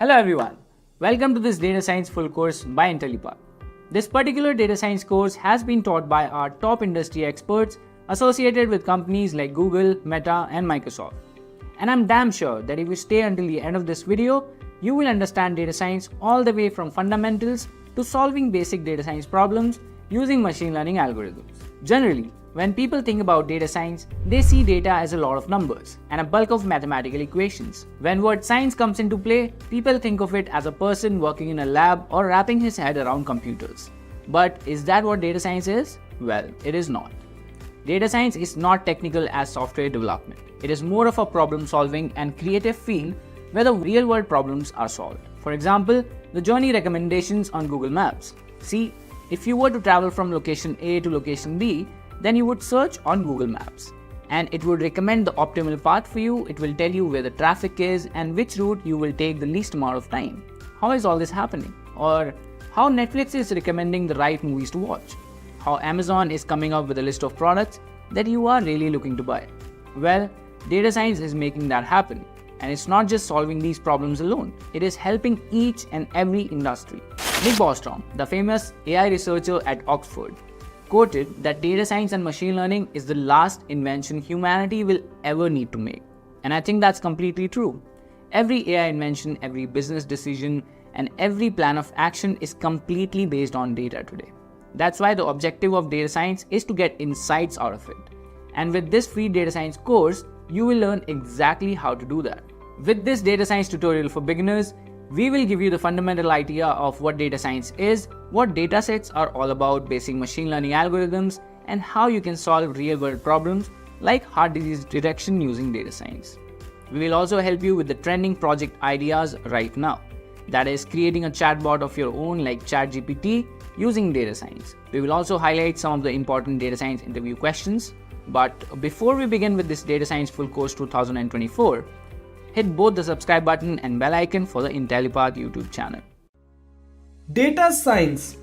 Hello everyone, welcome to this data science full course by Intellipaat. This particular data science course has been taught by our top industry experts associated with companies like Google, Meta and Microsoft. And I'm damn sure that if you stay until the end of this video, you will understand data science all the way from fundamentals to solving basic data science problems using machine learning algorithms. Generally, when people think about data science, they see data as a lot of numbers and a bulk of mathematical equations. When word science comes into play, people think of it as a person working in a lab or wrapping his head around computers. But is that what data science is? Well, it is not. Data science is not technical as software development. It is more of a problem-solving and creative field where the real-world problems are solved. For example, the journey recommendations on Google Maps. See, if you were to travel from location A to location B, then you would search on Google Maps and it would recommend the optimal path for you. It will tell you where the traffic is and which route you will take the least amount of time. How is all this happening? Or how Netflix is recommending the right movies to watch? How Amazon is coming up with a list of products that you are really looking to buy? Well, data science is making that happen. And it's not just solving these problems alone, it is helping each and every industry. Nick Bostrom, the famous AI researcher at Oxford, quoted that data science and machine learning is the last invention humanity will ever need to make. And I think that's completely true. Every AI invention, every business decision, and every plan of action is completely based on data today. That's why the objective of data science is to get insights out of it. And with this free data science course, you will learn exactly how to do that. With this data science tutorial for beginners, we will give you the fundamental idea of what data science is, what datasets are all about, basic machine learning algorithms, and how you can solve real-world problems like heart disease detection using data science. We will also help you with the trending project ideas right now. That is, creating a chatbot of your own like ChatGPT using data science. We will also highlight some of the important data science interview questions. But before we begin with this Data Science Full Course 2024, hit both the subscribe button and bell icon for the Intellipaat YouTube channel. Data science.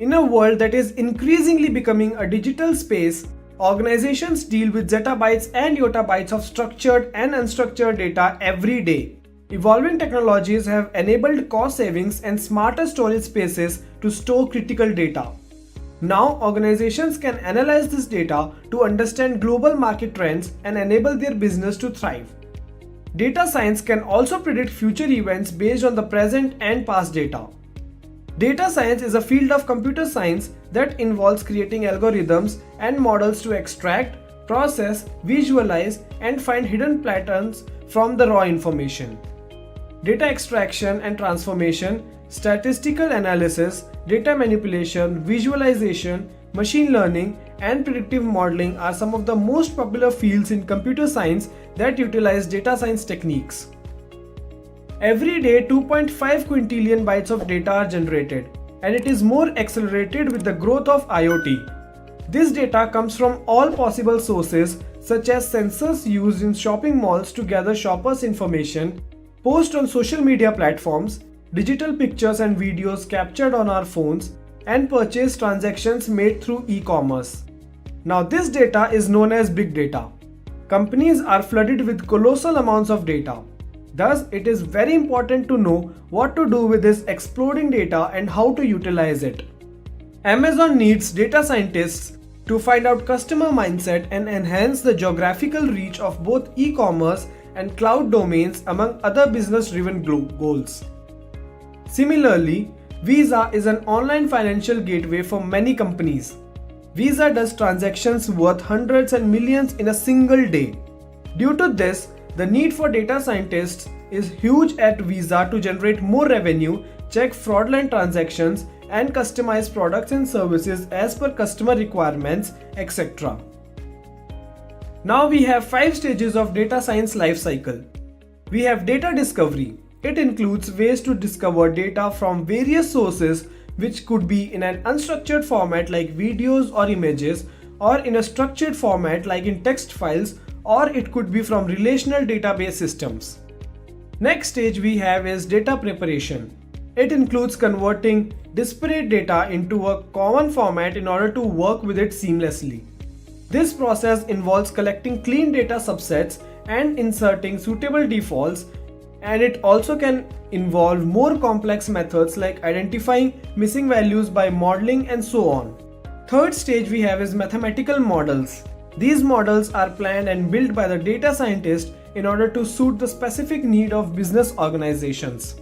In a world that is increasingly becoming a digital space, organizations deal with zettabytes and yottabytes of structured and unstructured data every day. Evolving technologies have enabled cost savings and smarter storage spaces to store critical data. Now, organizations can analyze this data to understand global market trends and enable their business to thrive. Data science can also predict future events based on the present and past data. Data science is a field of computer science that involves creating algorithms and models to extract, process, visualize, and find hidden patterns from the raw information. Data extraction and transformation, statistical analysis, data manipulation, visualization, machine learning, and predictive modeling are some of the most popular fields in computer science that utilize data science techniques. Every day, 2.5 quintillion bytes of data are generated, and it is more accelerated with the growth of IoT. This data comes from all possible sources such as sensors used in shopping malls to gather shoppers' information, posts on social media platforms, digital pictures and videos captured on our phones, and purchase transactions made through e-commerce. Now this data is known as big data. Companies are flooded with colossal amounts of data. Thus, it is very important to know what to do with this exploding data and how to utilize it. Amazon needs data scientists to find out customer mindset and enhance the geographical reach of both e-commerce and cloud domains among other business-driven goals. Similarly, Visa is an online financial gateway for many companies. Visa does transactions worth hundreds and millions in a single day. Due to this, the need for data scientists is huge at Visa to generate more revenue, check fraudulent transactions, and customize products and services as per customer requirements, etc. Now we have 5 stages of data science life cycle. We have data discovery. It includes ways to discover data from various sources, which could be in an unstructured format like videos or images, or in a structured format like in text files, or it could be from relational database systems. Next stage we have is data preparation. It includes converting disparate data into a common format in order to work with it seamlessly. This process involves collecting clean data subsets and inserting suitable defaults And it also can involve more complex methods like identifying missing values by modeling and so on. Third stage we have is mathematical models. These models are planned and built by the data scientist in order to suit the specific need of business organizations.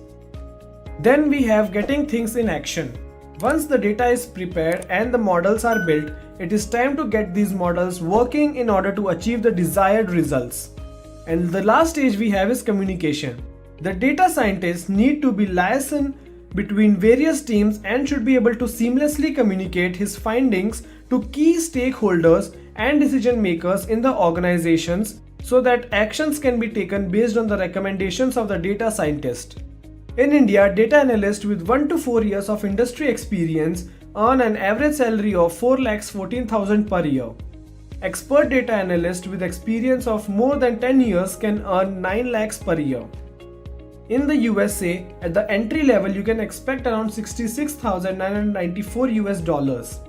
Then we have getting things in action. Once the data is prepared and the models are built, it is time to get these models working in order to achieve the desired results. And the last stage we have is communication. The data scientists need to be liaison between various teams and should be able to seamlessly communicate his findings to key stakeholders and decision makers in the organizations so that actions can be taken based on the recommendations of the data scientist. In India, data analysts with 1 to 4 years of industry experience earn an average salary of 4,14,000 per year. Expert data analysts with experience of more than 10 years can earn 9 lakhs per year. In the USA, at the entry level, you can expect around 66,994 US dollars.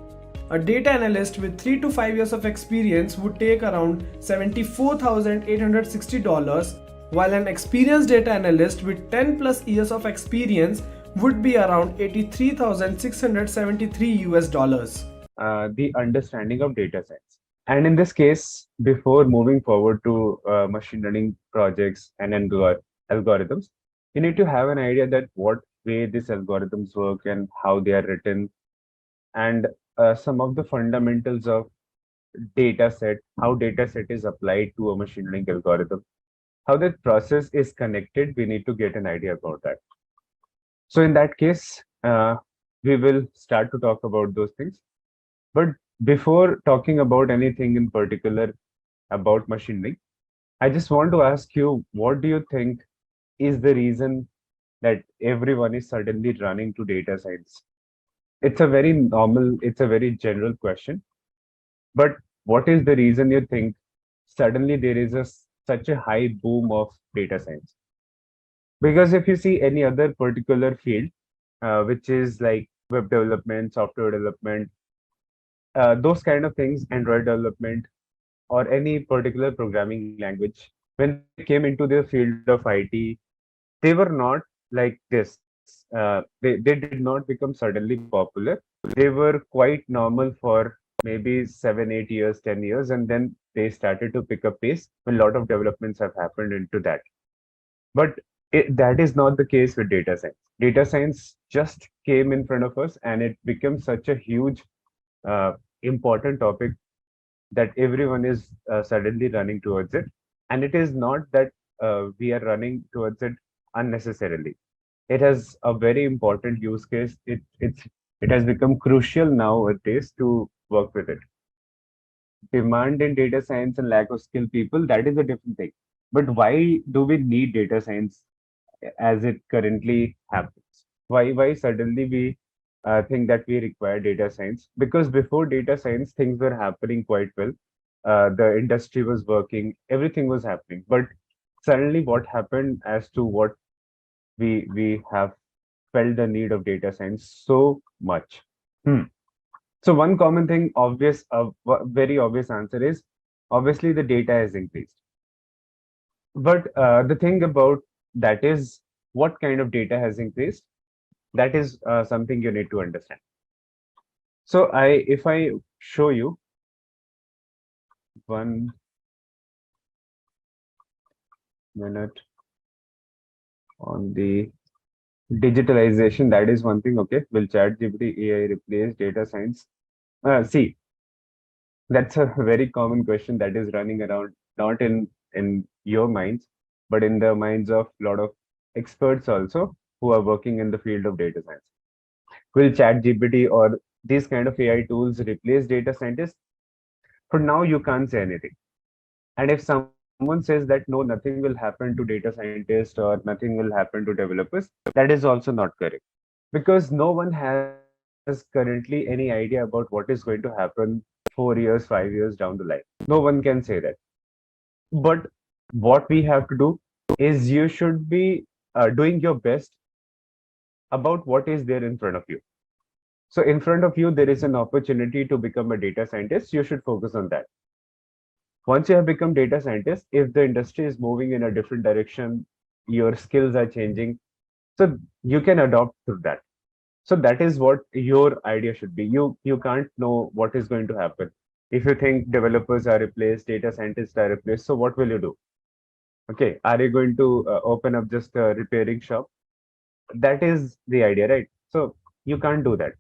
A data analyst with 3 to 5 years of experience would take around $74,860, while an experienced data analyst with 10 plus years of experience would be around 83,673 US dollars. The understanding of data science. And in this case, before moving forward to machine learning projects and algorithms, you need to have an idea that what way these algorithms work and how they are written, and some of the fundamentals of data set, how data set is applied to a machine learning algorithm, how that process is connected. We need to get an idea about that. So in that case, we will start to talk about those things. But before talking about anything in particular about machine learning, I just want to ask you, what do you think is the reason that everyone is suddenly running to data science? It's a very normal, it's a very general question. But what is the reason you think suddenly there is such a high boom of data science? Because if you see any other particular field, which is like web development, software development, those kind of things, Android development, or any particular programming language, when they came into the field of IT, they were not like this. They did not become suddenly popular. They were quite normal for maybe 7, 8 years, 10 years, and then they started to pick up pace when a lot of developments have happened into that. But that is not the case with data science. Data science just came in front of us and it became such a huge, important topic that everyone is suddenly running towards it. And it is not that we are running towards it unnecessarily. It has a very important use case. It has become crucial nowadays to work with it. Demand in data science and lack of skilled people, that is a different thing. But why do we need data science as it currently happens? Why suddenly we think that we require data science? Because before data science, things were happening quite well. The industry was working, everything was happening. But suddenly, what happened as to what we have felt the need of data science so much? Hmm. So one common thing, very obvious answer is obviously the data has increased. But the thing about that is what kind of data has increased. That is something you need to understand. So if I show you 1 minute on the digitalization, that is one thing. Okay, will ChatGPT AI replace data science? See, that's a very common question that is running around, not in your minds, but in the minds of a lot of experts also who are working in the field of data science. Will ChatGPT or these kind of AI tools replace data scientists? For now, you can't say anything. And if someone says that no, nothing will happen to data scientists or nothing will happen to developers, that is also not correct. Because no one has currently any idea about what is going to happen 4 years, 5 years down the line. No one can say that. But what we have to do is you should be doing your best about what is there in front of you. So in front of you, there is an opportunity to become a data scientist. You should focus on that. Once you have become data scientist, if the industry is moving in a different direction, your skills are changing. So you can adopt to that. So that is what your idea should be. You can't know what is going to happen. If you think developers are replaced, data scientists are replaced, so what will you do? Okay, are you going to open up just a repairing shop? That is the idea, right? So you can't do that.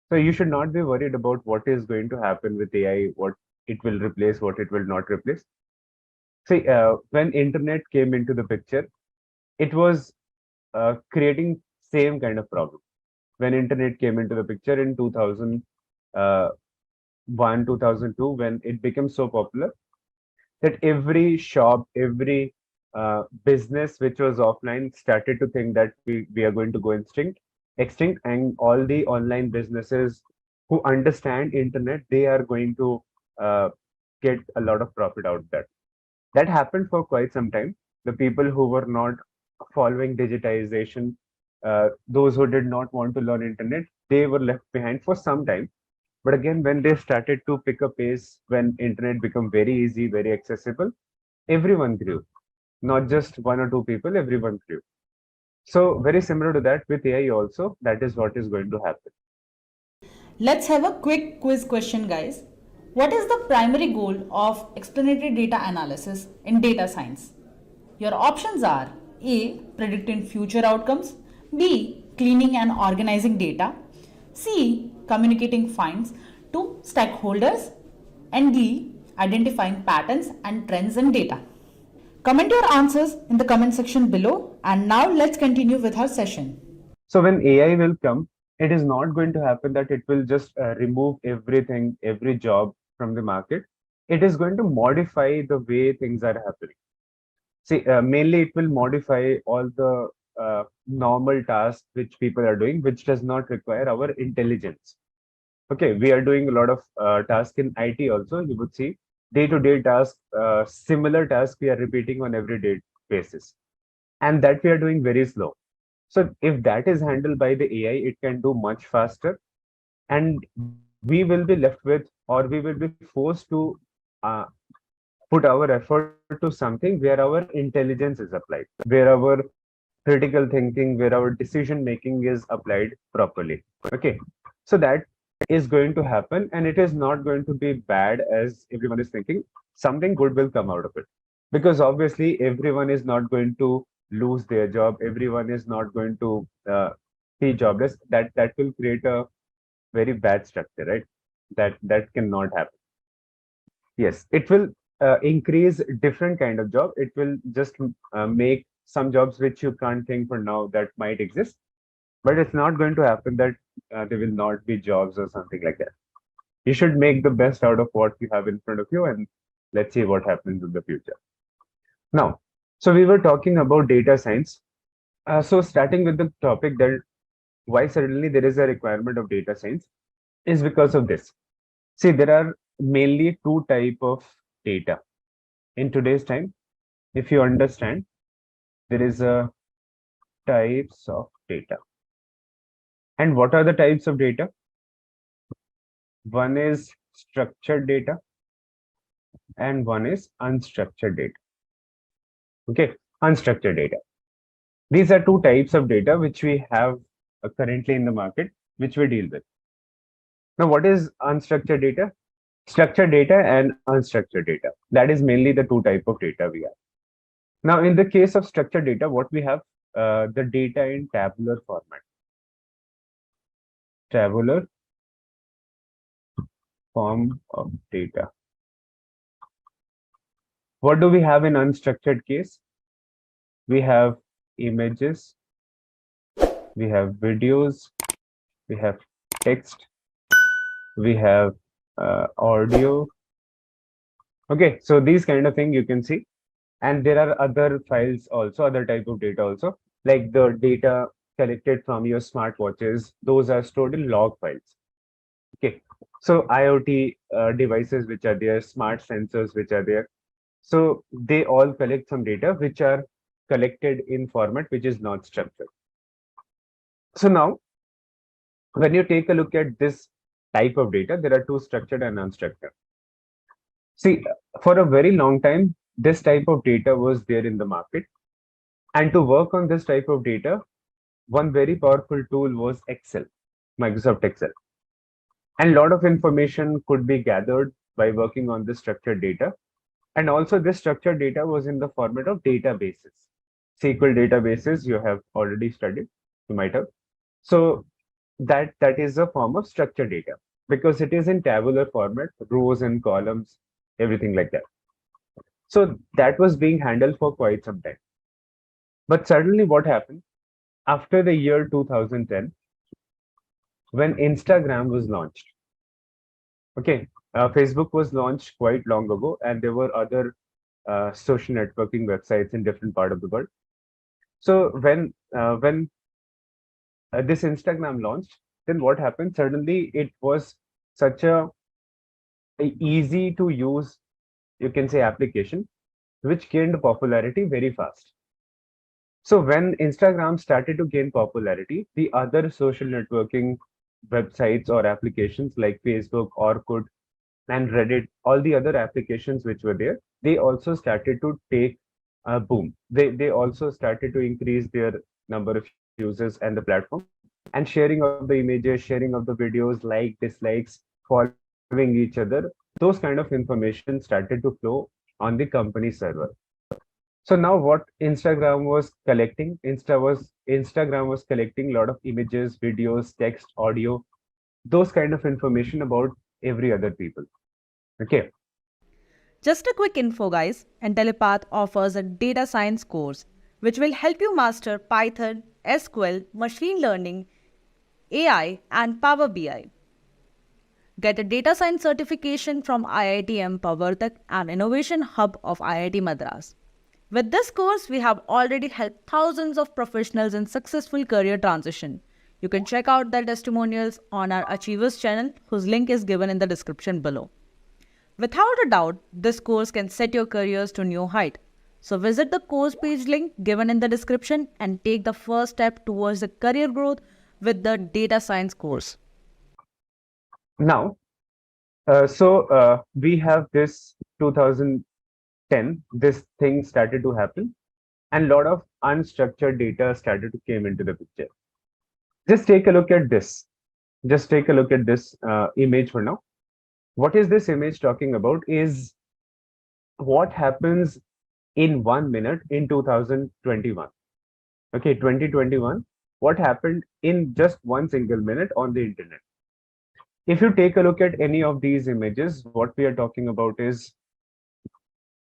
So you should not be worried about what is going to happen with AI, what it will replace, what it will not replace. See, when internet came into the picture, it was creating same kind of problem. When internet came into the picture in 2001, 2002, when it became so popular that every shop, every business which was offline started to think that we are going to go extinct, and all the online businesses who understand internet, they are going to uh, get a lot of profit out of that. That happened for quite some time. The people who were not following digitization, those who did not want to learn internet, they were left behind for some time. But again, when they started to pick up pace, when internet became very easy, very accessible, everyone grew. Not just one or two people, everyone grew. So very similar to that with AI also, that is what is going to happen. Let's have a quick quiz question, guys. What is the primary goal of explanatory data analysis in data science? Your options are A. Predicting future outcomes, B. Cleaning and organizing data, C. Communicating finds to stakeholders, and D. Identifying patterns and trends in data. Comment your answers in the comment section below, and now let's continue with our session. So when AI will come, it is not going to happen that it will just remove everything, every job from the market. It is going to modify the way things are happening. See, mainly it will modify all the normal tasks which people are doing, which does not require our intelligence. Okay, we are doing a lot of tasks in IT also. You would see day-to-day tasks, similar tasks we are repeating on everyday basis, and that we are doing very slow. So if that is handled by the AI, it can do much faster, and we will be left with, or we will be forced to uh, put our effort to something where our intelligence is applied, where our critical thinking, where our decision making is applied properly. Okay, so that is going to happen, and it is not going to be bad as everyone is thinking. Something good will come out of it, because obviously everyone is not going to lose their job. Everyone is not going to be jobless. That will create a very bad structure, right? That cannot happen. Yes, it will increase different kind of job. It will just make some jobs which you can't think for now that might exist, but it's not going to happen that there will not be jobs or something like that. You should make the best out of what you have in front of you, and let's see what happens in the future. Now, so we were talking about data science. So starting with the topic that why suddenly there is a requirement of data science is because of this. See, there are mainly two type of data in today's time. If you understand, there is a types of data. And what are the types of data? One is structured data and one is unstructured data. Okay, unstructured data. These are two types of data which we have currently in the market, which we deal with. Now, what is unstructured data? Structured data and unstructured data. That is mainly the two type of data we have. Now, in the case of structured data, what we have, the data in tabular format. Tabular form of data. What do we have in unstructured case? We have images, we have videos, we have text, we have audio. Okay, so these kind of thing you can see. And there are other files also, other type of data also, like the data collected from your smartwatches. Those are stored in log files. Okay, so IoT devices which are there, smart sensors which are there. So they all collect some data which are collected in format which is not structured. So now, when you take a look at this type of data, there are two structured and unstructured. See, for a very long time, this type of data was there in the market. And to work on this type of data, one very powerful tool was Excel, Microsoft Excel. And a lot of information could be gathered by working on this structured data. And also this structured data was in the format of databases. SQL databases you have already studied, you might have. So that is a form of structured data because it is in tabular format, rows and columns, everything like that. So that was being handled for quite some time. But suddenly what happened after the year 2010 when Instagram was launched? Okay, Facebook was launched quite long ago, and there were other social networking websites in different part of the world. So when this Instagram launched, then what happened? Suddenly, it was such a easy to use, you can say, application, which gained popularity very fast. So when Instagram started to gain popularity, the other social networking websites or applications like Facebook, Orkut, and Reddit, all the other applications which were there, they also started to take a boom. They also started to increase their number of users and the platform, and sharing of the images, sharing of the videos, like, dislikes, following each other. Those kind of information started to flow on the company server. So now what Instagram was collecting, Instagram was collecting a lot of images, videos, text, audio, those kind of information about every other people. Okay. Just a quick info, guys. Intellipaat offers a data science course which will help you master Python, SQL, machine learning, AI, and Power BI. Get a data science certification from IIT Empowertak and Innovation Hub of IIT Madras. With this course, we have already helped thousands of professionals in successful career transition. You can check out their testimonials on our Achievers channel, whose link is given in the description below. Without a doubt, this course can set your careers to new height. So visit the course page link given in the description and take the first step towards the career growth with the data science course. Now, we have this 2010, this thing started to happen, and a lot of unstructured data started to came into the picture. Just take a look at this. Just take a look at this image for now. What is this image talking about is what happens in 1 minute in 2021. Okay, 2021, what happened in just one single minute on the internet. If you take a look at any of these images, what we are talking about is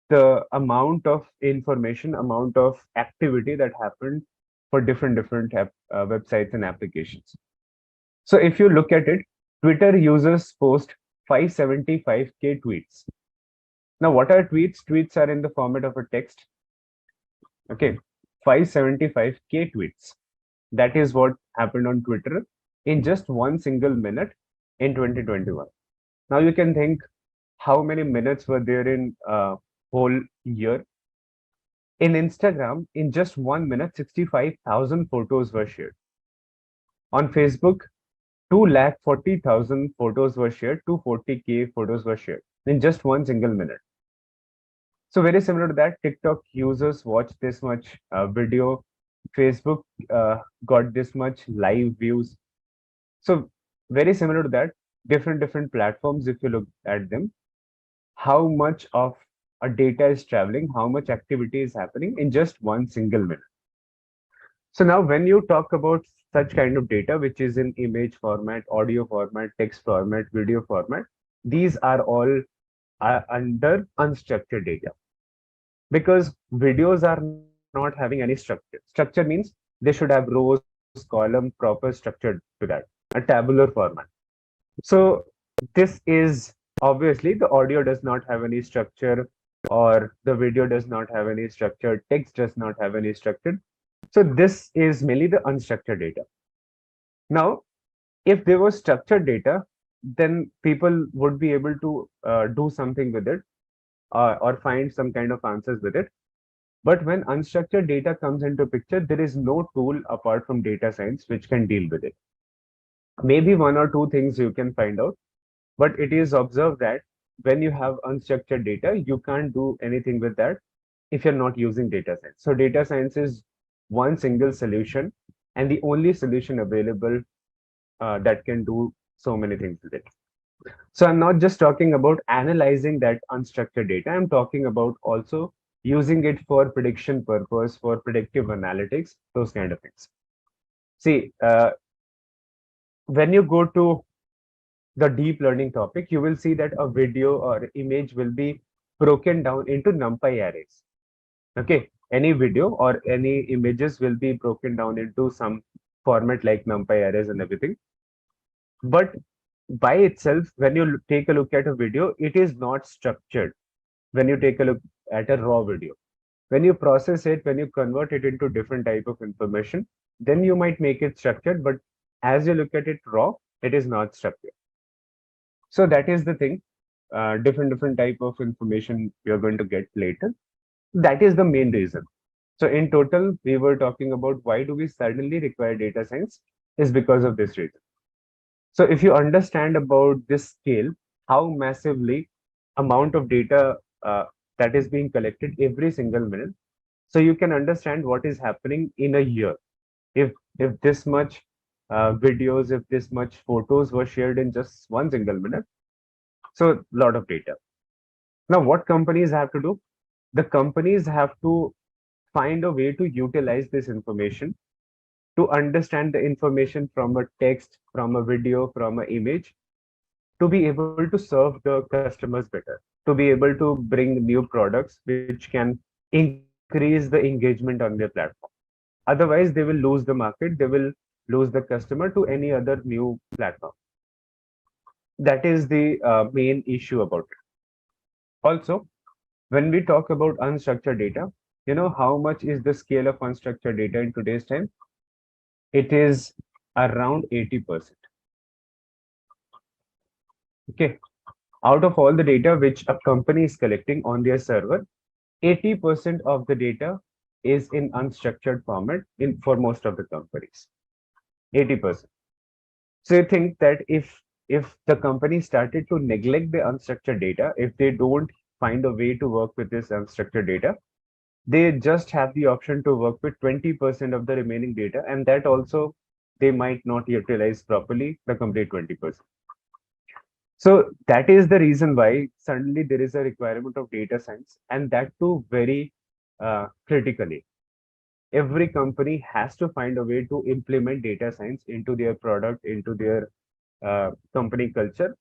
the amount of information, amount of activity that happened for different websites and applications. So if you look at it, Twitter users post 575k tweets. Now, what are tweets? Tweets are in the format of a text. Okay, 575k tweets. That is what happened on Twitter in just one single minute in 2021. Now you can think how many minutes were there in a whole year. In Instagram, in just 1 minute, 65,000 photos were shared. On Facebook, 240,000 photos were shared, 240k photos were shared in just one single minute. So very similar to that, TikTok users watch this much video, Facebook got this much live views. So very similar to that, different platforms, if you look at them, how much of a data is traveling, how much activity is happening in just one single minute. So now when you talk about such kind of data, which is in image format, audio format, text format, video format, these are all under unstructured data, because videos are not having any structure. Structure means they should have rows, column, proper structure to that, a tabular format. So this is obviously the audio does not have any structure, or the video does not have any structure, text does not have any structure. So this is mainly the unstructured data. Now, if there was structured data, then people would be able to do something with it, or find some kind of answers with it. But when unstructured data comes into picture, there is no tool apart from data science which can deal with it. Maybe one or two things you can find out, but it is observed that when you have unstructured data, you can't do anything with that if you're not using data science. So data science is one single solution and the only solution available that can do so many things with it. So I'm not just talking about analyzing that unstructured data. I'm talking about also using it for prediction purpose, for predictive analytics, those kind of things. See, when you go to the deep learning topic, you will see that a video or image will be broken down into NumPy arrays. Okay, any video or any images will be broken down into some format like NumPy arrays and everything. But by itself, when you take a look at a video, it is not structured. When you take a look at a raw video, when you process it, when you convert it into different type of information, then you might make it structured. But as you look at it raw, it is not structured. So that is the thing. Different type of information you're going to get later. That is the main reason. So in total, we were talking about why do we suddenly require data science is because of this reason. So if you understand about this scale, how massively amount of data that is being collected every single minute, so you can understand what is happening in a year. If this much videos, if this much photos were shared in just one single minute, so a lot of data. Now, what companies have to do? The companies have to find a way to utilize this information to understand the information from a text, from a video, from an image, to be able to serve the customers better, to be able to bring new products which can increase the engagement on their platform. Otherwise, they will lose the market, they will lose the customer to any other new platform. That is the main issue about it. Also, when we talk about unstructured data, you know how much is the scale of unstructured data in today's time? It is around 80%. Okay. Out of all the data which a company is collecting on their server, 80% of the data is in unstructured format in for most of the companies. 80%. So you think that if the company started to neglect the unstructured data, if they don't find a way to work with this unstructured data, they just have the option to work with 20% of the remaining data, and that also they might not utilize properly the complete 20%. So that is the reason why suddenly there is a requirement of data science, and that too very critically. Every company has to find a way to implement data science into their product, into their company culture,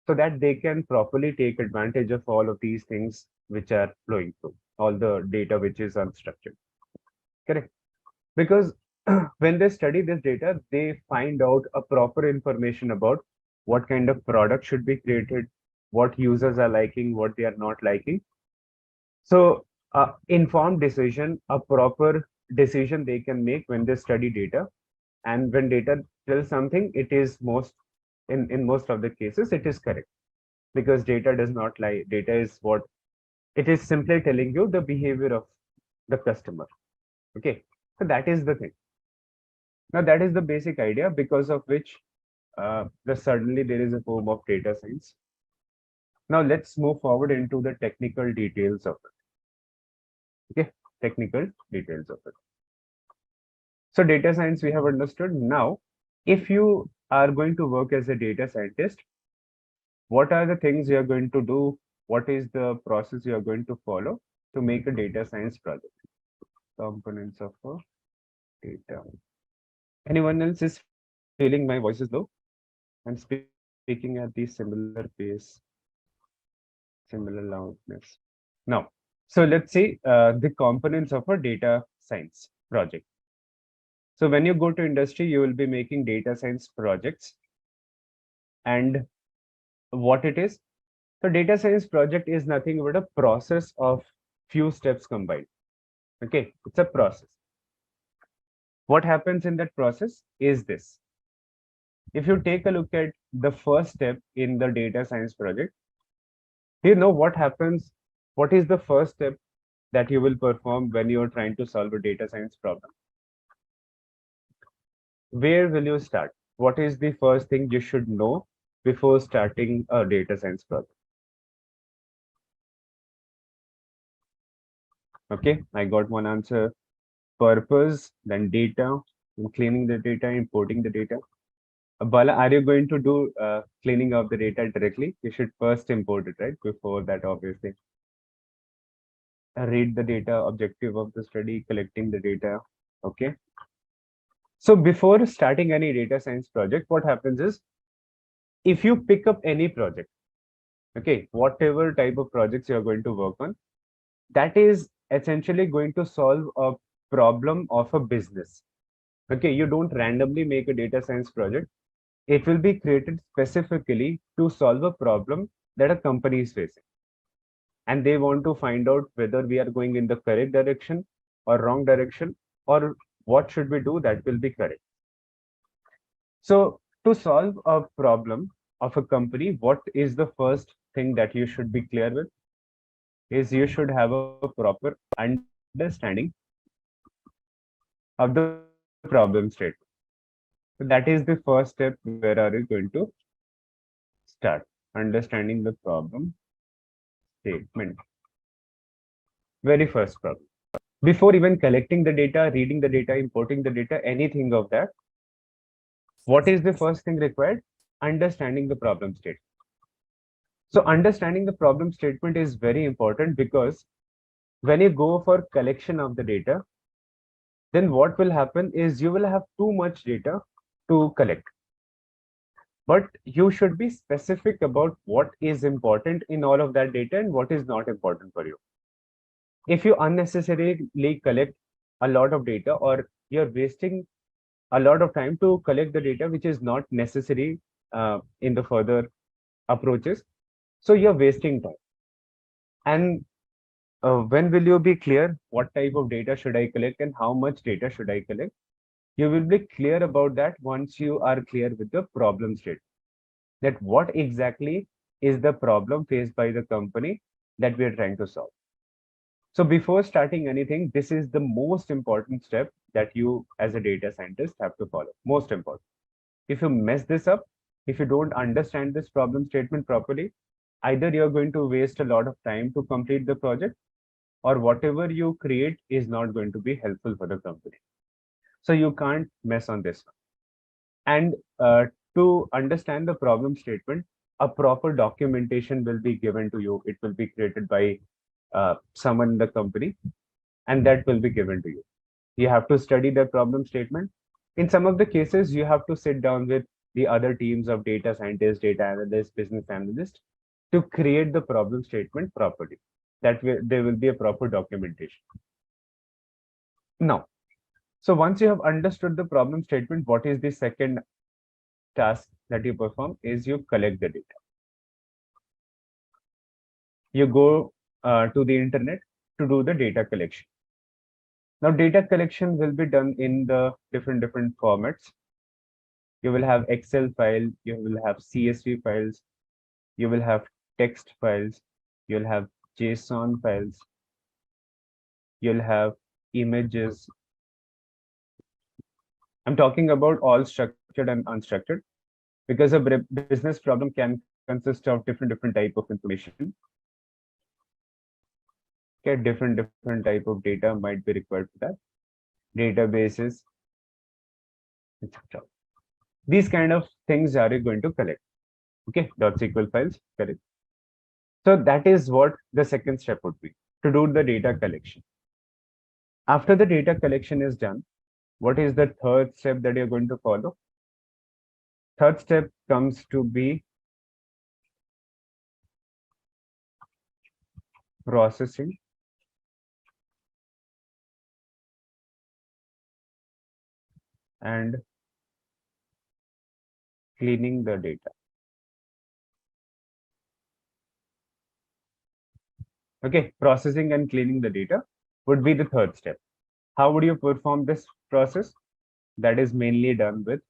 so that they can properly take advantage of all of these things which are flowing through, all the data which is unstructured. Correct? Because when they study this data, they find out a proper information about what kind of product should be created, what users are liking, what they are not liking. So, informed decision, a proper decision they can make when they study data. And when data tells something, it is in most of the cases, it is correct because data does not lie. Data is what it is simply telling you the behavior of the customer. Okay. So that is the thing. Now that is the basic idea because of which suddenly there is a form of data science. Now let's move forward into the technical details of it. Okay, technical details of it. So data science we have understood. Now, if you are going to work as a data scientist, what are the things you are going to do? What is the process you are going to follow to make a data science project? Components of a data. Anyone else is feeling my voice is low? I'm speaking at the similar pace, similar loudness. Now, so let's see the components of a data science project. So when you go to industry, you will be making data science projects. And what it is? So data science project is nothing but a process of few steps combined. Okay, it's a process. What happens in that process is this. If you take a look at the first step in the data science project, you know what happens? What is the first step that you will perform when you're trying to solve a data science problem? Where will you start? What is the first thing you should know before starting a data science project? Okay, I got one answer. purpose, then data, and cleaning the data, importing the data. Bala, are you going to do cleaning of the data directly? You should first import it, right? Before that, obviously. Read the data, objective of the study, collecting the data. Okay. So before starting any data science project, what happens is if you pick up any project, okay, whatever type of projects you're going to work on, that is essentially going to solve a problem of a business. Okay, you don't randomly make a data science project. It will be created specifically to solve a problem that a company is facing. And they want to find out whether we are going in the correct direction or wrong direction, or what should we do that will be correct. So to solve a problem of a company, what is the first thing that you should be clear with? Is you should have a proper understanding of the problem statement. So that is the first step. Where are you going to start? Understanding the problem statement. Very first problem. Before even collecting the data, reading the data, importing the data, anything of that, what is the first thing required? Understanding the problem statement. So understanding the problem statement is very important because when you go for collection of the data, then what will happen is you will have too much data to collect. But you should be specific about what is important in all of that data and what is not important for you. If you unnecessarily collect a lot of data, or you're wasting a lot of time to collect the data which is not necessary in the further approaches, so you're wasting time. And when will you be clear what type of data should I collect and how much data should I collect? You will be clear about that once you are clear with the problem statement, that what exactly is the problem faced by the company that we are trying to solve. So before starting anything, this is the most important step that you as a data scientist have to follow. Most important. If you mess this up, if you don't understand this problem statement properly, either you're going to waste a lot of time to complete the project, or whatever you create is not going to be helpful for the company. So you can't mess on this one. And to understand the problem statement, a proper documentation will be given to you. It will be created by someone in the company, and that will be given to you. You have to study the problem statement. In some of the cases, you have to sit down with the other teams of data scientists, data analysts, business analysts to create the problem statement properly. That way, there will be a proper documentation. Now, so once you have understood the problem statement, what is the second task that you perform is you collect the data. You go to the internet to do the data collection. Now, data collection will be done in the different formats. You will have Excel file, you will have CSV files, you will have text files, you'll have JSON files, you'll have images. I'm talking about all structured and unstructured, because a business problem can consist of different type of information. Okay, different type of data might be required for that. Databases, etc. These kind of things are you going to collect. Okay, .SQL files, correct. So that is what the second step would be, to do the data collection. After the data collection is done, what is the third step that you're going to follow? Third step comes to be processing and cleaning the data. Okay, processing and cleaning the data would be the third step. How would you perform this process? That is mainly done with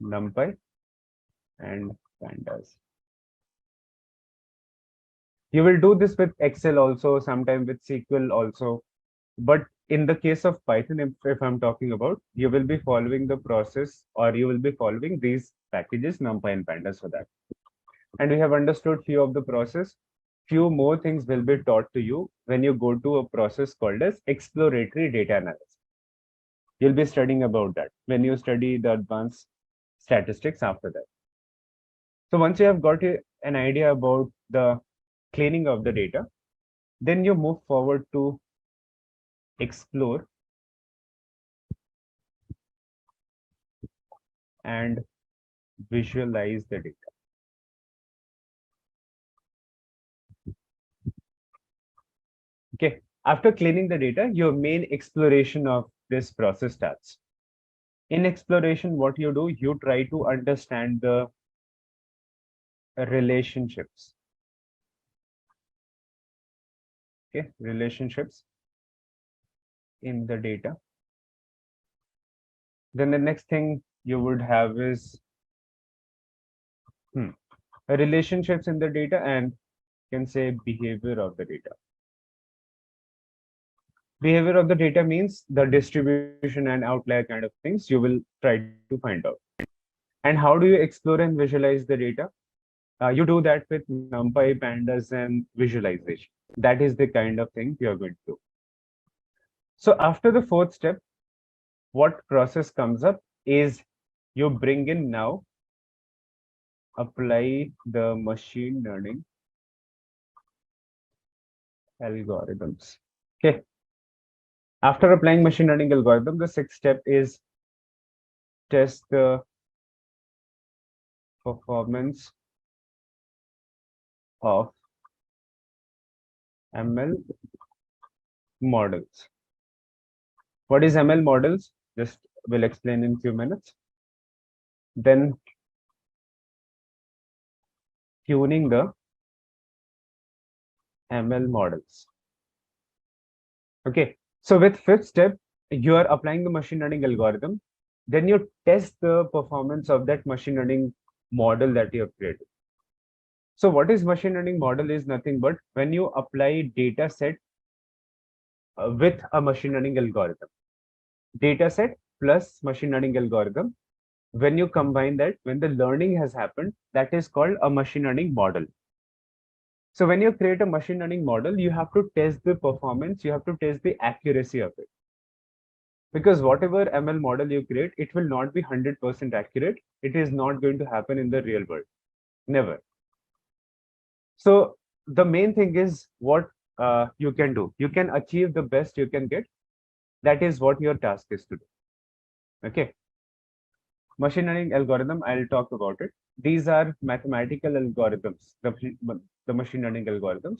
NumPy and Pandas. You will do this with Excel also, sometimes with SQL also. But in the case of Python, if I'm talking about, you will be following the process, or you will be following these packages, NumPy and Pandas for that. And we have understood few of the process. few more things will be taught to you when you go to a process called as exploratory data analysis. You'll be studying about that when you study the advanced statistics after that. So once you have got an idea about the cleaning of the data, then you move forward to explore and visualize the data. Okay. After cleaning the data, your main exploration of this process starts. In exploration, what you do, you try to understand the relationships. Okay, relationships in the data. Then the next thing you would have is relationships in the data and can say behavior of the data. Behavior of the data means the distribution and outlier kind of things you will try to find out. And how do you explore and visualize the data? You do that with NumPy, pandas, and visualization. That is the kind of thing you are going to do. So after the fourth step, what process comes up is you bring in now, apply the machine learning algorithms. Okay. After applying machine learning algorithm, the sixth step is test the performance of ML models. What is ML models? Just will explain in few minutes. Then tuning the ML models. Okay, so with fifth step, you are applying the machine learning algorithm. Then you test the performance of that machine learning model that you have created. So what is machine learning model is nothing but when you apply data set with a machine learning algorithm. Data set plus machine learning algorithm. When you combine that, when the learning has happened, that is called a machine learning model. So when you create a machine learning model, you have to test the performance, you have to test the accuracy of it. Because whatever ML model you create, it will not be 100% accurate. It is not going to happen in the real world. Never. So the main thing is what you can do. You can achieve the best you can get. That is what your task is to do. Okay. Machine learning algorithm, I'll talk about it. These are mathematical algorithms, the machine learning algorithms.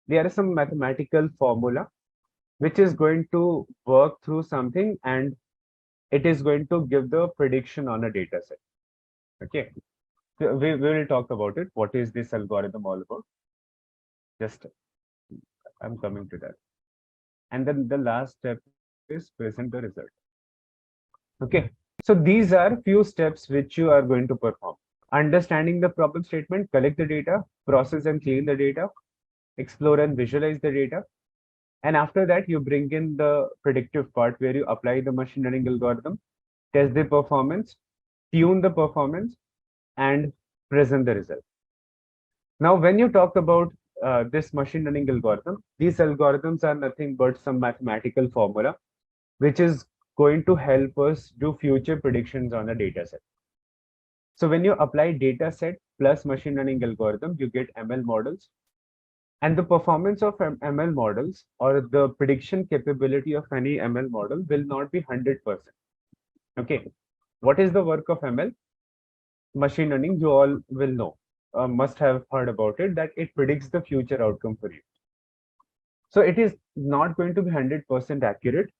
There is some mathematical formula which is going to work through something and it is going to give the prediction on a data set. Okay. So we will talk about it. What is this algorithm all about? Just I'm coming to that. And then the last step is present the result. Okay. So these are few steps which you are going to perform. Understanding the problem statement, collect the data, process and clean the data, explore and visualize the data. And after that, you bring in the predictive part where you apply the machine learning algorithm, test the performance, tune the performance, and present the result. Now, when you talk about this machine learning algorithm, these algorithms are nothing but some mathematical formula, which is going to help us do future predictions on a data set. So when you apply data set plus machine learning algorithm, you get ML models. And the performance of ML models or the prediction capability of any ML model will not be 100%. Okay. What is the work of ML? Machine learning, you all will know, must have heard about it, that it predicts the future outcome for you. So it is not going to be 100% accurate.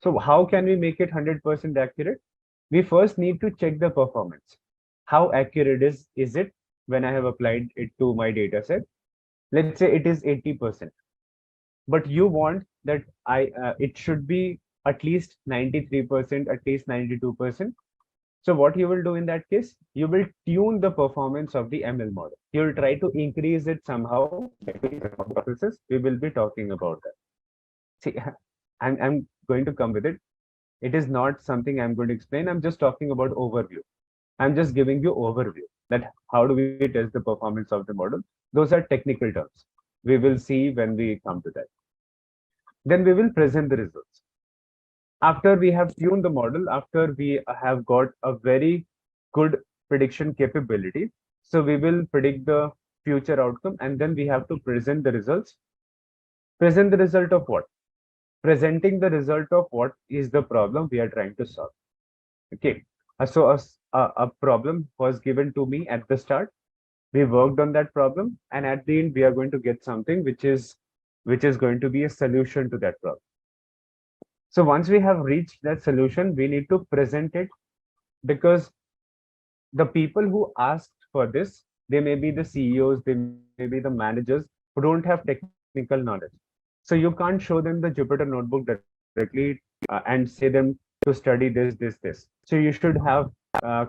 So how can we make it 100% accurate? We first need to check the performance. How accurate is it when I have applied it to my data set? Let's say it is 80%, but you want that it should be at least 93%, at least 92%. So what you will do in that case, you will tune the performance of the ML model. You will try to increase it somehow. Processes, we will be talking about that. See, I'm going to come with it. It is not something I'm going to explain. I'm just talking about overview. I'm just giving you overview. that how do we test the performance of the model? Those are technical terms. We will see when we come to that. Then we will present the results. After we have tuned the model, after we have got a very good prediction capability, so we will predict the future outcome, and then we have to present the results. Present the result of what? Presenting the result of what is the problem we are trying to solve. Okay. So a problem was given to me at the start. We worked on that problem, and at the end, we are going to get something which is going to be a solution to that problem. So once we have reached that solution, we need to present it, because the people who asked for this, they may be the CEOs, they may be the managers who don't have technical knowledge. So you can't show them the Jupyter notebook directly and say them to study this. So you should have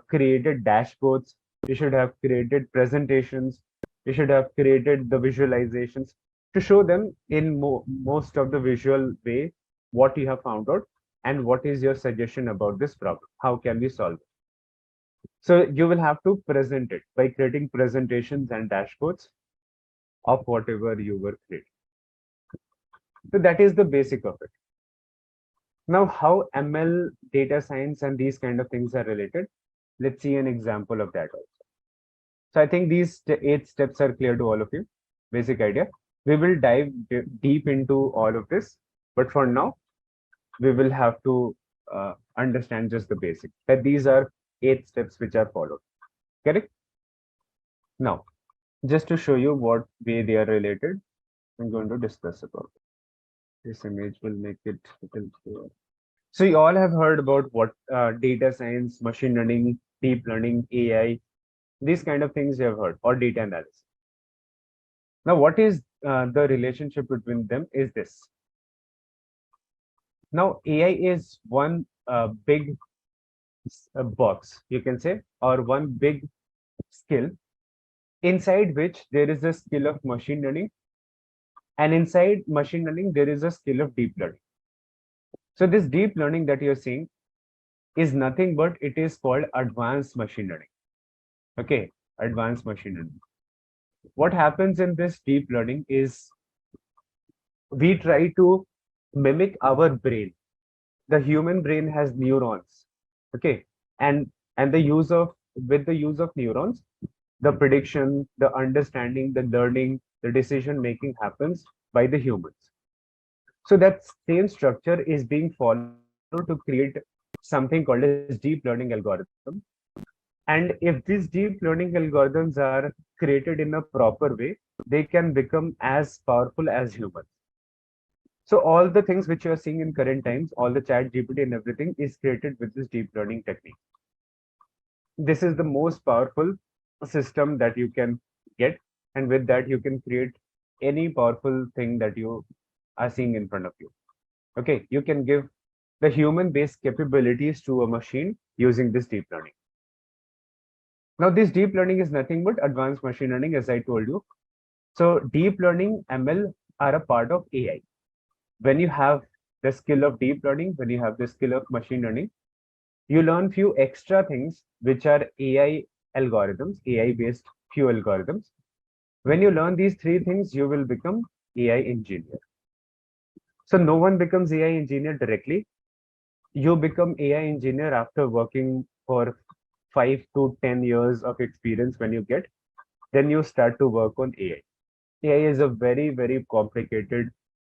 created dashboards, you should have created presentations, you should have created the visualizations to show them in most of the visual way what you have found out and what is your suggestion about this problem. How can we solve it? So you will have to present it by creating presentations and dashboards of whatever you were creating. So that is the basic of it. Now, how ML, data science, and these kind of things are related, let's see an example of that also. So I think these 8 steps are clear to all of you. Basic idea. We will dive deep into all of this, but for now, we will have to understand just the basic, that these are 8 steps which are followed. Correct? Now, just to show you what way they are related, I'm going to discuss about it. This image will make it little clearer. So you all have heard about what data science, machine learning, deep learning, AI, these kind of things you have heard, or data analysis. Now, what is the relationship between them is this. Now, AI is one big box, you can say, or one big skill, inside which there is a skill of machine learning, and inside machine learning, there is a skill of deep learning. So this deep learning that you're seeing is nothing but it is called advanced machine learning. Okay, advanced machine learning. What happens in this deep learning is we try to mimic our brain. The human brain has neurons. Okay, and the use of with the use of neurons, the prediction, the understanding, the learning, the decision making happens by the humans. So that same structure is being followed to create something called as deep learning algorithm. And if these deep learning algorithms are created in a proper way, they can become as powerful as humans. So all the things which you are seeing in current times, all the chat GPT and everything is created with this deep learning technique. This is the most powerful system that you can get. And with that, you can create any powerful thing that you are seeing in front of you. Okay, you can give the human-based capabilities to a machine using this deep learning. Now, this deep learning is nothing but advanced machine learning, as I told you. So deep learning, ML are a part of AI. When you have the skill of deep learning, when you have the skill of machine learning, you learn few extra things, which are AI algorithms, AI-based few algorithms. When you learn these 3 things, you will become AI engineer. So no one becomes AI engineer directly. You become AI engineer after working for 5 to 10 years of experience. When you get, then you start to work on AI. AI is a very, very complicated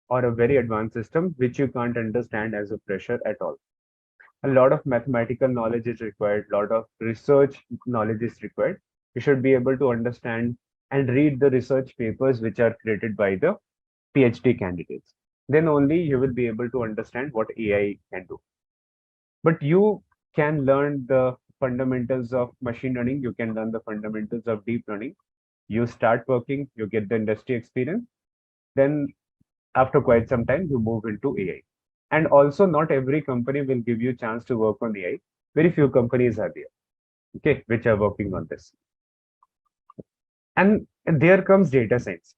or a very advanced system which you can't understand as a fresher at all. A lot of mathematical knowledge is required, a lot of research knowledge is required. You should be able to understand and read the research papers which are created by the PhD candidates. Then only you will be able to understand what AI can do. But you can learn the fundamentals of machine learning, you can learn the fundamentals of deep learning. You start working, you get the industry experience, then after quite some time, you move into AI. And also, not every company will give you a chance to work on AI. Very few companies are there, okay, which are working on this. And there comes data science.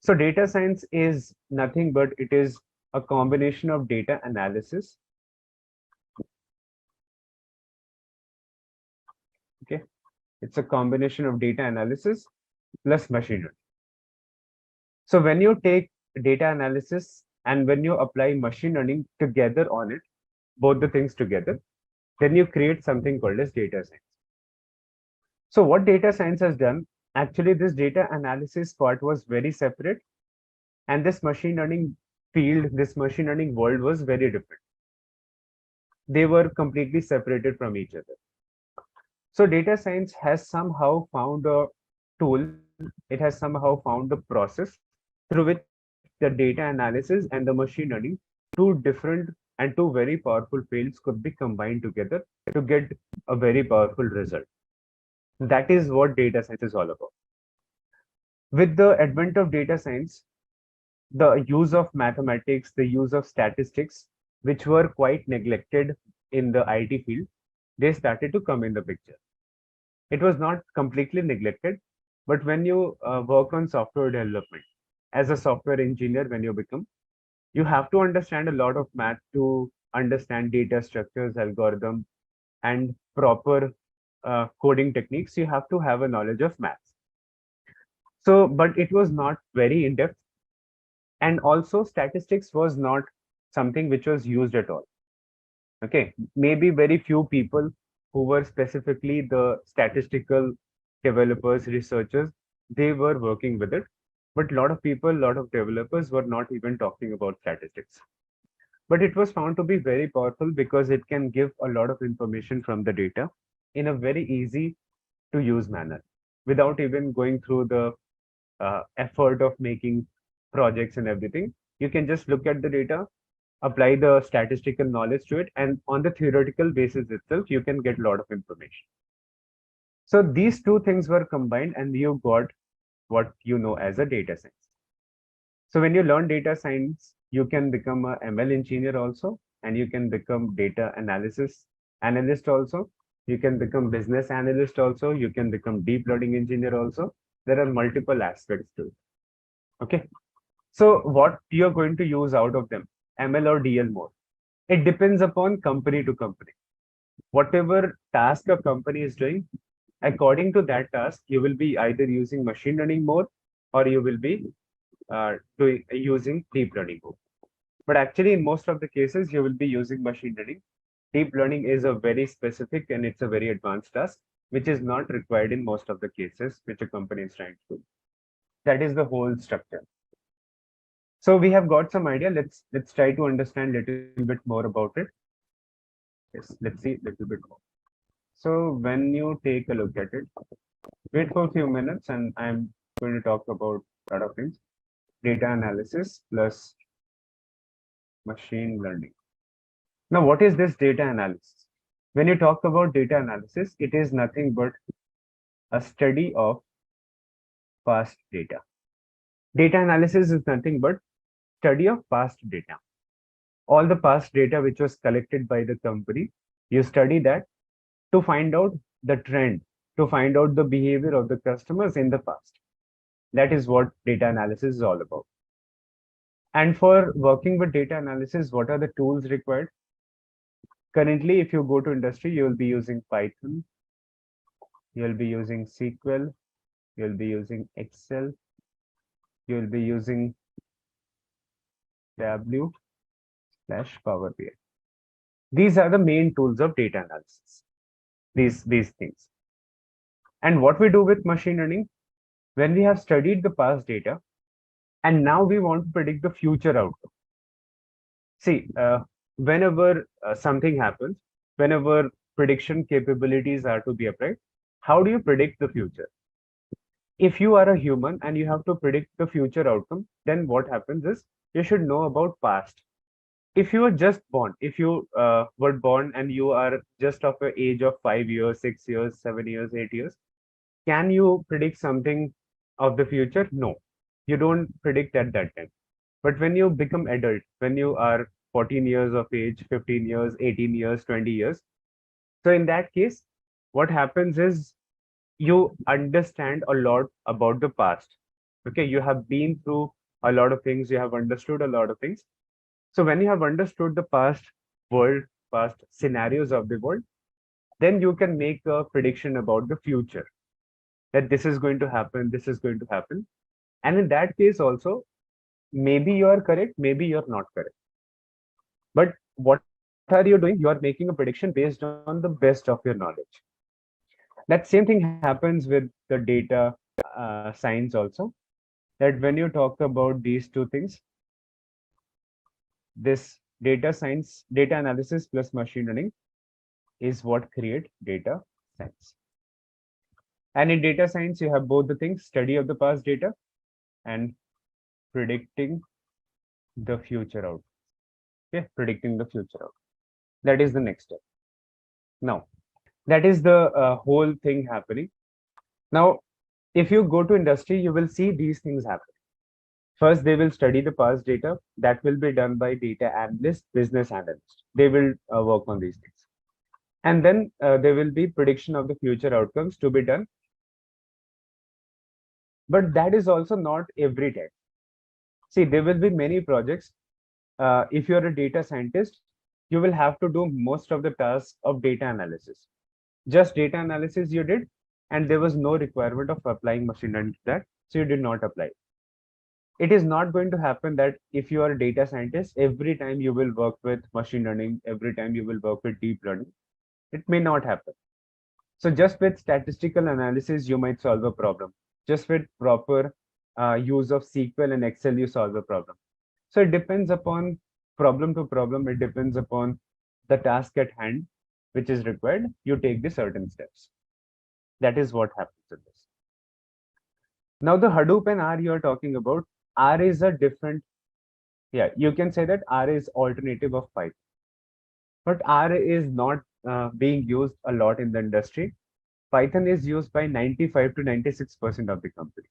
So data science is nothing but it is a combination of data analysis. Okay, It's a combination of data analysis plus machine learning. So when you take data analysis and when you apply machine learning together on it, both the things together, then you create something called as data science. So what data science has done, actually this data analysis part was very separate, and this machine learning field, this machine learning world was very different. They were completely separated from each other. So data science has somehow found a tool, it has somehow found a process through which the data analysis and the machine learning, two different and two very powerful fields, could be combined together to get a very powerful result. That is what data science is all about. With the advent of data science, the use of mathematics, the use of statistics, which were quite neglected in the IT field, they started to come in the picture. It was not completely neglected, but when you work on software development, as a software engineer, when you become, you have to understand a lot of math to understand data structures, algorithm, and proper coding techniques. You have to have a knowledge of maths. So, but it was not very in depth, and also statistics was not something which was used at all. Okay, maybe very few people who were specifically the statistical developers, researchers, they were working with it. But a lot of people, a lot of developers were not even talking about statistics. But it was found to be very powerful because it can give a lot of information from the data in a very easy to use manner without even going through the effort of making projects and everything. You can just look at the data, apply the statistical knowledge to it, and on the theoretical basis itself, you can get a lot of information. So these two things were combined, and you got what you know as a data science. So when you learn data science, you can become a ML engineer also, and you can become data analysis analyst also. You can become business analyst also. You can become deep learning engineer also. There are multiple aspects to it. Okay. So what you're going to use out of them, ML or DL more? It depends upon company to company. Whatever task a company is doing, according to that task, you will be either using machine learning more or you will be using deep learning more. But actually, in most of the cases, you will be using machine learning. Deep learning is a very specific and it's a very advanced task, which is not required in most of the cases which a company is trying to do. That is the whole structure. So we have got some idea. Let's try to understand a little bit more about it. Yes, let's see a little bit more. So when you take a look at it, wait for a few minutes and I'm going to talk about a lot of things. Data analysis plus machine learning. Now, what is this data analysis? When you talk about data analysis, it is nothing but a study of past data. Data analysis is nothing but study of past data. All the past data which was collected by the company, you study that to find out the trend, to find out the behavior of the customers in the past. That is what data analysis is all about. And for working with data analysis, what are the tools required? Currently, if you go to industry, you will be using Python, you'll be using SQL, you'll be using Excel, you'll be using W slash Power BI. These are the main tools of data analysis, these things. And what we do with machine learning, when we have studied the past data, and now we want to predict the future outcome. See, whenever something happens, whenever prediction capabilities are to be applied, how do you predict the future? If you are a human and you have to predict the future outcome, then what happens is you should know about past. If you were just born, if you were born and you are just of the age of 5 years, 6 years, 7 years, 8 years, can you predict something of the future? No, you don't predict at that time. But when you become adult, when you are 14 years of age, 15 years, 18 years, 20 years, so in that case, what happens is you understand a lot about the past. Okay, you have been through a lot of things, you have understood a lot of things. So when you have understood the past world, past scenarios of the world, then you can make a prediction about the future. that this is going to happen, this is going to happen. And in that case also, maybe you are correct, maybe you're not correct. But what are you doing? You are making a prediction based on the best of your knowledge. That same thing happens with the data science also. That when you talk about these two things, this data science, data analysis plus machine learning is what create data science. And in data science, you have both the things, study of the past data and predicting the future out. Okay, predicting the future out. That is the next step. Now, that is the whole thing happening. Now, if you go to industry, you will see these things happen. First, they will study the past data. That will be done by data analyst, business analyst. They will work on these things. And then there will be prediction of the future outcomes to be done. But that is also not every time. See, there will be many projects. If you're a data scientist, you will have to do most of the tasks of data analysis. Just data analysis you did, and there was no requirement of applying machine learning to that, so you did not apply. It is not going to happen that if you are a data scientist, every time you will work with machine learning, every time you will work with deep learning. It may not happen. So just with statistical analysis, you might solve a problem. Just with proper use of SQL and Excel, you solve a problem. So it depends upon problem to problem. It depends upon the task at hand, which is required. You take the certain steps. That is what happens in this. Now the Hadoop and R you are talking about, R is a different, yeah, you can say that R is alternative of Python. But R is not being used a lot in the industry. Python is used by 95 to 96% of the companies.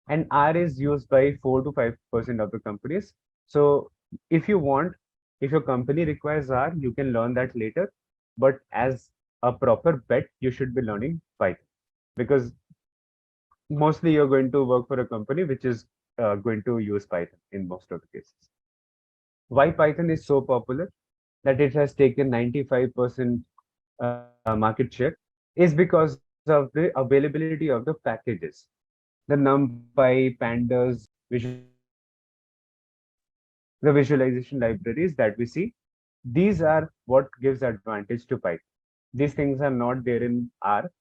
And R is used by 4 to 5% of the companies. So if you want, if your company requires R, you can learn that later. But as a proper bet, you should be learning Python, because mostly you're going to work for a company which is going to use Python in most of the cases. Why Python is so popular that it has taken 95% market share is because of the availability of the packages. The NumPy, Pandas, the visualization libraries that we see, these are what gives advantage to Python. These things are not there in R.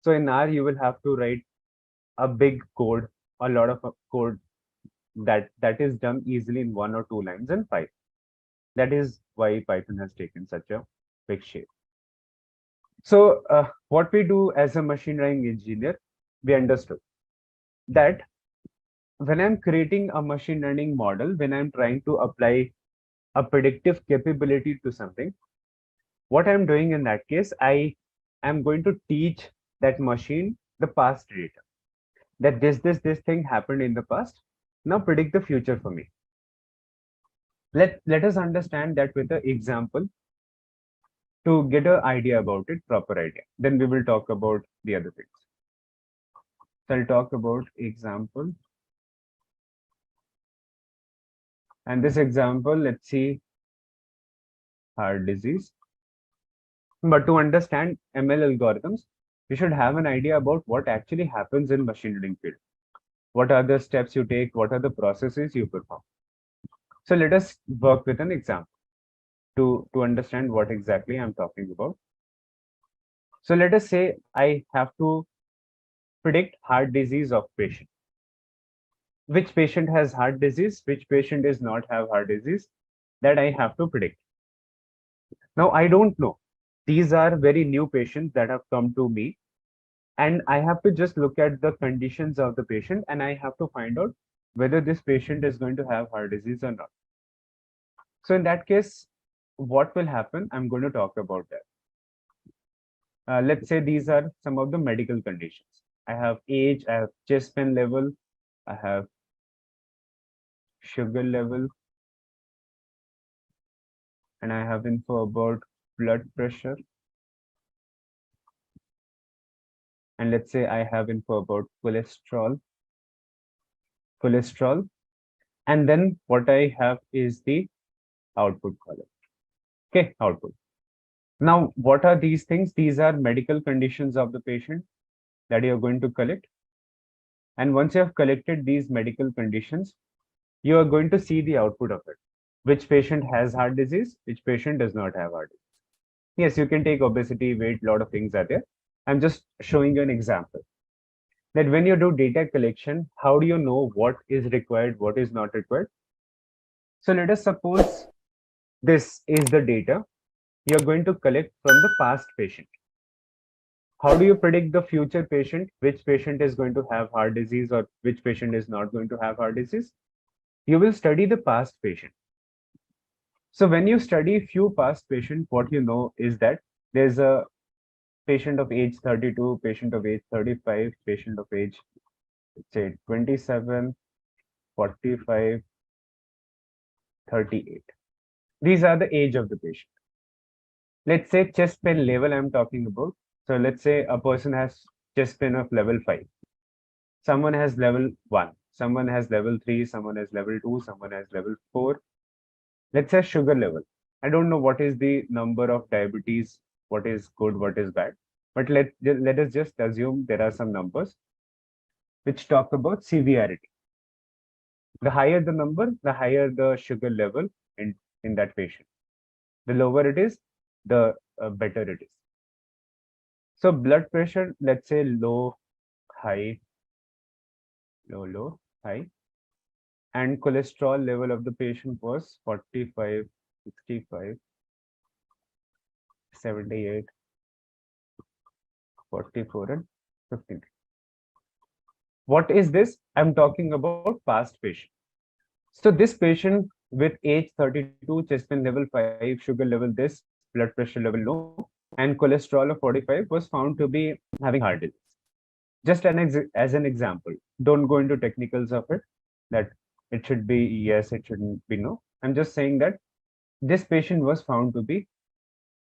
So in R, you will have to write a big code, a lot of code that is done easily in 1 or 2 lines in Python. That is why Python has taken such a big shape. So what we do as a machine learning engineer, we understood that when I'm creating a machine learning model, when I'm trying to apply a predictive capability to something, what I'm doing in that case, I am going to teach that machine the past data. That this thing happened in the past. Now predict the future for me. Let us understand that with an example to get an idea about it, proper idea. Then we will talk about the other things. So I'll talk about example. And this example, let's see heart disease. But to understand ML algorithms, we should have an idea about what actually happens in machine learning field. What are the steps you take? What are the processes you perform? So let us work with an example to understand what exactly I'm talking about. So let us say I have to predict heart disease of patient. Which patient has heart disease? Which patient does not have heart disease? That I have to predict. Now I don't know. These are very new patients that have come to me, and I have to just look at the conditions of the patient, and I have to find out whether this patient is going to have heart disease or not. So in that case, what will happen? I'm going to talk about that. Let's say these are some of the medical conditions. I have age, I have chest pain level, I have sugar level, and I have info about blood pressure. And let's say I have info about cholesterol. And then what I have is the output column. Okay, output. Now, what are these things? These are medical conditions of the patient. that you're going to collect. And once you have collected these medical conditions, you are going to see the output of it. Which patient has heart disease, which patient does not have heart disease. Yes, you can take obesity, weight, lot of things are there. I'm just showing you an example. That when you do data collection, how do you know what is required, what is not required? So let us suppose this is the data you're going to collect from the past patient. How do you predict the future patient, which patient is going to have heart disease or which patient is not going to have heart disease? You will study the past patient. So when you study few past patients, what you know is that there's a patient of age 32, patient of age 35, patient of age, let's say 27, 45, 38. These are the age of the patient. Let's say chest pain level I'm talking about. So let's say a person has chest pain of level 5. Someone has level 1. Someone has level 3. Someone has level 2. Someone has level 4. Let's say sugar level. I don't know what is the number of diabetes, what is good, what is bad. But let us just assume there are some numbers which talk about severity. The higher the number, the higher the sugar level in that patient. The lower it is, the better it is. So blood pressure, let's say low, high, low, high. And cholesterol level of the patient was 45, 65, 78, 44, and 15. What is this? I'm talking about past patient. So this patient with age 32, chest pain level 5, sugar level this, blood pressure level low, and cholesterol of 45 was found to be having heart disease. Just as an example, don't go into technicals of it, that it should be yes, it shouldn't be no. I'm just saying that this patient was found to be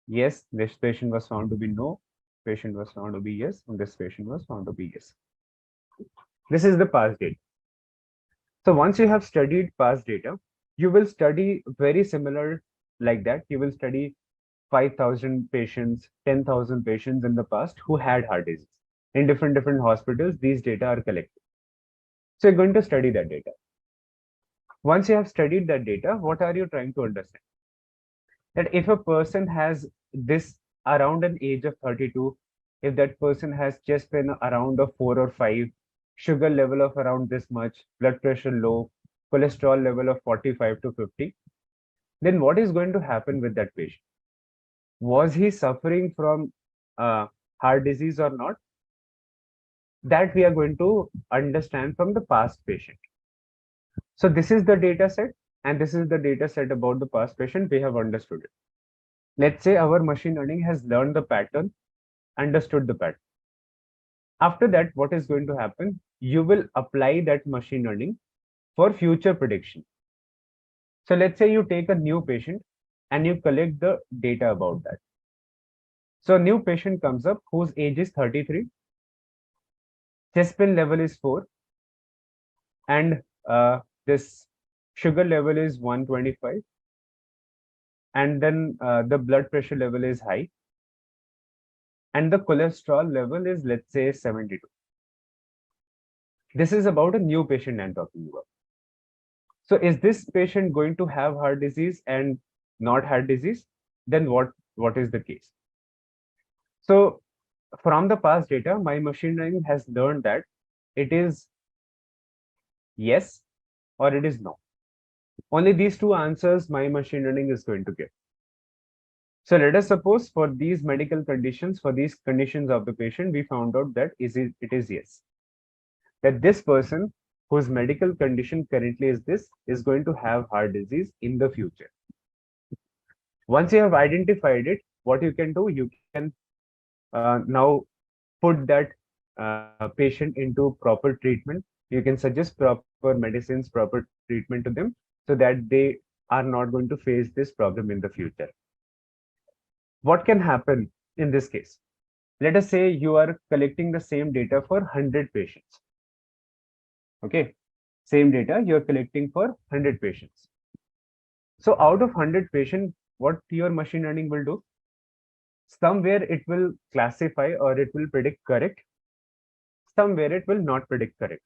yes, this patient was found to be no, patient was found to be yes, and this patient was found to be yes. This is the past data. So once you have studied past data, you will study very similar like that. You will study 5,000 patients, 10,000 patients in the past who had heart disease. In different hospitals, these data are collected. So you're going to study that data. Once you have studied that data, what are you trying to understand? That if a person has this around an age of 32, if that person has chest pain around a 4 or 5, sugar level of around this much, blood pressure low, cholesterol level of 45 to 50, then what is going to happen with that patient? Was he suffering from heart disease or not? That we are going to understand from the past patient. So this is the data set, and this is the data set about the past patient. We have understood it. Let's say our machine learning has learned the pattern, understood the pattern. After that, what is going to happen? You will apply that machine learning for future prediction. So let's say you take a new patient and you collect the data about that. So a new patient comes up whose age is 33, chest pain level is 4, and this sugar level is 125, and then the blood pressure level is high, and the cholesterol level is, let's say, 72. This is about a new patient I'm talking about. So is this patient going to have heart disease and not heart disease? Then what is the case? So from the past data, my machine learning has learned that it is yes or it is no. Only these two answers my machine learning is going to give. So let us suppose for these medical conditions, for these conditions of the patient, we found out that it is yes. That this person whose medical condition currently is this is going to have heart disease in the future. Once you have identified it, what you can do, you can now put that patient into proper treatment. You can suggest proper medicines, proper treatment to them so that they are not going to face this problem in the future. What can happen in this case? Let us say you are collecting the same data for 100 patients. Okay, same data you're collecting for 100 patients. So out of 100 patients, what your machine learning will do? Somewhere it will classify or it will predict correct, somewhere it will not predict correct.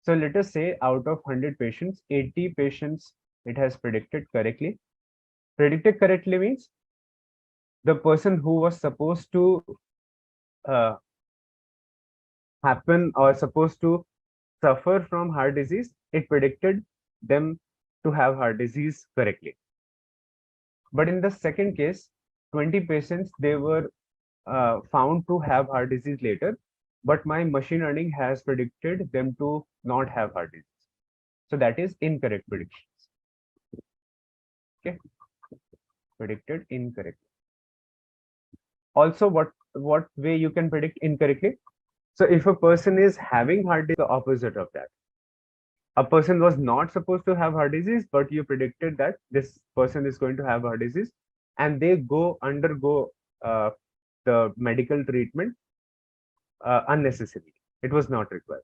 So let us say out of 100 patients, 80 patients it has predicted correctly. Predicted correctly means the person who was supposed to uh, happen or supposed to suffer from heart disease, it predicted them to have heart disease correctly. But in the second case, 20 patients, they were found to have heart disease later, but my machine learning has predicted them to not have heart disease. So that is incorrect predictions. Okay, predicted incorrect. Also, what way you can predict incorrectly? So if a person is having heart disease, the opposite of that. A person was not supposed to have heart disease, but you predicted that this person is going to have heart disease, and they go undergo uh, the medical treatment unnecessarily. It was not required.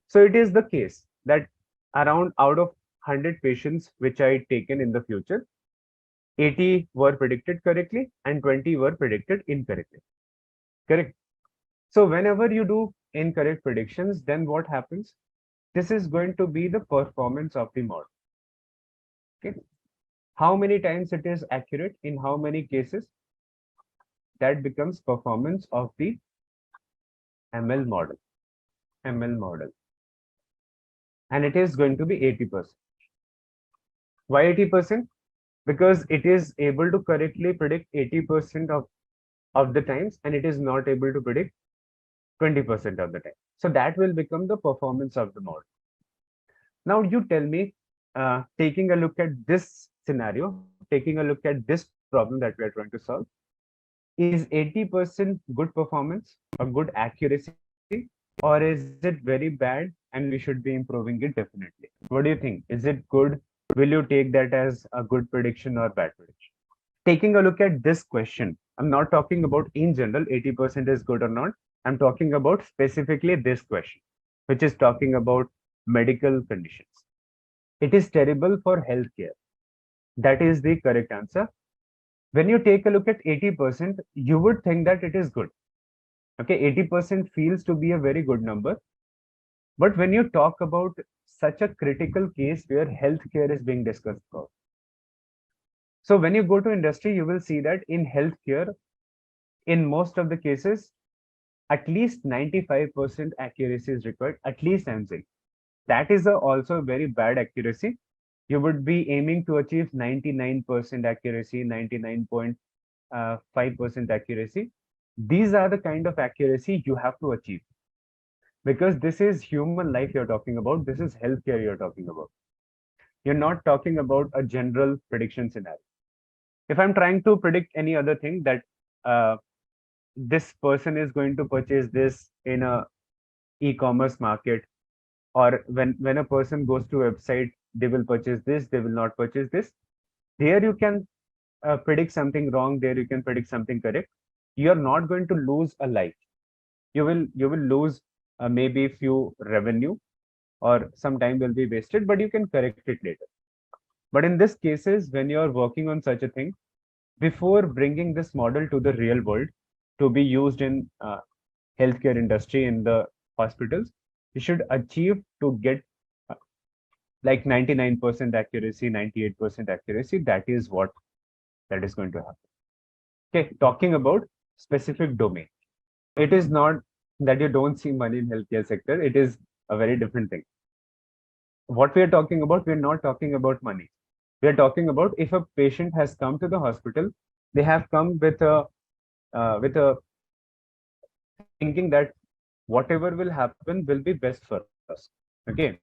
So it is the case that around out of 100 patients which I taken in the future, 80 were predicted correctly and 20 were predicted incorrectly. Correct. So whenever you do incorrect predictions, then what happens? This is going to be the performance of the model. Okay. How many times it is accurate in how many cases, that becomes performance of the ML model. ML model. And it is going to be 80%. Why 80%? Because it is able to correctly predict 80% of the times, and it is not able to predict 20% of the time. So that will become the performance of the model. Now you tell me, taking a look at this scenario, taking a look at this problem that we are trying to solve, is 80% good performance or good accuracy, or is it very bad and we should be improving it definitely? What do you think? Is it good? Will you take that as a good prediction or bad prediction? Taking a look at this question, I'm not talking about in general 80% is good or not. I'm talking about specifically this question, which is talking about medical conditions. It is terrible for healthcare. That is the correct answer. When you take a look at 80%, you would think that it is good. Okay, 80% feels to be a very good number. But when you talk about such a critical case where healthcare is being discussed about, so when you go to industry, you will see that in healthcare, in most of the cases, at least 95% accuracy is required. At least I'm saying that is also a very bad accuracy. You would be aiming to achieve 99% accuracy, 99.5% accuracy. These are the kind of accuracy you have to achieve, because this is human life you're talking about. This is healthcare you're talking about. You're not talking about a general prediction scenario. If I'm trying to predict any other thing, that uh, this person is going to purchase this in a e-commerce market, or when a person goes to a website, they will purchase this, they will not purchase this. There you can predict something wrong, there you can predict something correct. You're not going to lose a life. You will lose maybe few revenue, or some time will be wasted, but you can correct it later. But in this cases, when you're working on such a thing, before bringing this model to the real world to be used in healthcare industry, in the hospitals, you should achieve to get uh, like 99% accuracy, 98% accuracy. That is what that is going to happen. Okay, talking about specific domain. It is not that you don't see money in healthcare sector. It is a very different thing. What we are talking about, we're not talking about money. We are talking about if a patient has come to the hospital, they have come with a thinking that whatever will happen will be best for us. Okay,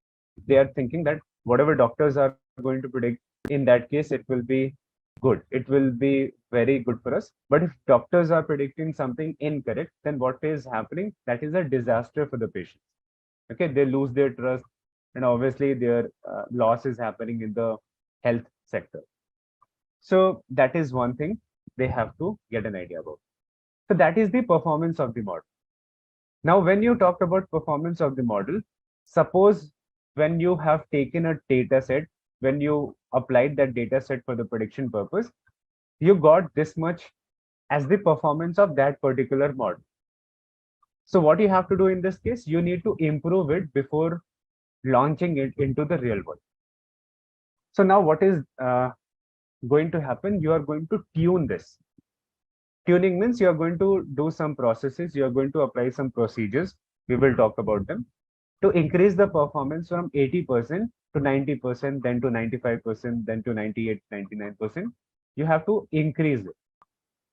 they are thinking that whatever doctors are going to predict, in that case, it will be good. It will be very good for us. But if doctors are predicting something incorrect, then what is happening? That is a disaster for the patients. Okay, they lose their trust, and obviously their loss is happening in the health sector. So that is one thing they have to get an idea about. So that is the performance of the model. Now, when you talk about performance of the model, suppose when you have taken a data set, when you applied that data set for the prediction purpose, you got this much as the performance of that particular model. So what you have to do in this case, you need to improve it before launching it into the real world. So now what is going to happen? You are going to tune this. Tuning means you are going to do some processes, you are going to apply some procedures. We will talk about them to increase the performance from 80% to 90%, then to 95%, then to 98, 99%. You have to increase it.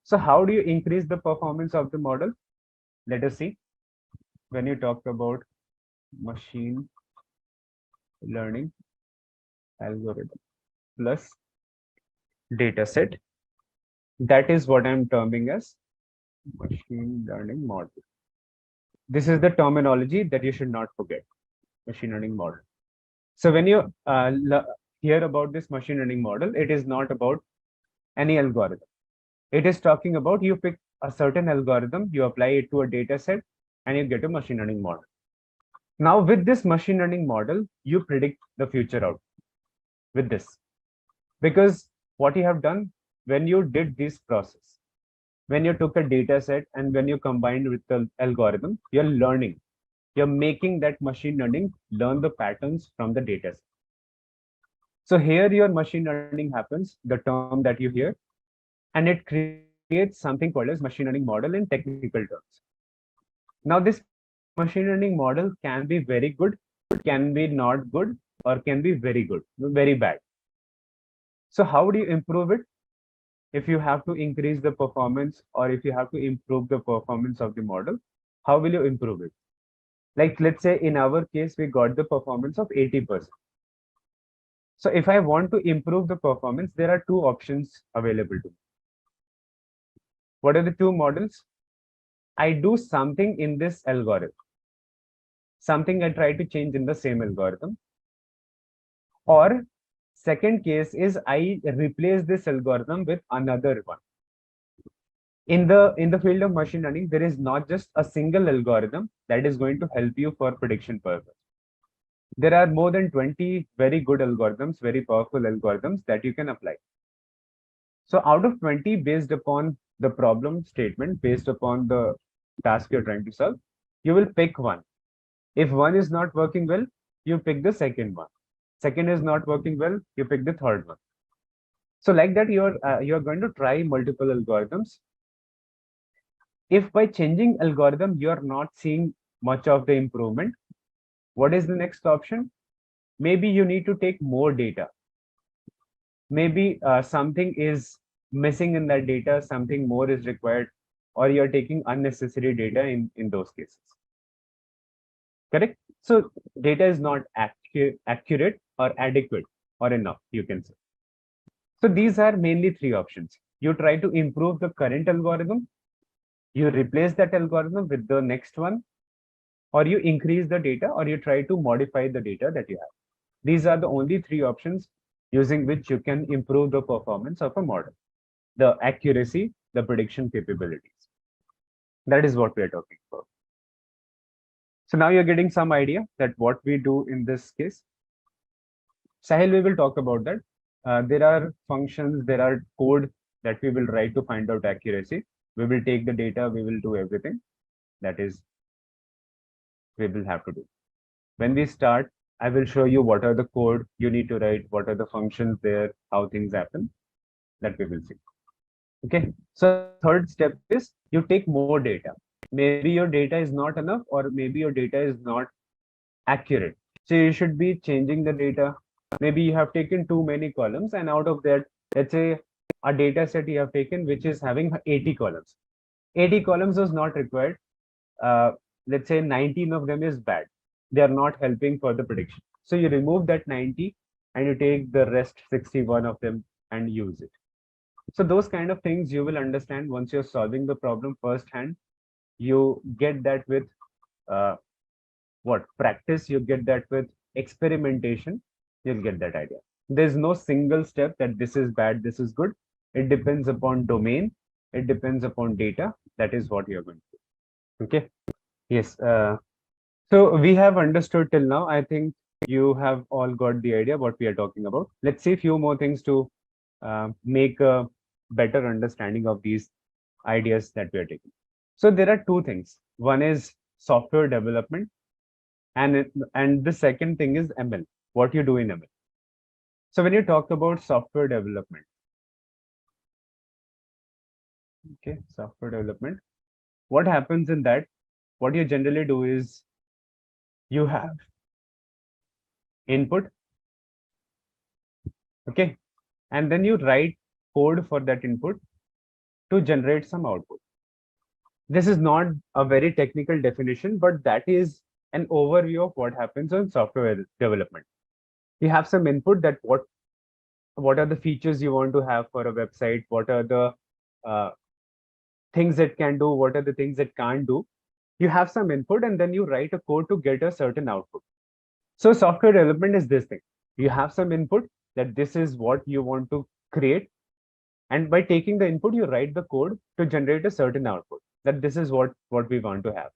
So how do you increase the performance of the model? Let us see. When you talk about machine learning algorithm plus data set, that is what I'm terming as machine learning model. This is the terminology that you should not forget, machine learning model. So when you hear about this machine learning model, it is not about any algorithm. It is talking about you pick a certain algorithm, you apply it to a data set, and you get a machine learning model. Now, with this machine learning model, you predict the future out with this. Because what you have done when you did this process, when you took a data set and when you combined with the algorithm, you're learning. You're making that machine learning learn the patterns from the data set. So here your machine learning happens, the term that you hear, and it creates something called as machine learning model in technical terms. Now, this machine learning model can be very good, can be not good, or can be very good, very bad. So how do you improve it? If you have to increase the performance or if you have to improve the performance of the model, how will you improve it? Like, let's say in our case, we got the performance of 80%. So if I want to improve the performance, there are two options available to me. What are the two models? I do something in this algorithm, something I try to change in the same algorithm. Or second case is I replace this algorithm with another one. In the field of machine learning, there is not just a single algorithm that is going to help you for prediction purpose. There are more than 20 very good algorithms, very powerful algorithms that you can apply. So out of 20, based upon the problem statement, based upon the task you're trying to solve, you will pick one. If one is not working well, you pick the second one. Second is not working well, you pick the third one. So like that, you're going to try multiple algorithms. If by changing algorithm, you're not seeing much of the improvement, what is the next option? Maybe you need to take more data. Maybe something is missing in that data, something more is required, or you're taking unnecessary data in those cases. Correct? So data is not accurate or adequate or enough, you can say. So these are mainly three options. You try to improve the current algorithm, you replace that algorithm with the next one, or you increase the data, or you try to modify the data that you have. These are the only three options using which you can improve the performance of a model, the accuracy, the prediction capabilities. That is what we are talking about. So now you're getting some idea that what we do in this case. Sahil, we will talk about that. There are functions, there are code that we will write to find out accuracy. We will take the data, we will do everything. That is, we will have to do. When we start, I will show you what are the code you need to write, what are the functions there, how things happen, that we will see. Okay, so third step is you take more data. Maybe your data is not enough, or maybe your data is not accurate. So you should be changing the data. Maybe you have taken too many columns, and out of that, let's say a data set you have taken which is having 80 columns. 80 columns was not required. Let's say 19 of them is bad. They are not helping for the prediction. So you remove that 90 and you take the rest 61 of them and use it. So those kind of things you will understand once you're solving the problem firsthand. You get that with practice, you get that with experimentation, you'll get that idea. There's no single step that this is bad, this is good. It depends upon domain, it depends upon data. That is what you're going to do. Okay. Yes. So we have understood till now. I think you have all got the idea what we are talking about. Let's see a few more things to make a better understanding of these ideas that we are taking. So there are two things. One is software development, and the second thing is ML, what you do in ML. So when you talk about software development, okay, software development, what happens in that? What you generally do is you have input, okay, and then you write code for that input to generate some output. This is not a very technical definition, but that is an overview of what happens on software development. You have some input, that what are the features you want to have for a website, what are the uh, things it can do, what are the things it can't do. You have some input and then you write a code to get a certain output. So software development is this thing. You have some input, that this is what you want to create, and by taking the input you write the code to generate a certain output, that this is what we want to have.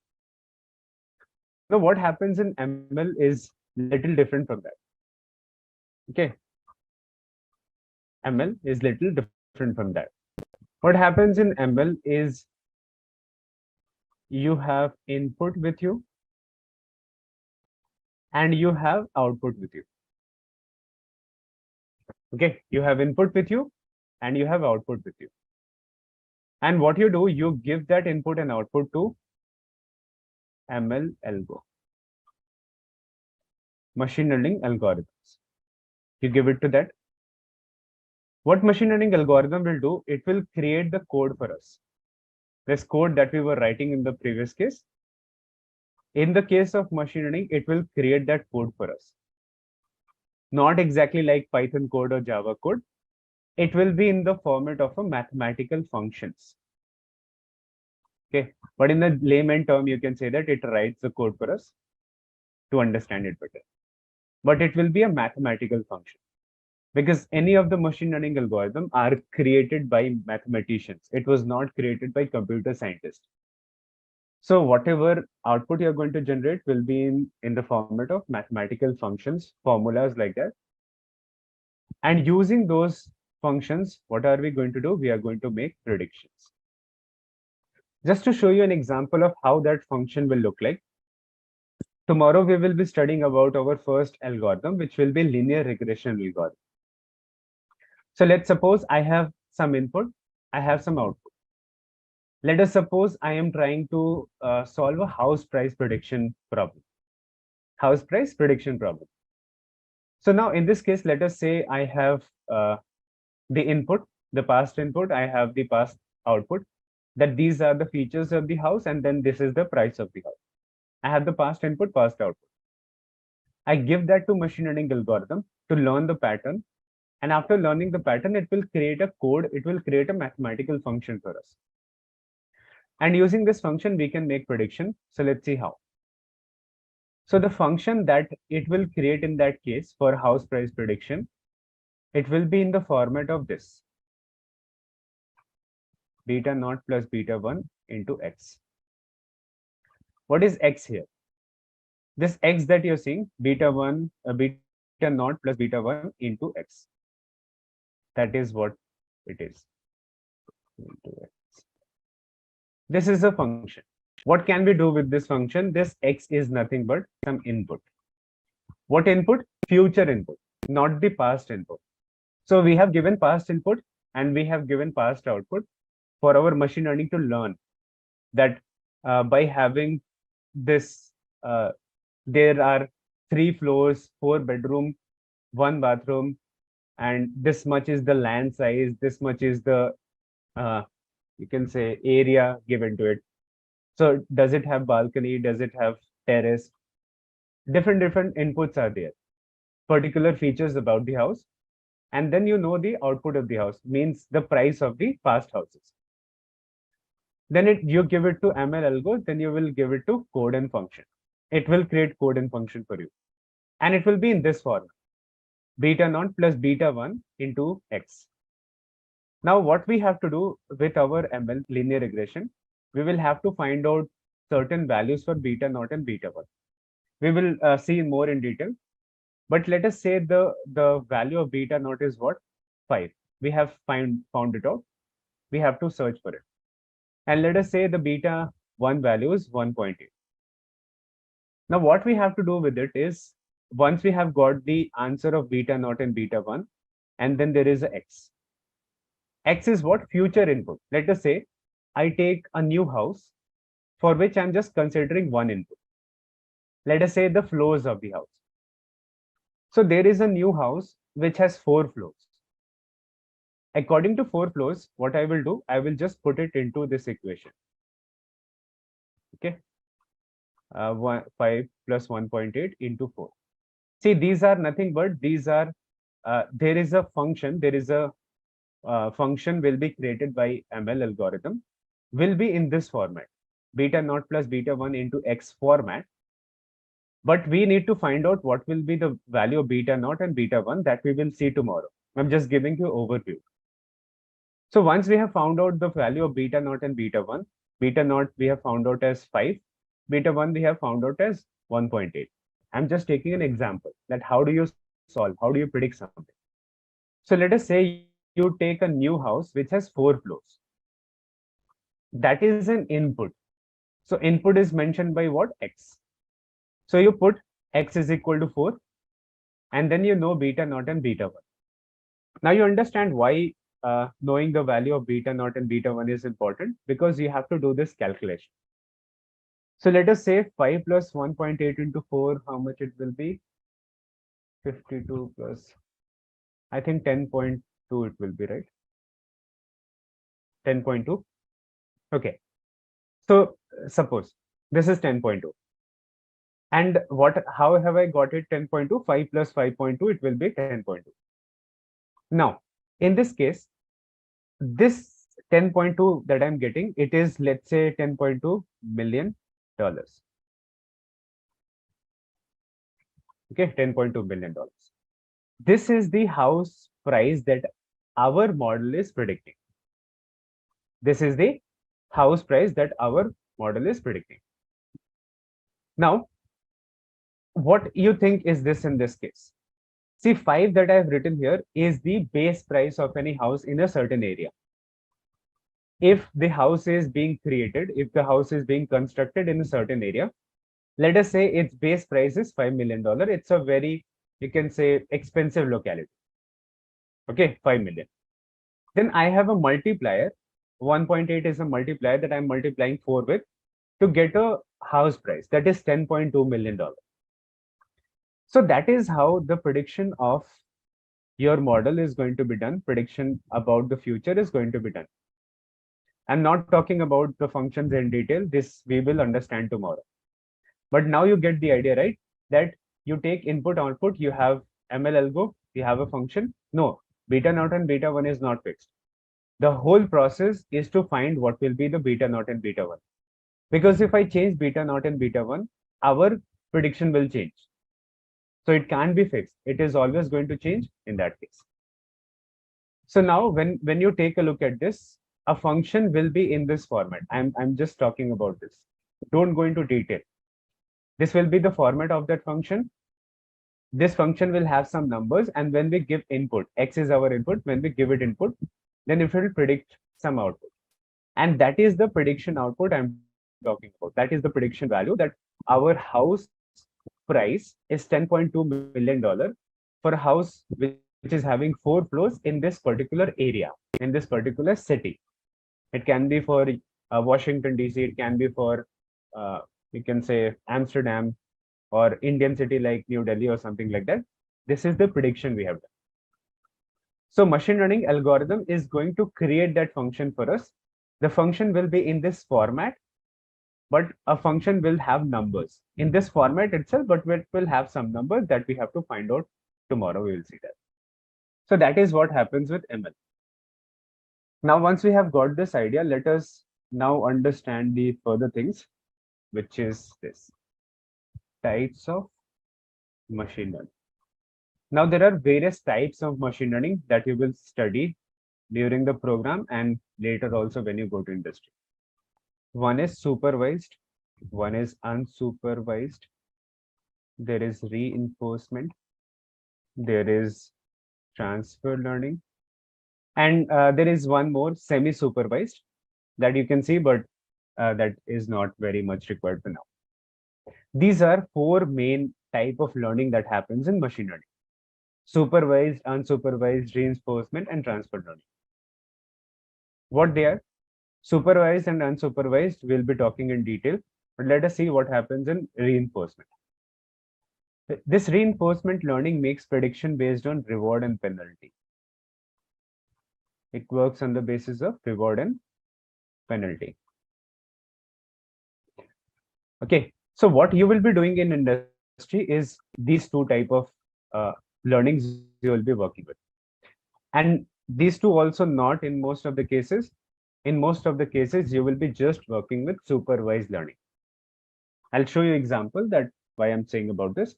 Now what happens in ML is little different from that. Okay, ML is little different from that. What happens in ML is you have input with you and you have output with you. Okay, you have input with you and you have output with you. And what you do, you give that input and output to ML algo, machine learning algorithms. You give it to that. What machine learning algorithm will do, it will create the code for us. This code that we were writing in the previous case. In the case of machine learning, it will create that code for us. Not exactly like Python code or Java code. It will be in the format of a mathematical functions. Okay, but in the layman term, you can say that it writes the code for us to understand it better. But it will be a mathematical function, because any of the machine learning algorithm are created by mathematicians. It was not created by computer scientists. So whatever output you're going to generate will be in the format of mathematical functions, formulas like that. And using those functions, what are we going to do? We are going to make predictions. Just to show you an example of how that function will look like, tomorrow we will be studying about our first algorithm, which will be linear regression algorithm. So let's suppose I have some input, I have some output. Let us suppose I am trying to solve a house price prediction problem. House price prediction problem. So now in this case, let us say I have the input, the past input, I have the past output, that these are the features of the house, and then this is the price of the house. I have the past input, past output. I give that to machine learning algorithm to learn the pattern. And after learning the pattern, it will create a code, it will create a mathematical function for us. And using this function, we can make prediction. So let's see how. So the function that it will create in that case for house price prediction, it will be in the format of this. Beta naught plus beta 1 into x. What is x here? This x that you're seeing, beta naught plus beta 1 into x. That is what it is. This is a function. What can we do with this function? This x is nothing but some input. What input? Future input, not the past input. So we have given past input and we have given past output for our machine learning to learn that by having this, there are 3 floors, 4 bedroom, 1 bathroom, and this much is the land size, this much is the you can say area given to it. So does it have balcony, does it have terrace? Different inputs are there, particular features about the house, and then you know the output of the house, means the price of the past houses. Then you give it to ML algo, then you will give it to code and function. It will create code and function for you, and it will be in this form: beta naught plus beta 1 into x. Now what we have to do with our ML linear regression, we will have to find out certain values for beta naught and beta 1. We will see more in detail, but let us say the value of beta naught is what? 5. We have found it out. We have to search for it. And let us say the beta 1 value is 1.8. Now, what we have to do with it is, once we have got the answer of beta naught and beta 1, and then there is a x. X is what? Future input. Let us say I take a new house for which I'm just considering one input. Let us say the floors of the house. So there is a new house which has 4 floors. According to 4 floors, what I will do, I will just put it into this equation. Okay. 5 plus 1.8 into 4. See, these are nothing but these are, there is a function, there is a function will be created by ML algorithm, will be in this format, beta naught plus beta 1 into x format. But we need to find out what will be the value of beta naught and beta 1, that we will see tomorrow. I'm just giving you overview. So once we have found out the value of beta naught and beta 1, beta naught we have found out as 5, beta 1 we have found out as 1.8. I'm just taking an example that how do you solve, how do you predict something. So let us say you take a new house which has 4 floors. That is an input. So input is mentioned by what? X. So you put x is equal to 4, and then you know beta naught and beta 1. Now you understand why knowing the value of beta naught and beta 1 is important, because you have to do this calculation. So let us say 5 plus 1.8 into 4, how much it will be? 52 plus, I think 10.2 it will be, right? 10.2. Okay. So suppose this is 10.2. And how have I got it 10.2? 5 plus 5.2, it will be 10.2. Now, in this case, this 10.2 that I'm getting, it is, let's say, $10.2 million. Okay, $10.2 million. This is the house price that our model is predicting. This is the house price that our model is predicting. Now, what you think is this in this case? See, 5 that I've written here is the base price of any house in a certain area. If the house is being created, if the house is being constructed in a certain area, let us say its base price is $5 million. It's a very, you can say, expensive locality. Okay, 5 million. Then I have a multiplier. 1.8 is a multiplier that I'm multiplying 4 with to get a house price that is $10.2 million. So that is how the prediction of your model is going to be done. Prediction about the future is going to be done. I'm not talking about the functions in detail. This we will understand tomorrow. But now you get the idea, right? That you take input, output, you have ML algo, you have a function. No, beta naught and beta 1 is not fixed. The whole process is to find what will be the beta naught and beta 1. Because if I change beta naught and beta 1, our prediction will change. So it can't be fixed. It is always going to change in that case. So now when you take a look at this, a function will be in this format. I'm just talking about this. Don't go into detail. This will be the format of that function. This function will have some numbers, and when we give input, x is our input, when we give it input, then it will predict some output. And that is the prediction output I'm talking about. That is the prediction value, that our house price is $10.2 million for a house which is having 4 floors in this particular area, in this particular city. It can be for Washington, D.C., it can be for, you can say, Amsterdam or Indian city like New Delhi or something like that. This is the prediction we have done. So machine learning algorithm is going to create that function for us. The function will be in this format, but a function will have numbers in this format itself, but it will have some numbers that we have to find out tomorrow. We will see that. So that is what happens with ML. Now, once we have got this idea, let us now understand the further things, which is this types of machine learning. Now, there are various types of machine learning that you will study during the program and later also when you go to industry. One is supervised, one is unsupervised, there is reinforcement, there is transfer learning, and there is one more, semi-supervised, that you can see, but that is not very much required for now. These are four main type of learning that happens in machine learning: supervised, unsupervised, reinforcement, and transfer learning. What they are? Supervised and unsupervised, we'll be talking in detail, but let us see what happens in reinforcement. This reinforcement learning makes prediction based on reward and penalty. It works on the basis of reward and penalty. Okay, so what you will be doing in industry is these two type of uh, learnings you will be working with. And these two also not in most of the cases. In most of the cases, you will be just working with supervised learning. I'll show you example that why I'm saying about this.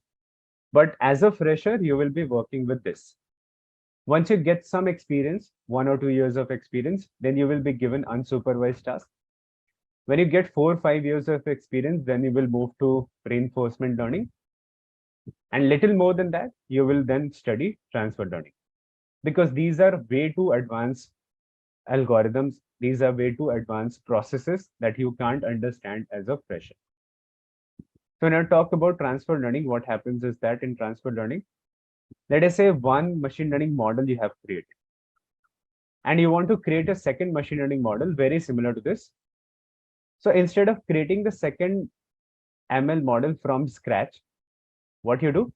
But as a fresher, you will be working with this. Once you get some experience, 1 or 2 years of experience, then you will be given unsupervised tasks. When you get 4 or 5 years of experience, then you will move to reinforcement learning. And little more than that, you will then study transfer learning. Because these are way too advanced algorithms. These are way too advanced processes that you can't understand as a fresher. So when I talk about transfer learning, what happens is that in transfer learning, let us say one machine learning model you have created. And you want to create a second machine learning model very similar to this. So instead of creating the second ML model from scratch, what you do?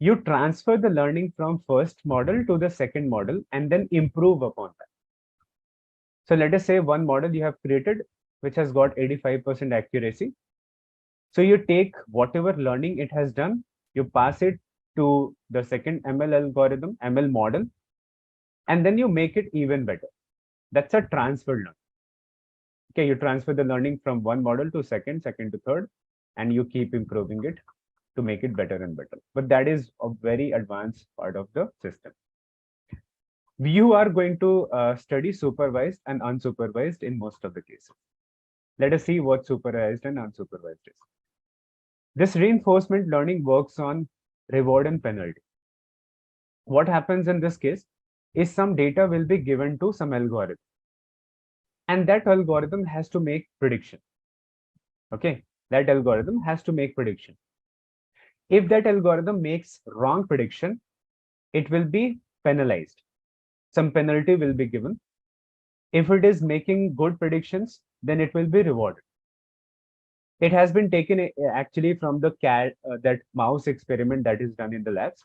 You transfer the learning from first model to the second model and then improve upon that. So let us say one model you have created, which has got 85% accuracy. So you take whatever learning it has done, you pass it to the second ML algorithm, ML model, and then you make it even better. That's a transfer learning. Okay, you transfer the learning from one model to second, second to third, and you keep improving it to make it better and better. But that is a very advanced part of the system. You are going to study supervised and unsupervised in most of the cases. Let us see what supervised and unsupervised is. This reinforcement learning works on reward and penalty. What happens in this case is some data will be given to some algorithm, and that algorithm has to make prediction. Okay, that algorithm has to make prediction. If that algorithm makes wrong prediction, it will be penalized. Some penalty will be given. If it is making good predictions, then it will be rewarded. It has been taken actually from the cat, that mouse experiment that is done in the labs.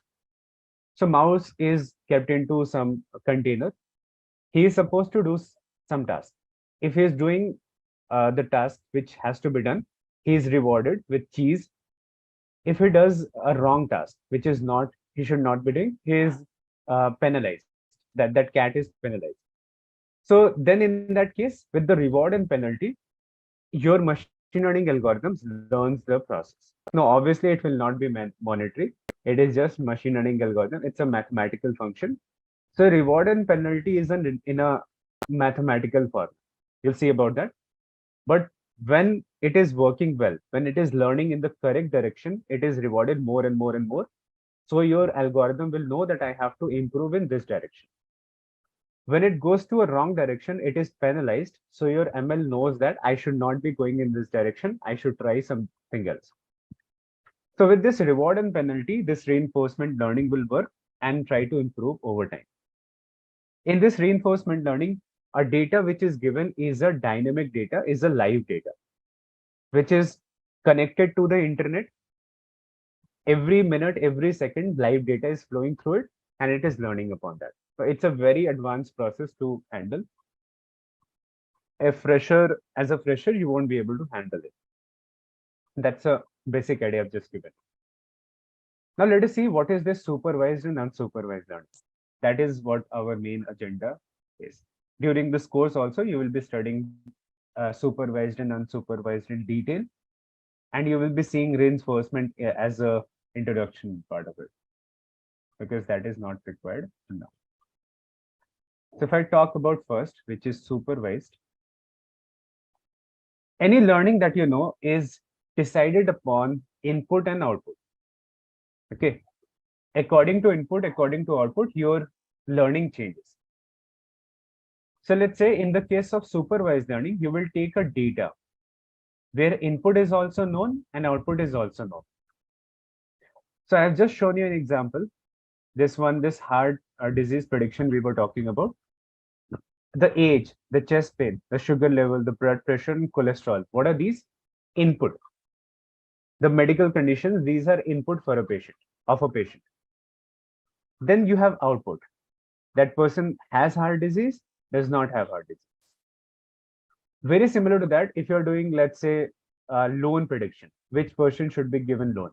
So mouse is kept into some container. He is supposed to do some task. If he is doing the task which has to be done, he is rewarded with cheese. If he does a wrong task, which is not, he should not be doing, he is penalized. That cat is penalized. So then in that case, with the reward and penalty, your machine learning algorithms learns the process. No, obviously it will not be monetary. It is just machine learning algorithm. It's a mathematical function. So reward and penalty is in a mathematical form. You'll see about that. But when it is working well, when it is learning in the correct direction, it is rewarded more and more and more. So your algorithm will know that I have to improve in this direction. When it goes to a wrong direction, it is penalized. So your ML knows that I should not be going in this direction. I should try something else. So with this reward and penalty, this reinforcement learning will work and try to improve over time. In this reinforcement learning, a data which is given is a dynamic data, is a live data, which is connected to the internet. Every minute, every second, live data is flowing through it, and it is learning upon that. So it's a very advanced process to handle. As a fresher, you won't be able to handle it. That's a basic idea I've just given. Now let us see what is this supervised and unsupervised learning. That is what our main agenda is. During this course also, you will be studying supervised and unsupervised in detail, and you will be seeing reinforcement as a introduction part of it, because that is not required now. So if I talk about first, which is supervised, any learning that you know is decided upon input and output. Okay, according to input, according to output, your learning changes. So let's say in the case of supervised learning, you will take a data where input is also known and output is also known. So I've just shown you an example. This heart disease prediction we were talking about. The age, the chest pain, the sugar level, the blood pressure, and cholesterol. What are these? Input. The medical conditions, these are input for a patient, of a patient. Then you have output. That person has heart disease, does not have heart disease. Very similar to that, if you're doing, let's say, loan prediction, which person should be given loan.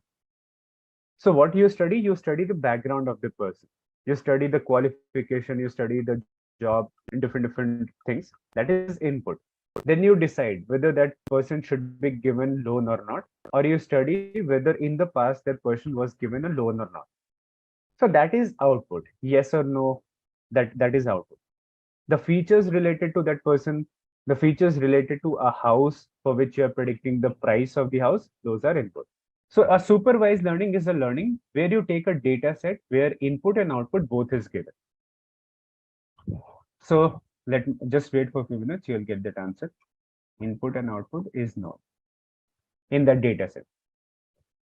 So what you study the background of the person. You study the qualification, you study the job, different things. That is input. Then you decide whether that person should be given loan or not, or you study whether in the past that person was given a loan or not. So that is output. Yes or no, that is output. The features related to that person, the features related to a house for which you are predicting the price of the house, those are input. So a supervised learning is a learning where you take a data set where input and output both is given. So let me just wait for a few minutes, you'll get that answer. Input and output is known in that data set.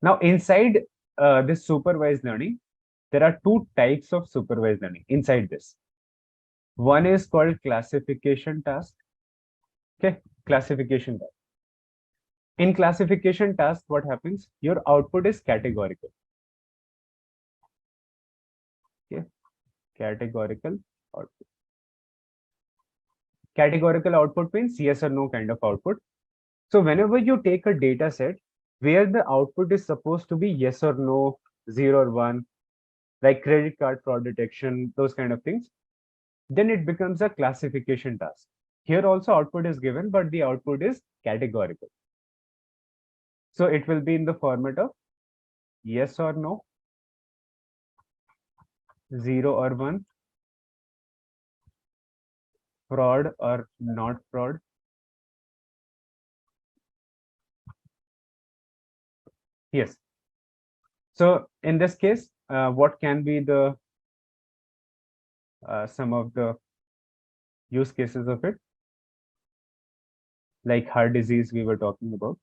Now inside this supervised learning, there are two types of supervised learning inside this. One is called classification task. Okay, classification task. In classification task, what happens? Your output is categorical. Okay, categorical output. Categorical output means yes or no kind of output. So whenever you take a data set where the output is supposed to be yes or no, 0 or 1, like credit card fraud detection, those kind of things, then it becomes a classification task. Here also output is given, but the output is categorical. So it will be in the format of yes or no, 0 or 1, fraud or not fraud. Yes. So in this case, what can be the some of the use cases of it? Like heart disease we were talking about.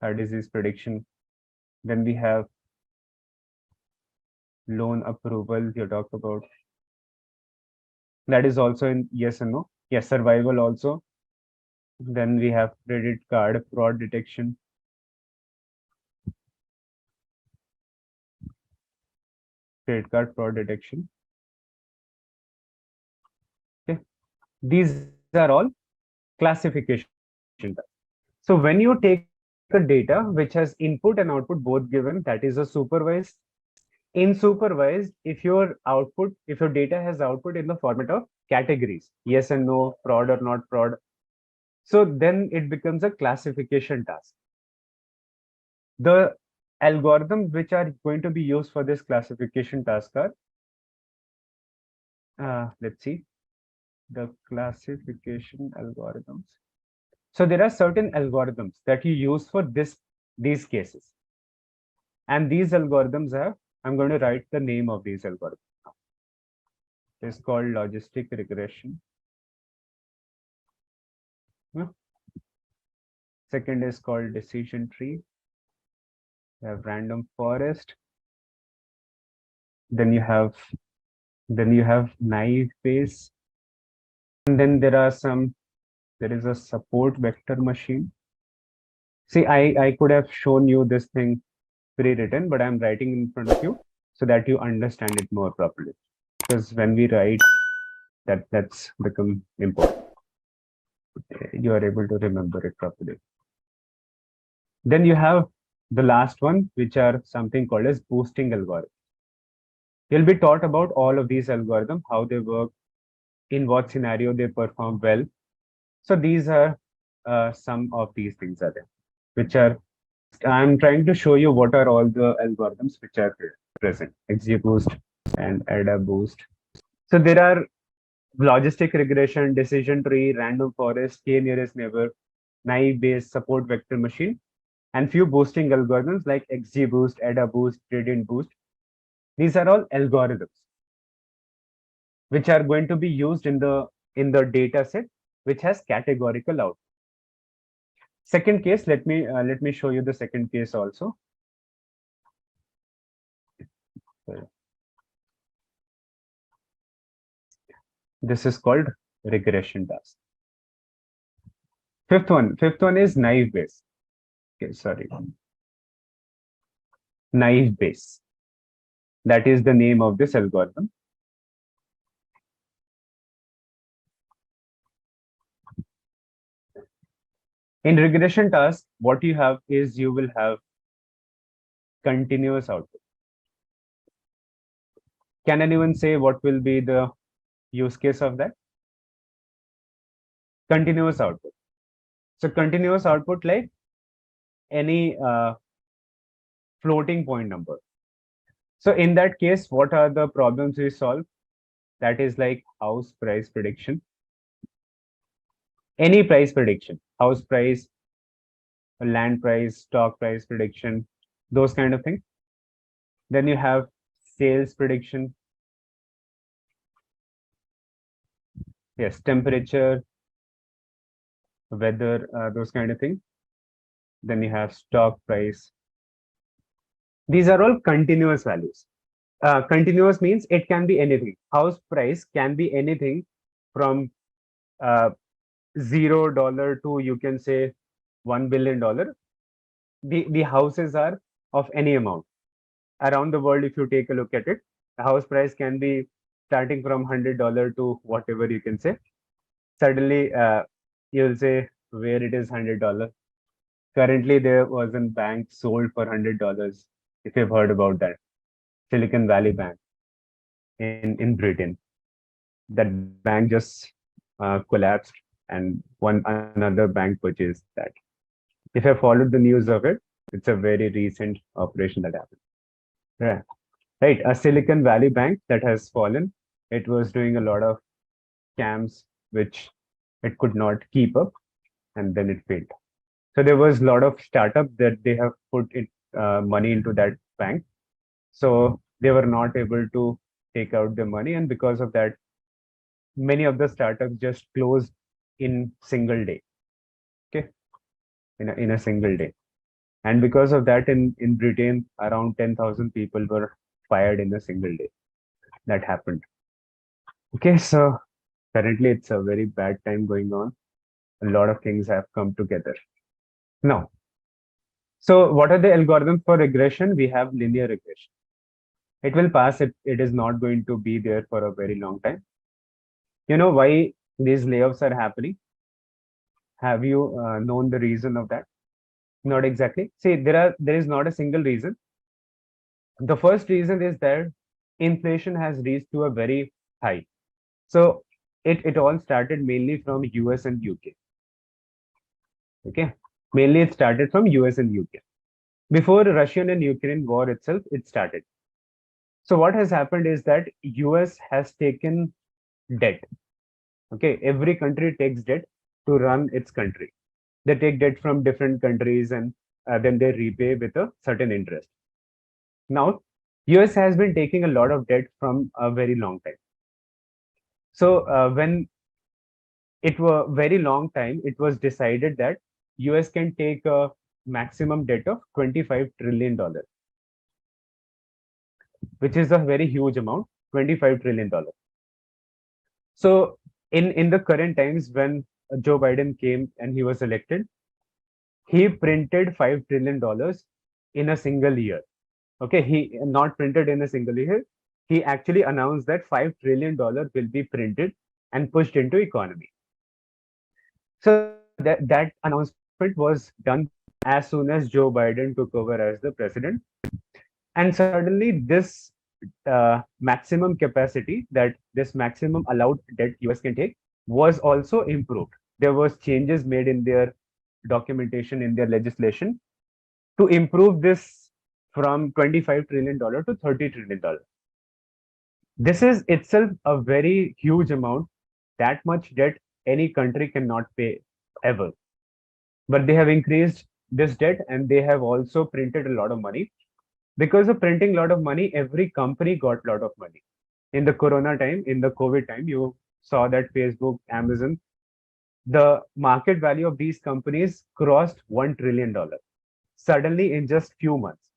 Heart disease prediction. Then we have loan approval you talked about. That is also in yes and no. Yes, survival also. Then we have credit card fraud detection. Credit card fraud detection. Okay. These are all classification. So when you take a data which has input and output both given, that is a supervised. In supervised, if your data has output in the format of categories, yes and no, fraud or not fraud, so then it becomes a classification task. The algorithms which are going to be used for this classification task are, let's see, the classification algorithms. So there are certain algorithms that you use for these cases. And these algorithms have, I'm going to write the name of these algorithms. It's called logistic regression. Second is called decision tree. You have random forest. Then you have naive Bayes. And then there is a support vector machine. See, I could have shown you this thing pre-written, but I'm writing in front of you so that you understand it more properly. Because when we write, that's become important. You are able to remember it properly. Then you have the last one, which are something called as boosting algorithms. You'll be taught about all of these algorithms, how they work, in what scenario they perform well. So these are some of these things are there, which are, I'm trying to show you what are all the algorithms which are present, XGBoost and AdaBoost. So there are logistic regression, decision tree, random forest, k nearest neighbor, naive Bayes, support vector machine, and few boosting algorithms like XGBoost, AdaBoost, gradient boost. These are all algorithms which are going to be used in the data set which has categorical output. Second case, let me show you the second case also. This is called regression task. Fifth one is naive Bayes. Okay, sorry. Naive Bayes. That is the name of this algorithm. In regression task, what you have is you will have continuous output. Can anyone say what will be the use case of that? Continuous output. So continuous output like any floating point number. So in that case, what are the problems we solve? That is like house price prediction. Any price prediction, house price, land price, stock price prediction, those kind of things. Then you have sales prediction. Yes, temperature, weather, those kind of things. Then you have stock price. These are all continuous values. Continuous means it can be anything. House price can be anything from $0 to, you can say, $1 billion. The houses are of any amount around the world. If you take a look at it, the house price can be starting from $100 to whatever, you can say. Suddenly you'll say where it is $100. Currently there was a bank sold for $100, if you've heard about that, Silicon Valley Bank in Britain. That bank just collapsed and one another bank purchased that. If I followed the news of it, it's a very recent operation that happened. Yeah. Right, a Silicon Valley bank that has fallen. It was doing a lot of scams which it could not keep up, and then it failed. So there was a lot of startup that they have put money into that bank. So they were not able to take out the money, and because of that, many of the startups just closed in single day. Okay, in a single day. And because of that, in Britain, around 10,000 people were fired in a single day. That happened. Okay, so currently it's a very bad time going on. A lot of things have come together. Now, so what are the algorithms for regression? We have linear regression. It will pass. It is not going to be there for a very long time. You know why these layoffs are happening? Have you known the reason of that? Not exactly. See, there is not a single reason. The first reason is that inflation has reached to a very high. So it all started mainly from US and UK. Okay, mainly it started from US and UK. Before Russian and Ukraine war itself, it started. So what has happened is that US has taken debt. Okay, every country takes debt to run its country. They take debt from different countries and then they repay with a certain interest. Now, US has been taking a lot of debt from a very long time. So when it was very long time, it was decided that US can take a maximum debt of $25 trillion, which is a very huge amount, $25 trillion. So in the current times, when Joe Biden came and he was elected, he printed $5 trillion in a single year. Okay, he not printed in a single year. He actually announced that $5 trillion will be printed and pushed into economy. So that announcement was done as soon as Joe Biden took over as the president. And suddenly this maximum capacity, that this maximum allowed debt US can take, was also improved. There was changes made in their documentation, in their legislation, to improve this from $25 trillion to $30 trillion. This is itself a very huge amount. That much debt any country cannot pay ever. But they have increased this debt and they have also printed a lot of money. Because of printing a lot of money, every company got a lot of money. In the Corona time, in the COVID time, you saw that Facebook, Amazon, the market value of these companies crossed $1 trillion suddenly in just few months.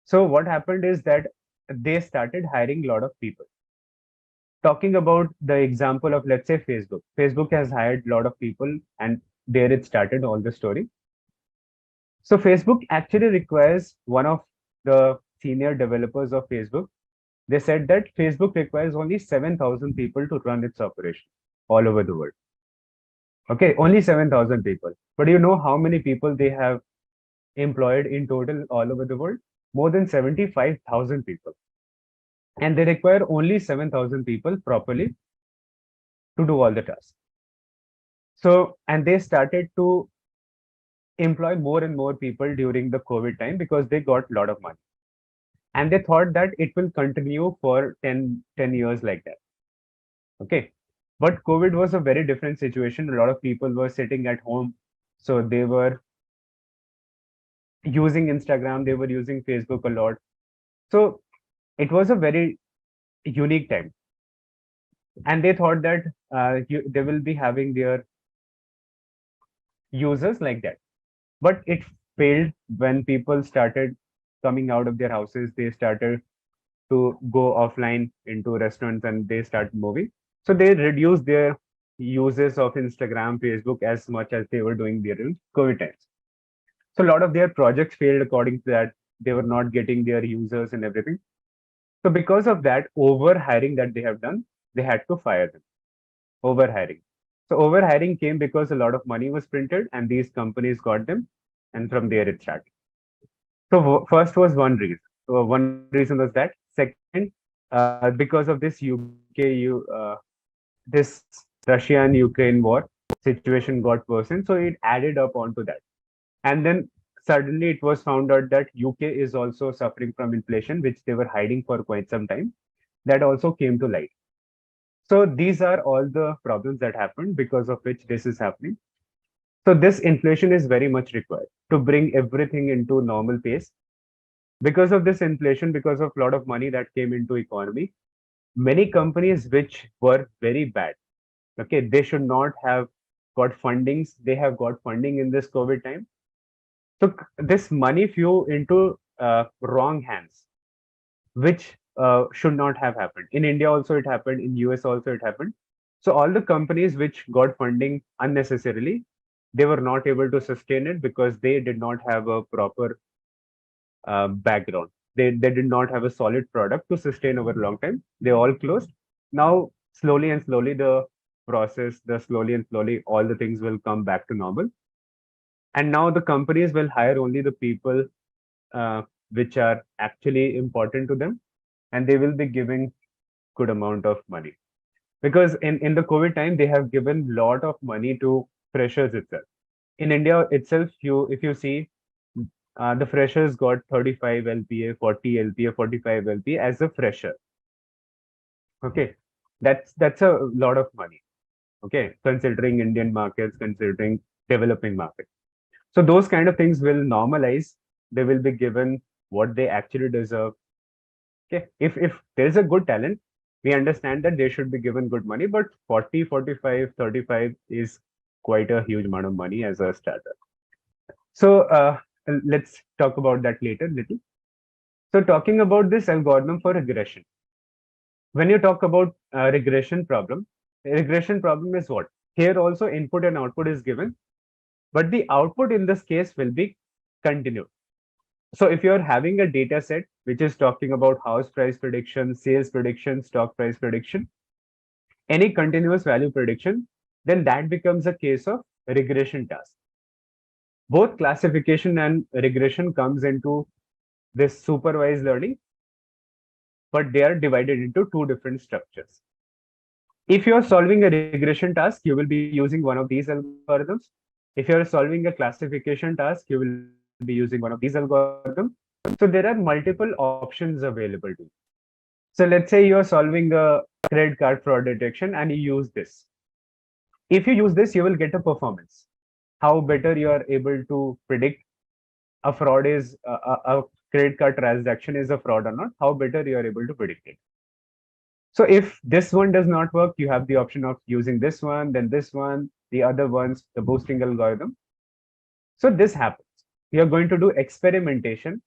So what happened is that they started hiring a lot of people. Talking about the example of, let's say, Facebook. Facebook has hired a lot of people, and there it started all the story. So Facebook actually requires one of the senior developers of Facebook. They said that Facebook requires only 7,000 people to run its operation all over the world. Okay, only 7,000 people. But do you know how many people they have employed in total all over the world? More than 75,000 people. And they require only 7,000 people properly to do all the tasks. So, and they started to employ more and more people during the COVID time because they got a lot of money. And they thought that it will continue for 10 years like that. Okay. But COVID was a very different situation. A lot of people were sitting at home. So they were using Instagram, they were using Facebook a lot. So it was a very unique time. And they thought that they will be having their users like that. But it failed when people started coming out of their houses. They started to go offline into restaurants and they started moving. So they reduced their uses of Instagram, Facebook as much as they were doing during COVID times. So a lot of their projects failed according to that. They were not getting their users and everything. So because of that over hiring that they have done, they had to fire them. Over hiring. So over hiring came because a lot of money was printed and these companies got them, and from there it started. So first was one reason. So one reason was that. Second, because of this this Russia and Ukraine war situation got worsened, so it added up onto that. And then suddenly it was found out that UK is also suffering from inflation, which they were hiding for quite some time. That also came to light. So these are all the problems that happened because of which this is happening. So this inflation is very much required to bring everything into normal pace. Because of this inflation, because of a lot of money that came into economy, many companies which were very bad, okay, they should not have got fundings. They have got funding in this COVID time. So this money flew into wrong hands, which should not have happened. In India also it happened. In US also it happened. So all the companies which got funding unnecessarily, they were not able to sustain it because they did not have a proper background. They did not have a solid product to sustain over a long time. They all closed. Now slowly and slowly the slowly and slowly all the things will come back to normal. And now the companies will hire only the people which are actually important to them, and they will be giving good amount of money because in the COVID time they have given lot of money to freshers itself. In India itself, you if you see the freshers got 35 LPA, 40 LPA, 45 LPA as a fresher. Okay, that's a lot of money. Okay, considering Indian markets, considering developing markets. So those kind of things will normalize. They will be given what they actually deserve. Okay, if there is a good talent, we understand that they should be given good money, but 40, 45, 35 is quite a huge amount of money as a starter. So let's talk about that later little. So talking about this algorithm for regression. When you talk about regression problem is what? Here also input and output is given, but the output in this case will be continued. So if you're having a data set which is talking about house price prediction, sales prediction, stock price prediction, any continuous value prediction, then that becomes a case of regression task. Both classification and regression comes into this supervised learning, but they are divided into two different structures. If you're solving a regression task, you will be using one of these algorithms. If you're solving a classification task, you will be using one of these algorithms. So there are multiple options available to you. So let's say you're solving a credit card fraud detection and you use this. If you use this, you will get a performance. How better you are able to predict a fraud is a credit card transaction is a fraud or not, how better you are able to predict it. So if this one does not work, you have the option of using this one, then this one. the other ones, the boosting algorithm. So this happens. You're going to do experimentation.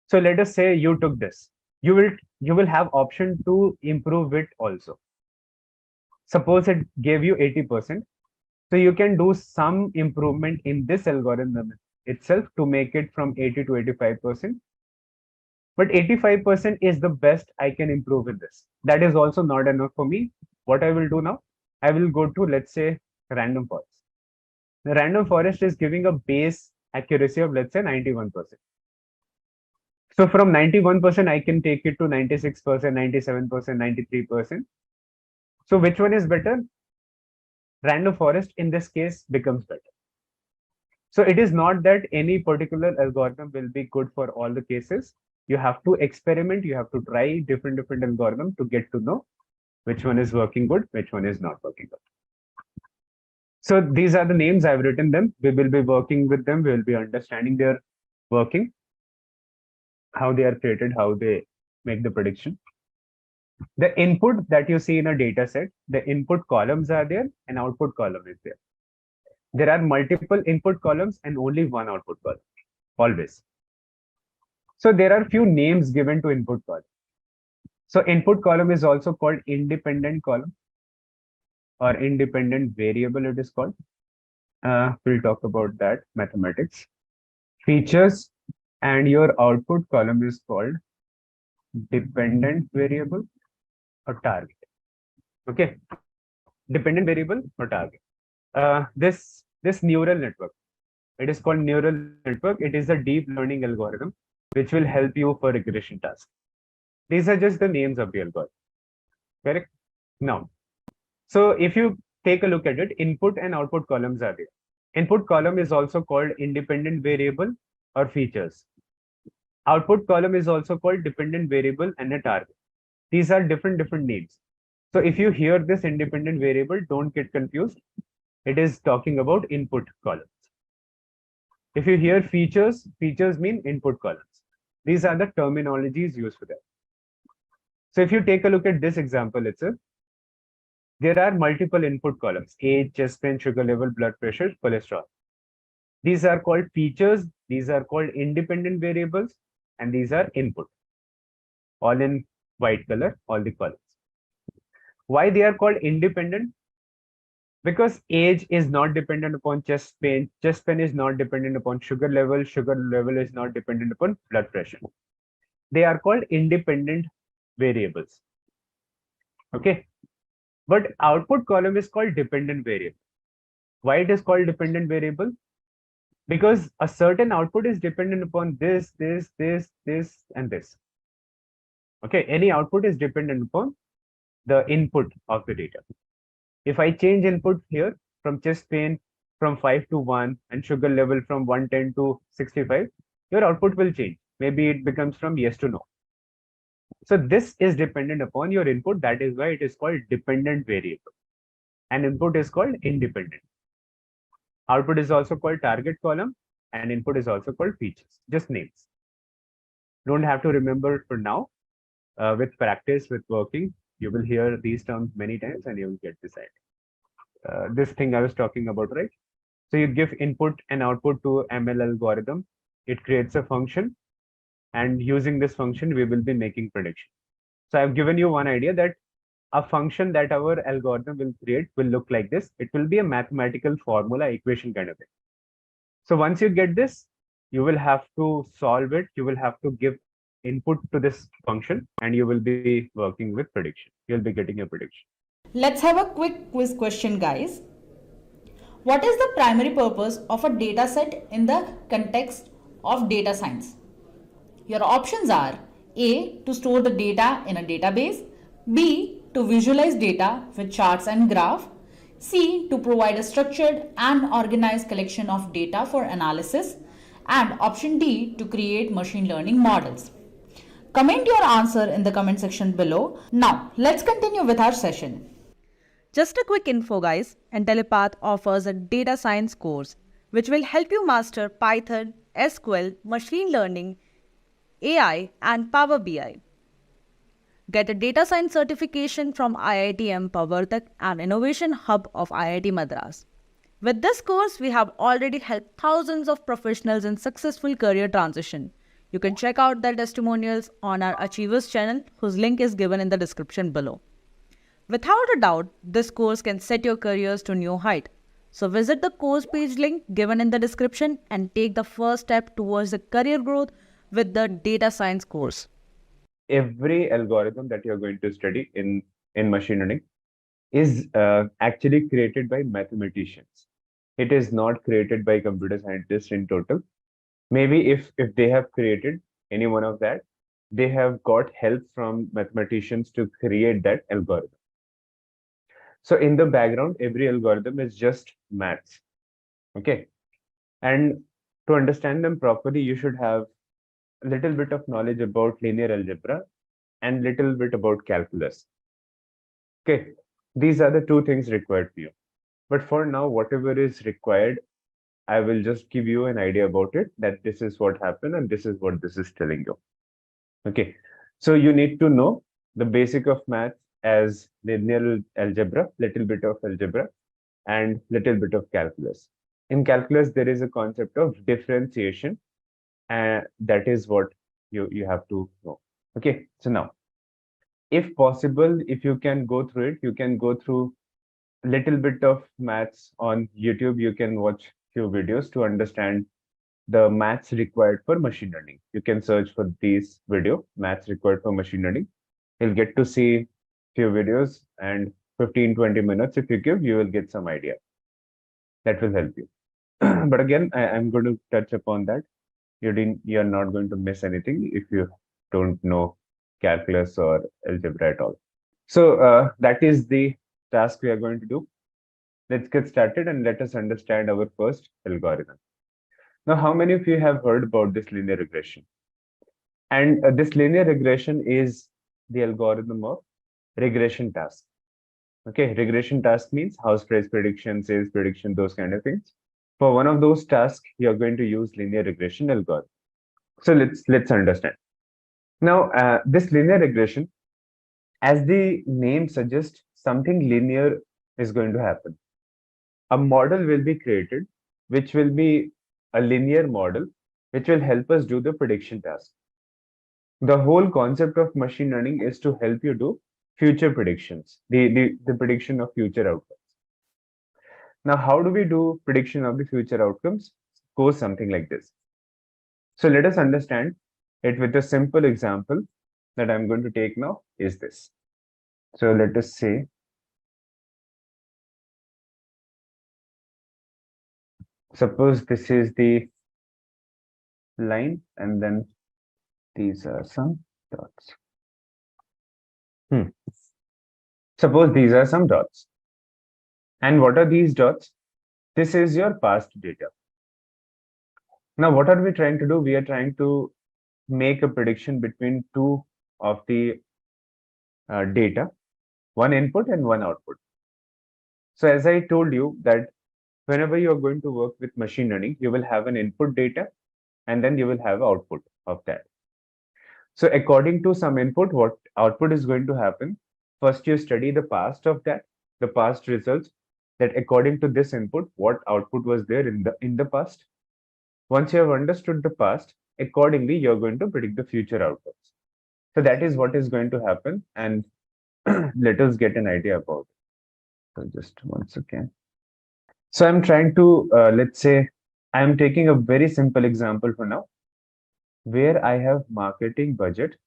So let us say you took this. You will have option to improve it also. Suppose it gave you 80%. So you can do some improvement in this algorithm itself to make it from 80 to 85%. But 85% is the best I can improve in this. That is also not enough for me. What I will do now, I will go to, let's say, random forest. The random forest is giving a base accuracy of, let's say, 91%. So from 91%, I can take it to 96%, 97%, 93%. So which one is better? Random forest in this case becomes better. So it is not that any particular algorithm will be good for all the cases. You have to experiment, you have to try different algorithms to get to know which one is working good, which one is not working good. So these are the names, I've written them. We will be working with them. We will be understanding their working, how they are created, how they make the prediction. The input that you see in a data set, the input columns are there and output column is there. There are multiple input columns and only one output column, always. So there are few names given to input column. So input column is also called independent column or independent variable, it is called. We'll talk about that, mathematics. Features, and your output column is called dependent variable or target. Okay, dependent variable or target. This neural network, it is called neural network. It is a deep learning algorithm which will help you for regression tasks. These are just the names of the algorithm. Correct? Now, so if you take a look at it, input and output columns are there. Input column is also called independent variable or features. Output column is also called dependent variable and a target. These are different names. So if you hear this independent variable, don't get confused. It is talking about input columns. If you hear features, features mean input columns. These are the terminologies used for that. So if you take a look at this example itself, there are multiple input columns: age, chest pain, sugar level, blood pressure, cholesterol. These are called features. These are called independent variables, and these are input. All in white color, all the columns. Why they are called independent? Because age is not dependent upon chest pain is not dependent upon sugar level is not dependent upon blood pressure. They are called independent variables. Okay, but output column is called dependent variable. Why it is called dependent variable? Because a certain output is dependent upon this, and this. Okay, any output is dependent upon the input of the data. If I change input here from chest pain from 5 to 1 and sugar level from 110 to 65, your output will change. Maybe it becomes from yes to no. So this is dependent upon your input. That is why it is called dependent variable. And input is called independent. Output is also called target column and input is also called features. Just names. Don't have to remember for now. With practice, with working, you will hear these terms many times and you will get this idea. This thing I was talking about, right? So you give input and output to ML algorithm. It creates a function, and using this function, we will be making prediction. So I've given you one idea that a function that our algorithm will create will look like this. It will be a mathematical formula, equation kind of thing. So once you get this, you will have to solve it. You will have to give input to this function and you will be working with prediction. You'll be getting a prediction. Let's have a quick quiz question, guys. What is the primary purpose of a data set in the context of data science? Your options are A. To store the data in a database, B. To visualize data with charts and graph, C. To provide a structured and organized collection of data for analysis, and option D. To create machine learning models. Comment your answer in the comment section below. Now, let's continue with our session. Just a quick info, guys. Intellipaat offers a data science course which will help you master Python, SQL, machine learning, AI, and Power BI. Get a data science certification from IIT Purvartak and Innovation Hub of IIT Madras. With this course, we have already helped thousands of professionals in successful career transition. You can check out their testimonials on our Achievers channel, whose link is given in the description below. Without a doubt, this course can set your careers to new height. So visit the course page link given in the description and take the first step towards the career growth with the data science course. Every algorithm that you're going to study in machine learning is actually created by mathematicians. It is not created by computer scientists in total. Maybe if they have created any one of that, they have got help from mathematicians to create that algorithm. So in the background, every algorithm is just maths. Okay. And to understand them properly, you should have a little bit of knowledge about linear algebra and little bit about calculus. Okay. These are the two things required for you. But for now, whatever is required, I will just give you an idea about it, that this is what happened and this is what this is telling you. Okay. So you need to know the basic of math as linear algebra, little bit of algebra, and little bit of calculus. In calculus, there is a concept of differentiation, and that is what you have to know. Okay. So now, if possible, if you can go through it, you can go through little bit of maths on YouTube. You can watch few videos to understand the maths required for machine learning. You can search for these video, maths required for machine learning. You'll get to see few videos, and 15-20 minutes if you give, you will get some idea. That will help you. But again, I'm going to touch upon that. You're not going to miss anything if you don't know calculus or algebra at all. So that is the task we are going to do. Let's get started and let us understand our first algorithm. Now, how many of you have heard about this linear regression? And this linear regression is the algorithm of regression task. Okay, regression task means house price prediction, sales prediction, those kind of things. For one of those tasks, you're going to use linear regression algorithm. So let's understand. Now, this linear regression, as the name suggests, something linear is going to happen. A model will be created, which will be a linear model, which will help us do the prediction task. The whole concept of machine learning is to help you do future predictions, the prediction of future outcomes. Now, how do we do prediction of the future outcomes? Goes something like this. So let us understand it with a simple example that I'm going to take now is this. So let us say, suppose this is the line and then these are some dots. Suppose these are some dots. And what are these dots? This is your past data. Now, what are we trying to do? We are trying to make a prediction between two of the data, one input and one output. So as I told you that whenever you are going to work with machine learning, you will have an input data and then you will have output of that. So according to some input, what output is going to happen? First, you study the past of that, the past results, that according to this input, what output was there in the past. Once you have understood the past, accordingly, you're going to predict the future outcomes. So that is what is going to happen. And let us get an idea about it. So just once again. So I'm trying to, let's say, I'm taking a very simple example for now, where I have marketing budget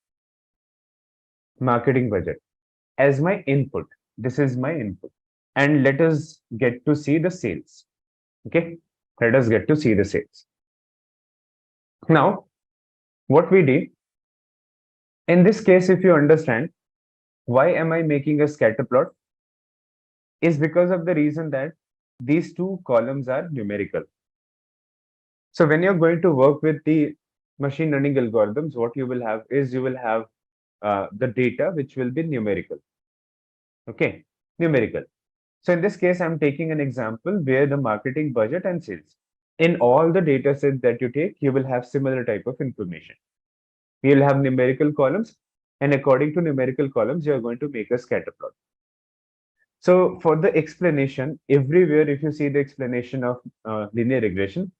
as my input. This is my input. And let us get to see the sales. Okay, let us get to see the sales. Now, what we did, in this case, if you understand, why am I making a scatter plot? Is because of the reason that these two columns are numerical. So when you're going to work with the machine learning algorithms, what you will have is you will have the data which will be numerical. Okay, numerical. So in this case, I'm taking an example where the marketing budget and sales. In all the data sets that you take, you will have similar type of information. You'll have numerical columns And according to numerical columns, you are going to make a scatter plot. So for the explanation, everywhere, if you see the explanation of linear regression,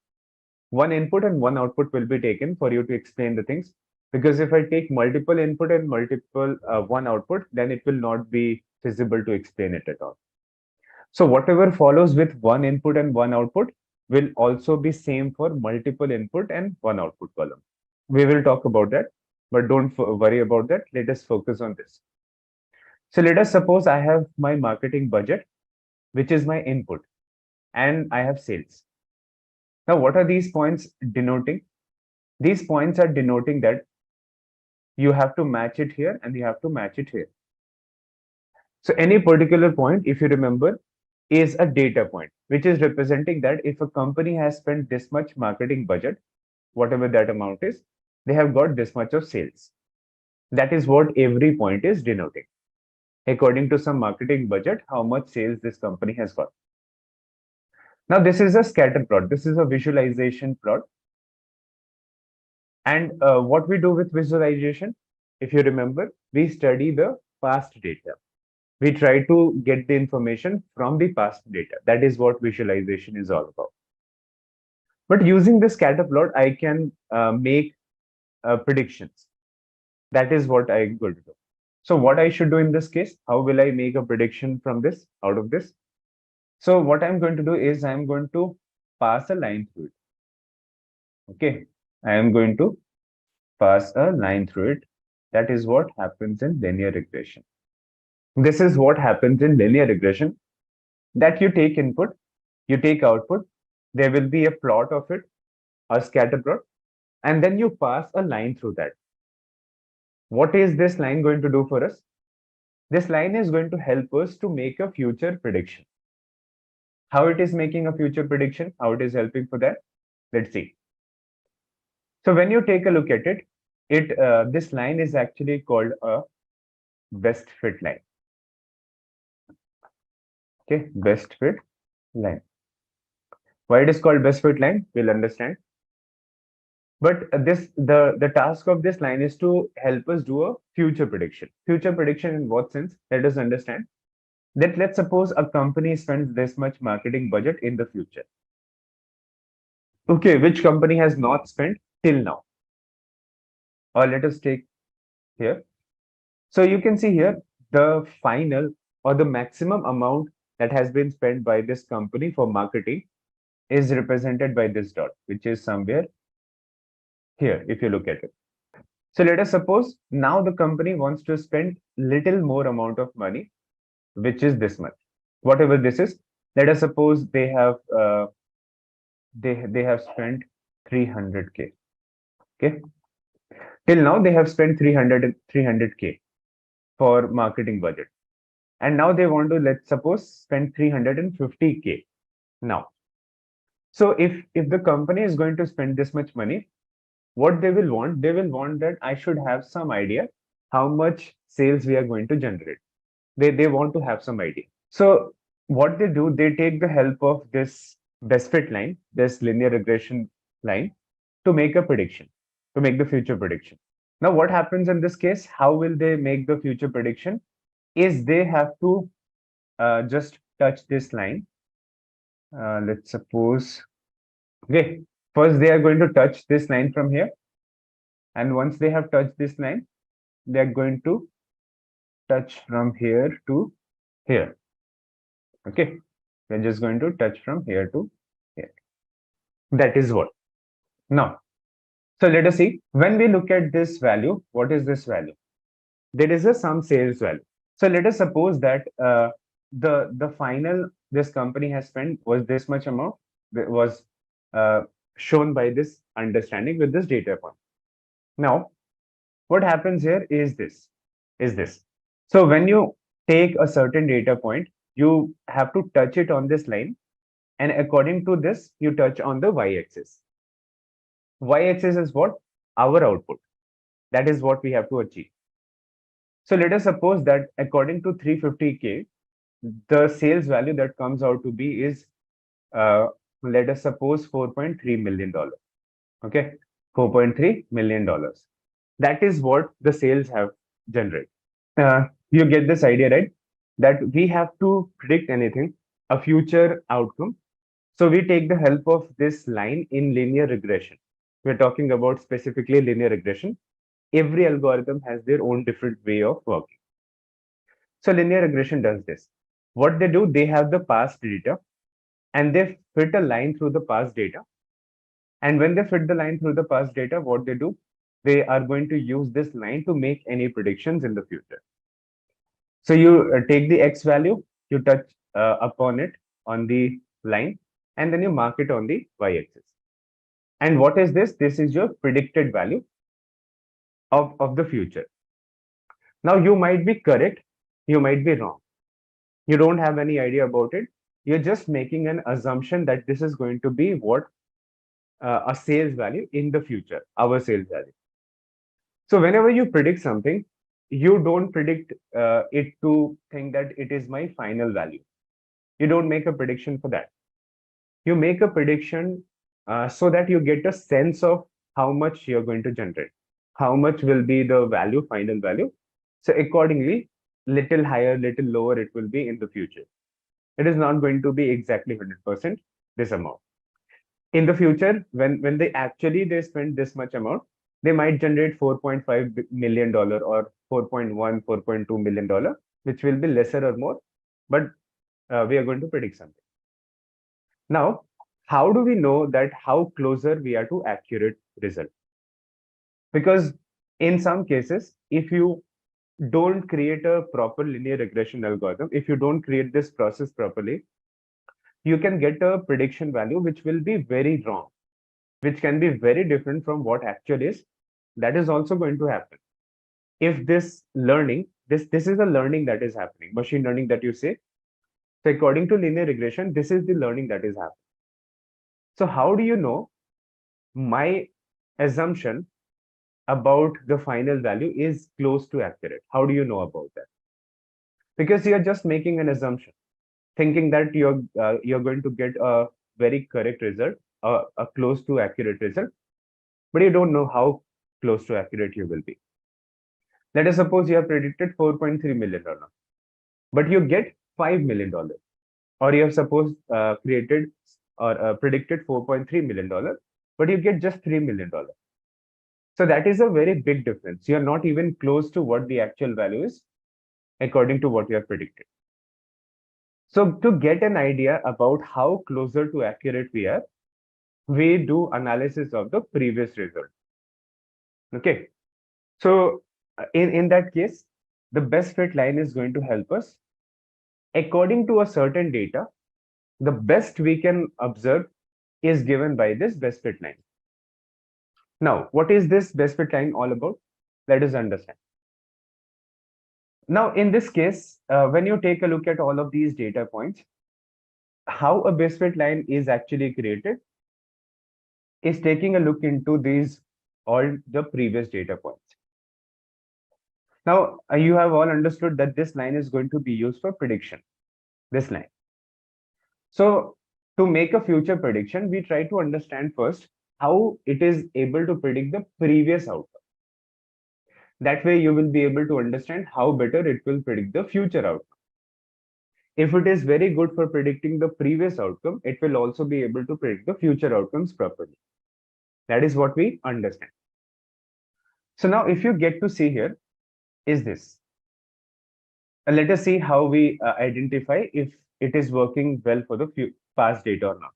one input and one output will be taken for you to explain the things. Because if I take multiple input and multiple one output, then it will not be feasible to explain it at all. So whatever follows with one input and one output will also be same for multiple input and one output column. We will talk about that, but don't worry about that. Let us focus on this. So let us suppose I have my marketing budget, which is my input, and I have sales. Now, what are these points denoting? These points are denoting that you have to match it here and you have to match it here. So any particular point, if you remember, is a data point, which is representing that if a company has spent this much marketing budget, whatever that amount is, they have got this much of sales. That is what every point is denoting. According to some marketing budget, how much sales this company has got. Now, this is a scatter plot. This is a visualization plot. And what we do with visualization, if you remember, we study the past data. We try to get the information from the past data. That is what visualization is all about. But using the scatter plot, I can make predictions. That is what I'm going to do. So what I should do in this case, how will I make a prediction from this, out of this? So what I'm going to do is I'm going to pass a line through it. Okay, I am going to pass a line through it. That is what happens in linear regression. This is what happens in linear regression, that you take input, you take output, there will be a plot of it, a scatter plot, and then you pass a line through that. What is this line going to do for us? This line is going to help us to make a future prediction. How it is making a future prediction, how it is helping for that, let's see. So when you take a look at it, this line is actually called a best fit line. Okay, best fit line. Why it is called best fit line, we'll understand. But the task of this line is to help us do a future prediction. Future prediction in what sense? Let us understand. That let's suppose a company spends this much marketing budget in the future. Okay, which company has not spent till now? Or let us take here. So you can see here the final or the maximum amount that has been spent by this company for marketing is represented by this dot, which is somewhere here, if you look at it. So let us suppose now the company wants to spend little more amount of money, which is this much. Whatever this is, let us suppose they have spent 300K. Okay. Till now they have spent 300K for marketing budget. And now they want to, let's suppose, spend 350K now. So if the company is going to spend this much money, what they will want that I should have some idea how much sales we are going to generate. They want to have some idea. So what they do, they take the help of this best fit line, this linear regression line, to make a prediction, to make the future prediction. Now, what happens in this case? How will they make the future prediction? Is they have to just touch this line. Let's suppose, okay, first they are going to touch this line from here. And once they have touched this line, they are going to touch from here to here. Okay, we're just going to touch from here to here. That is what. Now, so let us see, when we look at this value, what is this value? There is a some sales value. So let us suppose that the final this company has spent was this much amount, that was shown by this understanding with this data point. Now, what happens here is this. So when you take a certain data point, you have to touch it on this line, and according to this, you touch on the y-axis. Y-axis is what? Our output. That is what we have to achieve. So let us suppose that according to 350K, the sales value that comes out to be is, let us suppose $4.3 million. Okay, $4.3 million. That is what the sales have generate. You get this idea, right? That we have to predict anything, a future outcome. So we take the help of this line in linear regression. We're talking about specifically linear regression. Every algorithm has their own different way of working. So linear regression does this. What they do, they have the past data and they fit a line through the past data. And when they fit the line through the past data, what they do, they are going to use this line to make any predictions in the future. So you take the X value, you touch upon it on the line, and then you mark it on the Y axis. And what is this? This is your predicted value of the future. Now you might be correct, you might be wrong. You don't have any idea about it. You're just making an assumption that this is going to be what a sales value in the future, our sales value. So whenever you predict something, you don't predict it to think that it is my final value. You don't make a prediction for that. You make a prediction so that you get a sense of how much you're going to generate, how much will be the value, final value. So accordingly, little higher, little lower it will be in the future. It is not going to be exactly 100% this amount. In the future, when they spend this much amount, they might generate $4.5 million or 4.1, $4.2 million, which will be lesser or more, but we are going to predict something. Now, how do we know that how closer we are to accurate result? Because in some cases, if you don't create a proper linear regression algorithm, if you don't create this process properly, you can get a prediction value which will be very wrong, which can be very different from what actual is. That is also going to happen. If this learning, this is a learning that is happening, machine learning that you say. So according to linear regression, this is the learning that is happening. So how do you know my assumption about the final value is close to accurate? How do you know about that? Because you're just making an assumption, thinking that you're going to get a very correct result, a close to accurate result, but you don't know how close to accurate you will be. Let us suppose you have predicted $4.3 million, but you get $5 million, or you have supposed created or predicted $4.3 million, but you get just $3 million. So that is a very big difference. You're not even close to what the actual value is according to what you have predicted. So to get an idea about how closer to accurate we are, we do analysis of the previous result. Okay. So in that case, the best fit line is going to help us. According to a certain data, the best we can observe is given by this best fit line. Now, what is this best fit line all about? Let us understand. Now, in this case, when you take a look at all of these data points, how a best fit line is actually created is taking a look into these all the previous data points. Now, you have all understood that this line is going to be used for prediction, this line. So to make a future prediction, we try to understand first how it is able to predict the previous outcome. That way you will be able to understand how better it will predict the future outcome. If it is very good for predicting the previous outcome, it will also be able to predict the future outcomes properly. That is what we understand. So now if you get to see here is this. Let us see how we identify if it is working well for the past data or not.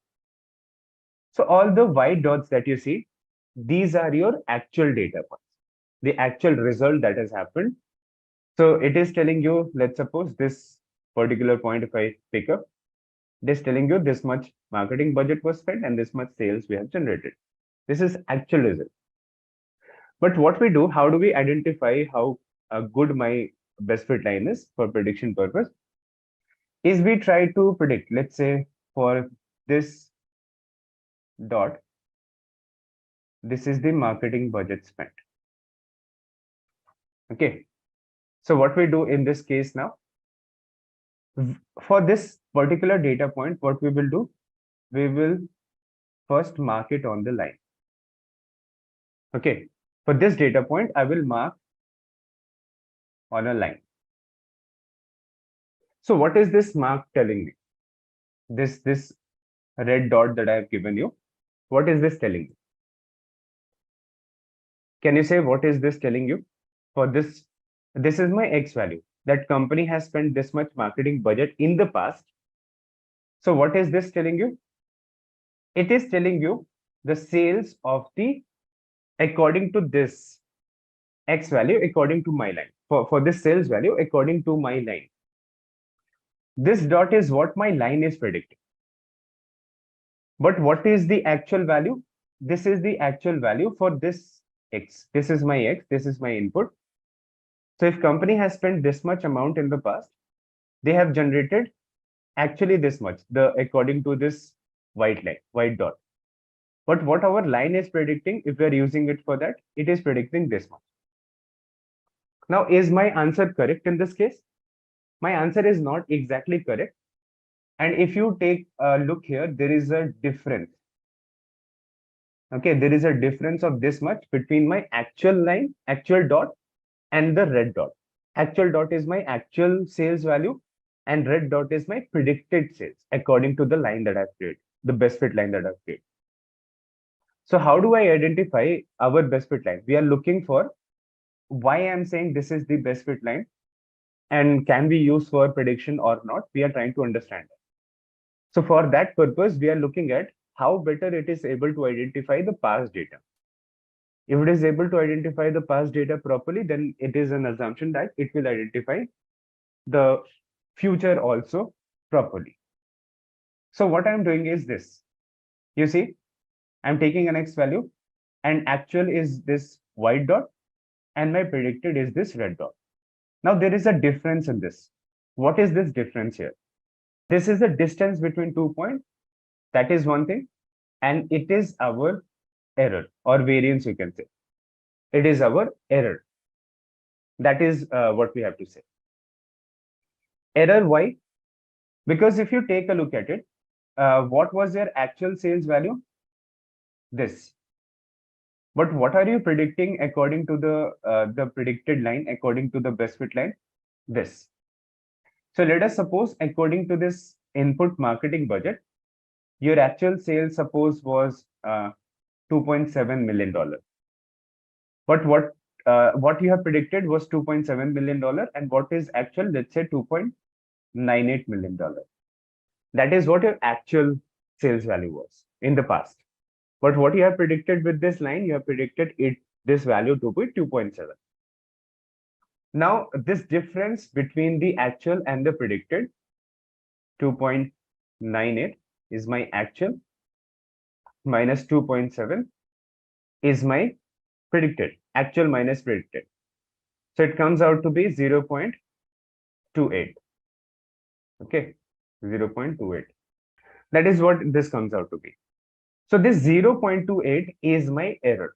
So all the white dots that you see, these are your actual data points, the actual result that has happened. So it is telling you, let's suppose this particular point, if I pick up, it is telling you this much marketing budget was spent and this much sales we have generated. This is actual result. But what we do, how do we identify how good my best fit line is for prediction purpose? Is we try to predict, let's say for this dot, this is the marketing budget spent. Okay. So what we do in this case now, for this particular data point, what we will do, we will first mark it on the line. Okay. For this data point, I will mark on a line. So what is this mark telling me? This red dot that I have given you, what is this telling you? Can you say what is this telling you? For this is my X value. That company has spent this much marketing budget in the past. So what is this telling you? It is telling you the sales of the, according to this X value, according to my line. For this sales value, according to my line. This dot is what my line is predicting. But what is the actual value? This is the actual value for this X. This is my X, this is my input. So if company has spent this much amount in the past, they have generated actually this much, according to this white line, white dot. But what our line is predicting, if we are using it for that, it is predicting this much. Now, is my answer correct in this case? My answer is not exactly correct. And if you take a look here, there is a difference. Okay, there is a difference of this much between my actual line, actual dot, and the red dot. Actual dot is my actual sales value, and red dot is my predicted sales according to the line that I've created, the best fit line that I've created. So how do I identify our best fit line? We are looking for why I'm saying this is the best fit line and can be used for prediction or not. We are trying to understand that. So for that purpose, we are looking at how better it is able to identify the past data. If it is able to identify the past data properly, then it is an assumption that it will identify the future also properly. So what I'm doing is this. You see, I'm taking an X value and actual is this white dot and my predicted is this red dot. Now there is a difference in this. What is this difference here? This is the distance between 2 points. That is one thing. And it is our error or variance, you can say. It is our error. That is what we have to say. Error, why? Because if you take a look at it, what was your actual sales value? This. But what are you predicting according to the predicted line, according to the best fit line? This. So let us suppose according to this input marketing budget, your actual sales suppose was $2.7 million. But what you have predicted was $2.7 million, and what is actual, let's say $2.98 million. That is what your actual sales value was in the past. But what you have predicted with this line, you have predicted this value to be 2.7. Now, this difference between the actual and the predicted, 2.98 is my actual, minus 2.7 is my predicted, actual minus predicted. So it comes out to be 0.28. Okay, 0.28. That is what this comes out to be. So this 0.28 is my error.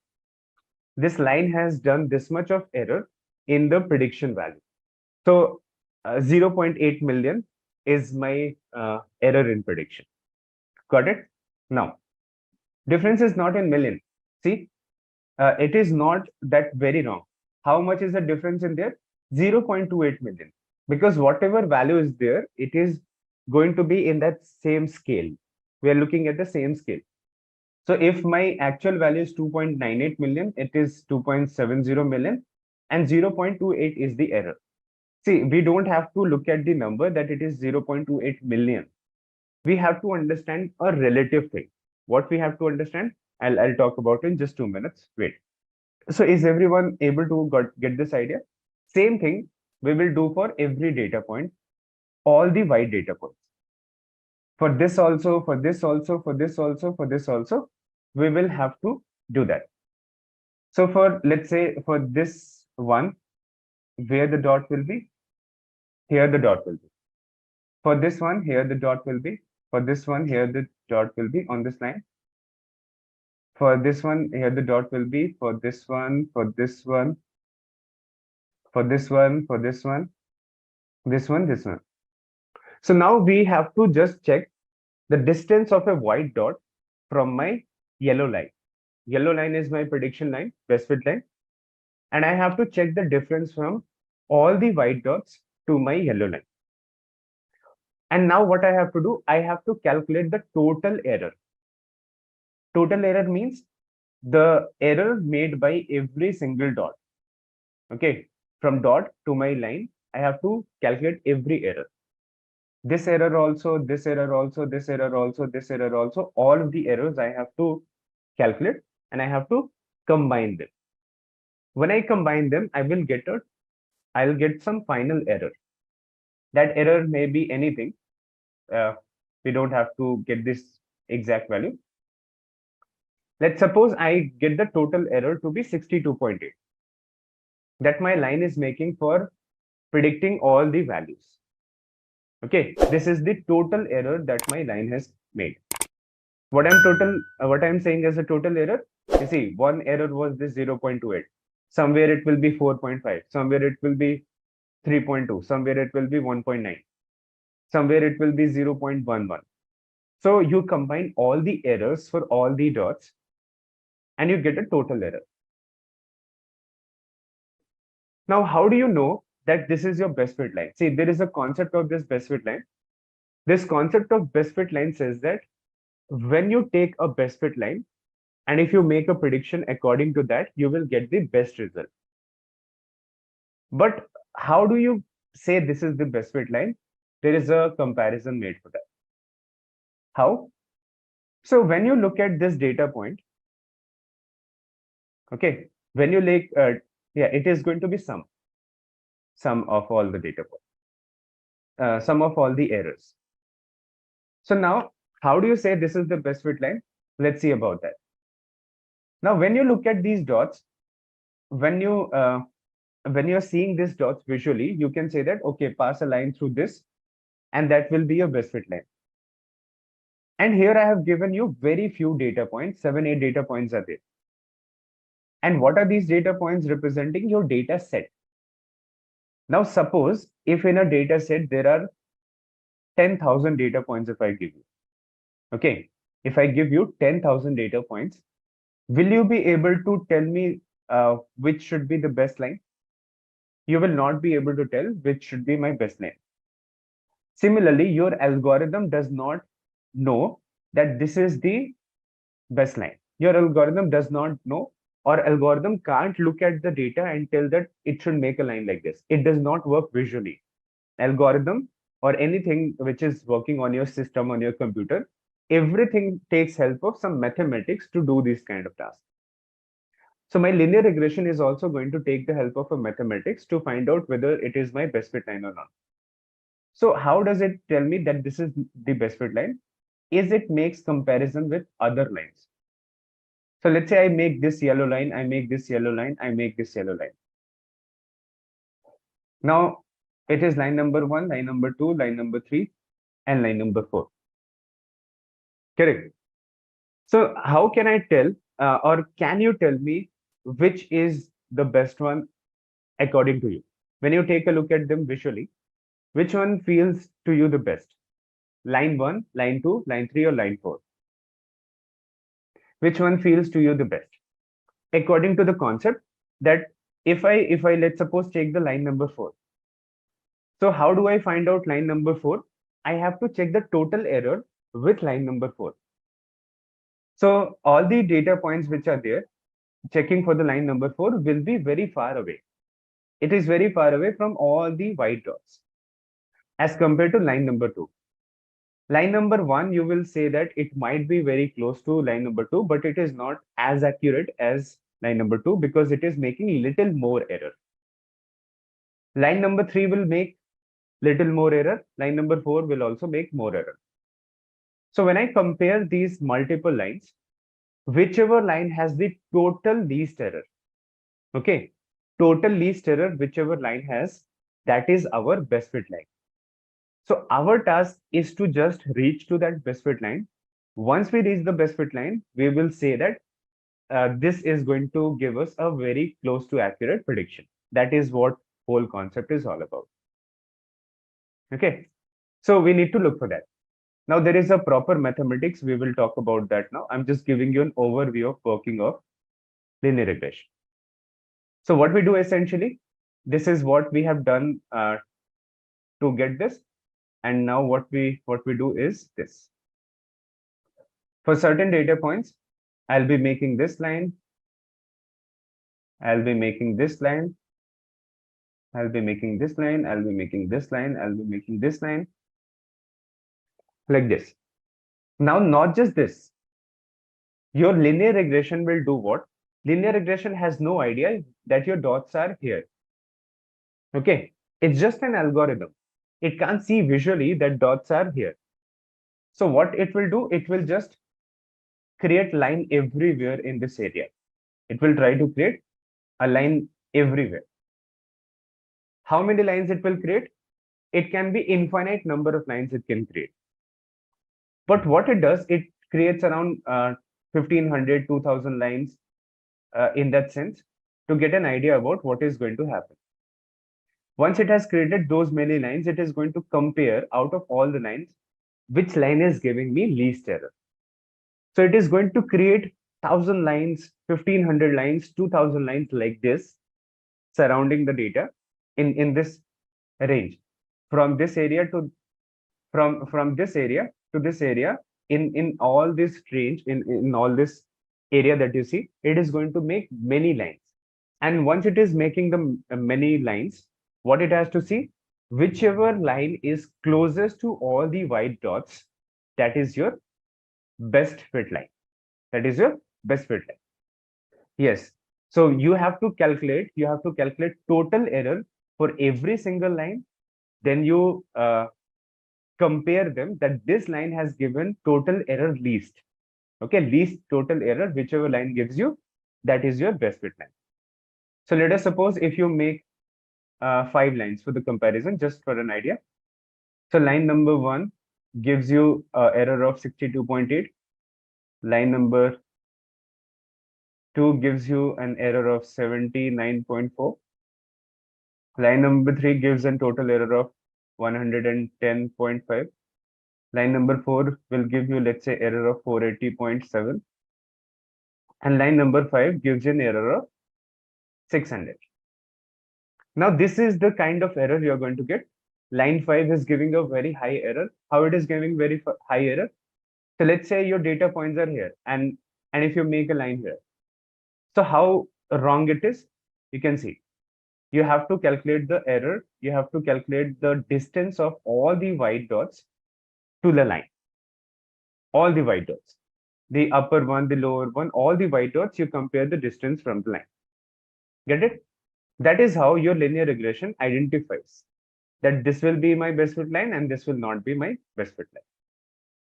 This line has done this much of error in the prediction value. So 0.8 million is my error in prediction. Got it? Now, difference is not in million. See, it is not that very wrong. How much is the difference in there? 0.28 million. Because whatever value is there, it is going to be in that same scale. We are looking at the same scale. So if my actual value is 2.98 million, it is 2.70 million, and 0.28 is the error. See, we don't have to look at the number that it is 0.28 million. We have to understand a relative thing. What we have to understand, I'll talk about in just 2 minutes. Wait. So is everyone able to get this idea? Same thing we will do for every data point, all the white data points. For this also, for this also, for this also, for this also, we will have to do that. So for, let's say, for this one, where the dot will be, here the dot will be. For this one, here the dot will be. For this one, here the dot will be on this line. For this one, here the dot will be. For this one, for this one, for this one, for this one, this one, this one. So now we have to just check the distance of a white dot from my yellow line. Yellow line is my prediction line, best fit line. And I have to check the difference from all the white dots to my yellow line. And now what I have to do, I have to calculate the total error. Total error means the error made by every single dot. Okay, from dot to my line, I have to calculate every error. This error also, this error also, this error also, this error also, all of the errors I have to calculate, and I have to combine them. When I combine them, I'll get some final error. That error may be anything. We don't have to get this exact value. Let's suppose I get the total error to be 62.8. That my line is making for predicting all the values. Okay, this is the total error that my line has made. What I'm saying as a total error, you see, one error was this 0.28. Somewhere it will be 4.5. Somewhere it will be 3.2. Somewhere it will be 1.9. Somewhere it will be 0.11. So you combine all the errors for all the dots and you get a total error. Now, how do you know that this is your best fit line? See, there is a concept of this best fit line. This concept of best fit line says that when you take a best fit line and if you make a prediction according to that, you will get the best result. But how do you say this is the best fit line? There is a comparison made for that. How? So when you look at this data point, okay, when you it is going to be sum of all the data points, sum of all the errors. So now, how do you say this is the best fit line? Let's see about that. Now, when you look at these dots, when you're seeing these dots visually, you can say that, okay, pass a line through this, and that will be your best fit line. And here I have given you very few data points, 7-8 data points are there. And what are these data points representing? Your data set. Now, suppose if in a data set there are 10,000 data points, if I give you, okay, if I give you 10,000 data points, will you be able to tell me which should be the best line? You will not be able to tell which should be my best line. Similarly, your algorithm does not know that this is the best line. Your algorithm does not know, or algorithm can't look at the data and tell that it should make a line like this. It does not work visually. Algorithm or anything which is working on your system, on your computer, everything takes help of some mathematics to do these kind of tasks. So my linear regression is also going to take the help of a mathematics to find out whether it is my best fit line or not. So how does it tell me that this is the best fit line? Is it makes comparison with other lines. So let's say I make this yellow line, I make this yellow line, I make this yellow line. Now it is line number 1, line number 2, line number 3, and line number 4. Correct. So how can I tell, or can you tell me which is the best one according to you? When you take a look at them visually, which one feels to you the best? Line 1, line 2, line 3, or line 4? Which one feels to you the best? According to the concept that if I let's suppose take the line number 4. So how do I find out line number 4? I have to check the total error with line number 4. So all the data points which are there, checking for the line number 4 will be very far away. It is very far away from all the white dots as compared to line number 2. Line number 1, you will say that it might be very close to line number 2, but it is not as accurate as line number 2 because it is making little more error. Line number 3 will make little more error. Line number 4 will also make more error. So when I compare these multiple lines, whichever line has the total least error, okay, total least error, whichever line has, that is our best fit line. So our task is to just reach to that best fit line. Once we reach the best fit line, we will say that this is going to give us a very close to accurate prediction. That is what whole concept is all about. Okay, so we need to look for that. Now there is a proper mathematics. We will talk about that now. I'm just giving you an overview of working of linear regression. So what we do essentially, this is what we have done to get this. And now what we do is this. For certain data points, I'll be making this line, I'll be making this line, I'll be making this line, I'll be making this line, I'll be making this line, like this. Now, not just this, your linear regression will do what? Linear regression has no idea that your dots are here. Okay, it's just an algorithm. It can't see visually that dots are here. So what it will do, it will just create line everywhere in this area. It will try to create a line everywhere. How many lines it will create? It can be infinite number of lines it can create. But what it does, it creates around 1500, 2000 lines in that sense to get an idea about what is going to happen. Once it has created those many lines, it is going to compare out of all the lines, which line is giving me least error. So it is going to create 1000 lines, 1500 lines, 2000 lines like this surrounding the data in this range. From this area to from this area to this area, in all this range, in all this area that you see, it is going to make many lines. And once it is making the many lines, what it has to see, whichever line is closest to all the white dots, that is your best fit line. That is your best fit line. Yes. So you have to calculate total error for every single line. Then you compare them, that this line has given total error least. Okay, least total error, whichever line gives you, that is your best fit line. So let us suppose if you make 5 lines for the comparison, just for an idea. So line number 1 gives you error of 62.8. Line number 2 gives you an error of 79.4. Line number 3 gives a total error of 110.5. Line number 4 will give you, let's say, error of 480.7. And line number 5 gives you an error of 600. Now, this is the kind of error you're going to get. Line 5 is giving a very high error. How it is giving very high error? So let's say your data points are here, and if you make a line here, so how wrong it is, you can see. You have to calculate the error. You have to calculate the distance of all the white dots to the line. All the white dots, the upper one, the lower one, all the white dots, you compare the distance from the line. Get it? That is how your linear regression identifies that this will be my best fit line and this will not be my best fit line.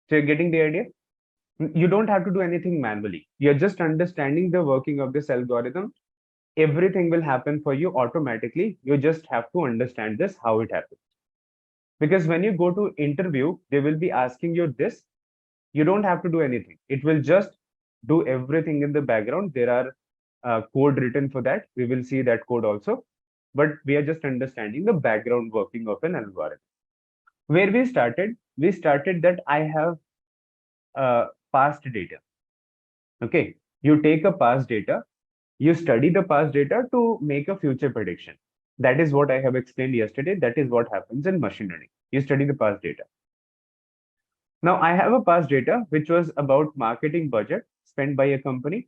So you're getting the idea? You don't have to do anything manually. You're just understanding the working of this algorithm. Everything will happen for you automatically. You just have to understand this, how it happens. Because when you go to interview, they will be asking you this. You don't have to do anything. It will just do everything in the background. There are code written for that. We will see that code also. But we are just understanding the background working of an algorithm. Where we started that I have past data. Okay, you take a past data, you study the past data to make a future prediction. That is what I have explained yesterday. That is what happens in machine learning. You study the past data. Now I have a past data which was about marketing budget spent by a company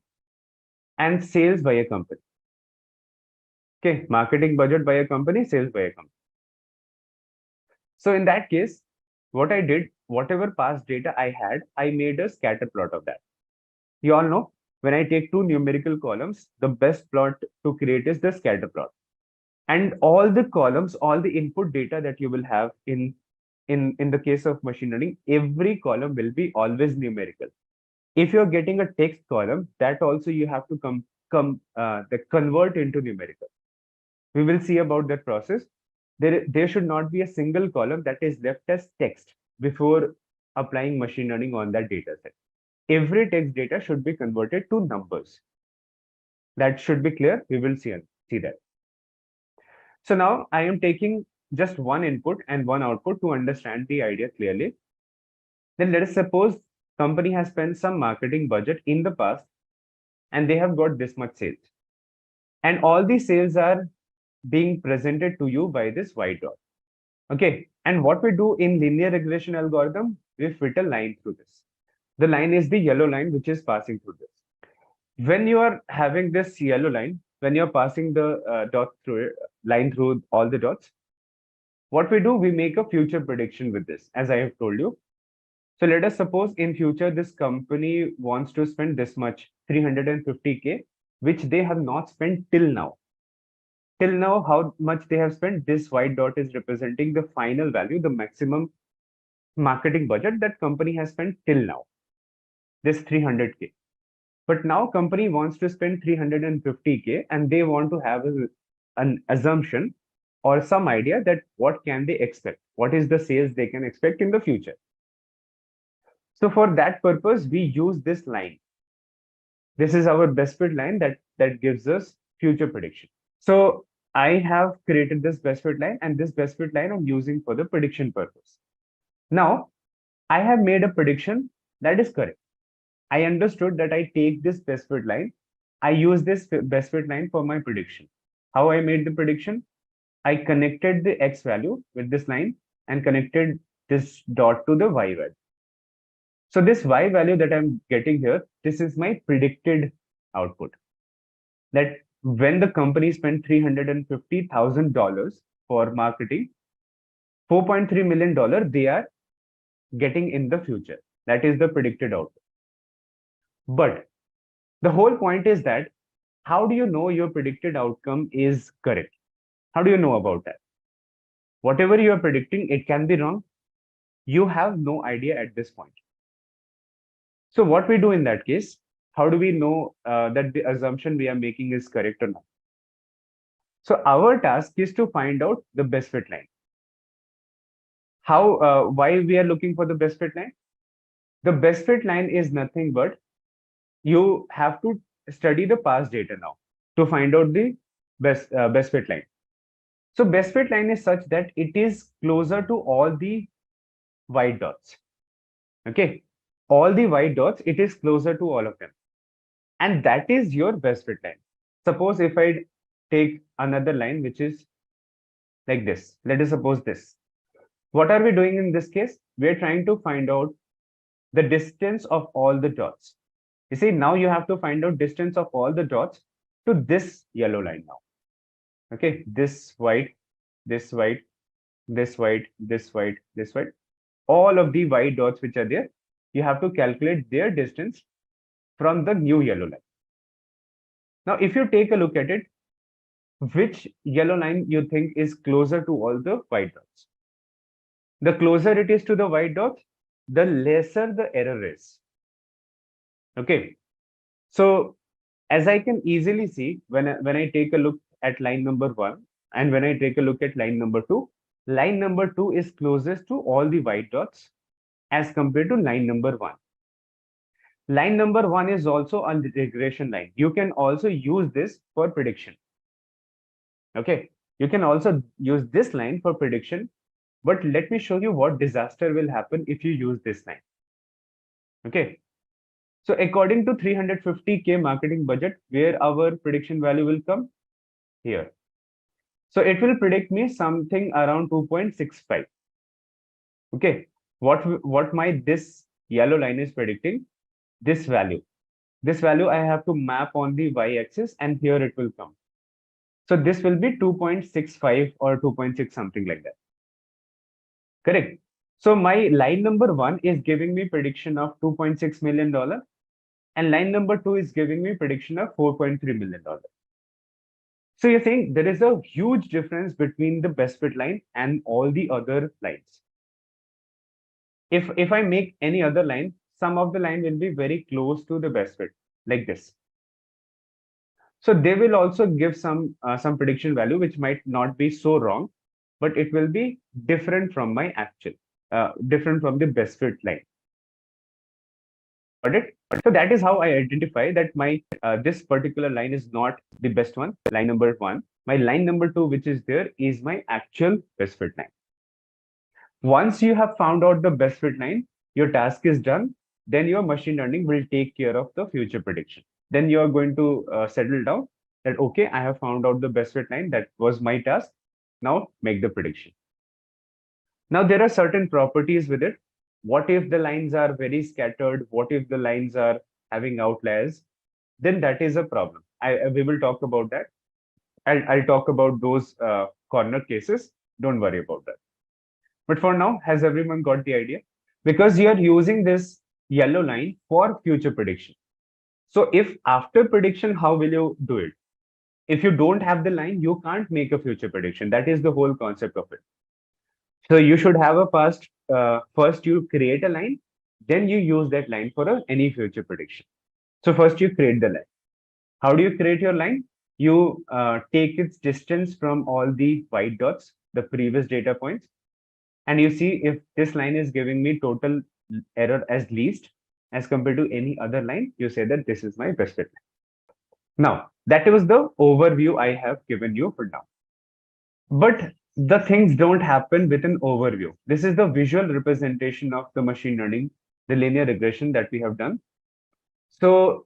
and sales by a company. Okay, marketing budget by a company, sales by a company. So in that case, what I did, whatever past data I had, I made a scatter plot of that. You all know, when I take two numerical columns, the best plot to create is the scatter plot. And all the columns, all the input data that you will have in the case of machine learning, every column will be always numerical. If you're getting a text column, that also you have to convert into numerical. We will see about that process. There should not be a single column that is left as text before applying machine learning on that data set. Every text data should be converted to numbers. That should be clear. We will see that. So now I am taking just one input and one output to understand the idea clearly. Then let us suppose company has spent some marketing budget in the past and they have got this much sales. And all these sales are being presented to you by this white dot. Okay, and what we do in linear regression algorithm, we fit a line through this. The line is the yellow line which is passing through this. When you are having this yellow line, when you're passing the dot through it, line through all the dots, what we do, we make a future prediction with this, as I have told you. So let us suppose in future this company wants to spend this much, 350K, which they have not spent till now. Till now, how much they have spent, this white dot is representing the final value, the maximum marketing budget that company has spent till now, this 300K. But now company wants to spend 350K and they want to have an assumption or some idea that what can they expect, what is the sales they can expect in the future. So for that purpose, we use this line. This is our best fit line that gives us future prediction. So I have created this best fit line, and this best fit line I'm using for the prediction purpose. Now I have made a prediction that is correct. I understood that I take this best fit line, I use this best fit line for my prediction. How I made the prediction? I connected the X value with this line and connected this dot to the Y value. So this Y value that I'm getting here, this is my predicted output. That when the company spent $350,000 for marketing, $4.3 million they are getting in the future. That is the predicted output. But the whole point is that how do you know your predicted outcome is correct? How do you know about that? Whatever you are predicting, it can be wrong. You have no idea at this point. So what we do in that case, how do we know that the assumption we are making is correct or not? So our task is to find out the best fit line. Why we are looking for the best fit line? The best fit line is nothing but you have to study the past data now to find out the best fit line. So best fit line is such that it is closer to all the white dots. Okay, all the white dots, it is closer to all of them, and that is your best fit line. Suppose if I take another line which is like this, let us suppose this. What are we doing in this case? We are trying to find out the distance of all the dots. You see, now you have to find out distance of all the dots to this yellow line now. Okay, this white, this white, this white, this white, this white, all of the white dots which are there, you have to calculate their distance from the new yellow line. Now, if you take a look at it, which yellow line you think is closer to all the white dots? The closer it is to the white dots, the lesser the error is. Okay, so as I can easily see, when I take a look at line number 1 and when I take a look at line number 2, line number 2 is closest to all the white dots as compared to line number 1. Line number 1 is also a regression line. You can also use this for prediction. Okay, you can also use this line for prediction, but let me show you what disaster will happen if you use this line. Okay, so according to 350K marketing budget, where our prediction value will come? Here. So it will predict me something around 2.65. Okay, what my this yellow line is predicting? This value. This value I have to map on the y-axis, and here it will come. So this will be 2.65 or 2.6, something like that. Correct. So my line number 1 is giving me prediction of $2.6 million, and line number 2 is giving me prediction of $4.3 million. So you're saying there is a huge difference between the best fit line and all the other lines. If I make any other line, some of the line will be very close to the best fit, like this. So they will also give some prediction value which might not be so wrong, but it will be different from my actual, different from the best fit line. Got it? So that is how I identify that my this particular line is not the best one, line number 1. My line number 2, which is there, is my actual best fit line. Once you have found out the best fit line, your task is done. Then your machine learning will take care of the future prediction. Then you are going to settle down that, okay, I have found out the best fit line. That was my task. Now make the prediction. Now there are certain properties with it. What if the lines are very scattered? What if the lines are having outliers? Then that is a problem. We will talk about that. I'll talk about those corner cases. Don't worry about that. But for now, has everyone got the idea? Because you are using this yellow line for future prediction. So if after prediction, how will you do it? If you don't have the line, you can't make a future prediction. That is the whole concept of it. So you should have a past. First, you create a line, then you use that line for any future prediction. So first, you create the line. How do you create your line? You take its distance from all the white dots, the previous data points, and you see if this line is giving me total error as least as compared to any other line, you say that this is my best fit line. Now, that was the overview I have given you for now. But the things don't happen with an overview. This is the visual representation of the machine learning, the linear regression that we have done. So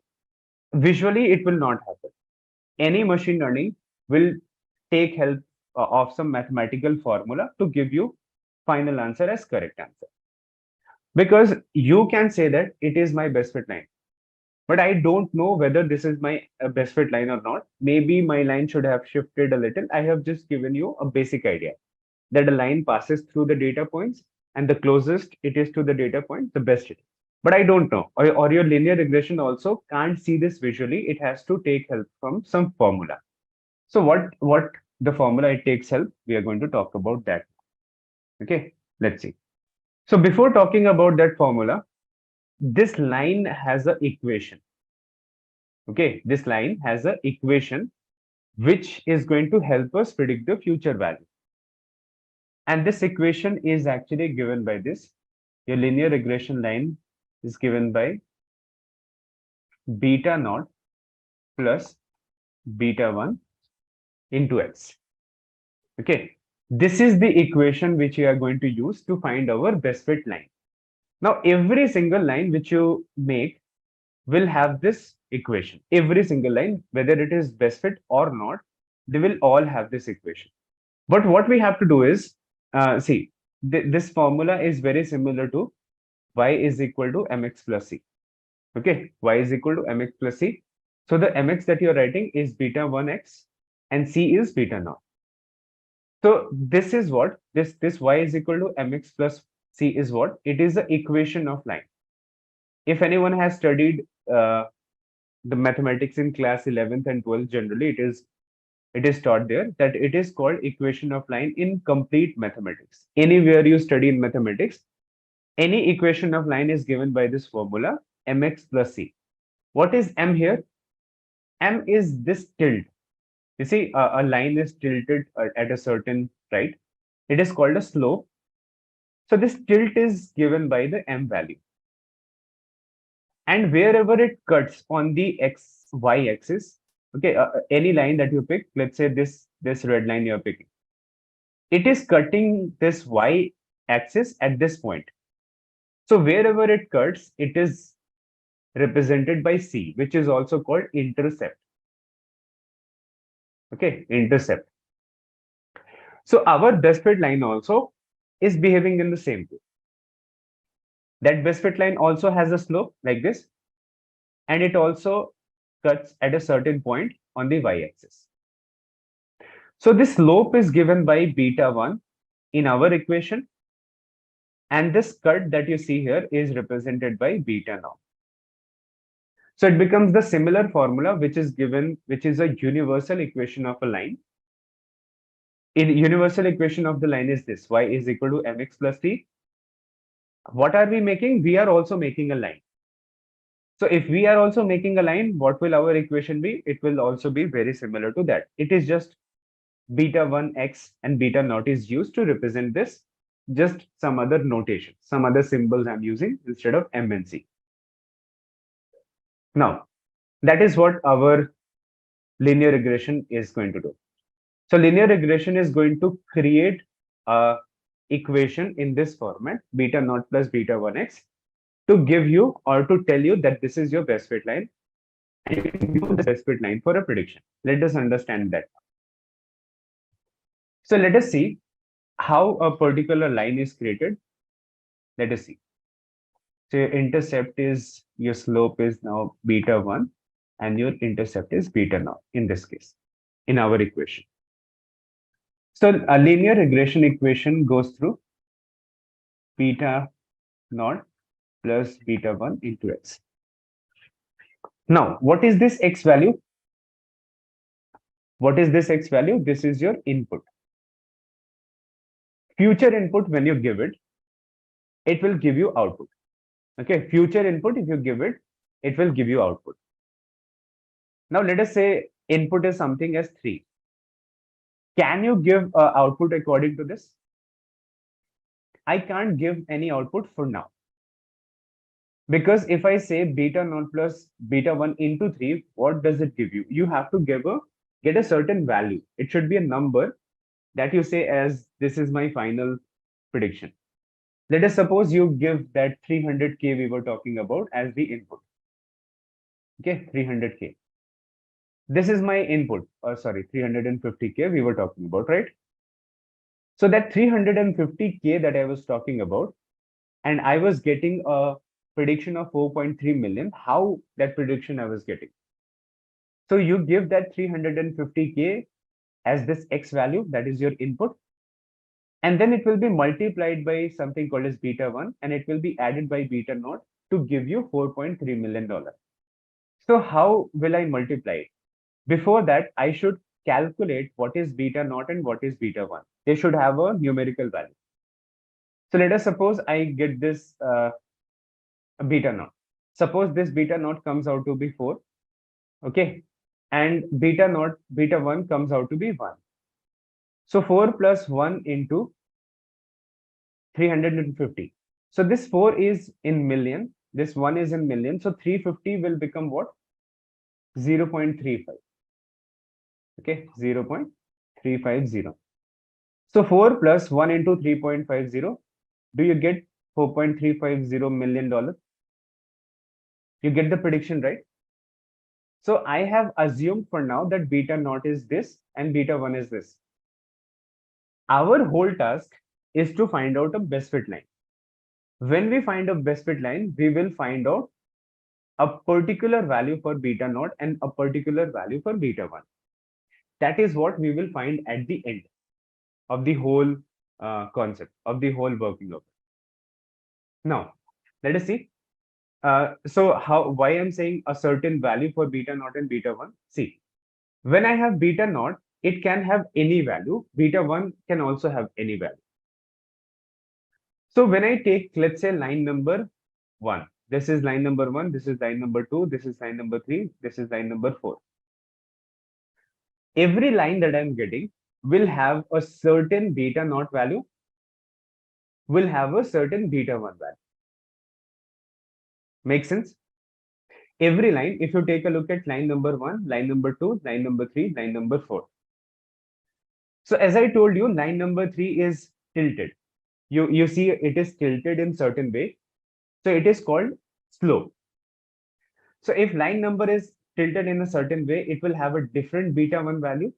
visually, it will not happen. Any machine learning will take help of some mathematical formula to give you final answer as correct answer. Because you can say that it is my best fit line, but I don't know whether this is my best fit line or not. Maybe my line should have shifted a little. I have just given you a basic idea that a line passes through the data points, and the closest it is to the data point, the best it is. But I don't know. Or your linear regression also can't see this visually. It has to take help from some formula. So what the formula it takes help, we are going to talk about that. Okay, let's see. So before talking about that formula, this line has an equation. Okay, this line has an equation which is going to help us predict the future value. And this equation is actually given by this. Your linear regression line is given by beta naught plus beta 1 into x. Okay, this is the equation which we are going to use to find our best fit line. Now, every single line which you make will have this equation. Every single line, whether it is best fit or not, they will all have this equation. But what we have to do is, see, this formula is very similar to y is equal to mx plus c. Okay, y is equal to mx plus c. So the mx that you're writing is beta 1x and c is beta naught. So this is what this y is equal to mx plus c is what? It is the equation of line. If anyone has studied the mathematics in class 11th and 12th, generally it is taught there that it is called equation of line in complete mathematics. Anywhere you study in mathematics, any equation of line is given by this formula mx plus c. What is m here? M is this tilt. You see, a line is tilted at a certain right. It is called a slope. So this tilt is given by the m value. And wherever it cuts on the x y axis, okay, any line that you pick, let's say this red line you're picking, it is cutting this y axis at this point. So wherever it cuts, it is represented by c, which is also called intercept. Okay, intercept. So our best fit line also is behaving in the same way. That best fit line also has a slope like this, and it also cuts at a certain point on the y-axis. So this slope is given by beta 1 in our equation, and this cut that you see here is represented by beta naught. So it becomes the similar formula which is given, which is a universal equation of a line. In universal equation of the line is this: y is equal to mx plus c. What are we making? We are also making a line. So if we are also making a line, what will our equation be? It will also be very similar to that. It is just beta 1 x and beta naught is used to represent this, just some other notation, some other symbols I'm using instead of m and c. Now, that is what our linear regression is going to do. So linear regression is going to create a equation in this format, beta naught plus beta 1x, to give you or to tell you that this is your best fit line. and you use the best fit line for a prediction. Let us understand that. So let us see how a particular line is created. Let us see. So your intercept is, your slope is now beta 1, and your intercept is beta naught in this case, in our equation. So a linear regression equation goes through beta naught plus beta 1 into x. Now, what is this x value? What is this x value? This is your input. Future input, when you give it will give you output. Okay, future input, if you give it will give you output. Now, let us say input is something as 3. Can you give output according to this? I can't give any output for now. Because if I say beta naught plus beta 1 into 3, what does it give you? You have to get a certain value. It should be a number that you say as this is my final prediction. Let us suppose you give that 300K we were talking about as the input. Okay, 300K. This is my input, or sorry, 350K we were talking about, right? So that 350K that I was talking about, and I was getting a prediction of 4.3 million. How that prediction I was getting? So you give that 350K as this X value, that is your input, and then it will be multiplied by something called as beta 1, and it will be added by beta naught to give you $4.3 million. So how will I multiply it? Before that, I should calculate what is beta naught and what is beta 1. They should have a numerical value. So let us suppose I get this beta naught. Suppose this beta naught comes out to be 4. Okay. And beta 1 comes out to be 1. So 4 plus 1 into 350. So this 4 is in million. This 1 is in million. So 350 will become what? 0.35. Okay, 0.350. So 4 plus 1 into 3.50. Do you get $4.350 million? You get the prediction, right? So I have assumed for now that beta naught is this and beta 1 is this. Our whole task is to find out a best fit line. When we find a best fit line, we will find out a particular value for beta naught and a particular value for beta 1. That is what we will find at the end of the whole concept, of the whole working of it. Now, let us see. So why I'm saying a certain value for beta naught and beta 1? See, when I have beta naught, it can have any value. Beta 1 can also have any value. So when I take, let's say, line number 1, this is line number 1, this is line number 2, this is line number 3, this is line number 4. Every line that I'm getting will have a certain beta naught value, will have a certain beta 1 value. Make sense? Every line, if you take a look at line number 1, line number 2, line number 3, line number 4. So as I told you, line number 3 is tilted. You see it is tilted in certain way. So it is called slope. So if line number is tilted in a certain way, it will have a different beta 1 value.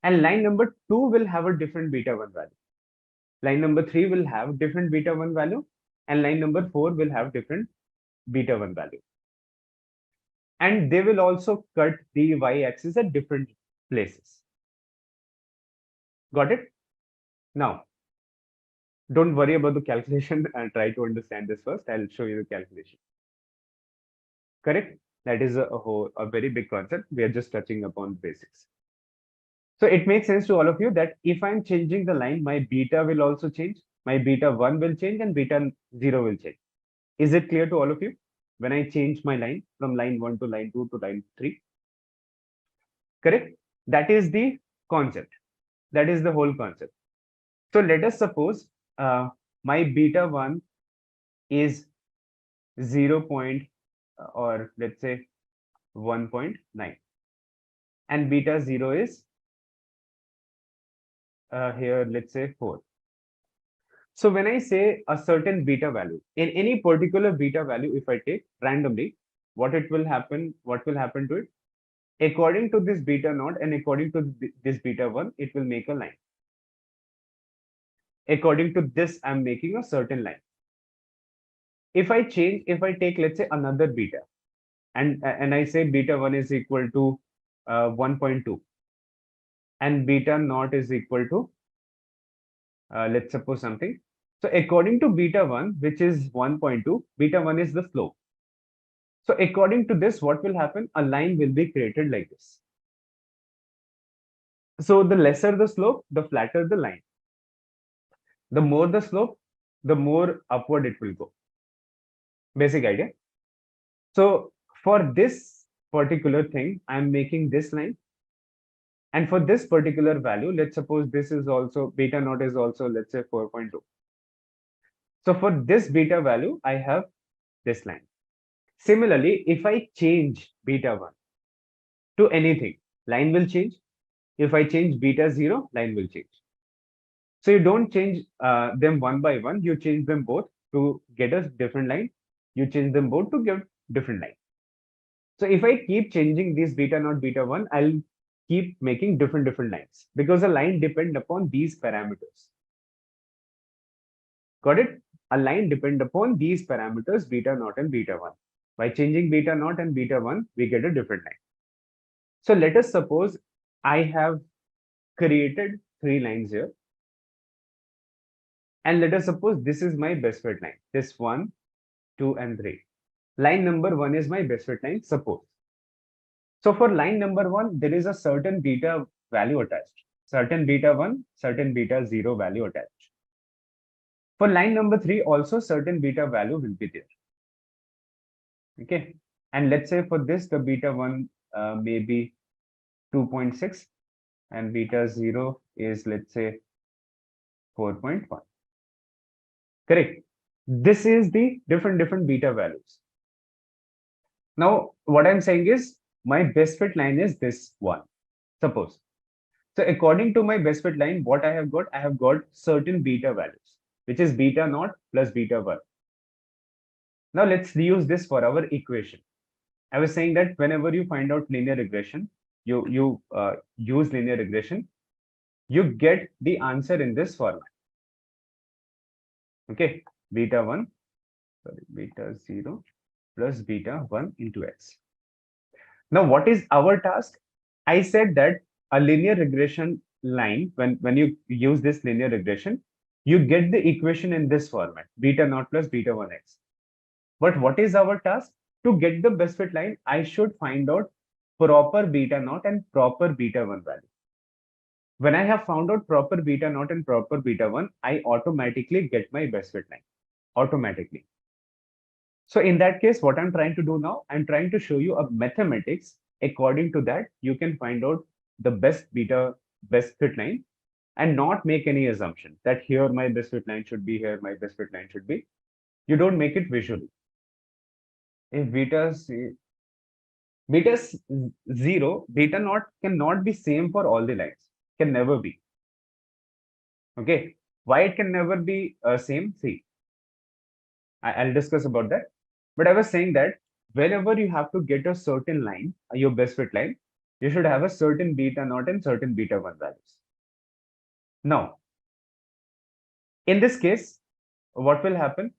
And line number 2 will have a different beta 1 value. Line number 3 will have different beta 1 value. And line number 4 will have different beta 1 value. And they will also cut the y-axis at different places. Got it? Now, don't worry about the calculation. I'll try to understand this first. I'll show you the calculation. Correct? That is a very big concept. We are just touching upon basics. So it makes sense to all of you that if I'm changing the line, my beta will also change, my beta 1 will change, and beta 0 will change. Is it clear to all of you? When I change my line from line 1 to line 2 to line 3. Correct? That is the concept. That is the whole concept. So let us suppose my beta 1 is 0. Or let's say 1.9. And beta 0 is here, let's say 4. So when I say a certain beta value, in any particular beta value, if I take randomly, what will happen to it? According to this beta naught and according to this beta 1, it will make a line. According to this, I'm making a certain line. If I take, let's say, another beta, and I say beta 1 is equal to 1.2, and beta naught is equal to, let's suppose something. So according to beta 1, which is 1.2, beta 1 is the slope. So according to this, what will happen? A line will be created like this. So the lesser the slope, the flatter the line. The more the slope, the more upward it will go. Basic idea. So for this particular thing, I'm making this line. And for this particular value, let's suppose this is also, beta naught is also, let's say 4.2. So for this beta value, I have this line. Similarly, if I change beta 1 to anything, line will change. If I change beta 0, line will change. So you don't change them one by one, you change them both to get a different line. You change them both to get different line. So if I keep changing these beta naught, beta 1, I'll keep making different lines, because a line depends upon these parameters. Got it? A line depends upon these parameters, beta naught and beta 1. By changing beta naught and beta 1, we get a different line. So let us suppose I have created 3 lines here. And let us suppose this is my best fit line. This 1, 2, and 3. Line number 1 is my best fit line, suppose. So for line number 1, there is a certain beta value attached. Certain beta 1, certain beta 0 value attached. For line number 3, also certain beta value will be there. Okay. And let's say for this, the beta 1 may be 2.6 and beta 0 is, let's say, 4.1. Correct. This is the different beta values. Now, what I'm saying is my best fit line is this one, suppose. So according to my best fit line, what I have got certain beta values, which is beta naught plus beta 1. Now let's use this for our equation. I was saying that whenever you find out linear regression, you use linear regression, you get the answer in this format. Okay, beta 1, sorry, beta 0 plus beta 1 into x. Now, what is our task? I said that a linear regression line, when you use this linear regression, you get the equation in this format, beta naught plus beta 1x. But what is our task? To get the best fit line, I should find out proper beta naught and proper beta 1 value. When I have found out proper beta naught and proper beta 1, I automatically get my best fit line, automatically. So in that case, what I'm trying to do now, I'm trying to show you a mathematics. According to that, you can find out the best fit line and not make any assumption that here my best fit line should be, here my best fit line should be. You don't make it visually. If beta 0, beta naught cannot be same for all the lines. Can never be. Okay. Why it can never be same? See, I'll discuss about that. But I was saying that whenever you have to get a certain line, your best fit line, you should have a certain beta naught and certain beta 1 values. Now, in this case, what will happen?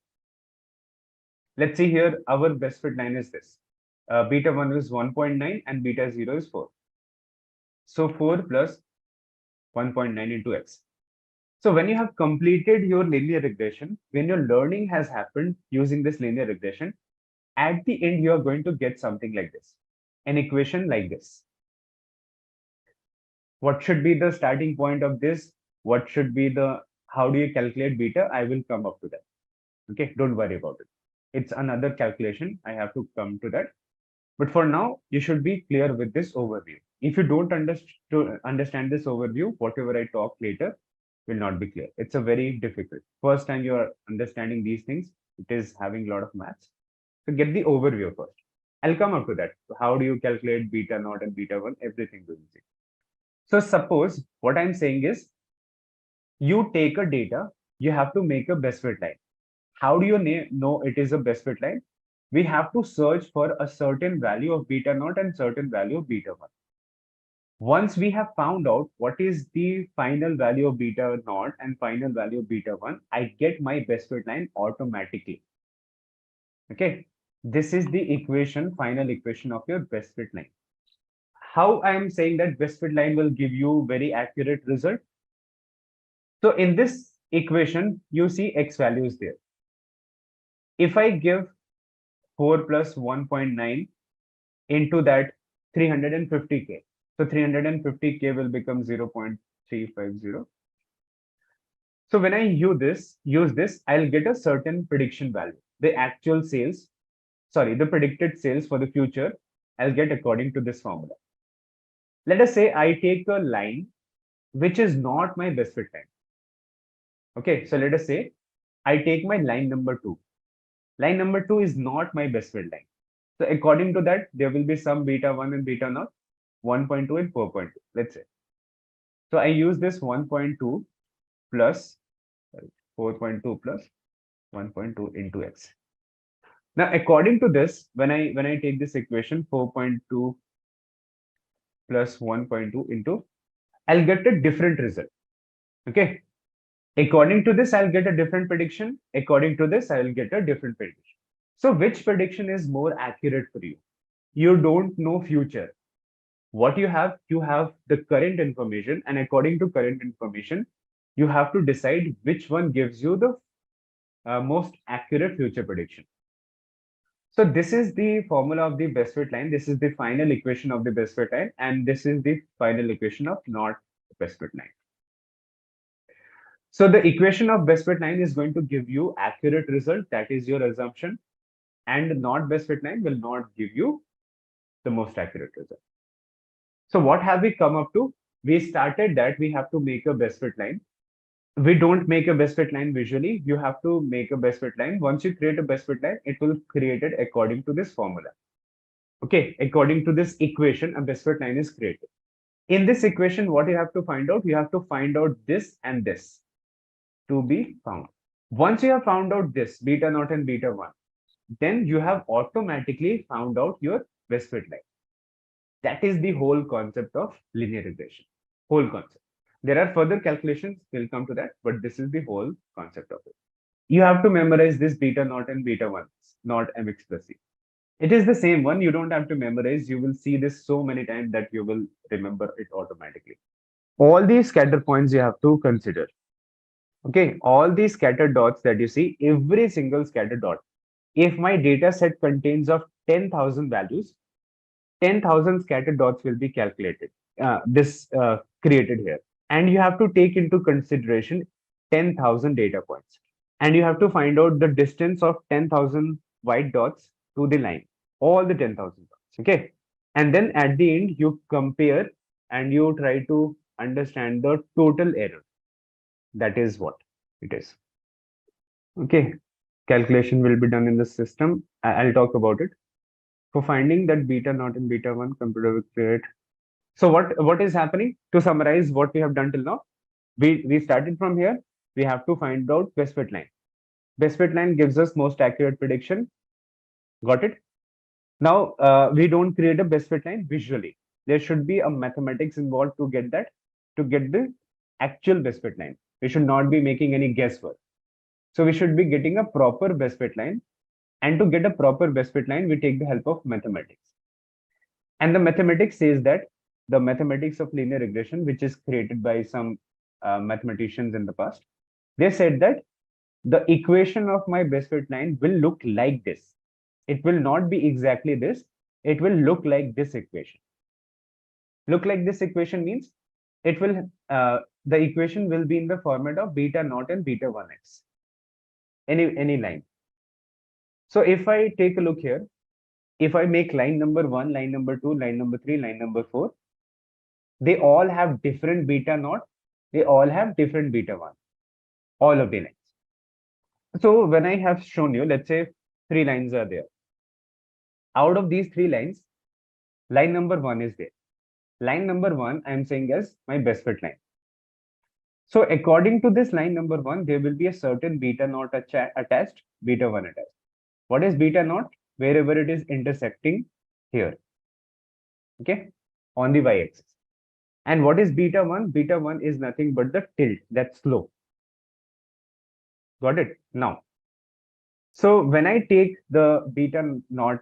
Let's see here, our best fit line is this. Beta 1 is 1.9 and beta 0 is 4. So 4 plus 1.9 into x. So when you have completed your linear regression, when your learning has happened using this linear regression, at the end, you are going to get something like this, an equation like this. What should be the starting point of this? What should be how do you calculate beta? I will come up to that. Okay, don't worry about it. It's another calculation. I have to come to that. But for now, you should be clear with this overview. If you don't understand this overview, whatever I talk later will not be clear. It's a very difficult. First time you are understanding these things, it is having a lot of maths. So get the overview first. I'll come up to that. So how do you calculate beta naught and beta 1? Everything will be. So suppose what I'm saying is, you take a data, you have to make a best fit line. How do you know it is a best fit line? we have to search for a certain value of beta naught and certain value of beta 1. Once we have found out what is the final value of beta naught and final value of beta 1, I get my best fit line automatically. Okay, this is the equation, final equation of your best fit line. How I am saying that best fit line will give you very accurate result? So in this equation, you see x values there. If I give 4 plus 1.9 into that 350k, so 350k will become 0.350. So when I use this, I'll get a certain prediction value. The actual sales, the predicted sales for the future, I'll get according to this formula. Let us say I take a line which is not my best fit line. Okay, so let us say I take my line number 2. Line number 2 is not my best fit line. So according to that, there will be some beta 1 and beta naught, 1.2 and 4.2, let's say. So I use this 1.2 plus 4.2 plus 1.2 into x. Now, according to this, when I take this equation 4.2 plus 1.2 into, I'll get a different result. Okay. According to this, I'll get a different prediction. According to this, I will get a different prediction. So which prediction is more accurate for you? You don't know future. What you have the current information, and according to current information, you have to decide which one gives you the most accurate future prediction. So this is the formula of the best fit line. This is the final equation of the best fit line, and this is the final equation of not best fit line. So the equation of best fit line is going to give you accurate result. That is your assumption, and not best fit line will not give you the most accurate result. So what have we come up to? We started that we have to make a best fit line. We don't make a best fit line visually. You have to make a best fit line. Once you create a best fit line, it will create it according to this formula. Okay, according to this equation, a best fit line is created. In this equation, what you have to find out? You have to find out this and this to be found. Once you have found out this, beta naught and beta 1, then you have automatically found out your best fit line. That is the whole concept of linear regression. Whole concept. There are further calculations, we'll come to that, but this is the whole concept of it. You have to memorize this beta naught and beta 1, not mx plus c. It is the same one, you don't have to memorize, you will see this so many times that you will remember it automatically. All these scatter points you have to consider. Okay, all these scattered dots that you see, every single scattered dot, if my data set contains of 10,000 values, 10,000 scattered dots will be calculated, created here. And you have to take into consideration 10,000 data points. And you have to find out the distance of 10,000 white dots to the line, all the 10,000 dots, okay? And then at the end, you compare and you try to understand the total error. That is what it is. Okay, calculation will be done in the system. I'll talk about it. For finding that beta naught and beta 1, computer will create. So what is happening? To summarize what we have done till now, we started from here. We have to find out best fit line. Best fit line gives us most accurate prediction. Got it? Now we don't create a best fit line visually. There should be a mathematics involved to get that, to get the actual best fit line. We should not be making any guesswork. So we should be getting a proper best fit line. And to get a proper best fit line, we take the help of mathematics. And the mathematics says that the mathematics of linear regression, which is created by some mathematicians in the past, they said that the equation of my best fit line will look like this. It will not be exactly this. It will look like this equation. Look like this equation means it will, the equation will be in the format of beta naught and beta 1x. Any line. So if I take a look here, if I make line number 1, line number 2, line number 3, line number 4, they all have different beta naught. They all have different beta 1. All of the lines. So when I have shown you, let's say 3 lines are there. Out of these 3 lines, line number 1 is there. Line number 1, I am saying as my best fit line. So according to this line number 1, there will be a certain beta naught attached, beta 1 attached. What is beta naught? wherever it is intersecting here, okay, on the y-axis. And what is beta 1? Beta 1 is nothing but the tilt, that slope. Got it? Now, so when I take the beta naught,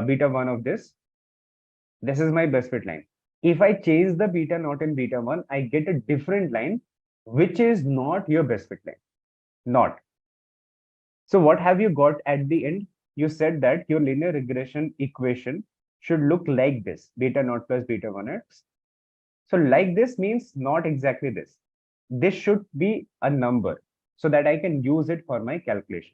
beta 1 of this is my best fit line. If I change the beta naught and beta 1, I get a different line, which is not your best fit line. Not. So what have you got at the end? You said that your linear regression equation should look like this, beta naught plus beta 1x. So like this means not exactly this. This should be a number so that I can use it for my calculation.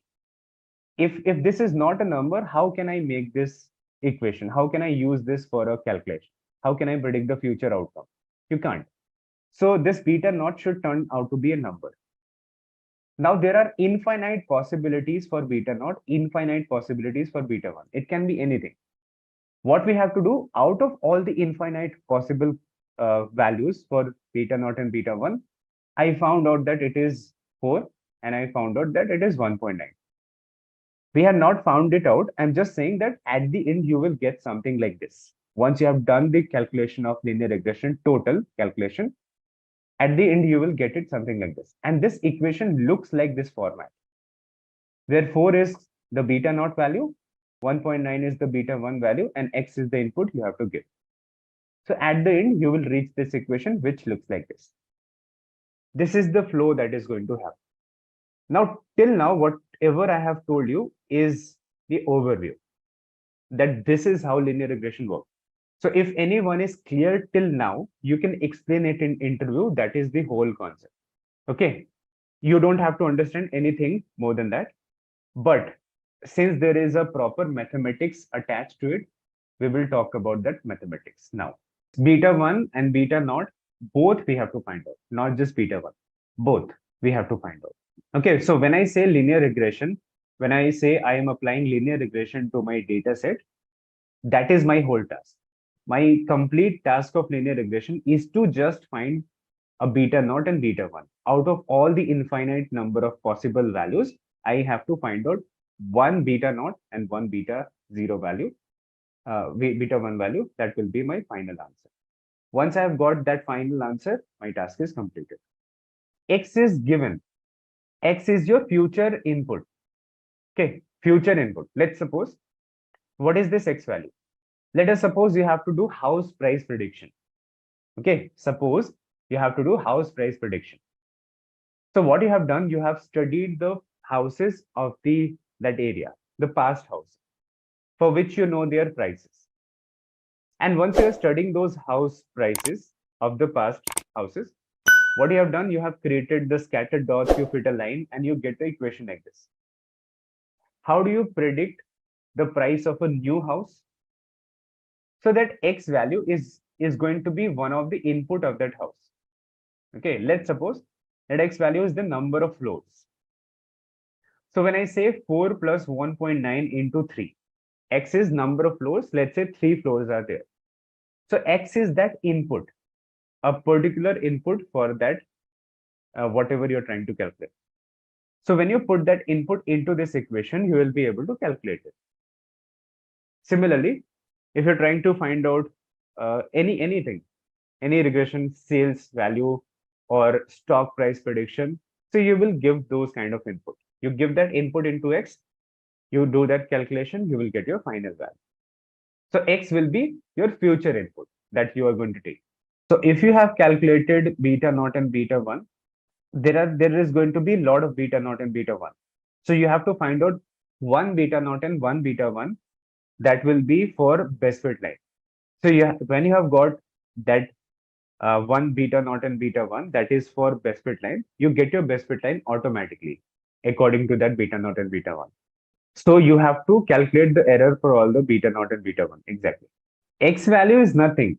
If this is not a number, how can I make this equation? How can I use this for a calculation? How can I predict the future outcome? You can't. So this beta naught should turn out to be a number. Now there are infinite possibilities for beta naught, infinite possibilities for beta 1. It can be anything. What we have to do, out of all the infinite possible values for beta naught and beta 1, I found out that it is 4 and I found out that it is 1.9. We have not found it out. I'm just saying that at the end, you will get something like this. Once you have done the calculation of linear regression, total calculation, at the end, you will get it something like this. And this equation looks like this format, where 4 is the beta naught value, 1.9 is the beta 1 value, and x is the input you have to give. So at the end, you will reach this equation, which looks like this. This is the flow that is going to happen. Now, till now, whatever I have told you is the overview, that this is how linear regression works. So if anyone is clear till now, you can explain it in interview. That is the whole concept. Okay. You don't have to understand anything more than that. But since there is a proper mathematics attached to it, we will talk about that mathematics now. Beta 1 and beta naught, both we have to find out, not just beta 1. Both we have to find out. Okay, so when I say linear regression, when I say I am applying linear regression to my data set, that is my whole task. My complete task of linear regression is to just find a beta naught and beta 1. Out of all the infinite number of possible values, I have to find out one beta naught and one beta 0 value, beta 1 value. That will be my final answer. Once I have got that final answer, my task is completed. X is given. X is your future input. Okay, future input. Let's suppose, what is this X value? Let us suppose you have to do house price prediction. Okay, suppose you have to do house price prediction. So what you have done, you have studied the houses of that area, the past house, for which you know their prices. And once you are studying those house prices of the past houses, what you have done, you have created the scattered dots, you fit a line, and you get the equation like this. How do you predict the price of a new house? So that X value is going to be one of the input of that house. Okay, let's suppose that X value is the number of floors. So when I say 4 plus 1.9 into 3, X is number of floors. Let's say 3 floors are there. So X is that input, a particular input for that, whatever you're trying to calculate. So when you put that input into this equation, you will be able to calculate it. Similarly, if you're trying to find out anything, any regression sales value or stock price prediction, so you will give those kind of input. You give that input into X, you do that calculation, you will get your final value. So X will be your future input that you are going to take. So if you have calculated beta naught and beta 1, there is going to be a lot of beta naught and beta 1. So you have to find out one beta naught and one beta 1 that will be for best fit line. So when you have got that one beta naught and beta 1 that is for best fit line, you get your best fit line automatically according to that beta naught and beta 1. So you have to calculate the error for all the beta naught and beta 1. Exactly. X value is nothing.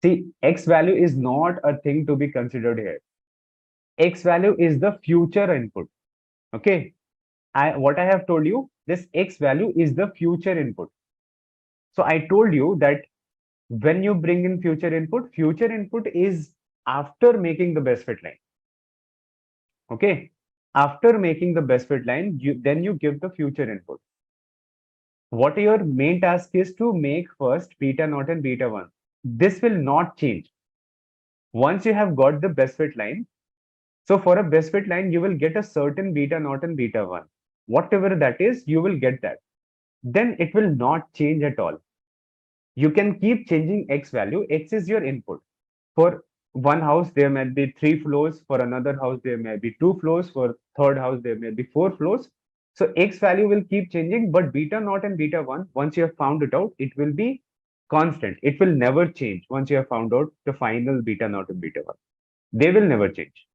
See, X value is not a thing to be considered here. X value is the future input. Okay. What I have told you, this X value is the future input. So I told you that when you bring in future input is after making the best fit line. Okay. After making the best fit line, then you give the future input. What your main task is to make first beta naught and beta 1. This will not change. Once you have got the best fit line, so for a best fit line, you will get a certain beta naught and beta 1. Whatever that is, you will get that. Then it will not change at all. You can keep changing x value. X is your input. For one house, there may be 3 floors. For another house, there may be 2 floors. For third house, there may be 4 floors. So x value will keep changing, but beta naught and beta 1, once you have found it out, it will be constant. It will never change once you have found out the final beta naught and beta 1. They will never change.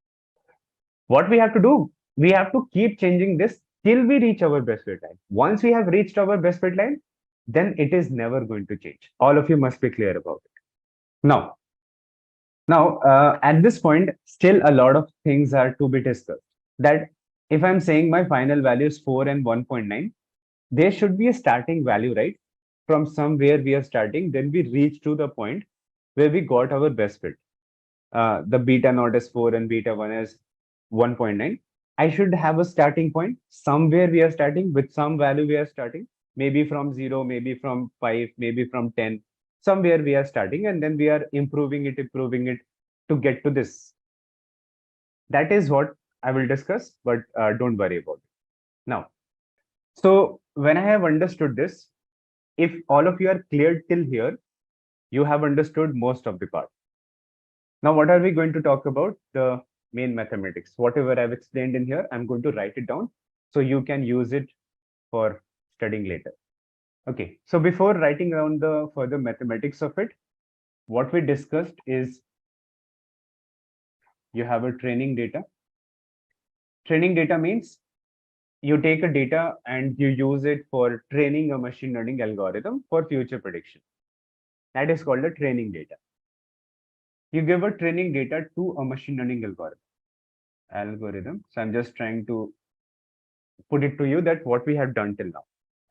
What we have to do, we have to keep changing this till we reach our best fit line. Once we have reached our best fit line, then it is never going to change. All of you must be clear about it. Now, at this point, still a lot of things are to be discussed. That if I'm saying my final value is 4 and 1.9, there should be a starting value, right? From somewhere we are starting, then we reach to the point where we got our best fit. The beta naught is 4 and beta 1 is 1.9. I should have a starting point. Somewhere we are starting with some value we are starting, maybe from 0, maybe from 5, maybe from 10. Somewhere we are starting and then we are improving it to get to this. That is what I will discuss, but don't worry about it. Now, so when I have understood this, if all of you are clear till here, you have understood most of the part. Now, what are we going to talk about? The main mathematics. Whatever I've explained in here, I'm going to write it down so you can use it for studying later. Okay, so before writing down the further mathematics of it, what we discussed is you have a training data. Training data means you take a data and you use it for training a machine learning algorithm for future prediction. That is called a training data. You give a training data to a machine learning algorithm. So I'm just trying to put it to you that what we have done till now.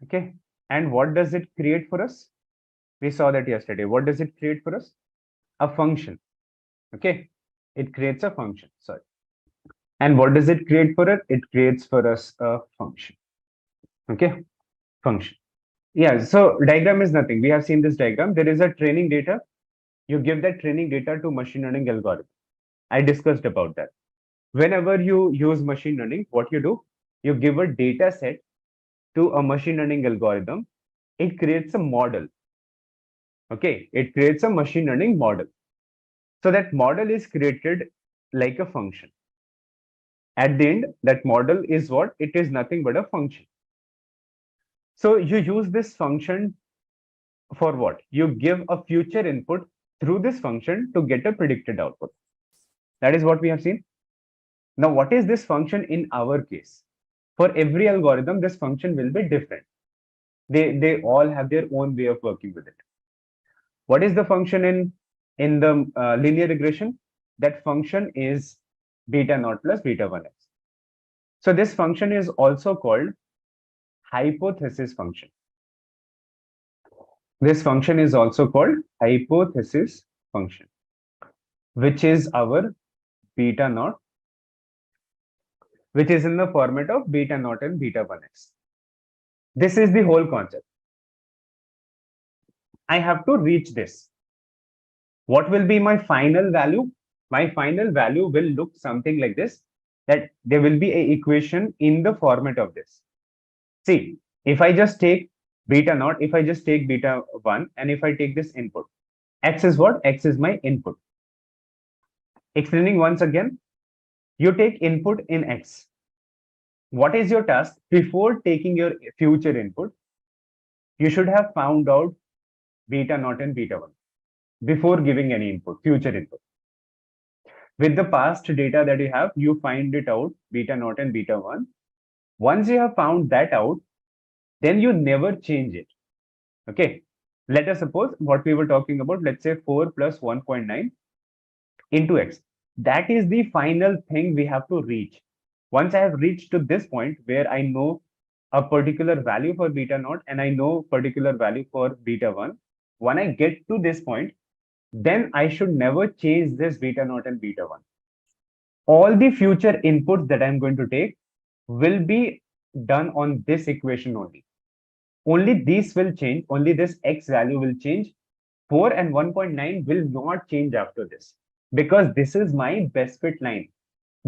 Okay. And what does it create for us? We saw that yesterday. What does it create for us? A function. Okay. It creates a function. Sorry. And what does it create for it? It creates for us a function. Okay. Function. Yeah. So diagram is nothing. We have seen this diagram. There is a training data. You give that training data to machine learning algorithm. I discussed about that. Whenever you use machine learning, what you do, you give a data set to a machine learning algorithm. It creates a model. Okay, it creates a machine learning model. So that model is created like a function. At the end, that model is what? It is nothing but a function. So you use this function for what? You give a future input through this function to get a predicted output. That is what we have seen. Now, what is this function in our case? For every algorithm, this function will be different. They all have their own way of working with it. What is the function in the linear regression? That function is beta naught plus beta 1x. So this function is also called hypothesis function. This function is also called hypothesis function, which is our beta naught, which is in the format of beta naught and beta 1x. This is the whole concept. I have to reach this. What will be my final value? My final value will look something like this, that there will be an equation in the format of this. See, if I just take beta naught, if I just take beta 1, and if I take this input, x is what? X is my input. Explaining once again, you take input in x. What is your task? Before taking your future input, you should have found out beta naught and beta 1 before giving any input, future input. With the past data that you have, you find it out, beta naught and beta 1. Once you have found that out, then you never change it. Okay. Let us suppose what we were talking about, let's say 4 plus 1.9 into x. That is the final thing we have to reach. Once I have reached to this point where I know a particular value for beta naught and I know particular value for beta 1, when I get to this point, then I should never change this beta naught and beta 1. All the future inputs that I'm going to take will be done on this equation only. only these will change, only this X value will change. 4 and 1.9 will not change after this because this is my best fit line.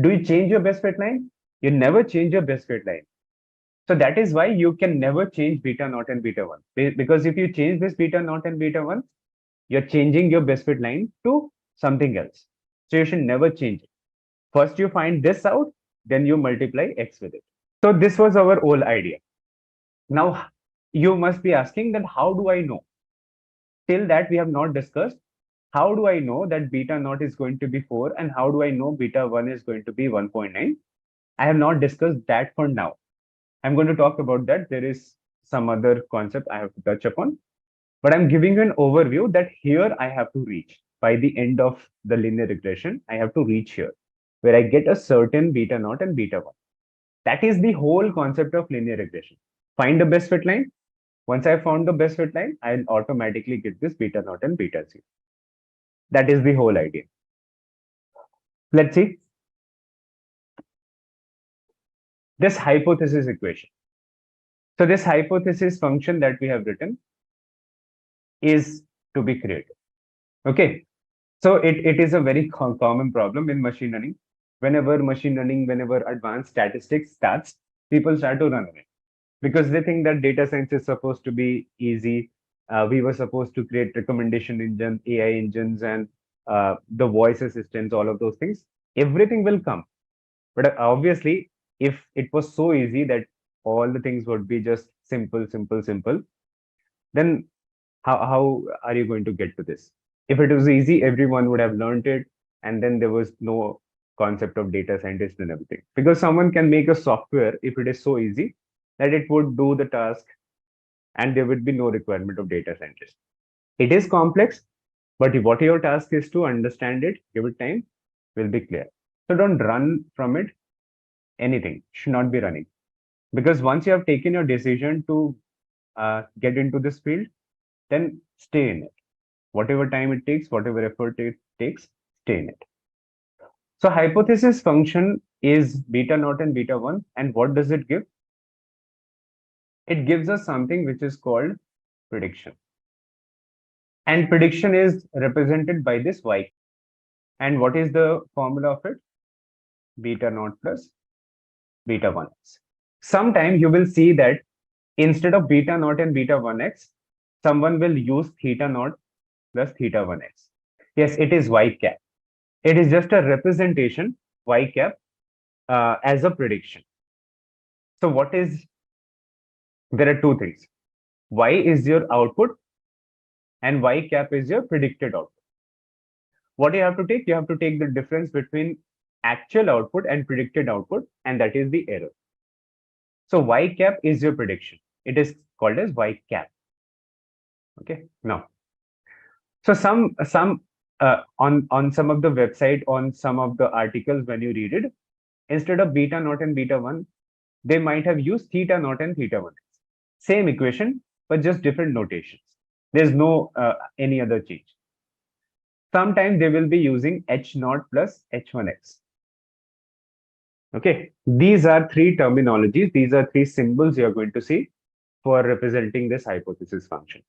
Do you change your best fit line? You never change your best fit line. So that is why you can never change beta naught and beta 1. Because if you change this beta naught and beta 1, you're changing your best fit line to something else. So you should never change it. First you find this out, then you multiply X with it. So this was our whole idea. Now you must be asking that how do I know? Till that we have not discussed how do I know that beta naught is going to be 4 and how do I know beta 1 is going to be 1.9? I have not discussed that for now. I'm going to talk about that. There is some other concept I have to touch upon, but I'm giving you an overview that here I have to reach by the end of the linear regression. I have to reach here where I get a certain beta naught and beta 1. That is the whole concept of linear regression. Find the best fit line. Once I found the best fit line, I'll automatically get this beta naught and beta 0. That is the whole idea. Let's see this hypothesis equation. So this hypothesis function that we have written is to be created. Okay. So it is a very common problem in machine learning. Whenever advanced statistics starts, people start to run away because they think that data science is supposed to be easy. We were supposed to create recommendation engines, AI engines, and the voice assistants, all of those things. Everything will come. But obviously, if it was so easy that all the things would be just simple, then how are you going to get to this? If it was easy, everyone would have learned it, and then there was no concept of data scientist and everything. Because someone can make a software if it is so easy that it would do the task and there would be no requirement of data scientist. It is complex, but what your task is to understand it, give it time, will be clear. So don't run from it. Anything should not be running. Because once you have taken your decision to get into this field, then stay in it. Whatever time it takes, whatever effort it takes, stay in it. So hypothesis function is beta naught and beta 1. And what does it give? It gives us something which is called prediction. And prediction is represented by this y. And what is the formula of it? Beta naught plus beta 1x. Sometime you will see that instead of beta naught and beta 1x, someone will use theta naught plus theta 1x. Yes, it is y cap. It is just a representation, y cap, as a prediction. So what is, there are two things. Y is your output and y cap is your predicted output. What you have to take? You have to take the difference between actual output and predicted output, and that is the error. So y cap is your prediction. It is called as y cap. Okay, now. So on some of the website, on some of the articles, when you read it, instead of beta naught and beta 1, they might have used theta naught and theta 1. Same equation, but just different notations. There's no any other change. Sometimes they will be using h naught plus h1x. Okay, these are three terminologies. These are three symbols you're going to see for representing this hypothesis function.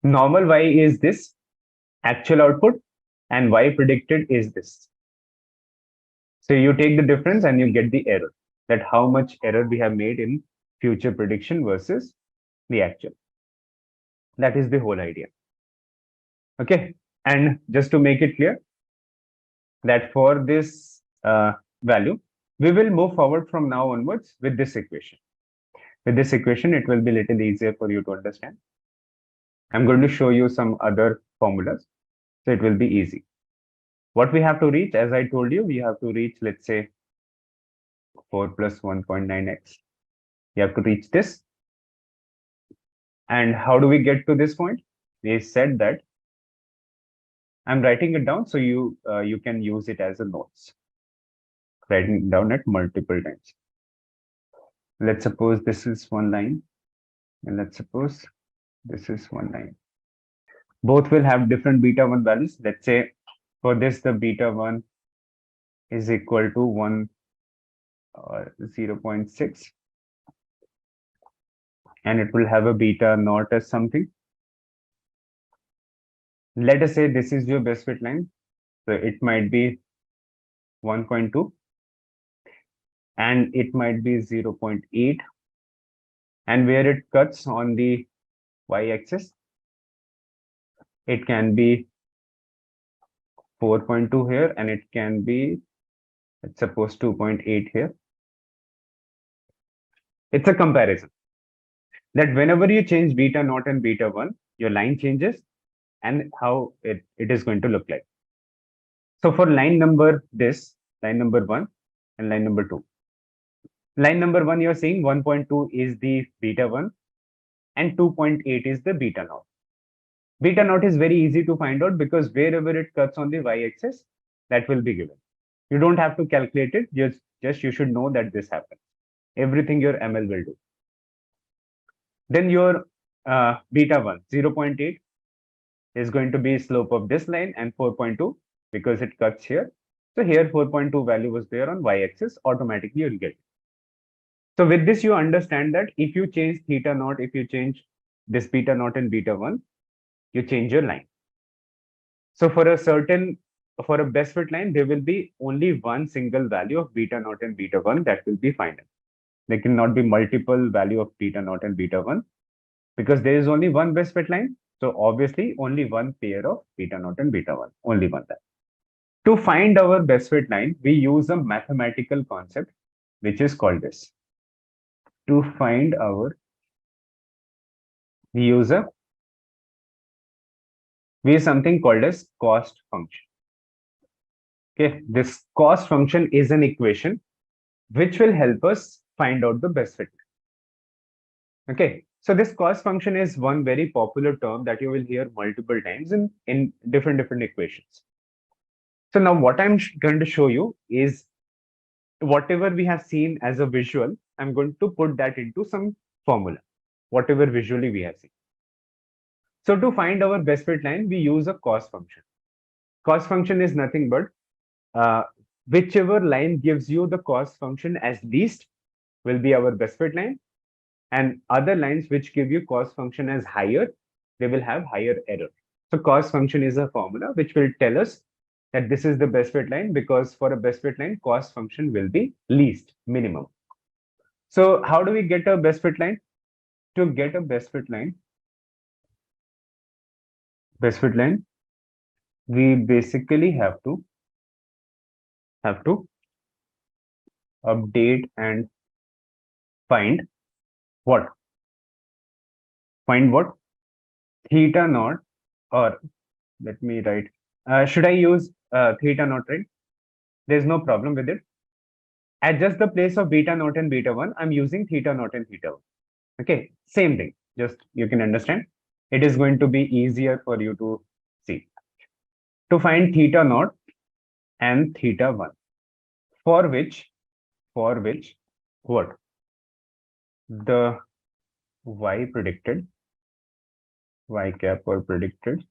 Normal y is this, actual output, and y predicted is this. So you take the difference and you get the error, that how much error we have made in future prediction versus the actual. That is the whole idea. Okay, and just to make it clear that for this value, we will move forward from now onwards with this equation. With this equation, it will be a little easier for you to understand. I'm going to show you some other formulas, so it will be easy. What we have to reach, as I told you, we have to reach, let's say, 4 plus 1.9x. You have to reach this. And how do we get to this point? We said that I'm writing it down so you can use it as a notes. Writing it down at multiple times. Let's suppose this is one line, and let's suppose this is one line. Both will have different beta 1 values. Let's say for this, the beta 1 is equal to 1 or 0.6. and it will have a beta naught as something. Let us say this is your best fit line. So it might be 1.2 and it might be 0.8, and where it cuts on the y-axis, it can be 4.2 here, and it can be, let's suppose, 2.8 here. It's a comparison that whenever you change beta naught and beta 1, your line changes and how it is going to look like. So for line number 1 and line number 2. Line number 1, you're saying 1.2 is the beta 1 and 2.8 is the beta naught. Beta naught is very easy to find out because wherever it cuts on the y-axis, that will be given. You don't have to calculate it, just you should know that this happens. Everything your ML will do. Then your beta 1, 0.8 is going to be slope of this line, and 4.2 because it cuts here. So here 4.2 value was there on y-axis, automatically you'll get it. So with this, you understand that if you change theta naught, if you change this beta naught and beta 1, you change your line. So for a best fit line, there will be only one single value of beta naught and beta 1 that will be final. There cannot be multiple value of beta naught and beta 1 because there is only one best fit line. So obviously only one pair of beta naught and beta 1, only one that. To find our best fit line, we use a mathematical concept which is called this. To find our, we use something called as cost function. Okay, this cost function is an equation which will help us find out the best fit. Okay, so this cost function is one very popular term that you will hear multiple times in different equations. So now what I'm going to show you is whatever we have seen as a visual, I'm going to put that into some formula, whatever visually we have seen. So to find our best fit line, we use a cost function. Cost function is nothing but whichever line gives you the cost function as least will be our best fit line, and other lines which give you cost function as higher, they will have higher error. So cost function is a formula which will tell us that this is the best fit line, because for a best fit line, cost function will be least, minimum. So how do we get a best fit line? To get a best fit line, we basically have to update and find what? Find what? Theta naught, or let me write. Should I use theta naught, right? There's no problem with it. At just the place of beta naught and beta 1, I'm using theta naught and theta 1. Okay, same thing. Just you can understand. It is going to be easier for you to see. To find theta naught and theta 1, for which what? The y predicted, y cap or predicted,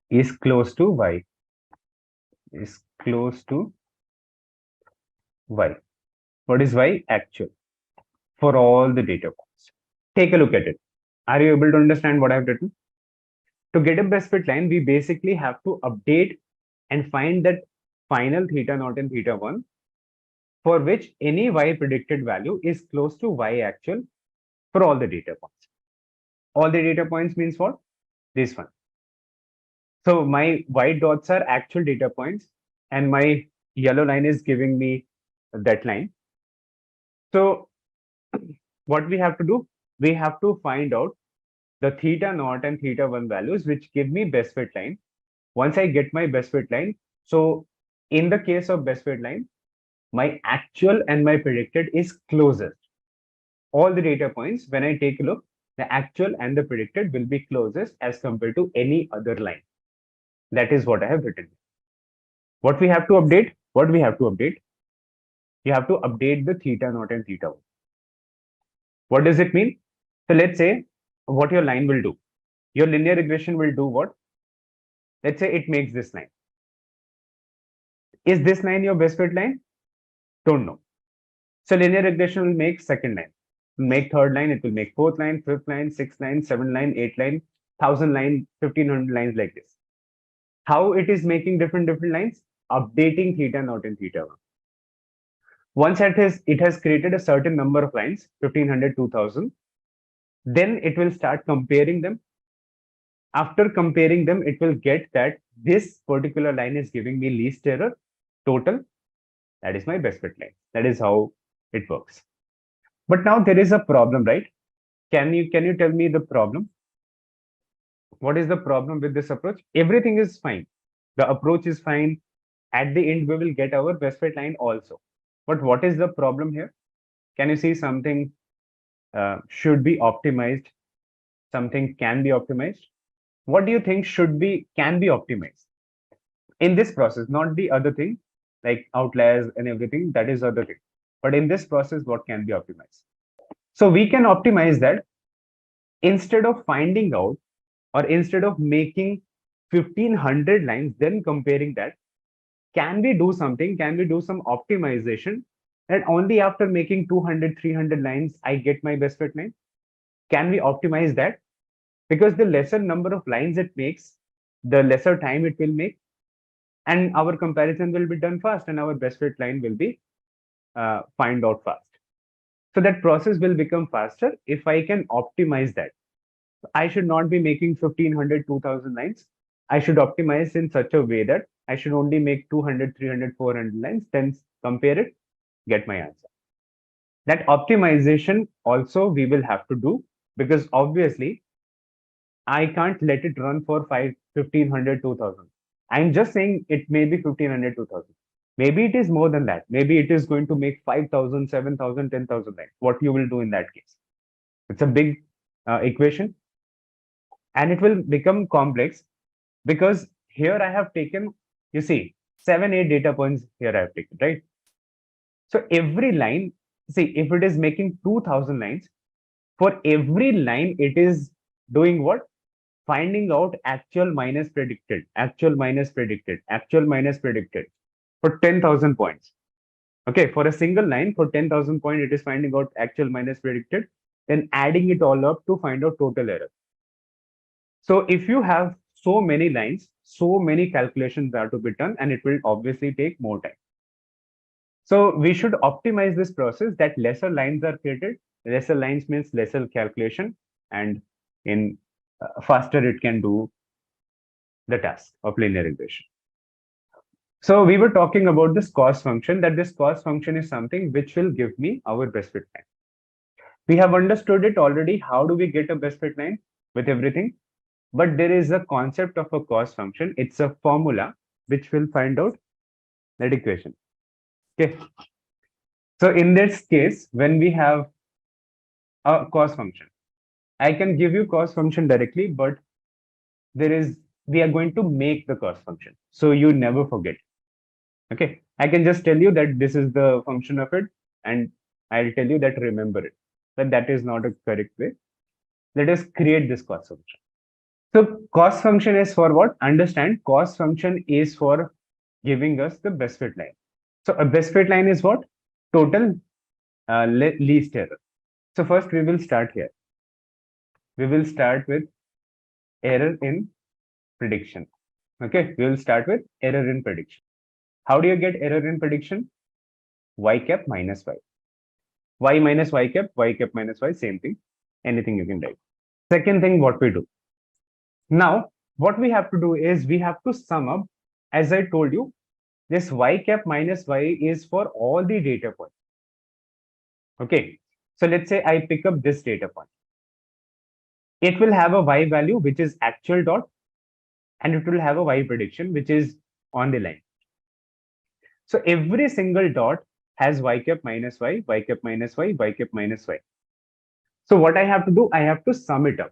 is close to y. What is y? Actual. For all the data points. Take a look at it. Are you able to understand what I've written? To get a best fit line, we basically have to update and find that final theta naught and theta 1 for which any y predicted value is close to y actual for all the data points. All the data points means what? This one. So my white dots are actual data points and my yellow line is giving me that line. So what we have to do? We have to find out the theta naught and theta 1 values which give me best fit line. Once I get my best fit line, so in the case of best fit line, my actual and my predicted is closest. All the data points, when I take a look, the actual and the predicted will be closest as compared to any other line. That is what I have written. What we have to update? You have to update the theta naught and theta 1. What does it mean? So let's say what your line will do. Your linear regression will do what? Let's say it makes this line. Is this line your best fit line? Don't know. So linear regression will make second line. make third line, it will make fourth line, fifth line, sixth line, seventh line, eighth line, 1,000 line, 1,500 lines like this. How it is making different lines? Updating theta naught and theta 1. Once it has created a certain number of lines, 1,500, 2,000, then it will start comparing them. After comparing them, it will get that this particular line is giving me least error total. That is my best fit line. That is how it works. But now there is a problem, right? Can you tell me the problem? What is the problem with this approach? Everything is fine. The approach is fine. At the end, we will get our best fit line also. But what is the problem here? Can you see something should be optimized? Something can be optimized? What do you think can be optimized in this process? Not the other thing, like outliers and everything. That is other thing. But in this process, what can be optimized? So we can optimize that. Instead of finding out, or instead of making 1,500 lines, then comparing that, can we do something? Can we do some optimization that only after making 200, 300 lines, I get my best fit line? Can we optimize that? Because the lesser number of lines it makes, the lesser time it will make, and our comparison will be done fast, and our best fit line will be find out fast. So that process will become faster if I can optimize that. I should not be making 1,500, 2,000 lines. I should optimize in such a way that I should only make 200, 300, 400 lines, then compare it, get my answer. That optimization also we will have to do, because obviously I can't let it run for 1,500, 2,000. I'm just saying it may be 1,500, 2,000. Maybe it is more than that. Maybe it is going to make 5,000, 7,000, 10,000 lines. What you will do in that case? It's a big equation, and it will become complex, because here I have taken, you see, 7, 8 data points here I have taken, right? So every line, see, if it is making 2,000 lines, for every line, it is doing what? Finding out actual minus predicted, actual minus predicted, actual minus predicted for 10,000 points. Okay, for a single line, for 10,000 points, it is finding out actual minus predicted, then adding it all up to find out total error. So if you have so many lines, so many calculations are to be done, and it will obviously take more time. So we should optimize this process, that lesser lines are created. Lesser lines means lesser calculation, and in faster it can do the task of linear regression. So we were talking about this cost function, that this cost function is something which will give me our best fit line. We have understood it already. How do we get a best fit line with everything? But there is a concept of a cost function. It's a formula which will find out that equation. Okay. So in this case, when we have a cost function, I can give you cost function directly, but we are going to make the cost function, so you never forget. Okay, I can just tell you that this is the function of it, and I'll tell you that remember it, but that is not a correct way. Let us create this cost function. So cost function is for what? Understand, cost function is for giving us the best fit line. So a best fit line is what? Total least error. So first we will start here. We will start with error in prediction. Okay, we will start with error in prediction. How do you get error in prediction? Y cap minus y. Y minus y cap minus y, same thing. Anything you can write. Second thing, what we do. Now, what we have to do is we have to sum up, as I told you, this y cap minus y is for all the data points. Okay, so let's say I pick up this data point. It will have a y value, which is actual dot, and it will have a y prediction, which is on the line. So every single dot has y cap minus y, y cap minus y, y cap minus y. So what I have to do, I have to sum it up.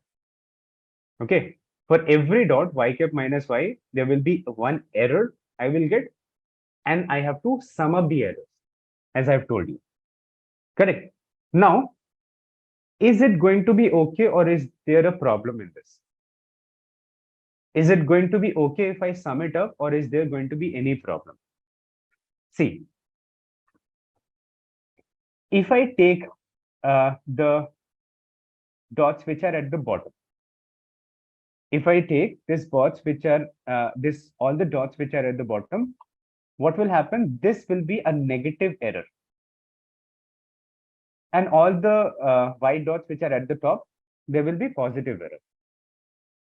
Okay, for every dot y cap minus y, there will be one error I will get, and I have to sum up the errors, as I've told you. Correct. Now, is it going to be okay, or is there a problem in this? Is it going to be okay if I sum it up, or is there going to be any problem? See, if I take the dots which are at the bottom. If I take this dots which are all the dots which are at the bottom, what will happen? This will be a negative error. And all the white dots which are at the top, they will be positive error.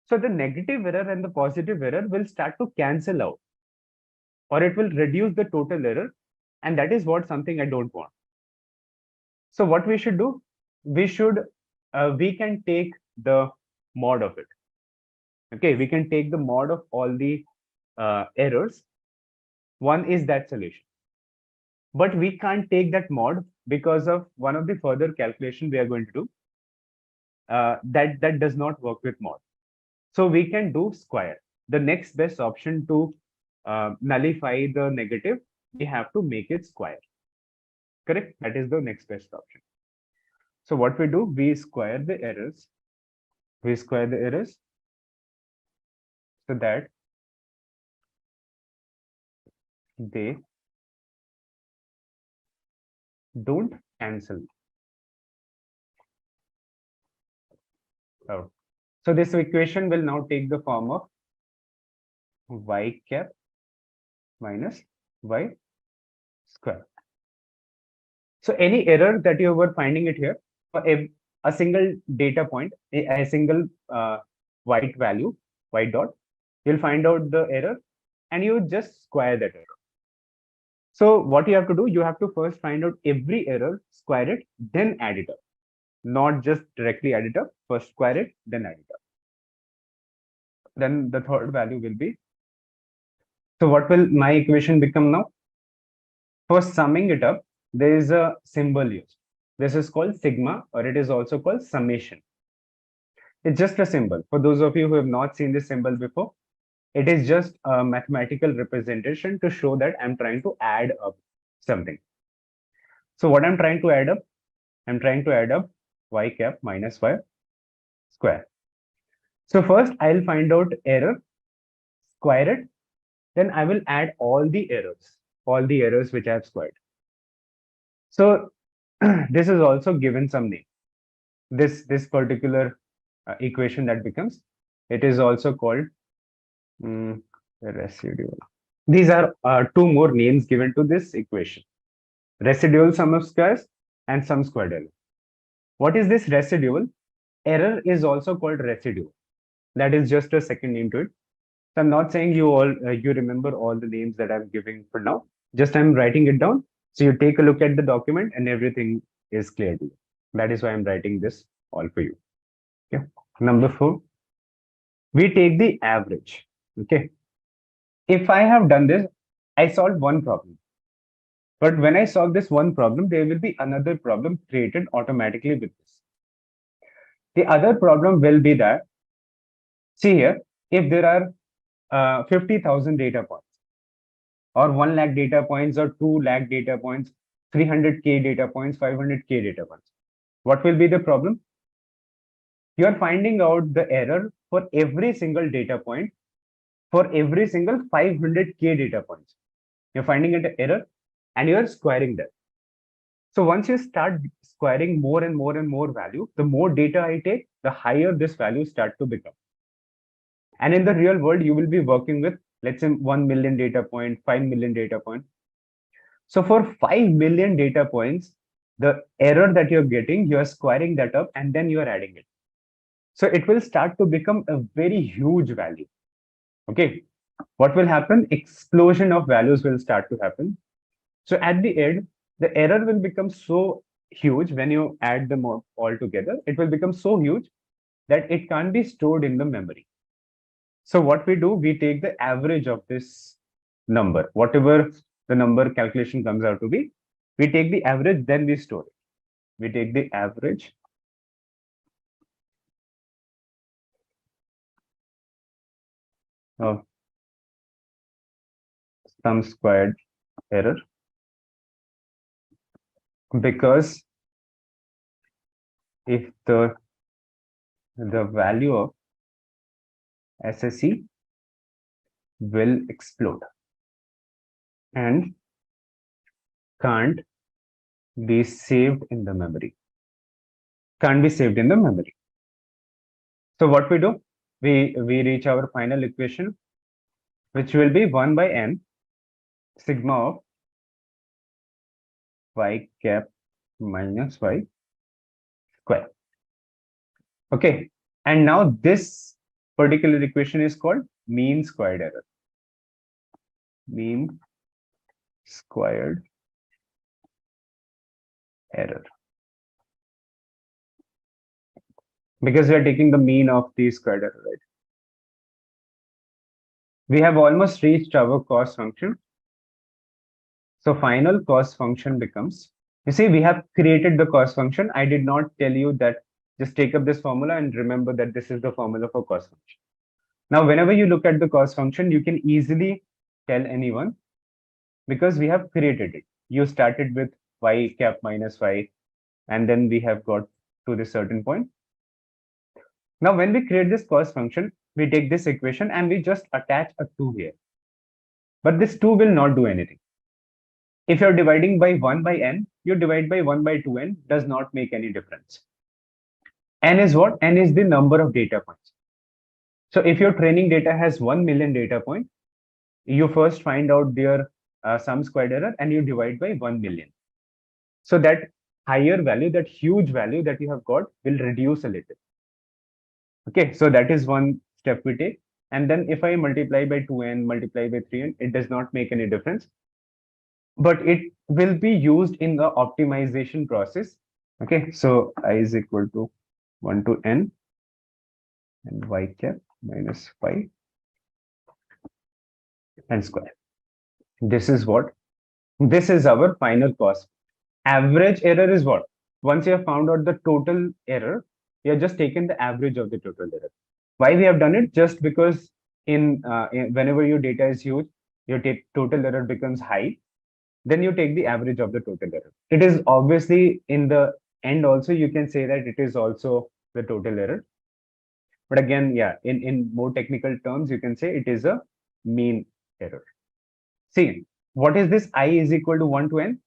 So the negative error and the positive error will start to cancel out, or it will reduce the total error. And that is what something I don't want. So what we should do, we can take the mod of it. Okay, we can take the mod of all the errors. One is that solution. But we can't take that mod because of one of the further calculation we are going to do. That does not work with mod. So we can do square. The next best option to nullify the negative, we have to make it square. Correct? That is the next best option. So what we do, we square the errors. We square the errors so that they don't cancel out. So this equation will now take the form of y cap minus y square. So any error that you were finding it here, for a single data point, a single white value, white dot, you'll find out the error and you just square that error. So what you have to do, you have to first find out every error, square it, then add it up. Not just directly add it up, first square it, then add it up. Then the third value will be. So what will my equation become now? For summing it up, there is a symbol used. This is called sigma, or it is also called summation. It's just a symbol. For those of you who have not seen this symbol before, it is just a mathematical representation to show that I'm trying to add up something. So what I'm trying to add up, I'm trying to add up y cap minus y square. So first I'll find out error, square it, then I will add all the errors which I have squared. So this is also given some name. This particular equation that becomes, it is also called residual. These are two more names given to this equation: residual sum of squares and sum squared error. What is this residual? Error is also called residual. That is just a second name to it. So I'm not saying you all you remember all the names that I'm giving for now. Just I'm writing it down. So you take a look at the document and everything is clear to you. That is why I'm writing this all for you. Okay. Number 4, we take the average. Okay. If I have done this, I solved one problem. But when I solve this one problem, there will be another problem created automatically with this. The other problem will be that, see here, if there are 50,000 data points, or 1 lakh data points, or 2 lakh data points, 300k data points, 500k data points, what will be the problem? You are finding out the error for every single data point, for every single 500k data points. You're finding an error and you're squaring that. So once you start squaring more and more and more value, the more data I take, the higher this value start to become. And in the real world, you will be working with, let's say, 1 million data point, 5 million data point. So for 5 million data points, the error that you're getting, you're squaring that up and then you're adding it. So it will start to become a very huge value. Okay. What will happen? Explosion of values will start to happen. So at the end, the error will become so huge when you add them all together. It will become so huge that it can't be stored in the memory. So what we do, we take the average of this number, whatever the number calculation comes out to be, we take the average, then we store it. We take the average of sum squared error, because if the value of SSE will explode and can't be saved in the memory. can't be saved in the memory. So what we do, we reach our final equation, which will be 1 by n sigma of y cap minus y square. Okay, and now this particular equation is called mean squared error. Mean squared error. Because we are taking the mean of the squared error, right? We have almost reached our cost function. So final cost function becomes, you see, we have created the cost function. I did not tell you that just take up this formula and remember that this is the formula for cost function. Now, whenever you look at the cost function, you can easily tell anyone because we have created it. You started with y cap minus y, and then we have got to this certain point. Now, when we create this cost function, we take this equation and we just attach a 2 here. But this 2 will not do anything. If you're dividing by 1 by n, you divide by 1 by 2n, does not make any difference. N is what? N is the number of data points. So if your training data has 1 million data points, you first find out their sum squared error and you divide by 1 million. So that higher value, that huge value that you have got will reduce a little. Okay, so that is one step we take. And then if I multiply by 2n, multiply by 3n, it does not make any difference. But it will be used in the optimization process. Okay, so I is equal to 1 to n and y cap minus y and square. This is what? This is our final cost. Average error is what? Once you have found out the total error, you have just taken the average of the total error. Why we have done it? Just because whenever your data is huge, your total error becomes high. Then you take the average of the total error. It is obviously in the end also, you can say that it is also the total error. But again, yeah, in more technical terms, you can say it is a mean error. See, what is this I is equal to 1 to n?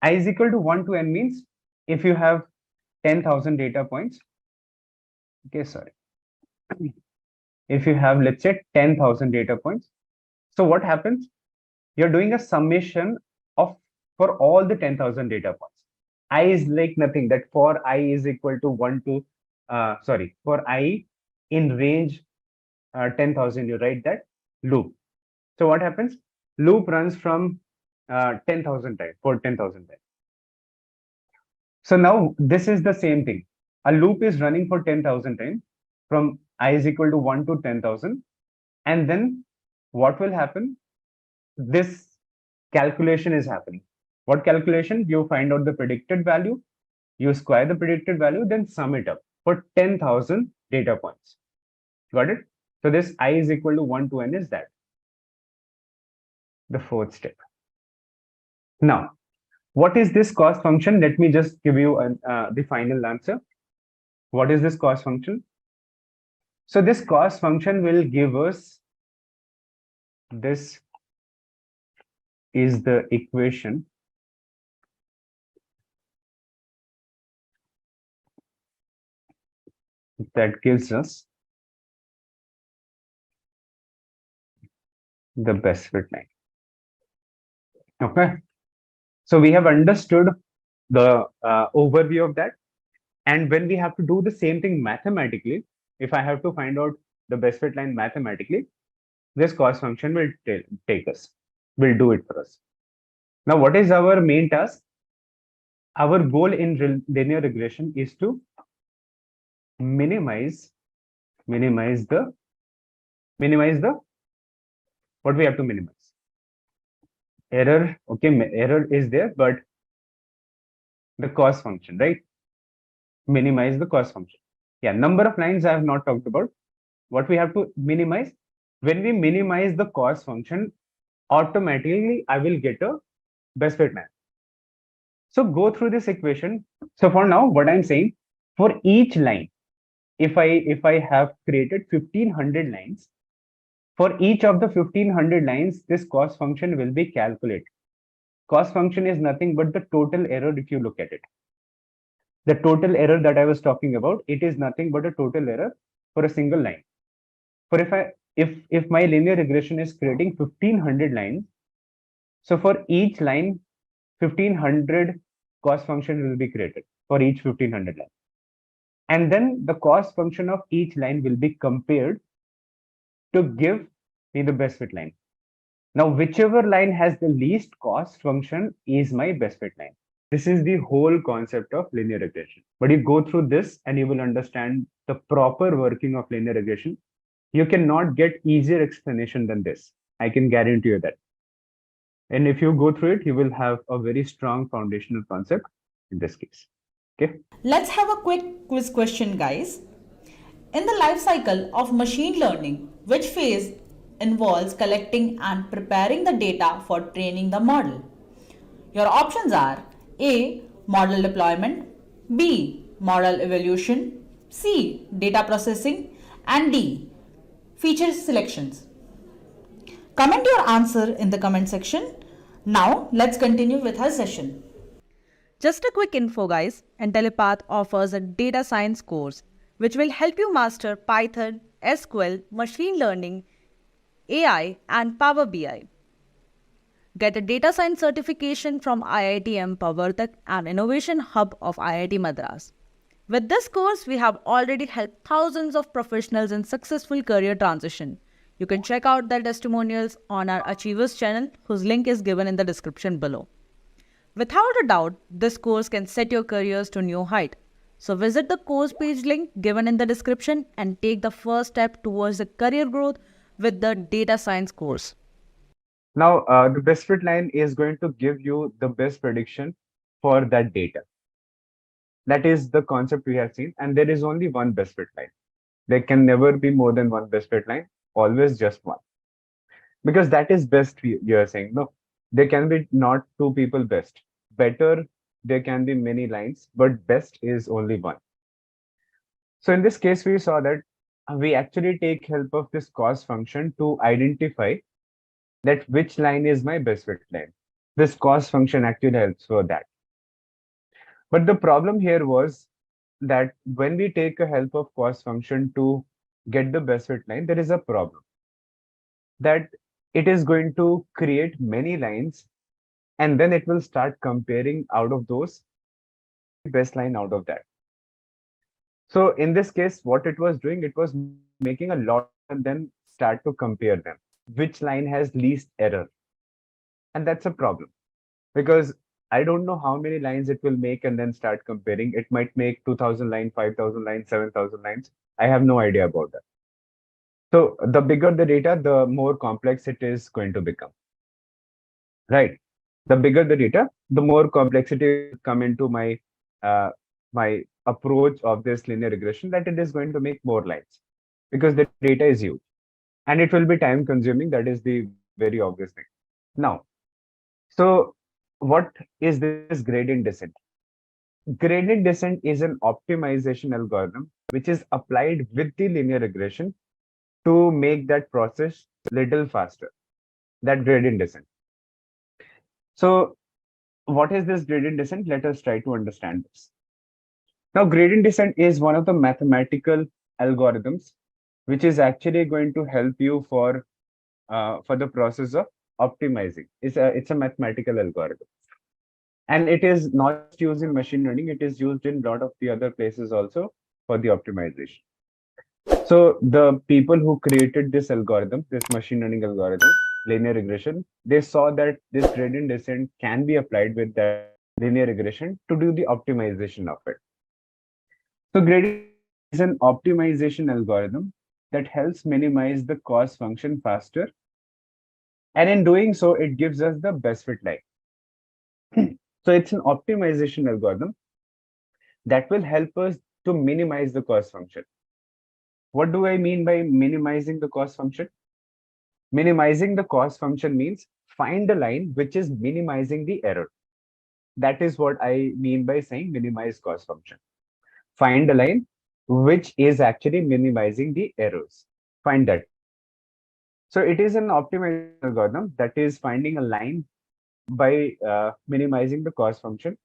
I is equal to 1 to n means if you have 10,000 data points, okay, sorry. If you have, let's say, 10,000 data points, so what happens? You're doing a summation of for all the 10,000 data points. I is like nothing, that for I is equal to 1 to, for I in range 10,000, you write that loop. So what happens? Loop runs from 10,000 times, for 10,000 times. So now this is the same thing. A loop is running for 10,000 times from I is equal to 1 to 10,000. And then what will happen? This calculation is happening. What calculation? You find out the predicted value, you square the predicted value, then sum it up for 10,000 data points. Got it? So this I is equal to 1 to n is that. The fourth step. Now, what is this cost function? Let me just give you the final answer. What is this cost function? So this cost function will give us, this is the equation that gives us the best fit line. Okay, so we have understood the overview of that. And when we have to do the same thing mathematically, if I have to find out the best fit line mathematically, this cost function will will do it for us. Now, what is our main task? Our goal in linear regression is to minimize the what we have to minimize. Error, okay, error is there, but the cost function, right? Minimize the cost function. Yeah, number of lines I have not talked about. What we have to minimize? When we minimize the cost function, automatically I will get a best fit line. So go through this equation. So for now, what I'm saying, for each line, if I have created 1500 lines, for each of the 1500 lines, this cost function will be calculated. Cost function is nothing but the total error if you look at it. The total error that I was talking about, it is nothing but a total error for a single line. For if my linear regression is creating 1500 lines, so for each line, 1500 cost function will be created for each 1500 lines. And then the cost function of each line will be compared to give me the best fit line. Now, whichever line has the least cost function is my best fit line. This is the whole concept of linear regression. But you go through this and you will understand the proper working of linear regression. You cannot get easier explanation than this. I can guarantee you that. And if you go through it, you will have a very strong foundational concept in this case. Okay. Let's have a quick quiz question, guys. In the life cycle of machine learning, which phase involves collecting and preparing the data for training the model? Your options are A. Model deployment, B. Model evaluation, C. Data processing, and D. Feature selections. Comment your answer in the comment section. Now, let's continue with our session. Just a quick info, guys. Intellipaat offers a data science course which will help you master Python, SQL, machine learning, AI, and Power BI. Get a data science certification from IIT Empowertak and Innovation Hub of IIT Madras. With this course, we have already helped thousands of professionals in successful career transition. You can check out their testimonials on our Achievers channel, whose link is given in the description below. Without a doubt, this course can set your careers to new height. So visit the course page link given in the description and take the first step towards the career growth with the data science course. Now, the best fit line is going to give you the best prediction for that data. That is the concept we have seen, and there is only one best fit line. There can never be more than one best fit line, always just one. Because that is best, you are saying. No, there can be not two people best. Better, there can be many lines, but best is only one. So in this case, we saw that we actually take help of this cost function to identify that which line is my best fit line. This cost function actually helps for that. But the problem here was that when we take a help of cost function to get the best fit line, there is a problem that it is going to create many lines and then it will start comparing out of those best line out of that. So in this case, what it was doing, it was making a lot and then start to compare them. Which line has least error? And that's a problem because I don't know how many lines it will make and then start comparing. It might make 2000 lines, 5000 lines, 7000 lines. I have no idea about that. So the bigger the data, the more complex it is going to become. Right. The bigger the data, the more complexity will come into my my approach of this linear regression, that it is going to make more lines because the data is huge and it will be time consuming. That is the very obvious thing. Now, so what is this gradient descent? Gradient descent is an optimization algorithm which is applied with the linear regression to make that process little faster, that gradient descent. So what is this gradient descent? Let us try to understand this. Now, gradient descent is one of the mathematical algorithms which is actually going to help you for the process of optimizing. It's a mathematical algorithm. And it is not just used in machine learning, it is used in a lot of the other places also for the optimization. So the people who created this algorithm, this machine learning algorithm, linear regression, they saw that this gradient descent can be applied with that linear regression to do the optimization of it. So gradient is an optimization algorithm that helps minimize the cost function faster. And in doing so, it gives us the best fit line. So it's an optimization algorithm that will help us to minimize the cost function. What do I mean by minimizing the cost function? Minimizing the cost function means find a line which is minimizing the error. That is what I mean by saying minimize cost function. Find a line which is actually minimizing the errors. Find that. So it is an optimization algorithm that is finding a line by minimizing the cost function.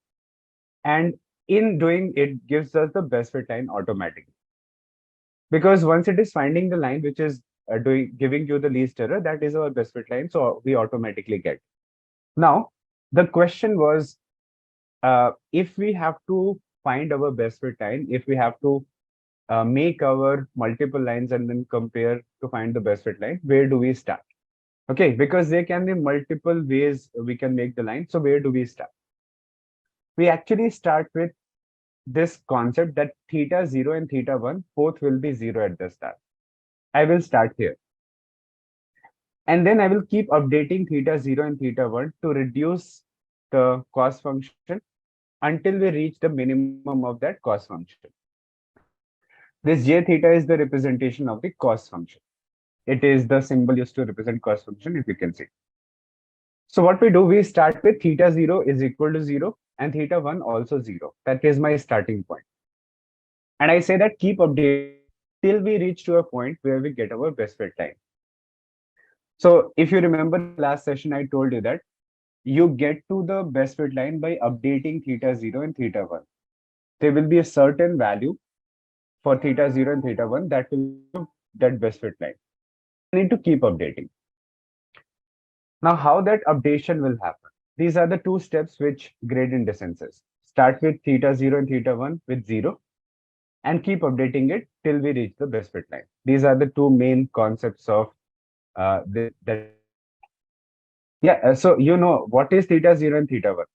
And in doing it gives us the best fit line automatically. Because once it is finding the line which is giving you the least error, that is our best fit line. So we automatically get. Now, the question was, if we have to find our best fit line, if we have to make our multiple lines and then compare to find the best fit line, where do we start? Okay, because there can be multiple ways we can make the line. So where do we start? We actually start with this concept that theta 0 and theta 1 both will be 0 at the start. I will start here. And then I will keep updating theta 0 and theta 1 to reduce the cost function until we reach the minimum of that cost function. This j theta is the representation of the cost function. It is the symbol used to represent cost function, if you can see. So what we do, we start with theta 0 is equal to 0 and theta 1 also 0. That is my starting point. And I say that keep updating till we reach to a point where we get our best fit line. So if you remember last session, I told you that you get to the best fit line by updating theta 0 and theta 1. There will be a certain value for theta 0 and theta 1 that will give that best fit line. You need to keep updating. Now, how that updation will happen? These are the two steps which gradient descent is. Start with theta 0 and theta 1 with 0 and keep updating it till we reach the best fit line. These are the two main concepts of that. Yeah, so you know what is theta 0 and theta 1?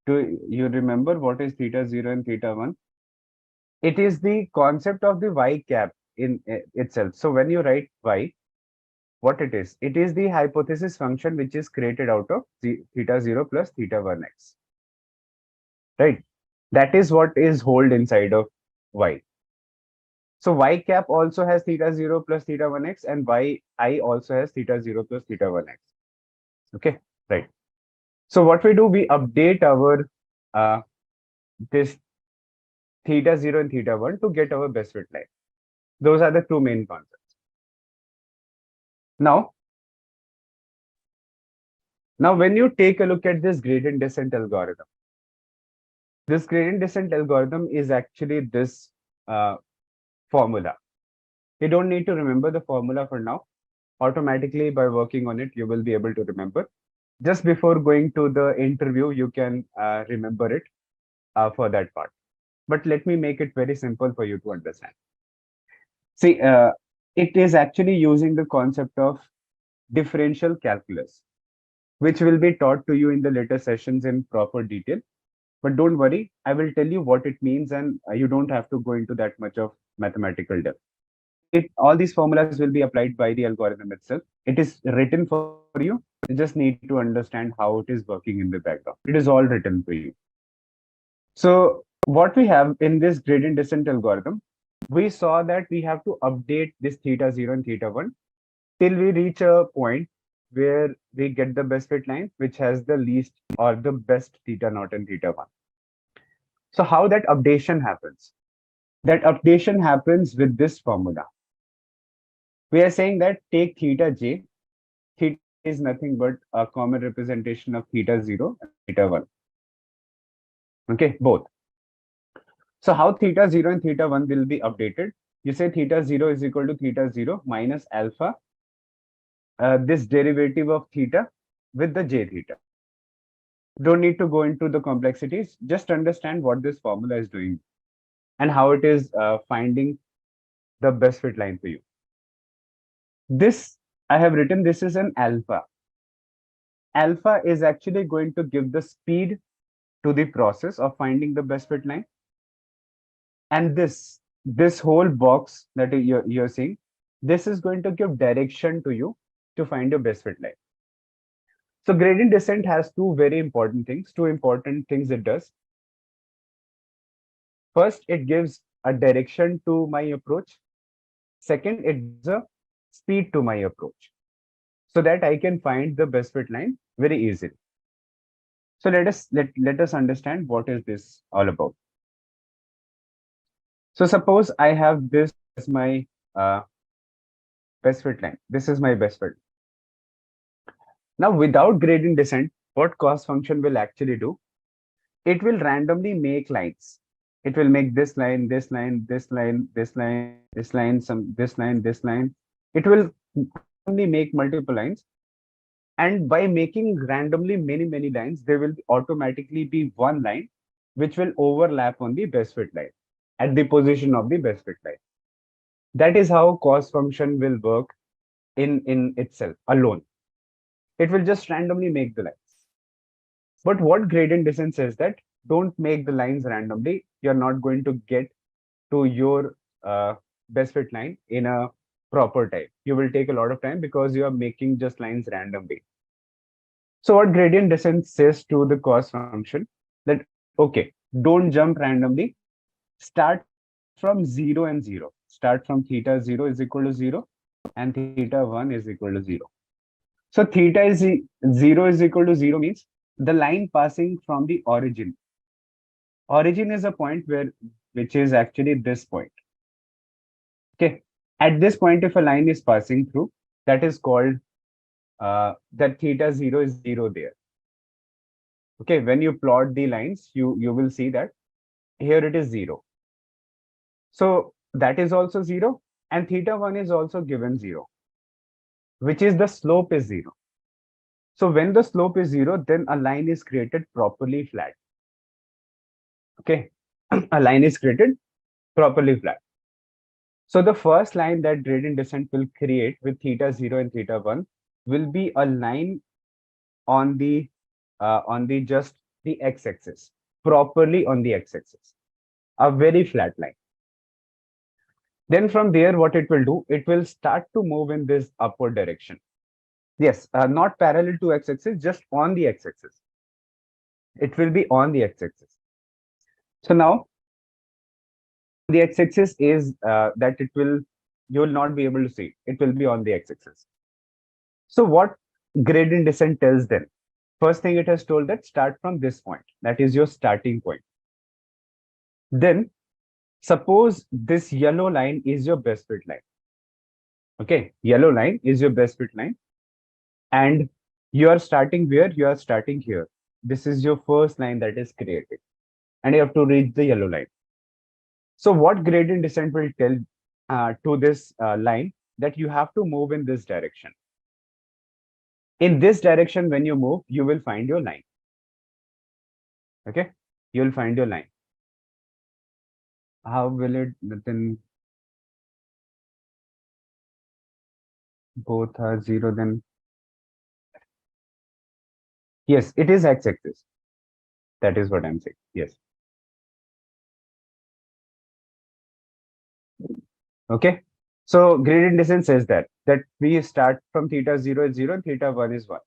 Do you remember what is theta 0 and theta 1? It is the concept of the y cap in itself. So when you write y, what it is the hypothesis function which is created out of theta 0 plus theta 1x. Right? That is what is hold inside of y. So y cap also has theta 0 plus theta 1x and yi also has theta 0 plus theta 1x. Okay, right. So what we do, we update our this theta 0 and theta 1 to get our best fit line. Those are the two main concepts. Now when you take a look at this gradient descent algorithm, this gradient descent algorithm is actually this formula. You don't need to remember the formula for now. Automatically, by working on it, you will be able to remember. Just before going to the interview, you can remember it for that part. But let me make it very simple for you to understand. See, it is actually using the concept of differential calculus, which will be taught to you in the later sessions in proper detail. But don't worry, I will tell you what it means, and you don't have to go into that much of mathematical depth. All these formulas will be applied by the algorithm itself. It is written for you. You just need to understand how it is working in the background. It is all written for you. So what we have in this gradient descent algorithm, we saw that we have to update this theta 0 and theta 1 till we reach a point where we get the best fit line, which has the least or the best theta naught and theta 1. So how that updation happens? That updation happens with this formula. We are saying that take theta j. Theta is nothing but a common representation of theta 0 and theta 1. Okay, both. So how theta 0 and theta 1 will be updated? You say theta 0 is equal to theta 0 minus alpha, this derivative of theta with the j theta. Don't need to go into the complexities. Just understand what this formula is doing and how it is finding the best fit line for you. This I have written, this is an alpha. Alpha is actually going to give the speed to the process of finding the best fit line. And this whole box that you're seeing, this is going to give direction to you to find your best fit line. So gradient descent has two very important things, it does. First, it gives a direction to my approach. Second, it gives a speed to my approach so that I can find the best fit line very easily. So let us understand what is this all about. So suppose I have this as my best fit line. This is my best fit. Now, without gradient descent, what cost function will actually do? it will randomly make lines. It will make this line, this line, this line, this line, this line, this line, this line. It will randomly make multiple lines. And by making randomly many lines, there will automatically be one line which will overlap on the best fit line at the position of the best fit line. That is how cost function will work in itself alone. It will just randomly make the lines. But what gradient descent says that don't make the lines randomly. You're not going to get to your best fit line in a proper time. You will take a lot of time because you are making just lines randomly. So what gradient descent says to the cost function that, okay, don't jump randomly. Start from 0 and 0. Start from theta 0 is equal to 0 and theta 1 is equal to 0. So theta is 0 is equal to 0 means the line passing from the origin. Origin is a point which is actually this point. Okay. At this point, if a line is passing through, that is called that theta 0 is 0 there. Okay. When you plot the lines, you will see that here it is 0. So that is also 0 and theta 1 is also given 0, which is the slope is 0. So when the slope is 0, then a line is created properly flat. Okay. A line is created properly flat. So the first line that gradient descent will create with theta 0 and theta 1 will be a line on the just the x-axis, properly on the x-axis, a very flat line. Then from there, what it will do, it will start to move in this upward direction. Yes, not parallel to x-axis, just on the x-axis. It will be on the x-axis. So now the x-axis is that you will not be able to see. It will be on the x-axis. So what gradient descent tells them? First thing it has told that start from this point. That is your starting point. Then suppose this yellow line is your best fit line. Okay, yellow line is your best fit line. And you are starting where? You are starting here. This is your first line that is created. And you have to reach the yellow line. So what gradient descent will tell to this line that you have to move in this direction. In this direction, when you move, you will find your line. Okay, you will find your line. How will it then? Both are 0 then. Yes, it is x-axis. That is what I'm saying. Yes. Okay. So gradient descent says that we start from theta 0 is 0 and theta 1 is 1.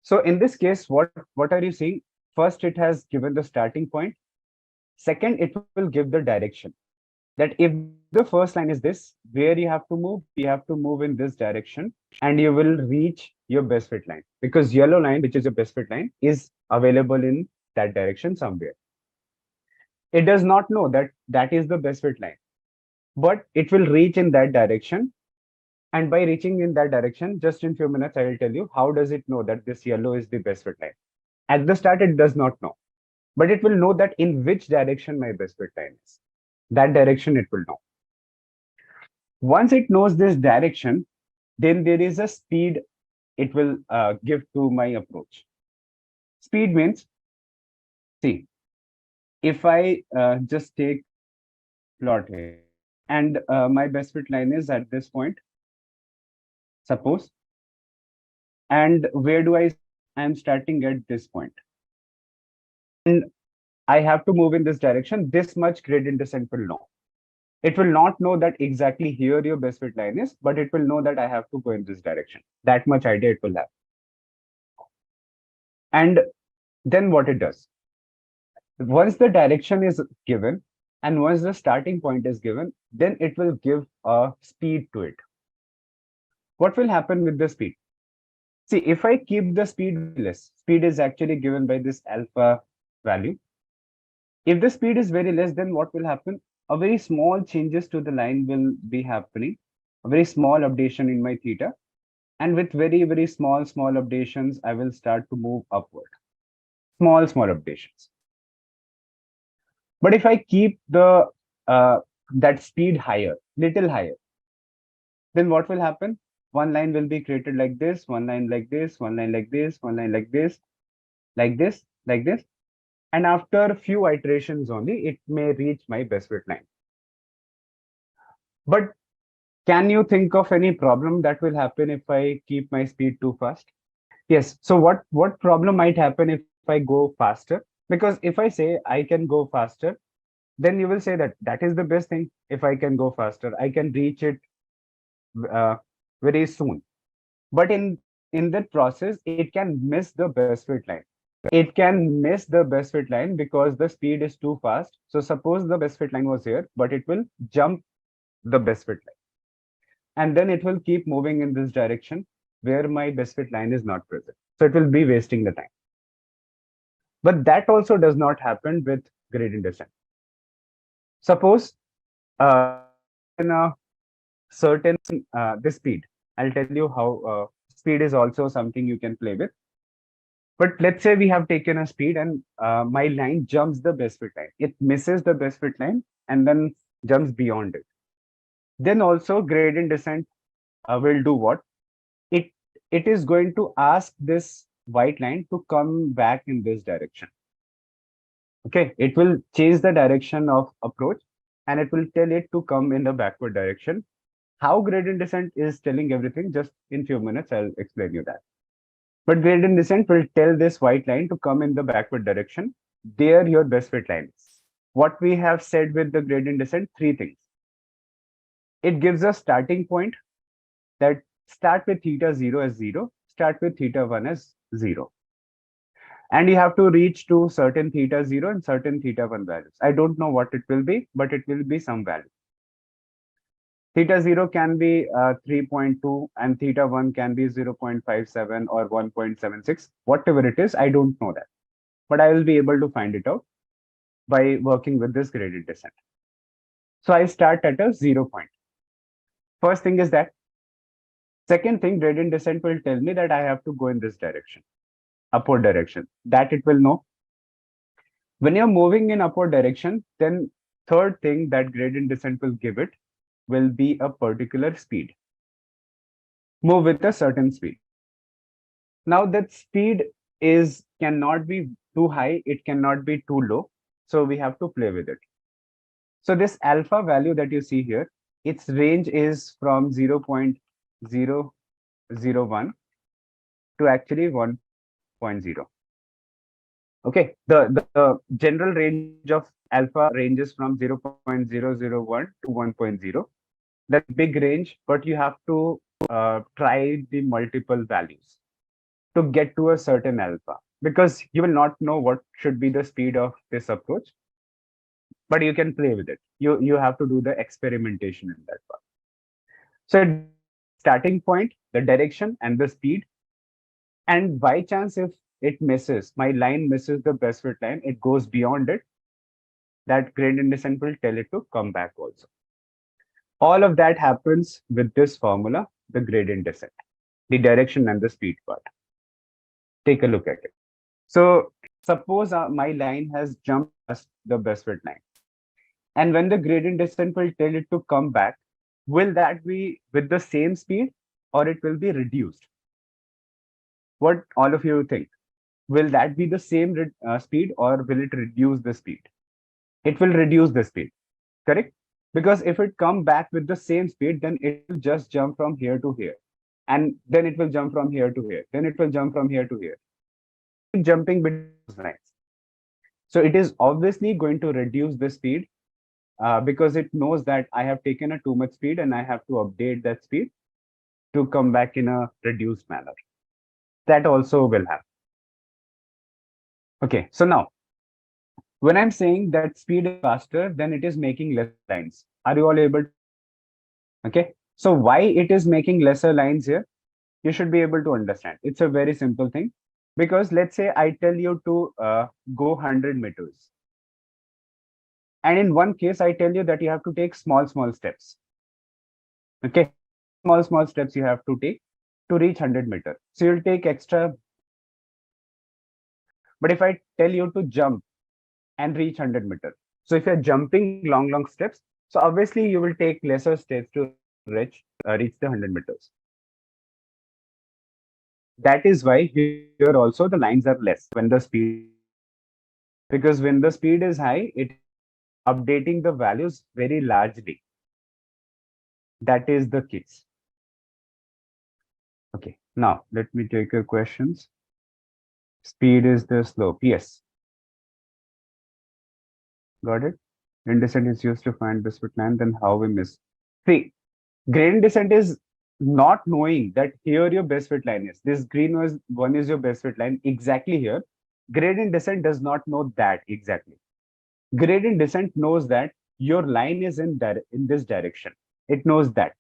So in this case, what are you seeing? First, it has given the starting point. Second, it will give the direction. That if the first line is this, where you have to move, you have to move in this direction and you will reach your best fit line, because yellow line, which is your best fit line, is available in that direction somewhere. It does not know that that is the best fit line, but it will reach in that direction. And by reaching in that direction, just in few minutes, I will tell you how does it know that this yellow is the best fit line. At the start, it does not know, but it will know that in which direction my best fit line is. That direction it will know. Once it knows this direction, then there is a speed it will give to my approach. Speed means, see, if I just take plot here and my best fit line is at this point, suppose, and where do I am starting at this point, and I have to move in this direction, this much gradient descent will know. It will not know that exactly here your best fit line is, but it will know that I have to go in this direction. That much idea it will have. And then what it does, once the direction is given and once the starting point is given, then it will give a speed to it. What will happen with the speed? See, if I keep the speed less, speed is actually given by this alpha value. If the speed is very less, then what will happen? A very small changes to the line will be happening, a very small updation in my theta. And with very small updations, I will start to move upward. small updations. But if I keep the that speed higher, little higher, then what will happen? One line will be created like this, one line like this, one line like this, one line like this, like this, like this. And after a few iterations only, it may reach my best fit line. But can you think of any problem that will happen if I keep my speed too fast? Yes. So what problem might happen if I go faster? Because if I say I can go faster, then you will say that that is the best thing. If I can go faster, I can reach it uh, very soon. But in that process, it can miss the best fit line. It can miss the best fit line because the speed is too fast. So suppose the best fit line was here, but it will jump the best fit line. And then it will keep moving in this direction where my best fit line is not present. So it will be wasting the time. But that also does not happen with gradient descent. Suppose in a certain this speed, I'll tell you how speed is also something you can play with. But let's say we have taken a speed and my line jumps the best fit line. It misses the best fit line and then jumps beyond it. Then also gradient descent will do what? It it is going to ask this white line to come back in this direction. Okay, it will change the direction of approach and it will tell it to come in the backward direction. How gradient descent is telling everything, just in few minutes, I'll explain you that. But gradient descent will tell this white line to come in the backward direction. There your best fit line is. What we have said with the gradient descent, three things. It gives a starting point that start with theta 0 as 0, start with theta 1 as 0. And you have to reach to certain theta 0 and certain theta 1 values. I don't know what it will be, but it will be some value. Theta 0 can be 3.2 and theta 1 can be 0.57 or 1.76. Whatever it is, I don't know that. But I will be able to find it out by working with this gradient descent. So I start at a 0 point. First thing is that. Second thing, gradient descent will tell me that I have to go in this direction, upward direction. That it will know. When you're moving in upward direction, then third thing that gradient descent will give it will be a particular speed. Move with a certain speed. Now that speed cannot be too high, it cannot be too low. So we have to play with it. So this alpha value that you see here, its range is from 0.001 to actually 1.0. Okay, the general range of alpha ranges from 0.001 to 1.0. That's big range, but you have to try the multiple values to get to a certain alpha, because you will not know what should be the speed of this approach, but you can play with it. You have to do the experimentation in that part. So starting point, the direction and the speed, and by chance if it misses, my line misses the best fit line, it goes beyond it, that gradient descent will tell it to come back also. All of that happens with this formula, the gradient descent, the direction and the speed part. Take a look at it. So suppose my line has jumped past the best fit line. And when the gradient descent will tell it to come back, will that be with the same speed or it will be reduced? What all of you think? Will that be the same speed or will it reduce the speed? It will reduce the speed, correct? Because if it come back with the same speed, then it will just jump from here to here. And then it will jump from here to here. Then it will jump from here to here. Keep jumping between those lines. So it is obviously going to reduce the speed because it knows that I have taken a too much speed and I have to update that speed to come back in a reduced manner. That also will happen. Okay, so now, when I'm saying that speed is faster, then it is making less lines. Are you all able to? Okay, so why it is making lesser lines here? You should be able to understand. It's a very simple thing. Because let's say I tell you to go 100 meters. And in one case, I tell you that you have to take small steps. Okay, small steps you have to take to reach 100 meters. So you'll take extra. But if I tell you to jump and reach 100 meters, so if you're jumping long steps, so obviously you will take lesser steps to reach the 100 meters. That is why here also the lines are less when the speed is high. Because when the speed is high, it is updating the values very largely. That is the case. Okay, now let me take your questions. Speed is the slope. Yes, got it. Gradient descent is used to find the split line, then how we miss. See, gradient descent is not knowing that here your best fit line is. This green one is your best fit line exactly here. Gradient descent does not know that exactly. Gradient descent knows that your line is in this direction. It knows that.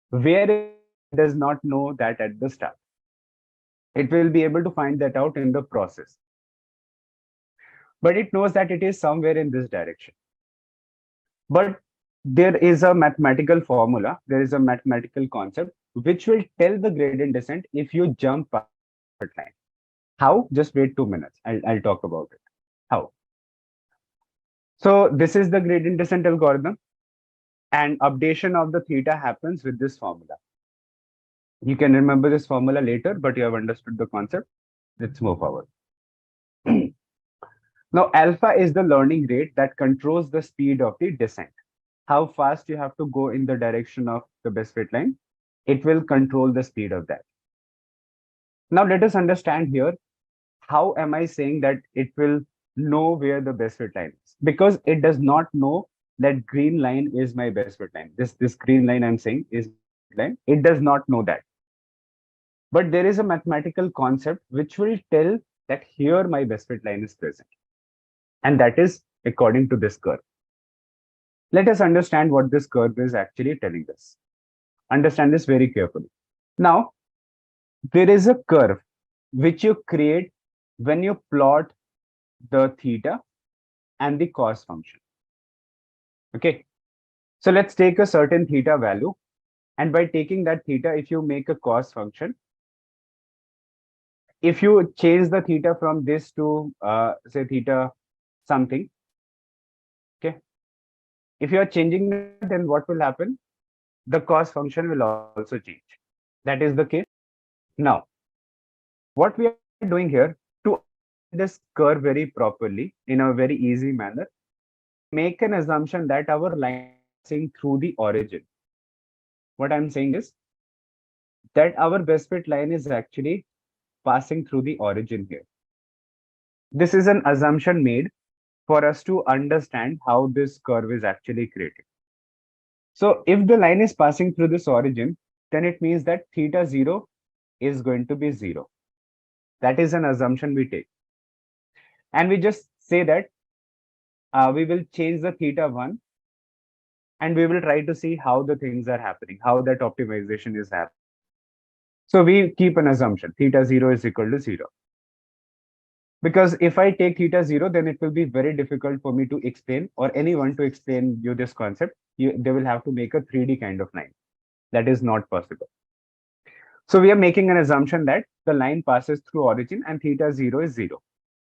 Where it does not know that at the start. It will be able to find that out in the process. But it knows that it is somewhere in this direction. But there is a mathematical formula, there is a mathematical concept which will tell the gradient descent if you jump past the line. How? Just wait 2 minutes. I'll talk about it. How? So this is the gradient descent algorithm, and updation of the theta happens with this formula. You can remember this formula later, but you have understood the concept. Let's move forward. Now, alpha is the learning rate that controls the speed of the descent. How fast you have to go in the direction of the best fit line, it will control the speed of that. Now, let us understand here, how am I saying that it will know where the best fit line is? Because it does not know that green line is my best fit line. This green line I'm saying is line. It does not know that. But there is a mathematical concept which will tell that here my best fit line is present. And that is according to this curve. Let us understand what this curve is actually telling us. Understand this very carefully. Now, there is a curve which you create when you plot the theta and the cos function. Okay. So let's take a certain theta value. And by taking that theta, if you make a cos function, if you change the theta from this to say theta something, okay. If you are changing that, then what will happen? The cos function will also change. That is the case. Now, what we are doing here to this curve very properly in a very easy manner, make an assumption that our line is passing through the origin. What I'm saying is that our best fit line is actually passing through the origin here. This is an assumption made for us to understand how this curve is actually created. So if the line is passing through this origin, then it means that theta 0 is going to be 0. That is an assumption we take. And we just say that we will change the theta 1 and we will try to see how the things are happening, how that optimization is happening. So we keep an assumption, theta 0 is equal to 0. Because if I take theta 0, then it will be very difficult for me to explain or anyone to explain you this concept. They will have to make a 3D kind of line. That is not possible. So we are making an assumption that the line passes through origin and theta 0 is 0.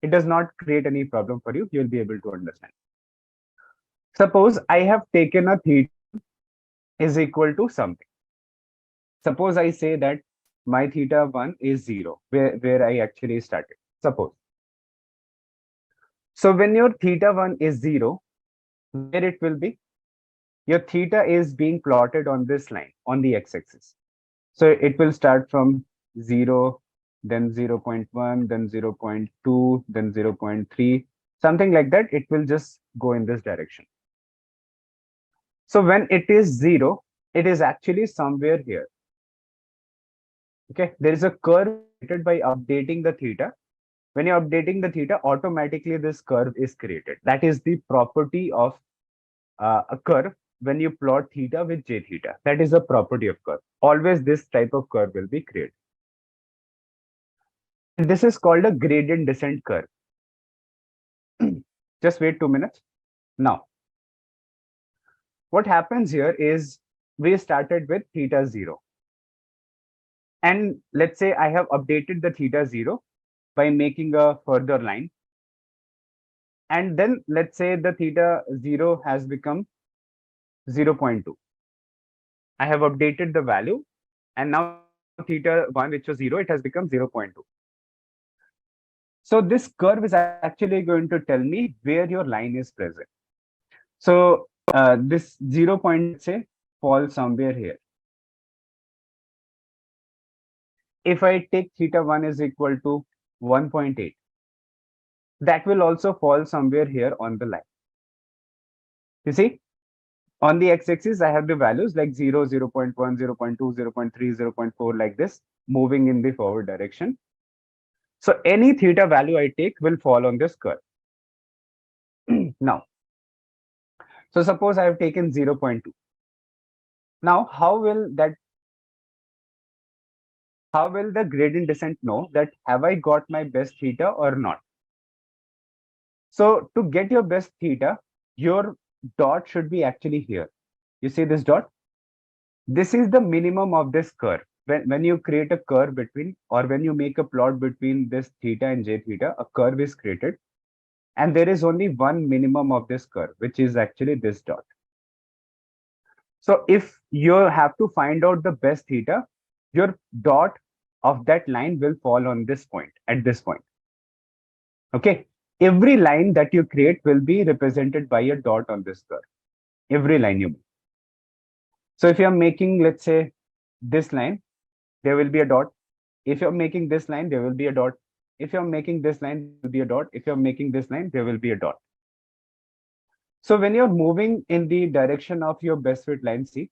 It does not create any problem for you. You'll be able to understand. Suppose I have taken a theta is equal to something. Suppose I say that my theta 1 is 0, where I actually started. Suppose. So when your theta 1 is 0, where it will be? Your theta is being plotted on this line, on the x-axis. So it will start from 0, then 0.1, then 0.2, then 0.3, something like that. It will just go in this direction. So when it is 0, it is actually somewhere here. Okay, there is a curve created by updating the theta. When you're updating the theta, automatically this curve is created. That is the property of a curve when you plot theta with j theta. That is a property of curve. Always this type of curve will be created. And this is called a gradient descent curve. Just wait 2 minutes. Now, what happens here is we started with theta 0. And let's say I have updated the theta 0 by making a further line. And then let's say the theta 0 has become 0.2. I have updated the value, and now theta 1, which was 0, it has become 0.2. So this curve is actually going to tell me where your line is present. So this 0 point, let's say, falls somewhere here. If I take theta 1 is equal to 1.8, that will also fall somewhere here on the line. You see, on the x-axis, I have the values like 0, 0.1, 0.2, 0.3, 0.4, like this, moving in the forward direction. So any theta value I take will fall on this curve. Now, so suppose I have taken 0.2. Now, how will the gradient descent know that have I got my best theta or not? So to get your best theta, your dot should be actually here. You see this dot? This is the minimum of this curve. When you create a curve between, or when you make a plot between this theta and j theta, a curve is created. And there is only one minimum of this curve, which is actually this dot. So if you have to find out the best theta, your dot of that line will fall on this point, at this point. Okay. Every line that you create will be represented by a dot on this curve. Every line you make. So if you're making, let's say, this line, there will be a dot. If you're making this line, there will be a dot. If you're making this line, there will be a dot. If you're making this line, there will be a dot. So when you're moving in the direction of your best fit line, see,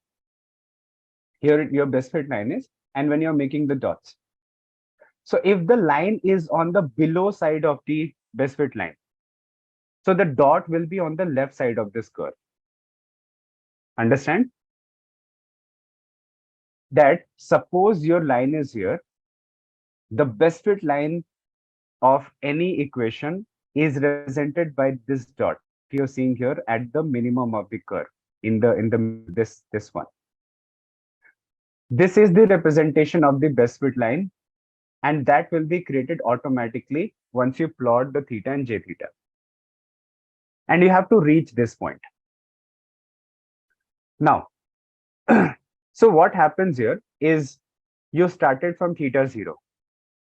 here your best fit line is, and when you're making the dots. So if the line is on the below side of the best fit line, so the dot will be on the left side of this curve. Understand? That suppose your line is here, the best fit line of any equation is represented by this dot that you're seeing here at the minimum of the curve in this one. This is the representation of the best fit line, and that will be created automatically once you plot the theta and j theta. And you have to reach this point. Now, so what happens here is you started from theta 0,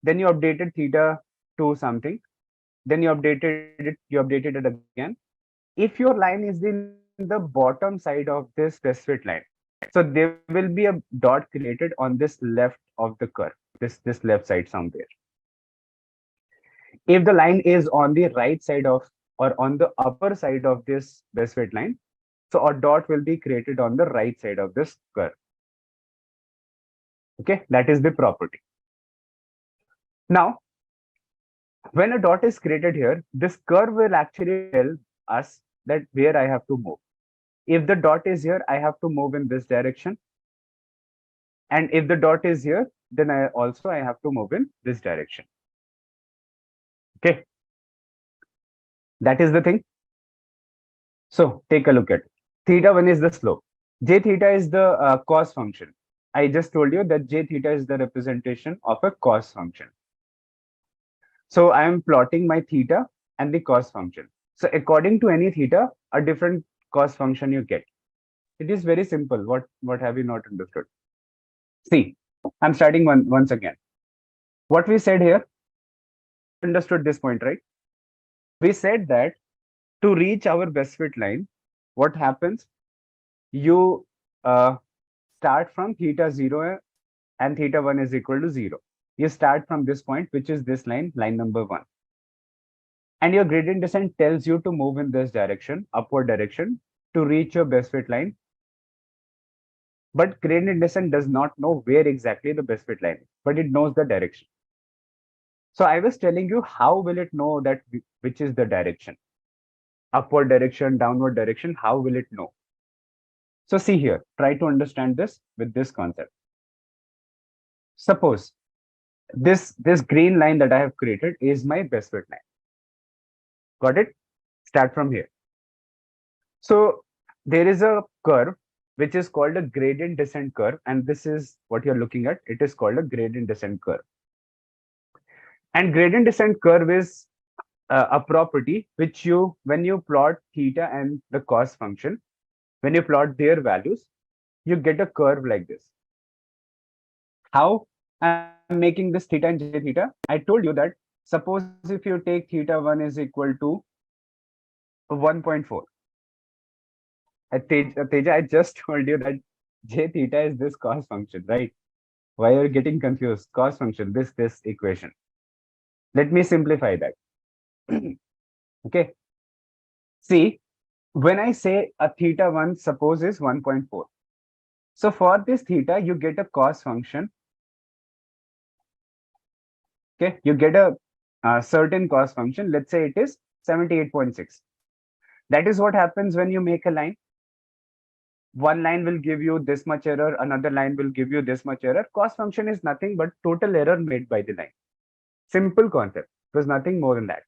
then you updated theta to something, then you updated it again. If your line is in the bottom side of this best fit line, so there will be a dot created on this left of the curve, this left side somewhere. If the line is on the right side of, or on the upper side of this best fit line, so a dot will be created on the right side of this curve. Okay, that is the property. Now, when a dot is created here, this curve will actually tell us that where I have to move. If the dot is here, I have to move in this direction. And if the dot is here, then I have to move in this direction. Okay. That is the thing. So take a look at it. Theta 1 is the slope. J theta is the cos function. I just told you that j theta is the representation of a cos function. So I am plotting my theta and the cos function. So according to any theta, a different cos function you get. It is very simple. What have you not understood? See, I'm starting once again. What we said here, understood this point, right? We said that to reach our best fit line, what happens? You start from theta 0 and theta 1 is equal to 0. You start from this point, which is this line number 1. And your gradient descent tells you to move in this direction, upward direction, to reach your best fit line. But gradient descent does not know where exactly the best fit line is, but it knows the direction. So I was telling you, how will it know that which is the direction? Upward direction, downward direction, how will it know? So see here, try to understand this with this concept. Suppose this green line that I have created is my best fit line. Got it? Start from here. So there is a curve which is called a gradient descent curve, and this is what you're looking at. It is called a gradient descent curve. And gradient descent curve is a property which when you plot theta and the cos function, when you plot their values, you get a curve like this. How I'm making this theta and j theta? I told you that suppose if you take theta 1 is equal to 1.4. Teja, I just told you that j theta is this cos function, right? Why are you getting confused? Cos function, this equation. Let me simplify that. Okay. See, when I say a theta 1, suppose is 1.4. So for this theta, you get a cos function. Okay, you get a certain cos function. Let's say it is 78.6. That is what happens when you make a line. One line will give you this much error, another line will give you this much error. Cos function is nothing but total error made by the line. Simple concept. There's nothing more than that.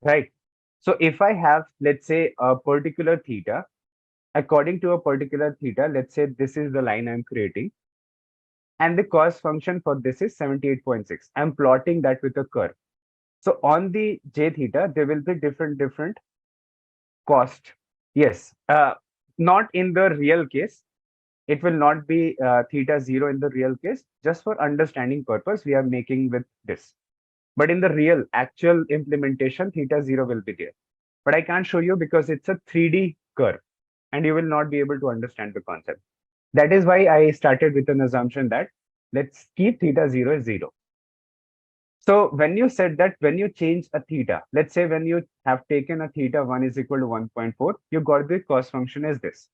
Right. So if I have, let's say, a particular theta, according to a particular theta, let's say this is the line I'm creating, and the cos function for this is 78.6. I'm plotting that with a curve. So on the j theta, there will be different cost. Yes, not in the real case. It will not be theta 0 in the real case. Just for understanding purpose, we are making with this. But in the real actual implementation, theta 0 will be there. But I can't show you because it's a 3D curve and you will not be able to understand the concept. That is why I started with an assumption that let's keep theta 0 as 0. So when you said that when you change a theta, let's say when you have taken a theta 1 is equal to 1.4, you got the cos function as this.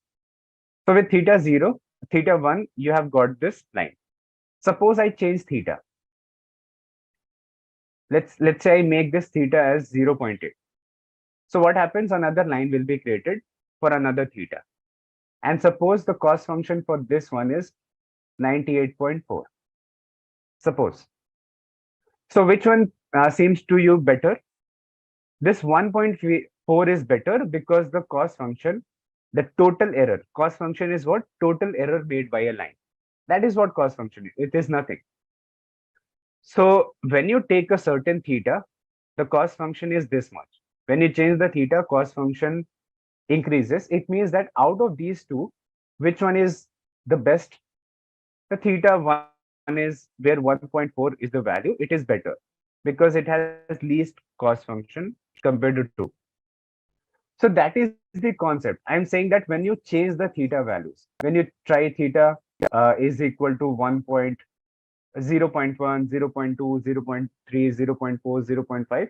So with theta 0, theta 1, you have got this line. Suppose I change theta. Let's say I make this theta as 0.8. So what happens? Another line will be created for another theta. And suppose the cos function for this one is 98.4. Suppose. So which one seems to you better? This 1.4 is better because the cos function, the total error. Cos function is what? Total error made by a line. That is what cos function is. It is nothing. So when you take a certain theta, the cos function is this much. When you change the theta, cos function increases. It means that out of these two, which one is the best? The theta 1 is where 1.4 is the value. It is better because it has least cos function compared to 2. So that is the concept. I'm saying that when you change the theta values, when you try theta is equal to 0.1, 0.2, 0.3, 0.4, 0.5,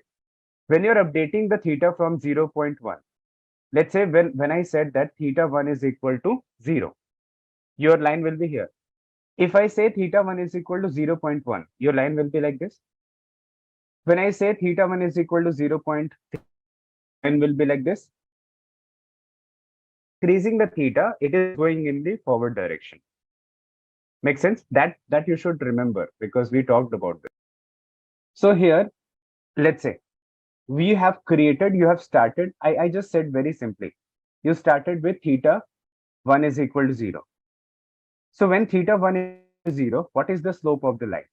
when you're updating the theta from 0.1, let's say when I said that theta 1 is equal to 0, your line will be here. If I say theta 1 is equal to 0.1, your line will be like this. When I say theta 1 is equal to 0.3, your line will be like this. Increasing the theta, it is going in the forward direction. Makes sense? That you should remember because we talked about this. So here, let's say we have created, you have started, I just said very simply, you started with theta 1 is equal to 0. So when theta 1 is equal to 0, what is the slope of the line?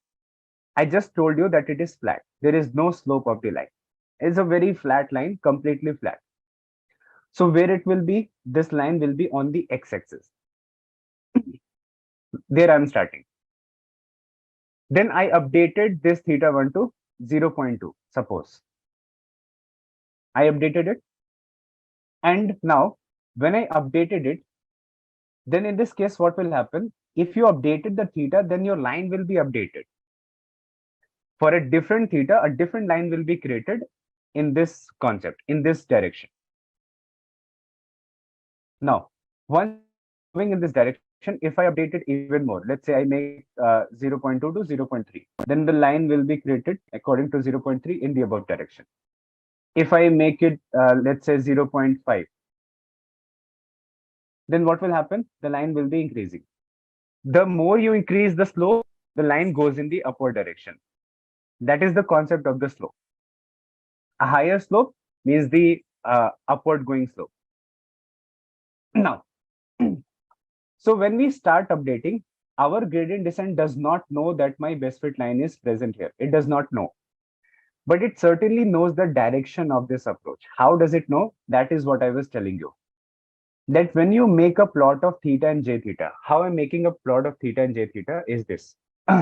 I just told you that it is flat. There is no slope of the line. It's a very flat line, completely flat. So where it will be, this line will be on the x-axis. There I'm starting. Then I updated this theta 1 to 0.2, suppose. I updated it. And now, when I updated it, then in this case, what will happen? If you updated the theta, then your line will be updated. For a different theta, a different line will be created in this concept, in this direction. Now, once it is moving in this direction, if I update it even more, let's say I make 0.2 to 0.3, then the line will be created according to 0.3 in the above direction. If I make it, let's say 0.5, then what will happen? The line will be increasing. The more you increase the slope, the line goes in the upward direction. That is the concept of the slope. A higher slope means the upward going slope. Now, so when we start updating, our gradient descent does not know that my best fit line is present here. It does not know, but it certainly knows the direction of this approach. How does it know? That is what I was telling you. That when you make a plot of theta and j theta, how I'm making a plot of theta and j theta is this.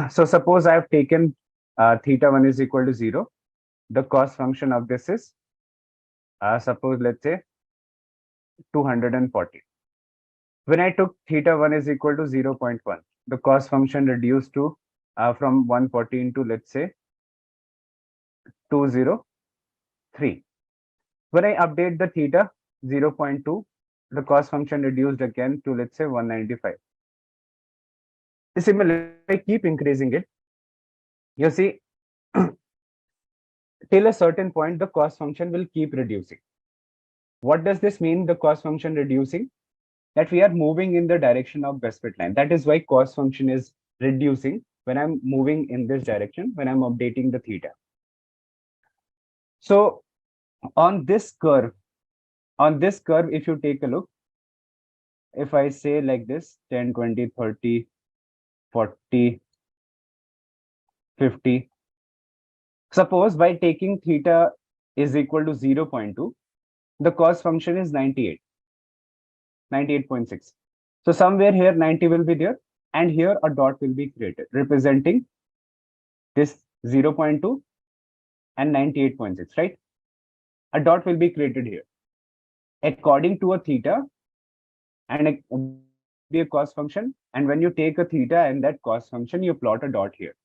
So suppose I have taken theta 1 is equal to 0. The cost function of this is, suppose, let's say 240. When I took theta 1 is equal to 0.1, the cost function reduced to from 140 into, let's say, 203. When I update the theta 0.2, the cost function reduced again to, let's say, 195. Similarly, I keep increasing it. You see, till a certain point, the cost function will keep reducing. What does this mean, the cost function reducing? That we are moving in the direction of best fit line. That is why cost function is reducing when I'm moving in this direction, when I'm updating the theta. So on this curve, if you take a look, if I say like this, 10, 20, 30, 40, 50, suppose by taking theta is equal to 0.2, the cost function is 98, 98.6. So somewhere here 90 will be there, and here a dot will be created representing this 0.2 and 98.6, right? A dot will be created here according to a theta, and be a cost function. And when you take a theta and that cost function, you plot a dot here.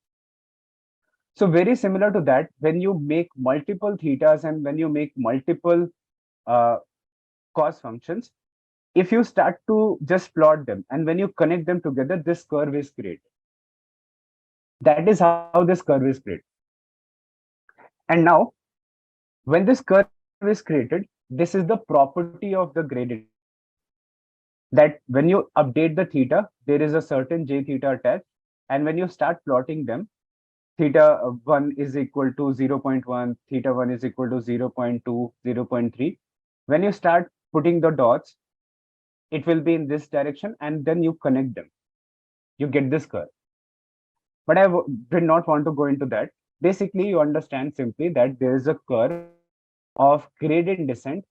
So very similar to that, when you make multiple thetas and when you make multiple cost functions, if you start to just plot them and when you connect them together, this curve is created. That is how this curve is created. And now, when this curve is created, this is the property of the gradient, that when you update the theta, there is a certain j theta attached, and when you start plotting them, theta 1 is equal to 0.1, theta 1 is equal to 0.2, 0.3. When you start putting the dots, it will be in this direction, and then you connect them. You get this curve. But I did not want to go into that. Basically, you understand simply that there is a curve of gradient descent,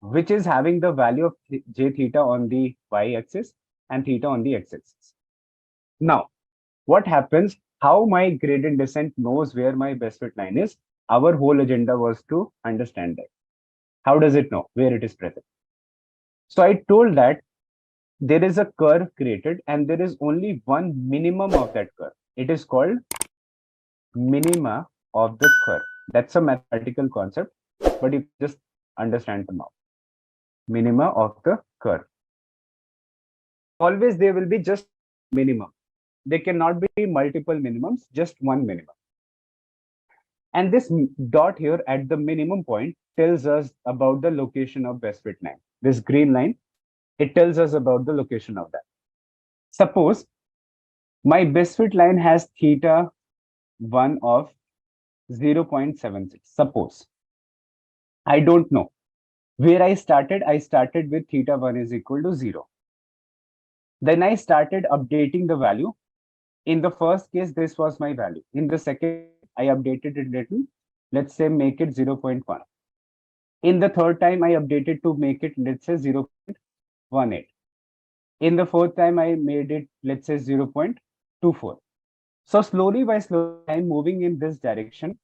which is having the value of j theta on the y-axis and theta on the x-axis. Now, what happens? How my gradient descent knows where my best fit line is? Our whole agenda was to understand that. How does it know where it is present? So I told that there is a curve created and there is only one minimum of that curve. It is called minima of the curve. That's a mathematical concept, but you just understand the now. Minima of the curve. Always there will be just minimum. There cannot be multiple minimums, just one minimum. And this dot here at the minimum point tells us about the location of best fit line. This green line, it tells us about the location of that. Suppose my best fit line has theta 1 of 0.76. Suppose. I don't know. Where I started with theta 1 is equal to 0. Then I started updating the value. In the first case, this was my value. In the second, I updated it little. Let's say make it 0.1. In the third time, I updated to make it, let's say 0.18. In the fourth time, I made it, let's say 0.24. So slowly I'm moving in this direction.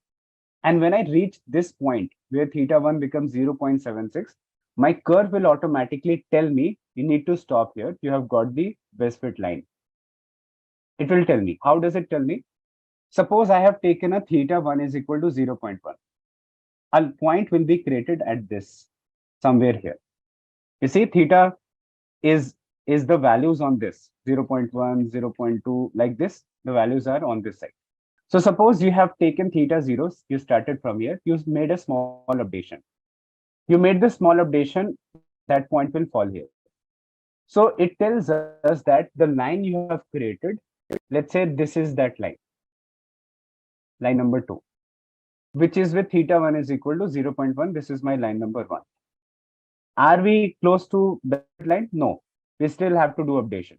And when I reach this point where theta 1 becomes 0.76, my curve will automatically tell me, you need to stop here. You have got the best fit line. It will tell me. How does it tell me? Suppose I have taken a theta 1 is equal to 0.1. A point will be created at this, somewhere here. You see, theta is the values on this, 0.1, 0.2, like this. The values are on this side. So suppose you have taken theta zeros, you started from here, you made a small updation. You made the small updation, that point will fall here. So it tells us that the line you have created, let's say this is that line number 2, which is with theta 1 is equal to 0.1. This is my line number 1. Are we close to that line? No, we still have to do updation.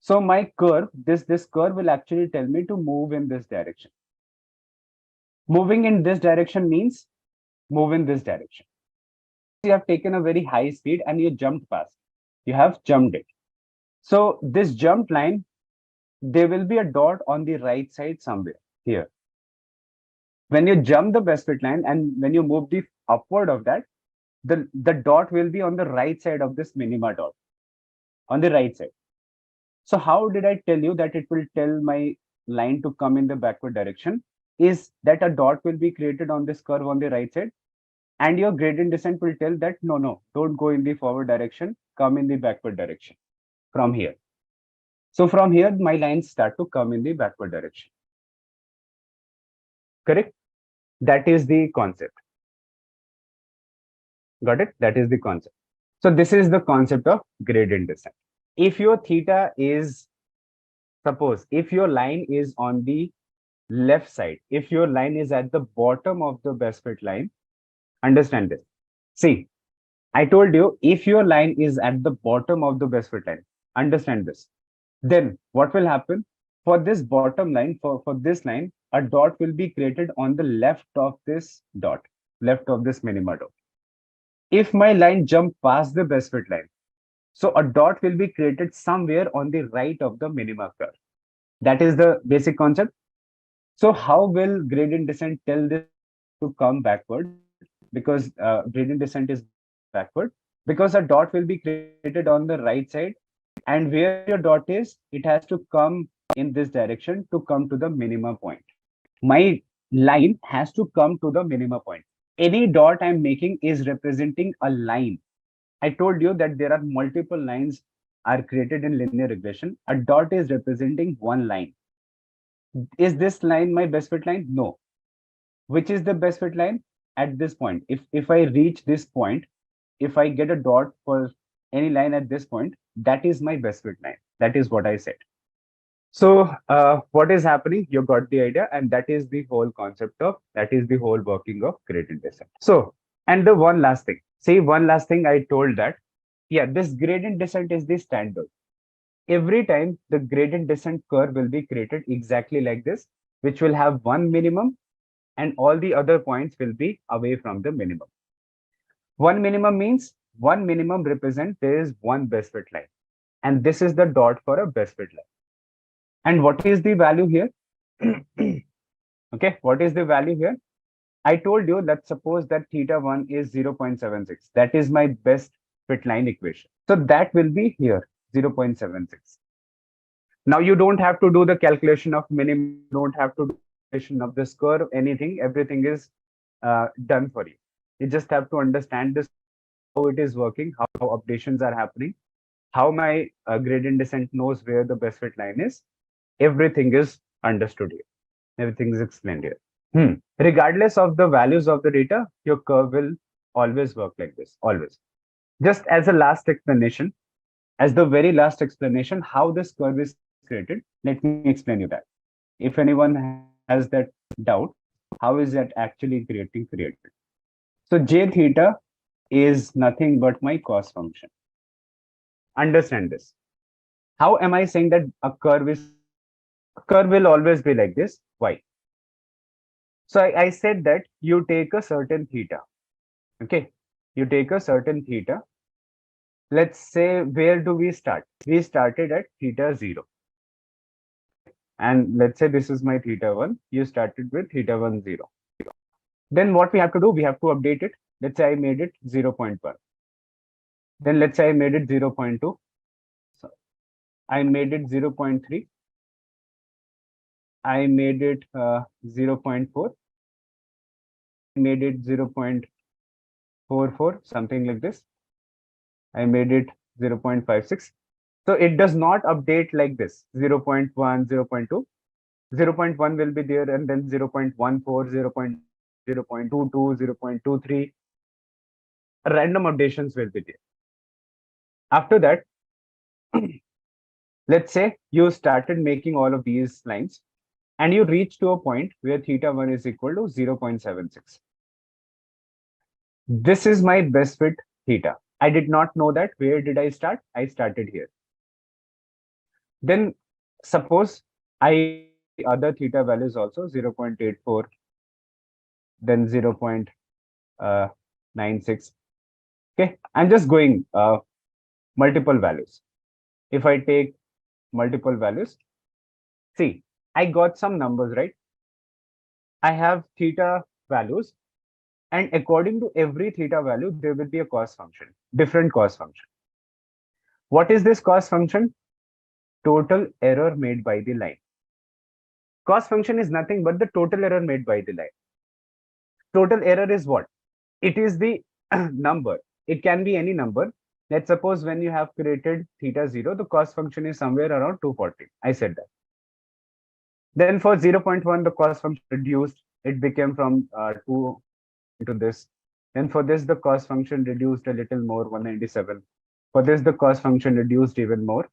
So my curve, this curve will actually tell me to move in this direction. Moving in this direction means move in this direction. You have taken a very high speed and you jumped past. You have jumped it. So this jump line, there will be a dot on the right side somewhere here. When you jump the best fit line and when you move the upward of that, the dot will be on the right side of this minima dot, on the right side. So how did I tell you that it will tell my line to come in the backward direction? Is that a dot will be created on this curve on the right side, and your gradient descent will tell that no, don't go in the forward direction, come in the backward direction from here. So from here, my lines start to come in the backward direction. Correct? That is the concept. Got it? That is the concept. So this is the concept of gradient descent. If your theta is, suppose if your line is on the left side, if your line is at the bottom of the best fit line, understand this. See, I told you, if your line is at the bottom of the best fit line, understand this. Then what will happen? For this bottom line, for this line, a dot will be created on the left of this dot, left of this minima dot. If my line jump past the best fit line, so a dot will be created somewhere on the right of the minima curve. That is the basic concept. So how will gradient descent tell this to come backward? Because gradient descent is backward, because a dot will be created on the right side, and where your dot is, it has to come in this direction to come to the minima point. My line has to come to the minima point. Any dot I'm making is representing a line. I told you that there are multiple lines are created in linear regression. A dot is representing one line. Is this line my best fit line? No. Which is the best fit line? At this point. If I reach this point, if I get a dot for any line at this point, that is my best fit line. That is what I said. So what is happening? You got the idea, and that is the whole concept of, that is the whole working of gradient descent. So, and the one last thing. See, one last thing I told that, yeah, this gradient descent is the standard. Every time the gradient descent curve will be created exactly like this, which will have one minimum and all the other points will be away from the minimum. One minimum means one minimum represents there is one best fit line. And this is the dot for a best fit line. And what is the value here? Okay, what is the value here? I told you, let's suppose that theta1 is 0.76. That is my best fit line equation. So that will be here, 0.76. Now you don't have to do the calculation of minimum, don't have to do the calculation of this curve, anything, everything is done for you. You just have to understand this, how it is working, how updations are happening, how my gradient descent knows where the best fit line is. Everything is understood here. Everything is explained here. Regardless of the values of the data, your curve will always work like this, always. Just as a last explanation, as the very last explanation, how this curve is created, let me explain you that. If anyone has that doubt, how is that actually created? So j theta is nothing but my cos function. Understand this. How am I saying that a curve will always be like this? Why? So I said that you take a certain theta. Okay, you take a certain theta. Let's say, where do we start? We started at theta 0. And let's say this is my theta 1. You started with theta 1, 0. Then what we have to do, we have to update it. Let's say I made it 0.1. Then let's say I made it 0.2. So I made it 0.3. I made it 0.4. Made it 0.44, something like this. I made it 0.56. So it does not update like this, 0.1, 0.2. 0.1 will be there, and then 0.14, 0.22, 0.23. Random updations will be there. After that, let's say you started making all of these lines and you reach to a point where theta 1 is equal to 0.76. This is my best fit theta. I did not know that. Where did I start? I started here. Then suppose I take the other theta values also 0.84, then 0.96. Okay, I'm just going multiple values. If I take multiple values, see, I got some numbers, right? I have theta values, and according to every theta value, there will be a cost function, different cost function. What is this cost function? Total error made by the line. Cost function is nothing but the total error made by the line. Total error is what? It is the number. It can be any number. Let's suppose when you have created theta 0, the cost function is somewhere around 240. I said that. Then for 0.1, the cost function reduced. It became from 2 into this. Then for this, the cost function reduced a little more, 197. For this, the cost function reduced even more.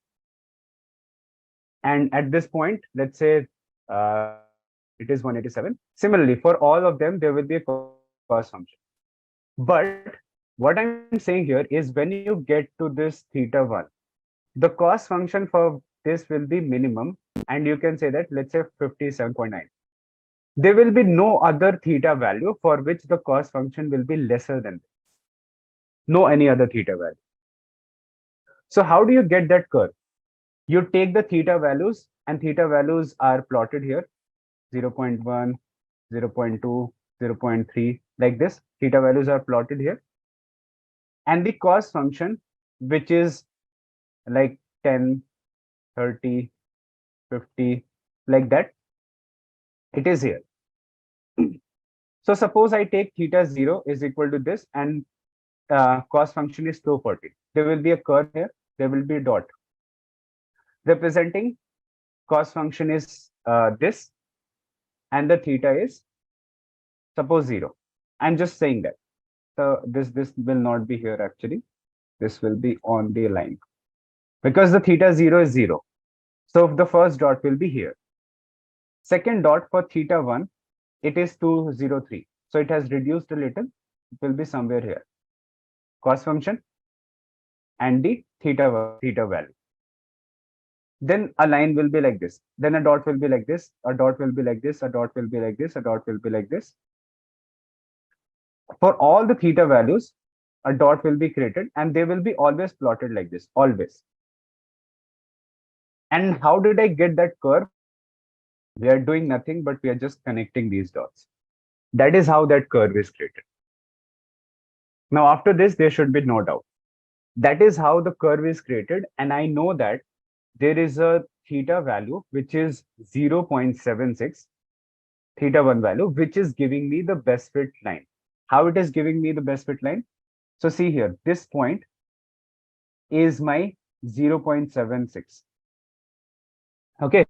And at this point, let's say it is 187. Similarly, for all of them, there will be a cost function. But what I'm saying here is when you get to this theta 1, the cost function for this will be minimum. And you can say that, let's say 57.9. There will be no other theta value for which the cost function will be lesser than this. No any other theta value. So how do you get that curve? You take the theta values, and theta values are plotted here, 0.1, 0.2, 0.3, like this. Theta values are plotted here. And the cost function, which is like 10, 30, 50, like that, it is here. So suppose I take theta 0 is equal to this, and cost function is 240. There will be a curve here. There will be a dot representing cost function is this, and the theta is suppose 0. I'm just saying that. So this will not be here actually. This will be on the line because the theta 0 is 0. So the first dot will be here. Second dot for theta 1, it is 203. So it has reduced a little. It will be somewhere here. Cost function and the theta value. Then a line will be like this. Then a dot will be like this. A dot will be like this. A dot will be like this. A dot will be like this. For all the theta values, a dot will be created, and they will be always plotted like this, always. And how did I get that curve? We are doing nothing, but we are just connecting these dots. That is how that curve is created. Now, after this, there should be no doubt. That is how the curve is created. And I know that there is a theta value, which is 0.76, theta 1 value, which is giving me the best fit line. How it is giving me the best fit line? So see here, this point is my 0.76. Okay,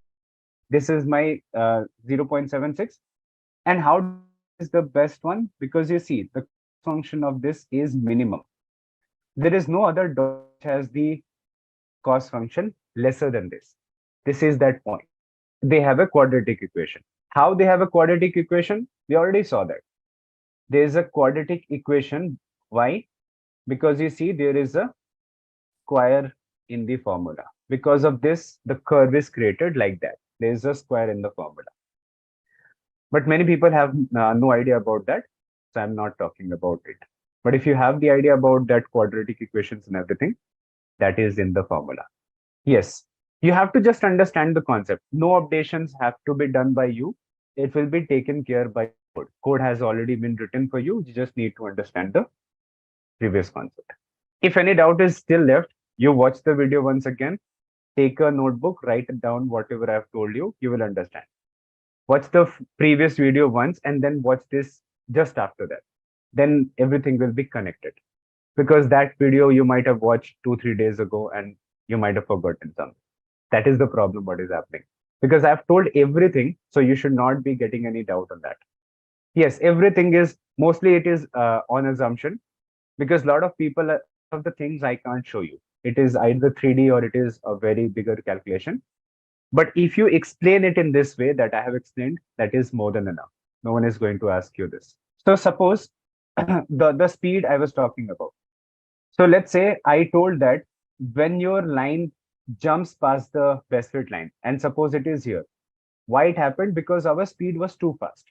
this is my 0.76. And how is the best one? Because you see, the function of this is minimum. There is no other dot which has the cost function lesser than this. This is that point. They have a quadratic equation. How they have a quadratic equation? We already saw that. There is a quadratic equation. Why? Because you see, there is a square in the formula. Because of this, the curve is created like that. There is a square in the formula. But many people have no idea about that. So I'm not talking about it. But if you have the idea about that quadratic equations and everything, that is in the formula. Yes, you have to just understand the concept. No updations have to be done by you. It will be taken care by code. Code has already been written for you. You just need to understand the previous concept. If any doubt is still left, you watch the video once again, take a notebook, write down whatever I've told you, you will understand. Watch the previous video once and then watch this just after that. Then everything will be connected. Because that video you might have watched 2-3 days ago and you might have forgotten something. That is the problem what is happening. Because I've told everything, so you should not be getting any doubt on that. Yes, everything is, mostly it is on assumption, because a lot of people, of the things I can't show you. It is either 3D or it is a very bigger calculation. But if you explain it in this way that I have explained, that is more than enough. No one is going to ask you this. So suppose the speed I was talking about. So let's say I told that when your line jumps past the best fit line, and suppose it is here. Why it happened? Because our speed was too fast.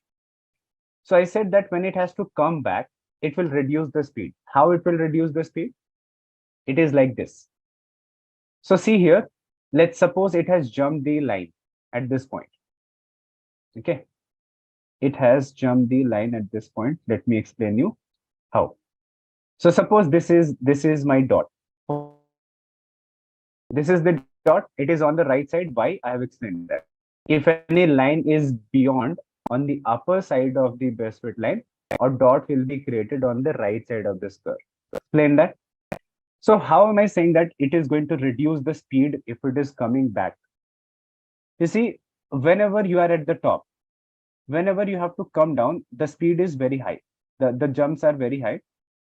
So I said that when it has to come back, it will reduce the speed. How it will reduce the speed? It is like this. So see here, let's suppose it has jumped the line at this point. Okay. It has jumped the line at this point. Let me explain you how. So suppose this is my dot. This is the dot. It is on the right side. Why? I have explained that. If any line is beyond on the upper side of the best fit line, a dot will be created on the right side of this curve. Explain that. So how am I saying that it is going to reduce the speed if it is coming back? You see, whenever you are at the top, whenever you have to come down, the speed is very high. The jumps are very high.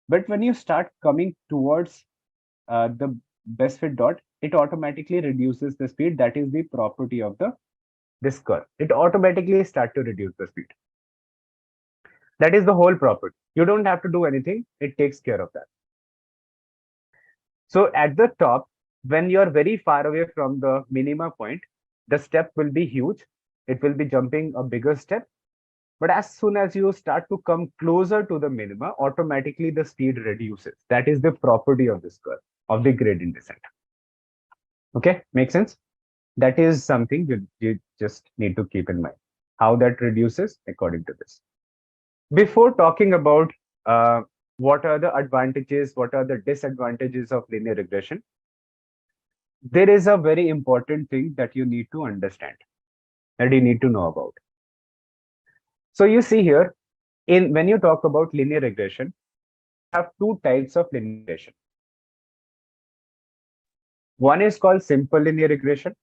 But when you start coming towards the best fit dot, it automatically reduces the speed. That is the property of this curve. It automatically start to reduce the speed. That is the whole property. You don't have to do anything. It takes care of that. So at the top, when you are very far away from the minima point, the step will be huge. It will be jumping a bigger step. But as soon as you start to come closer to the minima, automatically the speed reduces. That is the property of this curve, of the gradient descent. Okay, make sense? That is something you just need to keep in mind. How that reduces according to this. Before talking about what are the advantages, what are the disadvantages of linear regression, there is a very important thing that you need to understand, that you need to know about. So you see here, when you talk about linear regression, you have two types of linear regression. One is called simple linear regression.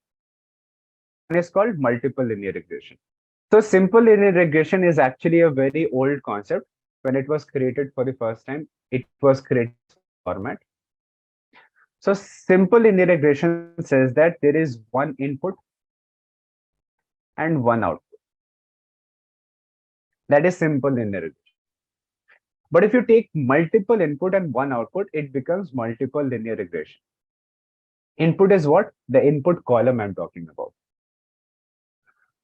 One is called multiple linear regression. So simple linear regression is actually a very old concept. When it was created for the first time, it was created format. So simple linear regression says that there is one input and one output. That is simple linear regression. But if you take multiple input and one output, it becomes multiple linear regression. Input is what? The input column I'm talking about.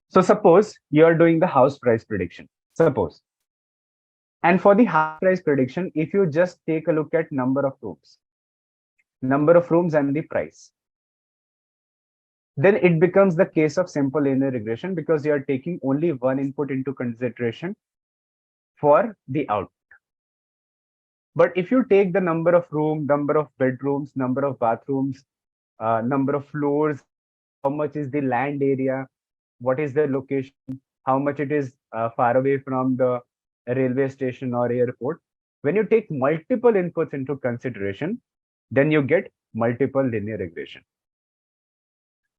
So suppose you are doing the house price prediction. Suppose. And for the house price prediction, if you just take a look at number of rooms and the price, then it becomes the case of simple linear regression because you are taking only one input into consideration for the output. But if you take the number of rooms, number of bedrooms, number of bathrooms, number of floors, how much is the land area, what is the location, how much it is far away from the railway station or airport. When you take multiple inputs into consideration, then you get multiple linear regression.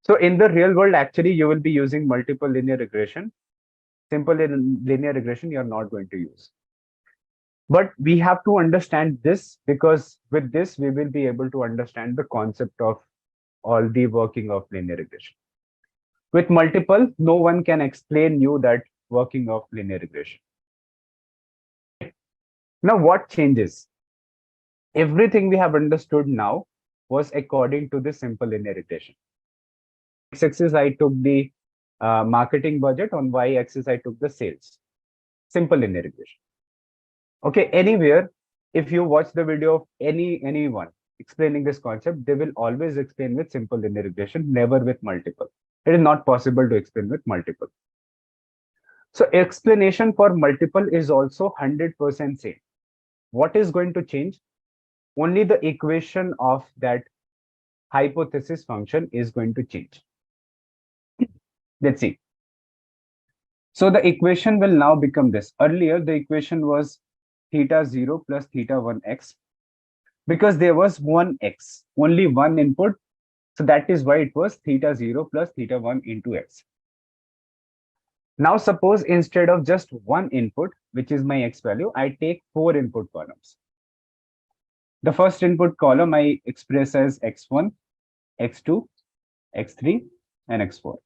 So in the real world, actually, you will be using multiple linear regression. Simple linear regression, you are not going to use. But we have to understand this because with this, we will be able to understand the concept of all the working of linear regression. With multiple, no one can explain you that working of linear regression. Now, what changes? Everything we have understood now was according to the simple linear regression. X-axis, I took the marketing budget. On Y-axis, I took the sales. Simple linear regression. Okay, anywhere, if you watch the video of anyone explaining this concept, they will always explain with simple linear regression, never with multiple. It is not possible to explain with multiple. So explanation for multiple is also 100% same. What is going to change? Only the equation of that hypothesis function is going to change. Let's see. So the equation will now become this. Earlier, the equation was theta 0 plus theta 1 x. Because there was one x, only one input. So that is why it was theta 0 plus theta 1 into x. Now suppose instead of just one input, which is my x value, I take 4 input columns. The first input column I express as x1, x2, x3, and x4.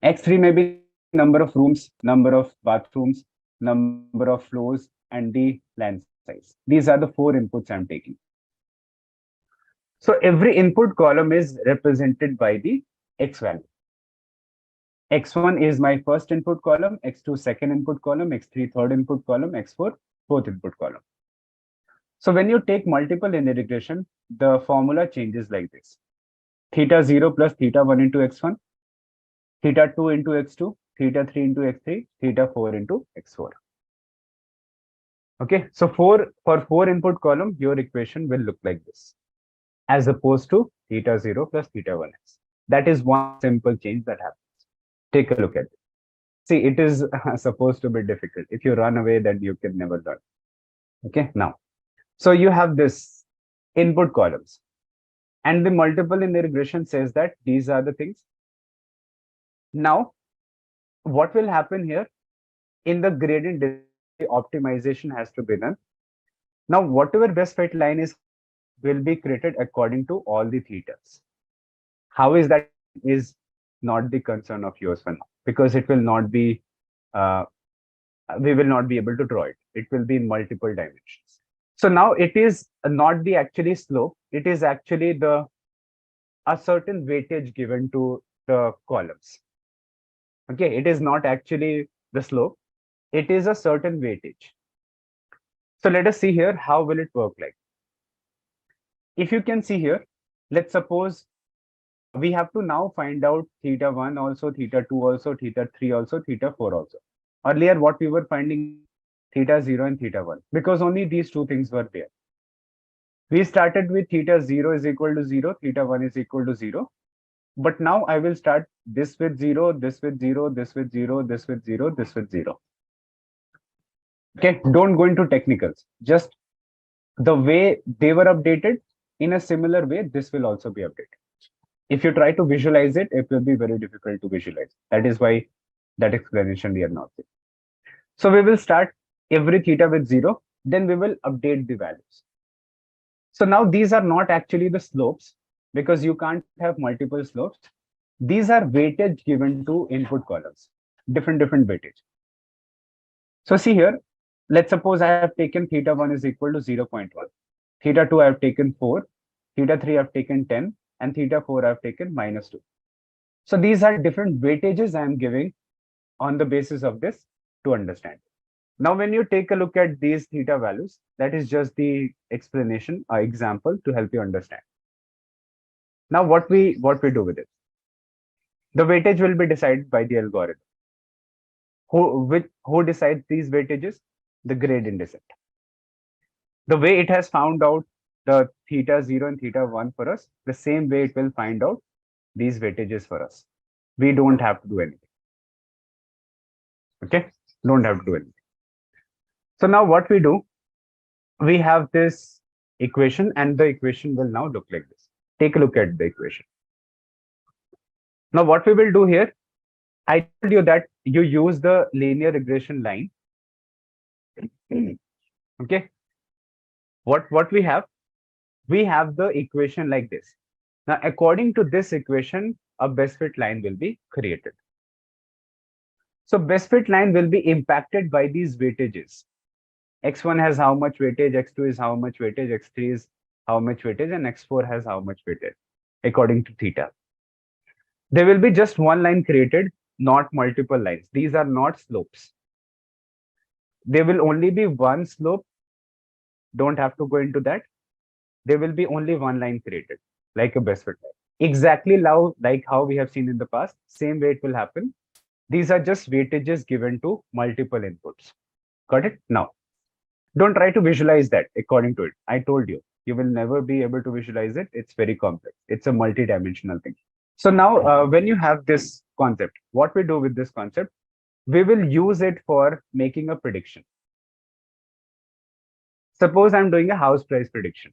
x3 may be number of rooms, number of bathrooms, number of floors, and the land size. These are the 4 inputs I'm taking. So every input column is represented by the X value. X1 is my first input column, X2 second input column, X3 third input column, X4 fourth input column. So when you take multiple linear regression, the formula changes like this. Theta 0 plus theta 1 into X1, theta 2 into X2, theta 3 into X3, theta 4 into X4. Okay, so for 4 input column, your equation will look like this, as opposed to theta 0 plus theta 1x. That is one simple change that happens. Take a look at it. See, it is supposed to be difficult. If you run away, then you can never learn. Okay, now, so you have this input columns, and the multiple linear regression says that these are the things. Now, what will happen here in the gradient optimization has to be done. Now, whatever best fit line is will be created according to all the thetas. How is that is not the concern of yours for now, because it will not be, we will not be able to draw it. It will be in multiple dimensions. So now it is not the actually slope. It is actually a certain weightage given to the columns. Okay, it is not actually the slope. It is a certain weightage. So let us see here, how will it work like? If you can see here, let's suppose we have to now find out theta 1 also, theta 2 also, theta 3 also, theta 4 also. Earlier, what we were finding, theta 0 and theta 1, because only these two things were there. We started with theta 0 is equal to 0, theta 1 is equal to 0. But now I will start this with 0, this with 0, this with 0, this with 0, this with 0. Okay, don't go into technicals. Just the way they were updated, in a similar way, this will also be updated. If you try to visualize it, it will be very difficult to visualize. That is why that explanation we are not doing. So we will start every theta with 0, then we will update the values. So now these are not actually the slopes, because you can't have multiple slopes. These are weightage given to input columns, different weightage. So see here, let's suppose I have taken theta 1 is equal to 0.1. Theta 2 I have taken 4, theta 3 I have taken 10, and theta 4 I have taken -2. So these are different weightages I am giving on the basis of this to understand. Now, when you take a look at these theta values, that is just the explanation, example to help you understand. Now, what we do with it? The weightage will be decided by the algorithm. Who decides these weightages? The gradient descent. The way it has found out the theta 0 and theta 1 for us, the same way it will find out these weightages for us. We don't have to do anything. Okay, don't have to do anything. So now what we do, we have this equation, and the equation will now look like this. Take a look at the equation. Now what we will do here, I told you that you use the linear regression line. Okay, what we have the equation like this. Now according to this equation, a best fit line will be created. So best fit line will be impacted by these weightages. X1 has how much weightage, X2 is how much weightage, X3 is how much weightage, and X4 has how much weightage according to theta. There will be just one line created, not multiple lines. These are not slopes. There will only be one slope. Don't have to go into that. There will be only one line created, like a best fit line. Exactly like how we have seen in the past, same way it will happen. These are just weightages given to multiple inputs. Got it? Now, don't try to visualize that according to it. I told you, you will never be able to visualize it. It's very complex. It's a multi-dimensional thing. So now when you have this concept, what we do with this concept, we will use it for making a prediction. Suppose I'm doing a house price prediction.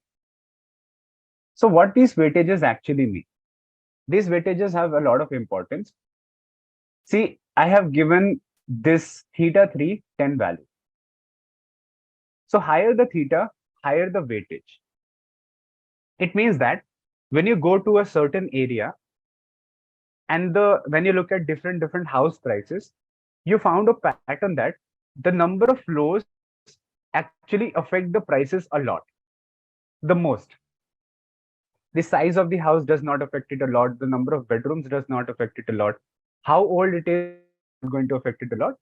So what these weightages actually mean? These weightages have a lot of importance. See, I have given this theta 3 10 value. So higher the theta, higher the weightage. It means that when you go to a certain area, and when you look at different house prices, you found a pattern that the number of floors actually affect the prices a lot, the most. The size of the house does not affect it a lot. The number of bedrooms does not affect it a lot. How old it is not going to affect it a lot.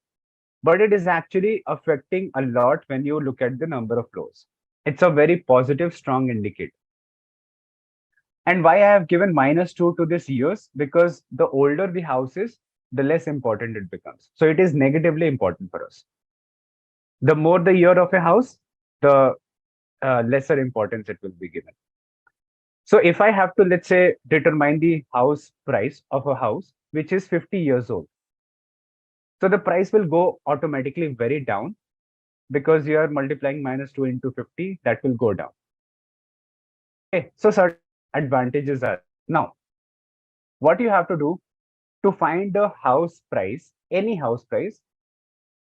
But it is actually affecting a lot when you look at the number of floors. It's a very positive, strong indicator. And why I have given -2 to this years? Because the older the house is, the less important it becomes. So it is negatively important for us. The more the year of a house, the lesser importance it will be given. So if I have to, let's say, determine the house price of a house which is 50 years old, so the price will go automatically very down because you are multiplying -2 into 50, that will go down. Okay, so certain advantages are now what you have to do to find the house price, any house price,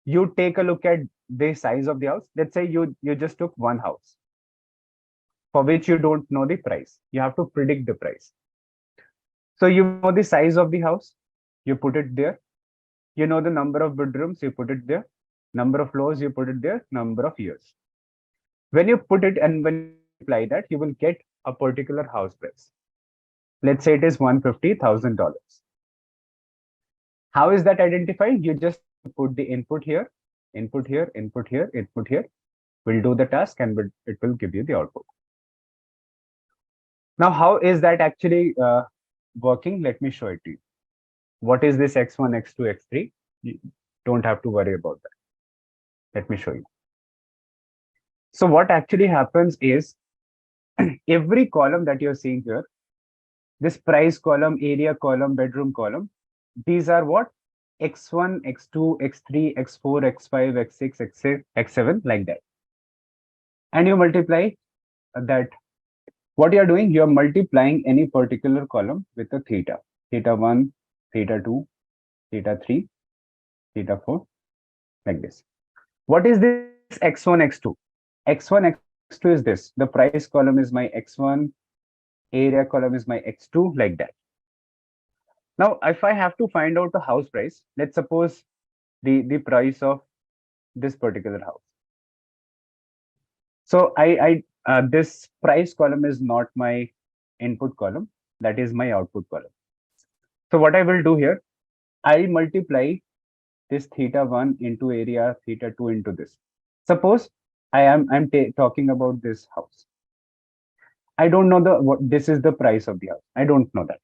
you take a look at the size of the house. Let's say you just took one house for which you don't know the price. You have to predict the price. So you know the size of the house, you put it there. You know the number of bedrooms, you put it there. Number of floors, you put it there. Number of years. When you put it and when you multiply that, you will get a particular house price. Let's say it is $150,000. How is that identified? You just put the input here, input here, input here, input here. We'll do the task and it will give you the output. Now, how is that actually working? Let me show it to you. What is this x1, x2, x3? You don't have to worry about that. Let me show you. So what actually happens is every column that you're seeing here, this price column, area column, bedroom column, these are what? X1, X2, X3, X4, X5, X6, X6, X7, like that. And you multiply that. What you're doing, you're multiplying any particular column with a theta. Theta 1, theta 2, theta 3, theta 4, like this. What is this X1, X2? X1, X2 is this. The price column is my X1, area column is my X2, like that. Now, if I have to find out the house price, let's suppose the price of this particular house. So this price column is not my input column, that is my output column. So what I will do here, I multiply this theta 1 into area, theta 2 into this. Suppose I'm talking about this house. I don't know what this is the price of the house. I don't know that.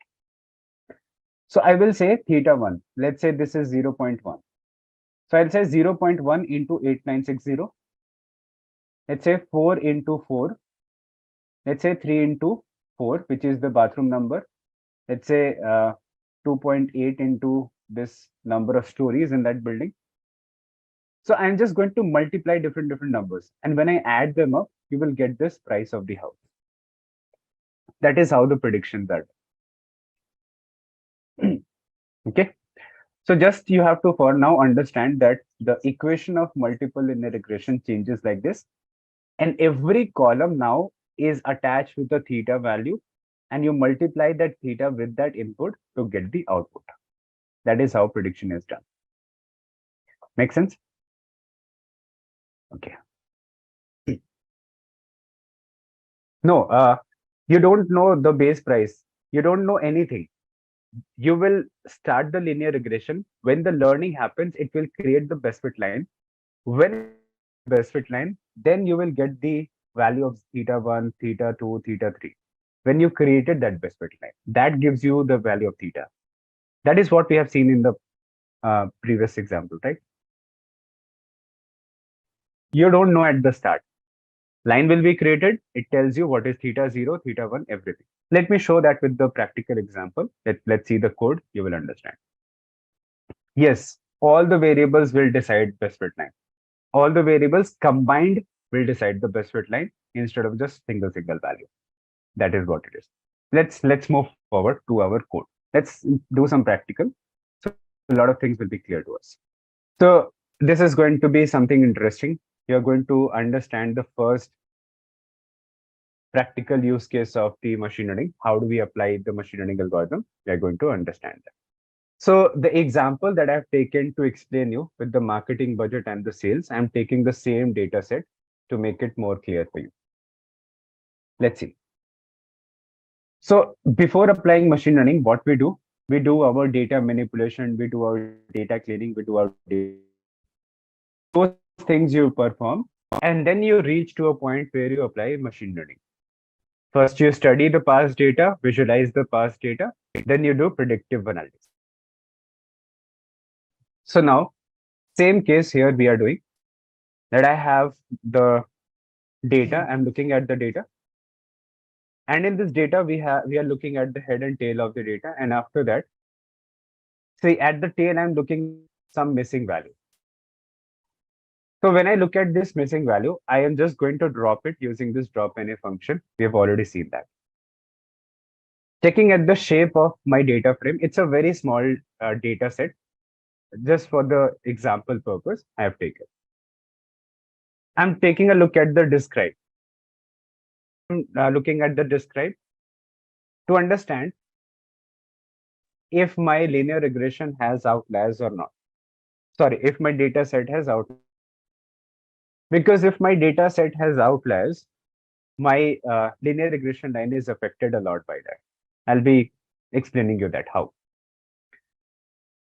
So I will say theta 1. Let's say this is 0.1. So I'll say 0.1 into 8960. Let's say 4 into 4. Let's say 3 into 4, which is the bathroom number. Let's say 2.8 into this number of stories in that building. So I'm just going to multiply different numbers. And when I add them up, you will get this price of the house. That is how the predictions are done. Okay. So just you have to for now understand that the equation of multiple linear regression changes like this. And every column now is attached with a theta value. And you multiply that theta with that input to get the output. That is how prediction is done. Make sense? Okay. No, you don't know the base price. You don't know anything. You will start the linear regression. When the learning happens, it will create the best fit line. When it creates the best fit line, then you will get the value of theta 1, theta 2, theta 3. When you created that best fit line, that gives you the value of theta. That is what we have seen in the previous example, right? You don't know at the start. Line will be created. It tells you what is theta 0, theta 1, everything. Let me show that with the practical example. Let's see the code. You will understand. Yes, all the variables will decide best fit line. All the variables combined will decide the best fit line instead of just single value. That is what it is. Let's move forward to our code. Let's do some practical. So a lot of things will be clear to us. So this is going to be something interesting. You're going to understand the first practical use case of the machine learning. How do we apply the machine learning algorithm? We are going to understand that. So the example that I've taken to explain you with the marketing budget and the sales, I'm taking the same data set to make it more clear for you. Let's see. So before applying machine learning, what we do our data manipulation, we do our data cleaning, we do our data. Those things you perform, and then you reach to a point where you apply machine learning. First, you study the past data, visualize the past data, then you do predictive analysis. So now, same case here we are doing that I have the data, I'm looking at the data, and in this data we are looking at the head and tail of the data, and after that, see at the tail I'm looking at some missing value. So when I look at this missing value, I am just going to drop it using this drop NA function. We have already seen that. Checking at the shape of my data frame, it's a very small data set. Just for the example purpose, I have taken. I'm taking a look at the describe. I'm looking at the describe to understand if my linear regression has outliers or not. Sorry, if my data set has outliers. Because if my data set has outliers, my linear regression line is affected a lot by that. I'll be explaining you that how.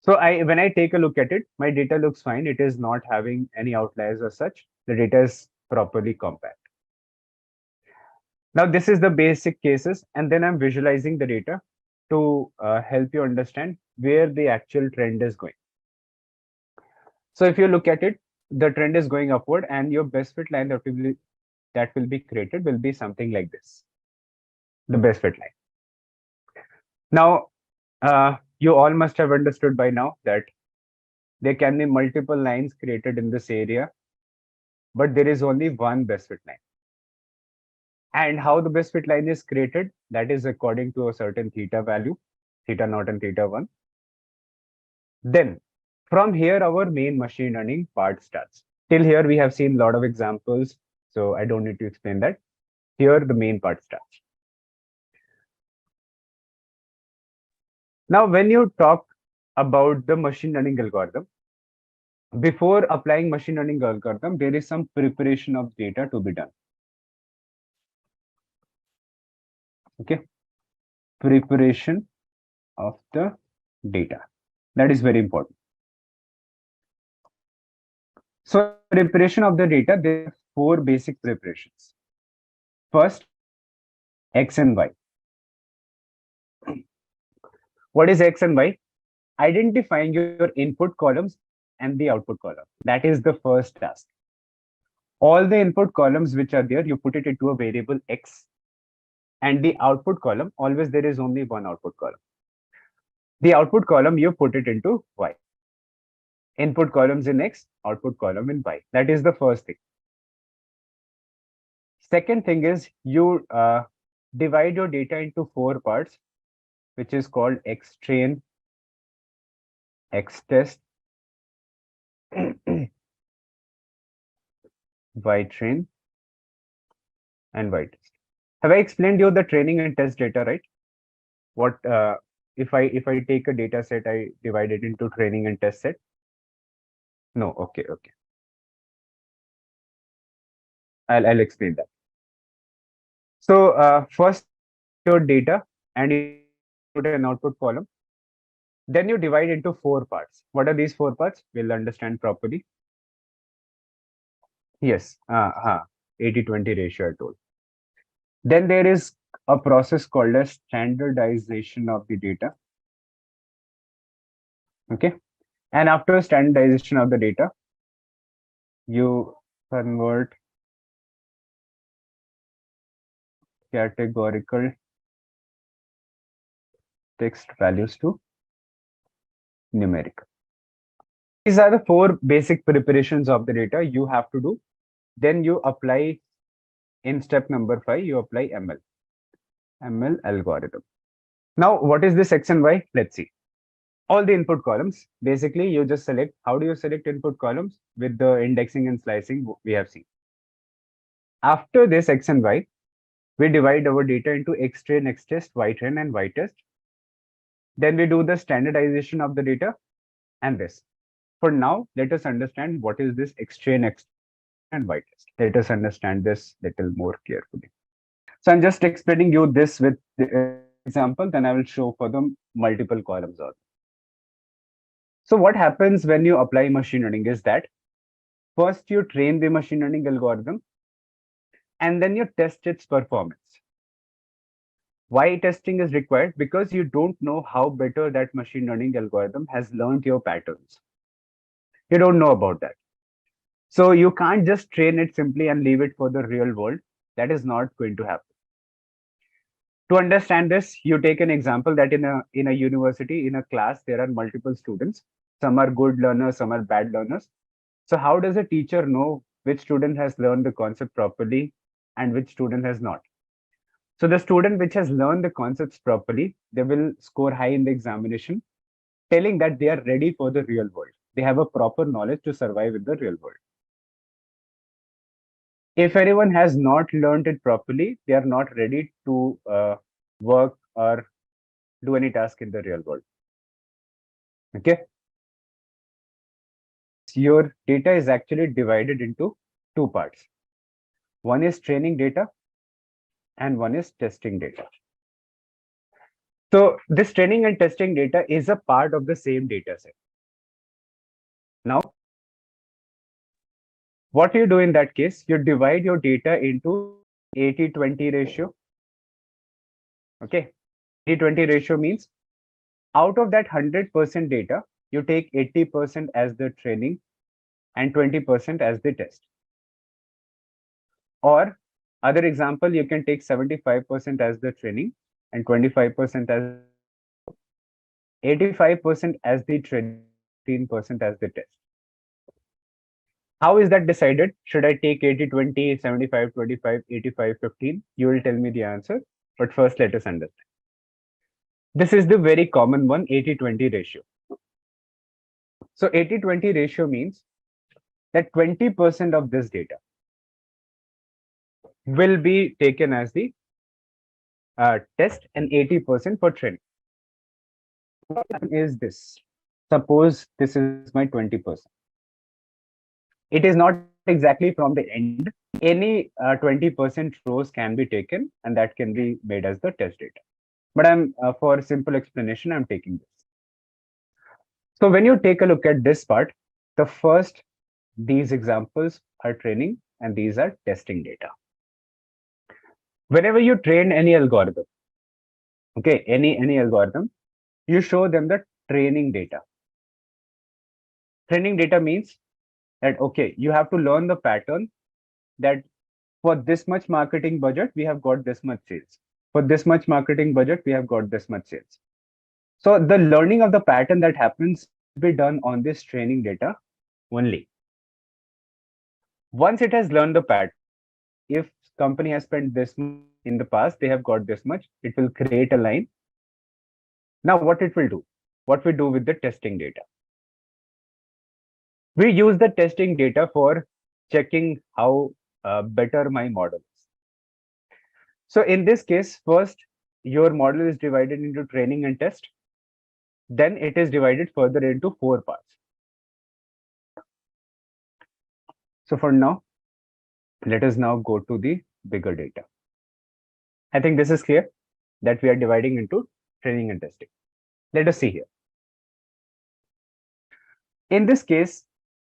So when I take a look at it, my data looks fine. It is not having any outliers as such. The data is properly compact. Now this is the basic cases, and then I'm visualizing the data to help you understand where the actual trend is going. So if you look at it, the trend is going upward, and your best fit line that will be created will be something like this, the best fit line. Now, you all must have understood by now that there can be multiple lines created in this area, but there is only one best fit line. And how the best fit line is created, that is according to a certain theta value, theta naught and theta 1. Then from here, our main machine learning part starts. Till here, we have seen a lot of examples, so I don't need to explain that. Here, the main part starts. Now, when you talk about the machine learning algorithm, before applying machine learning algorithm, there is some preparation of data to be done. Okay, preparation of the data. That is very important. So preparation of the data, there are four basic preparations. First, X and Y. What is X and Y? Identifying your input columns and the output column. That is the first task. All the input columns which are there, you put it into a variable X, and the output column, always there is only one output column. The output column, you put it into Y. Input columns in X, output column in Y. That is the first thing. Second thing is you divide your data into four parts, which is called X train, X test, Y train, and Y test. Have I explained you the training and test data, right? What if I take a data set, I divide it into training and test set? No, okay. I'll explain that. So first your data and input and output column. Then you divide into four parts. What are these four parts? We'll understand properly. Yes, 80-20 ratio I told. Then there is a process called as standardization of the data. Okay. And after standardization of the data, you convert categorical text values to numeric. These are the four basic preparations of the data you have to do. Then you apply, in step number 5, you apply ML algorithm. Now, what is this X and Y? Let's see. All the input columns, basically you just select. How do you select input columns? With the indexing and slicing we have seen. After this X and Y, we divide our data into X train, X test, Y train, and Y test. Then we do the standardization of the data and this. For now, let us understand what is this X train, X and Y test. Let us understand this little more carefully. So I'm just explaining you this with the example, then I will show for the multiple columns also. So what happens when you apply machine learning is that first you train the machine learning algorithm and then you test its performance. Why testing is required? Because you don't know how better that machine learning algorithm has learned your patterns. You don't know about that. So you can't just train it simply and leave it for the real world. That is not going to happen. To understand this, you take an example that in a university, in a class, there are multiple students. Some are good learners, some are bad learners. So how does a teacher know which student has learned the concept properly and which student has not? So the student which has learned the concepts properly, they will score high in the examination, telling that they are ready for the real world. They have a proper knowledge to survive in the real world. If anyone has not learned it properly, they are not ready to work or do any task in the real world. Okay. Your data is actually divided into two parts. One is training data and one is testing data. So this training and testing data is a part of the same data set. Now, what you do in that case, you divide your data into 80-20 ratio. Okay. 80-20 ratio means out of that 100% data, you take 80% as the training and 20% as the test. Or other example, you can take 75% as the training and 25% as 85% as the training, 15% as the test. How is that decided? Should I take 80-20, 75-25, 85-15? You will tell me the answer. But first, let us understand. This is the very common one, 80-20 ratio. So 80-20 ratio means that 20% of this data will be taken as the test and 80% for training. What is this? Suppose this is my 20%. It is not exactly from the end. Any 20% rows can be taken and that can be made as the test data. But I'm for simple explanation, I'm taking this. So when you take a look at this part, the first, these examples are training and these are testing data. Whenever you train any algorithm, okay, any algorithm, you show them the training data. Training data means that, okay, you have to learn the pattern that for this much marketing budget, we have got this much sales. For this much marketing budget, we have got this much sales. So the learning of the pattern that happens will be done on this training data only. Once it has learned the pattern, if company has spent this much in the past, they have got this much, it will create a line. Now what it will do? What we do with the testing data? We use the testing data for checking how better my model is. So in this case, first, your model is divided into training and test. Then it is divided further into 4 parts. So for now, let us now go to the bigger data. I think this is clear that we are dividing into training and testing. Let us see here. In this case,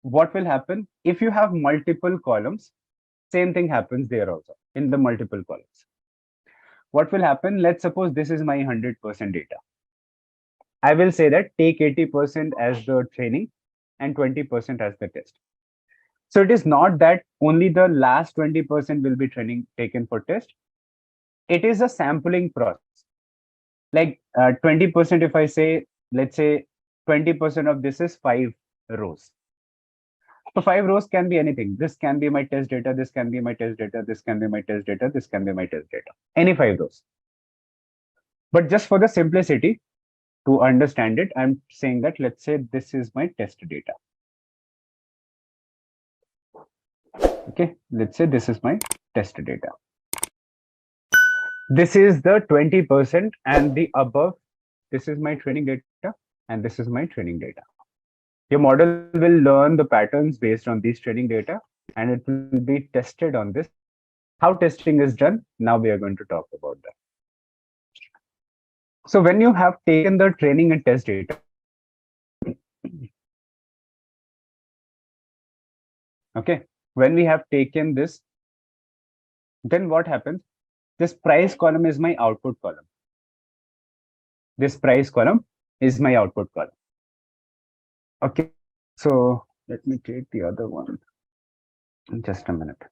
what will happen if you have multiple columns? Same thing happens there also in the multiple columns. What will happen? Let's suppose this is my 100% data. I will say that take 80% as the training and 20% as the test. So it is not that only the last 20% will be training taken for test. It is a sampling process. Like 20%, if I say, let's say 20% of this is 5 rows. So 5 rows can be anything. This can be my test data, this can be my test data, this can be my test data, this can be my test data. Any 5 rows. But just for the simplicity, to understand it, I'm saying that let's say this is my test data. Okay, let's say this is my test data. This is the 20% and the above, this is my training data and this is my training data. Your model will learn the patterns based on these training data and it will be tested on this How testing is done, now we are going to talk about that. So when you have taken the training and test data, okay, when we have taken this, then what happens? This price column is my output column. This price column is my output column. Okay, so let me take the other one. Just a minute.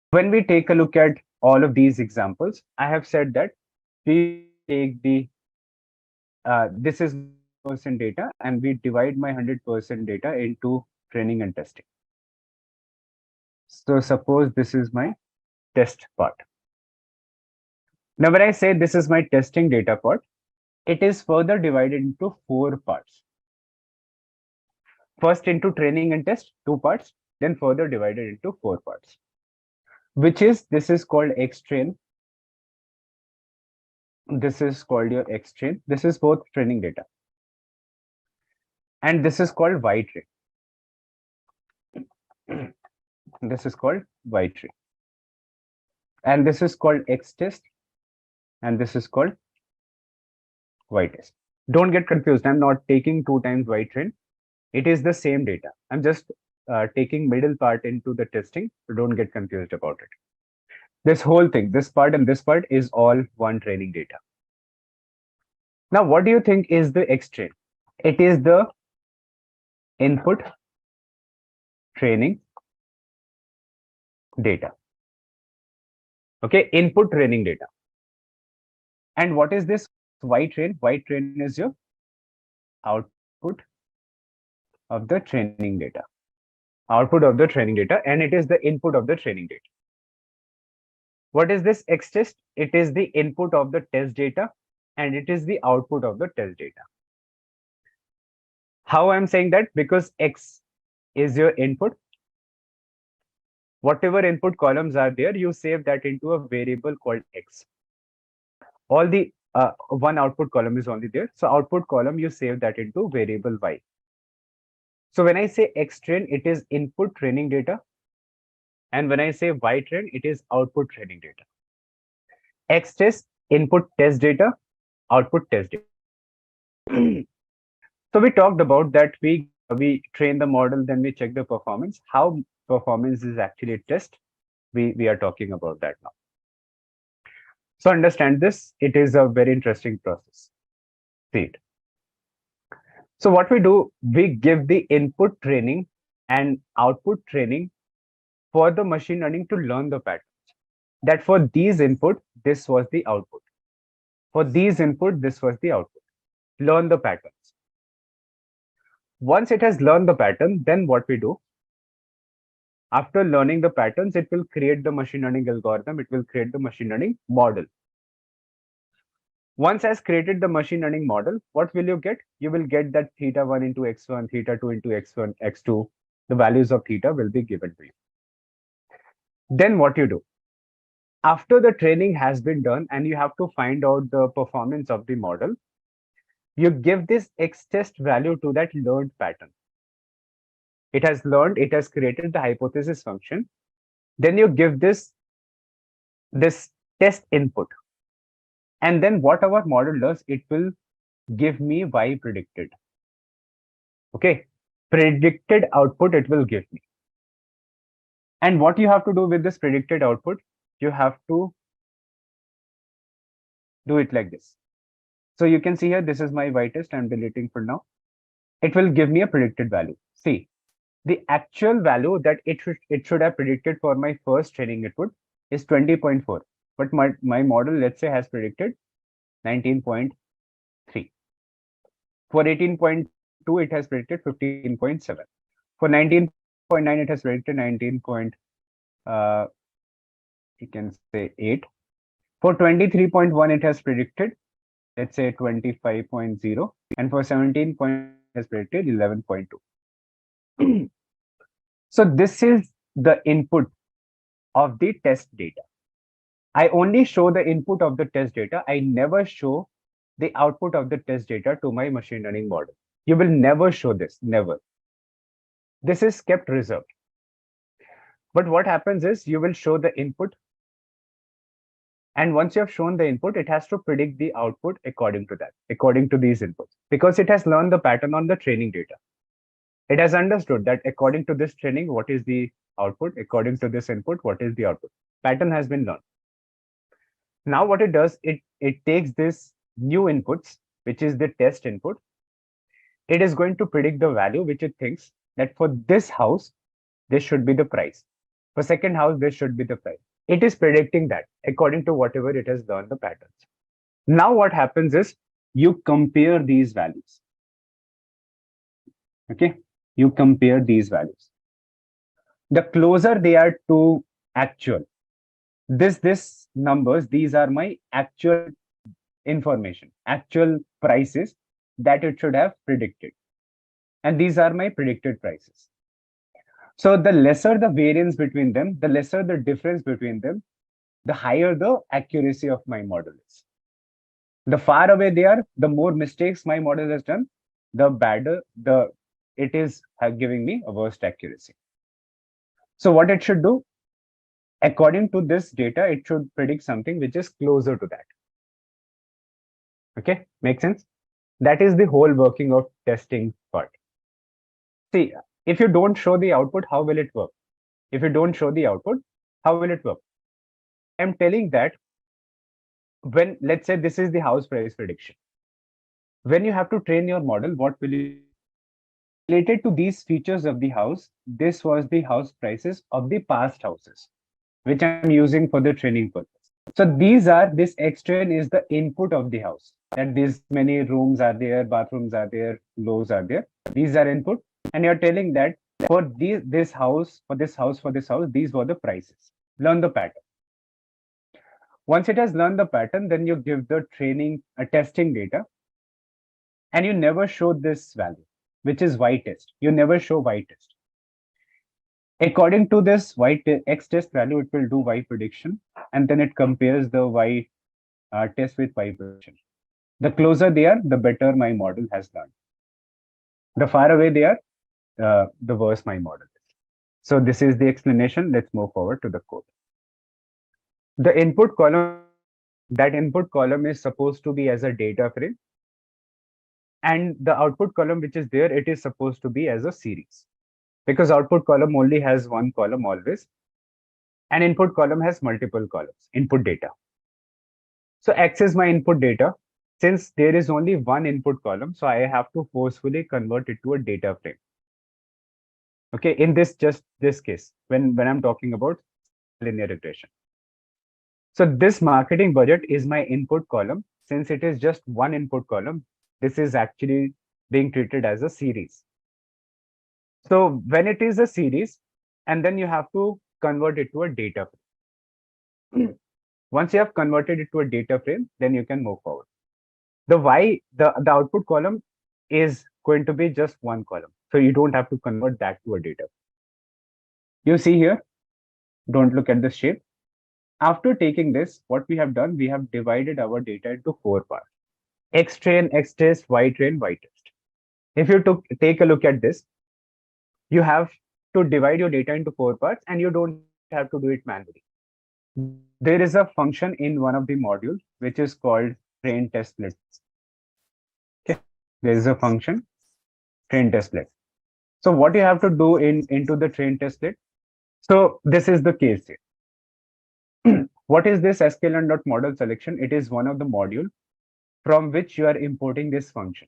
When we take a look at all of these examples, I have said that we take the this is percent data and we divide my 100% data into training and testing. So suppose this is my test part. Now, when I say this is my testing data part, it is further divided into 4 parts. First into training and test, 2 parts, then further divided into 4 parts, which is, this is called X train. This is called your X train. This is both training data. And this is called Y train. This is called Y train. And this is called X test. And this is called Y test. Don't get confused. I'm not taking 2 times Y train. It is the same data. I'm just taking middle part into the testing. So don't get confused about it. This whole thing, this part and this part is all one training data. Now, what do you think is the X train? It is the input training data. Okay, input training data. And what is this Y train? Y train is your output of the training data. Output of the training data, and it is the input of the training data. What is this X test? It is the input of the test data, and it is the output of the test data. How I'm saying that? Because X is your input. Whatever input columns are there, you save that into a variable called X. All the one output column is only there. So output column, you save that into variable Y. So when I say X train, it is input training data. And when I say Y train, it is output training data. X test, input test data, output test data. So we talked about that we train the model, then we check the performance. How performance is actually test, we are talking about that now. So understand this, it is a very interesting process. See it. So what we do, we give the input training and output training for the machine learning to learn the patterns. That for these input, this was the output. For these input, this was the output. Learn the patterns. Once it has learned the pattern, then what we do? After learning the patterns, it will create the machine learning algorithm. It will create the machine learning model. Once has created the machine learning model, what will you get? You will get that theta 1 into x1, theta 2 into x1, x2. The values of theta will be given to you. Then what you do? After the training has been done and you have to find out the performance of the model, you give this X test value to that learned pattern. It has learned, it has created the hypothesis function. Then you give this test input. And then what our model does, it will give me Y predicted. Okay, predicted output it will give me. And what you have to do with this predicted output, you have to do it like this. So you can see here, this is my Y test. I'm deleting for now. It will give me a predicted value. See, the actual value that it should have predicted for my first training input is 20.4. But my model, let's say, has predicted 19.3. For 18.2, it has predicted 15.7. For 19.9, it has predicted 19. You can say 8. For 23.1, it has predicted, let's say, 25.0. And for 17. It has predicted 11.2. So this is the input of the test data. I only show the input of the test data. I never show the output of the test data to my machine learning model. You will never show this, never. This is kept reserved. But what happens is you will show the input And once you have shown the input, it has to predict the output according to that, according to these inputs, because it has learned the pattern on the training data. It has understood that according to this training, what is the output? According to this input, what is the output? Pattern has been learned. Now what it does, it takes this new inputs, which is the test input. It is going to predict the value which it thinks that for this house, this should be the price. For second house, this should be the price. It is predicting that according to whatever it has learned the patterns. Now what happens is you compare these values. Okay, you compare these values. The closer they are to actual, this numbers, these are my actual information, actual prices that it should have predicted. And these are my predicted prices. So the lesser the variance between them, the lesser the difference between them, the higher the accuracy of my model is. The far away they are, the more mistakes my model has done, the better it is giving me a worst accuracy. So what it should do, according to this data, it should predict something which is closer to that. Okay, makes sense? That is the whole working of testing part. See, if you don't show the output, how will it work? If you don't show the output, how will it work? I'm telling that when, let's say this is the house price prediction. When you have to train your model, what will you related to these features of the house? This was the house prices of the past houses, which I'm using for the training purpose. So this X-train is the input of the house. That these many rooms are there, bathrooms are there, floors are there. These are input. And you're telling that for this house, these were the prices. Learn the pattern. Once it has learned the pattern, then you give the training, testing data, and you never show this value, which is Y test. You never show Y test. According to this X test value, it will do Y prediction, and then it compares the Y test with Y prediction. The closer they are, the better my model has learned. The far away they are, the worse my model is. So this is the explanation. Let's move forward to the code. The input column, that input column is supposed to be as a data frame. And the output column, which is there, it is supposed to be as a series. Because output column only has one column always. And input column has multiple columns, input data. So X is my input data. Since there is only one input column, so I have to forcefully convert it to a data frame. Okay, in this case, when I'm talking about linear regression. So this marketing budget is my input column. Since it is just one input column, this is actually being treated as a series. So when it is a series, and then you have to convert it to a data frame. Once you have converted it to a data frame, then you can move forward. The output column is going to be just one column. So you don't have to convert that to a data frame. You see here, don't look at the shape. After taking this, what we have done, we have divided our data into 4 parts. X train, X test, Y train, Y test. If you take a look at this, you have to divide your data into 4 parts, and you don't have to do it manually. There is a function in one of the modules which is called train test split. Okay, there is a function train test split. So what you have to do into the train test split? So this is the case here. What is this sklearn.model selection? It is one of the module from which you are importing this function.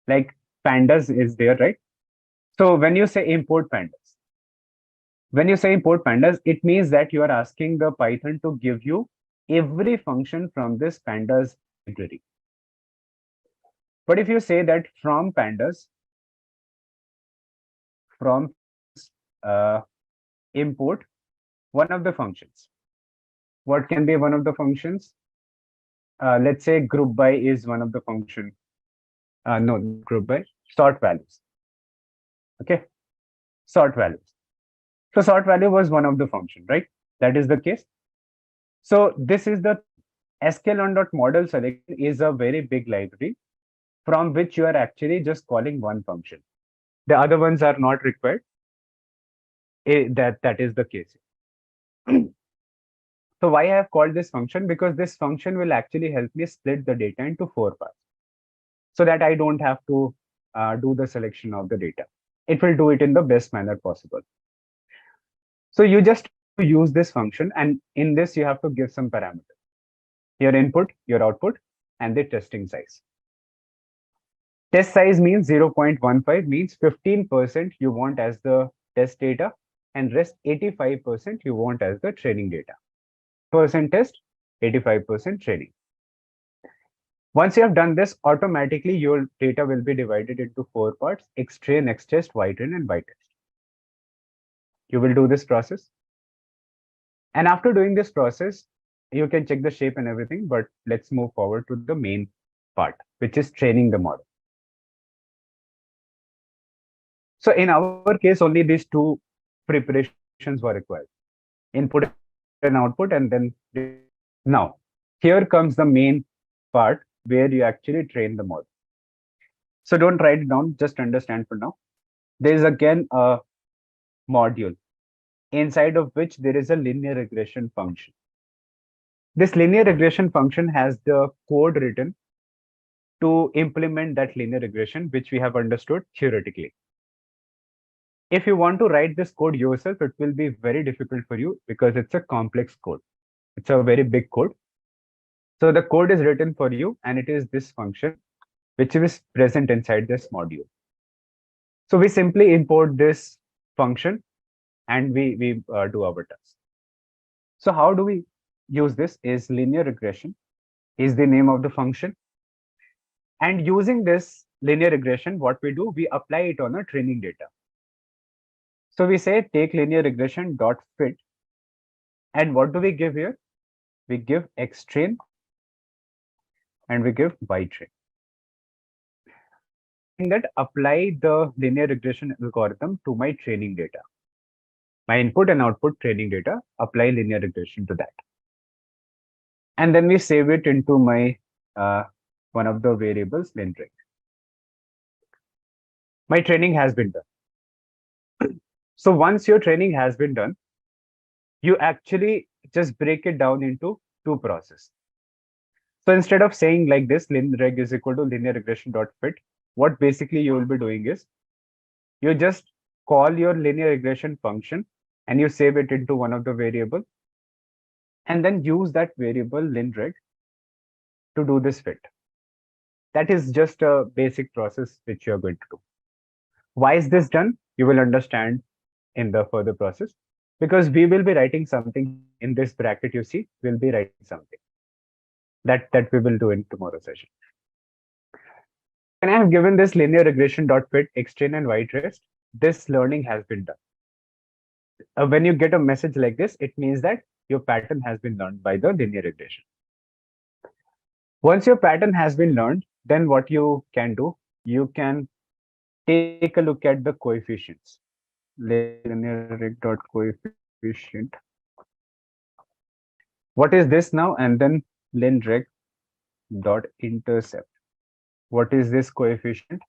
Like pandas is there, right? So when you say import pandas, it means that you are asking the Python to give you every function from this pandas library. But if you say that from pandas, import one of the functions. What can be one of the functions? Let's say group by is one of the function. No, group by, sort values. Okay, sort values. So sort value was one of the function, right? That is the case. So this is the sklearn.model selection is a very big library from which you are actually just calling one function. The other ones are not required. That is the case. So why I have called this function? Because this function will actually help me split the data into 4 parts so that I don't have to do the selection of the data. It will do it in the best manner possible. So you just use this function, and in this you have to give some parameters: your input, your output, and the testing size. Test size means 0.15, means 15% you want as the test data, and rest 85% you want as the training data. Percent test, 85% training. Once you have done this, automatically your data will be divided into 4 parts: X-train, X-test, Y-train, and Y-test. You will do this process. And after doing this process, you can check the shape and everything, but let's move forward to the main part, which is training the model. So in our case, only these two preparations were required: input and output, and then now here comes the main part where you actually train the model. So don't write it down, just understand for now. There is again a module inside of which there is a linear regression function. This linear regression function has the code written to implement that linear regression, which we have understood theoretically. If you want to write this code yourself, it will be very difficult for you because it's a complex code. It's a very big code. So the code is written for you, and it is this function which is present inside this module. So we simply import this function and we do our task. So how do we use this? Is linear regression is the name of the function. And using this linear regression, what we do, we apply it on a training data. So we say take linear regression dot fit, and what do we give here? We give X train and we give Y train. That apply the linear regression algorithm to my training data. My input and output training data, apply linear regression to that. And then we save it into my one of the variables, linreg. My training has been done. So once your training has been done, you actually just break it down into two processes. So instead of saying like this, linreg is equal to linear regression dot fit, what basically you will be doing is you just call your linear regression function and you save it into one of the variable, and then use that variable linreg to do this fit. That is just a basic process which you're going to do. Why is this done? You will understand in the further process, because we will be writing something in this bracket. You see, we'll be writing something that we will do in tomorrow's session. When I have given this linear regression dot fit X-train and Y-trace, this learning has been done. When you get a message like this, it means that your pattern has been learned by the linear regression. Once your pattern has been learned, then what you can do, you can take a look at the coefficients. Linear reg dot coefficient. What is this now? And then linreg dot intercept. What is this coefficient?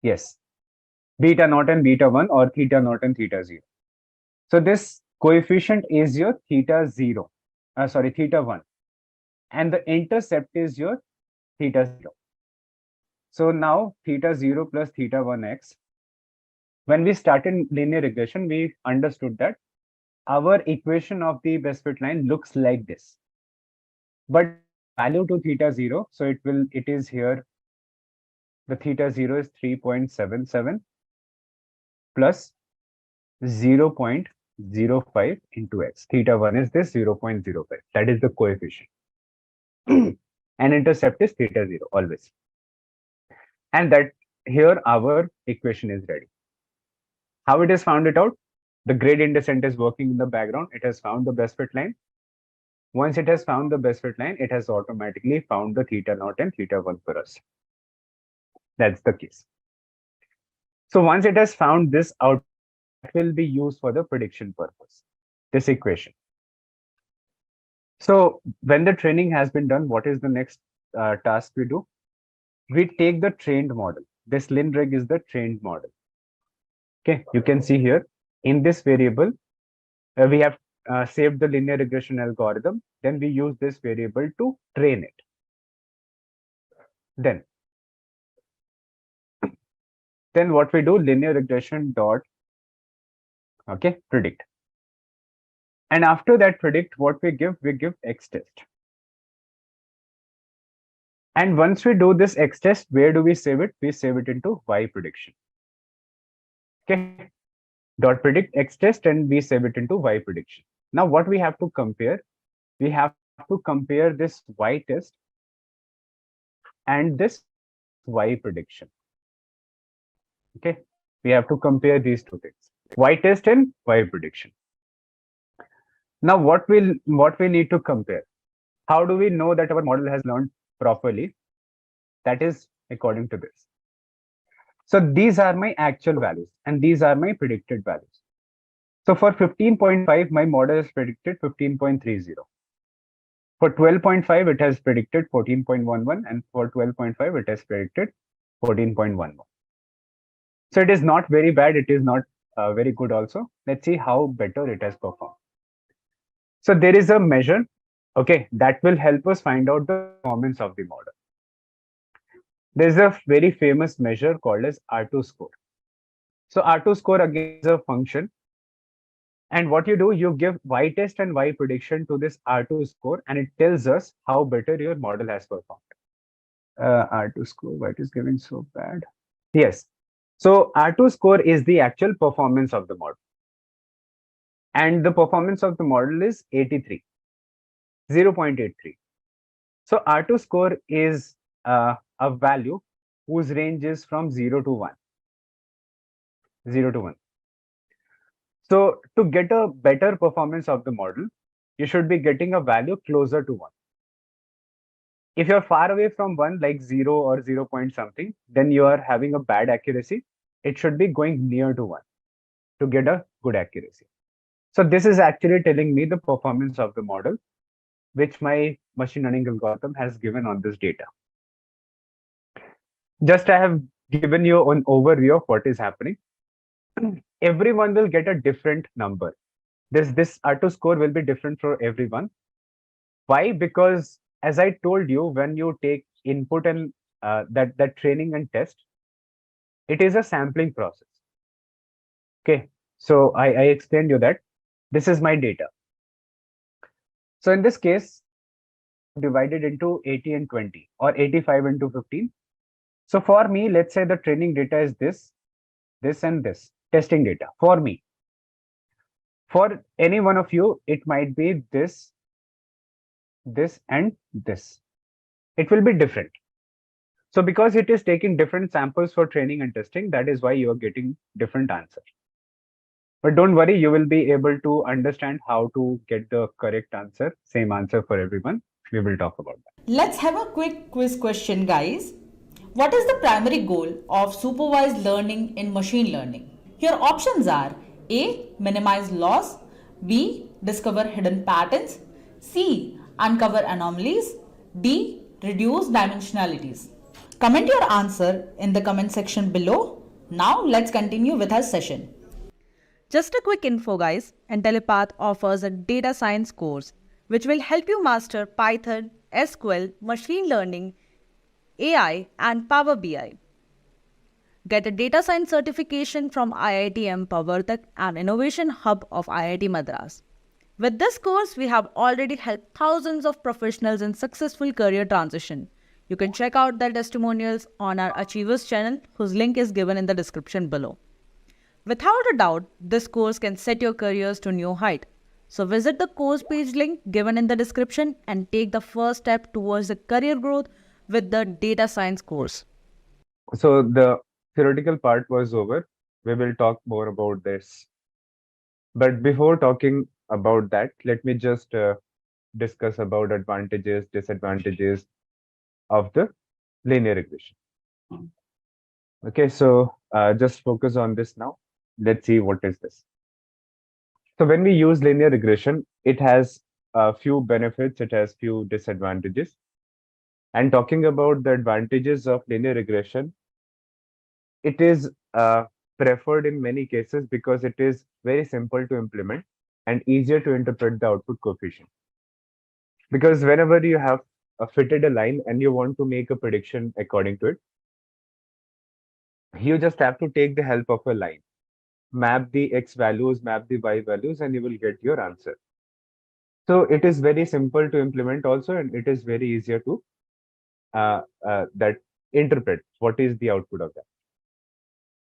Yes, beta naught and beta 1, or theta naught and theta 0. So this coefficient is your theta 0, theta 1, and the intercept is your theta 0. So now theta 0 plus theta 1x. When we started linear regression, we understood that our equation of the best fit line looks like this. But value to theta 0, so it is here, the theta 0 is 3.77 plus 0.05 into x. Theta 1 is this 0.05. That is the coefficient. And intercept is theta 0 always. And that here our equation is ready. How it has found it out? The gradient descent is working in the background. It has found the best fit line. Once it has found the best fit line, it has automatically found the theta naught and theta 1 for us. That's the case. So once it has found this out, it will be used for the prediction purpose, this equation. So when the training has been done, what is the next task we do? We take the trained model. This linreg is the trained model. Okay, you can see here in this variable, we have saved the linear regression algorithm, then we use this variable to train it. Then what we do, linear regression dot, okay, predict. And after that predict, what we give X test. And once we do this X test, where do we save it? We save it into Y prediction. Okay. Dot predict X test and we save it into Y prediction. Now what we have to compare? We have to compare this Y test and this Y prediction. Okay. We have to compare these two things. Y test and Y prediction. Now what we need to compare? How do we know that our model has learned properly? That is according to this. So these are my actual values and these are my predicted values. So for 15.5, my model has predicted 15.30. For 12.5, it has predicted 14.11, and for 12.5, it has predicted 14.11. So it is not very bad. It is not very good also. Let's see how better it has performed. So there is a measure, okay, that will help us find out the performance of the model. There's a very famous measure called as R2 score. So R2 score again is a function. And what you do, you give Y test and Y prediction to this R2 score, and it tells us how better your model has performed. R2 score, why it is giving so bad? Yes. So R2 score is the actual performance of the model. And the performance of the model is 83, 0.83. So R2 score is a value whose range is from 0 to 1. 0 to 1. So to get a better performance of the model, you should be getting a value closer to 1. If you're far away from 1, like 0 or 0 point something, then you are having a bad accuracy. It should be going near to 1 to get a good accuracy. So this is actually telling me the performance of the model, which my machine learning algorithm has given on this data. Just I have given you an overview of what is happening. Everyone will get a different number. This R2 score will be different for everyone. Why? Because as I told you, when you take input and that training and test, it is a sampling process. Okay, so I explained you that this is my data. So in this case, divided into 80 and 20 or 85 into 15. So for me, let's say the training data is this, this and this testing data for me. For any one of you, it might be this, this and this. It will be different. So because it is taking different samples for training and testing, that is why you are getting different answers. But don't worry, you will be able to understand how to get the correct answer, same answer for everyone. We will talk about that. Let's have a quick quiz question, guys. What is the primary goal of supervised learning in machine learning? Your options are A. Minimize loss, B. Discover hidden patterns, C. Uncover anomalies, D. Reduce dimensionalities. Comment your answer in the comment section below. Now let's continue with our session. Just a quick info, guys. Intellipaat offers a data science course which will help you master Python, SQL, machine learning, AI, and Power BI. Get a data science certification from IIT Pavatak and Innovation Hub of IIT Madras. With this course, we have already helped thousands of professionals in successful career transition. You can check out their testimonials on our Achievers channel, whose link is given in the description below. Without a doubt, this course can set your careers to new height. So visit the course page link given in the description and take the first step towards the career growth with the data science course. So the theoretical part was over. We will talk more about this. But before talking about that, let me just discuss about advantages, disadvantages of the linear regression. Okay, so just focus on this now. Let's see what is this. So when we use linear regression, it has a few benefits, it has few disadvantages. And talking about the advantages of linear regression, it is preferred in many cases because it is very simple to implement. and easier to interpret the output coefficient. Because whenever you have fitted a line and you want to make a prediction according to it, you just have to take the help of a line, map the x values, map the y values, and you will get your answer. So it is very simple to implement also, and it is very easier to that interpret what is the output of that.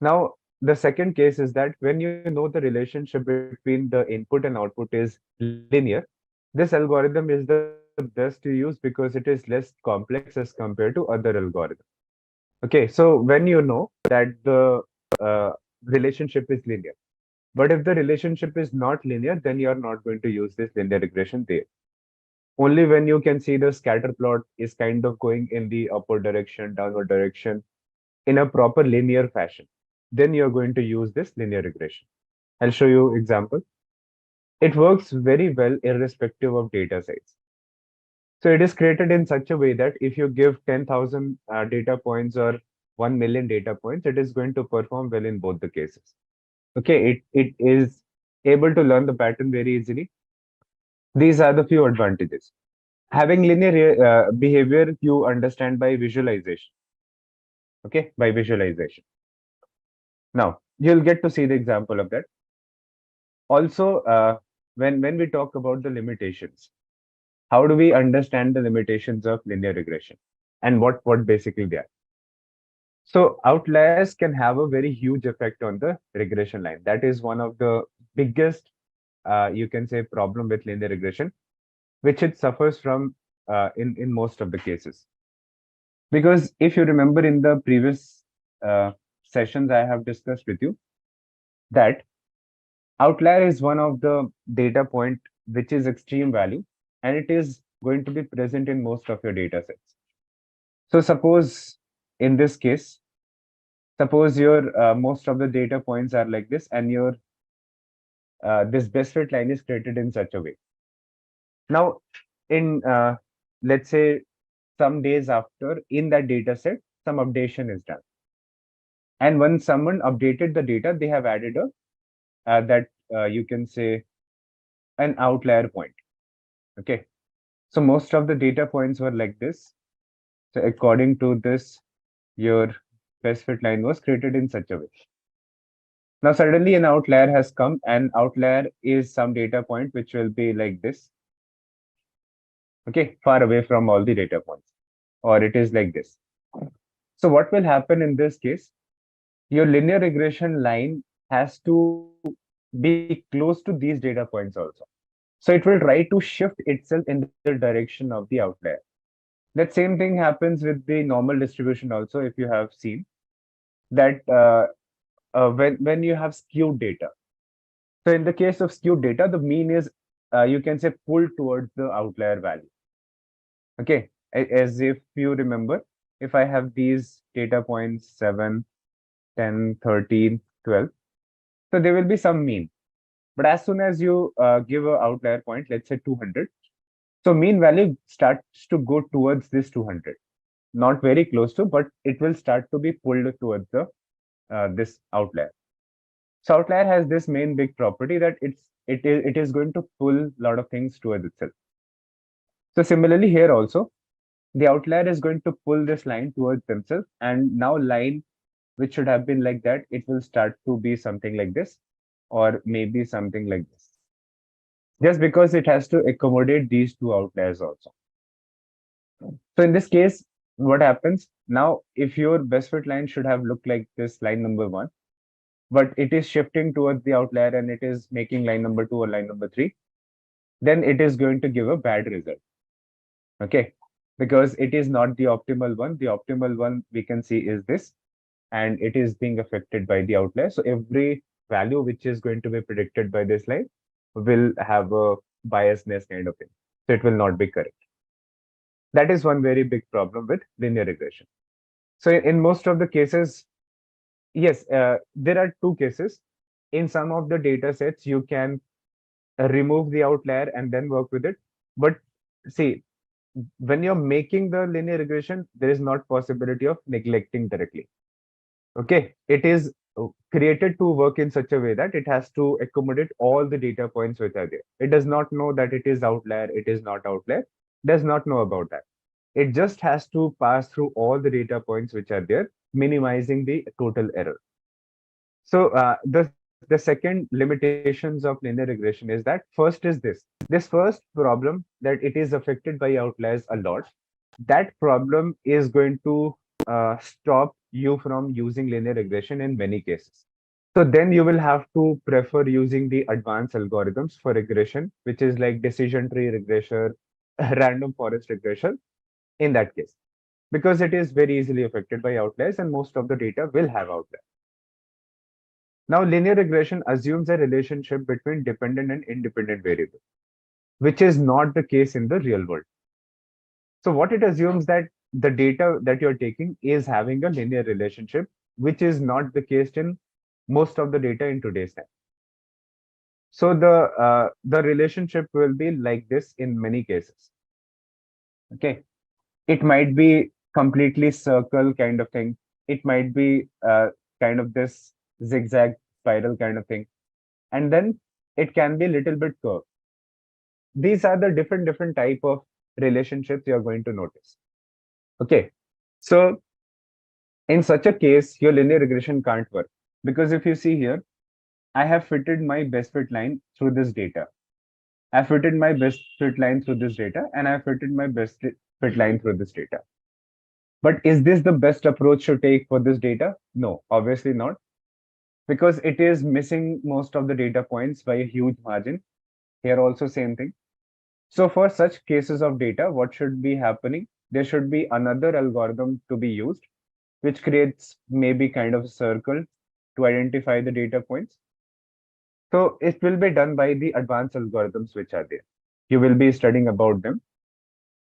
Now, the second case is that when you know the relationship between the input and output is linear, this algorithm is the best to use because it is less complex as compared to other algorithms. Okay, so when you know that the relationship is linear, but if the relationship is not linear, then you are not going to use this linear regression there. Only when you can see the scatter plot is kind of going in the upward direction, downward direction in a proper linear fashion, then you're going to use this linear regression. I'll show you example. It works very well irrespective of data size. So it is created in such a way that if you give 10,000 data points or 1 million data points, it is going to perform well in both the cases. Okay, it is able to learn the pattern very easily. These are the few advantages. Having linear behavior, you understand by visualization. Okay, by visualization. Now, you'll get to see the example of that. Also, when we talk about the limitations, how do we understand the limitations of linear regression and what basically they are? So outliers can have a very huge effect on the regression line. That is one of the biggest, you can say, problem with linear regression, which it suffers from in most of the cases. Because if you remember in the previous sessions I have discussed with you, that outlier is one of the data point which is extreme value, and it is going to be present in most of your data sets. So suppose in this case, suppose your most of the data points are like this, and your this best fit line is created in such a way. Now, in let's say some days after, in that data set, some updation is done. And when someone updated the data, they have added a that you can say an outlier point. Okay. So most of the data points were like this. So according to this, your best fit line was created in such a way. Now suddenly an outlier has come, and outlier is some data point which will be like this. Okay, far away from all the data points, or it is like this. So what will happen in this case? Your linear regression line has to be close to these data points also. So it will try to shift itself in the direction of the outlier. That same thing happens with the normal distribution also, if you have seen that when you have skewed data. So in the case of skewed data, the mean is you can say pulled towards the outlier value. Okay, as if you remember, if I have these data points 7, 10, 13, 12, so there will be some mean. But as soon as you give an outlier point, let's say 200, so mean value starts to go towards this 200. Not very close to, but it will start to be pulled towards the this outlier. So outlier has this main big property that it is going to pull a lot of things towards itself. So similarly here also, the outlier is going to pull this line towards themselves, and now line which should have been like that, it will start to be something like this, or maybe something like this. Just because it has to accommodate these two outliers also. So in this case, what happens now, if your best fit line should have looked like this line number 1, but it is shifting towards the outlier and it is making line number 2 or line number 3, then it is going to give a bad result. Okay, because it is not the optimal one. The optimal one we can see is this, and it is being affected by the outlier. So every value which is going to be predicted by this line will have a biasness kind of thing. So it will not be correct. That is one very big problem with linear regression. So in most of the cases, yes, there are two cases. In some of the data sets, you can remove the outlier and then work with it. But see, when you're making the linear regression, there is not possibility of neglecting directly. Okay, it is created to work in such a way that it has to accommodate all the data points which are there. It does not know that it is outlier, it is not outlier, does not know about that. It just has to pass through all the data points which are there, minimizing the total error. So the second limitations of linear regression is that first is this first problem that it is affected by outliers a lot. That problem is going to stop you from using linear regression in many cases. So then you will have to prefer using the advanced algorithms for regression, which is like decision tree regression, random forest regression in that case, because it is very easily affected by outliers and most of the data will have outliers. Now, linear regression assumes a relationship between dependent and independent variables, which is not the case in the real world. So what it assumes that the data that you're taking is having a linear relationship, which is not the case in most of the data in today's time. So the relationship will be like this in many cases. Okay, it might be completely circle kind of thing. It might be kind of this zigzag spiral kind of thing, and then it can be a little bit curved. These are the different type of relationships you are going to notice. Okay, so in such a case, your linear regression can't work because if you see here, I have fitted my best fit line through this data. I fitted my best fit line through this data, and I fitted my best fit line through this data. But is this the best approach to take for this data? No, obviously not, because it is missing most of the data points by a huge margin. Here also same thing. So for such cases of data, what should be happening? There should be another algorithm to be used, which creates maybe kind of a circle to identify the data points. So it will be done by the advanced algorithms which are there. You will be studying about them.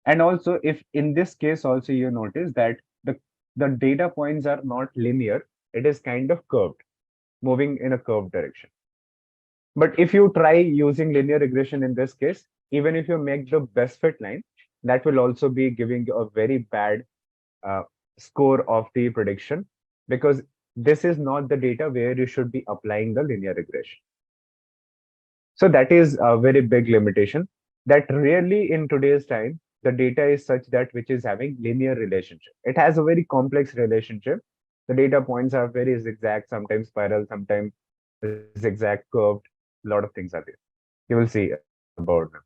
And also, if in this case also you notice that the data points are not linear, it is kind of curved, moving in a curved direction. But if you try using linear regression in this case, even if you make the best fit line, that will also be giving you a very bad uh, score of the prediction, because this is not the data where you should be applying the linear regression. So that is a very big limitation, that rarely in today's time, the data is such that which is having linear relationship. It has a very complex relationship. The data points are very zigzag, sometimes spiral, sometimes zigzag curved. A lot of things are there. You will see about them.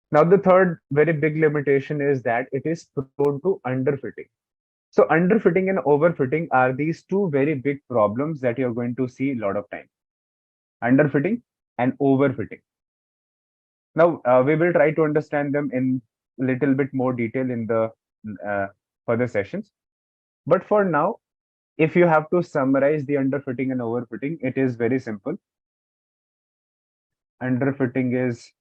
Now, the third very big limitation is that it is prone to underfitting. So underfitting and overfitting are these two very big problems that you're going to see a lot of time. Underfitting and overfitting. Now, we will try to understand them in little bit more detail in the further sessions. But for now, if you have to summarize the underfitting and overfitting, it is very simple. Underfitting is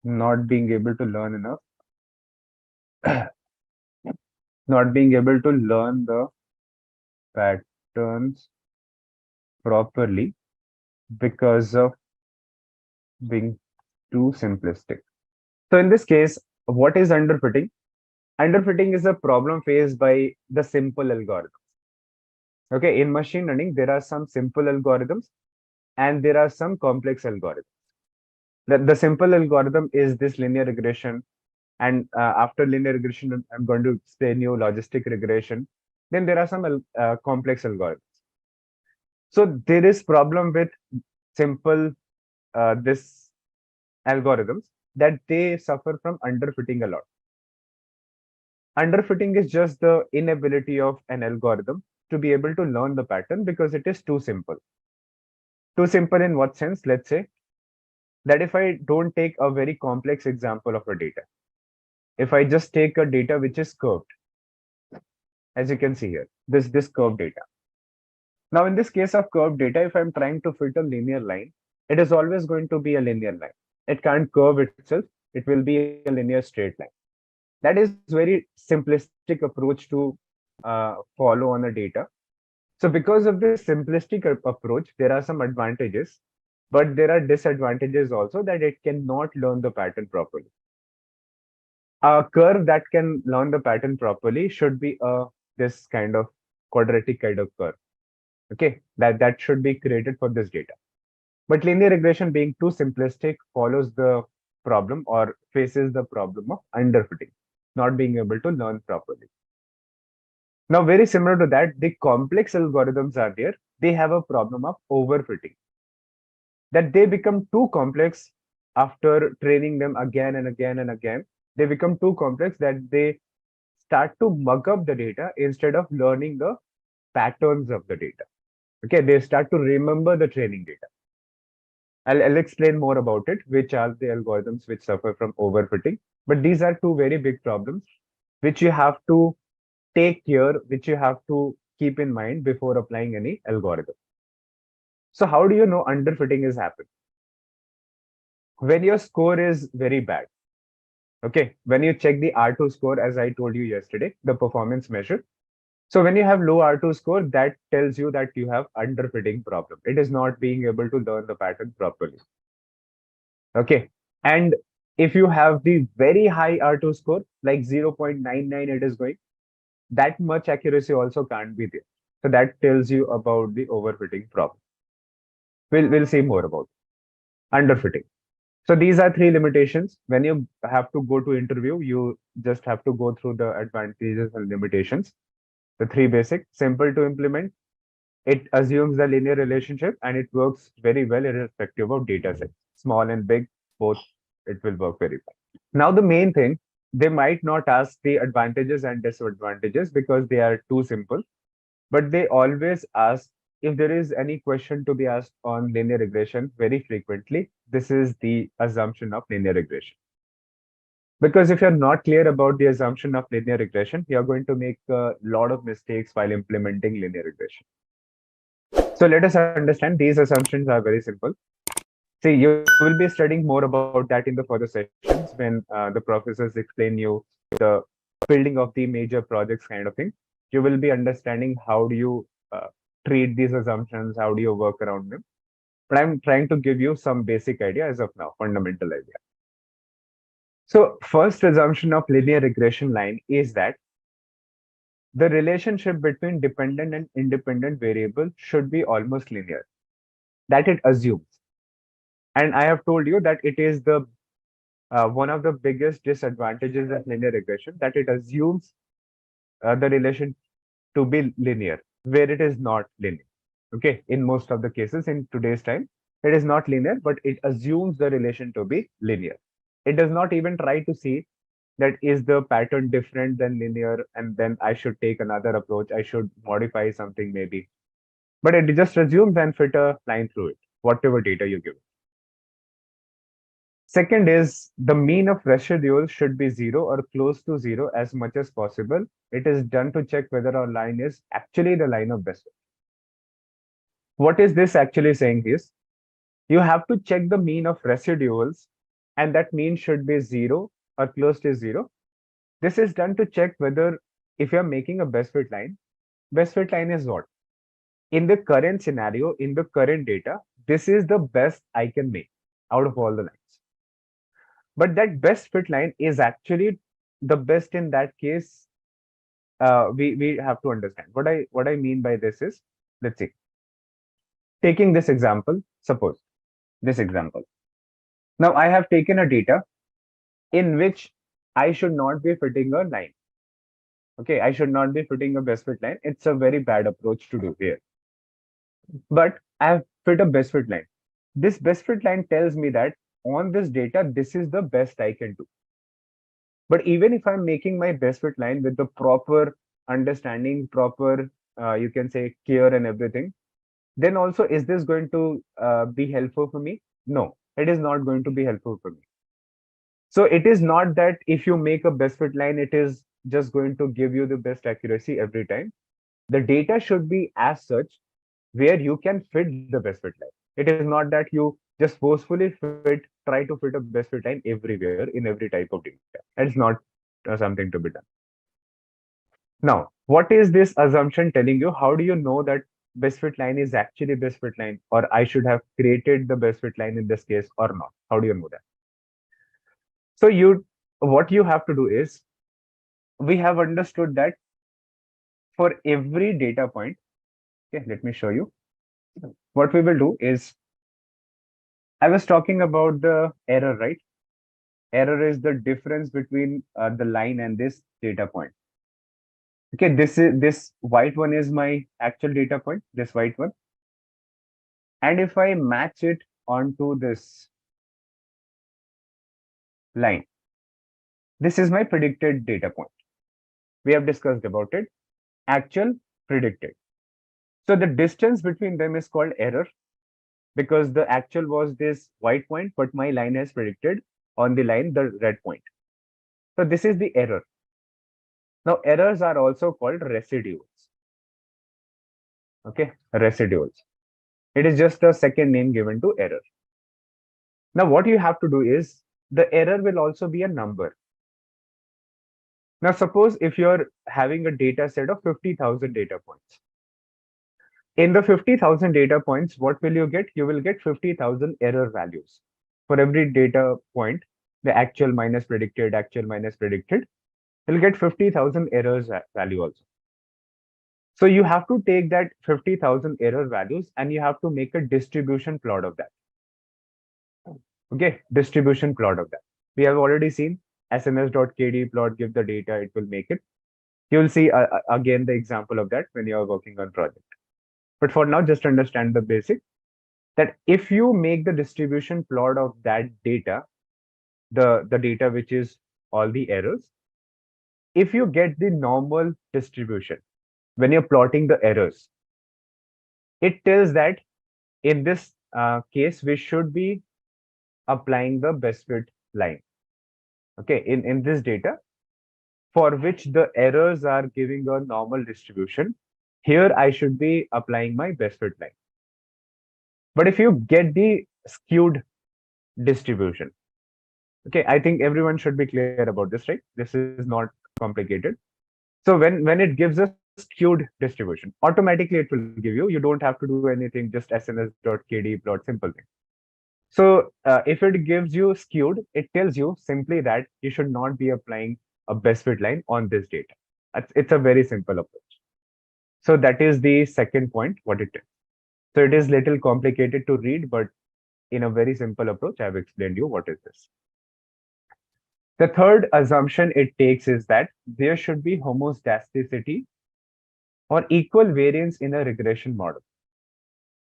not being able to learn enough, not being able to learn the patterns properly because of being too simplistic. So in this case, what is underfitting? Underfitting is a problem faced by the simple algorithms. Okay, in machine learning, there are some simple algorithms and there are some complex algorithms. The simple algorithm is this linear regression. And after linear regression, I'm going to explain you logistic regression. Then there are some complex algorithms. So there is problem with simple this algorithms that they suffer from underfitting a lot. Underfitting is just the inability of an algorithm to be able to learn the pattern because it is too simple. Too simple in what sense? Let's say that if I don't take a very complex example of a data, if I just take a data which is curved, as you can see here, this curved data. Now, in this case of curved data, if I'm trying to fit a linear line, it is always going to be a linear line. It can't curve itself. It will be a linear straight line. That is very simplistic approach to follow on a data. So because of this simplistic approach, there are some advantages, but there are disadvantages also, that it cannot learn the pattern properly. A curve that can learn the pattern properly should be this kind of quadratic kind of curve. Okay, that should be created for this data. But linear regression, being too simplistic, follows the problem or faces the problem of underfitting, not being able to learn properly. Now, very similar to that, the complex algorithms are there. They have a problem of overfitting, that they become too complex after training them again and again and again. They become too complex that they start to mug up the data instead of learning the patterns of the data. Okay, they start to remember the training data. I'll explain more about it, which are the algorithms which suffer from overfitting. But these are two very big problems which you have to take care, which you have to keep in mind before applying any algorithm. So how do you know underfitting is happening? When your score is very bad, okay, when you check the R2 score, as I told you yesterday, the performance measure. So when you have low R2 score, that tells you that you have underfitting problem. It is not being able to learn the pattern properly. Okay. And if you have the very high R2 score, like 0.99 it is going, that much accuracy also can't be there. So that tells you about the overfitting problem. We'll see more about underfitting. So these are three limitations. When you have to go to interview, you just have to go through the advantages and limitations. The three basic, simple to implement. It assumes the linear relationship and it works very well irrespective of data sets. Small and big, both, it will work very well. Now, the main thing, they might not ask the advantages and disadvantages because they are too simple, but they always ask if there is any question to be asked on linear regression very frequently. This is the assumption of linear regression. Because if you're not clear about the assumption of linear regression, you're going to make a lot of mistakes while implementing linear regression. So let us understand these assumptions are very simple. See, you will be studying more about that in the further sessions when the professors explain you the building of the major projects kind of thing. You will be understanding how do you treat these assumptions, how do you work around them. But I'm trying to give you some basic idea as of now, fundamental idea. So first assumption of linear regression line is that the relationship between dependent and independent variable should be almost linear. That it assumes. And I have told you that it is the one of the biggest disadvantages of linear regression, that it assumes the relation to be linear, where it is not linear. Okay, in most of the cases in today's time, it is not linear, but it assumes the relation to be linear. It does not even try to see that is the pattern different than linear, and then I should take another approach. I should modify something maybe, but it just assumes and fit a line through it, whatever data you give. Second is the mean of residuals should be zero or close to zero as much as possible. It is done to check whether our line is actually the line of best fit. What is this actually saying is you have to check the mean of residuals, and that mean should be zero or close to zero. This is done to check whether if you're making a best fit line is what? In the current scenario, in the current data, this is the best I can make out of all the lines. But that best fit line is actually the best in that case. We have to understand what I mean by this is, let's see, taking this example, suppose this example. Now I have taken a data in which I should not be fitting a line. Okay, I should not be fitting a best fit line. It's a very bad approach to do here. But I have fit a best fit line. This best fit line tells me that on this data, this is the best I can do. But even if I'm making my best fit line with the proper understanding, proper, you can say care and everything, then also is this going to be helpful for me? No, it is not going to be helpful for me. So it is not that if you make a best fit line, it is just going to give you the best accuracy every time. The data should be as such where you can fit the best fit line. It is not that you just forcefully try to fit a best fit line everywhere in every type of data. It's not something to be done. Now, what is this assumption telling you? How do you know that best fit line is actually best fit line, or I should have created the best fit line in this case or not? How do you know that? So what you have to do is, we have understood that for every data point, Okay, let me show you. What we will do is, I was talking about the error, right? Error is the difference between the line and this data point. Okay, this white one is my actual data point, this white one. And if I match it onto this line, this is my predicted data point. We have discussed about it, actual, predicted. So the distance between them is called error, because the actual was this white point, but my line has predicted on the line the red point. So this is the error. Now errors are also called residuals. Okay, residuals. It is just a second name given to error. Now what you have to do is, the error will also be a number. Now suppose if you're having a data set of 50,000 data points. In the 50,000 data points, what will you get? You will get 50,000 error values. For every data point, the actual minus predicted, you'll get 50,000 errors value also. So you have to take that 50,000 error values and you have to make a distribution plot of that. Okay, distribution plot of that. We have already seen sms.kd plot, give the data, it will make it. You'll see again the example of that when you are working on project. But for now, just understand the basic, that if you make the distribution plot of that data, the data which is all the errors, if you get the normal distribution, when you're plotting the errors, it tells that in this case, we should be applying the best fit line. Okay, in this data, for which the errors are giving a normal distribution, here I should be applying my best fit line. But if you get the skewed distribution, okay, I think everyone should be clear about this, right? This is not complicated. So when it gives a skewed distribution, automatically it will give you. You don't have to do anything, just sns.kd plot, simple thing. So if it gives you skewed, it tells you simply that you should not be applying a best fit line on this data. It's a very simple approach. So that is the second point, what it is. So it is little complicated to read, but in a very simple approach, I have explained you what is this. The third assumption it takes is that there should be homoscedasticity or equal variance in a regression model.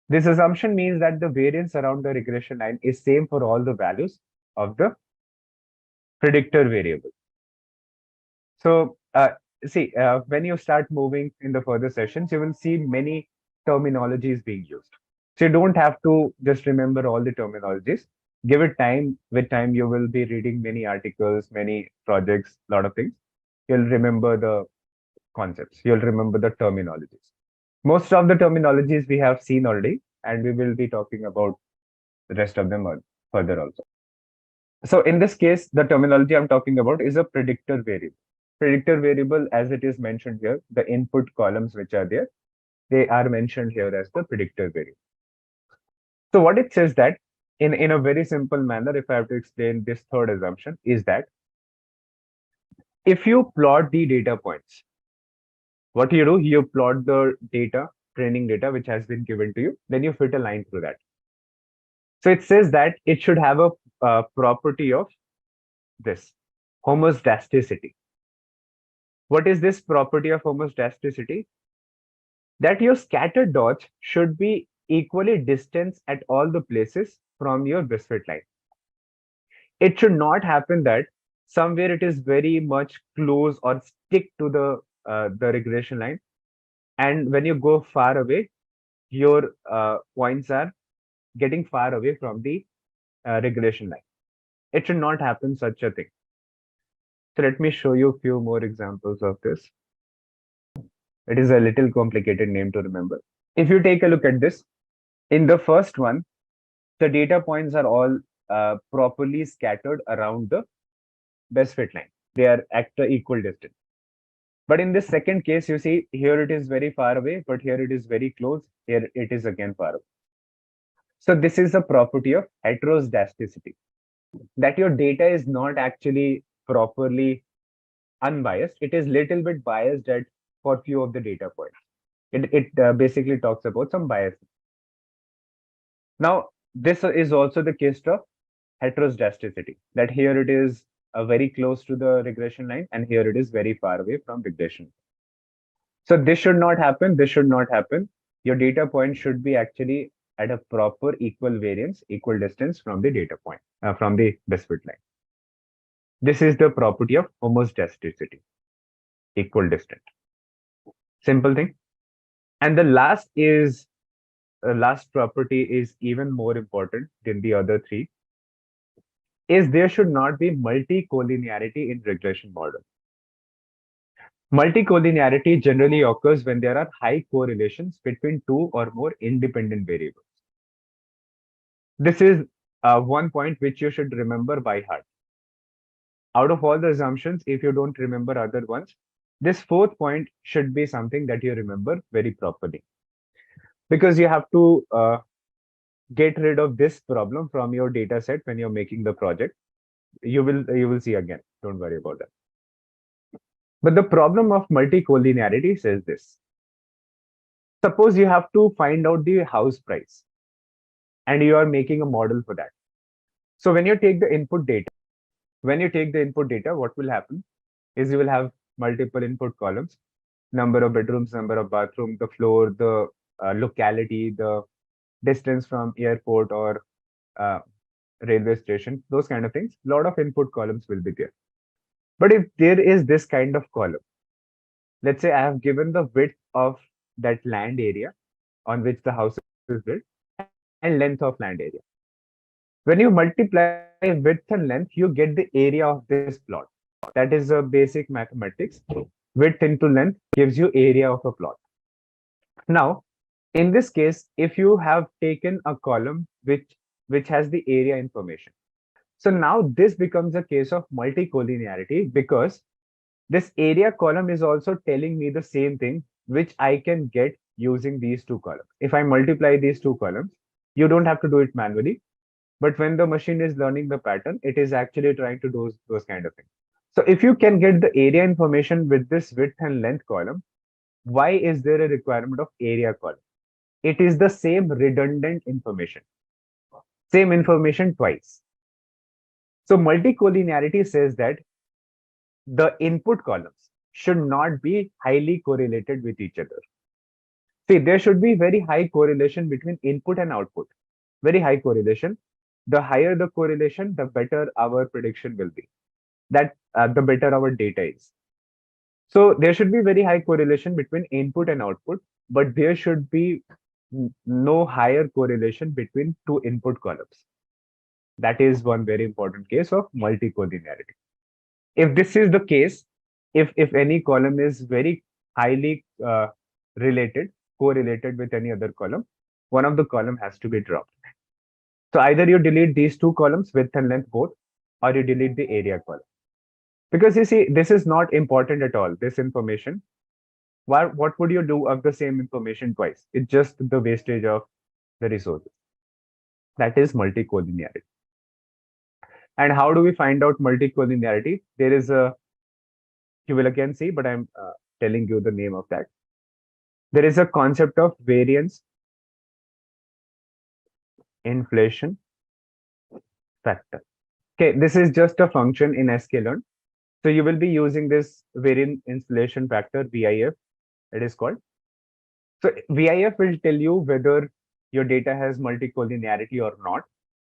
This assumption means that the variance around the regression line is same for all the values of the predictor variable. So see, when you start moving in the further sessions, you will see many terminologies being used. So you don't have to just remember all the terminologies. Give it time. With time, you will be reading many articles, many projects, a lot of things. You'll remember the concepts. You'll remember the terminologies. Most of the terminologies we have seen already, and we will be talking about the rest of them further also. So in this case, the terminology I'm talking about is a predictor variable. Predictor variable, as it is mentioned here, the input columns which are there, they are mentioned here as the predictor variable. So what it says that, in a very simple manner, if I have to explain this third assumption, is that if you plot the data points, what you do, you plot the data, training data, which has been given to you, then you fit a line through that. So it says that it should have a property of this, homoscedasticity. What is this property of homoscedasticity? That your scattered dots should be equally distant at all the places from your best fit line. It should not happen that somewhere it is very much close or stick to the regression line, and when you go far away, your points are getting far away from the regression line. It should not happen such a thing. So let me show you a few more examples of this. It is a little complicated name to remember. If you take a look at this, in the first one, the data points are all properly scattered around the best fit line. They are at the equal distance. But in this second case, you see here it is very far away, but here it is very close. Here it is again far away. So this is a property of heteroscedasticity, that your data is not actually properly unbiased. It is little bit biased for few of the data points. It basically talks about some bias. Now, this is also the case of heteroscedasticity, that here it is very close to the regression line, and here it is very far away from regression. So this should not happen. This should not happen. Your data point should be actually at a proper equal variance, equal distance from the data point, from the biscuit line. This is the property of homoscedasticity, equal distance. Simple thing. And the last property is even more important than the other three, is there should not be multicollinearity in regression model. Multicollinearity generally occurs when there are high correlations between two or more independent variables. This is one point which you should remember by heart. Out of all the assumptions, if you don't remember other ones, this fourth point should be something that you remember very properly. Because you have to get rid of this problem from your data set when you're making the project. You will see again. Don't worry about that. But the problem of multicollinearity says this. Suppose you have to find out the house price and you are making a model for that. So when you take the input data, what will happen is you will have multiple input columns, number of bedrooms, number of bathrooms, the floor, the locality, the distance from airport or railway station, those kind of things. A lot of input columns will be there. But if there is this kind of column, let's say I have given the width of that land area on which the house is built and length of land area. When you multiply width and length, you get the area of this plot. That is a basic mathematics. Width into length gives you area of a plot. Now, in this case, if you have taken a column which has the area information, so now this becomes a case of multicollinearity, because this area column is also telling me the same thing which I can get using these two columns. If I multiply these two columns, you don't have to do it manually. But when the machine is learning the pattern, it is actually trying to do those kind of things. So if you can get the area information with this width and length column, why is there a requirement of area column? It is the same redundant information. Same information twice. So multicollinearity says that the input columns should not be highly correlated with each other. See, there should be very high correlation between input and output. Very high correlation. The higher the correlation, the better our prediction will be. That the better our data is. So there should be very high correlation between input and output, but there should be no higher correlation between two input columns. That is one very important case of multicollinearity. If this is the case, if any column is very highly correlated with any other column, one of the column has to be dropped. So either you delete these two columns, width and length both, or you delete the area column. Because you see, this is not important at all, this information. What would you do of the same information twice? It's just the wastage of the resources. That is multicollinearity. And how do we find out multicollinearity? There is you will again see, but I'm telling you the name of that. There is a concept of variance inflation factor. Okay, this is just a function in sklearn. So you will be using this variance inflation factor, VIF, it is called. So VIF will tell you whether your data has multicollinearity or not,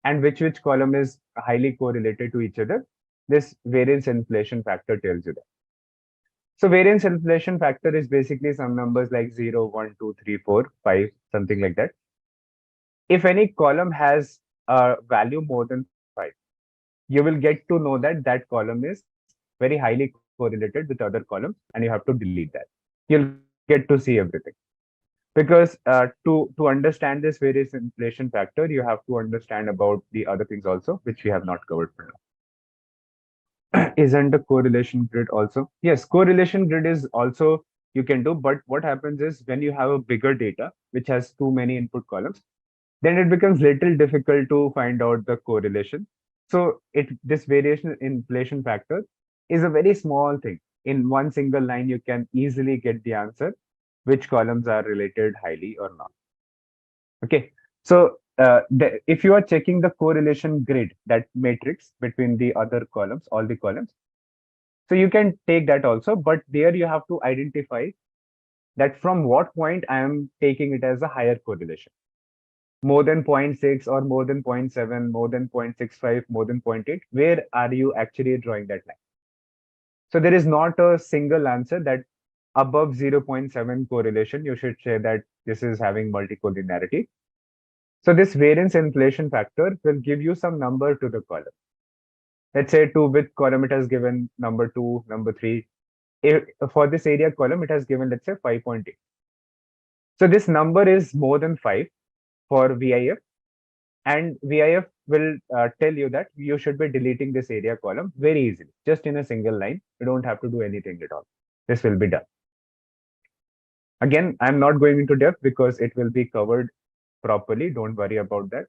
and which column is highly correlated to each other. This variance inflation factor tells you that. So variance inflation factor is basically some numbers like 0, 1, 2, 3, 4, 5, something like that. If any column has a value more than 5, you will get to know that that column is very highly correlated with other columns, and you have to delete that. You'll get to see everything. Because to understand this variance inflation factor, you have to understand about the other things also, which we have not covered for now. Isn't the correlation grid also? Yes, correlation grid is also you can do, but what happens is when you have a bigger data, which has too many input columns, then it becomes little difficult to find out the correlation. So this variation inflation factor is a very small thing. In one single line, you can easily get the answer. which columns are related highly or not. Okay, so if you are checking the correlation grid, that matrix between the other columns, all the columns, so you can take that also, but there you have to identify that from what point I am taking it as a higher correlation. More than 0.6 or more than 0.7, more than 0.65, more than 0.8, where are you actually drawing that line? So there is not a single answer that above 0.7 correlation, you should say that this is having multicollinearity. So this variance inflation factor will give you some number to the column. Let's say to which column it has given number 2, number 3. If, for this area column, it has given, let's say 5.8. So this number is more than 5 for VIF, and VIF will tell you that you should be deleting this area column very easily, just in a single line. You don't have to do anything at all. This will be done. Again, I'm not going into depth because it will be covered properly. Don't worry about that.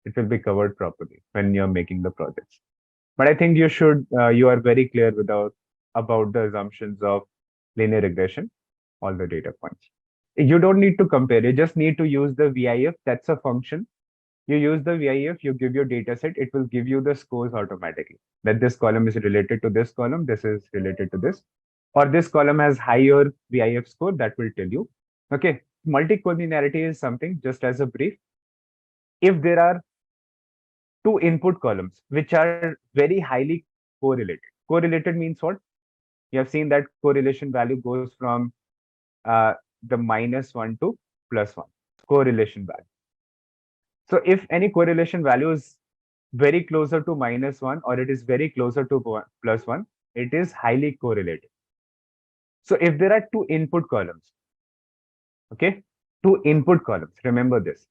It will be covered properly when you're making the projects. But I think you should, you are very clear about the assumptions of linear regression, all the data points. You don't need to compare. You just need to use the VIF. That's a function. You use the VIF, you give your data set, it will give you the scores automatically. That this column is related to this column, this is related to this, or this column has higher VIF score, that will tell you. Okay, multicollinearity is something, just as a brief. If there are two input columns which are very highly correlated. Correlated means what? You have seen that correlation value goes from the -1 to +1. Correlation value. So if any correlation value is very closer to -1 or it is very closer to +1, it is highly correlated. So if there are two input columns, okay, two input columns, remember this.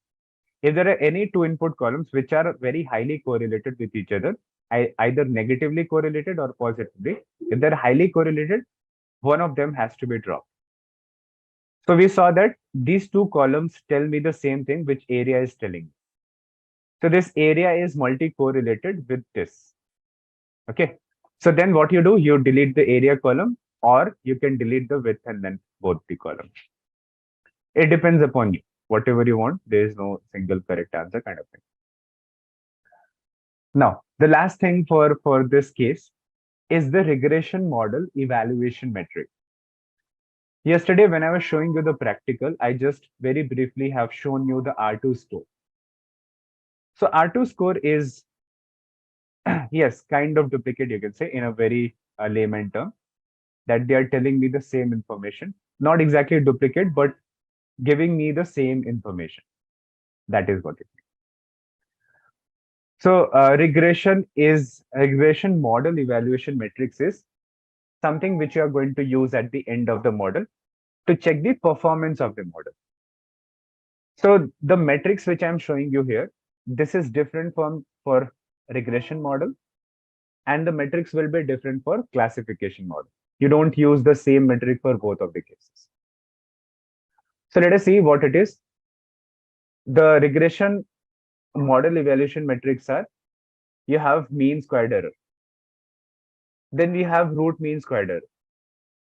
If there are any two input columns which are very highly correlated with each other, either negatively correlated or positively, if they're highly correlated, one of them has to be dropped. So we saw that these two columns tell me the same thing which area is telling me. So this area is multi-correlated with this. Okay. So then what you do, you delete the area column, or you can delete the width and length, both the columns. It depends upon you. Whatever you want, there is no single correct answer kind of thing. Now, the last thing for this case is the regression model evaluation metric. Yesterday, when I was showing you the practical, I just very briefly have shown you the R2 score. So R2 score is, yes, kind of duplicate, you can say, in a very layman term, that they are telling me the same information. Not exactly duplicate, but giving me the same information. That is what it means. So regression model evaluation matrix is something which you are going to use at the end of the model to check the performance of the model. So the metrics which I'm showing you here, this is different for regression model, and the metrics will be different for classification model. You don't use the same metric for both of the cases. So let us see what it is. The regression model evaluation metrics are, you have mean squared error. Then we have root mean squared error.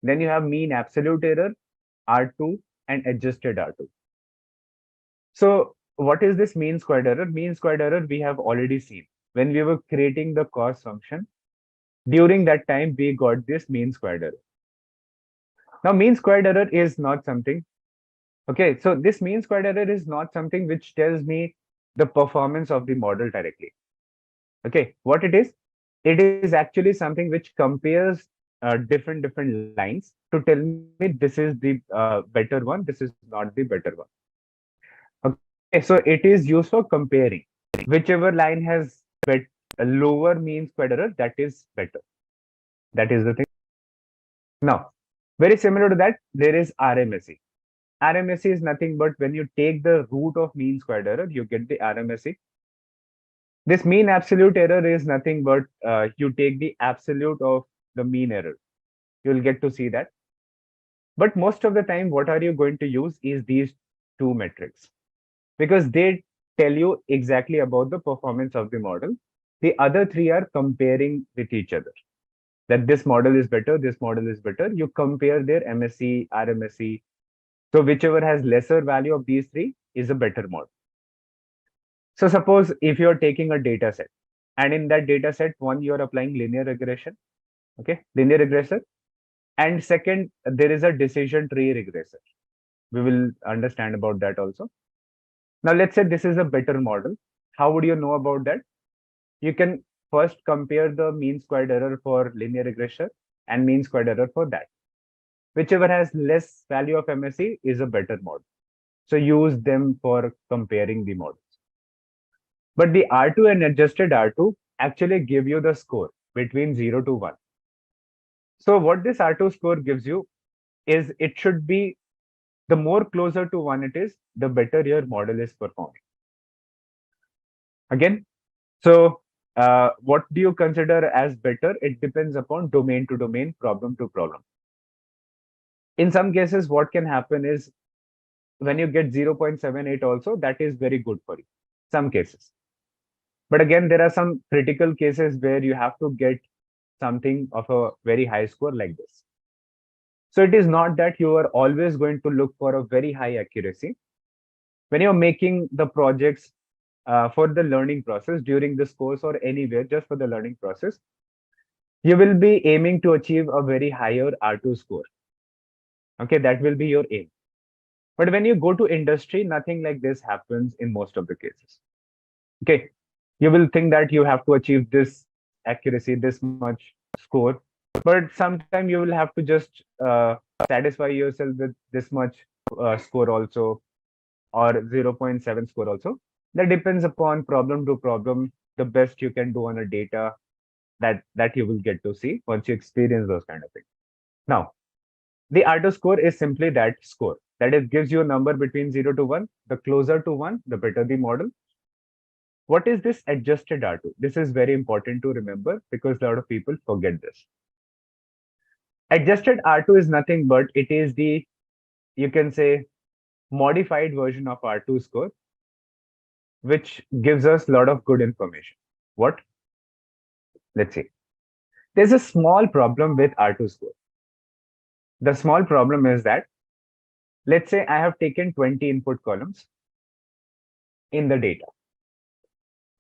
Then you have mean absolute error, R2, and adjusted R2. So what is this mean squared error? Mean squared error we have already seen. When we were creating the cost function, during that time, we got this mean squared error. Now, mean squared error is not something, okay, so this mean squared error is not something which tells me the performance of the model directly. Okay, what it is actually something which compares different lines to tell me this is the better one, this is not the better one. Okay, so it is used for comparing. Whichever line has a lower mean squared error, that is better. That is the thing. Now, very similar to that, there is RMSE. RMSE is nothing but when you take the root of mean squared error, you get the RMSE. This mean absolute error is nothing but you take the absolute of the mean error. You'll get to see that. But most of the time, what are you going to use is these two metrics, because they tell you exactly about the performance of the model. The other three are comparing with each other. That this model is better, this model is better. You compare their MSE, RMSE, So whichever has lesser value of these three is a better model. So suppose if you're taking a data set, and in that data set, one, you're applying linear regression, okay, linear regressor, and second, there is a decision tree regressor. We will understand about that also. Now, let's say this is a better model. How would you know about that? You can first compare the mean squared error for linear regression and mean squared error for that. Whichever has less value of MSE is a better model. So use them for comparing the models. But the R2 and adjusted R2 actually give you the score between 0 to 1. So what this R2 score gives you is it should be the more closer to 1 it is, the better your model is performing. Again, so what do you consider as better? It depends upon domain to domain, problem to problem. In some cases, what can happen is when you get 0.78 also, that is very good for you. Some cases. But again, there are some critical cases where you have to get something of a very high score like this. So it is not that you are always going to look for a very high accuracy. When you're making the projects for the learning process during this course or anywhere, just for the learning process, you will be aiming to achieve a very higher R2 score. Okay, that will be your aim. But when you go to industry, nothing like this happens in most of the cases. Okay, you will think that you have to achieve this accuracy, this much score, but sometime you will have to just satisfy yourself with this much score also, or 0.7 score also. That depends upon problem to problem, the best you can do on a data that you will get to see once you experience those kind of things. Now, the R2 score is simply that score. That it gives you a number between 0 to 1. The closer to 1, the better the model. What is this adjusted R2? This is very important to remember because a lot of people forget this. Adjusted R2 is nothing but it is the, you can say, modified version of R2 score, which gives us a lot of good information. What? Let's see. There's a small problem with R2 score. The small problem is that, let's say I have taken 20 input columns in the data.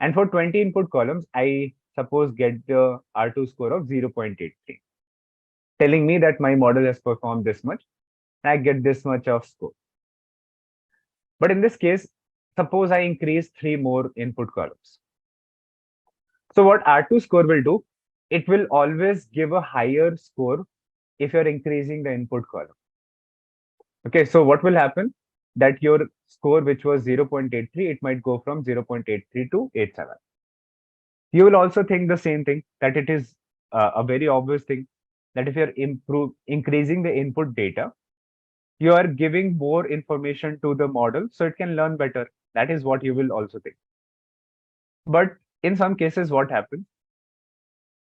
And for 20 input columns, I suppose get the R2 score of 0.83, telling me that my model has performed this much. I get this much of score. But in this case, suppose I increase 3 more input columns. So what R2 score will do, it will always give a higher score if you're increasing the input column. Okay, so what will happen? That your score, which was 0.83, it might go from 0.83 to 87. You will also think the same thing, that it is a very obvious thing that if you're increasing the input data, you are giving more information to the model so it can learn better. That is what you will also think. But in some cases, what happens?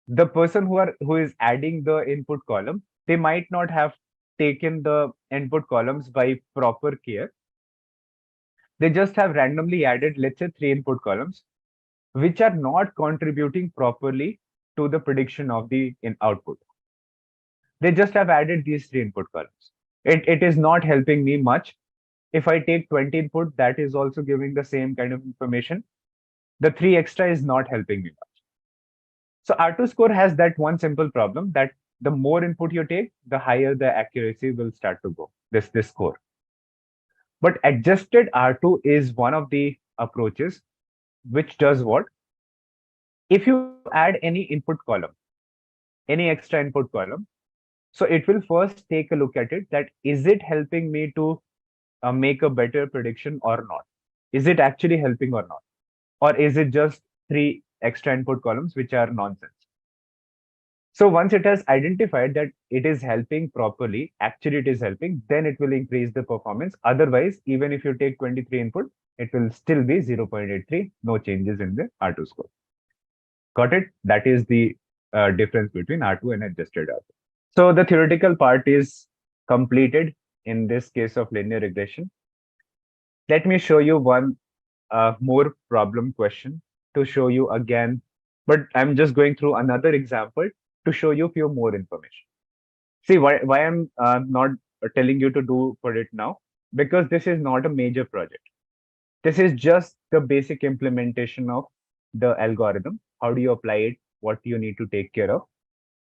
The person who is adding the input column, they might not have taken the input columns by proper care. They just have randomly added, let's say, 3 input columns, which are not contributing properly to the prediction of the output. They just have added these 3 input columns. It is not helping me much. If I take 20 input, that is also giving the same kind of information. The 3 extra is not helping me much. So R2 score has that one simple problem that the more input you take, the higher the accuracy will start to go, this score. But adjusted R2 is one of the approaches which does what? If you add any input column, any extra input column, so it will first take a look at it that is it helping me to make a better prediction or not? Is it actually helping or not? Or is it just 3 extra input columns which are nonsense? So once it has identified that it is helping properly, actually it is helping, then it will increase the performance. Otherwise, even if you take 23 input, it will still be 0.83, no changes in the R2 score. Got it? That is the difference between R2 and adjusted R2. So the theoretical part is completed in this case of linear regression. Let me show you one more problem question to show you again, but I'm just going through another example to show you few more information. See why I'm not telling you to do for it now, because this is not a major project. This is just the basic implementation of the algorithm. How do you apply it? What you need to take care of?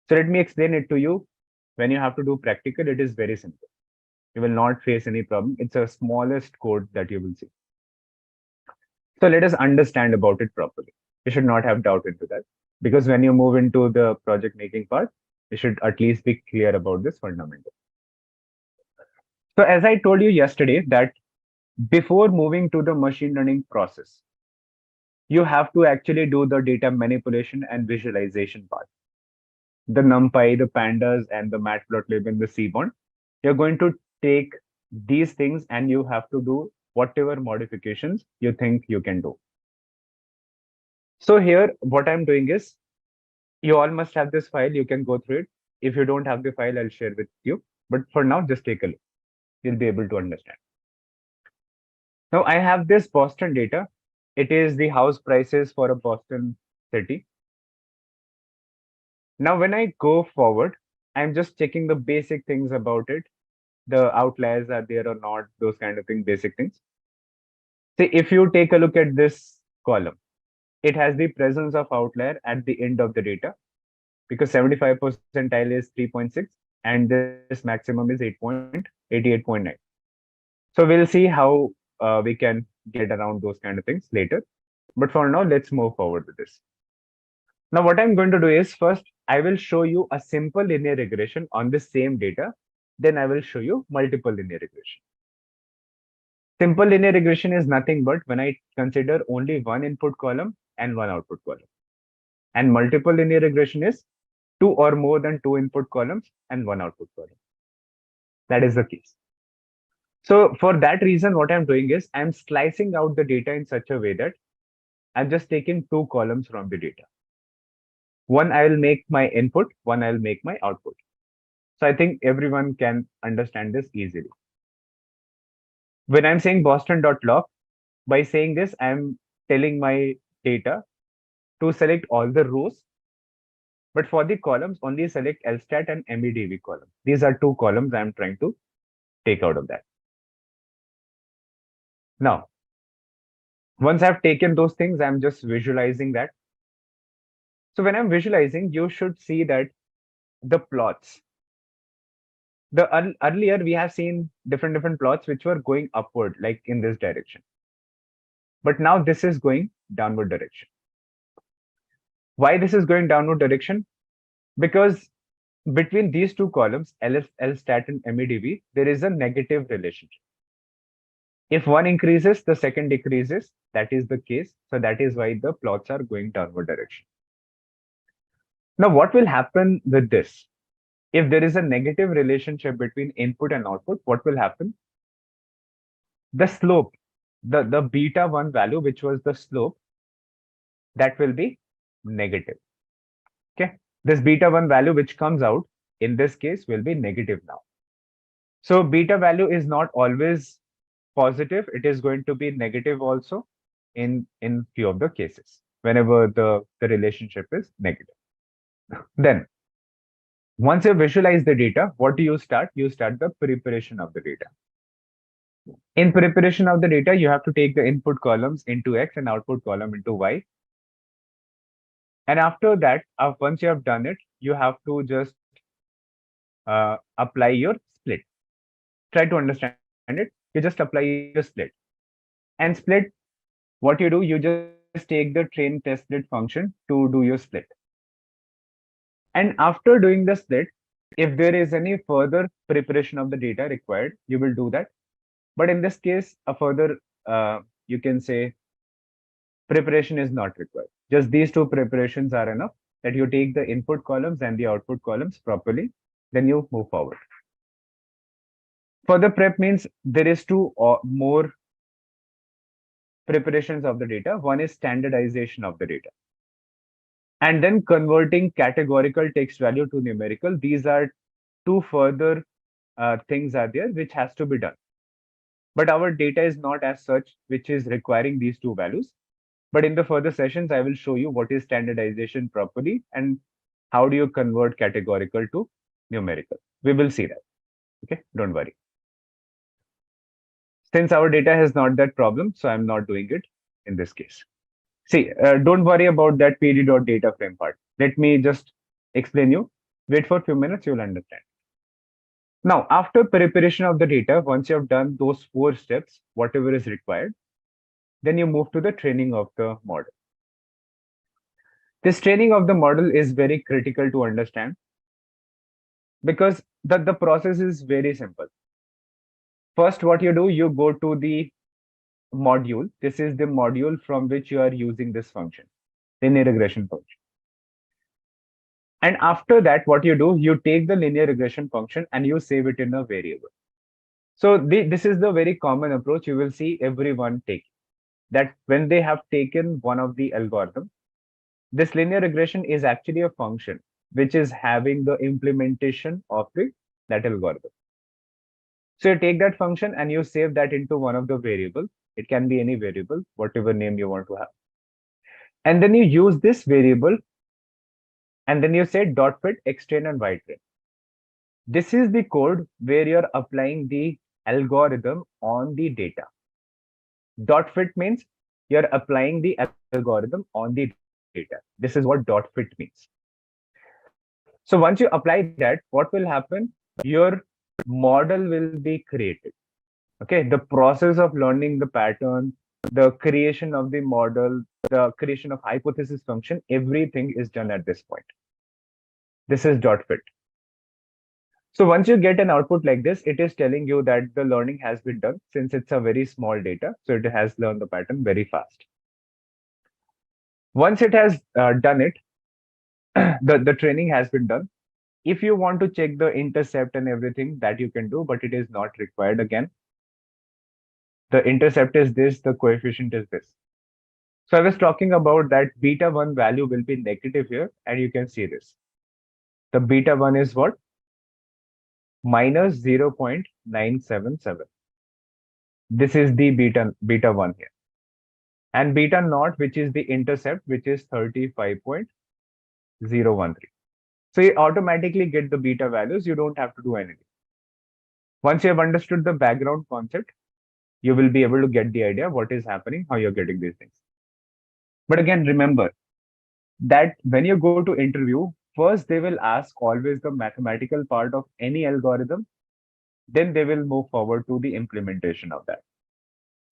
So let me explain it to you. When you have to do practical, it is very simple. You will not face any problem. It's a smallest code that you will see. So let us understand about it properly. You should not have doubt into that, because when you move into the project making part, you should at least be clear about this fundamental. So as I told you yesterday that before moving to the machine learning process, you have to actually do the data manipulation and visualization part. The NumPy, the pandas, and the matplotlib and the Seaborn. You're going to take these things and you have to do whatever modifications you think you can do. So here, what I'm doing is, you all must have this file. You can go through it. If you don't have the file, I'll share with you. But for now, just take a look. You'll be able to understand. Now I have this Boston data. It is the house prices for a Boston city. Now, when I go forward, I'm just checking the basic things about it. The outliers are there or not, those kind of things, basic things. See, if you take a look at this column, it has the presence of outlier at the end of the data, because 75 percentile is 3.6 and this maximum is 88.9. So we'll see how we can get around those kind of things later. But for now, let's move forward with this. Now, what I'm going to do is, first, I will show you a simple linear regression on the same data. Then I will show you multiple linear regression. Simple linear regression is nothing but when I consider only one input column and one output column. And multiple linear regression is two or more than two input columns and one output column. That is the case. So for that reason, what I'm doing is I'm slicing out the data in such a way that I'm just taking two columns from the data. One I will make my input, one I will make my output. So I think everyone can understand this easily. When I'm saying Boston.log, by saying this, I'm telling my data to select all the rows, but for the columns, only select LSTAT and MEDV column. These are two columns I'm trying to take out of that. Now, once I've taken those things, I'm just visualizing that. So when I'm visualizing, you should see that the plots, earlier we have seen different plots which were going upward, like in this direction. But now this is going downward direction. Why this is going downward direction? Because between these two columns, LSTAT and MEDV, there is a negative relationship. If one increases, the second decreases. That is the case. So that is why the plots are going downward direction. Now, what will happen with this? If there is a negative relationship between input and output, what will happen? The slope, the beta 1 value, which was the slope, that will be negative. Okay. This beta 1 value which comes out in this case will be negative now. So beta value is not always positive. It is going to be negative also in few of the cases, whenever the relationship is negative. Then once you visualize the data, what do you start? You start the preparation of the data. In preparation of the data, you have to take the input columns into X and output column into Y. And after that, once you have done it, you have to just apply your split. Try to understand it. You just apply your split. And split, what you do, you just take the train test split function to do your split. And after doing the split, if there is any further preparation of the data required, you will do that. But in this case, a further, you can say, preparation is not required. Just these two preparations are enough, that you take the input columns and the output columns properly, then you move forward. Further prep means there is two or more preparations of the data. One is standardization of the data, and then converting categorical text value to numerical. These are two further things are there which has to be done. But our data is not as such which is requiring these two values. But in the further sessions, I will show you what is standardization properly and how do you convert categorical to numerical. We will see that. Okay, don't worry. Since our data has not that problem, so I'm not doing it in this case. See, don't worry about that pd.data frame part. Let me just explain you. Wait for a few minutes, you'll understand. Now, after preparation of the data, once you have done those 4 steps, whatever is required, then you move to the training of the model. This training of the model is very critical to understand because the process is very simple. First, what you do, you go to the module. This is the module from which you are using this function, linear regression function. And after that, what you do, you take the linear regression function and you save it in a variable. So this is the very common approach you will see everyone take. That when they have taken one of the algorithm, this linear regression is actually a function which is having the implementation of that algorithm. So you take that function and you save that into one of the variable. It can be any variable, whatever name you want to have. And then you use this variable and then you say dot fit, extend and widen. This is the code where you're applying the algorithm on the data. Dot fit means you're applying the algorithm on the data. This is what dot fit means. So once you apply that, what will happen? Your model will be created. Okay, the process of learning the pattern, the creation of the model, the creation of hypothesis function, everything is done at this point. This is dot fit. So once you get an output like this, it is telling you that the learning has been done since it's a very small data. So it has learned the pattern very fast. Once it has done it, the training has been done. If you want to check the intercept and everything, that you can do, but it is not required again. The intercept is this, the coefficient is this. So I was talking about that beta 1 value will be negative here, and you can see this. The beta 1 is what? Minus 0.977. This is the beta 1 here. And beta naught, which is the intercept, which is 35.013. So you automatically get the beta values. You don't have to do anything. Once you have understood the background concept, you will be able to get the idea what is happening, how you're getting these things. But again, remember that when you go to interview, first they will ask always the mathematical part of any algorithm, then they will move forward to the implementation of that.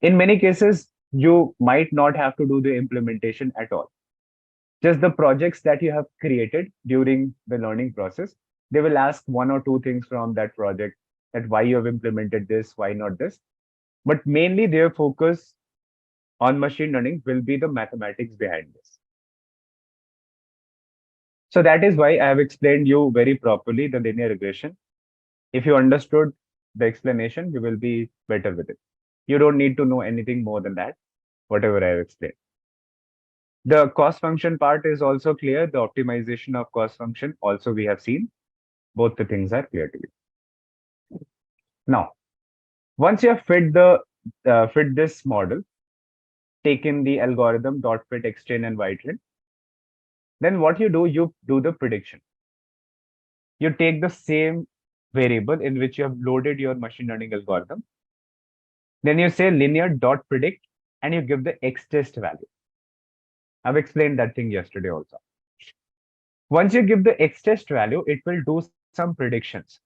In many cases, you might not have to do the implementation at all. Just the projects that you have created during the learning process, they will ask 1 or 2 things from that project, that why you have implemented this, why not this. But mainly their focus on machine learning will be the mathematics behind this. So that is why I have explained you very properly the linear regression. If you understood the explanation, you will be better with it. You don't need to know anything more than that, whatever I have explained. The cost function part is also clear. The optimization of cost function also we have seen. Both the things are clear to you. Now, once you have fit this model, taken the algorithm dot fit, extend and widen, then what you do the prediction. You take the same variable in which you have loaded your machine learning algorithm. Then you say linear dot predict and you give the x test value. I've explained that thing yesterday also. Once you give the x test value, it will do some predictions.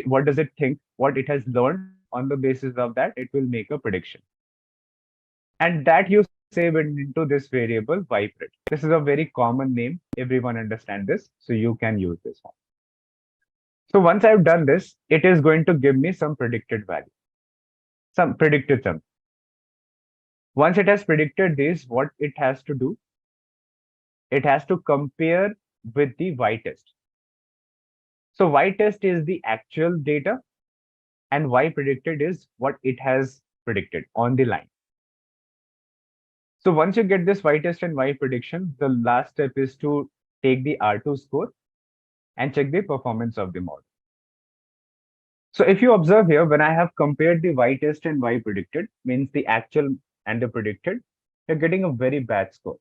What does it think? What it has learned, on the basis of that, it will make a prediction. And that you save it into this variable ypred. This is a very common name. Everyone understands this, so you can use this one. So once I've done this, it is going to give me some predicted value, some predicted sum. Once it has predicted this, what it has to do, it has to compare with the y-test. So y-test is the actual data and y-predicted is what it has predicted on the line. So once you get this y-test and y-prediction, the last step is to take the R2 score and check the performance of the model. So if you observe here, when I have compared the y-test and y-predicted, means the actual and the predicted, you're getting a very bad score.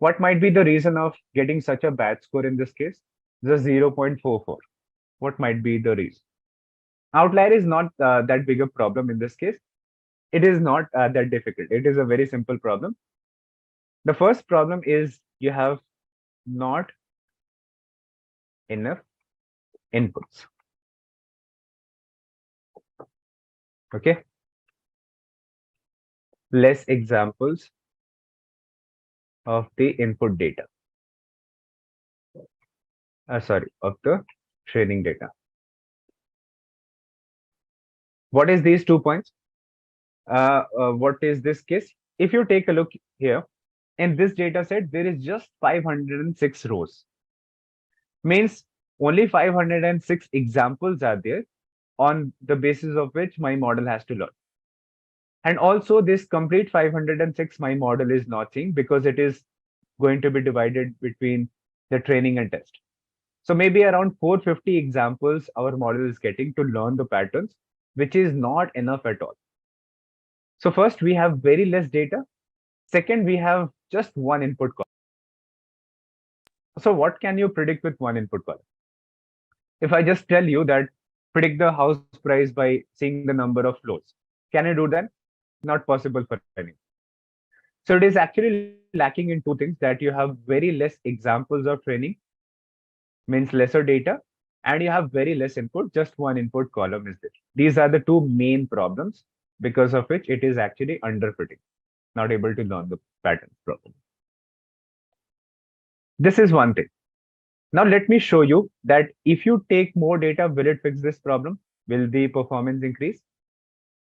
What might be the reason of getting such a bad score in this case? The 0.44. What might be the reason? Outlier is not that big a problem in this case. It is not that difficult. It is a very simple problem. The first problem is you have not enough inputs. Okay. Less examples of the input data. Sorry, of the training data. What is these 2 points? What is this case? If you take a look here, in this data set, there is just 506 rows. Means only 506 examples are there on the basis of which my model has to learn. And also this complete 506 my model is not seeing because it is going to be divided between the training and test. So maybe around 450 examples our model is getting to learn the patterns, which is not enough at all. So first we have very less data. Second, we have just one input column. So what can you predict with one input column? If I just tell you that predict the house price by seeing the number of floors, can you do that? Not possible for any. So it is actually lacking in two things, that you have very less examples of training, means lesser data, and you have very less input, just one input column is there. These are the two main problems because of which it is actually underfitting, not able to learn the patterns properly. This is one thing. Now let me show you that if you take more data, will it fix this problem? Will the performance increase?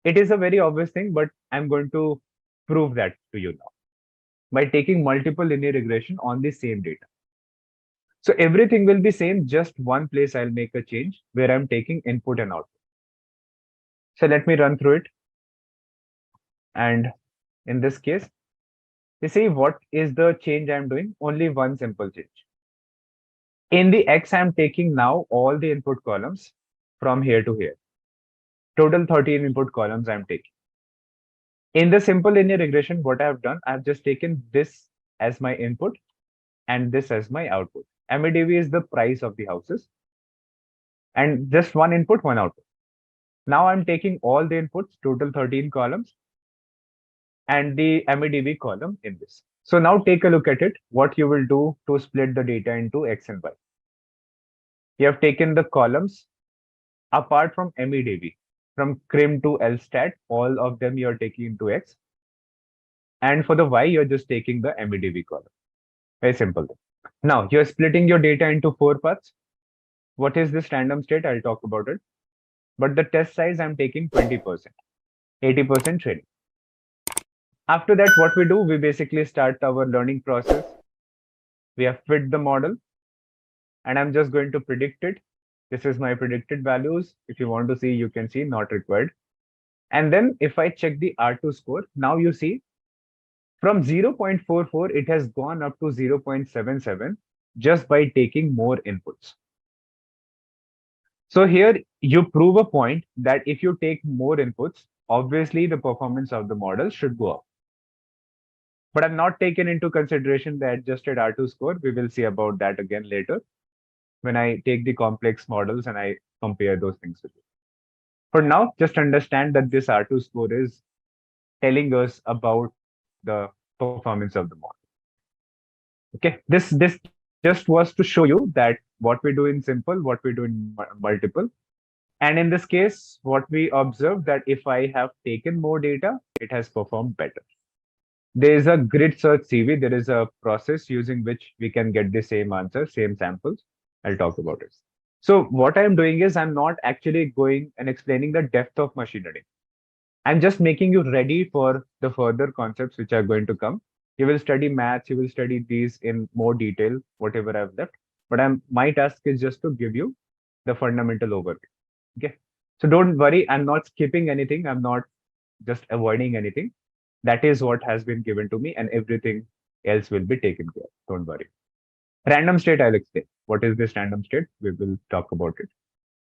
It is a very obvious thing, but I'm going to prove that to you now by taking multiple linear regression on the same data. So everything will be same, just one place I'll make a change where I'm taking input and output. So let me run through it. And in this case, you see what is the change I'm doing? Only one simple change. In the X, I'm taking now all the input columns from here to here. Total 13 input columns I'm taking. In the simple linear regression, what I've done, I've just taken this as my input and this as my output. MEDV is the price of the houses. And just one input, one output. Now I'm taking all the inputs, total 13 columns, and the MEDV column in this. So now take a look at it, what you will do to split the data into X and Y. You have taken the columns apart from MEDV, from CRIM to LSTAT, all of them you're taking into X. And for the Y, you're just taking the MEDV column. Very simple. Now you're splitting your data into 4 parts. What is this random state? I'll talk about it. But the test size, I'm taking 20%, 80% training. After that, what we do, we basically start our learning process. We have fit the model, and I'm just going to predict it. This is my predicted values. If you want to see, you can see not required. And then if I check the R2 score, now you see from 0.44, it has gone up to 0.77 just by taking more inputs. So here you prove a point that if you take more inputs, obviously the performance of the model should go up. But I've not taken into consideration the adjusted R2 score. We will see about that again later when I take the complex models and I compare those things with it. For now, just understand that this R2 score is telling us about the performance of the model. Okay, this just was to show you that what we do in simple, what we do in multiple. And in this case, what we observe that if I have taken more data, it has performed better. There is a grid search CV. There is a process using which we can get the same answer, same samples. I'll talk about it. So what I'm doing is I'm not actually going and explaining the depth of machine learning. I'm just making you ready for the further concepts which are going to come. You will study maths, you will study these in more detail, whatever I've left. But my task is just to give you the fundamental overview. Okay. So don't worry, I'm not skipping anything. I'm not just avoiding anything. That is what has been given to me, and everything else will be taken care of. Don't worry. Random state, I'll explain. What is this random state? We will talk about it.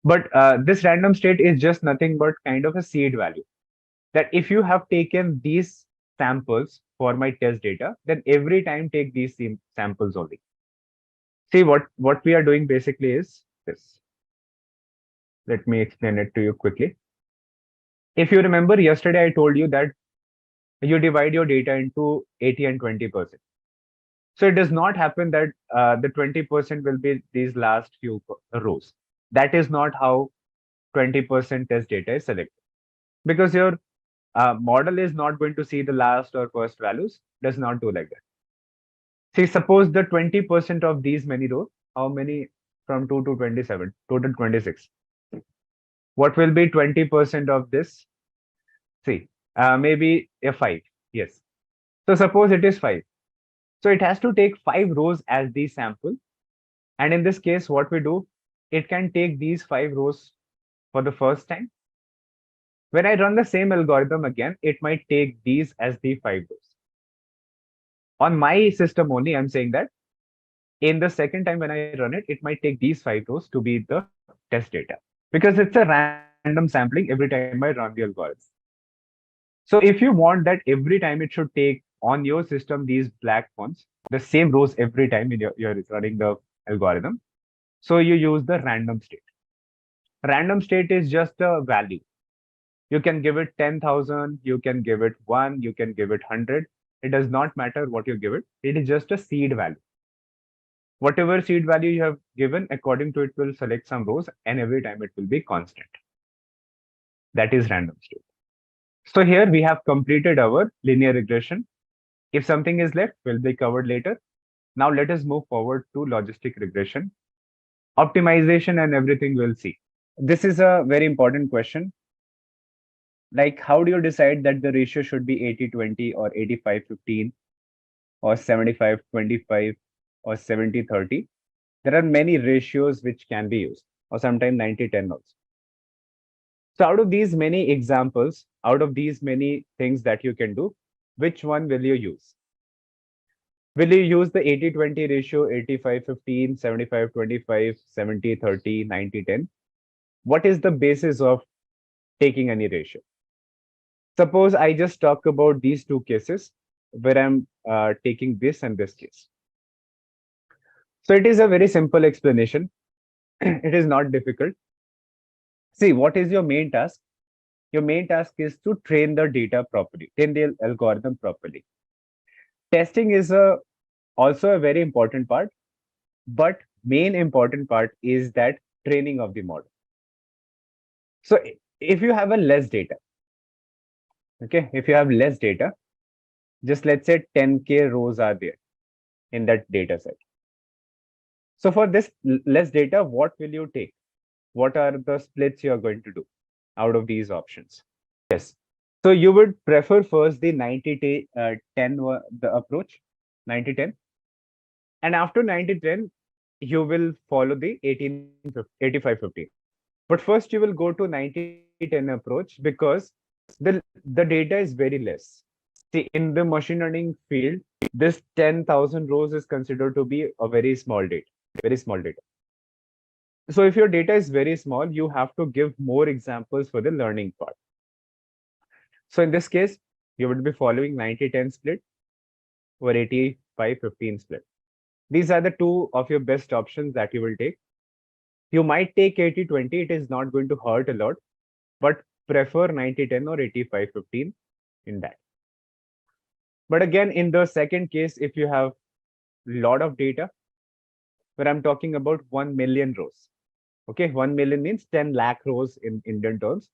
But this random state is just nothing but kind of a seed value. That if you have taken these samples for my test data, then every time take these same samples only. See what we are doing basically is this. Let me explain it to you quickly. If you remember yesterday, I told you that you divide your data into 80 and 20%. So it does not happen that the 20% will be these last few rows. That is not how 20% test data is selected, because your model is not going to see the last or first values, does not do like that. See, suppose the 20% of these many rows, how many from 2 to 27, total 26. What will be 20% of this? See, maybe a 5. Yes. So suppose it is 5. So it has to take 5 rows as the sample. And in this case, what we do, it can take these 5 rows for the first time. When I run the same algorithm again, it might take these as the 5 rows. On my system only, I'm saying that in the second time when I run it, it might take these 5 rows to be the test data, because it's a random sampling every time I run the algorithm. So if you want that every time it should take on your system these black fonts, the same rows every time you're running the algorithm, so you use the random state. Random state is just a value. You can give it 10,000, you can give it 1, you can give it 100. It does not matter what you give it. It is just a seed value. Whatever seed value you have given, according to it will select some rows, and every time it will be constant. That is random state. So here we have completed our linear regression. If something is left, will be covered later. Now let us move forward to logistic regression. Optimization and everything we'll see. This is a very important question. Like, how do you decide that the ratio should be 80-20 or 85-15 or 75-25 or 70-30? There are many ratios which can be used, or sometimes 90-10 also. So out of these many examples, out of these many things that you can do, which one will you use? Will you use the 80-20 ratio, 85-15, 75-25, 70-30, 90-10? What is the basis of taking any ratio? Suppose I just talk about these two cases where I'm taking this and this case. So it is a very simple explanation. It is not difficult. See, what is your main task? Your main task is to train the data properly, train the algorithm properly. Testing is also a very important part, but main important part is that training of the model. So if you have a less data, okay, if you have less data, just let's say 10K rows are there in that data set. So for this less data, what will you take? What are the splits you are going to do out of these options? Yes. So you would prefer first the 90-10 the approach, 90-10. And after 90-10, you will follow the 85-15. But first you will go to 90-10 approach because the data is very less. See, in the machine learning field, this 10,000 rows is considered to be a very small data, very small data. So if your data is very small, you have to give more examples for the learning part. So in this case, you would be following 90-10 split or 85-15 split. These are the two of your best options that you will take. You might take 80-20, it is not going to hurt a lot, but prefer 90-10 or 85-15 in that. But again, in the second case, if you have a lot of data, where I'm talking about 1 million rows, okay, 1 million means 10 lakh rows in Indian terms.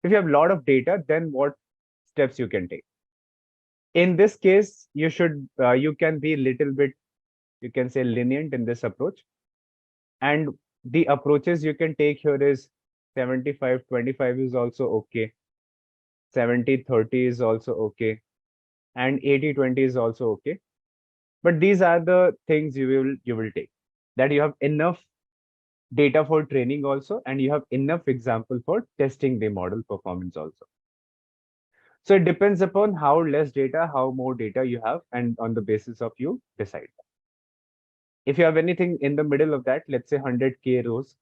If you have a lot of data, then what steps you can take? In this case, you can be little bit, you can say lenient in this approach. And the approaches you can take here is 75-25 is also okay. 70-30 is also okay. And 80-20 is also okay. But these are the things you will take, that you have enough data for training also, and you have enough example for testing the model performance also. So it depends upon how less data, how more data you have, and on the basis of you decide. If you have anything in the middle of that, let's say 100K rows.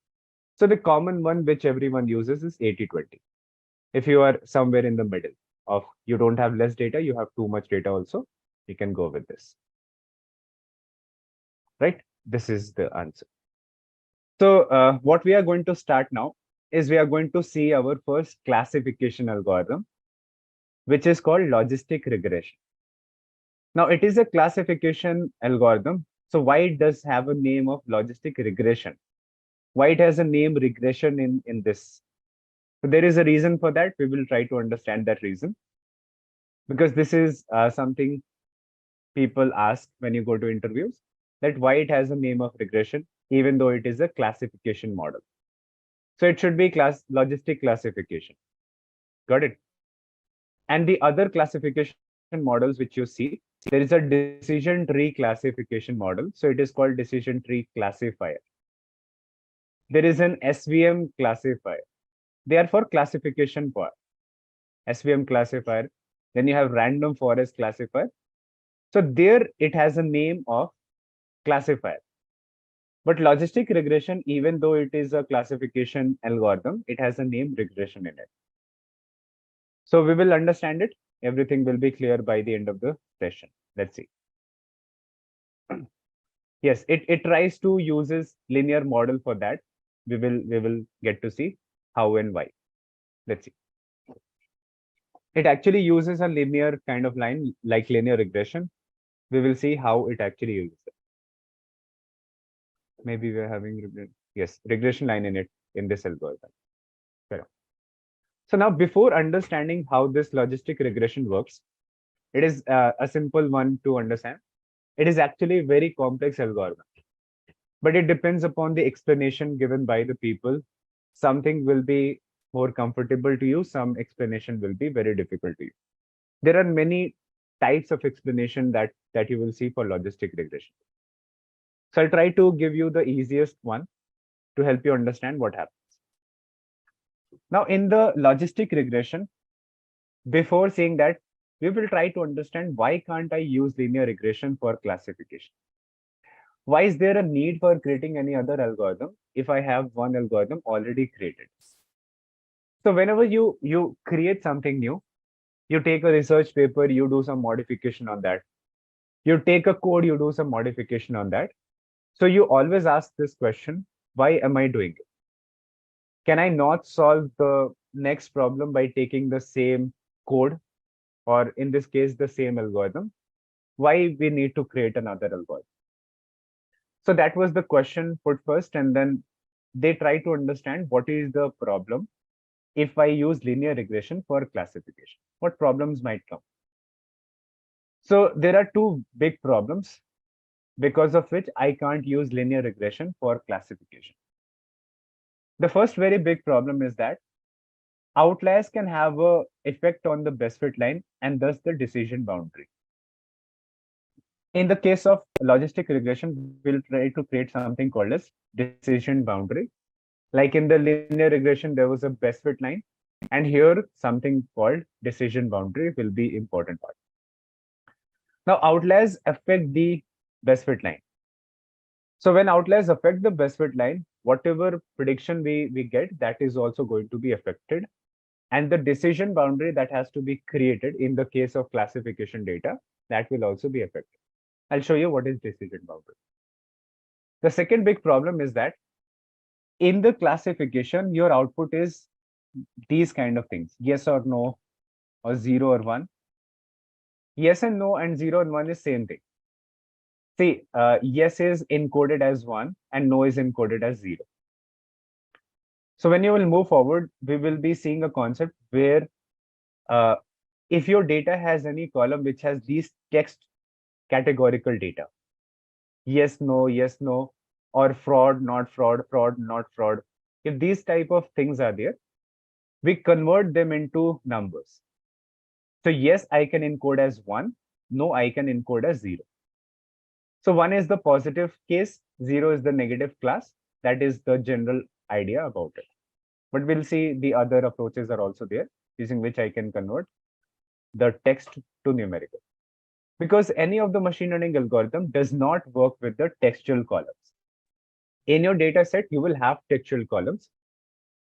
So the common one which everyone uses is 80-20. If you are somewhere in the middle of you don't have less data, you have too much data also, you can go with this. Right? This is the answer. So what we are going to start now, is we are going to see our first classification algorithm, which is called logistic regression. Now, it is a classification algorithm. So why it does have a name of logistic regression? Why it has a name regression in this? So there is a reason for that. We will try to understand that reason, because this is something people ask when you go to interviews, that why it has a name of regression, even though it is a classification model. So it should be logistic classification. Got it? And the other classification models which you see, there is a decision tree classification model. So it is called decision tree classifier. There is an SVM classifier. They are for classification part. SVM classifier. Then you have random forest classifier. So there it has a name of classifier. But logistic regression, even though it is a classification algorithm, it has a name regression in it. So we will understand it. Everything will be clear by the end of the session. Let's see. Yes, it tries to uses linear model for that. We will get to see how and why. Let's see. It actually uses a linear kind of line like linear regression. We will see how it actually uses it. Maybe we're having regression line in it in this algorithm. Correct. So now, before understanding how this logistic regression works, it is a simple one to understand. It is actually a very complex algorithm, but it depends upon the explanation given by the people. Something will be more comfortable to you, some explanation will be very difficult to you. There are many types of explanation that you will see for logistic regression. So I'll try to give you the easiest one to help you understand what happens. Now, in the logistic regression, before saying that, we will try to understand why can't I use linear regression for classification? Why is there a need for creating any other algorithm if I have one algorithm already created? So whenever you create something new, you take a research paper, you do some modification on that. You take a code, you do some modification on that. So you always ask this question, why am I doing it? Can I not solve the next problem by taking the same code, or in this case, the same algorithm? Why we need to create another algorithm? So that was the question put first, and then they try to understand what is the problem if I use linear regression for classification. What problems might come? So there are two big problems because of which I can't use linear regression for classification. The first very big problem is that outliers can have a effect on the best fit line and thus the decision boundary. In the case of logistic regression, we'll try to create something called as decision boundary. Like in the linear regression, there was a best fit line, and here something called decision boundary will be important part. Now, outliers affect the best fit line. So when outliers affect the best fit line, whatever prediction we get, that is also going to be affected. And the decision boundary that has to be created in the case of classification data, that will also be affected. I'll show you what is decision boundary. The second big problem is that in the classification, your output is these kind of things, yes or no, or 0 or 1. Yes and no and 0 and 1 is same thing. See, yes is encoded as 1 and no is encoded as 0. So when you will move forward, we will be seeing a concept where if your data has any column which has these text categorical data, yes, no, or fraud, not fraud, fraud, not fraud. If these type of things are there, we convert them into numbers. So yes, I can encode as 1, no, I can encode as 0. So 1 is the positive case, 0 is the negative class. That is the general idea about it. But we'll see the other approaches are also there, using which I can convert the text to numerical. Because any of the machine learning algorithm does not work with the textual columns. In your data set, you will have textual columns,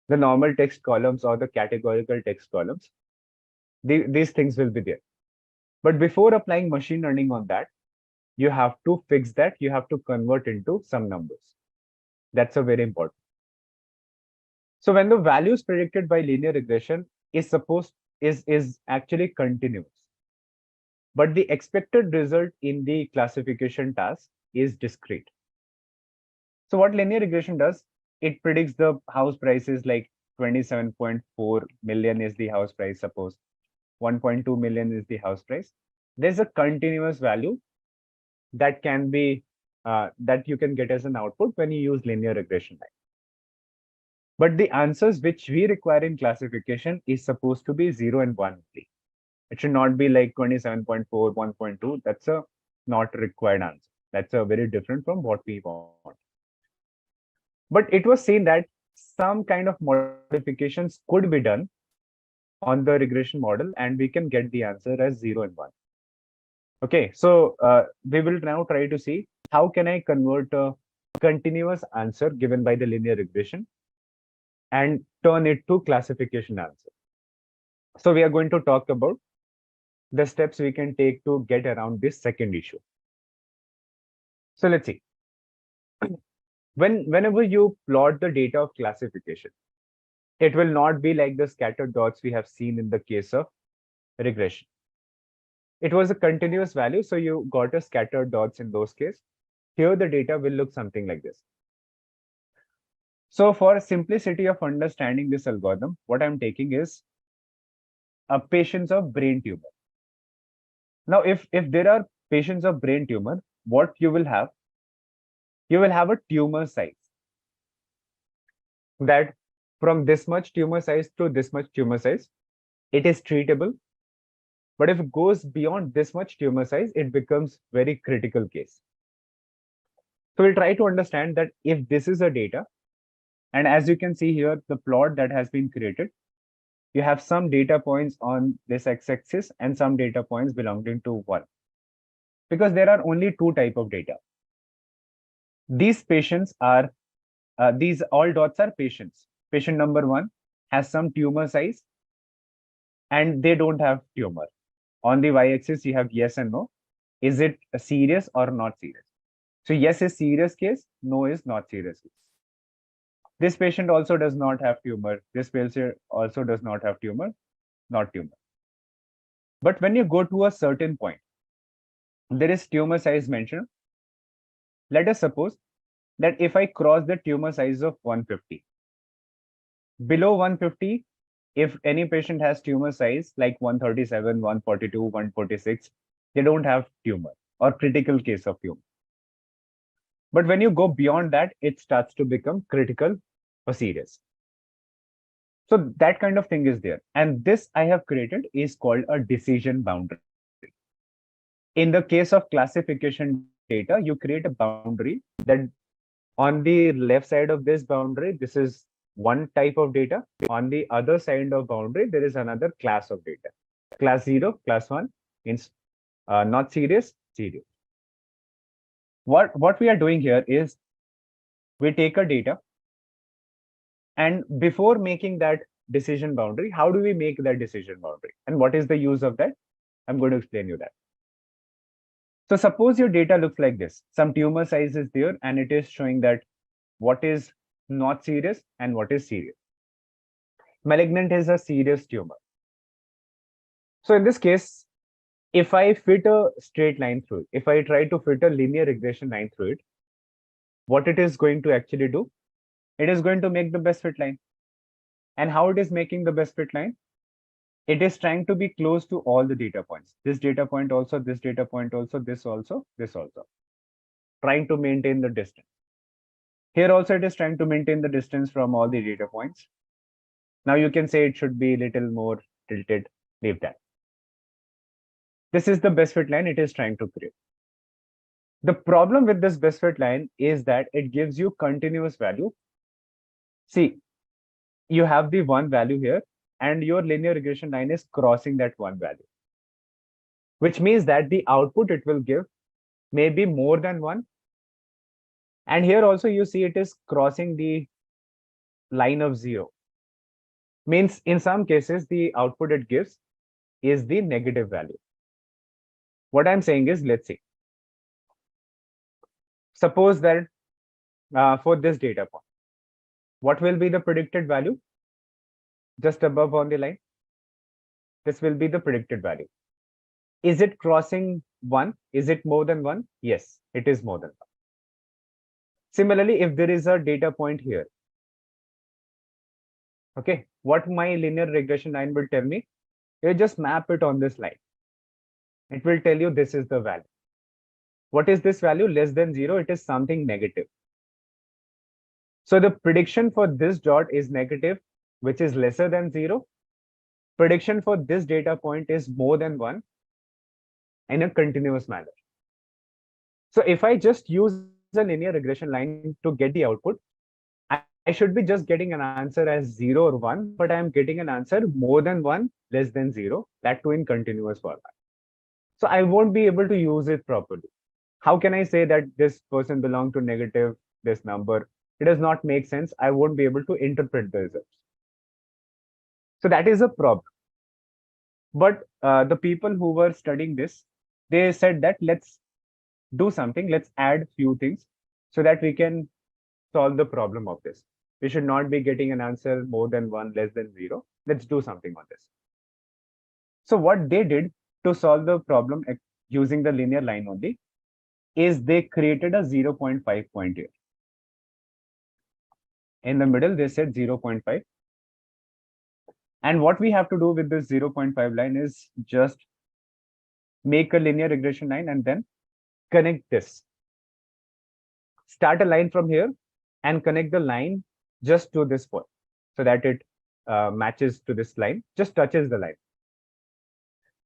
the normal text columns or the categorical text columns. These things will be there. But before applying machine learning on that, you have to fix that. You have to convert into some numbers. That's a very important. So when the values predicted by linear regression is actually continuous, but the expected result in the classification task is discrete. So what linear regression does, it predicts the house prices like 27.4 million is the house price, suppose 1.2 million is the house price. There's a continuous value that can be that you can get as an output when you use linear regression line. But the answers which we require in classification is supposed to be 0 and 1 only. It should not be like 27.4, 1.2. That's a not required answer. That's a very different from what we want. But it was seen that some kind of modifications could be done on the regression model, and we can get the answer as 0 and 1. Okay, so we will now try to see how can I convert a continuous answer given by the linear regression and turn it to classification answer. So we are going to talk about the steps we can take to get around this second issue. So let's see. Whenever you plot the data of classification, it will not be like the scattered dots we have seen in the case of regression. It was a continuous value, so you got a scattered dots in those cases. Here the data will look something like this. So for simplicity of understanding this algorithm, what I'm taking is a patients of brain tumor. Now, if there are patients of brain tumor, what you will have a tumor size that from this much tumor size to this much tumor size, it is treatable. But if it goes beyond this much tumor size, it becomes very critical case. So we'll try to understand that if this is a data, and as you can see here, the plot that has been created, you have some data points on this x-axis and some data points belonging to 1. Because there are only 2 types of data. These patients are, these all dots are patients. Patient number 1 has some tumor size and they don't have tumor. On the y-axis, you have yes and no. Is it serious or not serious? So yes is serious case, no is not serious case. This patient also does not have tumor. This patient also does not have tumor, not tumor. But when you go to a certain point, there is tumor size mentioned. Let us suppose that if I cross the tumor size of 150, below 150, if any patient has tumor size like 137, 142, 146, they don't have tumor or critical case of tumor. But when you go beyond that, it starts to become critical or serious. So that kind of thing is there. And this I have created is called a decision boundary. In the case of classification data, you create a boundary that on the left side of this boundary, this is one type of data. On the other side of boundary, there is another class of data. Class 0, class 1 means not serious, serious. What we are doing here is we take a data, and before making that decision boundary, how do we make that decision boundary? And what is the use of that? I'm going to explain you that. So suppose your data looks like this. Some tumor size is there, and it is showing that what is not serious and what is serious. Malignant is a serious tumor. So in this case, if I fit a straight line through it, if I try to fit a linear regression line through it, what it is going to actually do? It is going to make the best fit line. And how it is making the best fit line? It is trying to be close to all the data points. This data point also, this data point also, this also, this also. Trying to maintain the distance. Here also it is trying to maintain the distance from all the data points. Now you can say it should be a little more tilted, leave that. This is the best fit line it is trying to create. The problem with this best fit line is that it gives you continuous value. See, you have the one value here, and your linear regression line is crossing that one value, which means that the output it will give may be more than 1. And here also you see it is crossing the line of 0. Means in some cases, the output it gives is the negative value. What I'm saying is, let's see. Suppose that for this data point, What will be the predicted value? Just above on the line. This will be the predicted value. Is it crossing 1? Is it more than 1? Yes, it is more than 1. Similarly, if there is a data point here, okay, what my linear regression line will tell me, you just map it on this line. It will tell you this is the value. What is this value? Less than 0, it is something negative. So the prediction for this dot is negative, which is lesser than 0. Prediction for this data point is more than 1 in a continuous manner. So if I just use a linear regression line to get the output, I should be just getting an answer as 0 or 1, but I am getting an answer more than 1, less than 0, that too in continuous format. So I won't be able to use it properly. How can I say that this person belongs to negative, this number? It does not make sense. I won't be able to interpret the results. So that is a problem. But the people who were studying this, they said that let's do something, let's add few things so that we can solve the problem of this. We should not be getting an answer more than 1, less than 0. Let's do something on this. So what they did to solve the problem using the linear line only is they created a 0.5 point here. In the middle, they said 0.5. And what we have to do with this 0.5 line is just make a linear regression line and then connect this. Start a line from here and connect the line just to this point so that it matches to this line, just touches the line.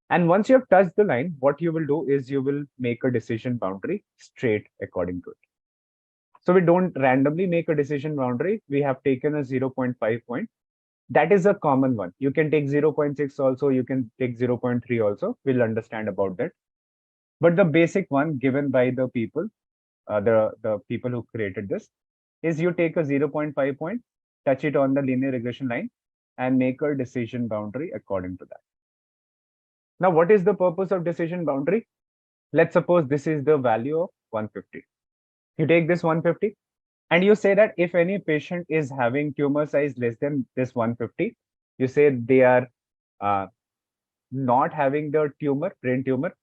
And once you have touched the line, what you will do is you will make a decision boundary straight according to it. So we don't randomly make a decision boundary. We have taken a 0.5 point. That is a common one. You can take 0.6 also, you can take 0.3 also. We'll understand about that. But the basic one given by the people, the people who created this, is you take a 0.5 point, touch it on the linear regression line, and make a decision boundary according to that. Now, what is the purpose of decision boundary? Let's suppose this is the value of 150. You take this 150 and you say that if any patient is having tumor size less than this 150, you say they are not having the tumor, brain tumor,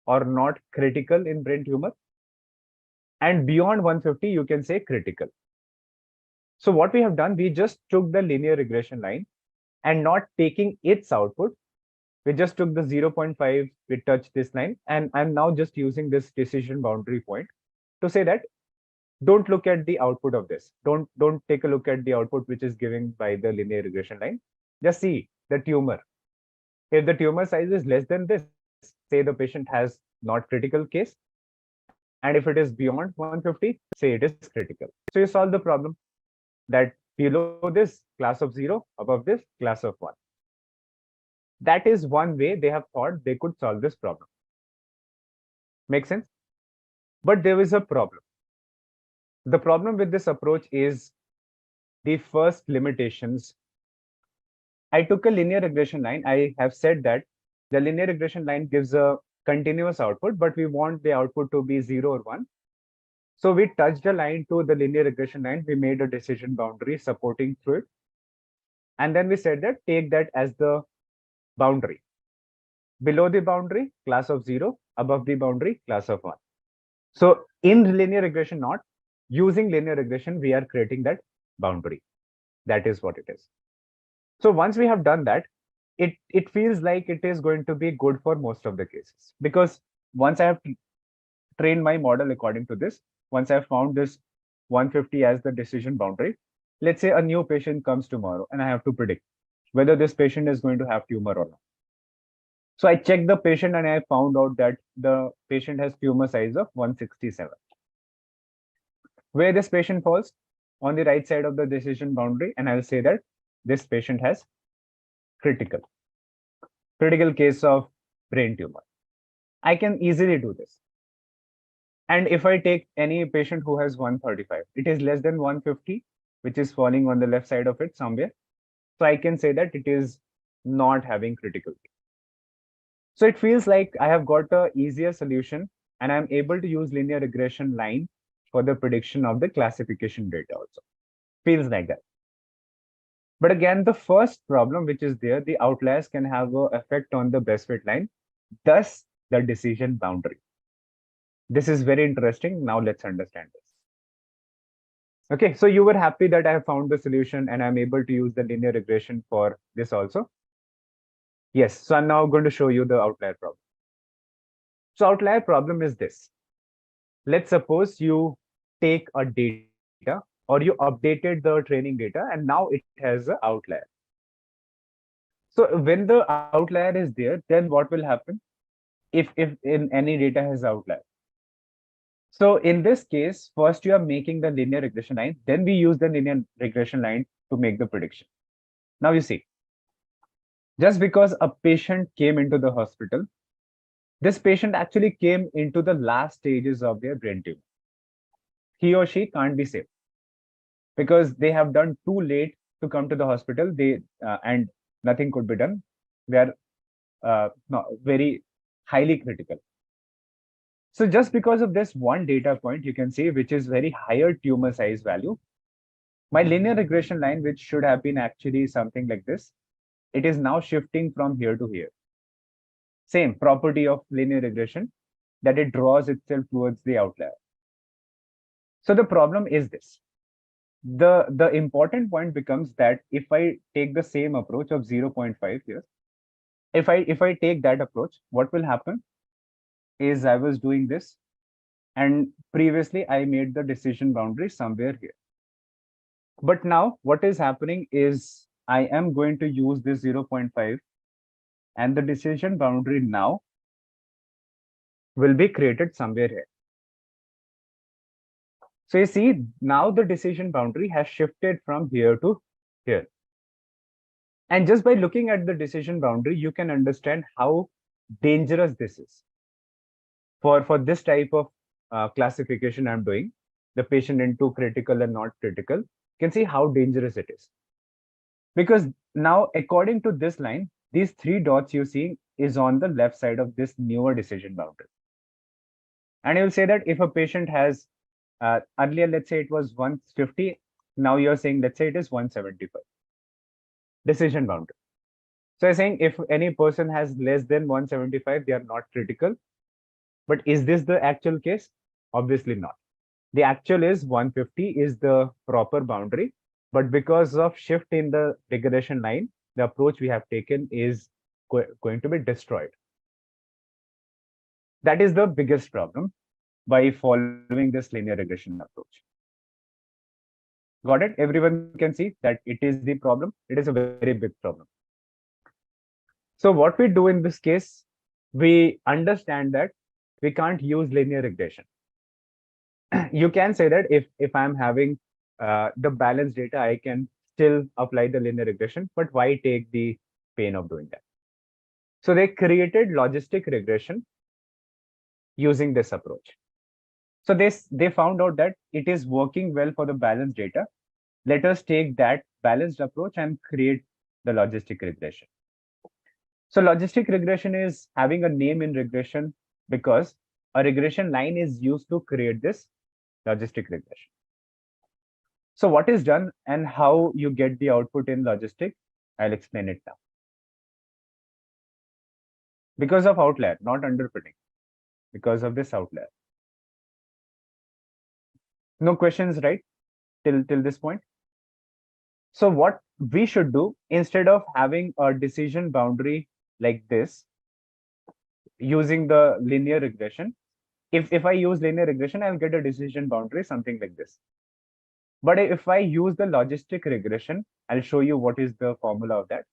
or not critical in brain tumor. And beyond 150, you can say critical. So what we have done, we just took the linear regression line and not taking its output, we just took the 0.5, we touched this line, and I'm now just using this decision boundary point to say that don't look at the output of this. Don't take a look at the output which is given by the linear regression line. Just see the tumor. If the tumor size is less than this, say the patient has not critical case. And if it is beyond 150, say it is critical. So you solve the problem that below this class of 0, above this class of 1. That is one way they have thought they could solve this problem. Make sense? But there is a problem. The problem with this approach is the first limitations. I took a linear regression line. I have said that the linear regression line gives a continuous output, but we want the output to be 0 or 1. So we touched a line to the linear regression line. We made a decision boundary supporting through it. And then we said that take that as the boundary. Below the boundary, class of 0. Above the boundary, class of 1. So in linear regression, not using linear regression, we are creating that boundary. That is what it is. So once we have done that, it feels like it is going to be good for most of the cases, because once I have trained my model according to this, once I have found this 150 as the decision boundary, let's say a new patient comes tomorrow and I have to predict whether this patient is going to have tumor or not. So I checked the patient and I found out that the patient has tumor size of 167. Where this patient falls? On the right side of the decision boundary, and I'll say that this patient has critical case of brain tumor. I can easily do this. And if I take any patient who has 135, it is less than 150, which is falling on the left side of it somewhere. So I can say that it is not having critical case. So it feels like I have got a easier solution and I'm able to use linear regression line for the prediction of the classification data also. Feels like that. But again, the first problem which is there, the outliers can have an effect on the best fit line, thus the decision boundary. This is very interesting. Now let's understand this. Okay, so you were happy that I have found the solution and I'm able to use the linear regression for this also. Yes, so I'm now going to show you the outlier problem. So outlier problem is this. Let's suppose you take a data or you updated the training data and now it has an outlier. So when the outlier is there, then what will happen if in any data has outlier? So in this case, first you are making the linear regression line, then we use the linear regression line to make the prediction. Now you see, just because a patient came into the hospital, this patient actually came into the last stages of their brain tumor. He or she can't be saved because they have done too late to come to the hospital. And nothing could be done. They are not very highly critical. So just because of this one data point, you can see which is very higher tumor size value, my linear regression line, which should have been actually something like this, it is now shifting from here to here. Same property of linear regression, that it draws itself towards the outlier. So the problem is this. The important point becomes that if I take the same approach of 0.5 here, if I take that approach, what will happen is I was doing this, and previously I made the decision boundary somewhere here. But now what is happening is I am going to use this 0.5, and the decision boundary now will be created somewhere here. So you see, now the decision boundary has shifted from here to here. And just by looking at the decision boundary, you can understand how dangerous this is. For this type of classification I'm doing, the patient into critical and not critical, you can see how dangerous it is. Because now, according to this line, these 3 dots you see is on the left side of this newer decision boundary. And you'll say that if a patient has, earlier, let's say it was 150, now you're saying, let's say it is 175. Decision boundary. So I'm saying if any person has less than 175, they are not critical. But is this the actual case? Obviously not. The actual is 150 is the proper boundary. But because of shift in the regression line, the approach we have taken is going to be destroyed. That is the biggest problem by following this linear regression approach. Got it? Everyone can see that it is the problem. It is a very big problem. So what we do in this case, we understand that we can't use linear regression. You can say that if I'm having the balanced data, I can still apply the linear regression, but why take the pain of doing that? So they created logistic regression using this approach. So they found out that it is working well for the balanced data. Let us take that balanced approach and create the logistic regression. So logistic regression is having a name in regression because a regression line is used to create this logistic regression. So what is done and how you get the output in logistic, I'll explain it now. Because of outlier, not underfitting, because of this outlier. No questions, right? Till this point. So what we should do, instead of having a decision boundary like this, using the linear regression, if I use linear regression, I'll get a decision boundary, something like this. But if I use the logistic regression, I'll show you what is the formula of that.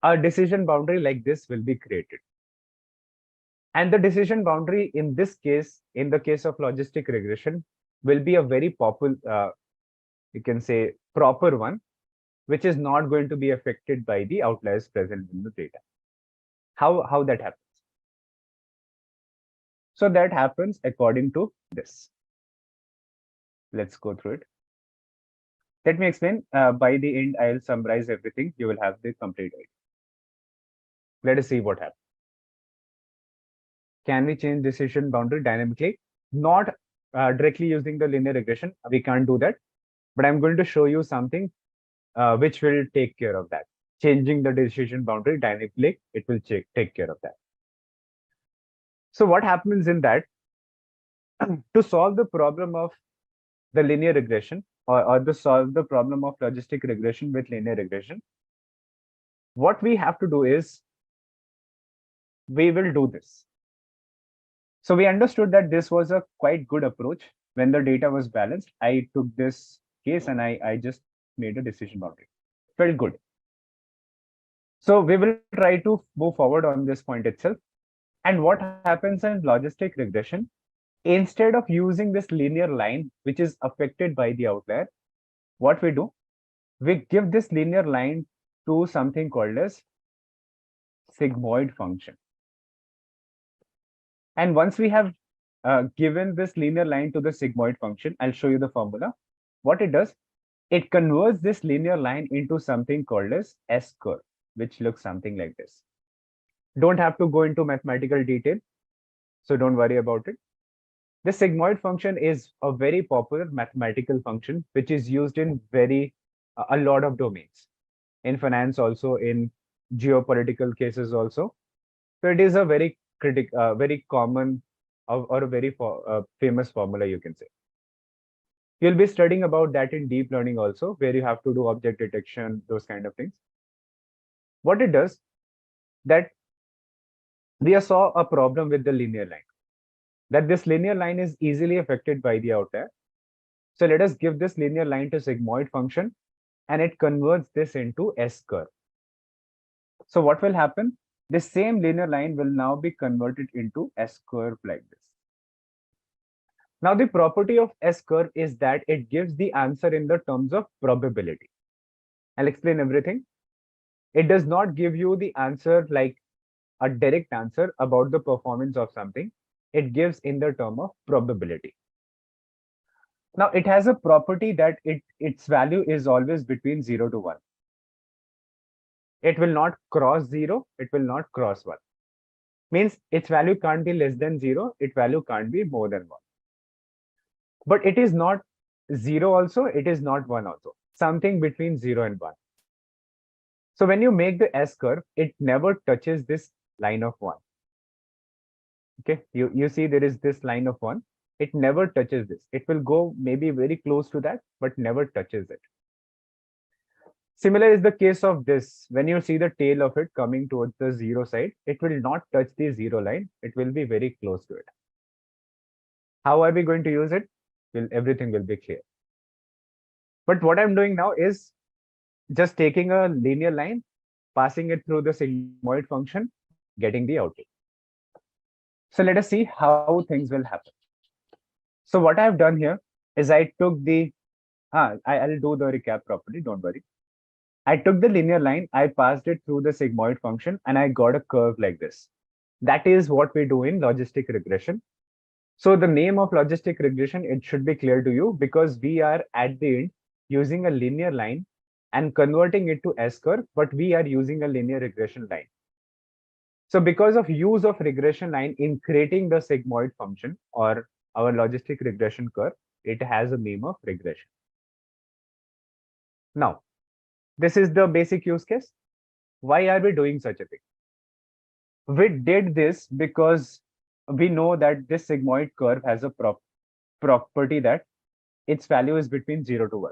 A decision boundary like this will be created. And the decision boundary in this case, in the case of logistic regression, will be a very popular, you can say, proper one, which is not going to be affected by the outliers present in the data. How that happens? So that happens according to this. Let's go through it. Let me explain. By the end, I'll summarize everything. You will have the complete idea. Let us see what happens. Can we change decision boundary dynamically? Not directly using the linear regression. We can't do that. But I'm going to show you something which will take care of that. Changing the decision boundary dynamically, it will take care of that. So what happens in that, to solve the problem of the linear regression, or to solve the problem of logistic regression with linear regression, what we have to do is we will do this. So we understood that this was a quite good approach. When the data was balanced, I took this case and I just made a decision boundary. Felt good. So we will try to move forward on this point itself. And what happens in logistic regression, instead of using this linear line, which is affected by the outlier, what we do, we give this linear line to something called as sigmoid function. And once we have given this linear line to the sigmoid function, I'll show you the formula. What it does, it converts this linear line into something called as S-curve, which looks something like this. Don't have to go into mathematical detail, so don't worry about it. The sigmoid function is a very popular mathematical function, which is used in a lot of domains, in finance also, in geopolitical cases also. So it is a very very common or a very famous formula, you can say. You'll be studying about that in deep learning also, where you have to do object detection, those kind of things. What it does, that we saw a problem with the linear line, that this linear line is easily affected by the outlier. So let us give this linear line to sigmoid function, and it converts this into S-curve. So what will happen? This same linear line will now be converted into S-curve like this. Now the property of S-curve is that it gives the answer in the terms of probability. I'll explain everything. It does not give you the answer like a direct answer about the performance of something. It gives in the term of probability. Now it has a property that its value is always between 0 to 1. It will not cross 0, it will not cross 1. Means its value can't be less than 0, its value can't be more than 1. But it is not 0 also, it is not 1 also. Something between 0 and 1. So when you make the S-curve, it never touches this line of 1. Okay, you see there is this line of 1. It never touches this. It will go maybe very close to that, but never touches it. Similar is the case of this. When you see the tail of it coming towards the 0 side, it will not touch the 0 line. It will be very close to it. How are we going to use it? Well, everything will be clear. But what I'm doing now is just taking a linear line, passing it through the sigmoid function, getting the output. So let us see how things will happen. So what I've done here is I took the, I'll do the recap properly, don't worry. I took the linear line, I passed it through the sigmoid function, and I got a curve like this. That is what we do in logistic regression. So the name of logistic regression, it should be clear to you, because we are at the end using a linear line and converting it to S-curve, but we are using a linear regression line. So because of use of regression line in creating the sigmoid function or our logistic regression curve, it has a name of regression. Now, this is the basic use case. Why are we doing such a thing? We did this because we know that this sigmoid curve has a property that its value is between 0 to 1.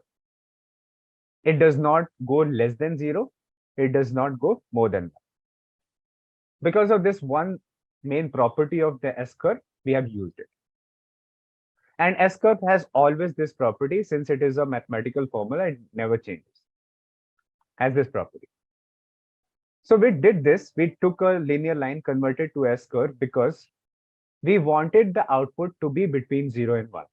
It does not go less than 0. It does not go more than 1. Because of this one main property of the S-curve, we have used it. And S-curve has always this property. Since it is a mathematical formula, it never changes. Has this property. So we did this. We took a linear line, converted to S-curve, because we wanted the output to be between 0 and 1.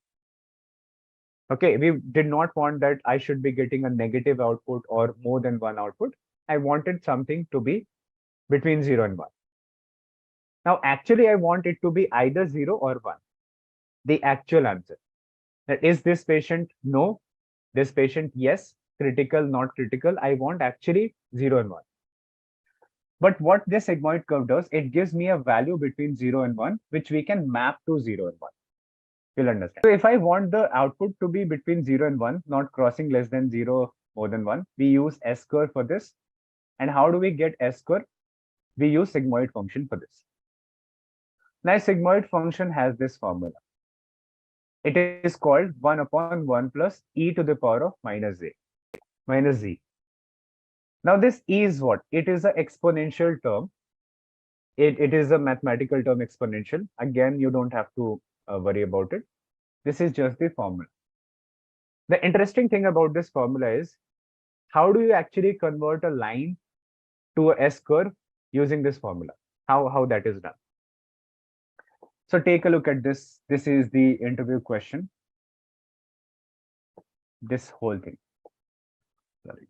Okay, we did not want that I should be getting a negative output or more than 1 output. I wanted something to be between 0 and 1. Now, actually, I want it to be either 0 or 1. The actual answer. Is this patient no? This patient yes? Critical, not critical? I want actually 0 and 1. But what this sigmoid curve does, it gives me a value between 0 and 1, which we can map to 0 and 1. You'll understand. So if I want the output to be between 0 and 1, not crossing less than 0, more than 1. We use S-curve for this. And how do we get S-curve? We use sigmoid function for this. Now, sigmoid function has this formula. It is called 1 upon 1 plus e to the power of minus z. Now, this e is what? It is an exponential term. It is a mathematical term, exponential. Again, you don't have to worry about it. This is just the formula. The interesting thing about this formula is, how do you actually convert a line to a S-curve using this formula? How that is done? So take a look at this. This is the interview question. This whole thing. Sorry.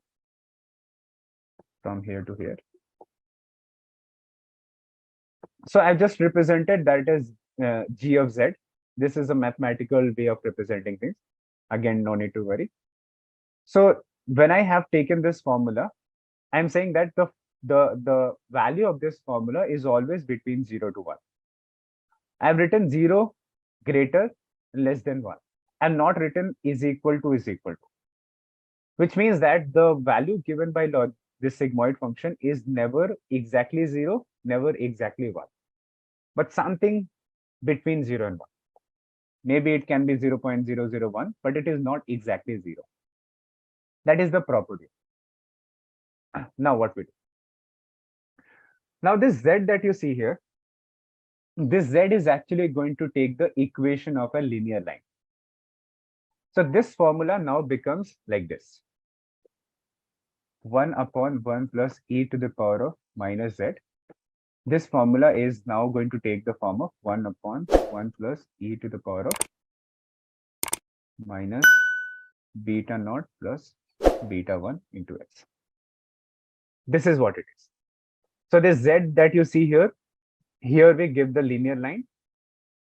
From here to here. So I've just represented that as g of z. This is a mathematical way of representing things. Again, no need to worry. So when I have taken this formula, I'm saying that the value of this formula is always between 0 to 1. I've written 0 greater less than 1. I'm not written is equal to, which means that the value given by this sigmoid function is never exactly 0, never exactly 1, but something between 0 and 1. Maybe it can be 0.001, but it is not exactly 0. That is the property. Now what we do? Now this z that you see here, this z is actually going to take the equation of a linear line. So this formula now becomes like this. 1 upon 1 plus e to the power of minus z. This formula is now going to take the form of 1 upon 1 plus e to the power of minus beta naught plus beta 1 into x. This is what it is. So this z that you see here we give the linear line.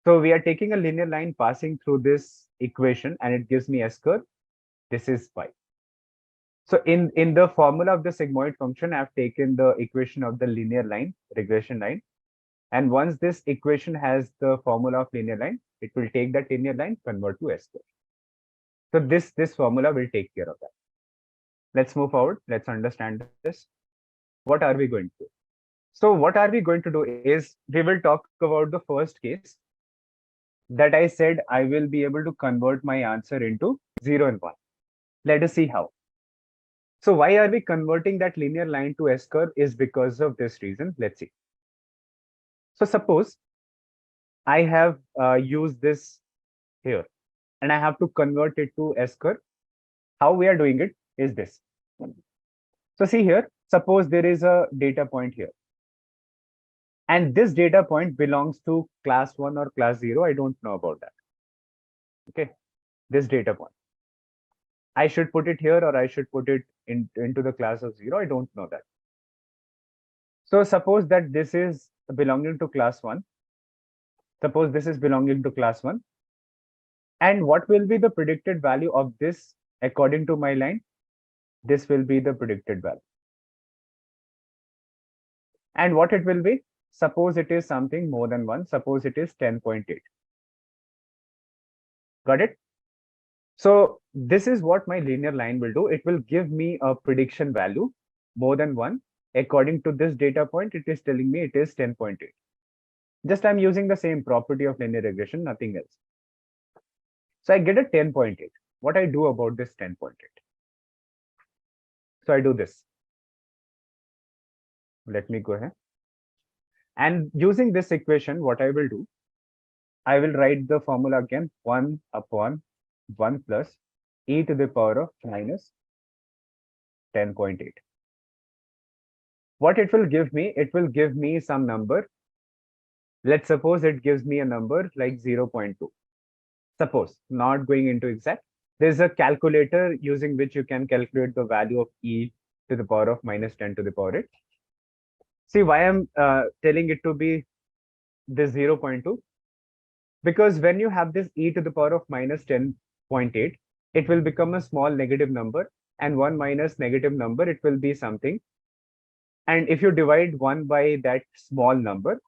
So we are taking a linear line passing through this equation and it gives me S-curve. This is phi. So in the formula of the sigmoid function, I've taken the equation of the linear line, regression line. And once this equation has the formula of linear line, it will take that linear line, convert to S-curve. So this formula will take care of that. Let's move forward. Let's understand this. What are we going to do? So what are we going to do is, we will talk about the first case that I said I will be able to convert my answer into 0 and 1. Let us see how. So why are we converting that linear line to S-curve is because of this reason. Let's see. So suppose I have used this here and I have to convert it to S-curve. How we are doing it is this. So see here, suppose there is a data point here. And this data point belongs to class 1 or class 0. I don't know about that. Okay, this data point. I should put it here or I should put it into the class of 0. I don't know that. So suppose that this is belonging to class 1. Suppose this is belonging to class 1. And what will be the predicted value of this according to my line? This will be the predicted value. And what it will be? Suppose it is something more than 1. Suppose it is 10.8. Got it? So this is what my linear line will do. It will give me a prediction value more than 1. According to this data point, it is telling me it is 10.8. Just I'm using the same property of linear regression, nothing else. So I get a 10.8. What I do about this 10.8? So I do this. Let me go ahead. And using this equation, what I will do, I will write the formula again, 1 upon 1 plus e to the power of minus 10.8. What it will give me? It will give me some number. Let's suppose it gives me a number like 0.2. Suppose, not going into exact. There's a calculator using which you can calculate the value of e to the power of minus 10 to the power 8. See why I'm telling it to be this 0.2? Because when you have this e to the power of minus 10.8, it will become a small negative number, and 1 minus negative number, it will be something. And if you divide 1 by that small number,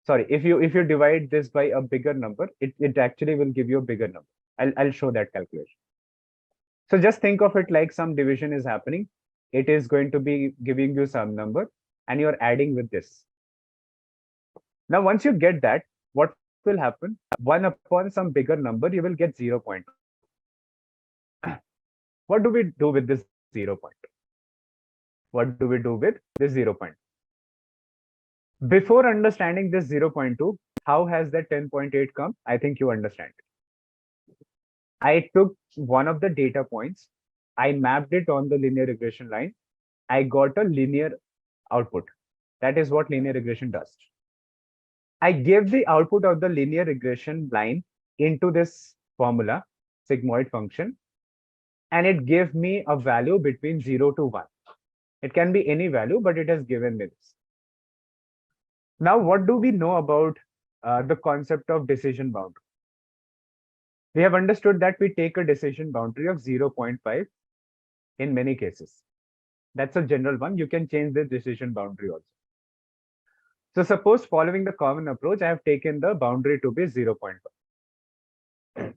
sorry, if you divide this by a bigger number, it actually will give you a bigger number. I'll show that calculation. So just think of it like some division is happening. It is going to be giving you some number and you're adding with this. Now, once you get that, what will happen? 1 upon some bigger number, you will get 0.2. What do we do with this 0.2? What do we do with this 0.2? Before understanding this 0.2, how has that 10.8 come? I think you understand. I took one of the data points, I mapped it on the linear regression line, I got a linear output. That is what linear regression does. I gave the output of the linear regression line into this formula, sigmoid function, and it gave me a value between 0 to 1. It can be any value, but it has given me this. Now, what do we know about the concept of decision boundary? We have understood that we take a decision boundary of 0.5 in many cases. That's a general one. You can change the decision boundary also. So suppose following the common approach, I have taken the boundary to be 0.5.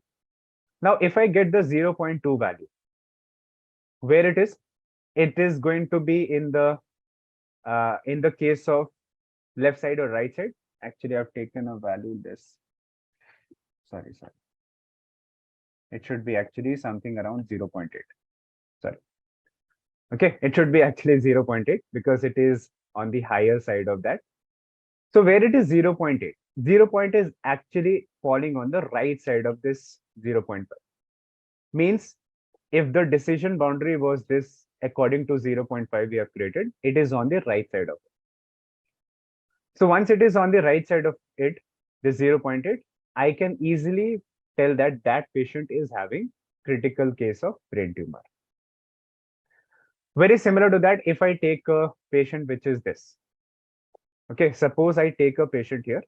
Now, if I get the 0.2 value, where it is going to be in the case of left side or right side. Actually, I've taken a value this. Sorry. It should be actually something around 0.8. Sorry. Okay, it should be actually 0.8 because it is on the higher side of that. So where it is 0.8, 0.8 is actually falling on the right side of this 0.5. Means if the decision boundary was this according to 0.5 we have created, it is on the right side of it. So once it is on the right side of it, the 0.8, I can easily tell that that patient is having critical case of brain tumor. Very similar to that, if I take a patient which is this. Okay, suppose I take a patient here.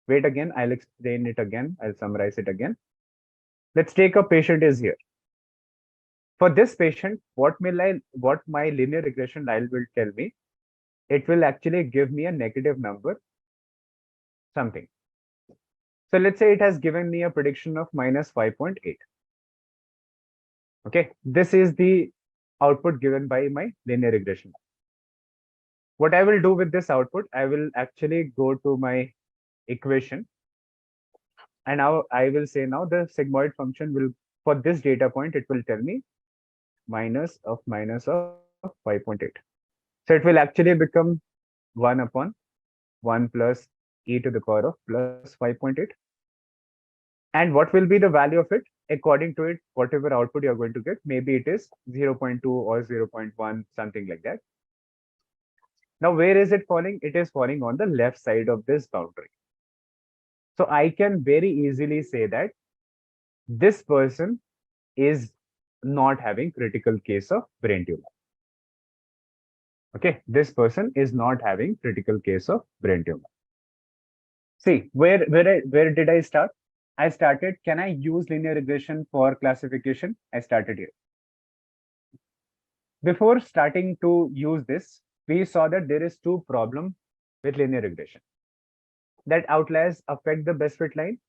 Wait again, I'll explain it again. I'll summarize it again. Let's take a patient is here. For this patient, what my linear regression line will tell me, it will actually give me a negative number, something. So let's say it has given me a prediction of minus 5.8. Okay, this is the output given by my linear regression. What I will do with this output, I will actually go to my equation. And now I will say now the sigmoid function will, for this data point, it will tell me minus of 5.8. So it will actually become 1 upon 1 plus e to the power of plus 5.8. And what will be the value of it? According to it, whatever output you're going to get, maybe it is 0.2 or 0.1, something like that. Now, where is it falling? It is falling on the left side of this boundary. So I can very easily say that this person is not having critical case of brain tumor. Okay, this person is not having critical case of brain tumor. See, where did I start? I started, can I use linear regression for classification? I started here. Before starting to use this, we saw that there is two problems with linear regression. That outliers affect the best fit line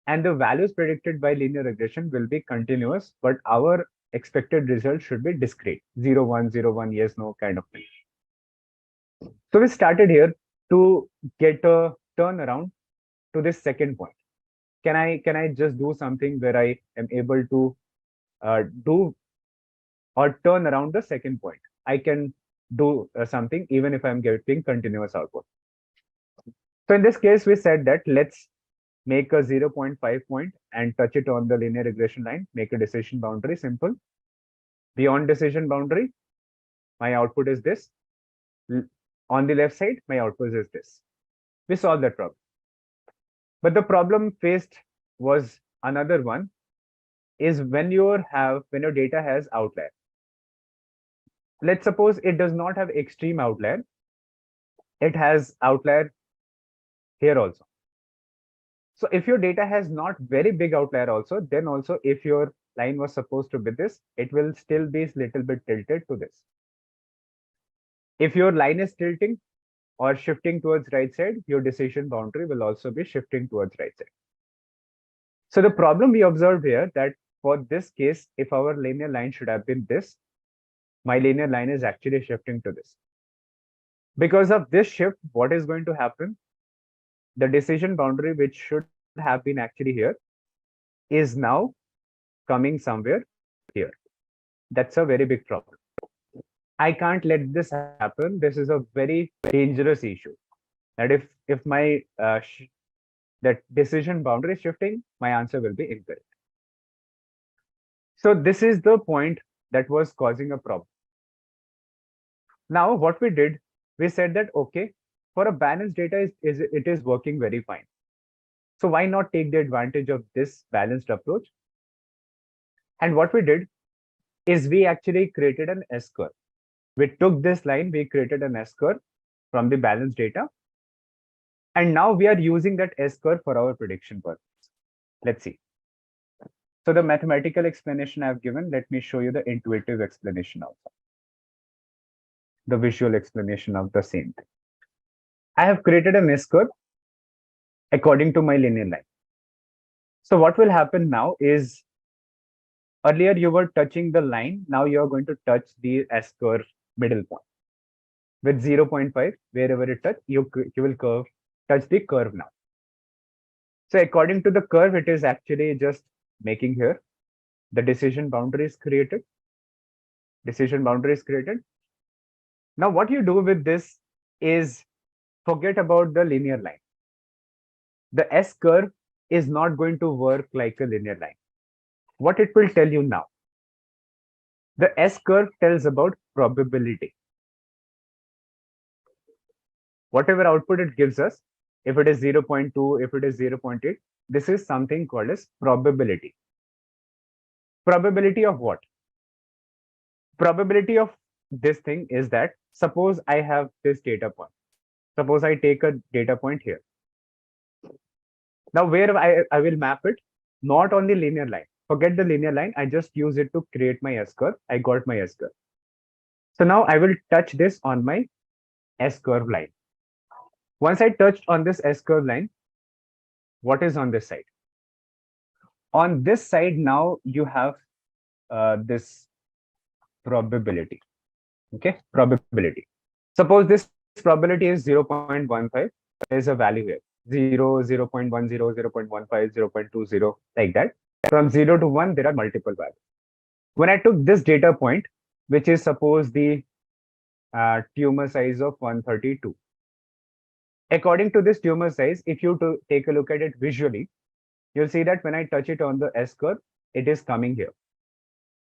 and the values predicted by linear regression will be continuous, but our expected result should be discrete, 0, 1, 0, 1, yes, no kind of thing. So we started here to get a turnaround to this second point. Can I just do something where I am able to do or turn around the second point? I can do something even if I'm getting continuous output. So in this case, we said that let's make a 0.5 point and touch it on the linear regression line, make a decision boundary, simple. Beyond decision boundary, my output is this. On the left side, my output is this. We solved that problem. But the problem faced was another one, is when your data has outlier. Let's suppose it does not have extreme outlier. It has outlier here also. So if your data has not very big outlier also, then also if your line was supposed to be this, it will still be a little bit tilted to this. If your line is tilting or shifting towards right side, your decision boundary will also be shifting towards right side. So the problem we observed here that for this case, if our linear line should have been this, my linear line is actually shifting to this. Because of this shift, what is going to happen? The decision boundary, which should have been actually here, is now coming somewhere here. That's a very big problem. I can't let this happen. This is a very dangerous issue. That if my that decision boundary is shifting, my answer will be incorrect. So this is the point that was causing a problem. Now what we did, we said that okay, for a balanced data it is working very fine. So why not take the advantage of this balanced approach? And what we did is we actually created an S curve. We took this line, we created an S curve from the balanced data. And now we are using that S curve for our prediction purpose. Let's see. So the mathematical explanation I've given, let me show you the intuitive explanation also. The visual explanation of the same thing. I have created an S curve according to my linear line. So what will happen now is, earlier you were touching the line, now you are going to touch the S curve middle point. With 0.5, wherever it touch, you will touch the curve now. So according to the curve, it is actually just making here. The decision boundary is created. Decision boundary is created. Now what you do with this is forget about the linear line. The S curve is not going to work like a linear line. What it will tell you now? The S curve tells about probability. Whatever output it gives us, if it is 0.2, if it is 0.8, this is something called as probability. Probability of what? Probability of this thing is that, suppose I have this data point. Suppose I take a data point here. Now where I will map it, not on the linear line. Forget the linear line, I just use it to create my S curve. I got my S curve. So now I will touch this on my S curve line. Once I touched on this S curve line, what is on this side? On this side now you have this probability. Okay, probability. Suppose this probability is 0.15. There is a value here. 0, 0.10, 0.15, 0.20, like that. From 0 to 1, there are multiple values. When I took this data point, which is suppose the tumor size of 132. According to this tumor size, if you take a look at it visually, you'll see that when I touch it on the S curve, it is coming here.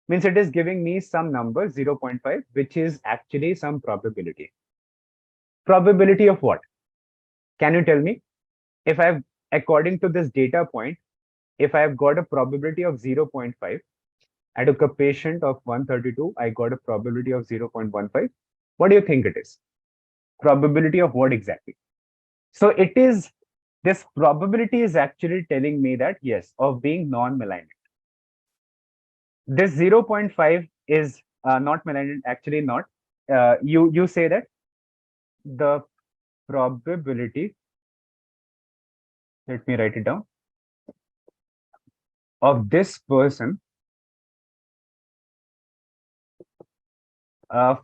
Means it is giving me some number 0.5, which is actually some probability. Probability of what? Can you tell me? If I've, according to this data point, if I've got a probability of 0.5, I took a patient of 132, I got a probability of 0.15. What do you think it is? Probability of what exactly? So it is, this probability is actually telling me that, yes, of being non-malignant. This 0.5 is not malignant, actually not. You say that the probability, let me write it down, of this person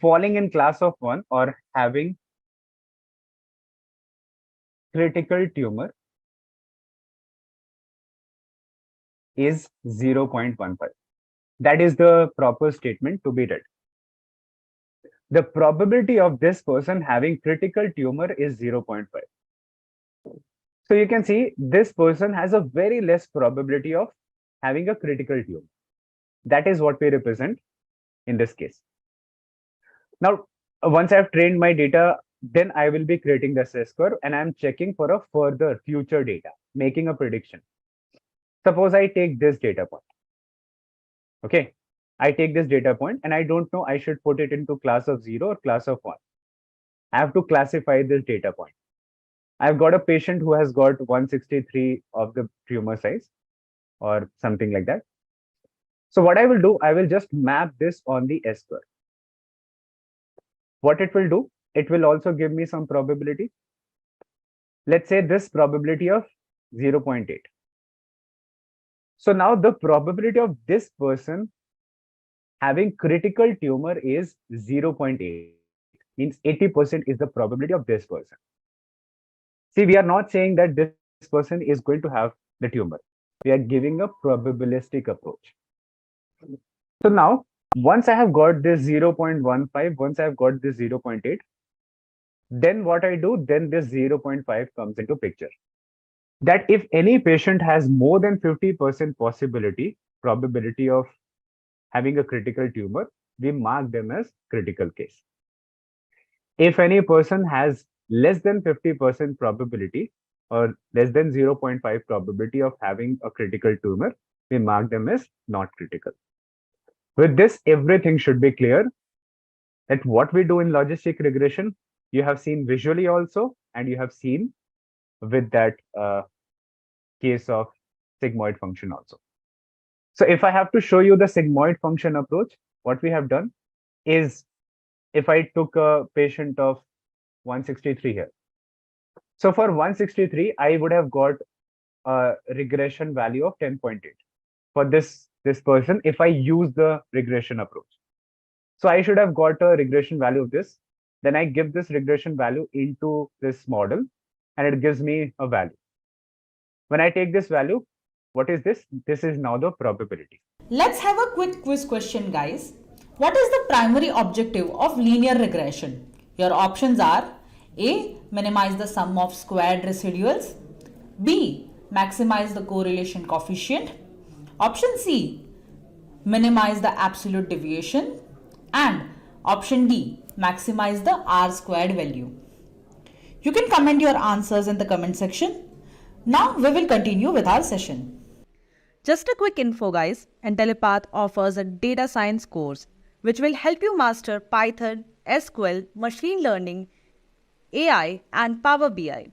falling in class of 1 or having critical tumor is 0.15. That is the proper statement to be read. The probability of this person having critical tumor is 0.5. So you can see this person has a very less probability of having a critical tumor. That is what we represent in this case. Now, once I've trained my data, then I will be creating the S curve and I'm checking for a further future data, making a prediction. Suppose I take this data point. Okay, I take this data point and I don't know I should put it into class of 0 or class of 1. I have to classify this data point. I've got a patient who has got 163 of the tumor size or something like that. So what I will do, I will just map this on the S curve. What it will do, it will also give me some probability. Let's say this probability of 0.8. So now the probability of this person having critical tumor is 0.8, means 80% is the probability of this person. See, we are not saying that this person is going to have the tumor. We are giving a probabilistic approach. So now, once I have got this 0.15, once I have got this 0.8, then what I do, then this 0.5 comes into picture. That if any patient has more than 50% probability of having a critical tumor, we mark them as critical case. If any person has less than 50% probability or less than 0.5 probability of having a critical tumor, we mark them as not critical. With this, everything should be clear that what we do in logistic regression, you have seen visually also, and you have seen with that case of sigmoid function also. So if I have to show you the sigmoid function approach, what we have done is, if I took a patient of 163 here. So for 163, I would have got a regression value of 10.8 for this person if I use the regression approach. So I should have got a regression value of this. Then I give this regression value into this model and it gives me a value. When I take this value, what is this? This is now the probability. Let's have a quick quiz question, guys. What is the primary objective of linear regression? Your options are A. Minimize the sum of squared residuals. B. Maximize the correlation coefficient. Option C. Minimize the absolute deviation. And option D. Maximize the R squared value. You can comment your answers in the comment section. Now we will continue with our session. Just a quick info, guys. Intellipaat offers a data science course which will help you master Python, SQL, machine learning, AI, and Power BI.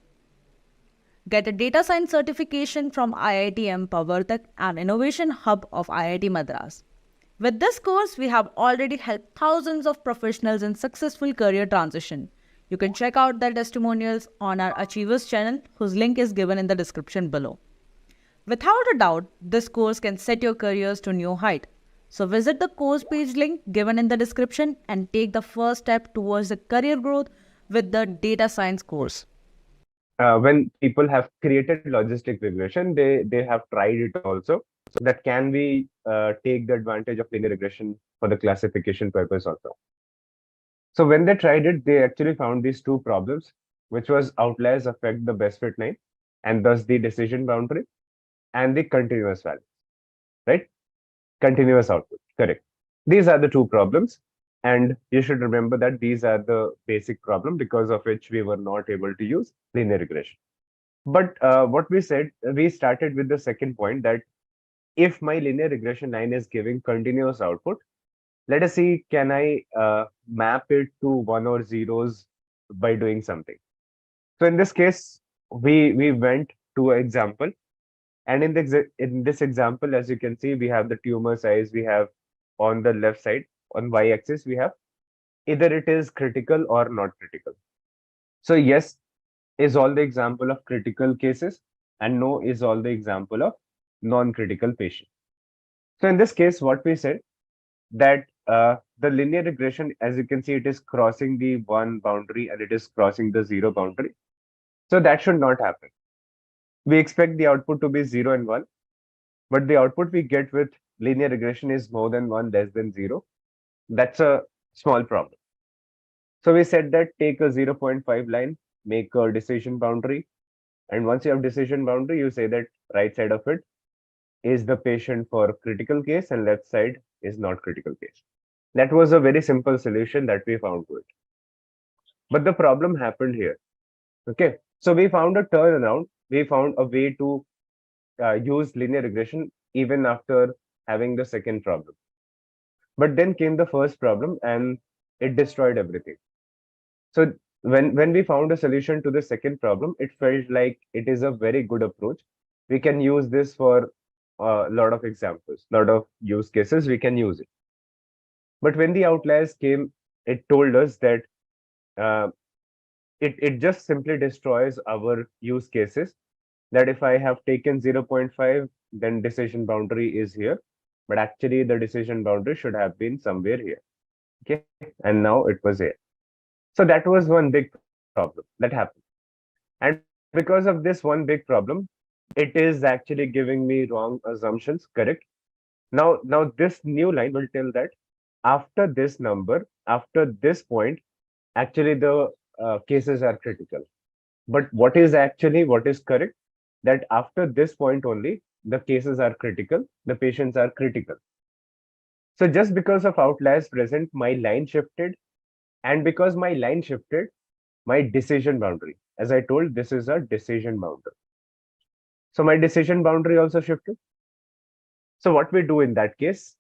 Get a data science certification from IIT Empowertak, an innovation hub of IIT Madras. With this course, we have already helped thousands of professionals in successful career transition. You can check out their testimonials on our Achievers channel, whose link is given in the description below. Without a doubt, this course can set your careers to new height. So visit the course page link given in the description and take the first step towards the career growth with the data science course. When people have created logistic regression, they have tried it also. So that can we take the advantage of linear regression for the classification purpose also. So when they tried it, they actually found these two problems, which was outliers affect the best fit line and thus the decision boundary and the continuous value, right? Continuous output, correct. These are the two problems. And you should remember that these are the basic problem because of which we were not able to use linear regression. But what we said, we started with the second point that if my linear regression line is giving continuous output, let us see, can I map it to one or zeros by doing something? So in this case, we went to an example. And in this example, as you can see, we have the tumor size. We have on the left side, on y-axis, we have either it is critical or not critical. So yes is all the example of critical cases, and no is all the example of non-critical patient. So in this case, what we said that the linear regression, as you can see, it is crossing the 1 boundary and it is crossing the 0 boundary. So that should not happen. We expect the output to be 0 and 1, but the output we get with linear regression is more than 1, less than 0. That's a small problem. So we said that take a 0.5 line, make a decision boundary. And once you have decision boundary, you say that right side of it is the patient for critical case and left side is not critical case. That was a very simple solution that we found to it. But the problem happened here. Okay, so we found a turnaround. We found a way to use linear regression even after having the second problem. But then came the first problem and it destroyed everything. So when we found a solution to the second problem, it felt like it is a very good approach. We can use this for a lot of examples, lot of use cases, we can use it. But when the outliers came, it told us that it just simply destroys our use cases that if I have taken 0.5, then decision boundary is here. But actually, the decision boundary should have been somewhere here. Okay. And now it was here. So that was one big problem that happened. And because of this one big problem, it is actually giving me wrong assumptions, correct? Now this new line will tell that after this number, after this point, actually the cases are critical. But what is correct? That after this point only, the cases are critical, the patients are critical. So just because of outliers present, my line shifted, and because my line shifted, my decision boundary. As I told, this is a decision boundary. So my decision boundary also shifted. So what we do in that case,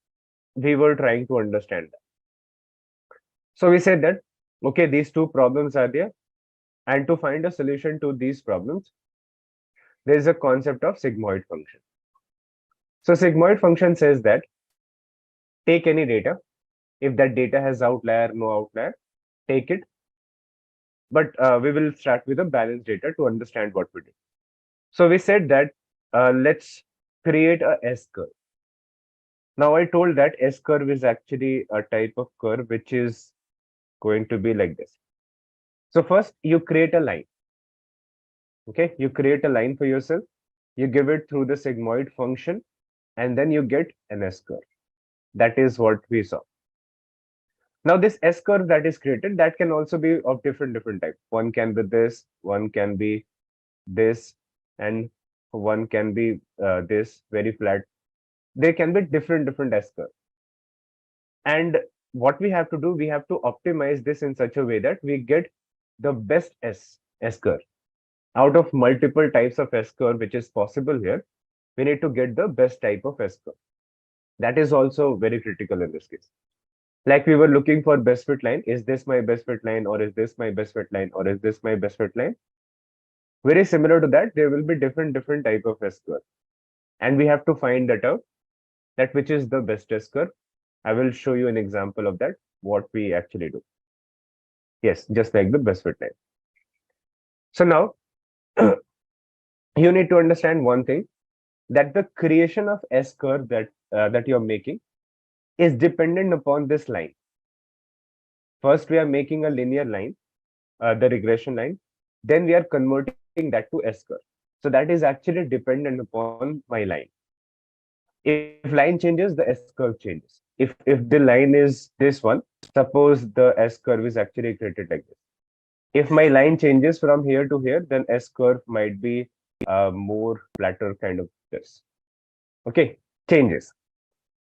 we were trying to understand that. So we said that, okay, these two problems are there, and to find a solution to these problems, there is a concept of sigmoid function. So sigmoid function says that take any data. If that data has outlier, no outlier, take it. But we will start with a balanced data to understand what we do. So we said that let's create a S curve. Now I told that S curve is actually a type of curve which is going to be like this. So first you create a line. Okay, you create a line for yourself. You give it through the sigmoid function, and then you get an S curve. That is what we saw. Now this S curve that is created, that can also be of different types. One can be this, one can be this, and one can be this very flat. There can be different S curve. And what we have to do, we have to optimize this in such a way that we get the best S curve. Out of multiple types of S curve which is possible here, we need to get the best type of S curve. That is also very critical in this case. Like we were looking for best fit line. Is this my best fit line, or is this my best fit line, or is this my best fit line? Very similar to that, there will be different type of S curve. And we have to find that out, that which is the best S curve. I will show you an example of that, what we actually do. Yes, just like the best fit line. So now you need to understand one thing, that the creation of S curve that you're making is dependent upon this line. First, we are making a linear line, the regression line. Then we are converting that to S curve. So that is actually dependent upon my line. If line changes, the S curve changes. If the line is this one, suppose the S curve is actually created like this. If my line changes from here to here, then S curve might be more flatter kind of this. Okay, changes.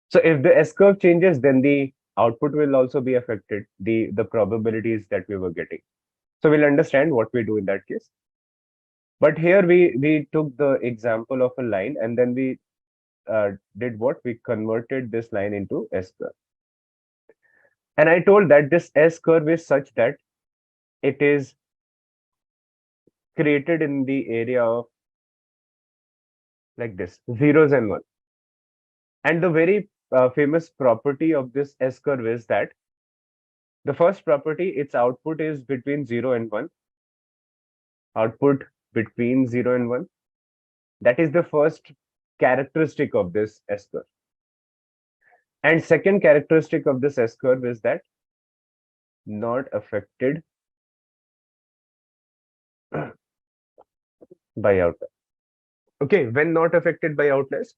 So if the S curve changes, then the output will also be affected, the probabilities that we were getting. So we'll understand what we do in that case. But here we took the example of a line, and then we did what? We converted this line into S curve. And I told that this S curve is such that it is created in the area of like this, zeros and one. And the very famous property of this S curve is that the first property, its output is between 0 and 1. Output between 0 and 1. That is the first characteristic of this S curve. And second characteristic of this S curve is that not affected by outliers. Okay, when not affected by outliers,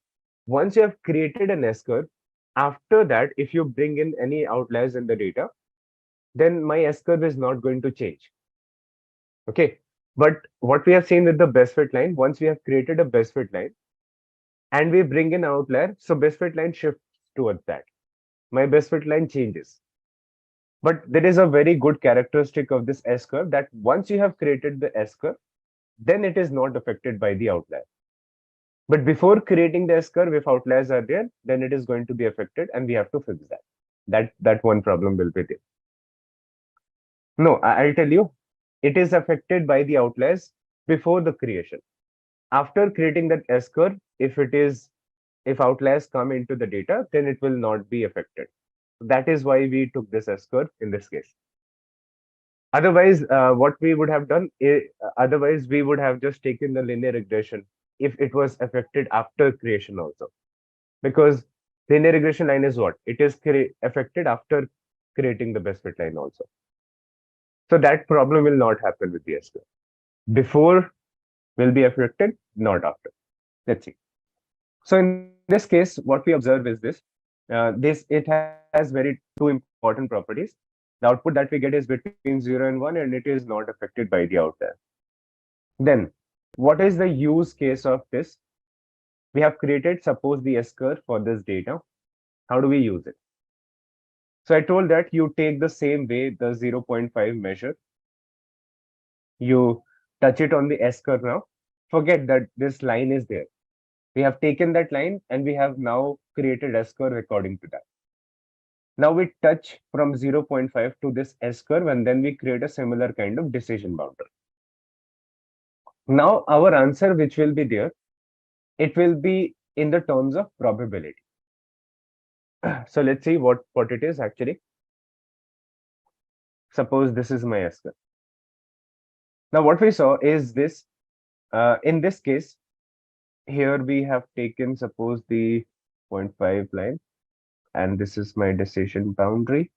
once you have created an S curve, after that, if you bring in any outliers in the data, then my S curve is not going to change. Okay, but what we have seen with the best fit line, once we have created a best fit line and we bring in outlier, so best fit line shifts towards that. My best fit line changes. But there is a very good characteristic of this S curve, that once you have created the S curve, then it is not affected by the outlier. But before creating the S curve, if outliers are there, then it is going to be affected, and we have to fix that. That one problem will be there. No, I'll tell you, it is affected by the outliers before the creation. After creating that S curve, if outliers come into the data, then it will not be affected. That is why we took this S curve in this case. Otherwise, what we would have done, otherwise we would have just taken the linear regression if it was affected after creation also. Because linear regression line is what? It is affected after creating the best fit line also. So that problem will not happen with the SQL. Before will be affected, not after. Let's see. So in this case, what we observe is this. It has very two important properties. The output that we get is between 0 and 1, and it is not affected by the out there. Then, what is the use case of this? We have created, suppose, the S-curve for this data. How do we use it? So I told that you take the same way the 0.5 measure. You touch it on the S-curve now. Forget that this line is there. We have taken that line and we have now created S-curve according to that. Now we touch from 0.5 to this S-curve and then we create a similar kind of decision boundary. Now our answer which will be there, it will be in the terms of probability. So let's see what it is actually. Suppose this is my S-curve. Now what we saw is this, in this case, here we have taken, suppose, the 0.5 line, and this is my decision boundary.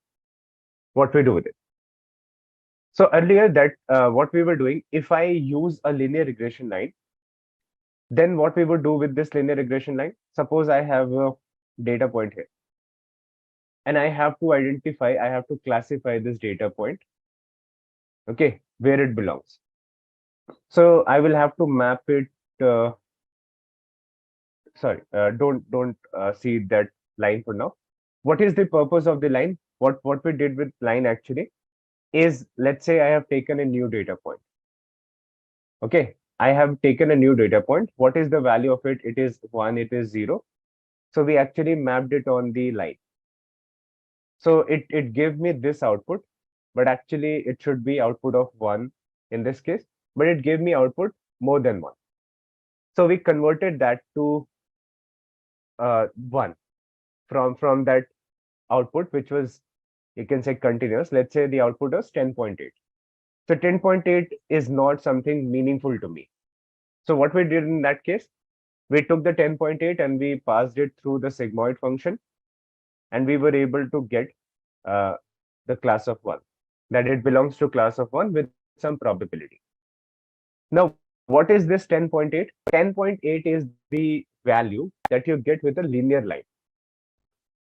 What we do with it? So earlier that what we were doing, if I use a linear regression line, then what we would do with this linear regression line, suppose I have a data point here, and I have to classify this data point, okay, where it belongs. So I will have to map it, don't see that line for now. What is the purpose of the line? What we did with line actually is, let's say I have taken a new data point. Okay, I have taken a new data point. What is the value of it? It is 1, it is 0. So we actually mapped it on the line. So it gave me this output, but actually it should be output of 1 in this case, but it gave me output more than 1. So we converted that to 1 from that output, which was, you can say, continuous. Let's say the output was 10.8. So 10.8 is not something meaningful to me. So what we did in that case, we took the 10.8 and we passed it through the sigmoid function, and we were able to get the class of 1, that it belongs to class of 1 with some probability. Now, what is this 10.8? 10.8 is the value that you get with a linear line.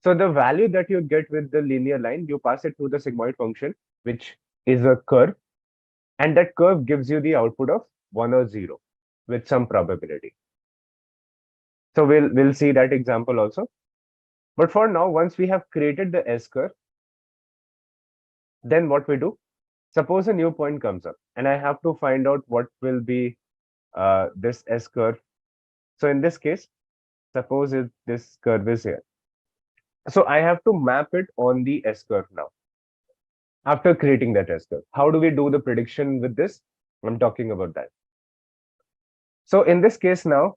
So the value that you get with the linear line, you pass it through the sigmoid function, which is a curve, and that curve gives you the output of 1 or 0 with some probability. So we'll see that example also. But for now, once we have created the S-curve, then what we do, suppose a new point comes up and I have to find out what will be this S-curve. So in this case, suppose if this curve is here. So I have to map it on the S-curve now. After creating that S-curve, how do we do the prediction with this? I'm talking about that. So in this case now,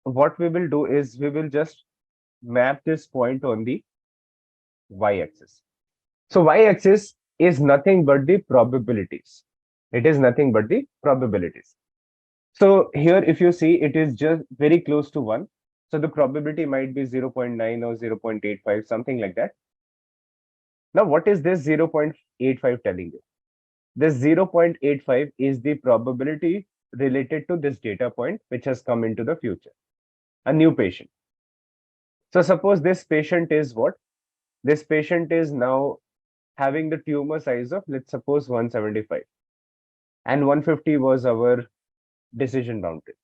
what we will do is we will just map this point on the y-axis. So y-axis is nothing but the probabilities. It is nothing but the probabilities. So here, if you see, it is just very close to 1. So the probability might be 0.9 or 0.85, something like that. Now, what is this 0.85 telling you? This 0.85 is the probability related to this data point, which has come into the future, a new patient. So suppose this patient is what? This patient is now having the tumor size of, let's suppose, 175. And 150 was our decision boundary.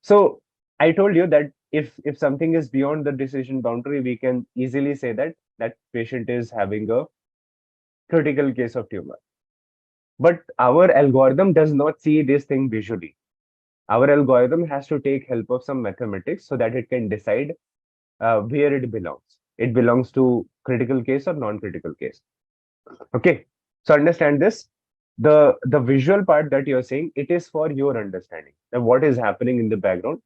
So I told you that if something is beyond the decision boundary, we can easily say that that patient is having a critical case of tumor. But our algorithm does not see this thing visually. Our algorithm has to take help of some mathematics so that it can decide where it belongs. It belongs to critical case or non-critical case. Okay, so understand this. The visual part that you're saying, it is for your understanding of what is happening in the background.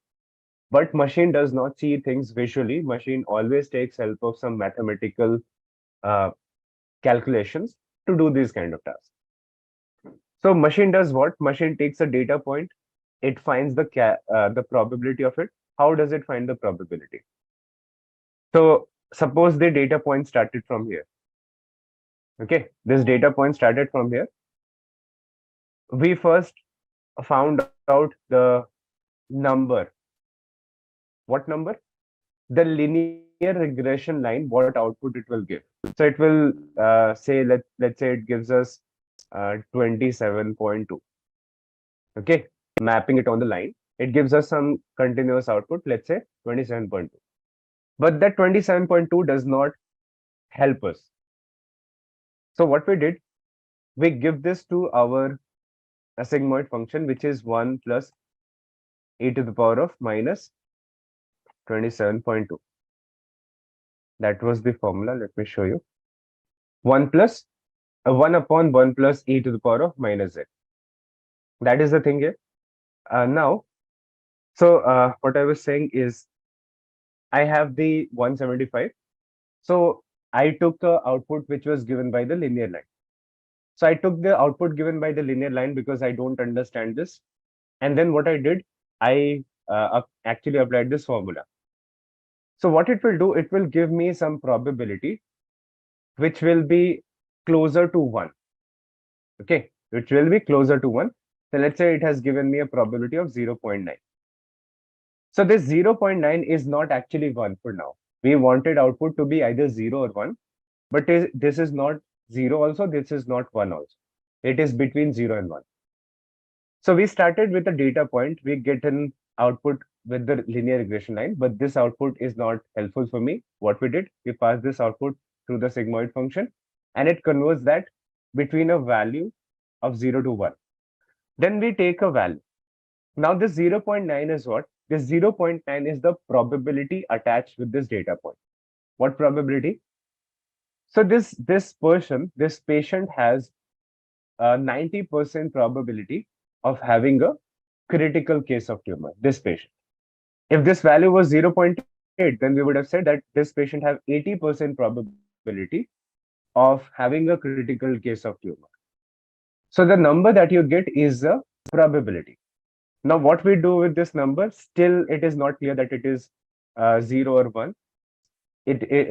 But machine does not see things visually. Machine always takes help of some mathematical calculations to do these kind of tasks. So machine does what? Machine takes a data point, it finds the probability of it. How does it find the probability? So suppose the data point started from here. Okay, this data point started from here. We first found out the number. What number? The linear regression line, what output it will give. So it will say, let's say it gives us 27.2. Okay, mapping it on the line, it gives us some continuous output, let's say 27.2. But that 27.2 does not help us. So what we did, we give this to our sigmoid function, which is 1 plus e to the power of minus 27.2. That was the formula. Let me show you. 1 plus 1 upon 1 plus e to the power of minus z. That is the thing here. Now, so what I was saying is I have the 175. So I took the output which was given by the linear line. So I took the output given by the linear line because I don't understand this. And then what I did, I actually applied this formula. So what it will do, it will give me some probability which will be closer to 1. Okay, which will be closer to 1. So let's say it has given me a probability of 0.9. So this 0.9 is not actually 1 for now. We wanted output to be either 0 or 1, but this is not 0 also, this is not 1 also. It is between 0 and 1. So we started with a data point, we get an output with the linear regression line, but this output is not helpful for me. What we did, we passed this output through the sigmoid function, and it converts that between a value of 0 to 1. Then we take a value. Now this 0.9 is what? This 0.9 is the probability attached with this data point. What probability? So this patient has a 90% probability of having a critical case of tumor, this patient. If this value was 0.8, then we would have said that this patient have 80% probability of having a critical case of tumor. So the number that you get is the probability. Now, what we do with this number, still it is not clear that it is 0 or 1.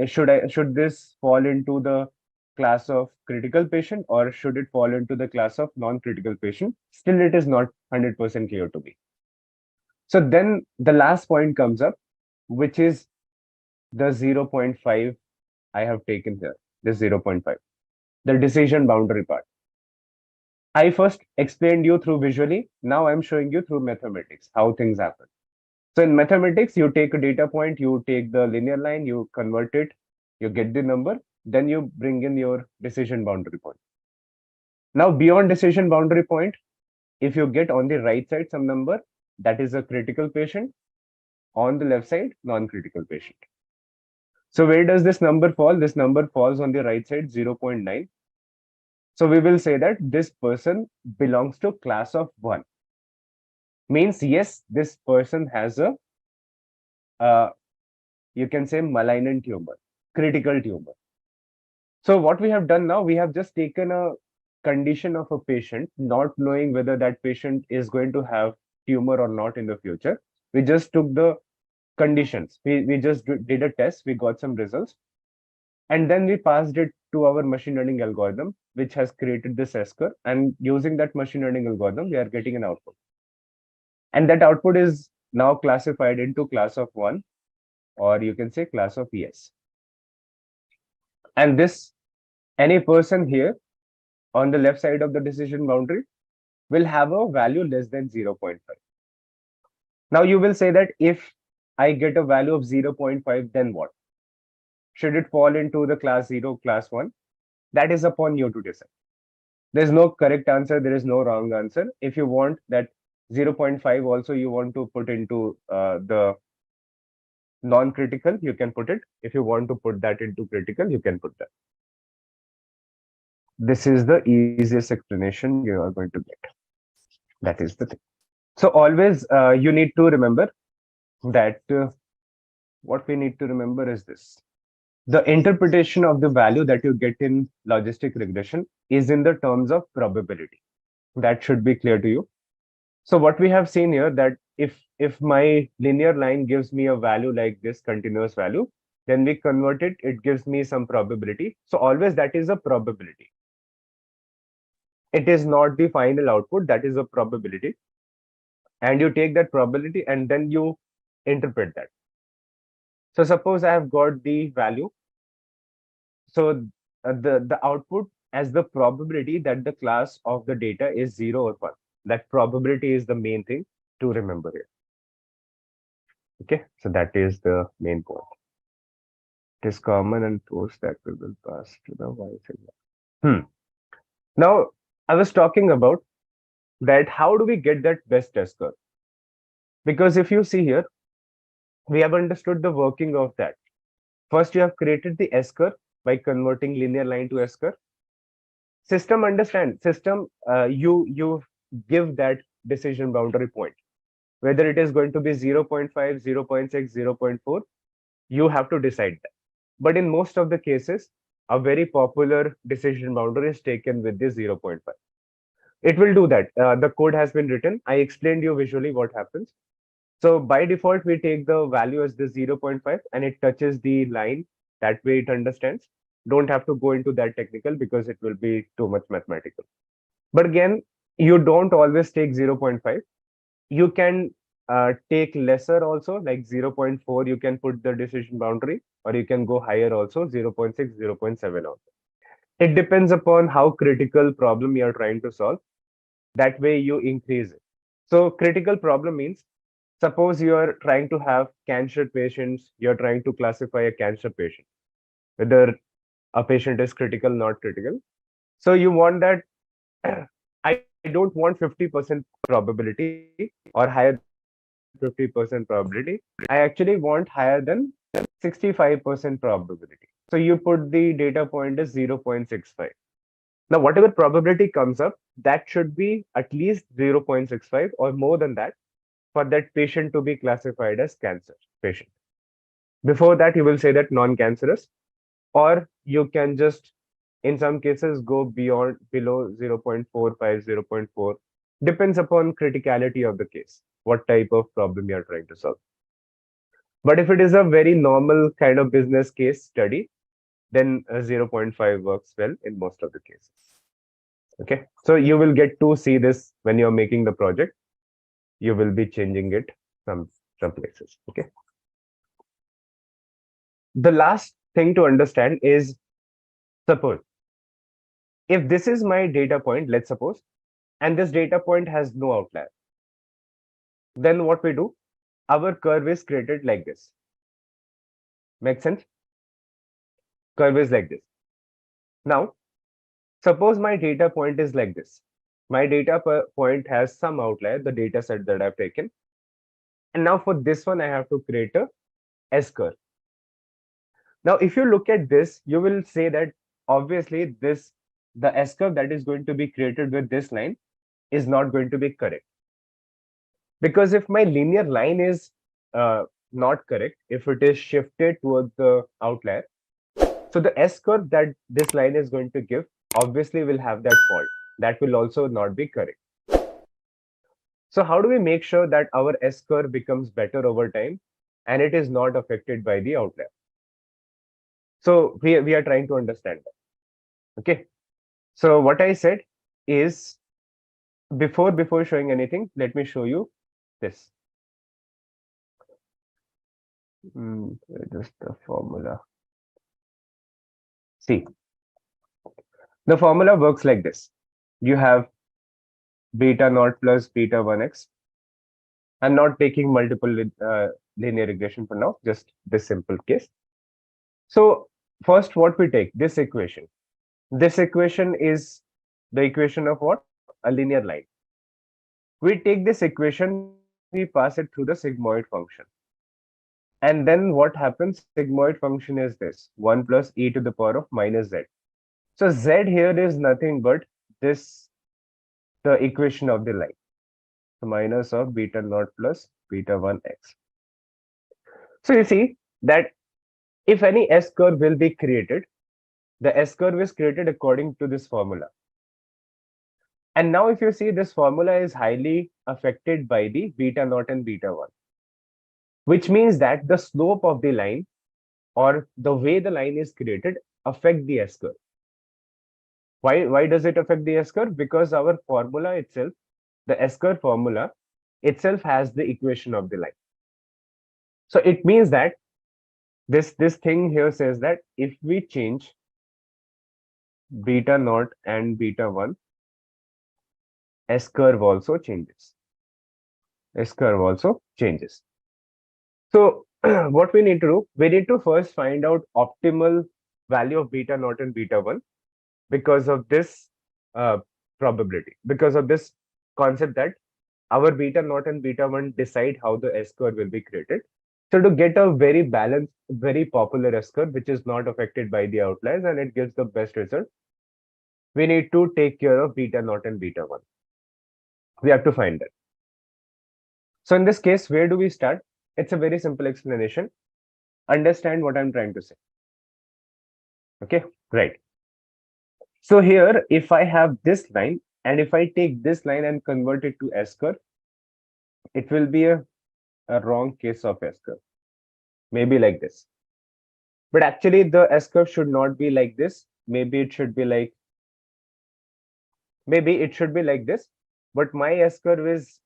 Should this fall into the class of critical patient or should it fall into the class of non-critical patient? Still, it is not 100% clear to me. So then the last point comes up, which is the 0.5 I have taken here, this 0.5, the decision boundary part. I first explained you through visually. Now I'm showing you through mathematics, how things happen. So in mathematics, you take a data point, you take the linear line, you convert it, you get the number, then you bring in your decision boundary point. Now beyond decision boundary point, if you get on the right side some number, that is a critical patient. On the left side, non-critical patient. So where does this number fall? This number falls on the right side, 0.9. So we will say that this person belongs to class of 1. Means yes, this person has a you can say malignant tumor, critical tumor. So what we have done now, we have just taken a condition of a patient, not knowing whether that patient is going to have tumor or not in the future. We just took the conditions. We just did a test, we got some results, and then we passed it to our machine learning algorithm, which has created this S-curve. And using that machine learning algorithm, we are getting an output. And that output is now classified into class of 1, or you can say class of ES. And this, any person here on the left side of the decision boundary will have a value less than 0.5. Now you will say that if I get a value of 0.5, then what? Should it fall into the class 0, class 1? That is upon you to decide. There's no correct answer, there is no wrong answer. If you want that 0.5 also you want to put into the non-critical, you can put it. If you want to put that into critical, you can put that. This is the easiest explanation you are going to get. That is the thing. So always you need to remember that what we need to remember is this. The interpretation of the value that you get in logistic regression is in the terms of probability. That should be clear to you. So what we have seen here, that if my linear line gives me a value like this continuous value, then we convert it, it gives me some probability. So always that is a probability. It is not the final output, that is a probability. And you take that probability and then you interpret that. So suppose I have got the value. So the output as the probability that the class of the data is 0 or 1. That probability is the main thing to remember here. Okay, so that is the main point. It is common and post that we will pass to the y signal. Now, I was talking about that how do we get that best S curve? Because if you see here, we have understood the working of that. First, you have created the S curve by converting linear line to S curve. System understand, you give that decision boundary point. Whether it is going to be 0.5, 0.6, 0.4, you have to decide that. But in most of the cases, a very popular decision boundary is taken with the 0.5. It will do that. The code has been written. I explained you visually what happens. So by default, we take the value as the 0.5 and it touches the line. That way it understands. Don't have to go into that technical because it will be too much mathematical. But again, you don't always take 0.5. You can take lesser also, like 0.4, you can put the decision boundary, or you can go higher also, 0.6, 0.7 also. It depends upon how critical problem you are trying to solve. That way you increase it. So critical problem means, suppose you are trying to have cancer patients, you're trying to classify a cancer patient, whether a patient is critical, not critical. So you want that, I don't want 50% probability or higher than 50% probability. I actually want higher than 65% probability. So you put the data point as 0.65. Now, whatever probability comes up, that should be at least 0.65 or more than that for that patient to be classified as cancer patient. Before that, you will say that non-cancerous, or you can just, in some cases, go below 0.45, 0.4. Depends upon criticality of the case, what type of problem you are trying to solve. But if it is a very normal kind of business case study, then 0.5 works well in most of the cases. Okay, so you will get to see this when you're making the project. You will be changing it some places. Okay. The last thing to understand is, suppose if this is my data point, let's suppose, and this data point has no outlier, then what we do, our curve is created like this. Make sense? Curve is like this. Now, suppose my data point is like this. My data point has some outlier, the data set that I've taken. And now for this one, I have to create a S curve. Now, if you look at this, you will say that obviously the S curve that is going to be created with this line is not going to be correct. Because if my linear line is not correct, if it is shifted towards the outlier, so the S curve that this line is going to give obviously will have that fault. That will also not be correct. So how do we make sure that our S curve becomes better over time and it is not affected by the outlier? So we are trying to understand that. Okay. So what I said is, before showing anything, let me show you this. Just the formula. See, the formula works like this. You have beta naught plus beta 1x. I'm not taking multiple linear regression for now, just this simple case. So first, what we take, this equation. This equation is the equation of what? A linear line. We take this equation, we pass it through the sigmoid function. And then what happens? Sigmoid function is this, 1 plus e to the power of minus z. So z here is nothing but this, the equation of the line. So minus of beta naught plus beta 1x. So you see that if any S curve will be created, the S curve is created according to this formula. And now if you see, this formula is highly affected by the beta naught and beta 1, which means that the slope of the line or the way the line is created affect the S curve. Why does it affect the S curve? Because our formula itself, the S curve formula itself has the equation of the line. So it means that this thing here says that if we change beta naught and beta 1, S curve also changes. S curve also changes. So what we need to do, we need to first find out optimal value of beta naught and beta 1 because of this probability, because of this concept that our beta naught and beta 1 decide how the S curve will be created. So to get a very balanced, very popular S curve, which is not affected by the outliers and it gives the best result, we need to take care of beta naught and beta 1. We have to find that. So in this case, where do we start? It's a very simple explanation. Understand what I'm trying to say. Okay, right. So here, if I have this line, and if I take this line and convert it to S curve, it will be a wrong case of S curve. Maybe like this. But actually, the S curve should not be like this. Maybe it should be like this. But my S curve is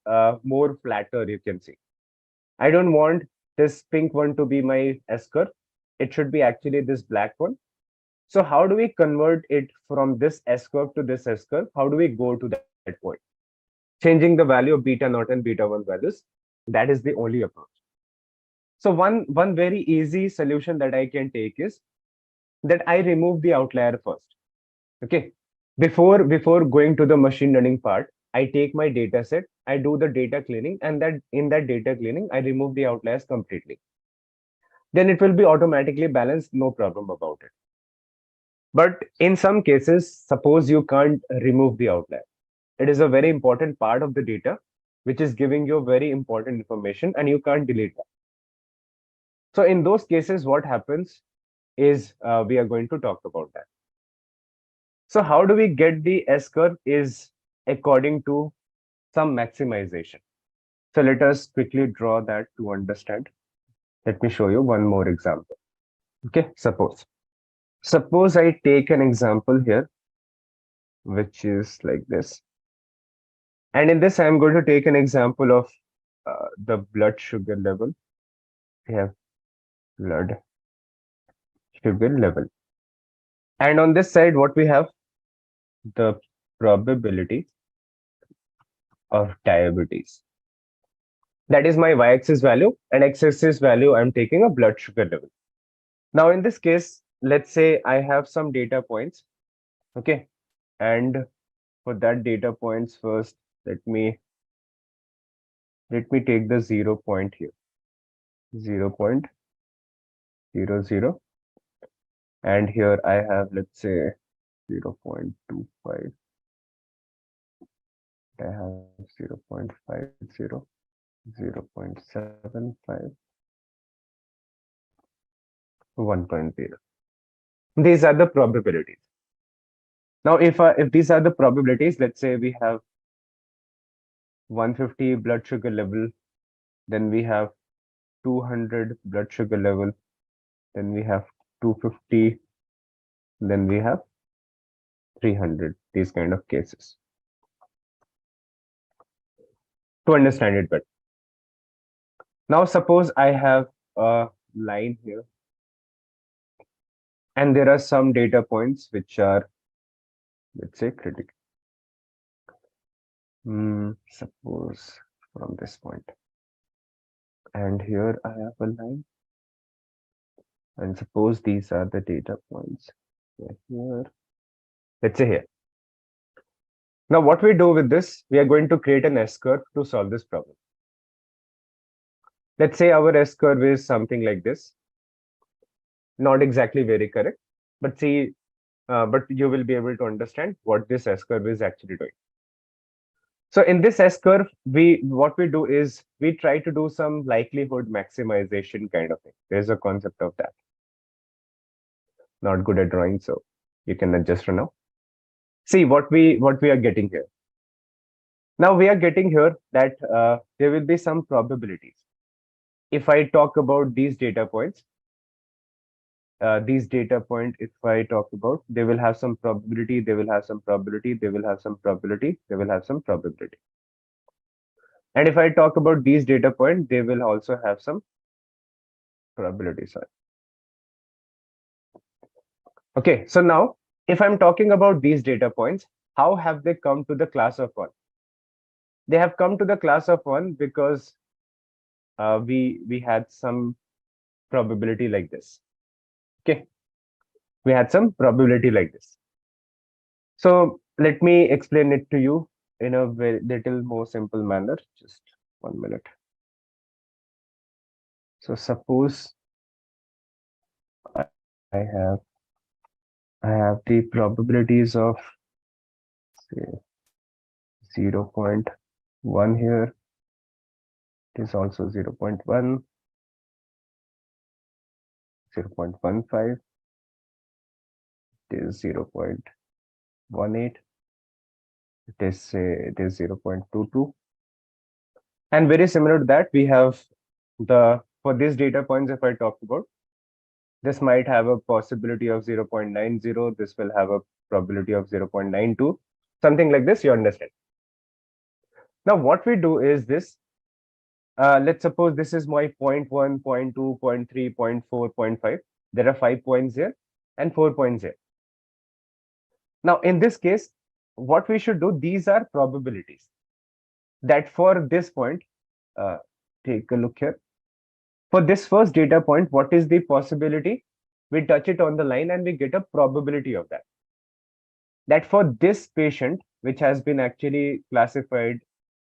more flatter, you can see. I don't want this pink one to be my S curve. It should be actually this black one. So how do we convert it from this S curve to this S curve? How do we go to that point? Changing the value of beta naught and beta 1 values. That is the only approach. So one very easy solution that I can take is that I remove the outlier first. Okay. Before going to the machine learning part, I take my data set, I do the data cleaning, and that in that data cleaning, I remove the outliers completely. Then it will be automatically balanced, no problem about it. But in some cases, suppose you can't remove the outlier. It is a very important part of the data, which is giving you very important information, and you can't delete that. So in those cases, what happens is we are going to talk about that. So how do we get the S curve is according to some maximization. So let us quickly draw that to understand. Let me show you one more example. Okay, suppose I take an example here, which is like this. And in this, I'm going to take an example of the blood sugar level. We have blood sugar level. And on this side, what we have, the probability of diabetes. That is my y-axis value, and x-axis value, I'm taking a blood sugar level. Now, in this case, let's say I have some data points. Okay. And for that data points, first, let me take the 0 point here. 0.00. And here I have, let's say, 0.25. I have 0.50, 0.75, 1.0. These are the probabilities. Now, if these are the probabilities, let's say we have 150 blood sugar level, then we have 200 blood sugar level, then we have 250, then we have 300, these kind of cases. To understand it better. Now, suppose I have a line here, and there are some data points which are, let's say, critical. Suppose from this point. And here I have a line. And suppose these are the data points. Here, let's say here. Now, what we do with this, we are going to create an S curve to solve this problem. Let's say our S curve is something like this. Not exactly very correct, but see, but you will be able to understand what this S curve is actually doing. So in this S curve, what we do is we try to do some likelihood maximization kind of thing. There's a concept of that. Not good at drawing, so you can adjust for now. See what we are getting here. Now we are getting here that there will be some probabilities. If I talk about these data points, if I talk about, they will have some probability, they will have some probability, they will have some probability, they will have some probability. And if I talk about these data points, they will also have some probability. Sorry. Okay, so now if I'm talking about these data points, how have they come to the class of one? They have come to the class of one because we had some probability like this. Okay, we had some probability like this. So let me explain it to you in a very little more simple manner. Just 1 minute. So suppose I have the probabilities of say 0.1 here. It is also 0.1, 0.15, it is 0.18, it is 0.22. And very similar to that, we have for these data points, if I talk about, this might have a possibility of 0.90, this will have a probability of 0.92, something like this, you understand. Now what we do is this, let's suppose this is my 0.1, 0.2, 0.3, 0.4, 0.5. There are 5 points here and 4 points here. Now in this case, what we should do, these are probabilities that for this point, take a look here. For this first data point, what is the possibility? We touch it on the line and we get a probability of that. That for this patient, which has been actually classified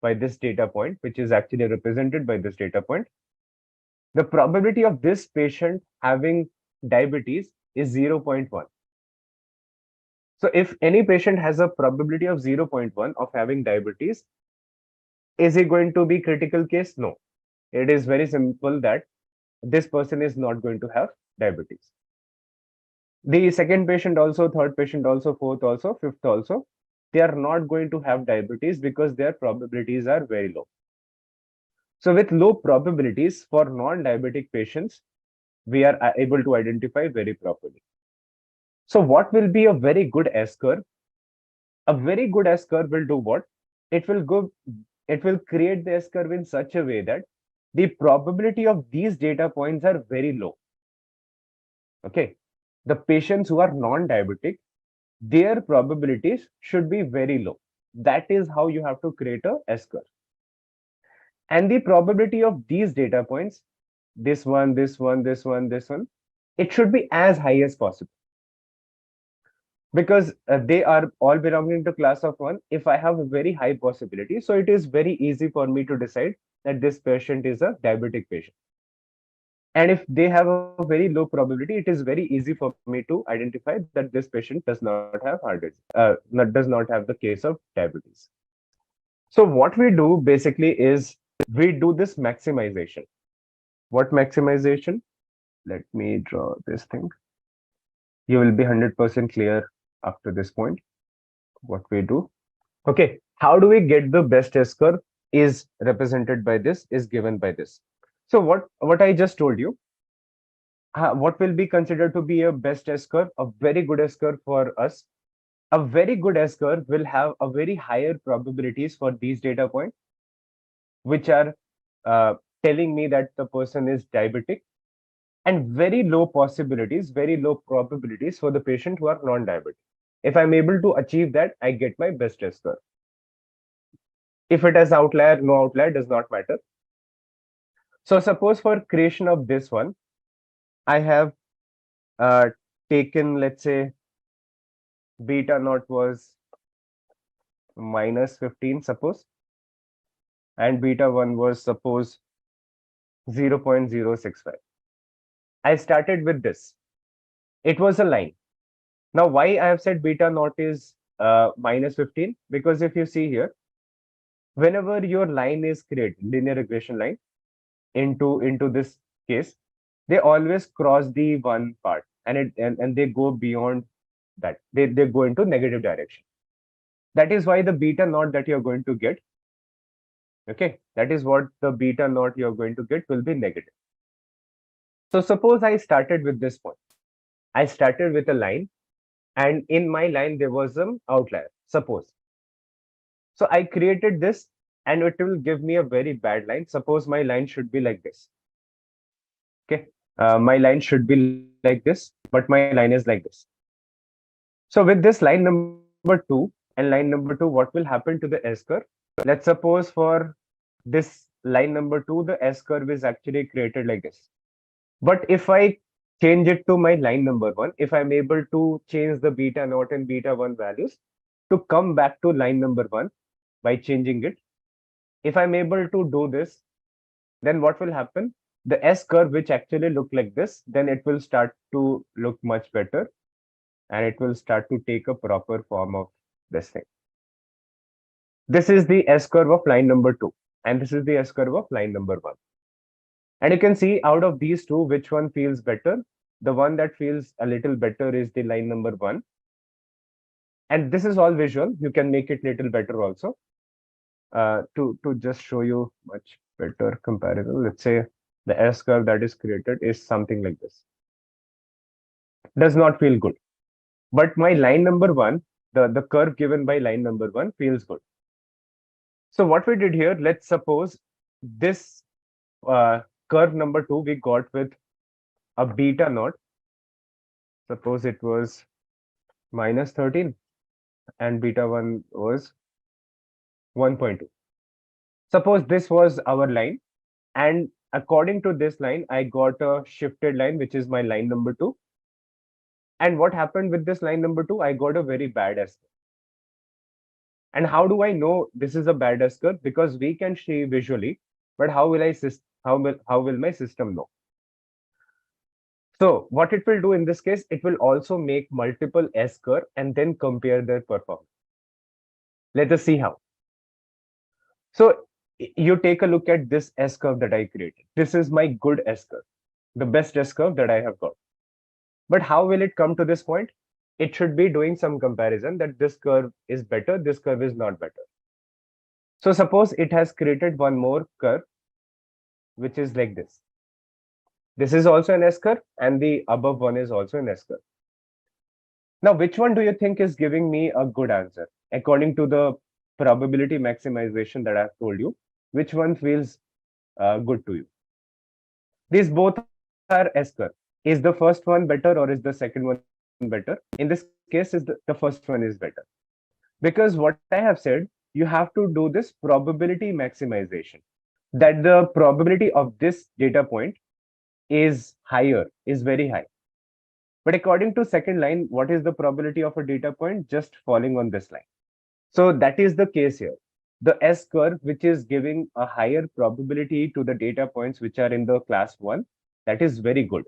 by this data point, which is actually represented by this data point, the probability of this patient having diabetes is 0.1. So if any patient has a probability of 0.1 of having diabetes, is it going to be critical case? No. It is very simple that this person is not going to have diabetes. The second patient also, third patient also, fourth also, fifth also, they are not going to have diabetes because their probabilities are very low. So with low probabilities for non-diabetic patients, we are able to identify very properly. So what will be a very good S-curve? A very good S-curve will do what? It will create the S-curve in such a way that the probability of these data points are very low. Okay. The patients who are non-diabetic, their probabilities should be very low. That is how you have to create a S-curve. And the probability of these data points, this one, this one, this one, this one, it should be as high as possible. Because they are all belonging to class of one. If I have a very high possibility, so it is very easy for me to decide that this patient is a diabetic patient. And if they have a very low probability, it is very easy for me to identify that this patient does not have does not have the case of diabetes. So what we do basically is we do this maximization. What maximization? Let me draw this thing. You will be 100% clear after this point what we do. Okay, how do we get the best S-curve is represented by this, is given by this. So what I just told you, what will be considered to be a best S-curve, a very good S-curve for us. A very good S-curve will have a very higher probabilities for these data points, which are telling me that the person is diabetic, and very low possibilities, very low probabilities for the patient who are non-diabetic. If I'm able to achieve that, I get my best S-curve. If it has outlier, no outlier, does not matter. So suppose for creation of this one, I have taken, let's say, beta naught was minus 15, suppose, and beta 1 was, suppose, 0.065. I started with this. It was a line. Now, why I have said beta naught is minus 15? Because if you see here, whenever your line is created, linear regression line, into this case, they always cross the one part, and they go beyond that. They go into negative direction. That is why the beta naught that you're going to get Okay, that is what the beta naught you're going to get will be negative. So suppose I started with this point. I started with a line, and in my line there was some outlier. Suppose. So I created this, and it will give me a very bad line. Suppose my line should be like this. Okay, my line should be like this, but my line is like this. So with this line number two and line number two, what will happen to the S curve? Let's suppose for this line number two, the S curve is actually created like this. But if I change it to my line number one, if I'm able to change the beta naught and beta one values to come back to line number one by changing it, if I'm able to do this, then what will happen? The S curve, which actually look like this, then it will start to look much better, and it will start to take a proper form of this thing. This is the S curve of line number two, and this is the S curve of line number one. And you can see out of these two, which one feels better. The one that feels a little better is the line number one. And this is all visual. You can make it little better also. To just show you much better comparison, let's say the S curve that is created is something like this. Does not feel good. But my line number one, the curve given by line number one feels good. So what we did here, let's suppose this curve number two we got with a beta naught. Suppose it was minus 13 and beta 1 was 1.2. Suppose this was our line, and according to this line, I got a shifted line, which is my line number two. And what happened with this line number two? I got a very bad S curve. And how do I know this is a bad S curve? Because we can see visually, but how will my system know? So what it will do in this case, it will also make multiple S curve and then compare their performance. Let us see how. So you take a look at this S curve that I created. This is my good S curve, the best S curve that I have got. But how will it come to this point? It should be doing some comparison that this curve is better, this curve is not better. So suppose it has created one more curve, which is like this. This is also an S curve, and the above one is also an S curve. Now, which one do you think is giving me a good answer? According to the probability maximization that I've told you, which one feels good to you? These both are S curve. Is the first one better or is the second one better? In this case, is the first one is better. Because what I have said, you have to do this probability maximization. That the probability of this data point is higher, is very high. But according to second line, what is the probability of a data point just falling on this line? So that is the case here. The S curve, which is giving a higher probability to the data points which are in the class 1, that is very good.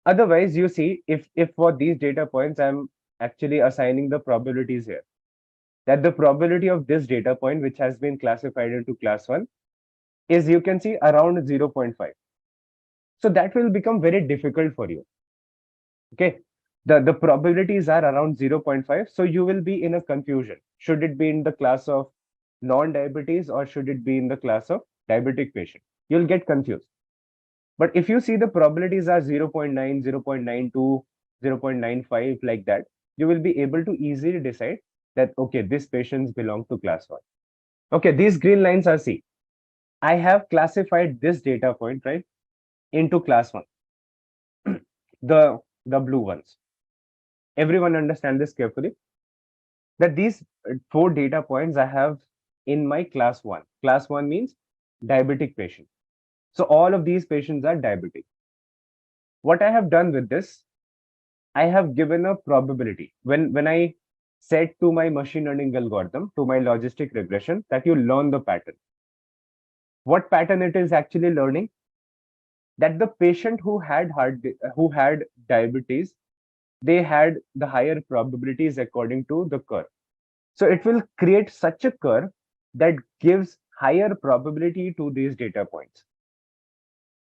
Otherwise, you see, if for these data points, I'm actually assigning the probabilities here, that the probability of this data point, which has been classified into class 1, is, you can see, around 0.5. So that will become very difficult for you. Okay, the probabilities are around 0.5. So you will be in a confusion. Should it be in the class of non-diabetes or should it be in the class of diabetic patient? You'll get confused. But if you see the probabilities are 0.9, 0.92, 0.95 like that, you will be able to easily decide that, okay, these patients belong to class 1. Okay, these green lines are C. I have classified this data point, right, into class 1. the blue ones. Everyone understand this carefully? That these 4 data points I have in my class 1. Class 1 means diabetic patient. So all of these patients are diabetic. What I have done with this, I have given a probability. When I said to my machine learning algorithm, to my logistic regression, that you learn the pattern. What pattern it is actually learning? That the patient who had diabetes, they had the higher probabilities according to the curve. So it will create such a curve that gives higher probability to these data points.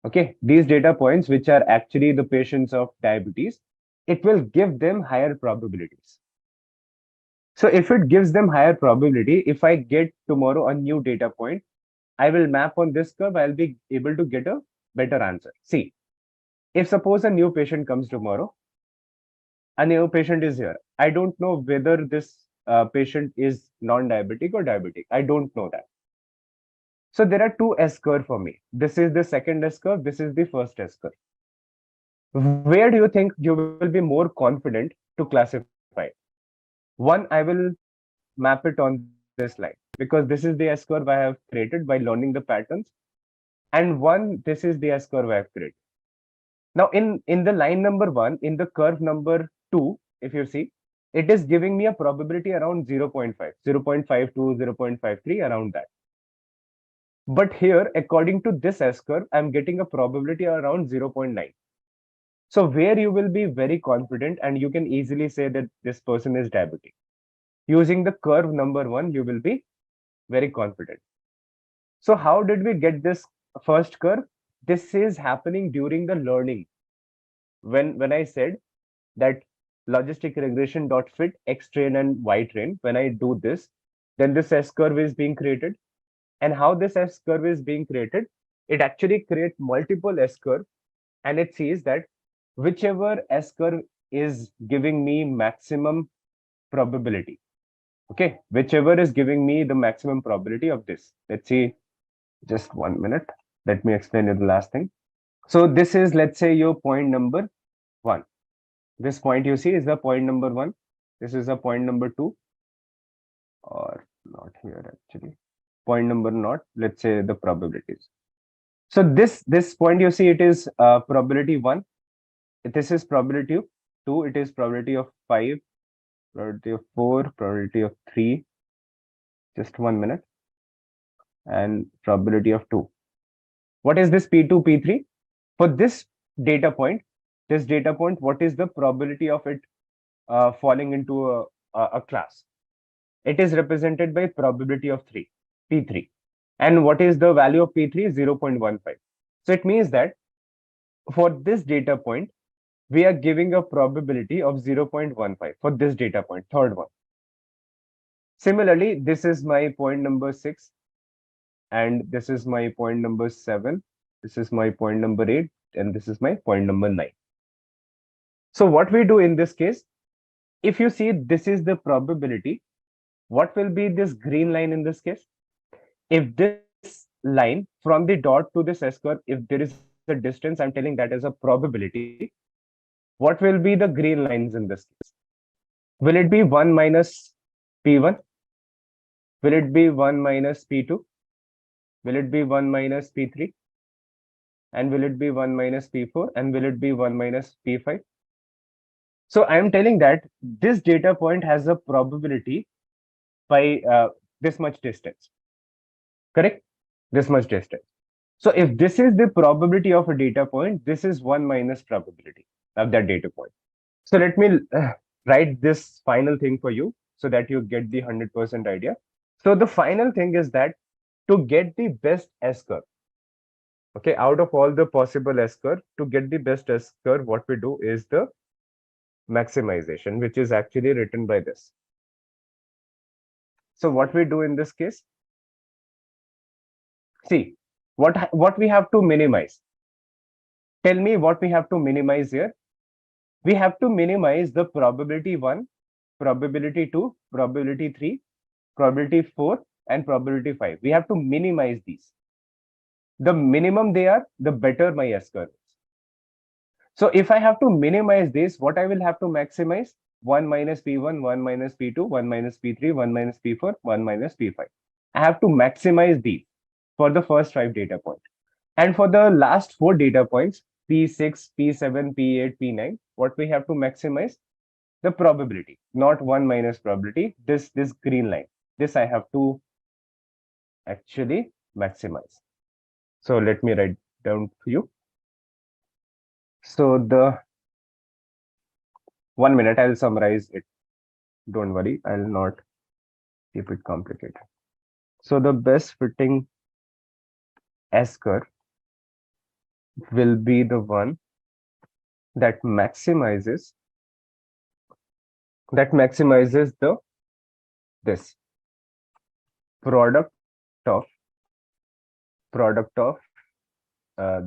Okay, these data points, which are actually the patients of diabetes, it will give them higher probabilities. So if it gives them higher probability, if I get tomorrow a new data point I will map on this curve, I'll be able to get a better answer. See, if suppose a new patient comes tomorrow, a new patient is here. I don't know whether this patient is non-diabetic or diabetic. I don't know that. So there are two S curve for me. This is the second S curve. This is the first S curve. Where do you think you will be more confident to classify? One, I will map it on this line because this is the S curve I have created by learning the patterns. And one, this is the S curve I have created. Now, in the line number one, in the curve number two, if you see, it is giving me a probability around 0.5, 0.52, 0.53, around that. But here, according to this S curve, I'm getting a probability around 0.9. So where you will be very confident and you can easily say that this person is diabetic. Using the curve number one, you will be very confident. So how did we get this first curve? This is happening during the learning. When I said that logistic regression dot fit X train and Y train, when I do this, then this S curve is being created. And how this S curve is being created, it actually creates multiple S curve, and it sees that whichever S curve is giving me maximum probability. Okay, whichever is giving me the maximum probability of this. Let's see, just 1 minute. Let me explain you the last thing. So this is, let's say, your point number one. This point you see is the point number one. This is a point number two, or not here actually. Point number not, let's say the probabilities. So this point you see, it is probability one. This is probability two. It is probability of five, probability of four, probability of three. Just 1 minute. And probability of two. What is this P2, P3? For this data point, what is the probability of it falling into a class? It is represented by probability of 3, P3. And what is the value of P3? 0.15. So it means that for this data point, we are giving a probability of 0.15 for this data point, third one. Similarly, this is my point number 6, and this is my point number 7, this is my point number 8, and this is my point number 9. So what we do in this case, if you see this is the probability, what will be this green line in this case? If this line from the dot to this S curve, if there is a distance, I'm telling that as a probability, what will be the green lines in this case? Will it be 1 minus P1? Will it be 1 minus P2? Will it be 1 minus P3? And will it be 1 minus P4? And will it be 1 minus P5? So I am telling that this data point has a probability by this much distance. Correct? This much distance. So if this is the probability of a data point, this is 1 minus probability of that data point. So let me write this final thing for you so that you get the 100% idea. So the final thing is that to get the best S curve, okay, out of all the possible S curve, to get the best S curve, what we do is the maximization, which is actually written by this. So what we do in this case, see, what we have to minimize. Tell me what we have to minimize here. We have to minimize the probability 1, probability 2, probability 3, probability 4, and probability 5. We have to minimize these. The minimum they are, the better my S curve is. So if I have to minimize this, what I will have to maximize? 1 minus P1, 1 minus P2, 1 minus P3, 1 minus P4, 1 minus P5. I have to maximize these for the first 5 data points. And for the last 4 data points, P6, P7, P8, P9, what we have to maximize? The probability, not 1 minus probability, this green line. This I have to actually maximize. So let me write down for you. So the 1 minute, I'll summarize it. Don't worry, I'll not keep it complicated. So the best fitting S curve will be the one that maximizes the this product of product of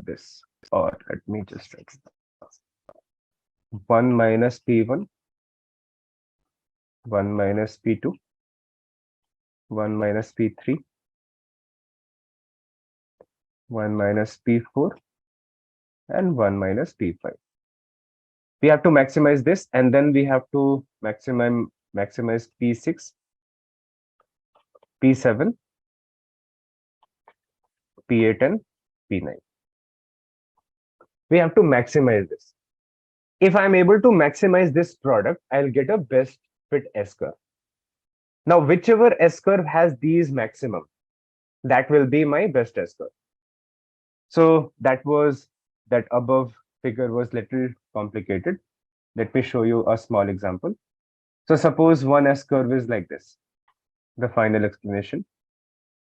this, or let me just write 1 minus P1, 1 minus P2, 1 minus P3, 1 minus P4, and 1 minus P5. We have to maximize this, and then we have to maximize P6, P7, P8, and P9. We have to maximize this. If I'm able to maximize this product, I'll get a best fit S curve. Now, whichever S curve has these maximum, that will be my best S curve. So that above figure was little complicated. Let me show you a small example. So suppose one S curve is like this, the final explanation.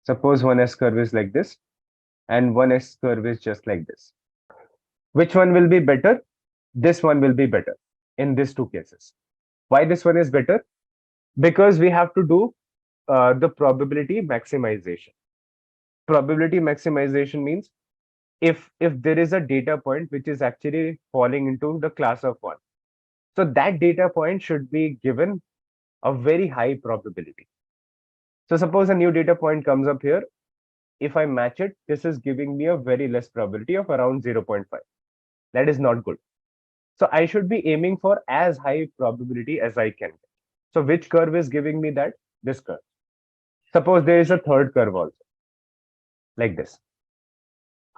Suppose one S curve is like this, and one S curve is just like this. Which one will be better? This one will be better in these two cases. Why this one is better? Because we have to do the probability maximization. Probability maximization means if there is a data point which is actually falling into the class of 1, so that data point should be given a very high probability. So suppose a new data point comes up here. If I match it, this is giving me a very less probability of around 0.5. That is not good. So I should be aiming for as high probability as I can. So which curve is giving me that? This curve. Suppose there is a third curve also, like this.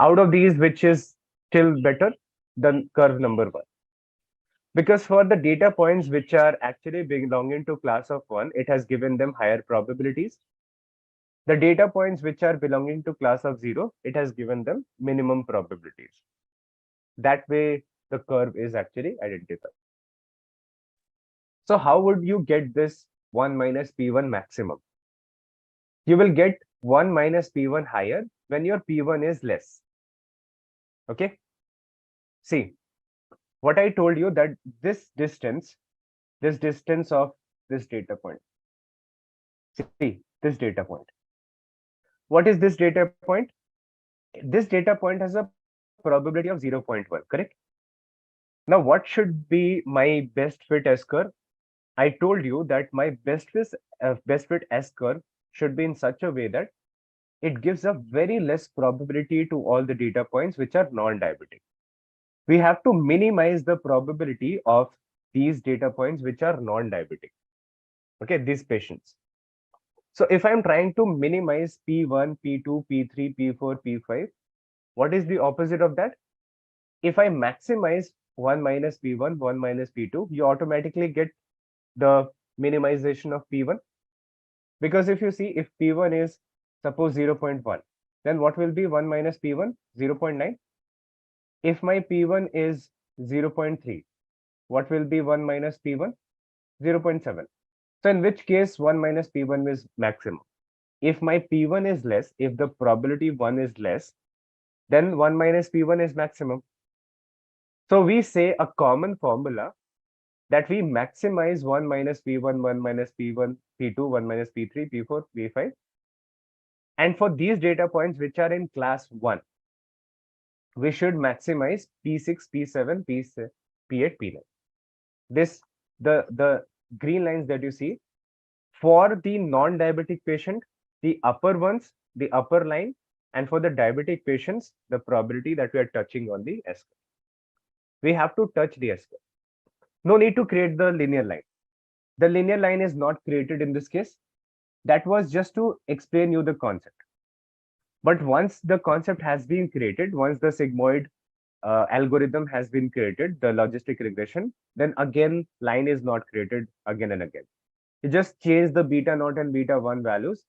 Out of these, which is still better than curve number 1? Because for the data points which are actually belonging to class of 1, it has given them higher probabilities. The data points which are belonging to class of 0, it has given them minimum probabilities. That way, the curve is actually identified. So how would you get this 1 minus P1 maximum? You will get 1 minus P1 higher when your P1 is less. Okay? See, what I told you that this distance of this data point. See, this data point. What is this data point? This data point has a probability of 0.1, correct? Now, what should be my best fit S curve? I told you that my best fit S curve should be in such a way that it gives a very less probability to all the data points which are non-diabetic. We have to minimize the probability of these data points which are non-diabetic. Okay, these patients. So if I'm trying to minimize P1, P2, P3, P4, P5, what is the opposite of that? If I maximize 1 minus P1, 1 minus P2, you automatically get the minimization of P1. Because if you see, if P1 is suppose 0.1, then what will be 1 minus P1? 0.9. If my P1 is 0.3, what will be 1 minus P1? 0.7. So in which case 1 minus P1 is maximum. If my P1 is less, if the probability 1 is less, then 1 minus P1 is maximum. So we say a common formula that we maximize 1 minus P1, 1 minus P1, P2, 1 minus P3, P4, P5. And for these data points which are in class 1, we should maximize P6, P7, P8, P9. This, the green lines that you see, for the non-diabetic patient, the upper ones, the upper line, and for the diabetic patients, the probability that we are touching on the S curve. We have to touch the S curve. No need to create the linear line. The linear line is not created in this case. That was just to explain you the concept. But once the concept has been created, once the sigmoid algorithm has been created, the logistic regression, then again, line is not created again and again. You just change the beta naught and beta 1 values.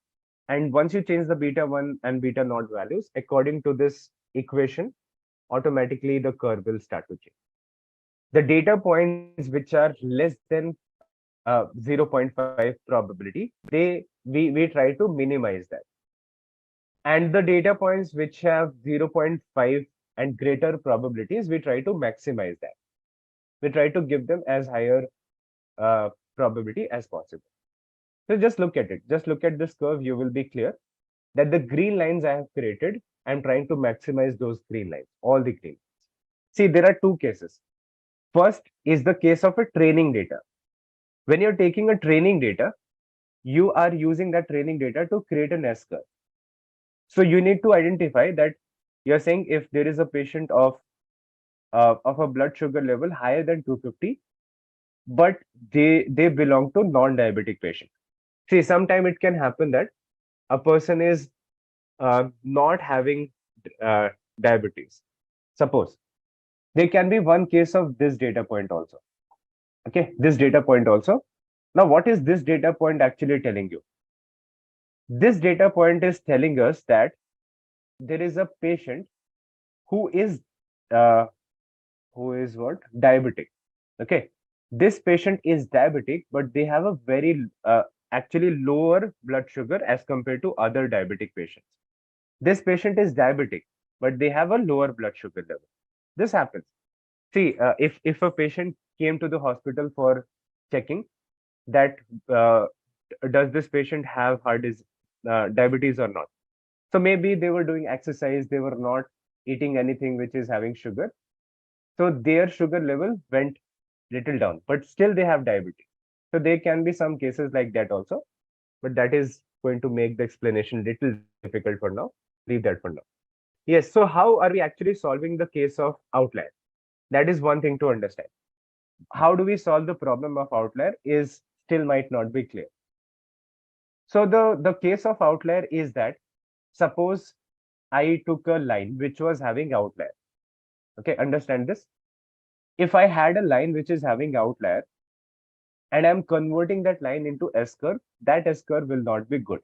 And once you change the beta 1 and beta naught values, according to this equation, automatically the curve will start to change. The data points which are less than 0.5 probability, we try to minimize that. And the data points which have 0.5 and greater probabilities, we try to maximize that. We try to give them as higher probability as possible. So just look at it. Just look at this curve. You will be clear that the green lines I have created, I'm trying to maximize those green lines, all the green lines. See, there are two cases. First is the case of a training data. When you're taking a training data, you are using that training data to create an S curve. So you need to identify that you're saying if there is a patient of a blood sugar level higher than 250, but they belong to non-diabetic patient. See, sometime it can happen that a person is not having uh, diabetes. Suppose there can be one case of this data point also. Okay, this data point also. Now, what is this data point actually telling you? This data point is telling us that there is a patient who is uh, what diabetic. Okay, this patient is diabetic, but they have a very actually lower blood sugar as compared to other diabetic patients. This patient is diabetic, but they have a lower blood sugar level. This happens. See, if a patient came to the hospital for checking that does this patient have diabetes or not. So maybe they were doing exercise, they were not eating anything which is having sugar. So their sugar level went little down, but still they have diabetes. So there can be some cases like that also, but that is going to make the explanation little difficult for now. Leave that for now. Yes, so how are we actually solving the case of outlier? That is one thing to understand. How do we solve the problem of outlier is still might not be clear. So the case of outlier is that suppose I took a line which was having outlier. Okay, understand this. If I had a line which is having outlier and I'm converting that line into S curve, that S curve will not be good.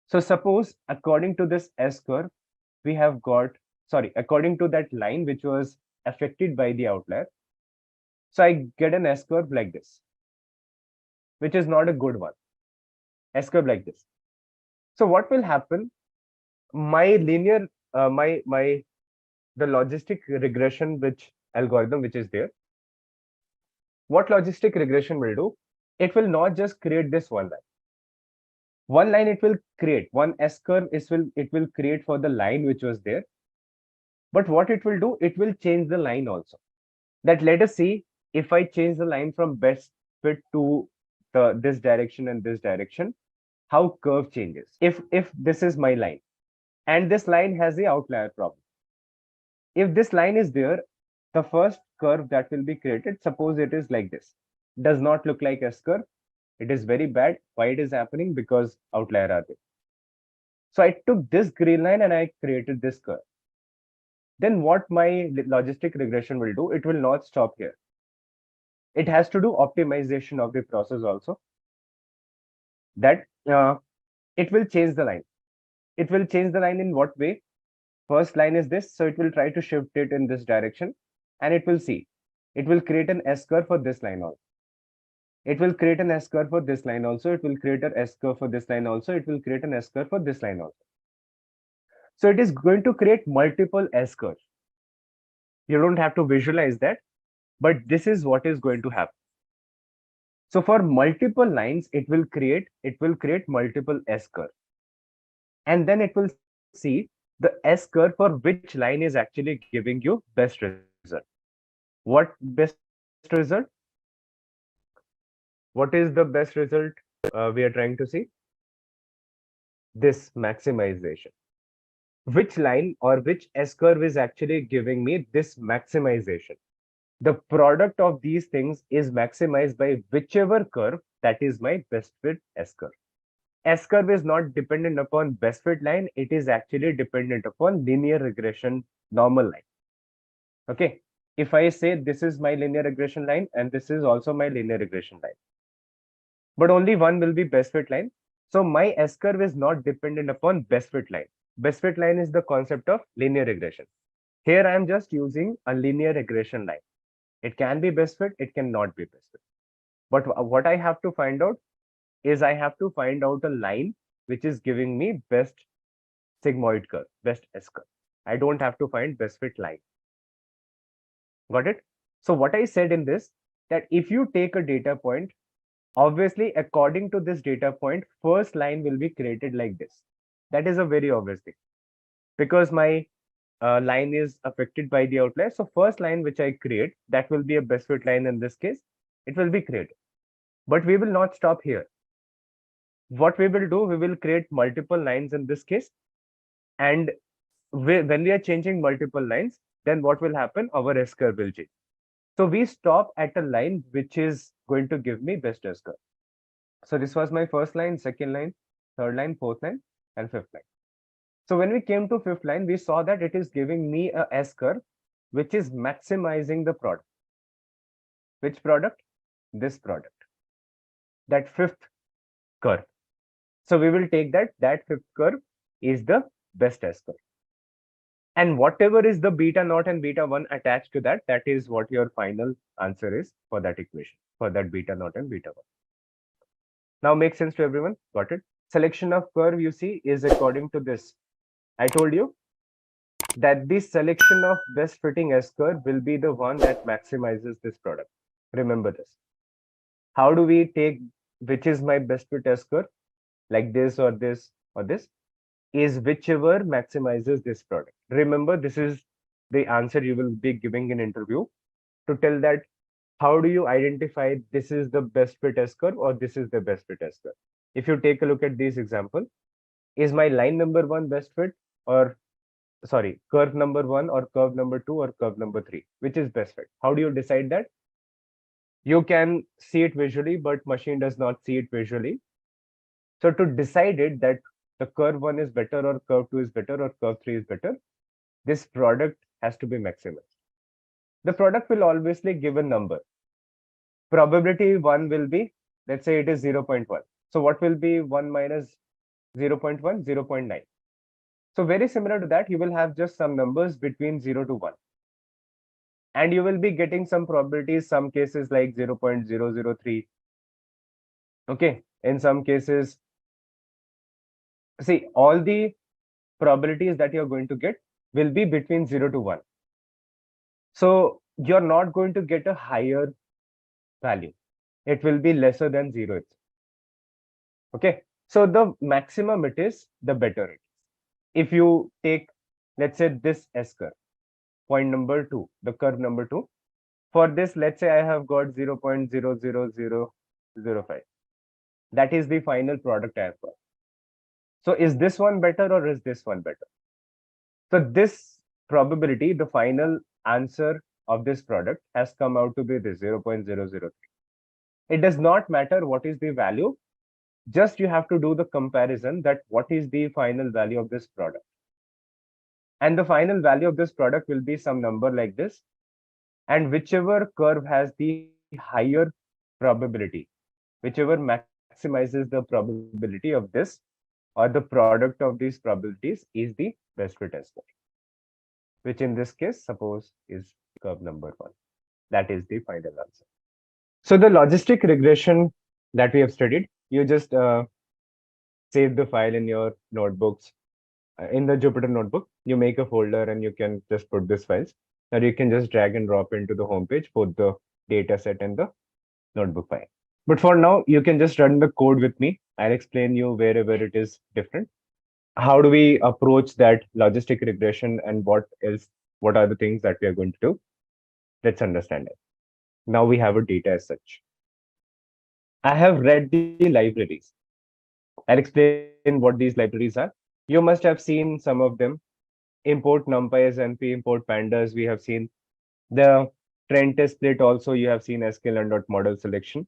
So suppose according to this S curve, we have got, sorry, according to that line which was affected by the outlier. So I get an S curve like this, which is not a good one. S curve like this. So what will happen? My linear, the logistic regression which algorithm which is there, what logistic regression will do? It will not just create this one line. One line it will create, one S curve it will create for the line which was there. But what it will do, it will change the line also. That let us see if I change the line from best fit to this direction and this direction, how curve changes. If this is my line and this line has the outlier problem. If this line is there, the first curve that will be created, suppose it is like this, does not look like S curve. It is very bad. Why it is happening? Because outlier are there. So I took this green line and I created this curve. Then what my logistic regression will do, it will not stop here. It has to do optimization of the process also. That it will change the line. It will change the line in what way? First line is this, so it will try to shift it in this direction and it will see. It will create an S curve for this line also. It will create an S curve for this line also. It will create an S curve for this line also. It will create an S curve for this line also. So it is going to create multiple S curves. You don't have to visualize that, but this is what is going to happen. So for multiple lines, it will create multiple S curve. And then it will see the S curve for which line is actually giving you best result. What best result? What is the best result we are trying to see? This maximization. Which line or which S curve is actually giving me this maximization? The product of these things is maximized by whichever curve that is my best fit S curve. S curve is not dependent upon best fit line. It is actually dependent upon linear regression normal line. Okay. If I say this is my linear regression line and this is also my linear regression line, but only one will be best fit line. So my S curve is not dependent upon best fit line. Best fit line is the concept of linear regression. Here I am just using a linear regression line. It can be best fit, it cannot be best fit. But what I have to find out is I have to find out a line which is giving me best sigmoid curve, best S curve. I don't have to find best fit line. Got it? So what I said in this, that if you take a data point, obviously according to this data point, first line will be created like this. That is a very obvious thing. because my line is affected by the outlier. So first line which I create, that will be a best fit line in this case. It will be created. But we will not stop here. What we will do, we will create multiple lines in this case. And when we are changing multiple lines, then what will happen? Our S curve will change. So we stop at a line which is going to give me best S curve. So this was my first line, second line, third line, fourth line, and fifth line. So when we came to fifth line, we saw that it is giving me a S curve, which is maximizing the product. Which product? This product. That fifth curve. So we will take that fifth curve is the best S curve. And whatever is the beta naught and beta 1 attached to that, that is what your final answer is for that equation, for that beta naught and beta 1. Now makes sense to everyone? Got it? Selection of curve you see is according to this. I told you that this selection of best fitting S curve will be the one that maximizes this product. Remember this. How do we take which is my best fit S curve? Like this or this or this? Is whichever maximizes this product. Remember, this is the answer you will be giving in interview to tell that how do you identify this is the best fit S curve or this is the best fit S curve. If you take a look at this example, is my line number 1 best fit or sorry, curve number 1 or curve number 2 or curve number 3, which is best fit? How do you decide that? You can see it visually, but machine does not see it visually. So to decide it that the curve 1 is better or curve 2 is better or curve 3 is better, this product has to be maximized. The product will obviously give a number. Probability 1 will be, let's say it is 0.1. So what will be 1 minus 0.1? 0.9. So very similar to that, you will have just some numbers between 0 to 1. And you will be getting some probabilities, some cases like 0.003. Okay, in some cases, see, all the probabilities that you're going to get will be between 0 to 1. So you're not going to get a higher value. It will be lesser than 0. Okay, so the maximum it is, the better it is. If you take, let's say this S curve, point number 2, the curve number 2, for this, let's say I have got 0.00005. That is the final product I have got. So is this one better or is this one better? So this probability, the final answer of this product has come out to be this 0.003. It does not matter what is the value. Just you have to do the comparison that what is the final value of this product. And the final value of this product will be some number like this. And whichever curve has the higher probability, whichever maximizes the probability of this or the product of these probabilities is the best fit S curve, which in this case, suppose is curve number 1. That is the final answer. So the logistic regression that we have studied, you just save the file in your notebooks. In the Jupyter notebook, you make a folder and you can just put these files. Or you can just drag and drop into the homepage, both the data set and the notebook file. But for now, you can just run the code with me. I'll explain you wherever it is different. How do we approach that logistic regression and what else? What are the things that we are going to do? Let's understand it. Now we have a data as such. I have read the libraries. I'll explain what these libraries are. You must have seen some of them. Import numpy as np, import pandas. We have seen the trend test split. Also, you have seen sklearn.model selection.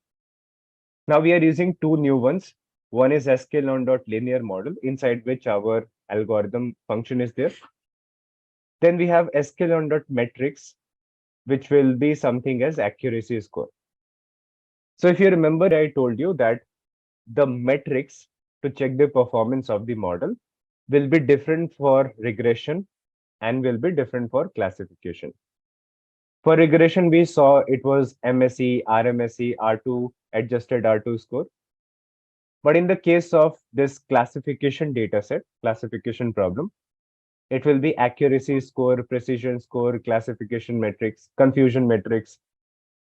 Now we are using two new ones. One is sklearn.linear model, inside which our algorithm function is there. Then we have sklearn.metrics, which will be something as accuracy score. So if you remember, I told you that the metrics to check the performance of the model will be different for regression and will be different for classification. For regression, we saw it was MSE, RMSE, R2, adjusted R2 score. But in the case of this classification dataset, classification problem, it will be accuracy score, precision score, classification metrics, confusion metrics,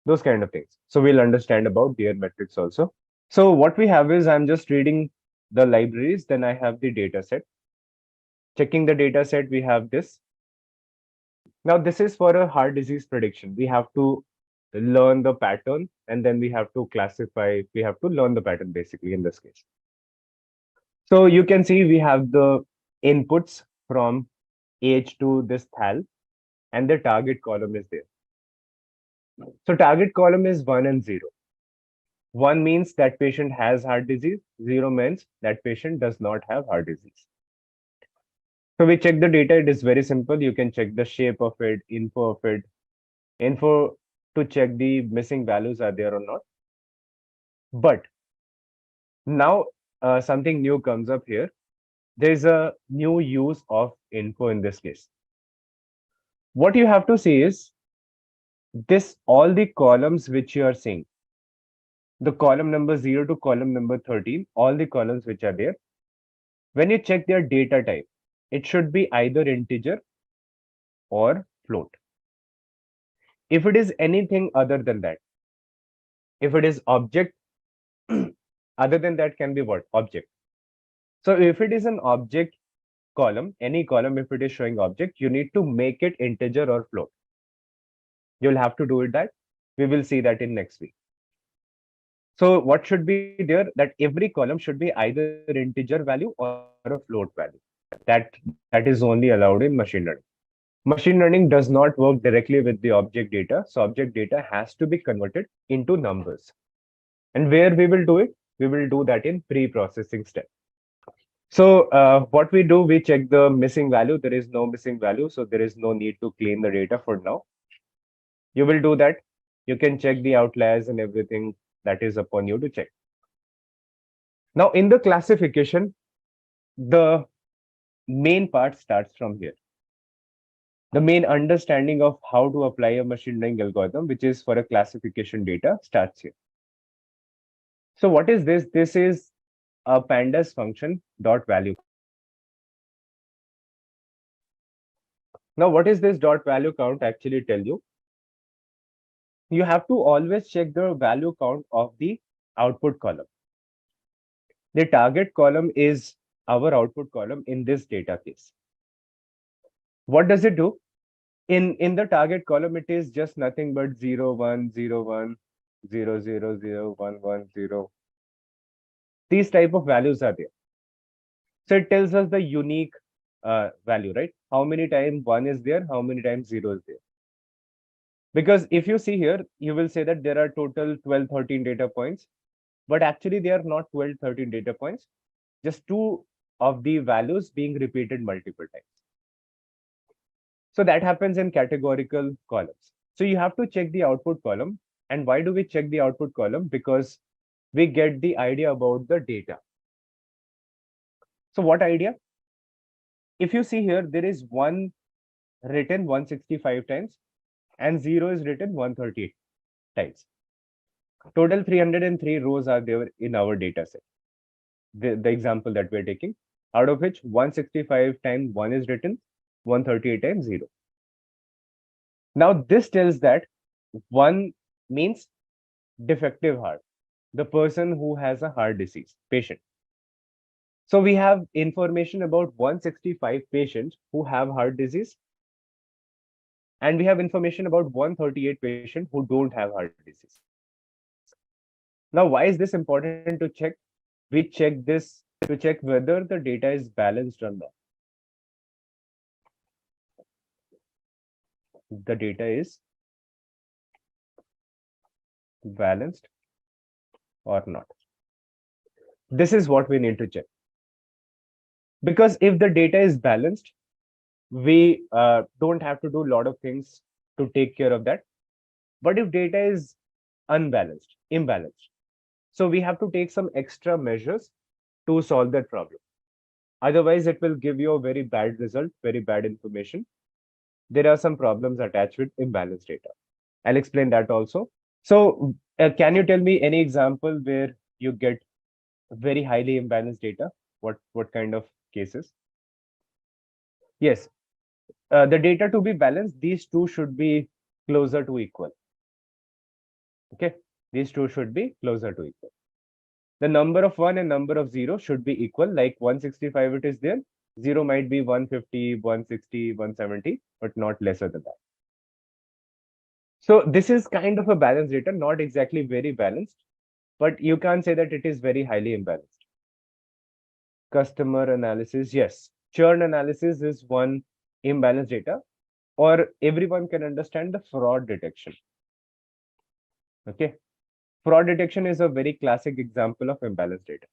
those kind of things. So we'll understand about their metrics also. So what we have is I'm just reading the libraries, then I have the data set. Checking the data set, we have this. Now, this is for a heart disease prediction. We have to learn the pattern and then we have to classify, we have to learn the pattern basically in this case. So you can see we have the inputs from age to this thal and the target column is there. So target column is 1 and 0. 1 means that patient has heart disease, 0 means that patient does not have heart disease. So we check the data, it is very simple. You can check the shape of it, info to check the missing values are there or not. But now something new comes up here. There's a new use of info in this case. What you have to see is this, all the columns which you are seeing, the column number 0 to column number 13, all the columns which are there, when you check their data type, it should be either integer or float. If it is anything other than that, if it is object, other than that can be what? Object. So if it is an object column, any column, if it is showing object, you need to make it integer or float. You'll have to do it that. We will see that in next week. So what should be there? That every column should be either integer value or a float value. That is only allowed in machine learning. Machine learning does not work directly with the object data. So object data has to be converted into numbers. And where we will do it? We will do that in pre-processing step. So what we do, we check the missing value. There is no missing value, so there is no need to clean the data for now. You will do that. You can check the outliers and everything that is upon you to check. Now in the classification, the main part starts from here. The main understanding of how to apply a machine learning algorithm, which is for a classification data, starts here. So what is this? This is a pandas function dot value. Now, what is this dot value count actually tell you? You have to always check the value count of the output column. The target column is our output column in this data case. What does it do? In the target column, it is just nothing but 0, 1, 0, 1, 0, 0, 0, 1, 1, 0. These type of values are there. So it tells us the unique value, right? How many times 1 is there, how many times 0 is there. Because if you see here, you will say that there are total 12, 13 data points, but actually they are not 12, 13 data points, just 2 of the values being repeated multiple times. So that happens in categorical columns. So you have to check the output column. And why do we check the output column? Because we get the idea about the data. So what idea? If you see here, there is 1 written 165 times and 0 is written 138 times. Total 303 rows are there in our data set. The example that we're taking, out of which 165 times 1 is written, 138 times 0. Now this tells that 1 means defective heart, the person who has a heart disease, patient. So we have information about 165 patients who have heart disease, and we have information about 138 patients who don't have heart disease. Now, why is this important to check? We check this to check whether the data is balanced or not. The data is balanced or not. This is what we need to check. Because if the data is balanced, we don't have to do a lot of things to take care of that. But if data is unbalanced, imbalanced, so we have to take some extra measures to solve that problem. Otherwise, it will give you a very bad result, very bad information. There are some problems attached with imbalanced data. I'll explain that also. So can you tell me any example where you get very highly imbalanced data? What kind of cases? Yes, the data to be balanced, these two should be closer to equal. Okay, these two should be closer to equal. The number of 1 and number of 0 should be equal, like 165 it is there, 0 might be 150, 160, 170, but not lesser than that. So this is kind of a balanced data, not exactly very balanced, but you can't say that it is very highly imbalanced. Customer analysis, yes. Churn analysis is one imbalanced data, or everyone can understand the fraud detection. Okay. Fraud detection is a very classic example of imbalanced data.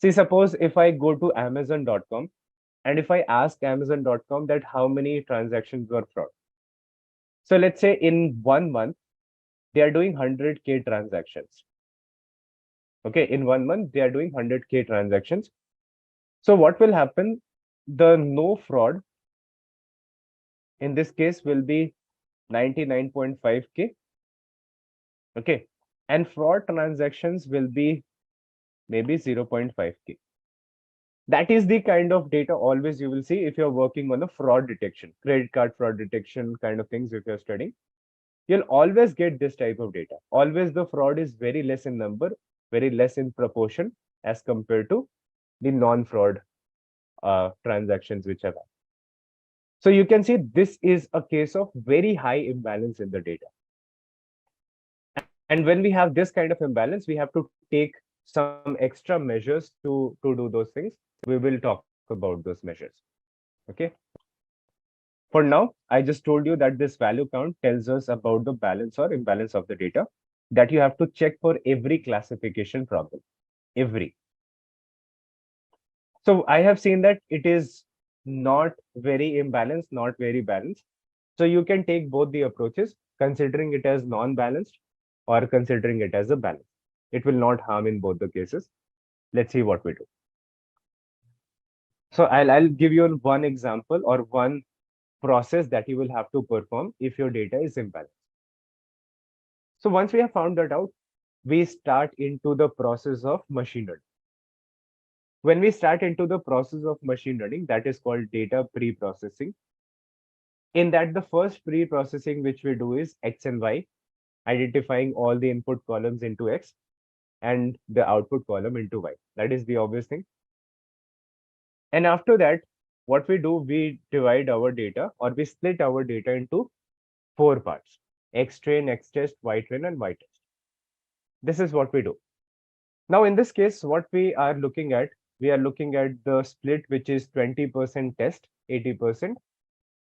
See, suppose if I go to Amazon.com and if I ask Amazon.com that how many transactions were fraud. So let's say in 1 month, they are doing 100K transactions. Okay, in 1 month, they are doing 100K transactions. So what will happen? The no fraud in this case will be 99.5K. Okay, and fraud transactions will be maybe 0.5K. That is the kind of data always you will see if you're working on a fraud detection, credit card fraud detection kind of things. If you're studying, you'll always get this type of data. Always the fraud is very less in number, very less in proportion as compared to the non-fraud transactions which have happened. So you can see this is a case of very high imbalance in the data. And when we have this kind of imbalance, we have to take some extra measures to do those things. We will talk about those measures. Okay. For now, I just told you that this value count tells us about the balance or imbalance of the data that you have to check for every classification problem. Every. So I have seen that it is not very imbalanced, not very balanced. So you can take both the approaches, considering it as non-balanced or considering it as a balance. It will not harm in both the cases. Let's see what we do. So I'll give you one example or one process that you will have to perform if your data is imbalanced. So once we have found that out, we start into the process of machine learning. When we start into the process of machine learning, that is called data pre-processing. In that, the first pre-processing which we do is X and Y, identifying all the input columns into X and the output column into Y. That is the obvious thing. And after that, what we do, we divide our data or we split our data into 4 parts: X train, X test, Y train, and Y test. This is what we do. Now, in this case, what we are looking at the split, which is 20% test, 80%.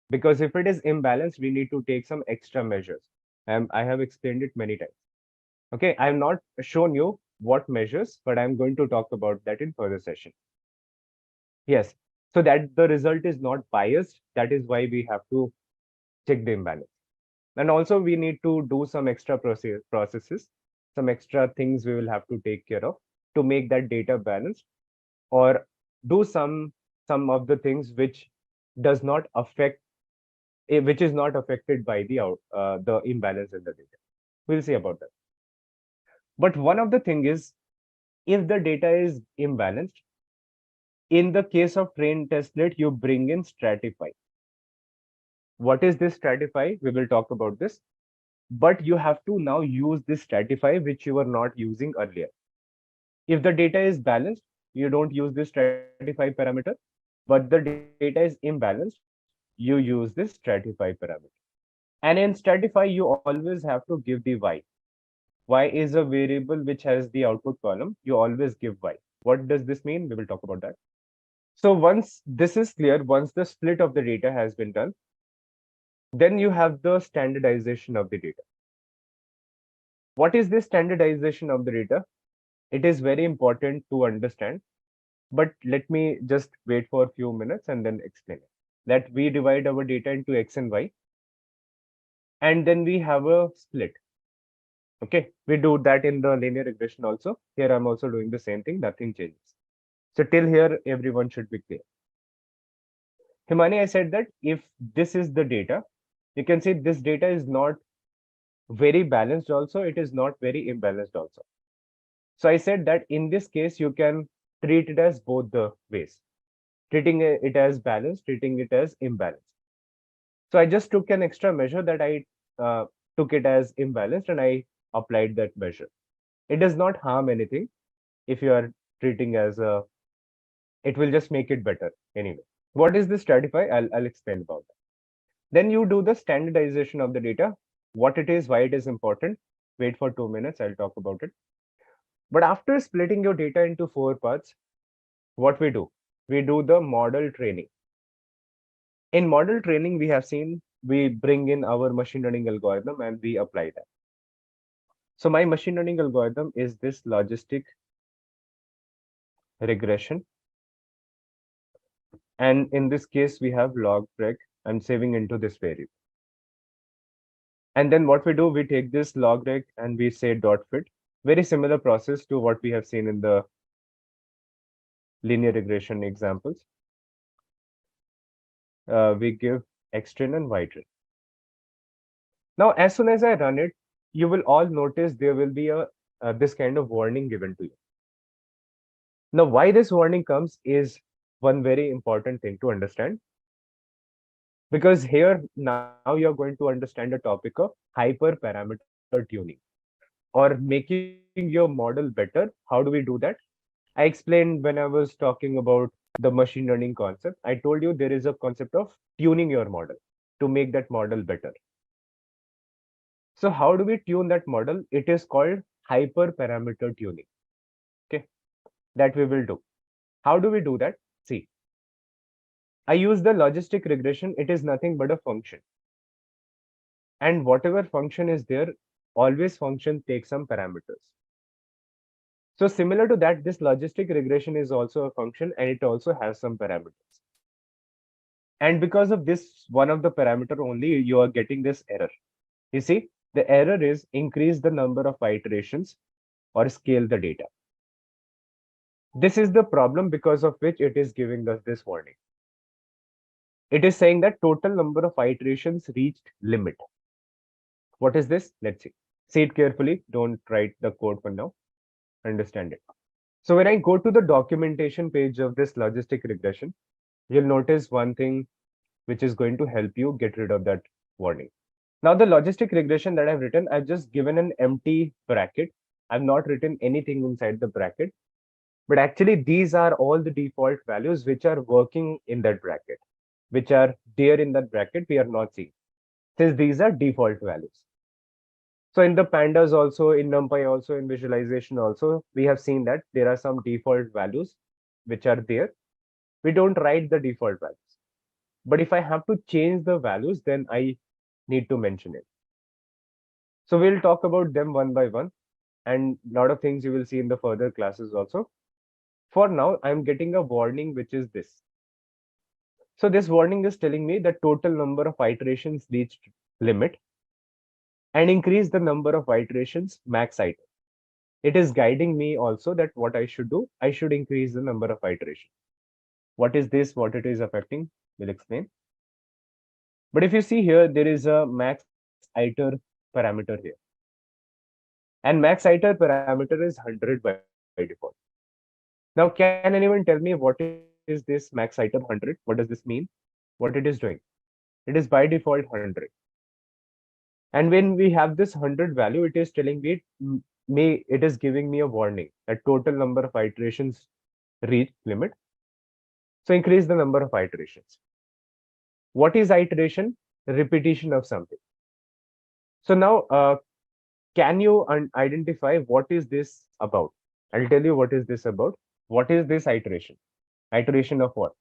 Because if it is imbalanced, we need to take some extra measures. I have explained it many times. Okay, I have not shown you what measures, but I'm going to talk about that in further session. Yes, so that the result is not biased. That is why we have to check the imbalance. And also we need to do some extra processes, some extra things we will have to take care of to make that data balanced, or do some of the things which does not affect, which is not affected by the imbalance in the data. We'll see about that. But one of the thing is, if the data is imbalanced, in the case of train test split, you bring in stratify. What is this stratify? We will talk about this. But you have to now use this stratify, which you were not using earlier. If the data is balanced, you don't use this stratify parameter, but the data is imbalanced, you use this stratify parameter. And in stratify, you always have to give the y. Y is a variable which has the output column. You always give y. What does this mean? We will talk about that. So once this is clear, once the split of the data has been done, then you have the standardization of the data. What is this standardization of the data? It is very important to understand, but let me just wait for a few minutes and then explain it. That we divide our data into X and Y, and then we have a split. Okay, we do that in the linear regression also. Here I'm also doing the same thing, nothing changes. So till here, everyone should be clear. Himani, I said that if this is the data, you can see this data is not very balanced also, it is not very imbalanced also. So I said that in this case, you can treat it as both the ways, treating it as balanced, treating it as imbalanced. So I just took an extra measure that I took it as imbalanced and I applied that measure. It does not harm anything if you are treating as a It will just make it better anyway. What is this stratify? I'll explain about that. Then you do the standardization of the data, what it is, why it is important. Wait for 2 minutes, I'll talk about it. But after splitting your data into 4 parts, what we do? We do the model training. In model training, we have seen we bring in our machine learning algorithm and we apply that. So my machine learning algorithm is this logistic regression. And in this case, we have log reg. I'm saving into this variable. And then what we do, we take this log reg and we say dot fit. Very similar process to what we have seen in the linear regression examples. We give xtrain and ytrain. Now, as soon as I run it, you will all notice there will be a this kind of warning given to you. Now, why this warning comes is one very important thing to understand. Because here now you're going to understand the topic of hyperparameter tuning or making your model better. How do we do that? I explained when I was talking about the machine learning concept. I told you there is a concept of tuning your model to make that model better. So how do we tune that model? It is called hyperparameter tuning. Okay, that we will do. How do we do that? See, I use the logistic regression. It is nothing but a function. And whatever function is there, always function takes some parameters. So similar to that, this logistic regression is also a function and it also has some parameters. And because of this, one of the parameter only, you are getting this error. You see, the error is increase the number of iterations or scale the data. This is the problem because of which it is giving us this warning. It is saying that total number of iterations reached limit. What is this? Let's see. See it carefully. Don't write the code for now. Understand it. So when I go to the documentation page of this logistic regression, you'll notice one thing which is going to help you get rid of that warning. Now the logistic regression that I've written, I've just given an empty bracket. I've not written anything inside the bracket, but actually these are all the default values which are working in that bracket, which are there in that bracket we are not seeing, since these are default values. So in the pandas also, in NumPy also, in visualization also, we have seen that there are some default values which are there. We don't write the default values. But if I have to change the values, then I need to mention it. So we'll talk about them one by one, and a lot of things you will see in the further classes also. For now, I'm getting a warning, which is this. So this warning is telling me the total number of iterations reached limit and increase the number of iterations max item. It is guiding me also that what I should do, I should increase the number of iterations. What is this? What it is affecting? We'll explain. But if you see here, there is a max iter parameter here. And max iter parameter is 100 by default. Now, can anyone tell me what is this max iter 100? What does this mean? What it is doing? It is by default 100. And when we have this 100 value, it is telling me, it is giving me a warning that total number of iterations reach limit. So increase the number of iterations. What is iteration? Repetition of something. So now, can you identify what is this about? I'll tell you what is this about. What is this iteration? Iteration of what?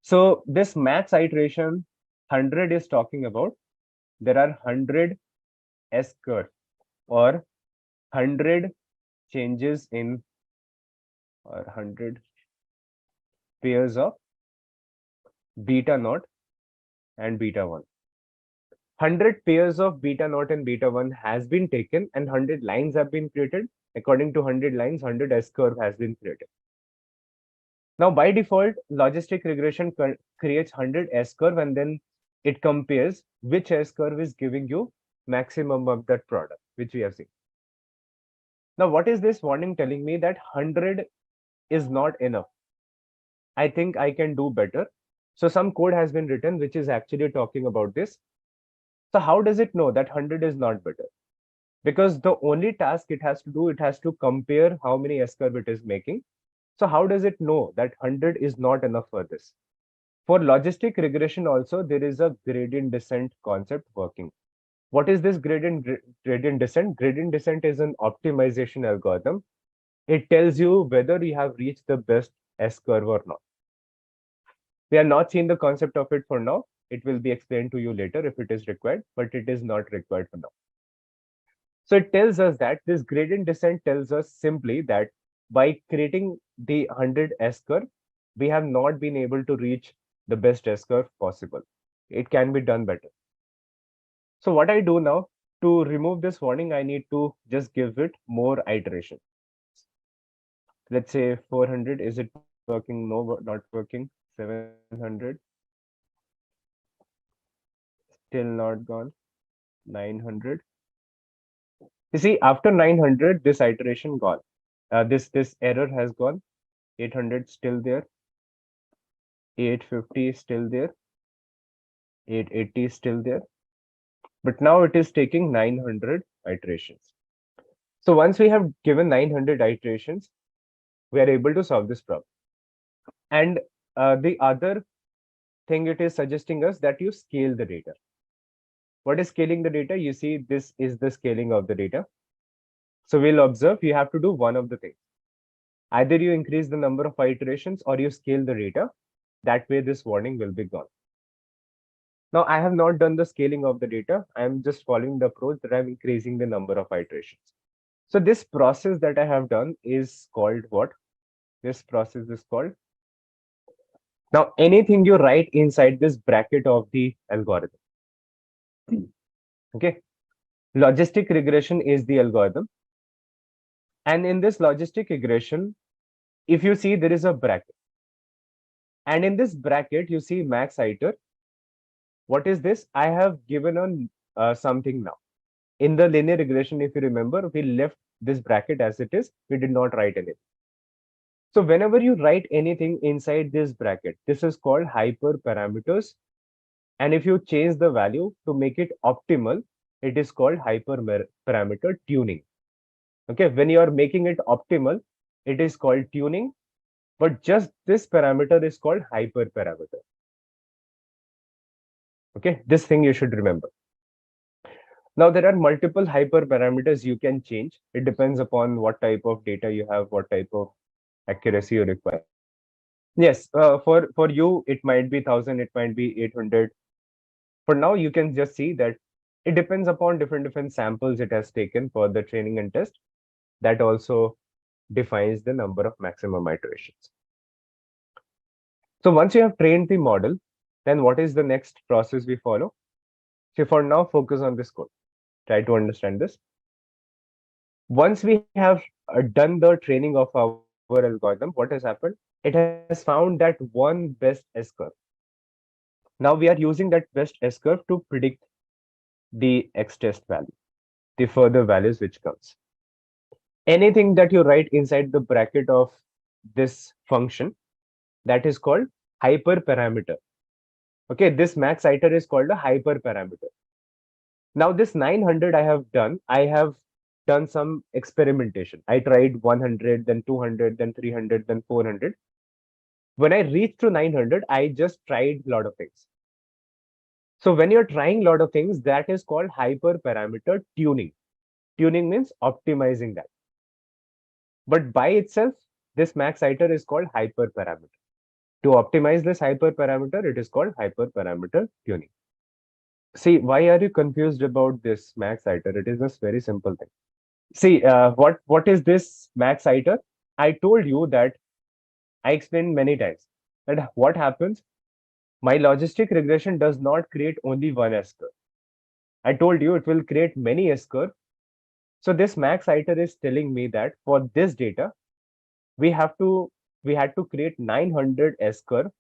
So this max iteration 100 is talking about there are 100 S curve or 100 changes in or 100 pairs of beta naught and beta 1. 100 pairs of beta naught and beta 1 has been taken and 100 lines have been created. According to 100 lines, 100 S curve has been created. Now, by default, logistic regression creates 100 S curve and then it compares which S curve is giving you maximum of that product, which we have seen. Now, what is this warning telling me? That 100 is not enough. I think I can do better. So some code has been written which is actually talking about this. So how does it know that 100 is not better? Because the only task it has to do, it has to compare how many S curve it is making So how does it know that 100 is not enough for this? For logistic regression also, there is a gradient descent concept working. What is this gradient descent? Gradient descent is an optimization algorithm. It tells you whether you have reached the best S curve or not. We are not seeing the concept of it for now. It will be explained to you later if it is required, but it is not required for now. So it tells us that this gradient descent tells us simply that by creating the 100 S curve, we have not been able to reach the best S curve possible. It can be done better. So what I do now, to remove this warning, I need to just give it more iterations. Let's say 400, is it working? No, not working. 700, still not gone. 900. You see, after 900, this iteration gone. This error has gone. 800 still there. 850 is still there. 880 is still there. But now it is taking 900 iterations. So once we have given 900 iterations, we are able to solve this problem. And the other thing it is suggesting us that you scale the data. What is scaling the data? You see, this is the scaling of the data. So we'll observe you have to do one of the things. Either you increase the number of iterations or you scale the data. That way this warning will be gone. Now I have not done the scaling of the data. I'm just following the approach that I'm increasing the number of iterations. So this process that I have done is called what? This process is called. Now anything you write inside this bracket of the algorithm. Okay. Logistic regression is the algorithm. And in this logistic regression, if you see there is a bracket. And in this bracket, you see max iter. What is this? I have given on something now. In the linear regression, if you remember, we left this bracket as it is. We did not write anything. So whenever you write anything inside this bracket, this is called hyperparameters. And if you change the value to make it optimal, it is called hyperparameter tuning. Okay, when you are making it optimal, it is called tuning, but just this parameter is called hyperparameter. Okay, this thing you should remember. Now there are multiple hyperparameters you can change. It depends upon what type of data you have, what type of accuracy you require. Yes, for you, it might be 1000, it might be 800. For now, you can just see that it depends upon different samples it has taken for the training and test. That also defines the number of maximum iterations. So once you have trained the model, then what is the next process we follow? So for now, focus on this code. Try to understand this. Once we have done the training of our algorithm, what has happened? It has found that one best S-curve. Now we are using that best S-curve to predict the X-test value, the further values which comes. Anything that you write inside the bracket of this function, that is called hyperparameter. Okay, this max iter is called a hyperparameter. Now this 900 I have done some experimentation. I tried 100, then 200, then 300, then 400. When I reached to 900, I just tried a lot of things. So when you're trying a lot of things, that is called hyperparameter tuning. Tuning means optimizing that. But by itself, this max iter is called hyperparameter. To optimize this hyperparameter, it is called hyperparameter tuning. See, why are you confused about this max iter? It is just very simple thing. See, what is this max iter? I told you that I explained many times that what happens, my logistic regression does not create only one S-curve. I told you it will create many S-curve. So this max iter is telling me that for this data, we had to create 900 S-curve.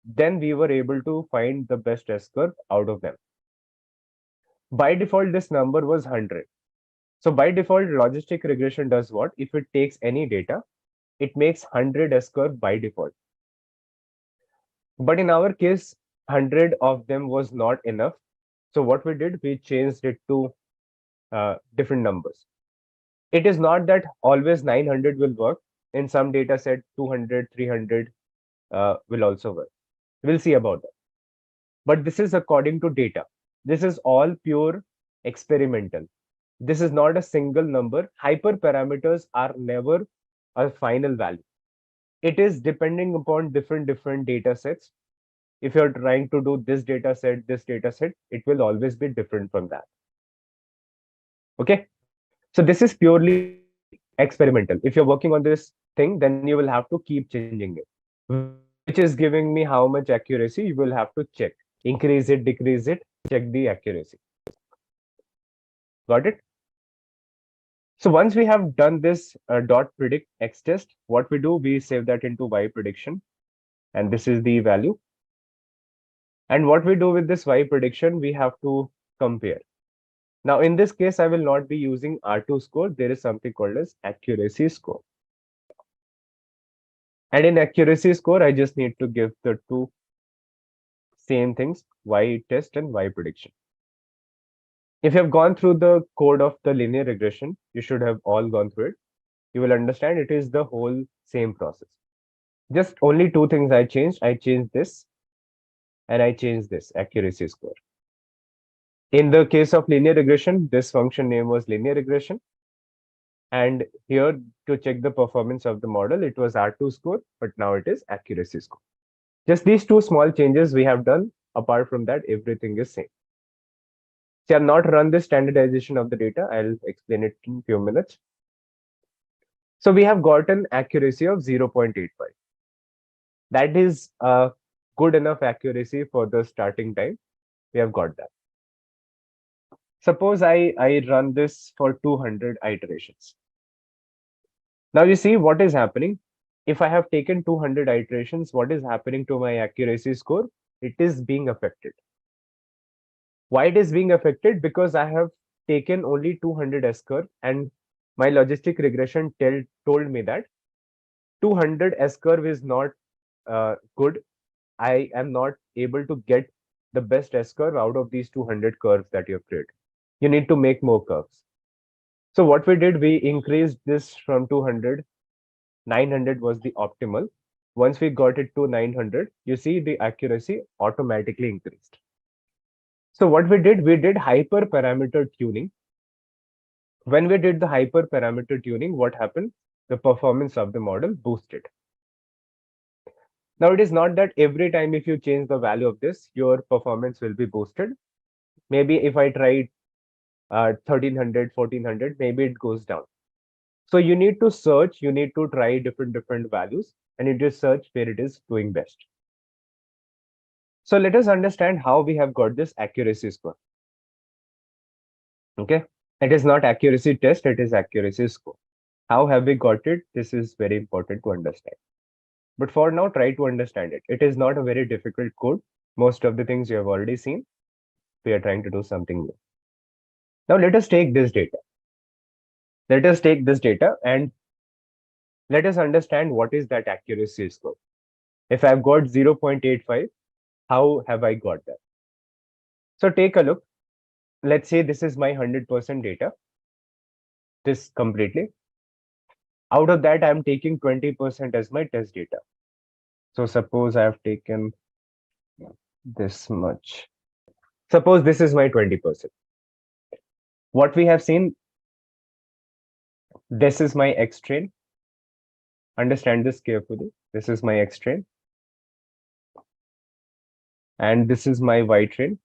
Then we were able to find the best S-curve out of them. By default, this number was 100. So by default, logistic regression does what? If it takes any data, it makes 100 S-curve by default. But in our case, 100 of them was not enough. So what we did, we changed it to different numbers. It is not that always 900 will work. In some data set, 200, 300 will also work. We'll see about that. But this is according to data. This is all pure experimental. This is not a single number. Hyperparameters are never a final value. It is depending upon different data sets. If you're trying to do this data set, it will always be different from that. Okay. So this is purely experimental. If you're working on this thing, then you will have to keep changing it. Which is giving me how much accuracy, you will have to check. Increase it, decrease it, check the accuracy. Got it? So once we have done this dot predict x test, what we do, we save that into y prediction. And this is the value. And what we do with this y prediction, we have to compare. Now, in this case, I will not be using R2 score. There is something called as accuracy score. And in accuracy score, I just need to give the two same things, y test and y prediction. If you have gone through the code of the linear regression, you should have all gone through it. You will understand it is the whole same process. Just only two things I changed. I changed this and I changed this accuracy score. In the case of linear regression, this function name was linear regression. And here to check the performance of the model, it was R2 score, but now it is accuracy score. Just these two small changes we have done. Apart from that, everything is same. So I've not run this standardization of the data. I'll explain it in a few minutes. So we have got an accuracy of 0.85. That is good enough accuracy for the starting time. We have got that. Suppose I run this for 200 iterations. Now you see what is happening. If I have taken 200 iterations, what is happening to my accuracy score? It is being affected. Why it is being affected? Because I have taken only 200 S-curve and my logistic regression told me that 200 S-curve is not good. I am not able to get the best S-curve out of these 200 curves that you have created. You need to make more curves. So what we did, we increased this from 200. 900 was the optimal. Once we got it to 900, you see the accuracy automatically increased. So what we did hyperparameter tuning. When we did the hyperparameter tuning, what happened? The performance of the model boosted. Now it is not that every time if you change the value of this, your performance will be boosted. Maybe if I tried 1300, 1400, maybe it goes down. So you need to search, you need to try different values and you just search where it is doing best. So let us understand how we have got this accuracy score. Okay, it is not accuracy test, it is accuracy score. How have we got it? This is very important to understand. But for now, try to understand it. It is not a very difficult code. Most of the things you have already seen. We are trying to do something new. Now let us take this data. Let us take this data and let us understand what is that accuracy score. If I've got 0.85, how have I got that? So take a look. Let's say this is my 100% data. This completely. Out of that, I'm taking 20% as my test data. So suppose I have taken this much. Suppose this is my 20%. What we have seen, this is my X train. Understand this carefully. This is my X train. And this is my Y train.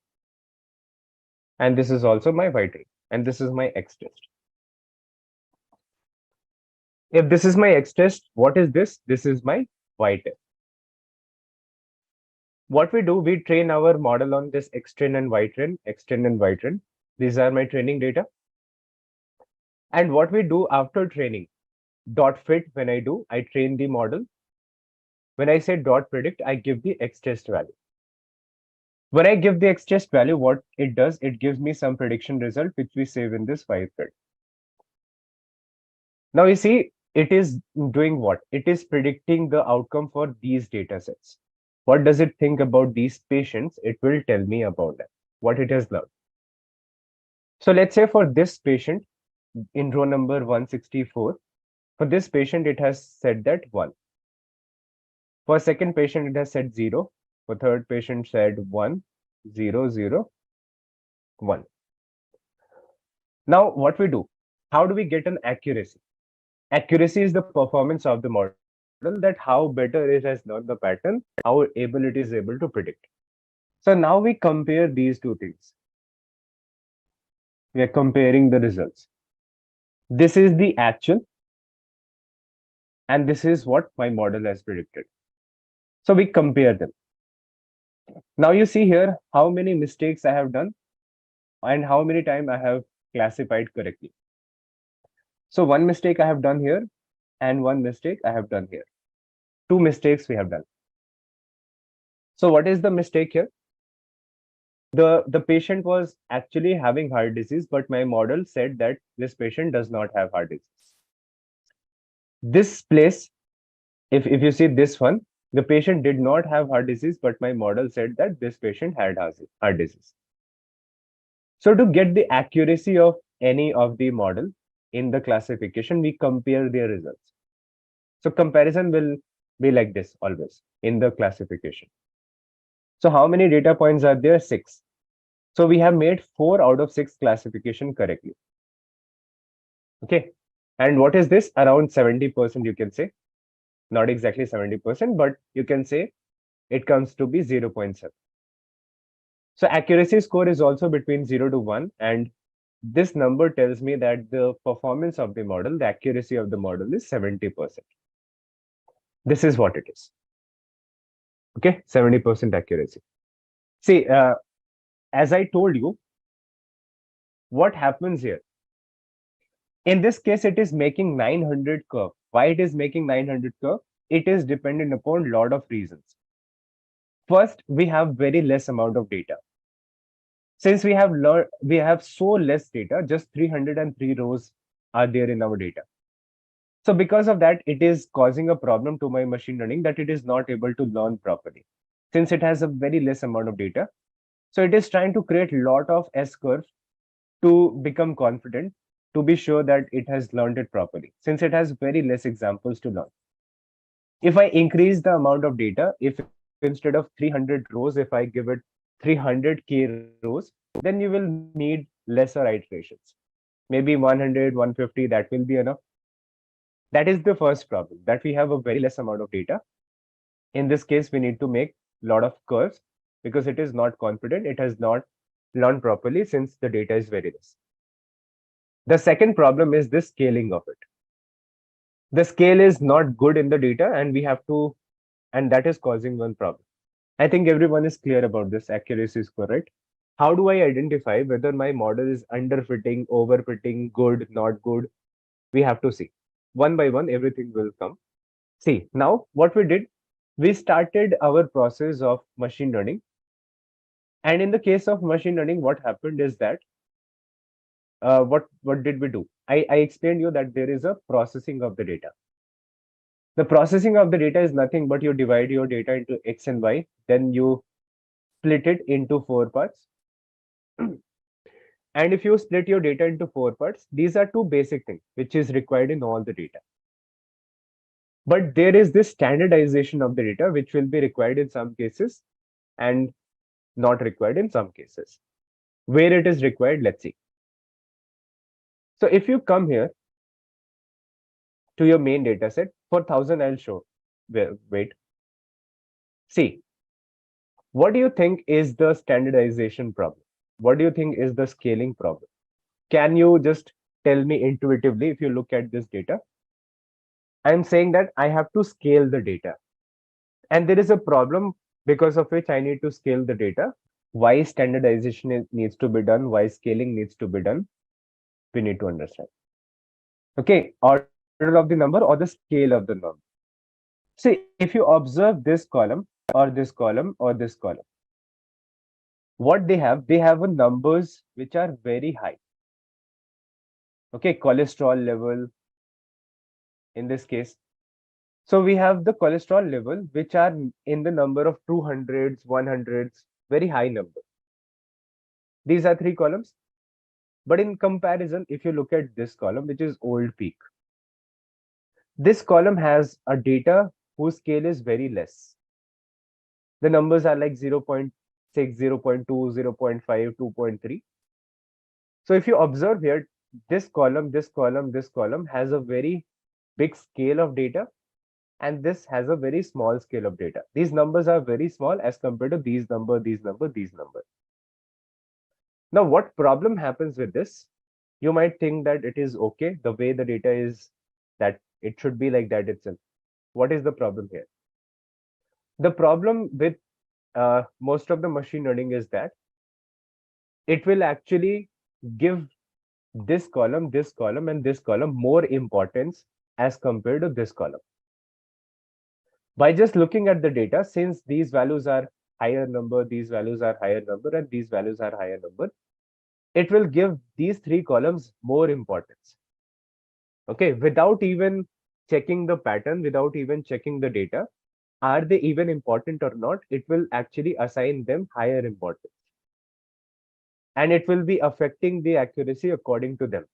And this is also my Y train. And this is my X test. If this is my X test, what is this? This is my Y test. What we do, we train our model on this X train and Y train, X train and Y train. These are my training data. And what we do after training, dot fit, when I train the model. When I say dot predict, I give the X test value. When I give the X test value, what it does, it gives me some prediction result, which we save in this Y thread. Now you see, it is doing what? It is predicting the outcome for these data sets. What does it think about these patients? It will tell me about that, what it has learned. So let's say for this patient in row number 164, For this patient, it has said that 1. For second patient, it has said 0. For third patient, said 1, 0, 0, 1. Now, what we do? How do we get an accuracy? Accuracy is the performance of the model, that how better it has learned the pattern, how able it is able to predict. So now we compare these two things. We are comparing the results. This is the actual, and this is what my model has predicted. So we compare them. Now you see here how many mistakes I have done and how many times I have classified correctly. So one mistake I have done here and one mistake I have done here. 2 mistakes we have done. So what is the mistake here? The patient was actually having heart disease, but my model said that this patient does not have heart disease. This place, if you see this one, the patient did not have heart disease, but my model said that this patient had heart disease. So to get the accuracy of any of the model in the classification, we compare their results. So comparison will be like this always in the classification. So how many data points are there? 6. So we have made 4 out of 6 classification correctly. Okay. And what is this? Around 70%, you can say. Not exactly 70%, but you can say it comes to be 0.7. So accuracy score is also between 0 to 1. And this number tells me that the performance of the model, the accuracy of the model is 70%. This is what it is. Okay, 70% accuracy. See, as I told you, what happens here? In this case, it is making 900 curve. Why it is making 900 curve? It is dependent upon lot of reasons. First, we have very less amount of data. Since we have so less data, just 303 rows are there in our data. So because of that, it is causing a problem to my machine learning that it is not able to learn properly. Since it has a very less amount of data, so it is trying to create lot of S-curve to become confident, to be sure that it has learned it properly, since it has very less examples to learn. If I increase the amount of data, if instead of 300 rows, if I give it 300k rows, then you will need lesser iterations. Maybe 100, 150, that will be enough. That is the first problem, that we have a very less amount of data. In this case, we need to make a lot of curves because it is not confident, it has not learned properly since the data is very less. The second problem is the scaling of it. The scale is not good in the data and we have to, and that is causing one problem. I think everyone is clear about this accuracy score, right? How do I identify whether my model is underfitting, overfitting, good, not good? We have to see. One by one, everything will come. See, now what we did, we started our process of machine learning. And in the case of machine learning, what happened is that, what did we do? I explained you that there is a processing of the data. The processing of the data is nothing but you divide your data into X and Y, then you split it into 4 parts. And if you split your data into 4 parts, these are 2 basic things which is required in all the data. But there is this standardization of the data which will be required in some cases and not required in some cases. Where it is required, let's see. So if you come here to your main data set, for 1000 I'll show. Wait. See, what do you think is the standardization problem? What do you think is the scaling problem? Can you just tell me intuitively if you look at this data? I'm saying that I have to scale the data. And there is a problem because of which I need to scale the data. Why standardization needs to be done, why scaling needs to be done, we need to understand. Okay, order of the number or the scale of the number. See, if you observe this column or this column or this column, what they have a numbers which are very high. Okay, cholesterol level in this case. So we have the cholesterol level which are in the number of 200s, 100s, very high number. These are 3 columns. But in comparison, if you look at this column, which is old peak, This column has a data whose scale is very less. The numbers are like 0.6, 0.2, 0.5, 2.3. So if you observe here, this column, this column, this column has a very big scale of data, and this has a very small scale of data. These numbers are very small as compared to these number, these number, these number. Now, what problem happens with this? You might think that it is okay, the way the data is, that it should be like that itself. What is the problem here? The problem with most of the machine learning is that it will actually give this column, and this column more importance as compared to this column. By just looking at the data, since these values are higher number, these values are higher number, and these values are higher number, it will give these three columns more importance. Okay, without even checking the pattern, without even checking the data, are they even important or not? It will actually assign them higher importance. And it will be affecting the accuracy according to them.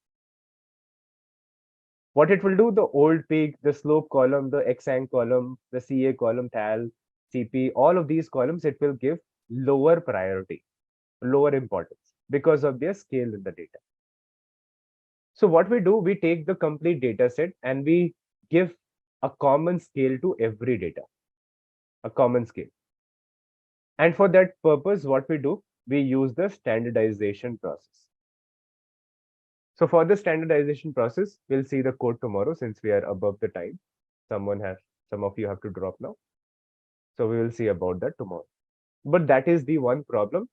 What it will do, the old peak, the slope column, the x-ang column, the CA column, TAL, CP, all of these columns, it will give lower priority, lower importance because of their scale in the data. So what we do, we take the complete data set and we give a common scale to every data, a common scale. And for that purpose, what we do, we use the standardization process. So for the standardization process, we'll see the code tomorrow since we are above the time. Some of you have to drop now. So we will see about that tomorrow. But that is the one problem.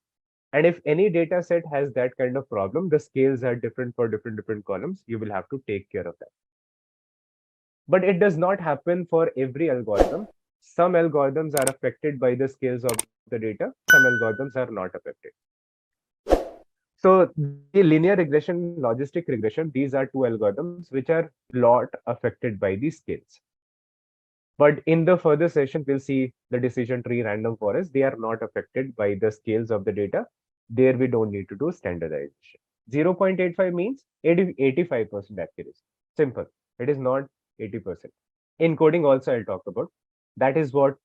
And if any data set has that kind of problem, the scales are different for different columns, you will have to take care of that. But it does not happen for every algorithm. Some algorithms are affected by the scales of the data. Some algorithms are not affected. So the linear regression, logistic regression, these are two algorithms which are lot affected by the scales. But in the further session, we'll see the decision tree, random forest. They are not affected by the scales of the data. There we don't need to do standardization. 0.85 means 85% accuracy. Simple. It is not 80%. Encoding also I'll talk about. That is what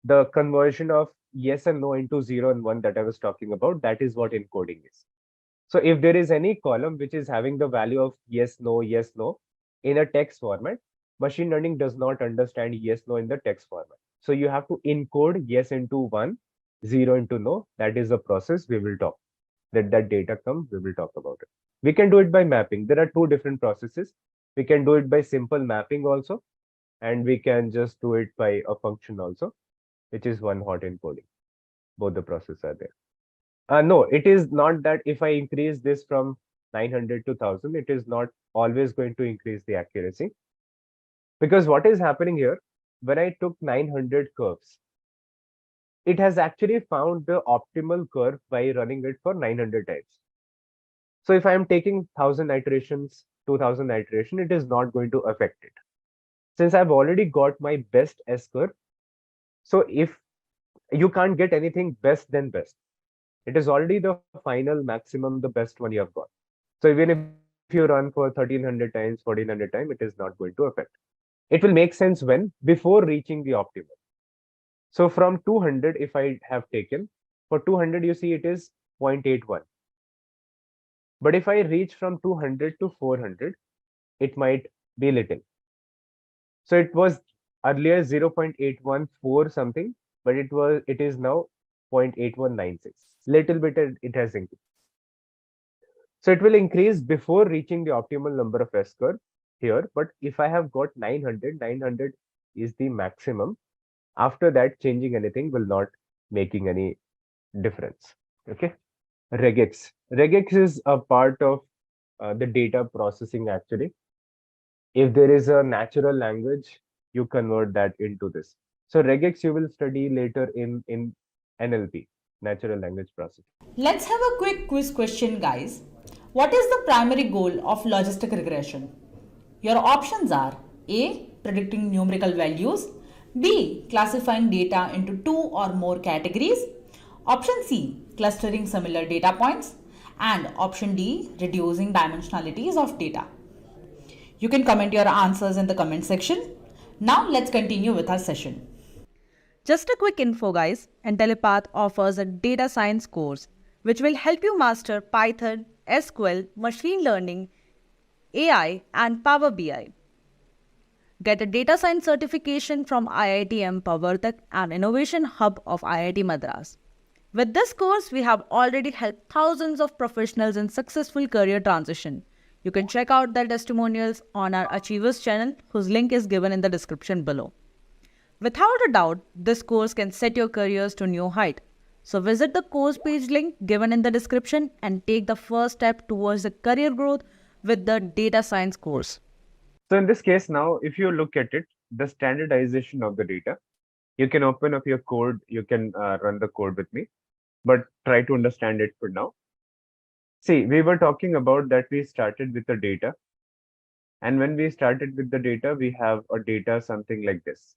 the conversion of yes and no into 0 and 1 that I was talking about. That is what encoding is. So if there is any column which is having the value of yes, no, in a text format, machine learning does not understand yes, no in the text format. So you have to encode yes into 1, 0 into no. That is the process we will talk. That data comes, we will talk about it. We can do it by mapping. There are two different processes. We can do it by simple mapping also, and we can just do it by a function also, which is one hot encoding. Both the processes are there. No, it is not that if I increase this from 900 to 1000, it is not always going to increase the accuracy. Because what is happening here, when I took 900 curves, it has actually found the optimal curve by running it for 900 times. So if I am taking 1000 iterations, 2000 iterations, it is not going to affect it. Since I've already got my best S curve, so if you can't get anything best than best, it is already the final maximum, the best one you have got. So even if you run for 1300 times, 1400 times, it is not going to affect. It will make sense when? Before reaching the optimal. So from 200, if I have taken, for 200, you see it is 0.81. But if I reach from 200 to 400, it might be little. So it was earlier 0.814 something, but it is now 0.8196. Little bit it has increased. So it will increase before reaching the optimal number of S curve here. But if I have got 900 is the maximum. After that, changing anything will not making any difference. Okay. Regex. Regex is a part of the data processing actually. If there is a natural language, you convert that into this. So regex you will study later in NLP, natural language processing. Let's have a quick quiz question, guys. What is the primary goal of logistic regression? Your options are A. Predicting numerical values, B. Classifying data into two or more categories, option C. Clustering similar data points, and option D. Reducing dimensionalities of data. You can comment your answers in the comment section. Now let's continue with our session. Just a quick info, guys. Intellipaat offers a data science course which will help you master Python, SQL, machine learning, AI, and Power BI. Get a data science certification from IIT Empowertak, an innovation hub of IIT Madras. With this course, we have already helped thousands of professionals in successful career transition. You can check out their testimonials on our Achievers channel, whose link is given in the description below. Without a doubt, this course can set your careers to new height. So visit the course page link given in the description and take the first step towards the career growth with the data science course. So in this case now, if you look at it, the standardization of the data, you can open up your code, you can run the code with me, but try to understand it for now. See, we were talking about that we started with the data. And when we started with the data, we have a data something like this.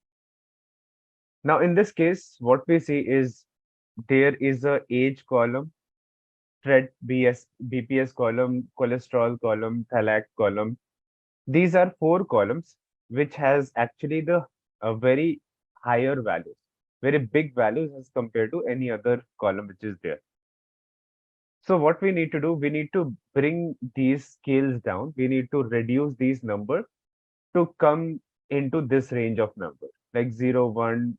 Now, in this case, what we see is there is a age column, thread BPS column, cholesterol column, phthalates column. These are 4 columns, which has actually the very higher values, very big values as compared to any other column which is there. So what we need to do, we need to bring these scales down. We need to reduce these numbers to come into this range of numbers, like 0, 1,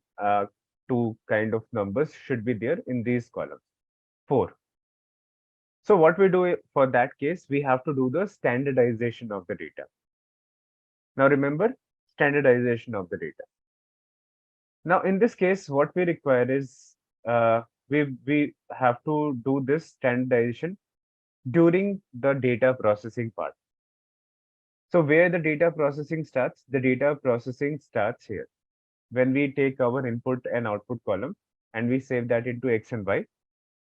2 kind of numbers should be there in these columns. 4. So what we do for that case, we have to do the standardization of the data. Now remember, standardization of the data. Now in this case, what we require is we have to do this standardization during the data processing part. So where the data processing starts, the data processing starts here. When we take our input and output column and we save that into X and Y,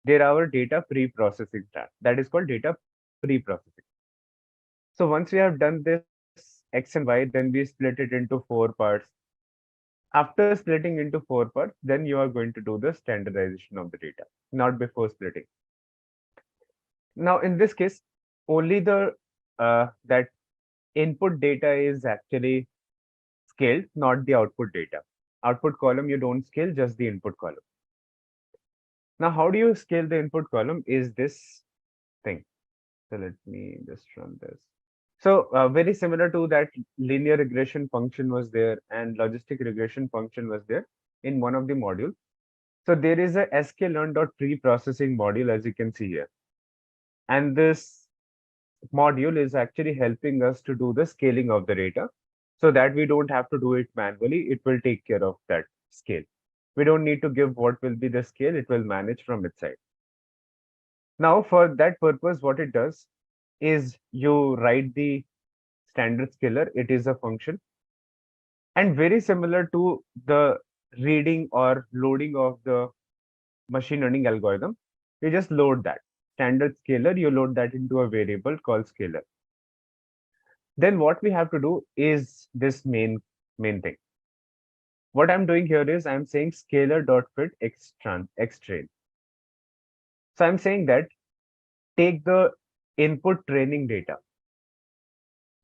there our data pre-processing starts. That is called data pre-processing. So once we have done this X and Y, then we split it into 4 parts. After splitting into 4 parts, then you are going to do the standardization of the data, not before splitting. Now in this case, only the that input data is actually scaled, not the output data. Output column you don't scale, just the input column. Now how do you scale the input column is this thing. So let me just run this. So very similar to that, linear regression function was there and logistic regression function was there in one of the modules. So there is a sklearn.preprocessing module, as you can see here. And this module is actually helping us to do the scaling of the data so that we don't have to do it manually. It will take care of that scale. We don't need to give what will be the scale. It will manage from its side. Now for that purpose, what it does is you write the standard scalar. It is a function. And very similar to the reading or loading of the machine learning algorithm, you just load that standard scalar, you load that into a variable called scalar. Then what we have to do is this main thing. What I'm doing here is I'm saying scalar.fit xtrain. So I'm saying that take the input training data.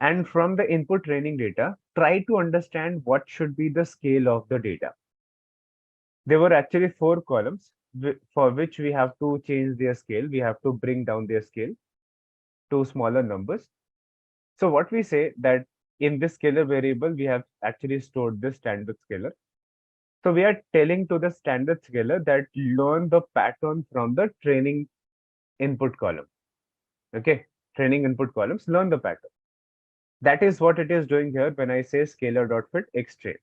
And from the input training data, try to understand what should be the scale of the data. There were actually 4 columns for which we have to change their scale. We have to bring down their scale to smaller numbers. So what we say that in this scalar variable, we have actually stored this standard scalar. So we are telling to the standard scalar that learn the pattern from the training input column. Okay, training input columns, learn the pattern. That is what it is doing here when I say scalar.fit xtrain.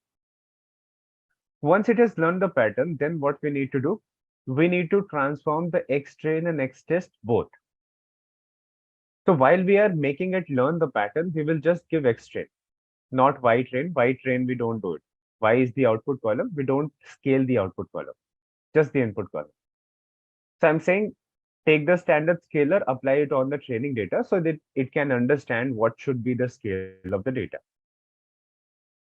Once it has learned the pattern, then what we need to do, we need to transform the xtrain and xtest both. So while we are making it learn the pattern, we will just give xtrain, not ytrain. Ytrain, we don't do it. Y is the output column. We don't scale the output column, just the input column. So I'm saying take the standard scalar, apply it on the training data so that it can understand what should be the scale of the data.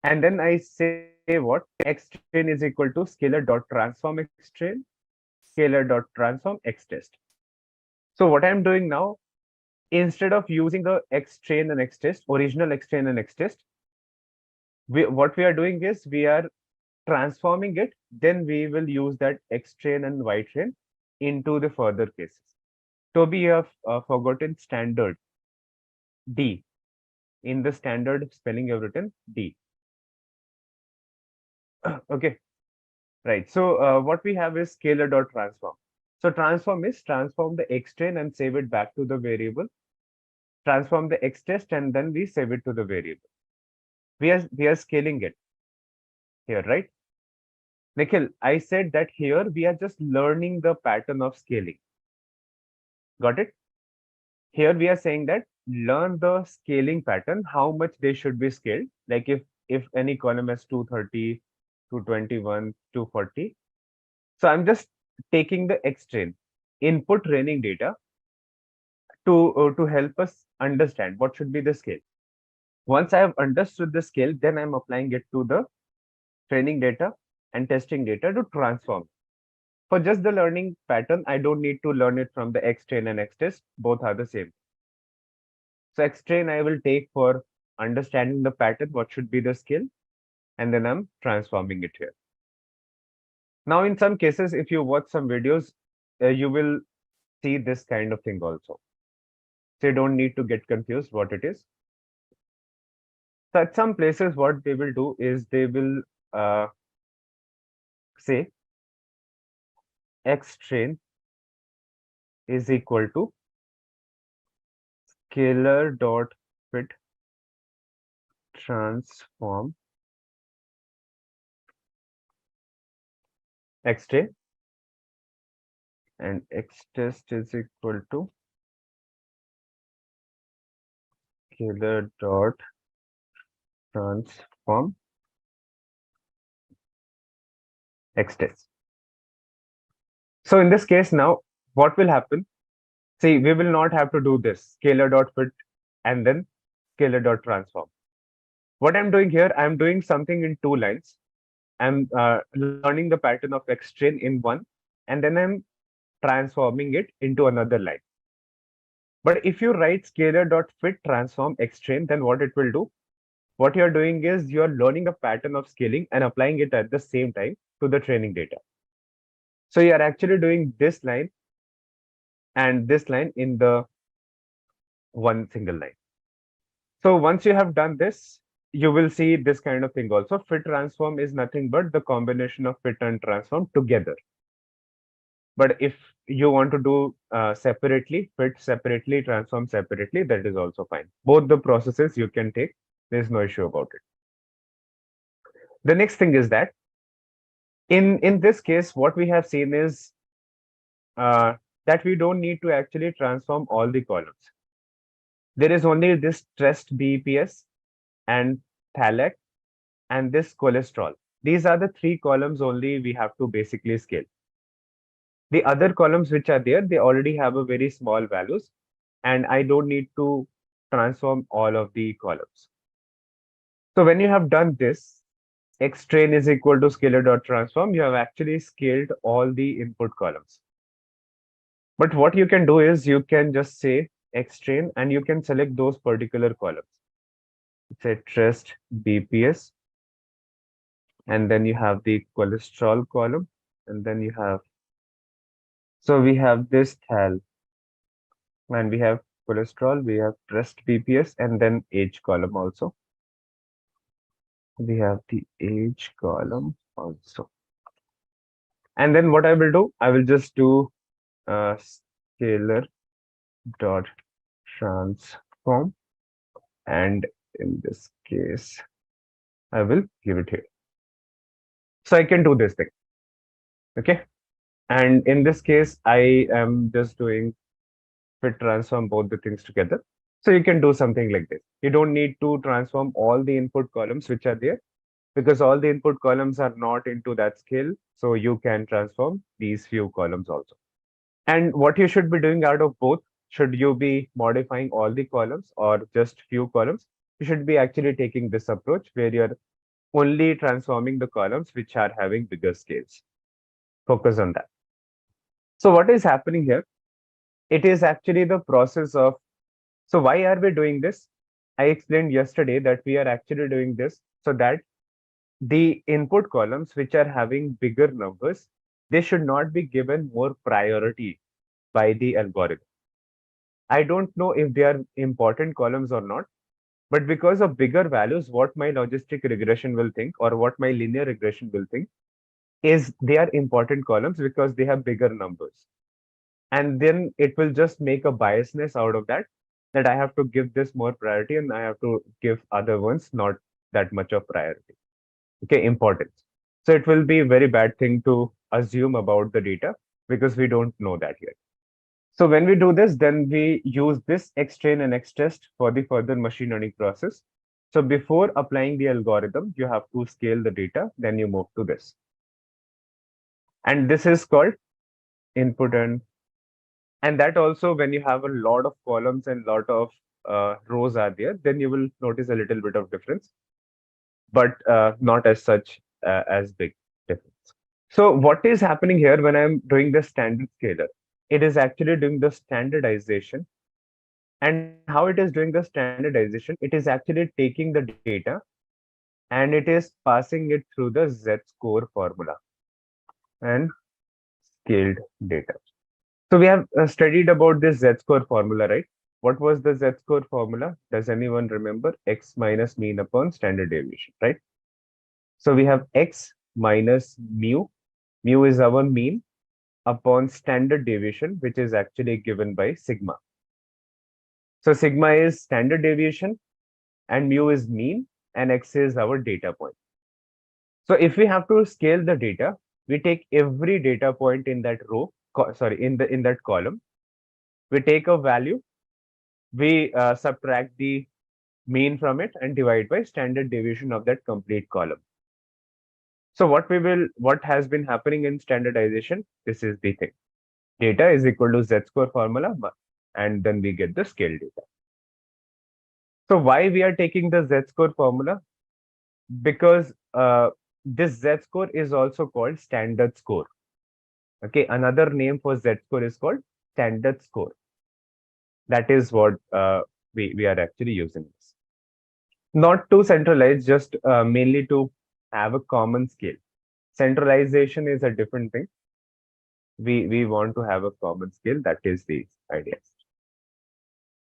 And then I say what xtrain is equal to scalar.transform xtrain, scalar.transform xtest. So what I'm doing now, instead of using the xtrain and xtest, original xtrain and xtest, What we are doing is we are transforming it, then we will use that X train and Y train into the further cases. Toby, you have forgotten standard D. In the standard spelling, you have written D. Okay, right. So what we have is scalar dot transform. So transform is transform the X train and save it back to the variable. Transform the X test and then we save it to the variable. We are scaling it here, right? Nikhil, I said that here we are just learning the pattern of scaling. Got it? Here we are saying that learn the scaling pattern, how much they should be scaled. Like if any column has 230, 221, 240. So I'm just taking the X train, input training data to help us understand what should be the scale. Once I have understood the scale, then I'm applying it to the training data and testing data to transform. For just the learning pattern, I don't need to learn it from the X train and X test. Both are the same. So X train I will take for understanding the pattern, what should be the scale, and then I'm transforming it here. Now, in some cases, if you watch some videos, you will see this kind of thing also. So you don't need to get confused what it is. So at some places, what they will do is they will say X train is equal to scalar dot fit transform X train and X test is equal to scalar dot transform X test. So in this case now, what will happen? See, we will not have to do this scalar dot fit and then scalar dot transform. What I'm doing here, I'm doing something in 2 lines. I'm learning the pattern of X train in one, and then I'm transforming it into another line. But if you write scalar dot fit transform X train, then what it will do? What you're doing is you're learning a pattern of scaling and applying it at the same time to the training data. So you're actually doing this line and this line in the one single line. So once you have done this, you will see this kind of thing also. Fit transform is nothing but the combination of fit and transform together. But if you want to do separately, fit separately, transform separately, that is also fine. Both the processes you can take. There's no issue about it. The next thing is that in this case, what we have seen is that we don't need to actually transform all the columns. There is only this trust BEPS and phthalates and this cholesterol. These are the 3 columns only we have to basically scale. The other columns which are there, they already have a very small values, and I don't need to transform all of the columns. So when you have done this, X train is equal to scalar dot transform, you have actually scaled all the input columns. But what you can do is you can just say X train and you can select those particular columns. Say trust BPS, and then you have the cholesterol column, and then you have, so we have this thal, and we have cholesterol, we have trust BPS, and then age column also. We have the age column also. And then what I will do, I will just do scalar dot transform, and in this case, I will give it here. So I can do this thing. Okay. And in this case, I am just doing fit transform both the things together. So you can do something like this. You don't need to transform all the input columns which are there, because all the input columns are not into that scale. So you can transform these few columns also. And what you should be doing out of both, should you be modifying all the columns or just few columns? You should be actually taking this approach where you're only transforming the columns which are having bigger scales. Focus on that. So what is happening here? It is actually the process of, so why are we doing this? I explained yesterday that we are actually doing this so that the input columns which are having bigger numbers, they should not be given more priority by the algorithm. I don't know if they are important columns or not, but because of bigger values, what my logistic regression will think or what my linear regression will think is they are important columns because they have bigger numbers. And then it will just make a biasness out of that, that I have to give this more priority and I have to give other ones not that much of priority. Okay, importance. So it will be a very bad thing to assume about the data because we don't know that yet. So when we do this, then we use this X-train and X-test for the further machine learning process. So before applying the algorithm, you have to scale the data, then you move to this. And this is called input and that also when you have a lot of columns and lot of rows are there, then you will notice a little bit of difference, but not as such as big difference. So what is happening here when I'm doing the standard scaler? It is actually doing the standardization. And how it is doing the standardization, it is actually taking the data and it is passing it through the Z-score formula and scaled data. So we have studied about this Z-score formula, right? What was the Z-score formula? Does anyone remember? X minus mean upon standard deviation, right? So we have X minus mu. Mu is our mean upon standard deviation, which is actually given by sigma. So sigma is standard deviation and mu is mean and X is our data point. So if we have to scale the data, we take every data point in that row, sorry, in that column. We take a value, we subtract the mean from it and divide by standard deviation of that complete column. So what has been happening in standardization? This is the thing. Data is equal to Z-score formula, and then we get the scale data. So why we are taking the Z-score formula? Because this Z-score is also called standard score. Okay, another name for Z-score is called standard score. That is what we are actually using this. Not to centralize, just mainly to have a common scale. Centralization is a different thing. We want to have a common scale. That is the idea.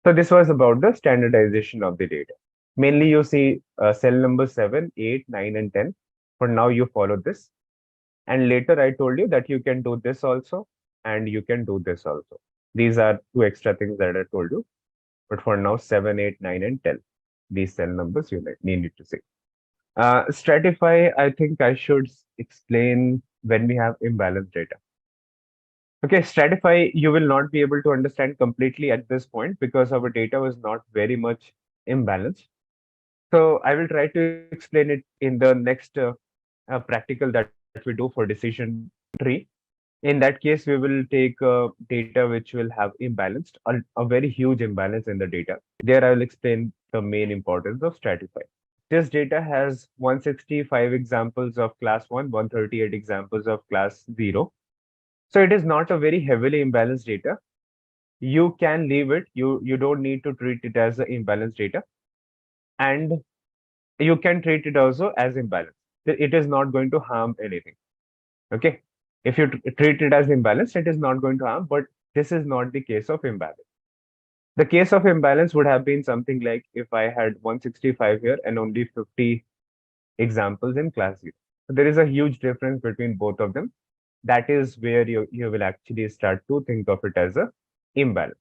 So this was about the standardization of the data. Mainly you see cell number 7, 8, 9, and 10. For now, you follow this. And later I told you that you can do this also, and you can do this also. These are two extra things that I told you. But for now, 7, 8, 9, and 10. These cell numbers you need to see. Stratify, I think I should explain when we have imbalanced data. Okay, stratify, you will not be able to understand completely at this point because our data was not very much imbalanced. So I will try to explain it in the next practical that we do for decision tree. In that case, we will take data which will have imbalanced, a very huge imbalance in the data. There I will explain the main importance of stratify. This data has 165 examples of class 1, 138 examples of class 0. So it is not a very heavily imbalanced data. You can leave it. You don't need to treat it as an imbalanced data. And you can treat it also as imbalanced. It is not going to harm anything. Okay. If you treat it as imbalanced, it is not going to harm, but this is not the case of imbalance. The case of imbalance would have been something like if I had 165 here and only 50 examples in class 0. So there is a huge difference between both of them. That is where you will actually start to think of it as a imbalance.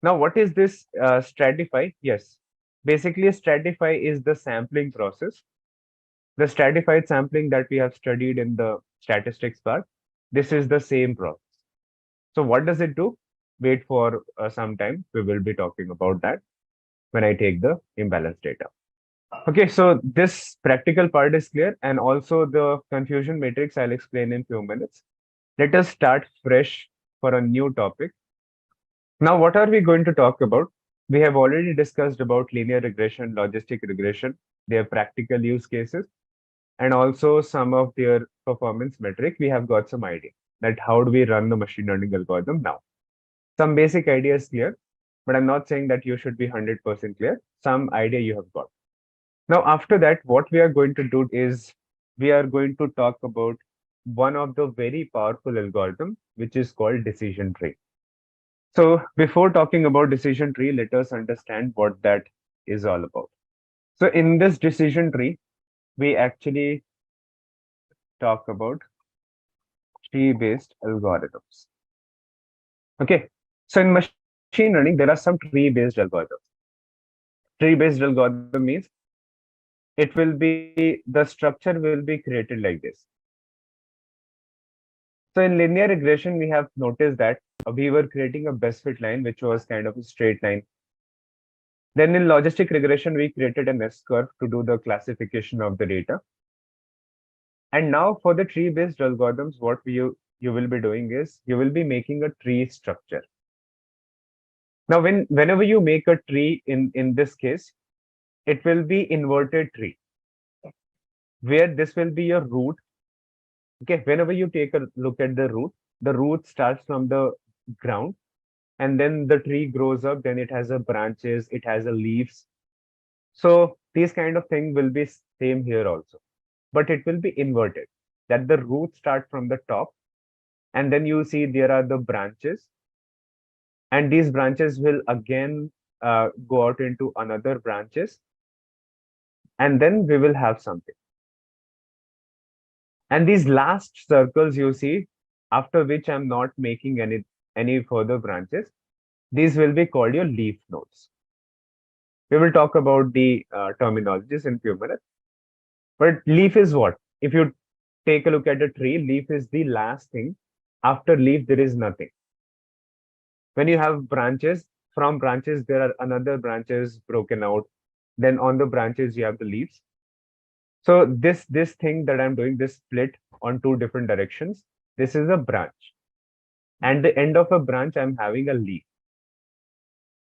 Now, what is this stratify? Yes, basically stratify is the sampling process. The stratified sampling that we have studied in the statistics part, this is the same process. So what does it do? Wait for some time. We will be talking about that when I take the imbalance data. Okay, so this practical part is clear, and also the confusion matrix I'll explain in few minutes. Let us start fresh for a new topic. Now, what are we going to talk about? We have already discussed about linear regression, logistic regression, their practical use cases, and also some of their performance metric. We have got some idea that how do we run the machine learning algorithm now. Some basic ideas here. but I'm not saying that you should be 100% clear. Some idea you have got. Now, after that, what we are going to do is we are going to talk about one of the very powerful algorithm, which is called decision tree. So before talking about decision tree, let us understand what that is all about. So in this decision tree, we actually talk about tree-based algorithms. Okay. So in machine learning, there are some tree-based algorithms. Tree-based algorithm means the structure will be created like this. So in linear regression, we have noticed that we were creating a best fit line, which was kind of a straight line. Then in logistic regression, we created an S-curve to do the classification of the data. And now for the tree-based algorithms, what you will be doing is you will be making a tree structure. Now, whenever you make a tree in this case, it will be inverted tree, where this will be your root. Okay, whenever you take a look at the root starts from the ground, and then the tree grows up, then it has a branches, it has a leaves. So these kind of thing will be same here also, but it will be inverted, that the roots start from the top, and then you see there are the branches, and these branches will again go out into another branches, and then we will have something. And these last circles you see, after which I'm not making any further branches, these will be called your leaf nodes. We will talk about the terminologies in few minutes. But leaf is what? If you take a look at a tree, leaf is the last thing. After leaf, there is nothing. When you have branches, from branches, there are another branches broken out. Then on the branches, you have the leaves. So this thing that I'm doing, this split on two different directions, this is a branch. And the end of a branch, I'm having a leaf.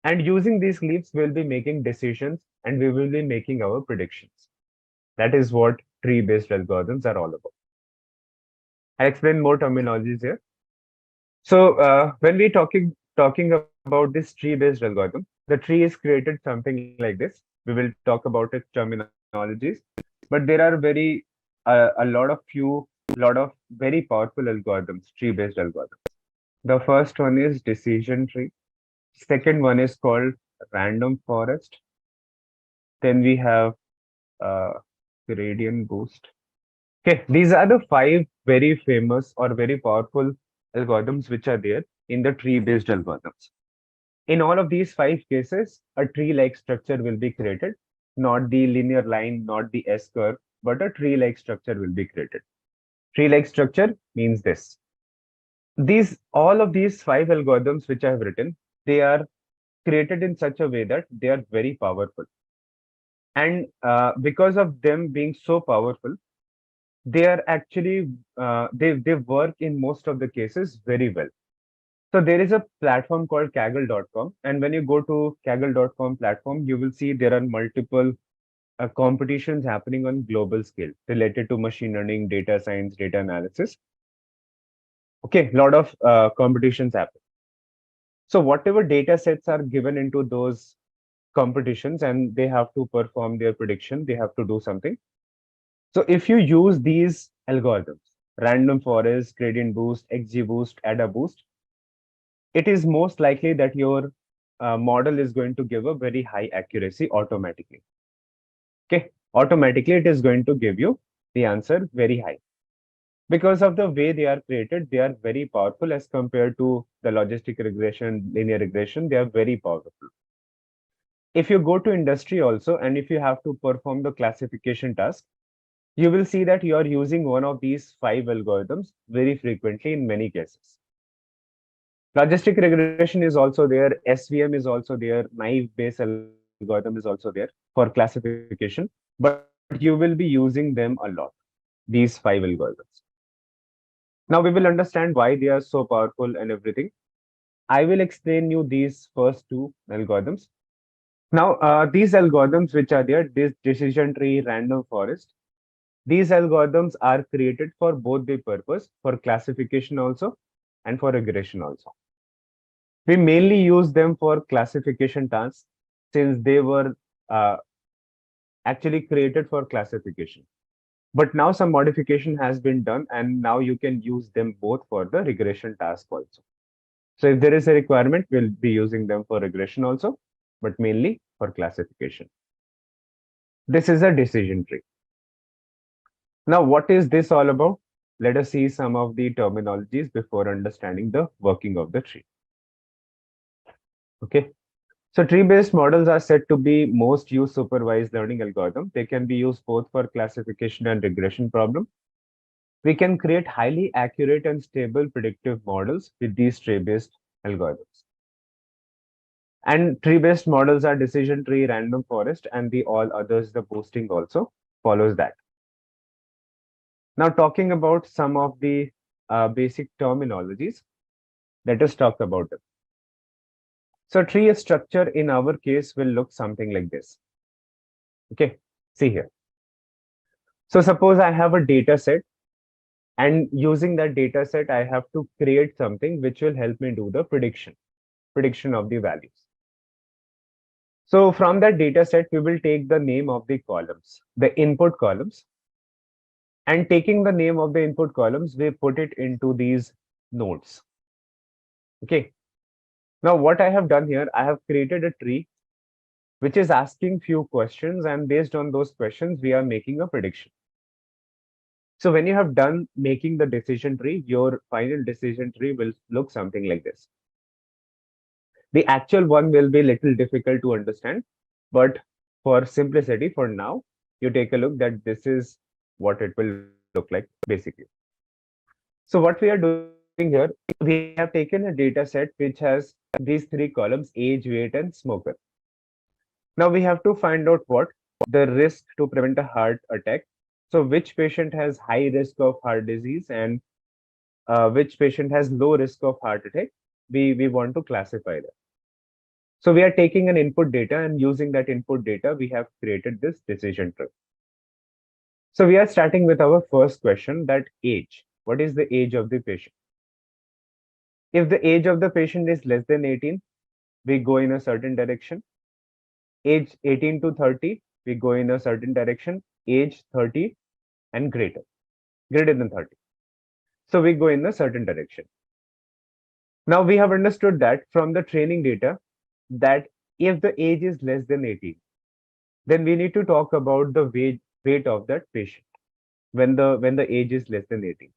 And using these leaves, we'll be making decisions and we will be making our predictions. That is what tree-based algorithms are all about. I'll explain more terminologies here. So when we talking about this tree-based algorithm, the tree is created something like this. We will talk about its terminologies, but there are a lot of very powerful algorithms, tree-based algorithms. The first one is decision tree. Second one is called random forest. Then we have uh, gradient boost. Okay, these are the five very famous or very powerful algorithms which are there in the tree-based algorithms. In all of these five cases, a tree-like structure will be created, not the linear line, not the S-curve, but a tree-like structure will be created. Tree-like structure means this. All of these five algorithms which I have written, they are created in such a way that they are very powerful. And because of them being so powerful, they are actually they work in most of the cases very well. So there is a platform called Kaggle.com, and when you go to Kaggle.com platform, you will see there are multiple competitions happening on global scale related to machine learning, data science, data analysis. Okay, a lot of competitions happen. So whatever data sets are given into those competitions and they have to perform their prediction, they have to do something. So if you use these algorithms, random forest, gradient boost, XGBoost, ADA boost, it is most likely that your model is going to give a very high accuracy automatically. Okay, automatically it is going to give you the answer very high. Because of the way they are created, they are very powerful as compared to the logistic regression, linear regression, they are very powerful. If you go to industry also, and if you have to perform the classification task, you will see that you are using one of these five algorithms very frequently in many cases. Logistic regression is also there, SVM is also there, naive Bayes algorithm is also there for classification, but you will be using them a lot, these five algorithms. Now we will understand why they are so powerful and everything. I will explain you these first two algorithms. Now, these algorithms which are there, this decision tree, random forest, these algorithms are created for both the purpose, for classification also and for regression also. We mainly use them for classification tasks since they were uh, actually created for classification. But now some modification has been done, and now you can use them both for the regression task also. So if there is a requirement, we'll be using them for regression also, but mainly for classification. This is a decision tree. Now, what is this all about? Let us see some of the terminologies before understanding the working of the tree. Okay. So tree-based models are said to be most used supervised learning algorithm. They can be used both for classification and regression problem. We can create highly accurate and stable predictive models with these tree-based algorithms. And tree-based models are decision tree, random forest, and the all others, the boosting also follows that. Now, talking about some of the basic terminologies, let us talk about them. So tree structure in our case will look something like this. Okay, see here. So suppose I have a data set, and using that data set, I have to create something which will help me do the prediction of the values. So from that data set, we will take the name of the columns, the input columns, and taking the name of the input columns, we put it into these nodes. Okay. Now what I have done here, I have created a tree which is asking few questions, and based on those questions, we are making a prediction. So when you have done making the decision tree, your final decision tree will look something like this. The actual one will be little difficult to understand, but for simplicity, for now, you take a look that this is what it will look like basically. So what we are doing here, we have taken a data set which has these three columns, age, weight, and smoker. Now we have to find out what the risk to prevent a heart attack. So which patient has high risk of heart disease and which patient has low risk of heart attack. We want to classify that. So we are taking an input data, and using that input data, we have created this decision tree. So we are starting with our first question, that age. What is the age of the patient? If the age of the patient is less than 18, we go in a certain direction. Age 18 to 30, we go in a certain direction. Age 30 and greater than 30. So we go in a certain direction. Now we have understood that from the training data that if the age is less than 18, then we need to talk about the weight of that patient when the age is less than 18.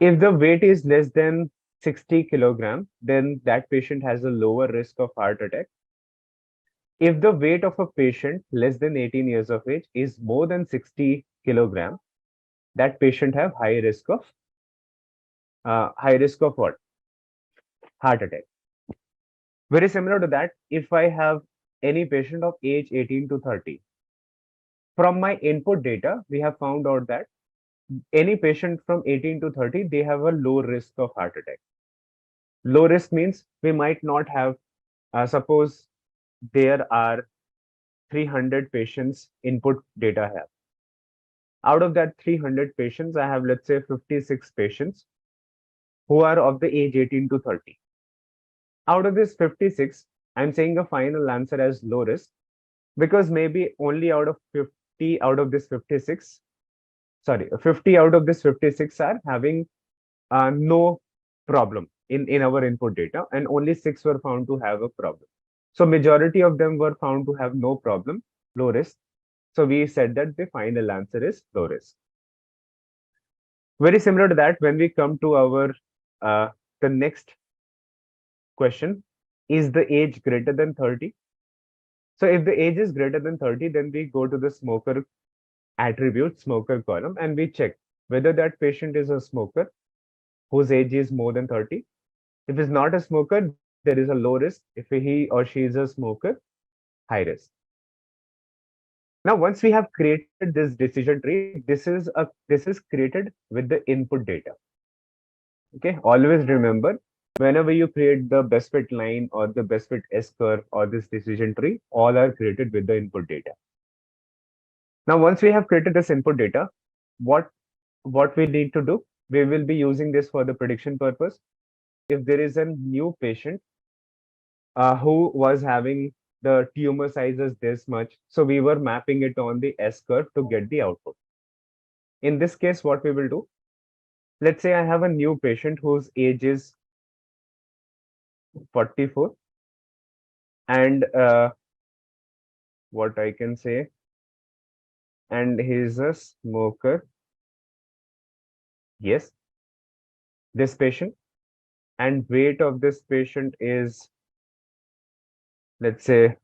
If the weight is less than 60 kilogram, then that patient has a lower risk of heart attack. If the weight of a patient less than 18 years of age is more than 60 kilogram, that patient have high risk of what? Heart attack. Very similar to that, if I have any patient of age 18 to 30, from my input data, we have found out that any patient from 18 to 30, they have a low risk of heart attack. Low risk means we might not have, suppose there are 300 patients input data have. Out of that 300 patients, I have, let's say, 56 patients who are of the age 18 to 30. Out of this 56, I'm saying a final answer as low risk because maybe only out of 50 out of this 56, sorry, 50 out of this 56 are having no problem in our input data, and only 6 were found to have a problem. So majority of them were found to have no problem, low risk. So we said that the final answer is low risk. Very similar to that, when we come to our the next question, is the age greater than 30? So if the age is greater than 30, then we go to the smoker attribute, smoker column, and we check whether that patient is a smoker whose age is more than 30. If it's not a smoker, there is a low risk. If he or she is a smoker, high risk. Now, once we have created this decision tree, this is created with the input data. Okay, always remember, whenever you create the best fit line or the best fit S curve or this decision tree, all are created with the input data. Now, once we have created this input data, what we need to do, we will be using this for the prediction purpose. if there is a new patient who was having the tumor sizes this much, so we were mapping it on the S curve to get the output. In this case, what we will do, let's say I have a new patient whose age is 44, and what I can say, and he's a smoker. Yes, this patient, and weight of this patient is, let's say,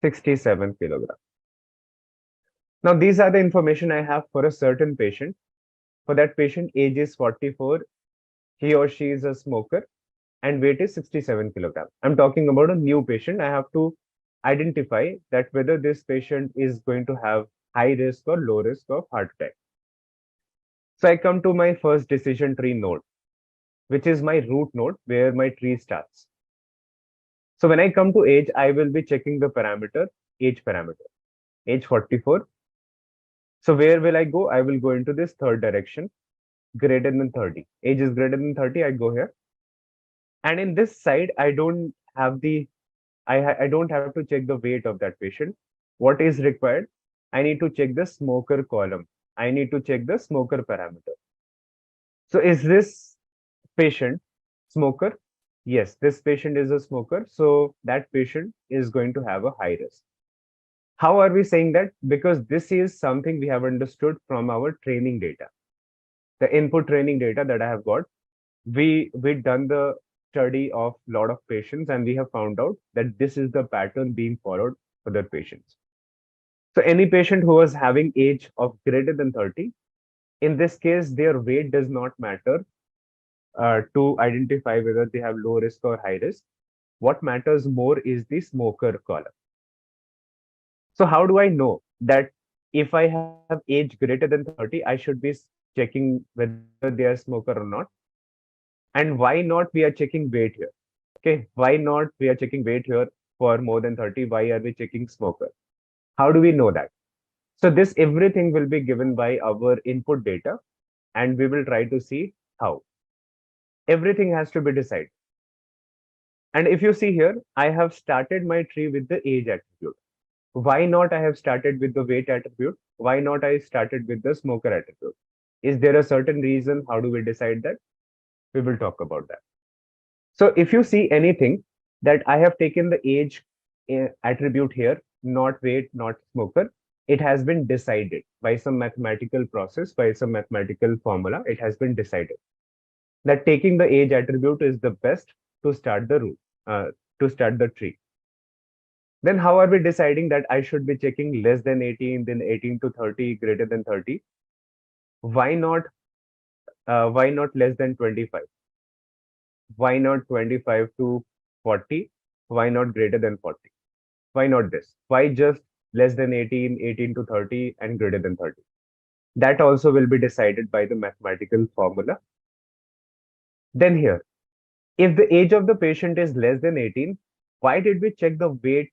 67 kilograms. Now, these are the information I have for a certain patient. For that patient, age is 44, he or she is a smoker, and weight is 67 kilograms. I'm talking about a new patient. I have to identify that whether this patient is going to have high risk or low risk of heart attack. So I come to my first decision tree node, which is my root node where my tree starts. So when I come to age, I will be checking the parameter, age parameter, age 44. So where will I go? I will go into this third direction, greater than 30. Age is greater than 30, I go here. And in this side, I don't have the, I don't have to check the weight of that patient. What is required? I need to check the smoker column. I need to check the smoker parameter. So is this patient smoker? Yes, this patient is a smoker. So that patient is going to have a high risk. How are we saying that? Because this is something we have understood from our training data. The input training data that I have got, we done the study of a lot of patients, and we have found out that this is the pattern being followed for the patients. So any patient who was having age of greater than 30, in this case, their weight does not matter to identify whether they have low risk or high risk. What matters more is the smoker column. So how do I know that if I have age greater than 30, I should be checking whether they are smoker or not? And why not we are checking weight here? Okay, why not we are checking weight here for more than 30? Why are we checking smoker? How do we know that? So this everything will be given by our input data, and we will try to see how. Everything has to be decided. And if you see here, I have started my tree with the age attribute. Why not I have started with the weight attribute? Why not I started with the smoker attribute? Is there a certain reason? How do we decide that? We will talk about that. So if you see anything that I have taken the age attribute here, not weight, not smoker, it has been decided by some mathematical process, by some mathematical formula. It has been decided that taking the age attribute is the best to start the root, to start the tree. Then how are we deciding that I should be checking less than 18, then 18 to 30, greater than 30? Why not less than 25? Why not 25 to 40? Why not greater than 40? Why not this? Why just less than 18, 18 to 30, and greater than 30? That also will be decided by the mathematical formula. Then here, if the age of the patient is less than 18, why did we check the weight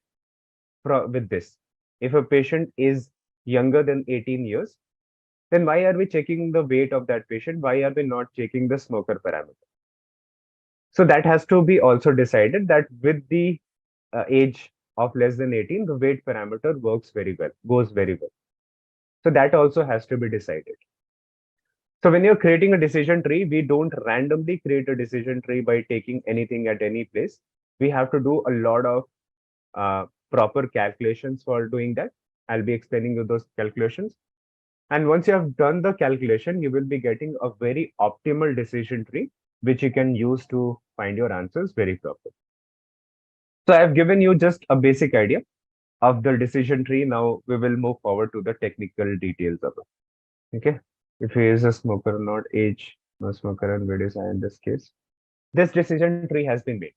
with this? If a patient is younger than 18 years, then why are we checking the weight of that patient? Why are we not checking the smoker parameter? So that has to be also decided that with the age of less than 18, the weight parameter works very well, goes very well. So that also has to be decided. So when you're creating a decision tree, we don't randomly create a decision tree by taking anything at any place. We have to do a lot of proper calculations for doing that. I'll be explaining you those calculations. And once you have done the calculation, you will be getting a very optimal decision tree, which you can use to find your answers very properly. So I have given you just a basic idea of the decision tree. Now we will move forward to the technical details of it. Okay. If he is a smoker or not, age, no smoker, and weight is high in this case. This decision tree has been made.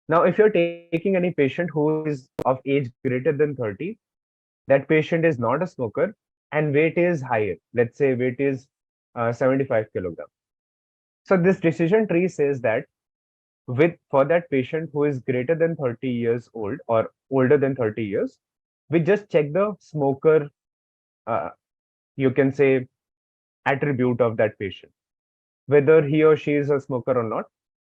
Now, if you're taking any patient who is of age greater than 30, that patient is not a smoker and weight is higher. Let's say weight is 75 kilograms. So this decision tree says that for that patient who is greater than 30 years old or older than 30 years, we just check the smoker, you can say, attribute of that patient, whether he or she is a smoker or not.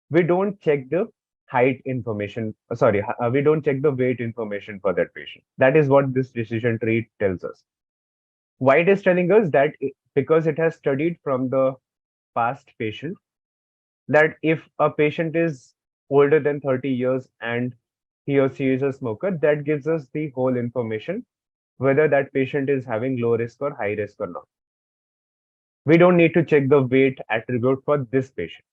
we don't check the height information. We don't check the weight information for that patient. That is what this decision tree tells us. Why it is telling us that? Because it has studied from the past patient that if a patient is older than 30 years and he or she is a smoker, that gives us the whole information whether that patient is having low risk or high risk or not. We don't need to check the weight attribute for this patient.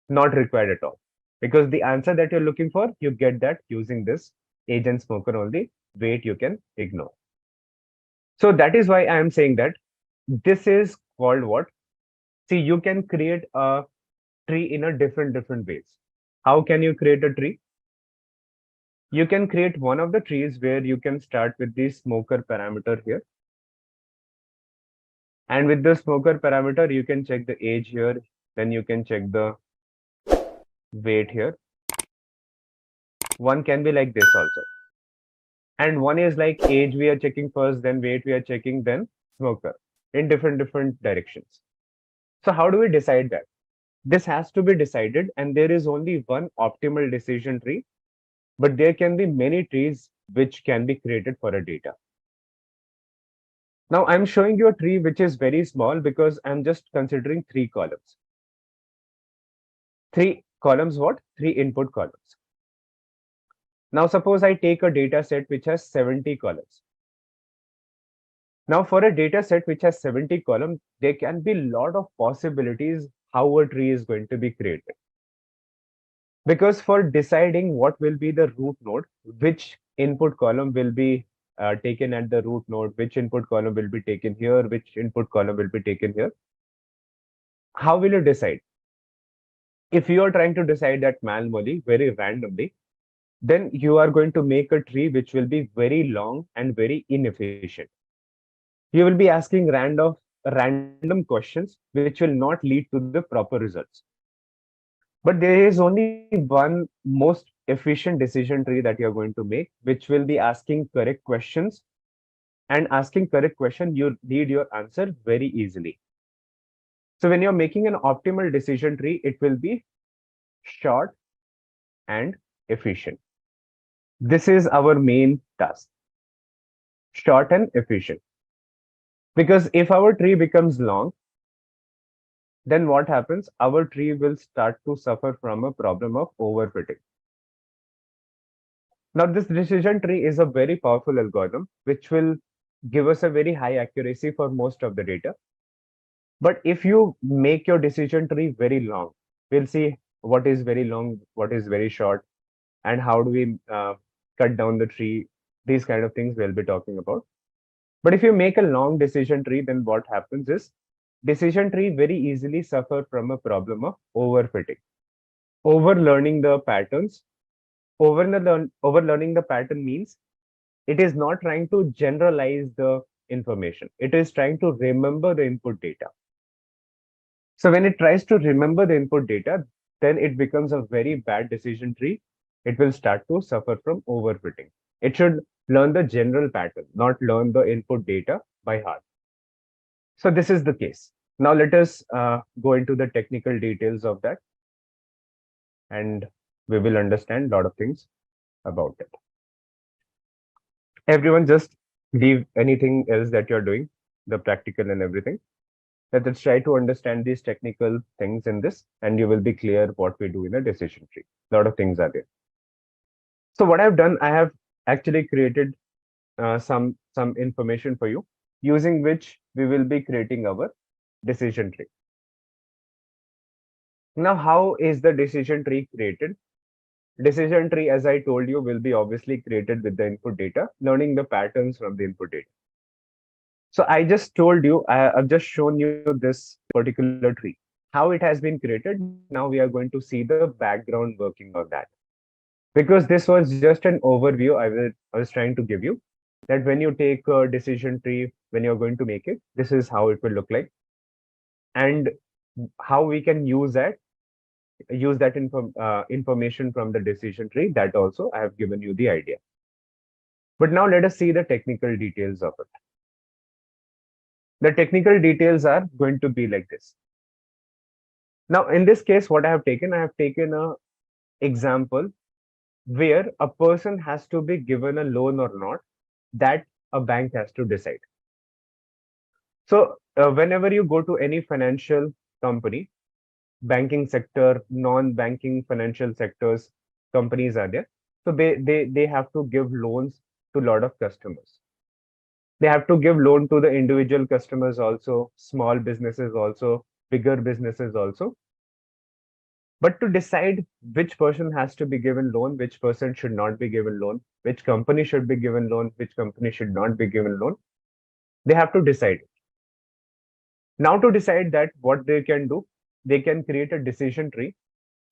Not required at all. Because the answer that you're looking for, you get that using this age and smoker only. Weight you can ignore. So that is why I am saying that this is called what? See, you can create a tree in a different ways. How can you create a tree? You can create one of the trees where you can start with the smoker parameter here. And with the smoker parameter, you can check the age here. Then you can check the weight here. One can be like this also. And one is like age we are checking first, then weight we are checking, then smoker in different directions. So how do we decide that? This has to be decided, and there is only one optimal decision tree, but there can be many trees which can be created for a data. Now I'm showing you a tree which is very small because I'm just considering three columns. Three columns what? Three input columns. Now suppose I take a data set which has 70 columns. Now for a data set which has 70 columns, there can be a lot of possibilities how a tree is going to be created. Because for deciding what will be the root node, which input column will be taken at the root node, which input column will be taken here, which input column will be taken here, how will you decide? If you are trying to decide that manually, very randomly, then you are going to make a tree which will be very long and very inefficient. You will be asking random questions which will not lead to the proper results. But there is only one most efficient decision tree that you're going to make, which will be asking correct questions. And asking correct question, you need your answer very easily. So when you're making an optimal decision tree, it will be short and efficient. This is our main task. Short and efficient. Because if our tree becomes long, then what happens? Our tree will start to suffer from a problem of overfitting. Now, this decision tree is a very powerful algorithm, which will give us a very high accuracy for most of the data. But if you make your decision tree very long, we'll see what is very long, what is very short, and how do we cut down the tree. These kind of things we'll be talking about. But if you make a long decision tree, then what happens is decision tree very easily suffer from a problem of overfitting, overlearning the patterns. Overlearning the pattern means it is not trying to generalize the information. It is trying to remember the input data. So when it tries to remember the input data, then it becomes a very bad decision tree. It will start to suffer from overfitting. It should learn the general pattern, not learn the input data by heart. So this is the case. Now let us go into the technical details of that, and we will understand a lot of things about it. Everyone just leave anything else that you're doing, the practical and everything. Let us try to understand these technical things in this, and you will be clear what we do in a decision tree. A lot of things are there. So what I've done, I have actually created some information for you, using which we will be creating our decision tree. Now, how is the decision tree created? Decision tree, as I told you, will be obviously created with the input data, learning the patterns from the input data. So I just told you, I've just shown you this particular tree, how it has been created. Now we are going to see the background working of that. Because this was just an overview I was trying to give you, that when you take a decision tree, when you're going to make it, this is how it will look like. And how we can use that information from the decision tree, that also I have given you the idea. But now let us see the technical details of it. The technical details are going to be like this. Now, in this case, what I have taken a example where a person has to be given a loan or not, that a bank has to decide. So, whenever you go to any financial company, banking sector, non-banking financial sectors, companies are there. So they have to give loans to a lot of customers. They have to give loan to the individual customers also, small businesses also, bigger businesses also. But to decide which person has to be given loan, which person should not be given loan, which company should be given loan, which company should not be given loan, they have to decide. Now to decide that, what they can do, they can create a decision tree.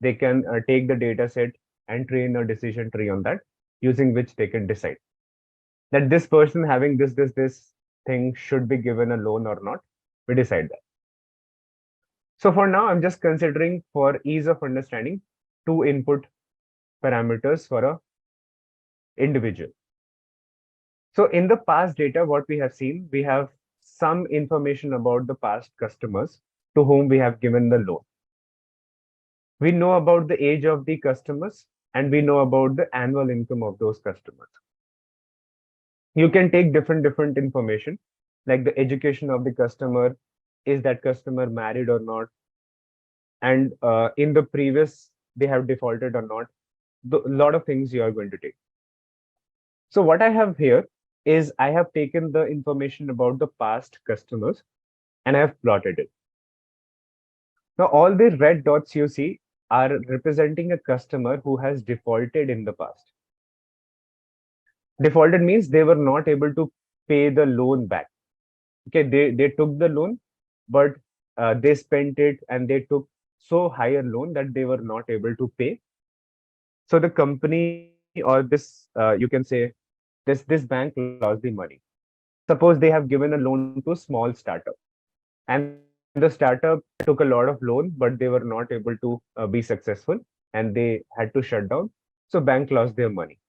They can take the data set and train a decision tree on that, using which they can decide that this person having this thing should be given a loan or not. We decide that. So for now, I'm just considering, for ease of understanding, two input parameters for a individual. So in the past data, what we have seen, we have some information about the past customers to whom we have given the loan. We know about the age of the customers, and we know about the annual income of those customers. You can take different information, like the education of the customer, is that customer married or not, and in the previous they have defaulted or not. A lot of things you are going to take. So what I have here is, I have taken the information about the past customers and I have plotted it. Now all the red dots you see are representing a customer who has defaulted in the past. Defaulted means they were not able to pay the loan back. Okay, they took the loan, but they spent it and they took so higher loan that they were not able to pay. So the company, or this you can say, this bank lost the money. Suppose they have given a loan to a small startup, and the startup took a lot of loan, but they were not able to be successful, and they had to shut down. So bank lost their money.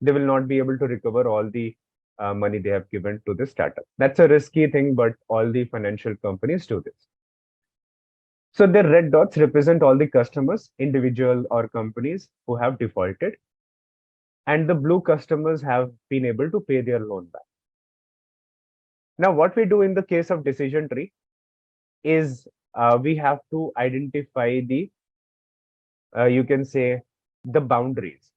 They will not be able to recover all the money they have given to the startup. That's a risky thing, but all the financial companies do this. So the red dots represent all the customers, individual or companies who have defaulted, and the blue customers have been able to pay their loan back. Now, what we do in the case of decision tree is, we have to identify the, you can say, the boundaries,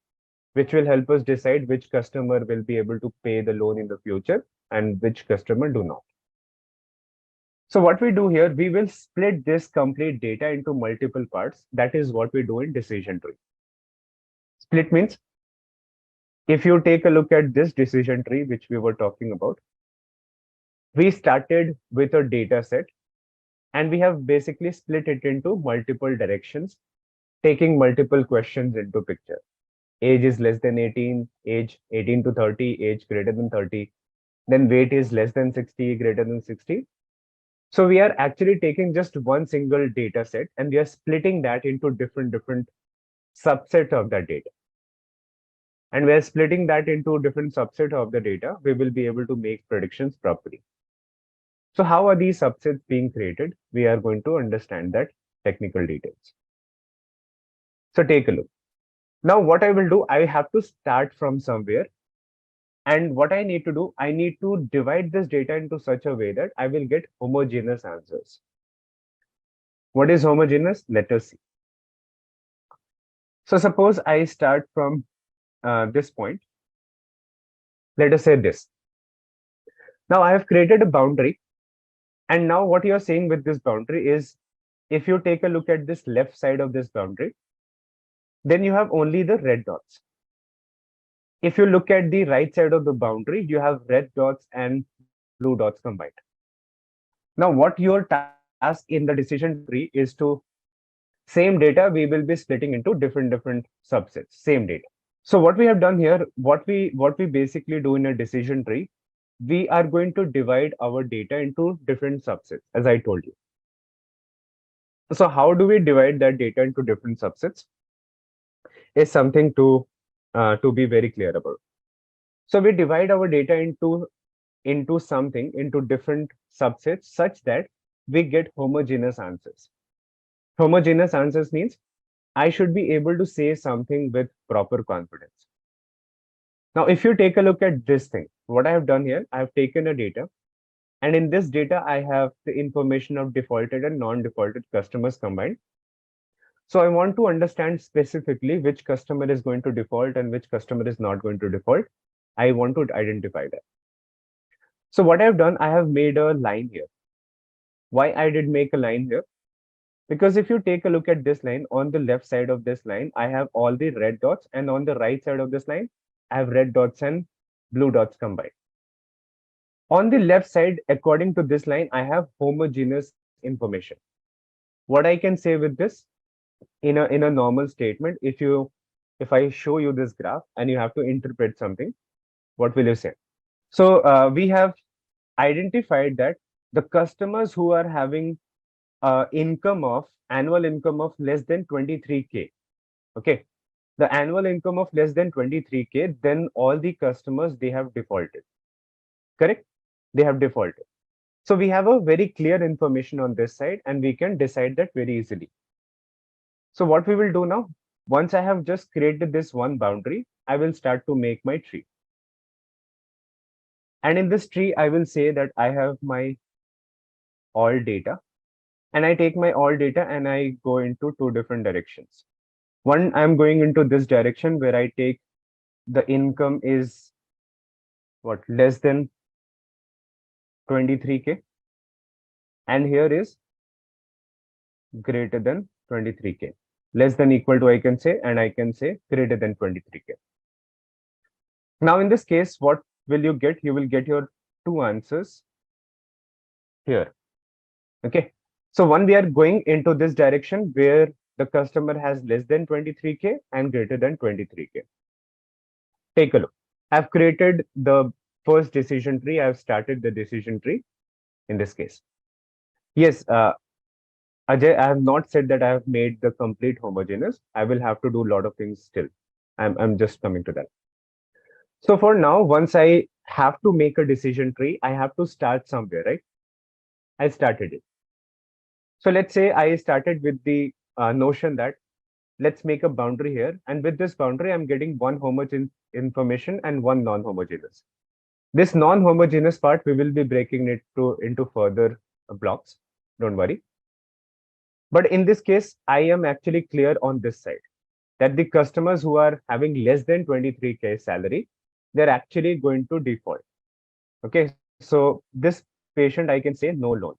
which will help us decide which customer will be able to pay the loan in the future and which customer do not. So what we do here, we will split this complete data into multiple parts. That is what we do in decision tree. Split means, if you take a look at this decision tree, which we were talking about, we started with a data set and we have basically split it into multiple directions, taking multiple questions into picture. Age is less than 18, age 18 to 30, age greater than 30. Then weight is less than 60, greater than 60. So we are actually taking just one single data set and we are splitting that into different subset of that data. And we are splitting that into different subset of the data. We will be able to make predictions properly. So how are these subsets being created? We are going to understand that technical details. So take a look. Now what I will do, I have to start from somewhere. And what I need to do, I need to divide this data into such a way that I will get homogeneous answers. What is homogeneous? Let us see. So suppose I start from this point. Let us say this. Now I have created a boundary. And now what you're saying with this boundary is, if you take a look at this left side of this boundary, then you have only the red dots. If you look at the right side of the boundary, you have red dots and blue dots combined. Now, what your task in the decision tree is to, same data, we will be splitting into different subsets, same data. So what we have done here, what we basically do in a decision tree, we are going to divide our data into different subsets, as I told you. So how do we divide that data into different subsets is something to be very clear about. So we divide our data into different subsets such that we get homogeneous answers. Homogeneous answers means I should be able to say something with proper confidence. Now, if you take a look at this thing, what I have done here, I have taken a data, and in this data, I have the information of defaulted and non-defaulted customers combined. So I want to understand specifically which customer is going to default and which customer is not going to default. I want to identify that. So what I've done, I have made a line here. Why I did make a line here? Because if you take a look at this line, on the left side of this line, I have all the red dots, and on the right side of this line, I have red dots and blue dots combined. On the left side, according to this line, I have homogeneous information. What I can say with this, in a normal statement, if I show you this graph and you have to interpret something, what will you say? So we have identified that the customers who are having annual income of less than 23K. Okay, the annual income of less than 23K, then all the customers, they have defaulted. Correct? They have defaulted. So we have a very clear information on this side, and we can decide that very easily. So what we will do now, once I have just created this one boundary, I will start to make my tree. And in this tree, I will say that I have my all data, and I take my all data and I go into two different directions. One, I'm going into this direction where I take the income is what, less than 23K, and here is greater than 23K. Less than equal to I can say, and I can say greater than 23K. Now in this case, what will you get? You will get your two answers here. Okay. So one, we are going into this direction where the customer has less than 23K and greater than 23K. Take a look. I've created the first decision tree. I've started the decision tree in this case. Yes, Ajay, I have not said that I have made the complete homogeneous. I will have to do a lot of things still. I'm just coming to that. So for now, once I have to make a decision tree, I have to start somewhere, right? I started it. So let's say I started with the notion that let's make a boundary here. And with this boundary, I'm getting one homogeneous information and one non-homogeneous. This non-homogeneous part, we will be breaking it into further blocks. Don't worry. But in this case, I am actually clear on this side that the customers who are having less than 23K salary, they're actually going to default. Okay, so this patient, I can say no loan.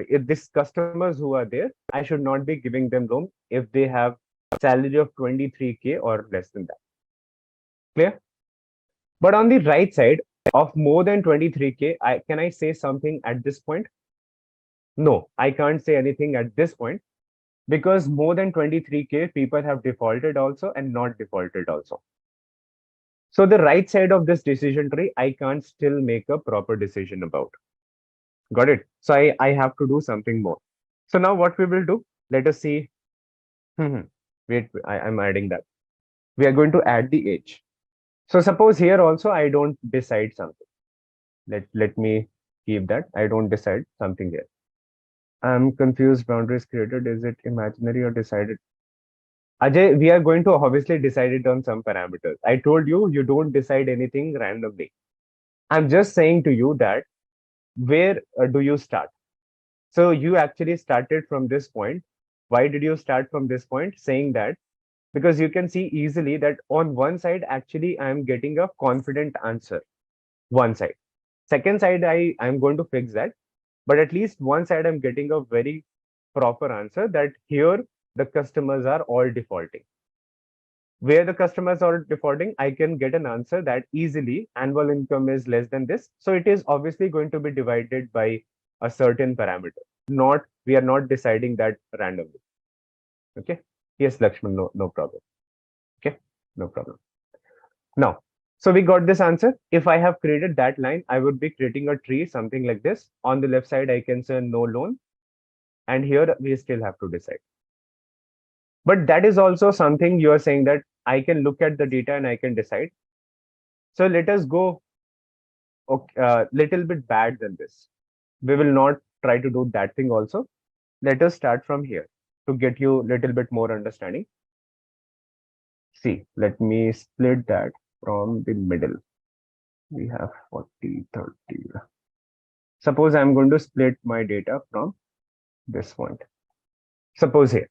If these customers who are there, I should not be giving them loan if they have salary of 23K or less than that. Clear? But on the right side of more than 23K, can I say something at this point? No, I can't say anything at this point because more than 23K people have defaulted also and not defaulted also. So the right side of this decision tree, I can't still make a proper decision about. Got it? So I have to do something more. So now what we will do, let us see. Wait, I'm adding that. We are going to add the age. So suppose here also I don't decide something. Let me keep that. I don't decide something here. I'm confused. Boundaries created. Is it imaginary or decided? Ajay, we are going to obviously decide it on some parameters. I told you, you don't decide anything randomly. I'm just saying to you that where do you start? So you actually started from this point. Why did you start from this point? Saying that because you can see easily that on one side, actually, I'm getting a confident answer. One side. Second side, I'm going to fix that. But at least one side, I'm getting a very proper answer that here the customers are all defaulting. Where the customers are defaulting, I can get an answer that easily annual income is less than this. So it is obviously going to be divided by a certain parameter. We are not deciding that randomly. Okay. Yes, Lakshman, no problem. Okay, no problem. Now, so we got this answer. If I have created that line, I would be creating a tree, something like this. On the left side, I can say no loan. And here we still have to decide. But that is also something you are saying that I can look at the data and I can decide. So let us go a little bit bad than this. We will not try to do that thing also. Let us start from here to get you a little bit more understanding. See, let me split that from the middle. We have 40, 30. Suppose I'm going to split my data from this point. Suppose here.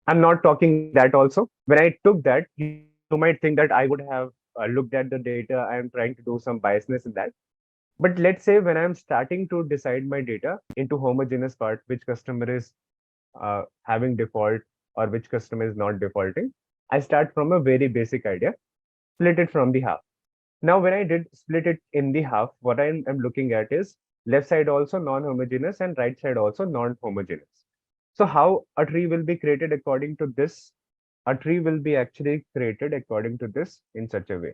I'm not talking that also. When I took that, you might think that I would have looked at the data. I am trying to do some biasness in that. But let's say when I'm starting to decide my data into homogeneous part, which customer is having default or which customer is not defaulting, I start from a very basic idea, split it from the half. Now, when I did split it in the half, what I'm looking at is left side also non-homogeneous and right side also non-homogeneous. So how a tree will be created according to this? A tree will be actually created according to this in such a way.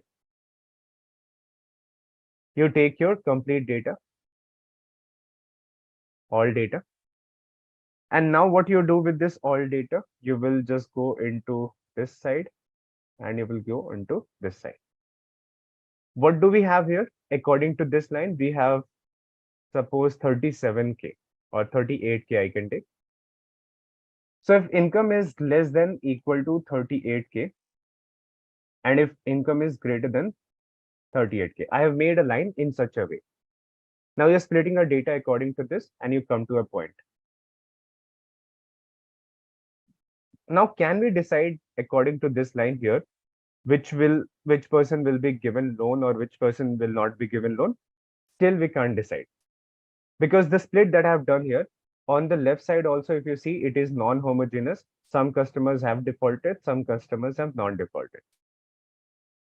You take your complete data, all data. And now what you do with this all data, you will just go into this side and you will go into this side. What do we have here? According to this line, we have suppose 37K or 38K I can take. So if income is less than equal to 38K and if income is greater than 38K, I have made a line in such a way. Now you're splitting our data according to this and you come to a point. Now, can we decide according to this line here, which person will be given loan or which person will not be given loan? Still, we can't decide. Because the split that I have done here, on the left side also, if you see, it is non-homogeneous. Some customers have defaulted, some customers have non-defaulted.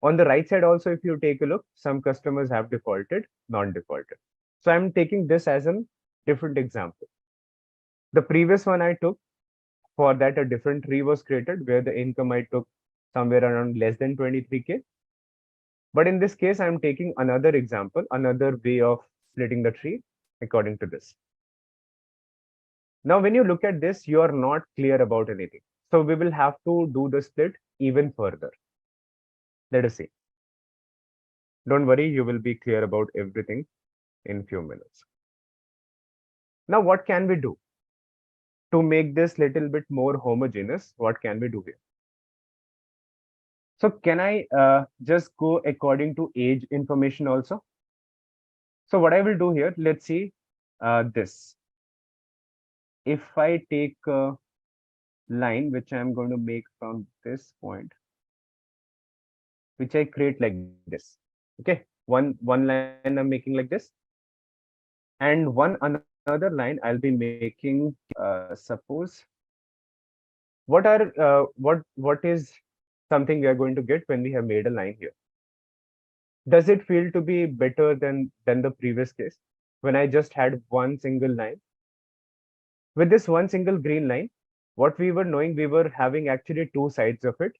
On the right side also, if you take a look, some customers have defaulted, non-defaulted. So I'm taking this as a different example. The previous one I took, for that a different tree was created where the income I took somewhere around less than 23K. But in this case, I'm taking another example, another way of splitting the tree according to this. Now, when you look at this, you are not clear about anything. So we will have to do the split even further. Let us see. Don't worry, you will be clear about everything in few minutes. Now, what can we do to make this little bit more homogeneous? What can we do here? So can I just go according to age information also? So what I will do here, let's see this. If I take a line which I'm going to make from this point, which I create like this. Okay, one line I'm making like this, and one another line I'll be making. Suppose what is something we are going to get when we have made a line here? Does it feel to be better than the previous case when I just had one single line? With this one single green line, what we were knowing, we were having actually two sides of it.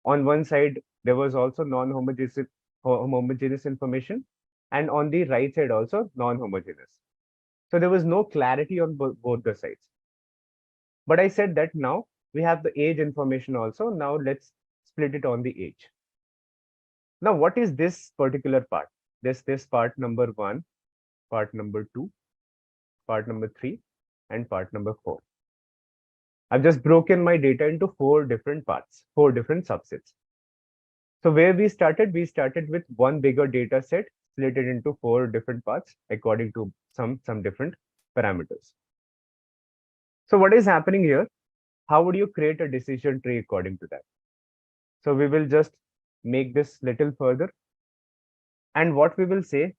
On one side, there was also non-homogeneous information, and on the right side also non-homogeneous. So there was no clarity on both the sides. But I said that now we have the age information also. Now let's split it on the age. Now, what is this particular part? This part number 1, part number 2, part number 3, and part number 4. I've just broken my data into 4 different parts, 4 different subsets. So where we started with one bigger data set, split it into 4 different parts according to some different parameters. So what is happening here? How would you create a decision tree according to that? So we will just make this little further. And what we will say,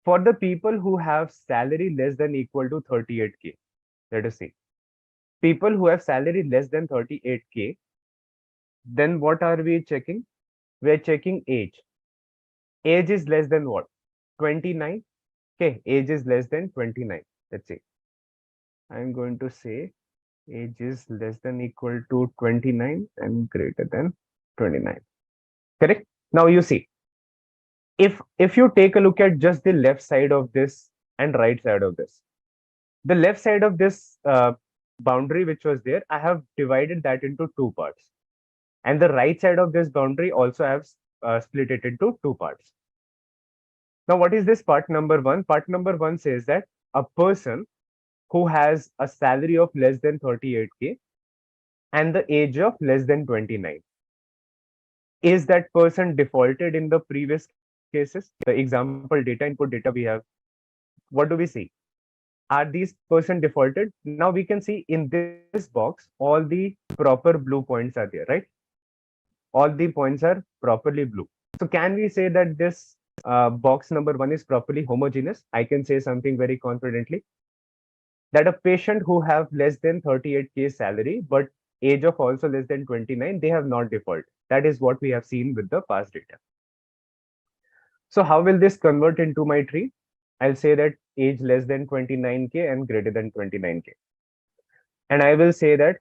for the people who have salary less than equal to 38K, let us see. People who have salary less than 38K, then what are we checking? We are checking age. Age is less than what? 29. Okay, age is less than 29. Let's see. I'm going to say age is less than equal to 29 and greater than 29. Correct? Now you see, if you take a look at just the left side of this and right side of this, the left side of this boundary which was there, I have divided that into 2 parts. And the right side of this boundary also I have split it into 2 parts. Now, what is this part number 1? Part number 1 says that a person who has a salary of less than 38K and the age of less than 29. Is that person defaulted in the previous cases? The example data input data we have, what do we see? Are these person defaulted? Now we can see in this box, all the proper blue points are there, right? All the points are properly blue. So can we say that this box number 1 is properly homogeneous? I can say something very confidently that a patient who have less than 38K salary, but age of also less than 29, they have not default. That is what we have seen with the past data. So how will this convert into my tree? I'll say that age less than 29K and greater than 29K. And I will say that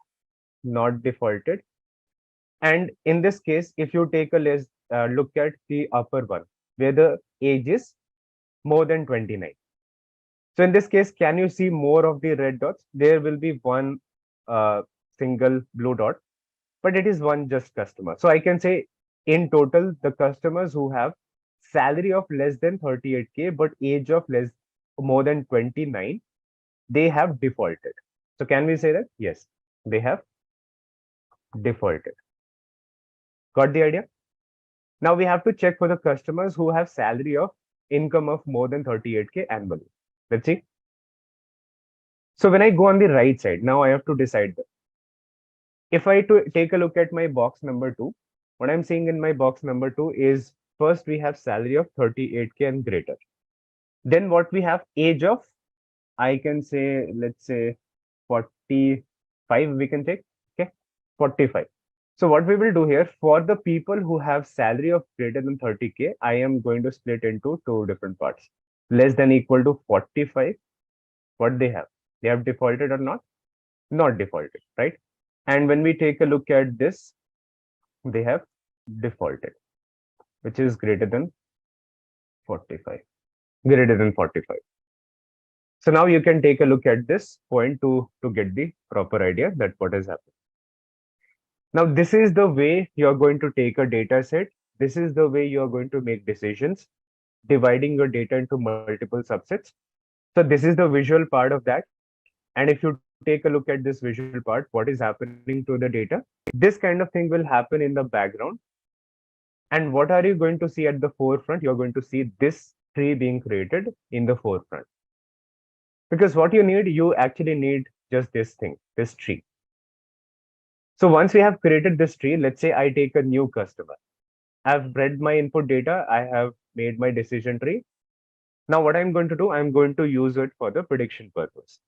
not defaulted. And in this case, if you take a look at the upper one, where the age is more than 29. So in this case, can you see more of the red dots? There will be one single blue dot, but it is one just customer. So I can say in total, the customers who have salary of less than 38K, but age of more than 29, they have defaulted. So can we say that? Yes, they have defaulted. Got the idea? Now we have to check for the customers who have salary of income of more than 38K annually. Let's see. So when I go on the right side, now I have to decide that. If I take a look at my box number 2, what I'm seeing in my box number 2 is first we have salary of 38K and greater. Then what we have age of, I can say, let's say 45 we can take, okay, 45. So what we will do here, for the people who have salary of greater than 30K, I am going to split into two different parts. Less than equal to 45, what they have defaulted or not? Not defaulted, right? And when we take a look at this, they have defaulted, which is greater than 45, greater than 45. So now you can take a look at this point to get the proper idea that what has happened. Now, this is the way you're going to take a data set. This is the way you're going to make decisions, dividing your data into multiple subsets. So this is the visual part of that. And if you take a look at this visual part, what is happening to the data? This kind of thing will happen in the background. And what are you going to see at the forefront? You're going to see this tree being created in the forefront. Because what you actually need just this thing, this tree. So once we have created this tree, let's say I take a new customer. I've read my input data. I have made my decision tree. Now what I'm going to do, I'm going to use it for the prediction purpose.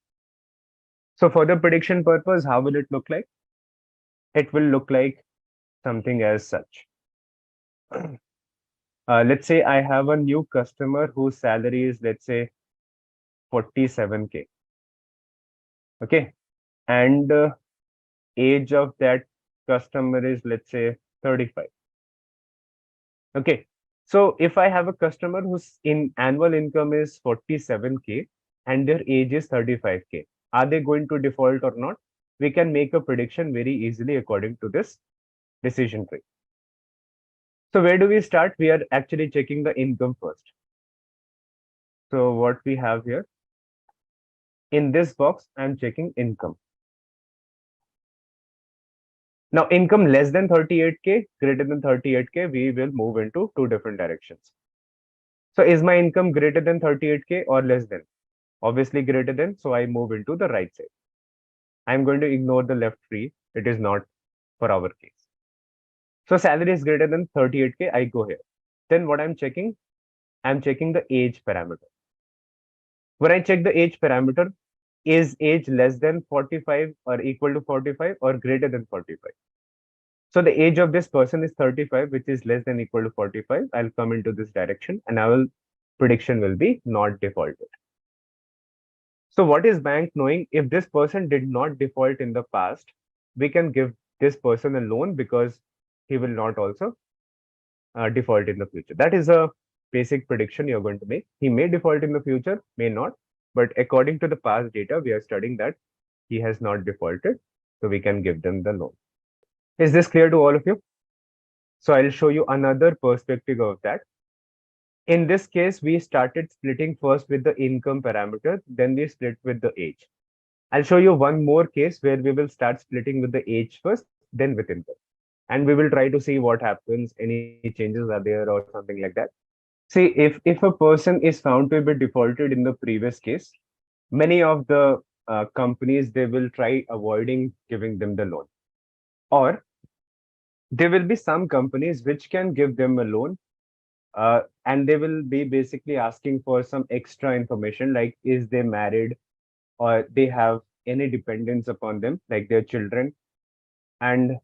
So for the prediction purpose, how will it look like? It will look like something as such. Let's say I have a new customer whose salary is, let's say, 47K. Okay. And age of that customer is, let's say, 35. Okay. So if I have a customer whose annual income is 47K and their age is 35K, are they going to default or not? We can make a prediction very easily according to this decision tree. So where do we start? We are actually checking the income first. So what we have here, in this box, I'm checking income. Now income less than 38K, greater than 38K, we will move into two different directions. So is my income greater than 38K or less than? Obviously greater than, so I move into the right side. I'm going to ignore the left tree. It is not for our case. So salary is greater than 38K, I go here. Then what I'm checking the age parameter. When I check the age parameter, is age less than 45 or equal to 45 or greater than 45? So the age of this person is 35, which is less than equal to 45. I'll come into this direction and our prediction will be not defaulted. So what is bank knowing? If this person did not default in the past, we can give this person a loan because he will not also default in the future. That is a basic prediction you're going to make. He may default in the future, may not, but according to the past data, we are studying that he has not defaulted, so we can give them the loan. Is this clear to all of you? So I'll show you another perspective of that. In this case, we started splitting first with the income parameter, then we split with the age. I'll show you one more case where we will start splitting with the age first, then with income. And we will try to see what happens, any changes are there or something like that. See, if a person is found to be defaulted in the previous case, many of the companies, they will try avoiding giving them the loan. Or there will be some companies which can give them a loan, and they will be basically asking for some extra information like is they married or they have any dependents upon them, like their children, and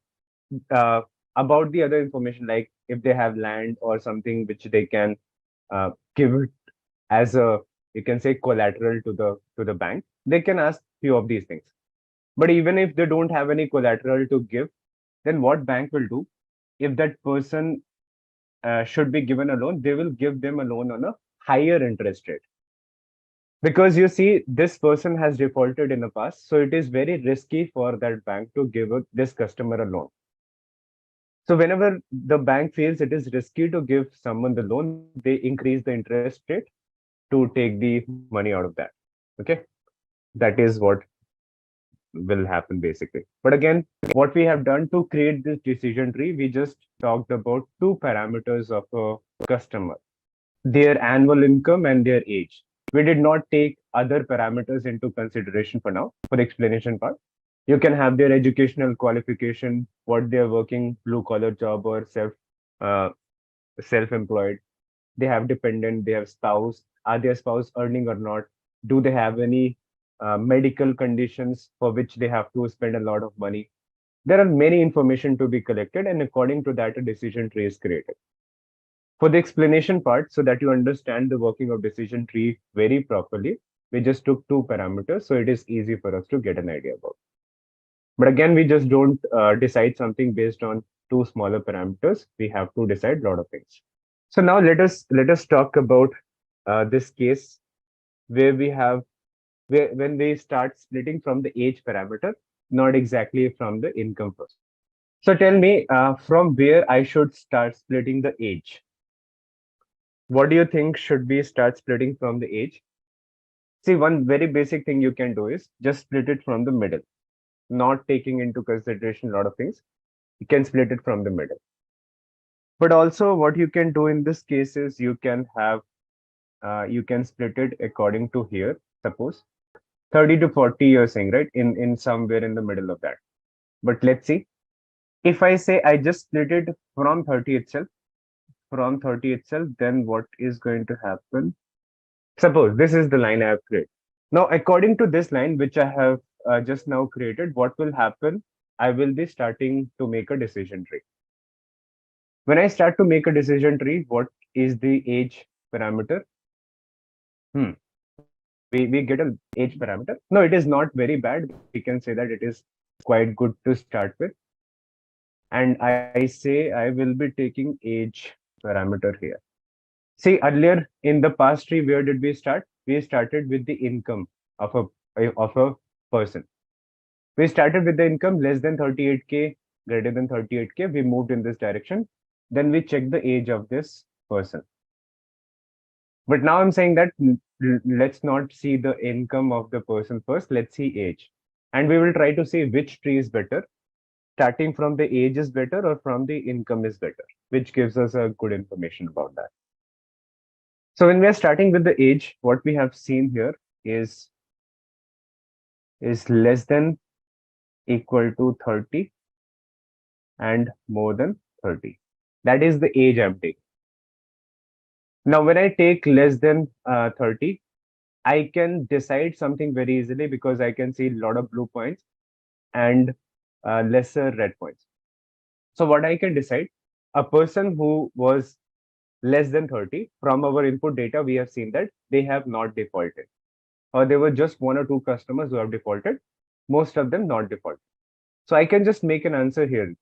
uh, about the other information, like if they have land or something which they can give it as a, you can say, collateral to the bank, they can ask few of these things. But even if they don't have any collateral to give, then what bank will do, if that person should be given a loan, they will give them a loan on a higher interest rate. Because you see, this person has defaulted in the past, so it is very risky for that bank to give this customer a loan. So whenever the bank feels it is risky to give someone the loan, they increase the interest rate to take the money out of that. Okay, that is what will happen basically. But again, what we have done to create this decision tree, we just talked about two parameters of a customer, their annual income and their age. We did not take other parameters into consideration for now, for the explanation part. You can have their educational qualification, what they're working, blue collar job or uh, self-employed. They have dependent, they have spouse. Are their spouse earning or not? Do they have any medical conditions for which they have to spend a lot of money? There are many information to be collected, and according to that, a decision tree is created. For the explanation part, so that you understand the working of decision tree very properly, we just took two parameters, so it is easy for us to get an idea about. But again, we just don't decide something based on two smaller parameters. We have to decide a lot of things. So now let us talk about this case where we have when we start splitting from the age parameter, not exactly from the income first. So tell me from where I should start splitting the age. What do you think should we start splitting from the age? See, one very basic thing you can do is just split it from the middle, not taking into consideration a lot of things. You can split it from the middle. But also, what you can do in this case is you can split it according to here. Suppose 30 to 40 you're saying, right? In somewhere in the middle of that. But let's see. If I say I just split it from 30 itself, then what is going to happen? Suppose this is the line I have created. Now, according to this line, which I have just now created, what will happen? I will be starting to make a decision tree. When I start to make a decision tree, what is the age parameter? We get an age parameter. No, it is not very bad. We can say that it is quite good to start with. And I say I will be taking age parameter here. See, earlier in the past tree, where did we start? We started with the income of a person. We started with the income less than 38K, greater than 38K. We moved in this direction. Then we checked the age of this person. But now I'm saying that let's not see the income of the person first. Let's see age. And we will try to see which tree is better. Starting from the age is better or from the income is better, which gives us a good information about that. So when we are starting with the age, what we have seen here is less than equal to 30 and more than 30. That is the age I'm taking. Now, when I take less than 30, I can decide something very easily because I can see a lot of blue points and lesser red points. So what I can decide, a person who was less than 30, from our input data, we have seen that they have not defaulted. Or there were just one or two customers who have defaulted, most of them not defaulted. So I can just make an answer here.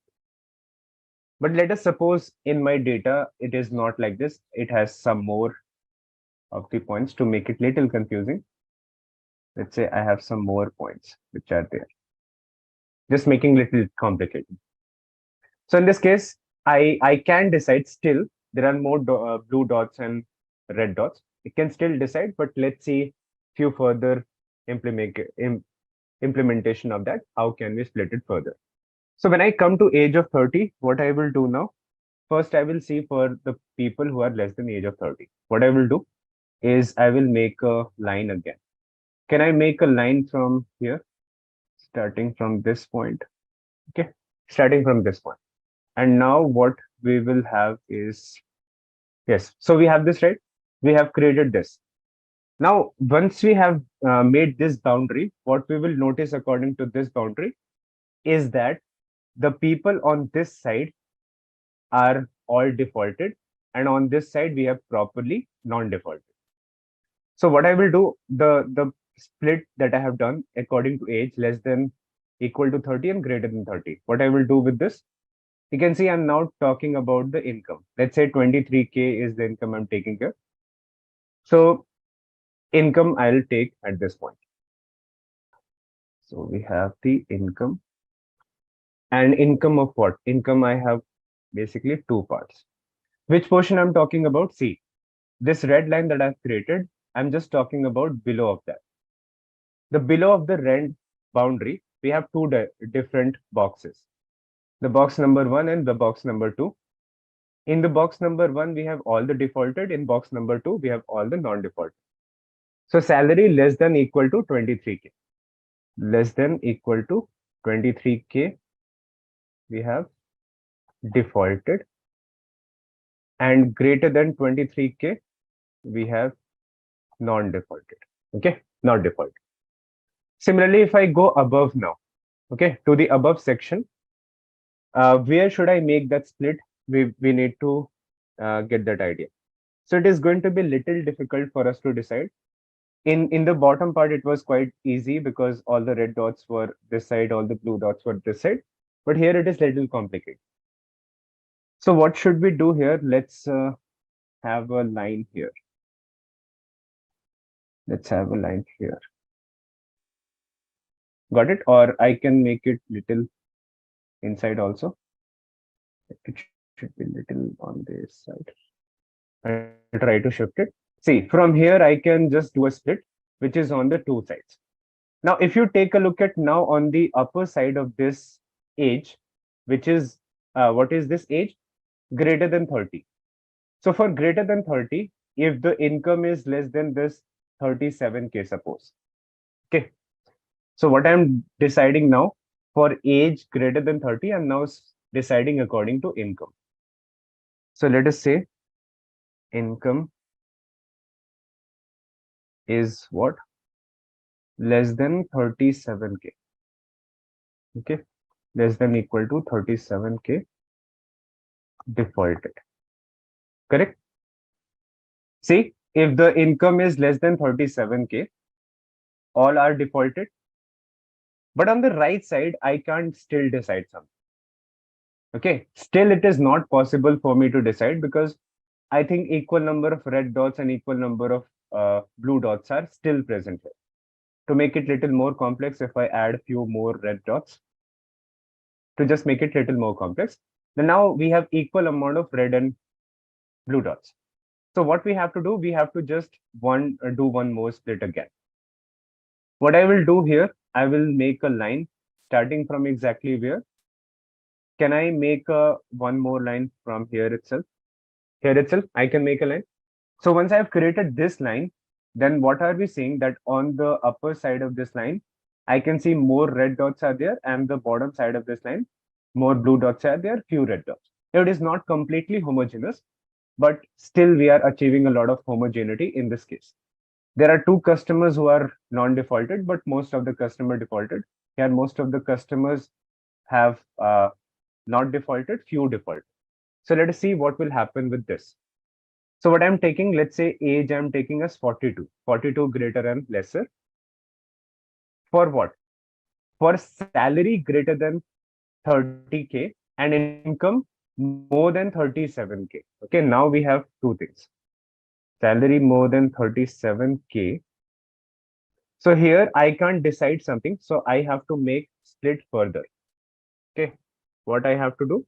But let us suppose in my data, it is not like this. It has some more of the points to make it little confusing. Let's say I have some more points which are there, just making little complicated. So in this case, I can decide still. There are more blue dots and red dots. It can still decide, but let's see few further implementation of that. How can we split it further? So when I come to age of 30, what I will do now, first I will see for the people who are less than age of 30. What I will do is I will make a line again. Can I make a line from here, starting from this point? Okay, starting from this point. And now what we will have is, yes, so we have this, right? We have created this. Now, once we have made this boundary, what we will notice according to this boundary is that the people on this side are all defaulted, and on this side we have properly non-defaulted. So what I will do, the split that I have done according to age less than equal to 30 and greater than 30. What I will do with this, you can see I'm now talking about the income. Let's say 23K is the income I'm taking here. So income I'll take at this point. So we have the income, and income of what? Income I have basically two parts. Which portion I'm talking about? See, this red line that I've created, I'm just talking about below of that. The below of the red boundary, we have two different boxes. The box number 1 and the box number 2. In the box number 1, we have all the defaulted. In box number 2, we have all the non-defaulted. So salary less than equal to 23K. Less than equal to 23K, we have defaulted. And greater than 23K, we have non-defaulted. Okay, not defaulted. Similarly, if I go above now, okay, to the above section, where should I make that split? We need to get that idea. So it is going to be little difficult for us to decide. In the bottom part, it was quite easy because all the red dots were this side, all the blue dots were this side. But here it is little complicated. So what should we do here? Let's have a line here. Let's have a line here. Got it? Or I can make it little inside also. It should be little on this side. I'll try to shift it. See, from here, I can just do a split, which is on the two sides. Now, if you take a look at now on the upper side of this age, which is, what is this age? Greater than 30. So for greater than 30, if the income is less than this 37K, suppose. Okay. So what I'm deciding now for age greater than 30, I'm now deciding according to income. So let us say income is what? Less than 37K. Okay. Less than equal to 37K defaulted. Correct? See, if the income is less than 37K, all are defaulted. But on the right side, I can't still decide something. Okay, still it is not possible for me to decide because I think equal number of red dots and equal number of blue dots are still present here. To make it little more complex, if I add a few more red dots, to just make it little more complex, then now we have equal amount of red and blue dots. So what we have to do, we have to just do one more split again. What I will do here, I will make a line starting from exactly where. Can I make one more line from here itself? Here itself, I can make a line. So once I have created this line, then what are we saying? That on the upper side of this line, I can see more red dots are there, and the bottom side of this line, more blue dots are there, few red dots. Now, it is not completely homogeneous, but still we are achieving a lot of homogeneity in this case. There are two customers who are non-defaulted, but most of the customer defaulted. Here, most of the customers have not defaulted, few default. So let us see what will happen with this. So what I'm taking, let's say age I'm taking as 42, 42 greater and lesser. For what? For salary greater than 30K and income more than 37K. Okay, now we have two things. Salary more than 37K. So here I can't decide something. So I have to make split further. Okay, what I have to do?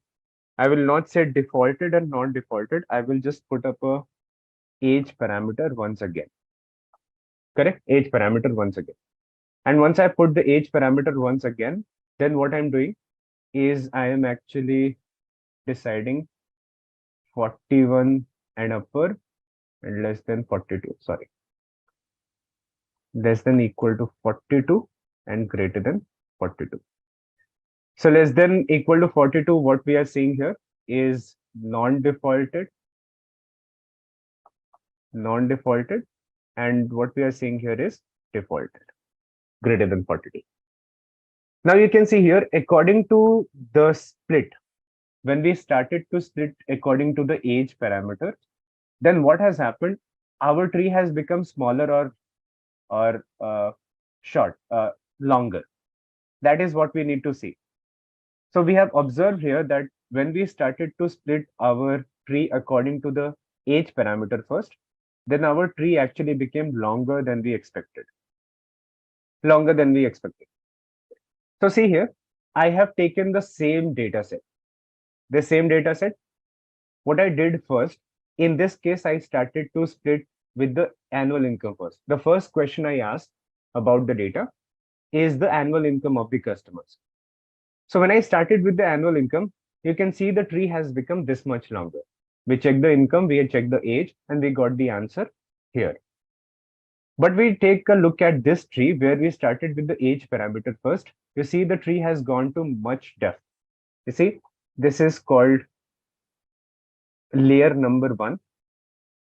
I will not say defaulted and non-defaulted. I will just put up a age parameter once again. Correct? Age parameter once again. And once I put the age parameter once again, then what I'm doing is I am actually deciding 41 and upper and less than 42. Sorry, less than equal to 42 and greater than 42. So less than equal to 42, what we are seeing here is non-defaulted, non-defaulted, and what we are seeing here is defaulted, greater than 42. Now you can see here, according to the split, when we started to split according to the age parameter, then what has happened? Our tree has become smaller or short, longer. That is what we need to see. So we have observed here that when we started to split our tree according to the age parameter first, then our tree actually became longer than we expected. Longer than we expected. So see here, I have taken the same data set. The same data set. What I did first, in this case, I started to split with the annual income first. The first question I asked about the data is the annual income of the customers. So when I started with the annual income, you can see the tree has become this much longer. We checked the income, we checked the age, and we got the answer here. But we take a look at this tree where we started with the age parameter first. You see the tree has gone to much depth. You see, this is called layer number 1.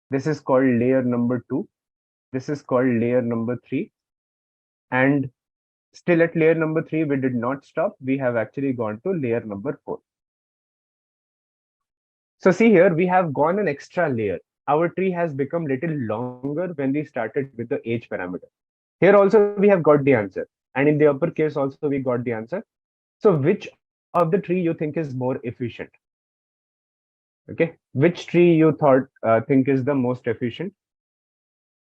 This is called layer number 2. This is called layer number 3. And still at layer number 3, we did not stop. We have actually gone to layer number 4. So see here, we have gone an extra layer. Our tree has become little longer when we started with the age parameter. Here also we have got the answer. And in the upper case also we got the answer. So which of the tree you think is more efficient? Okay, which tree you think is the most efficient?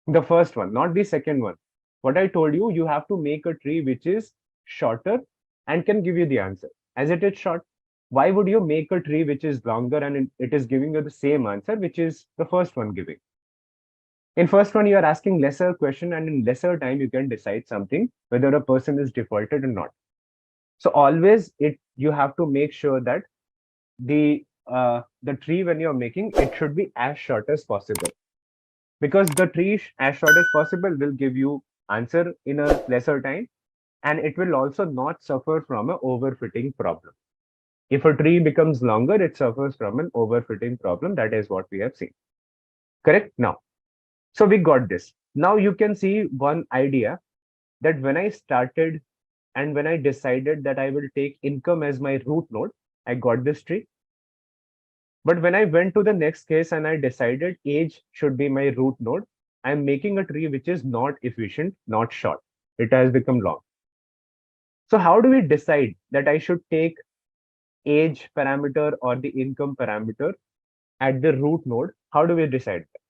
The first one, not the second one. What I told you, you have to make a tree which is shorter and can give you the answer. As it is short, why would you make a tree which is longer and it is giving you the same answer, which is the first one giving? In first one, you are asking lesser question, and in lesser time, you can decide something, whether a person is defaulted or not. So always you have to make sure that the tree when you're making, it should be as short as possible. Because the tree as short as possible will give you answer in a lesser time, and it will also not suffer from an overfitting problem. If a tree becomes longer, it suffers from an overfitting problem. That is what we have seen. Correct? Now, so we got this. Now you can see one idea that when I started and when I decided that I will take income as my root node, I got this tree. But when I went to the next case and I decided age should be my root node, I'm making a tree which is not efficient, not short. It has become long. So how do we decide that I should take age parameter or the income parameter at the root node? How do we decide that?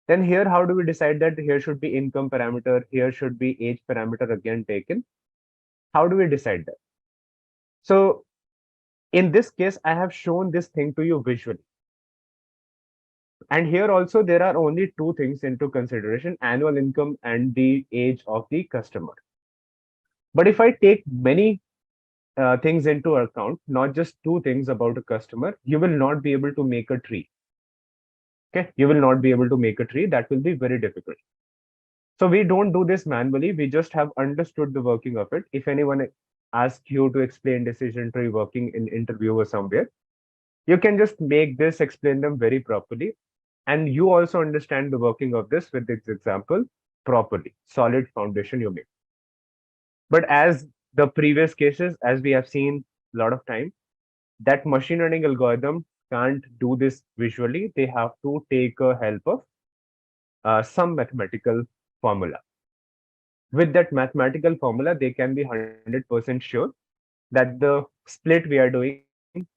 Then here, how do we decide that here should be income parameter, here should be age parameter again taken? How do we decide that? So in this case, I have shown this thing to you visually. And here also, there are only two things into consideration, annual income and the age of the customer. But if I take many things into account, not just two things about a customer, you will not be able to make a tree. Okay, you will not be able to make a tree. That will be very difficult. So we don't do this manually. We just have understood the working of it. If anyone asks you to explain decision tree working in interview or somewhere, you can just make this, explain them very properly. And you also understand the working of this with this example properly. Solid foundation you make. But as the previous cases, as we have seen a lot of time, that machine learning algorithm can't do this visually. They have to take a help of some mathematical formula. With that mathematical formula, they can be 100% sure that the split we are doing,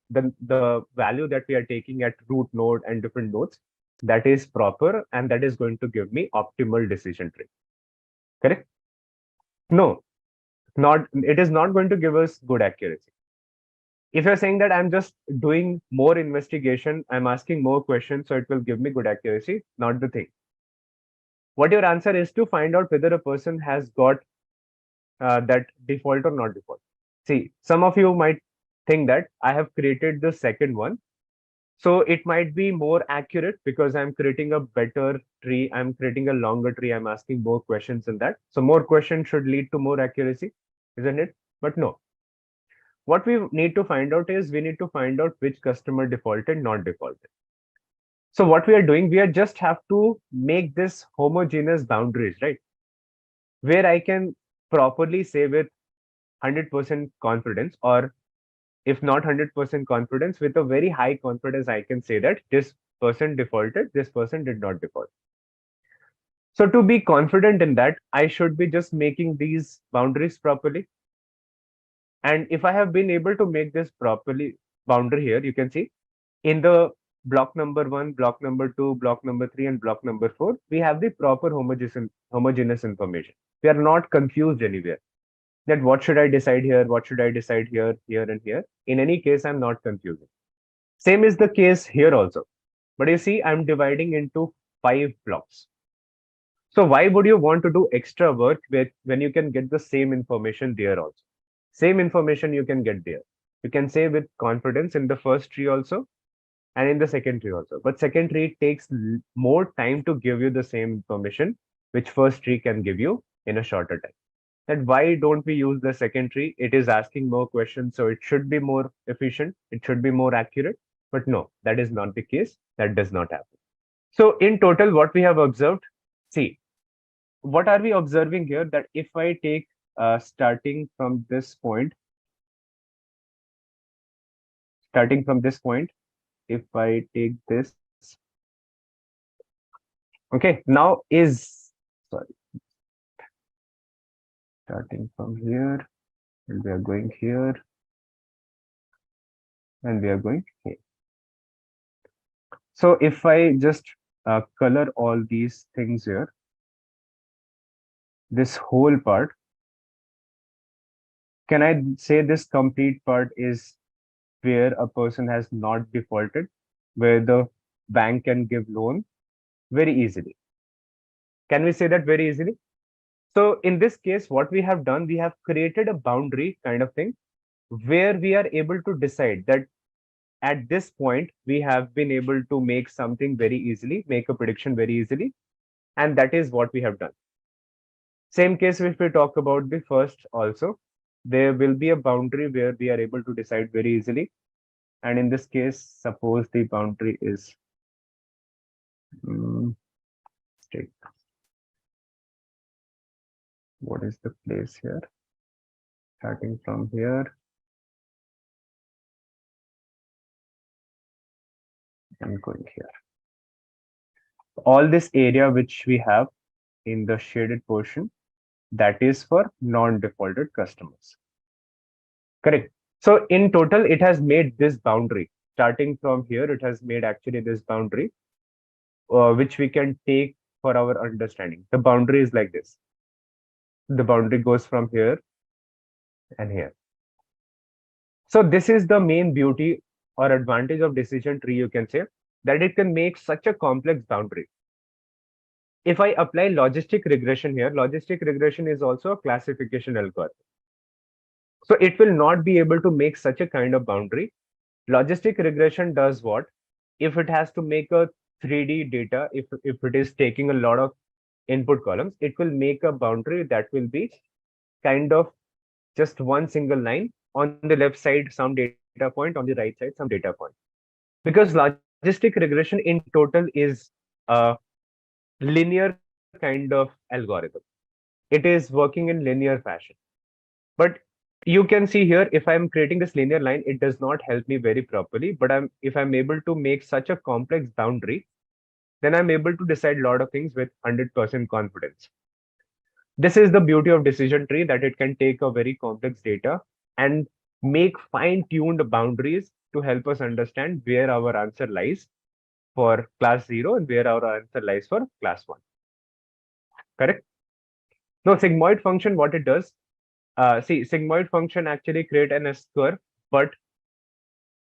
the value that we are taking at root node and different nodes, that is proper and that is going to give me optimal decision tree. Correct? No, it is not going to give us good accuracy. If you're saying that I'm just doing more investigation, I'm asking more questions, so it will give me good accuracy, not the thing. What your answer is to find out whether a person has got that default or not default. See, some of you might think that I have created the second one, so it might be more accurate because I'm creating a better tree, I'm creating a longer tree, I'm asking more questions in that. So more questions should lead to more accuracy, isn't it? But no. What we need to find out is we need to find out which customer defaulted, not defaulted. So what we are doing, we are just have to make this homogeneous boundaries, right? Where I can properly say with 100% confidence, or if not 100% confidence, with a very high confidence, I can say that this person defaulted, this person did not default. So to be confident in that, I should be just making these boundaries properly. And if I have been able to make this properly boundary here, you can see in the block number 1, block number 2, block number 3, and block number 4, we have the proper homogeneous information. We are not confused anywhere. That what should I decide here? What should I decide here, here, and here? In any case, I'm not confusing. Same is the case here also. But you see, I'm dividing into 5 blocks. So why would you want to do extra work when you can get the same information there also? Same information you can get there. You can say with confidence in the first tree also and in the second tree also. But second tree takes more time to give you the same information, which first tree can give you in a shorter time. That why don't we use the second tree? It is asking more questions, so it should be more efficient. It should be more accurate. But no, that is not the case. That does not happen. So in total, what we have observed, see, what are we observing here? That if I take starting from this point, if I take this, okay, now is, sorry, starting from here, and we are going here, and we are going here. So if I just color all these things here, this whole part, can I say this complete part is where a person has not defaulted, where the bank can give loan very easily? Can we say that very easily? So in this case, what we have done, we have created a boundary kind of thing where we are able to decide that at this point, we have been able to make something very easily, make a prediction very easily. And that is what we have done. Same case if we talk about the first also, there will be a boundary where we are able to decide very easily. And in this case, suppose the boundary is take. What is the place here? Starting from here and going here. All this area which we have in the shaded portion, that is for non-defaulted customers. Correct. So in total, it has made this boundary. Starting from here, it has made actually this boundary, which we can take for our understanding. The boundary is like this. The boundary goes from here and here. So this is the main beauty or advantage of decision tree, you can say, that it can make such a complex boundary. If I apply logistic regression here, logistic regression is also a classification algorithm. So it will not be able to make such a kind of boundary. Logistic regression does what? If it has to make a 3D data, if it is taking a lot of input columns, it will make a boundary that will be kind of just one single line. On the left side, some data point, on the right side, some data point. Because logistic regression in total is a linear kind of algorithm. It is working in linear fashion. But you can see here, if I'm creating this linear line, it does not help me very properly. But if I'm able to make such a complex boundary, then I'm able to decide a lot of things with 100% confidence. This is the beauty of decision tree, that it can take a very complex data and make fine-tuned boundaries to help us understand where our answer lies for class 0 and where our answer lies for class 1. Correct? Now, sigmoid function, what it does, see, sigmoid function actually create an S-curve, but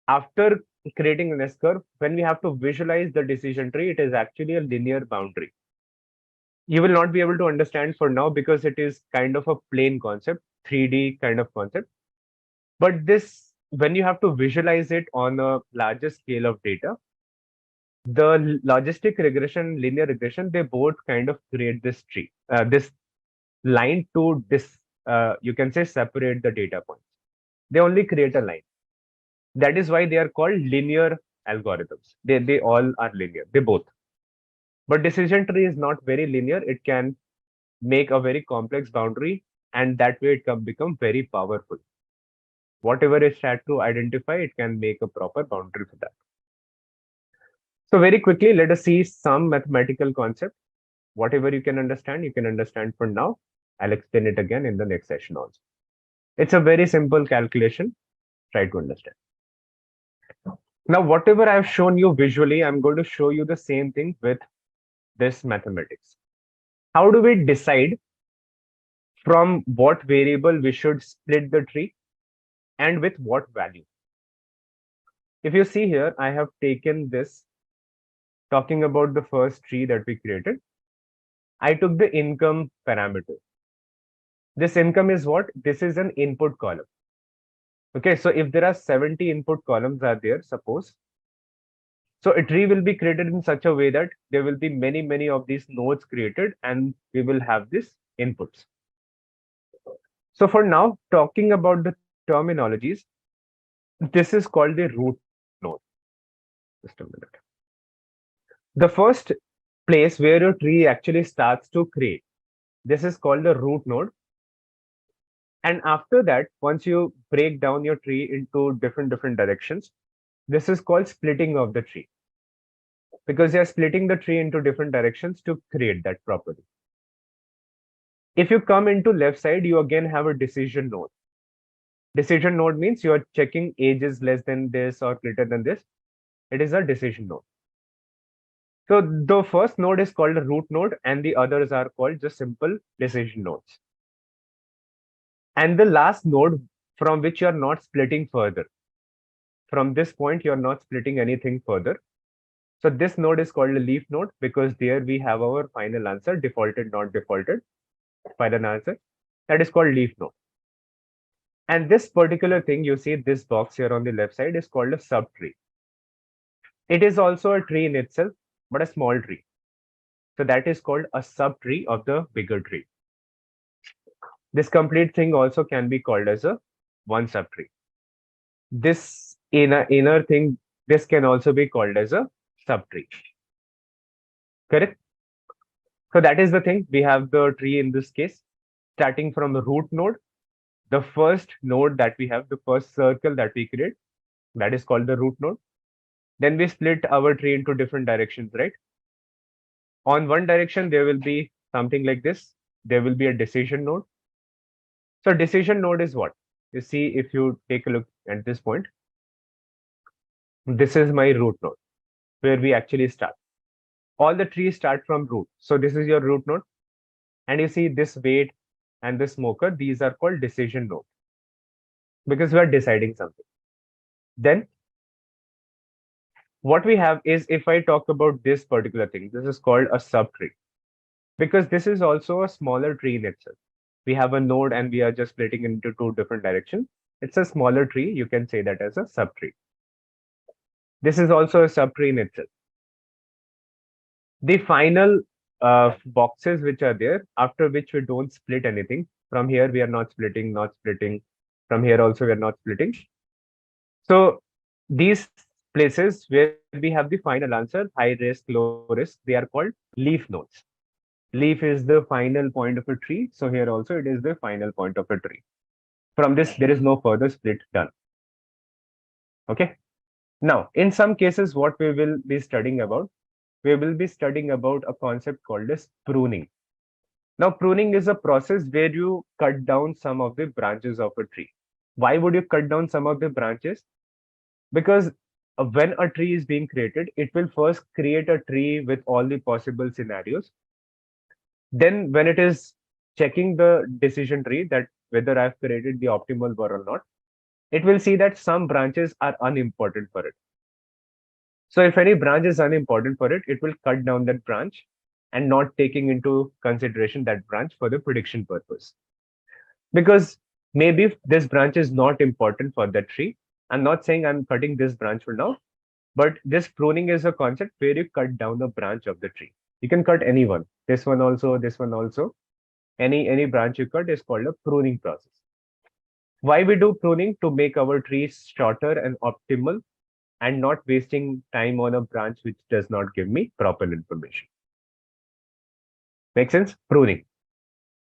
after creating an S-curve, when we have to visualize the decision tree, it is actually a linear boundary. You will not be able to understand for now because it is kind of a plain concept, 3D kind of concept. But this, when you have to visualize it on a larger scale of data, the logistic regression, linear regression, they both kind of create this tree, this line to you can say separate the data points. They only create a line. That is why they are called linear algorithms. They all are linear. They both. But decision tree is not very linear. It can make a very complex boundary, and that way it can become very powerful. Whatever is tried to identify, it can make a proper boundary for that. So very quickly, let us see some mathematical concept. Whatever you can understand for now. I'll explain it again in the next session also. It's a very simple calculation. Try to understand. Now, whatever I've shown you visually, I'm going to show you the same thing with this mathematics. How do we decide from what variable we should split the tree and with what value? If you see here, I have taken this, talking about the first tree that we created. I took the income parameter. This income is what? This is an input column. Okay, so if there are 70 input columns are there, suppose, so a tree will be created in such a way that there will be many of these nodes created and we will have these inputs. So for now, talking about the terminologies, this is called the root node. Just a minute. The first place where your tree actually starts to create, this is called the root node. And after that, once you break down your tree into different directions, this is called splitting of the tree, because you're splitting the tree into different directions to create that properly. If you come into left side, you again have a decision node. Decision node means you are checking age is less than this or greater than this. It is a decision node. So the first node is called a root node and the others are called just simple decision nodes. And the last node from which you are not splitting further. From this point, you are not splitting anything further. So this node is called a leaf node because there we have our final answer, defaulted, not defaulted, final answer. That is called leaf node. And this particular thing, you see this box here on the left side is called a subtree. It is also a tree in itself, but a small tree. So that is called a subtree of the bigger tree. This complete thing also can be called as a one subtree. This inner thing, this can also be called as a subtree. Correct? So that is the thing. We have the tree in this case, starting from the root node. The first node that we have, the first circle that we create, that is called the root node. Then we split our tree into different directions, right? On one direction, there will be something like this. There will be a decision node. So decision node is what? You see, if you take a look at this point, this is my root node where we actually start. All the trees start from root. So this is your root node. And you see this weight and this smoker, these are called decision node because we are deciding something. Then what we have is, if I talk about this particular thing, this is called a subtree because this is also a smaller tree in itself. We have a node and we are just splitting into two different directions. It's a smaller tree. You can say that as a subtree. This is also a subtree in itself. The final boxes which are there, after which we don't split anything. From here, we are not splitting, not splitting. From here also, we are not splitting. So these places where we have the final answer, high risk, low risk, they are called leaf nodes. Leaf is the final point of a tree. So here also it is the final point of a tree. From this, there is no further split done. Okay. Now, in some cases, what we will be studying about, we will be studying about a concept called as pruning. Now, pruning is a process where you cut down some of the branches of a tree. Why would you cut down some of the branches? Because when a tree is being created, it will first create a tree with all the possible scenarios. Then when it is checking the decision tree that whether I've created the optimal one or not, it will see that some branches are unimportant for it. So if any branch is unimportant for it, it will cut down that branch and not taking into consideration that branch for the prediction purpose. Because maybe this branch is not important for that tree. I'm not saying I'm cutting this branch for now, but this pruning is a concept where you cut down a branch of the tree. You can cut any one. This one also, this one also. Any branch you cut is called a pruning process. Why we do pruning? To make our trees shorter and optimal and not wasting time on a branch which does not give me proper information. Make sense? Pruning.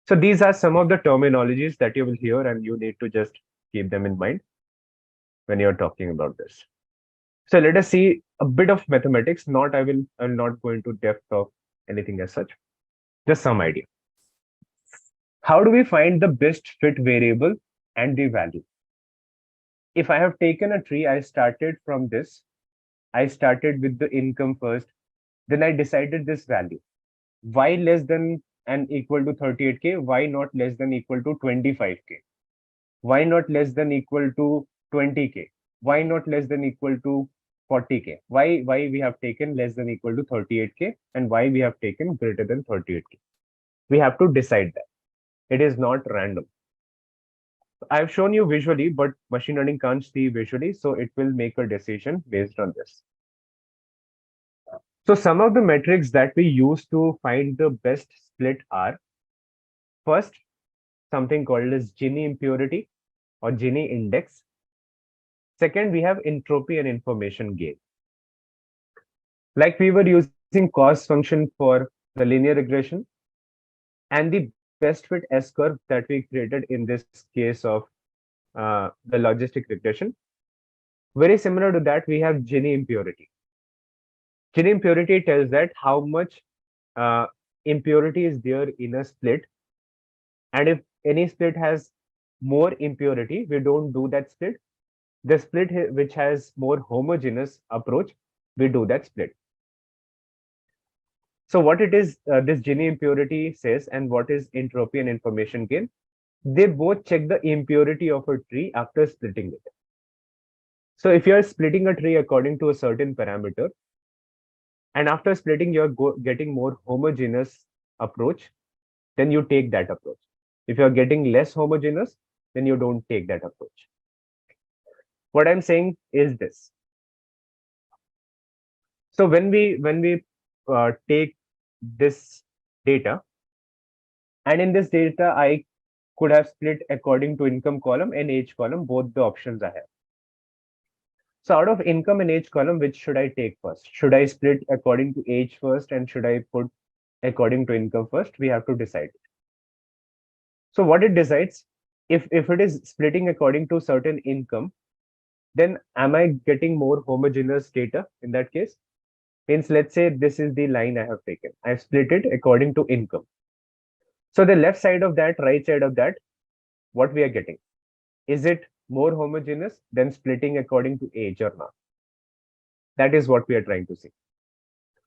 So these are some of the terminologies that you will hear and you need to just keep them in mind when you're talking about this. So let us see a bit of mathematics. I'm not go into depth of anything as such. Just some idea. How do we find the best fit variable and the value? If I have taken a tree, I started from this. I started with the income first. Then I decided this value. Why less than and equal to 38K? Why not less than equal to 25K? Why not less than equal to 20K? Why not less than equal to 40K? Why we have taken less than equal to 38K and why we have taken greater than 38K? We have to decide that. It is not random. I've shown you visually, but machine learning can't see visually, so it will make a decision based on this. So some of the metrics that we use to find the best split are, first, something called as Gini impurity or Gini index. Second, we have entropy and information gain. Like we were using cost function for the linear regression and the best fit S curve that we created in this case of the logistic regression. Very similar to that, we have Gini impurity. Gini impurity tells that how much impurity is there in a split. And if any split has more impurity, we don't do that split. The split which has more homogeneous approach, we do that split. So what it is, this Gini impurity says, and what is entropy and information gain, they both check the impurity of a tree after splitting it. So if you are splitting a tree according to a certain parameter, and after splitting you're getting more homogeneous approach, then you take that approach. If you're getting less homogeneous, then you don't take that approach. What I'm saying is this. So when we take this data, and in this data, I could have split according to income column and age column, both the options I have. So out of income and age column, which should I take first? Should I split according to age first and should I put according to income first? We have to decide. So what it decides, if it is splitting according to certain income, then am I getting more homogeneous data in that case? Means let's say this is the line I have taken. I've split it according to income. So the left side of that, right side of that, what we are getting? Is it more homogeneous than splitting according to age or not? That is what we are trying to see.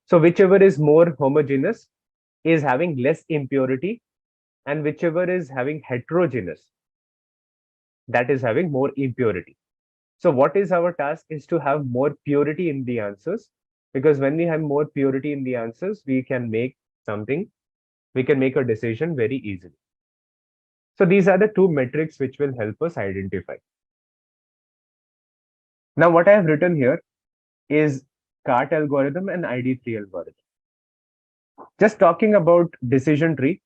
So whichever is more homogeneous is having less impurity, and whichever is having heterogeneous, that is having more impurity. So what is our task is to have more purity in the answers, because when we have more purity in the answers, we can make a decision very easily. So these are the two metrics which will help us identify. Now what I have written here is CART algorithm and ID3 algorithm. Just talking about decision tree.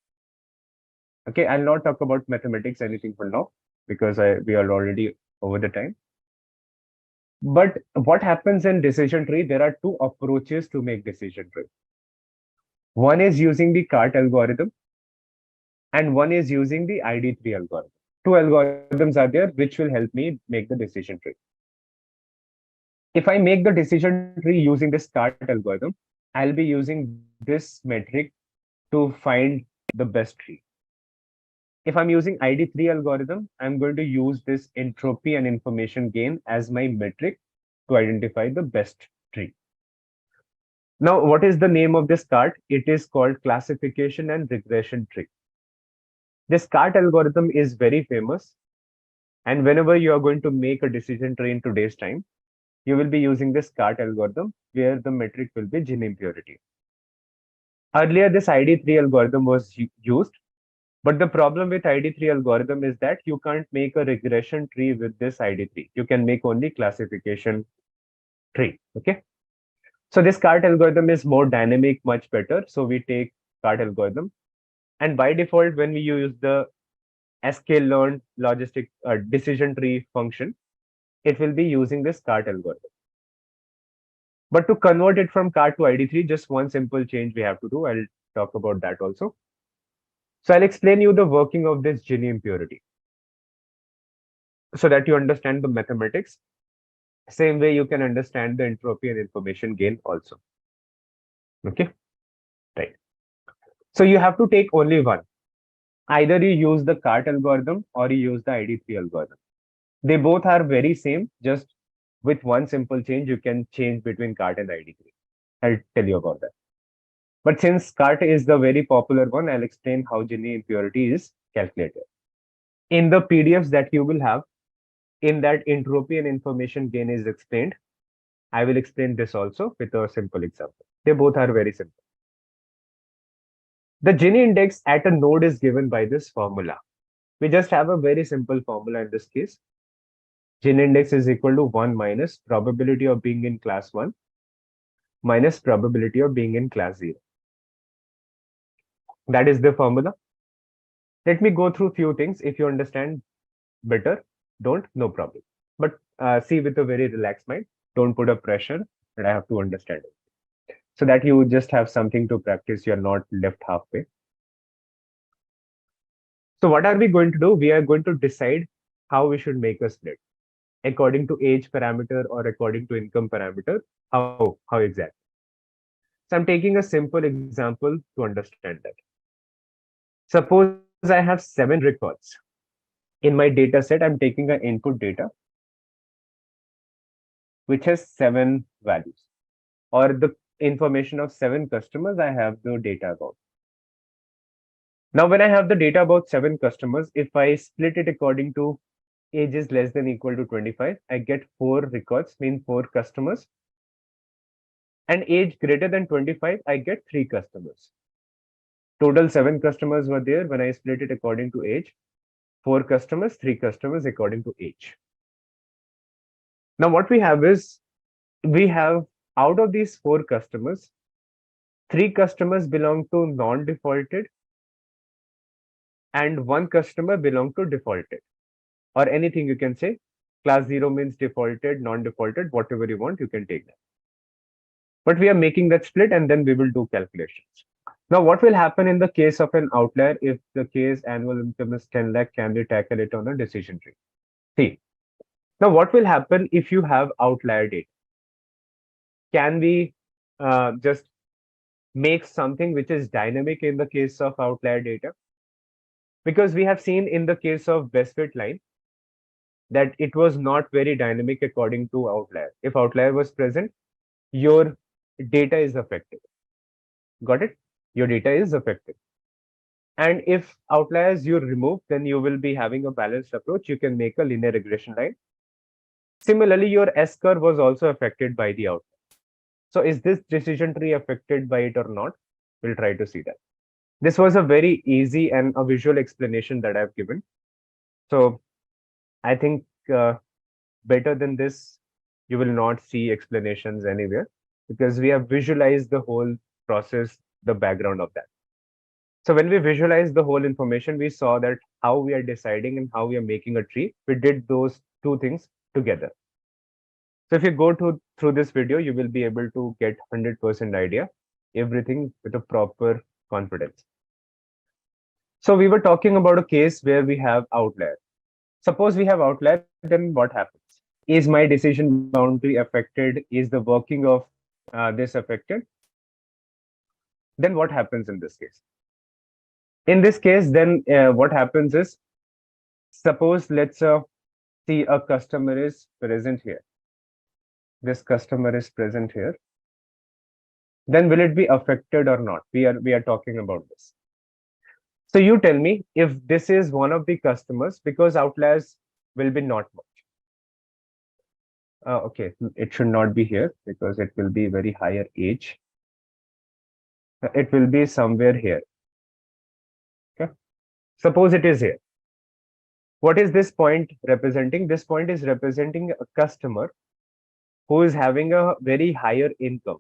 Okay, I'll not talk about mathematics, anything for now, because we are already over the time. But what happens in decision tree, there are two approaches to make decision tree. One is using the CART algorithm and one is using the ID3 algorithm. Two algorithms are there which will help me make the decision tree. If I make the decision tree using this CART algorithm, I'll be using this metric to find the best tree. If I'm using ID3 algorithm, I'm going to use this entropy and information gain as my metric to identify the best tree. Now, what is the name of this CART? It is called classification and regression tree. This CART algorithm is very famous. And whenever you are going to make a decision tree in today's time, you will be using this CART algorithm where the metric will be Gini impurity. Earlier, this ID3 algorithm was used, but the problem with ID3 algorithm is that you can't make a regression tree with this ID3. You can make only classification tree. Okay. So this CART algorithm is more dynamic, much better. So we take CART algorithm. And by default, when we use the sklearn logistic decision tree function, it will be using this CART algorithm. But to convert it from CART to ID3, just one simple change we have to do. I'll talk about that also. So I'll explain you the working of this Gini impurity so that you understand the mathematics. Same way you can understand the entropy and information gain also. Okay, right. So you have to take only one. Either you use the CART algorithm or you use the ID3 algorithm. They both are very same, just with one simple change, you can change between CART and ID3. I'll tell you about that. But since CART is the very popular one, I'll explain how Gini impurity is calculated. In the PDFs that you will have, in that entropy and information gain is explained. I will explain this also with a simple example. They both are very simple. The Gini index at a node is given by this formula. We just have a very simple formula in this case. Gini index is equal to 1 minus probability of being in class 1 minus probability of being in class 0. That is the formula. Let me go through few things. If you understand better, don't, no problem. But see with a very relaxed mind, don't put a pressure that I have to understand it. So that you just have something to practice, you're not left halfway. So what are we going to do? We are going to decide how we should make a split. According to age parameter or according to income parameter, how exactly? So I'm taking a simple example to understand that. Suppose I have 7 records. In my data set, I'm taking an input data, which has 7 values. Or the information of 7 customers, I have the data about. Now, when I have the data about 7 customers, if I split it according to ages less than equal to 25, I get 4 records, mean 4 customers. And age greater than 25, I get 3 customers. Total 7 customers were there. When I split it according to age, 4 customers, 3 customers according to age. Now, what we have is, we have out of these 4 customers, 3 customers belong to non-defaulted and 1 customer belong to defaulted, or anything you can say. Class 0 means defaulted, non-defaulted, whatever you want, you can take that. But we are making that split and then we will do calculations. Now, what will happen in the case of an outlier if the case annual income is 10 lakh, can we tackle it on a decision tree? See, now what will happen if you have outlier data? Can we just make something which is dynamic in the case of outlier data? Because we have seen in the case of best fit line that it was not very dynamic according to outlier. If outlier was present, your data is affected. Got it? Your data is affected. And if outliers you remove, then you will be having a balanced approach. You can make a linear regression line. Similarly, your S curve was also affected by the outlier. So is this decision tree affected by it or not? We'll try to see that. This was a very easy and a visual explanation that I've given. So I think better than this, you will not see explanations anywhere because we have visualized the whole process, the background of that. So when we visualize the whole information, we saw that how we are deciding and how we are making a tree. We did those two things together. So if you go through this video, you will be able to get 100% idea, everything with a proper confidence. So we were talking about a case where we have outlier. Suppose we have outlier, then what happens? Is my decision boundary affected? Is the working of this affected? Then what happens in this case? In this case, then what happens is, suppose let's see a customer is present here. This customer is present here. Then will it be affected or not? We are talking about this. So you tell me if this is one of the customers, because outliers will be not much. Okay, it should not be here because it will be very higher age. It will be somewhere here. Okay. Suppose it is here. What is this point representing? This point is representing a customer who is having a very higher income.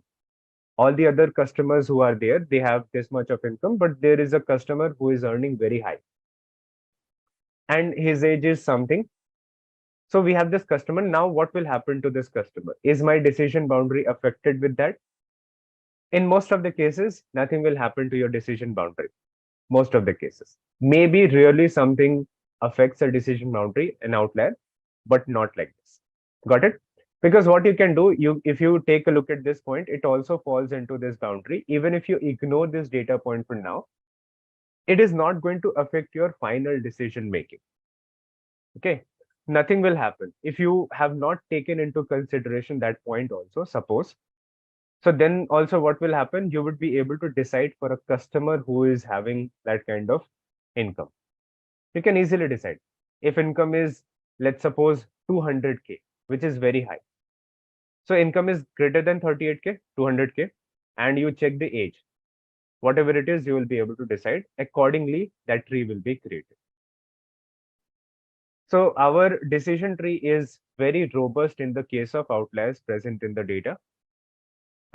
All the other customers who are there, they have this much of income, but there is a customer who is earning very high. And his age is something. So we have this customer. Now, what will happen to this customer? Is my decision boundary affected with that? In most of the cases, nothing will happen to your decision boundary. Most of the cases. Maybe really something affects a decision boundary, an outlier, but not like this. Got it? Because what you can do, if you take a look at this point, it also falls into this boundary. Even if you ignore this data point for now, it is not going to affect your final decision making. Okay, nothing will happen if you have not taken into consideration that point also, suppose. So then also what will happen, you would be able to decide for a customer who is having that kind of income. You can easily decide if income is, let's suppose, 200K, which is very high. So income is greater than 38K, 200K, and you check the age. Whatever it is, you will be able to decide. Accordingly, that tree will be created. So our decision tree is very robust in the case of outliers present in the data.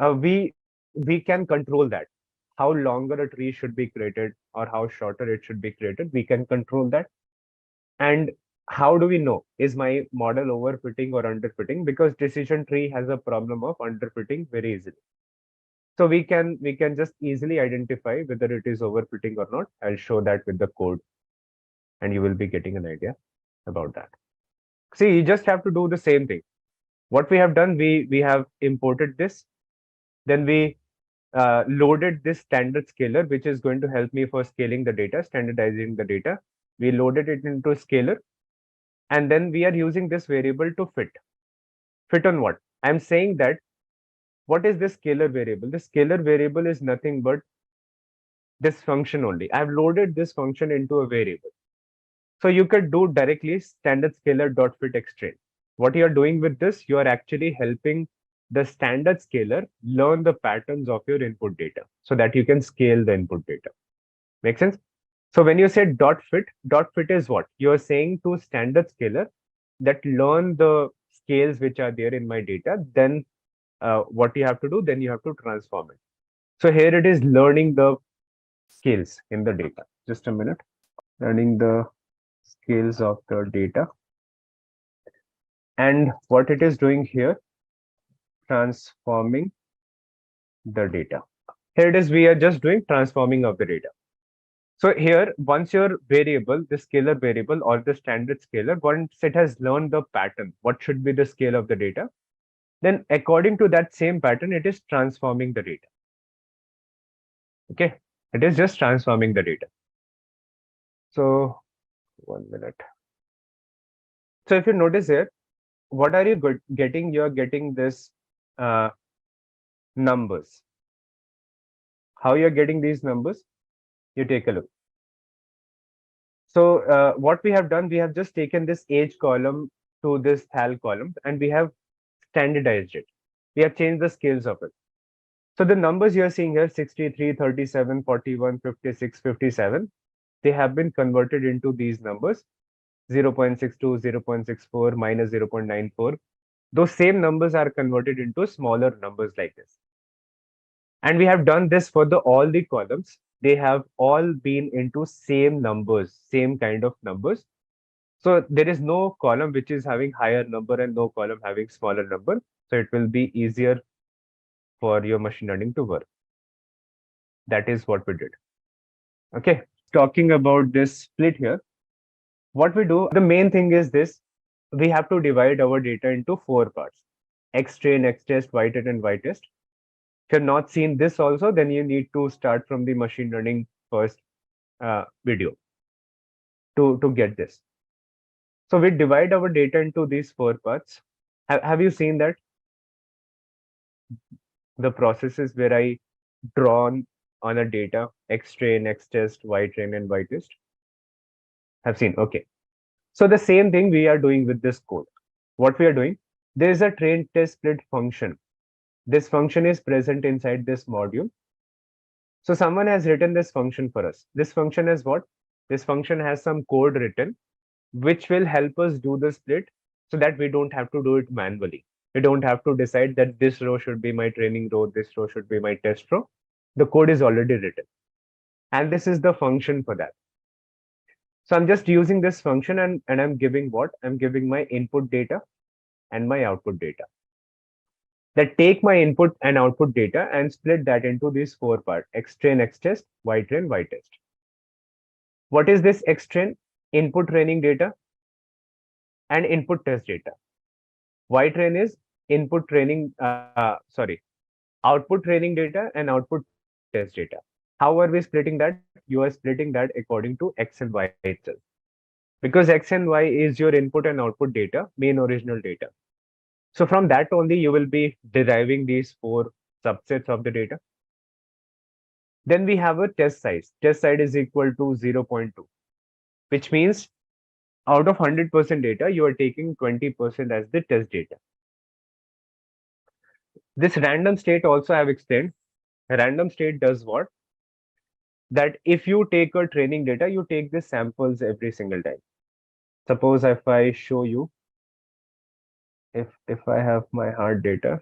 We can control that. How longer a tree should be created or how shorter it should be created, we can control that. And how do we know, is my model overfitting or underfitting? Because decision tree has a problem of underfitting very easily. So we can just easily identify whether it is overfitting or not. I'll show that with the code, and you will be getting an idea about that. See, you just have to do the same thing. What we have done, we have imported this, then we loaded this standard scaler, which is going to help me for scaling the data, standardizing the data. We loaded it into a scaler, and then we are using this variable to fit. Fit on what? I'm saying that what is this scalar variable? The scalar variable is nothing but this function only. I've loaded this function into a variable. So you could do directly standard scalar dot fit extrain. What you are doing with this, you are actually helping the standard scalar learn the patterns of your input data so that you can scale the input data. Make sense? So when you say dot fit is what? You're saying to standard scalar that learn the scales which are there in my data. Then what you have to do, then you have to transform it. So here it is learning the scales in the data. Just a minute. Learning the scales of the data. And what it is doing here, transforming the data. Here it is, we are just doing transforming of the data. So here, once your variable, the scalar variable or the standard scalar, once it has learned the pattern, what should be the scale of the data, then according to that same pattern, it is transforming the data. Okay, it is just transforming the data. So 1 minute. So if you notice here, what are you getting? You're getting this numbers. How you're getting these numbers? You take a look. So what we have done, we have just taken this age column to this thal column, and we have standardized it. We have changed the scales of it. So the numbers you're seeing here, 63, 37, 41, 56, 57, they have been converted into these numbers, 0.62, 0.64, minus 0.94. Those same numbers are converted into smaller numbers like this. And we have done this for all the columns. They have all been into same numbers, same kind of numbers. So there is no column which is having higher number and no column having smaller number. So it will be easier for your machine learning to work. That is what we did. Okay, talking about this split here, what we do, the main thing is this: we have to divide our data into 4 parts: X-train, X-test, Y-test, and Y-test. If you've not seen this also, then you need to start from the machine learning first video to get this. So we divide our data into these 4 parts. Have you seen that? The processes where I drawn on a data, X-train, X-test, Y-train, and Y-test. Have seen, okay. So the same thing we are doing with this code. What we are doing, there is a train test split function. This function is present inside this module. So someone has written this function for us. This function is what? This function has some code written which will help us do the split so that we don't have to do it manually. We don't have to decide that this row should be my training row, this row should be my test row. The code is already written. And this is the function for that. So I'm just using this function and I'm giving what? I'm giving my input data and my output data. That take my input and output data and split that into these four parts: X train, X test, Y train, Y test. What is this X train? Input training data and input test data. Y train is input training, output training data and output test data. How are we splitting that? You are splitting that according to X and Y itself. Because X and Y is your input and output data, main original data. So from that only, you will be deriving these four subsets of the data. Then we have a test size. Test size is equal to 0.2, which means out of 100% data, you are taking 20% as the test data. This random state also I have explained. Random state does what? That if you take a training data, you take the samples every single time. Suppose if I show you, if I have my hard data,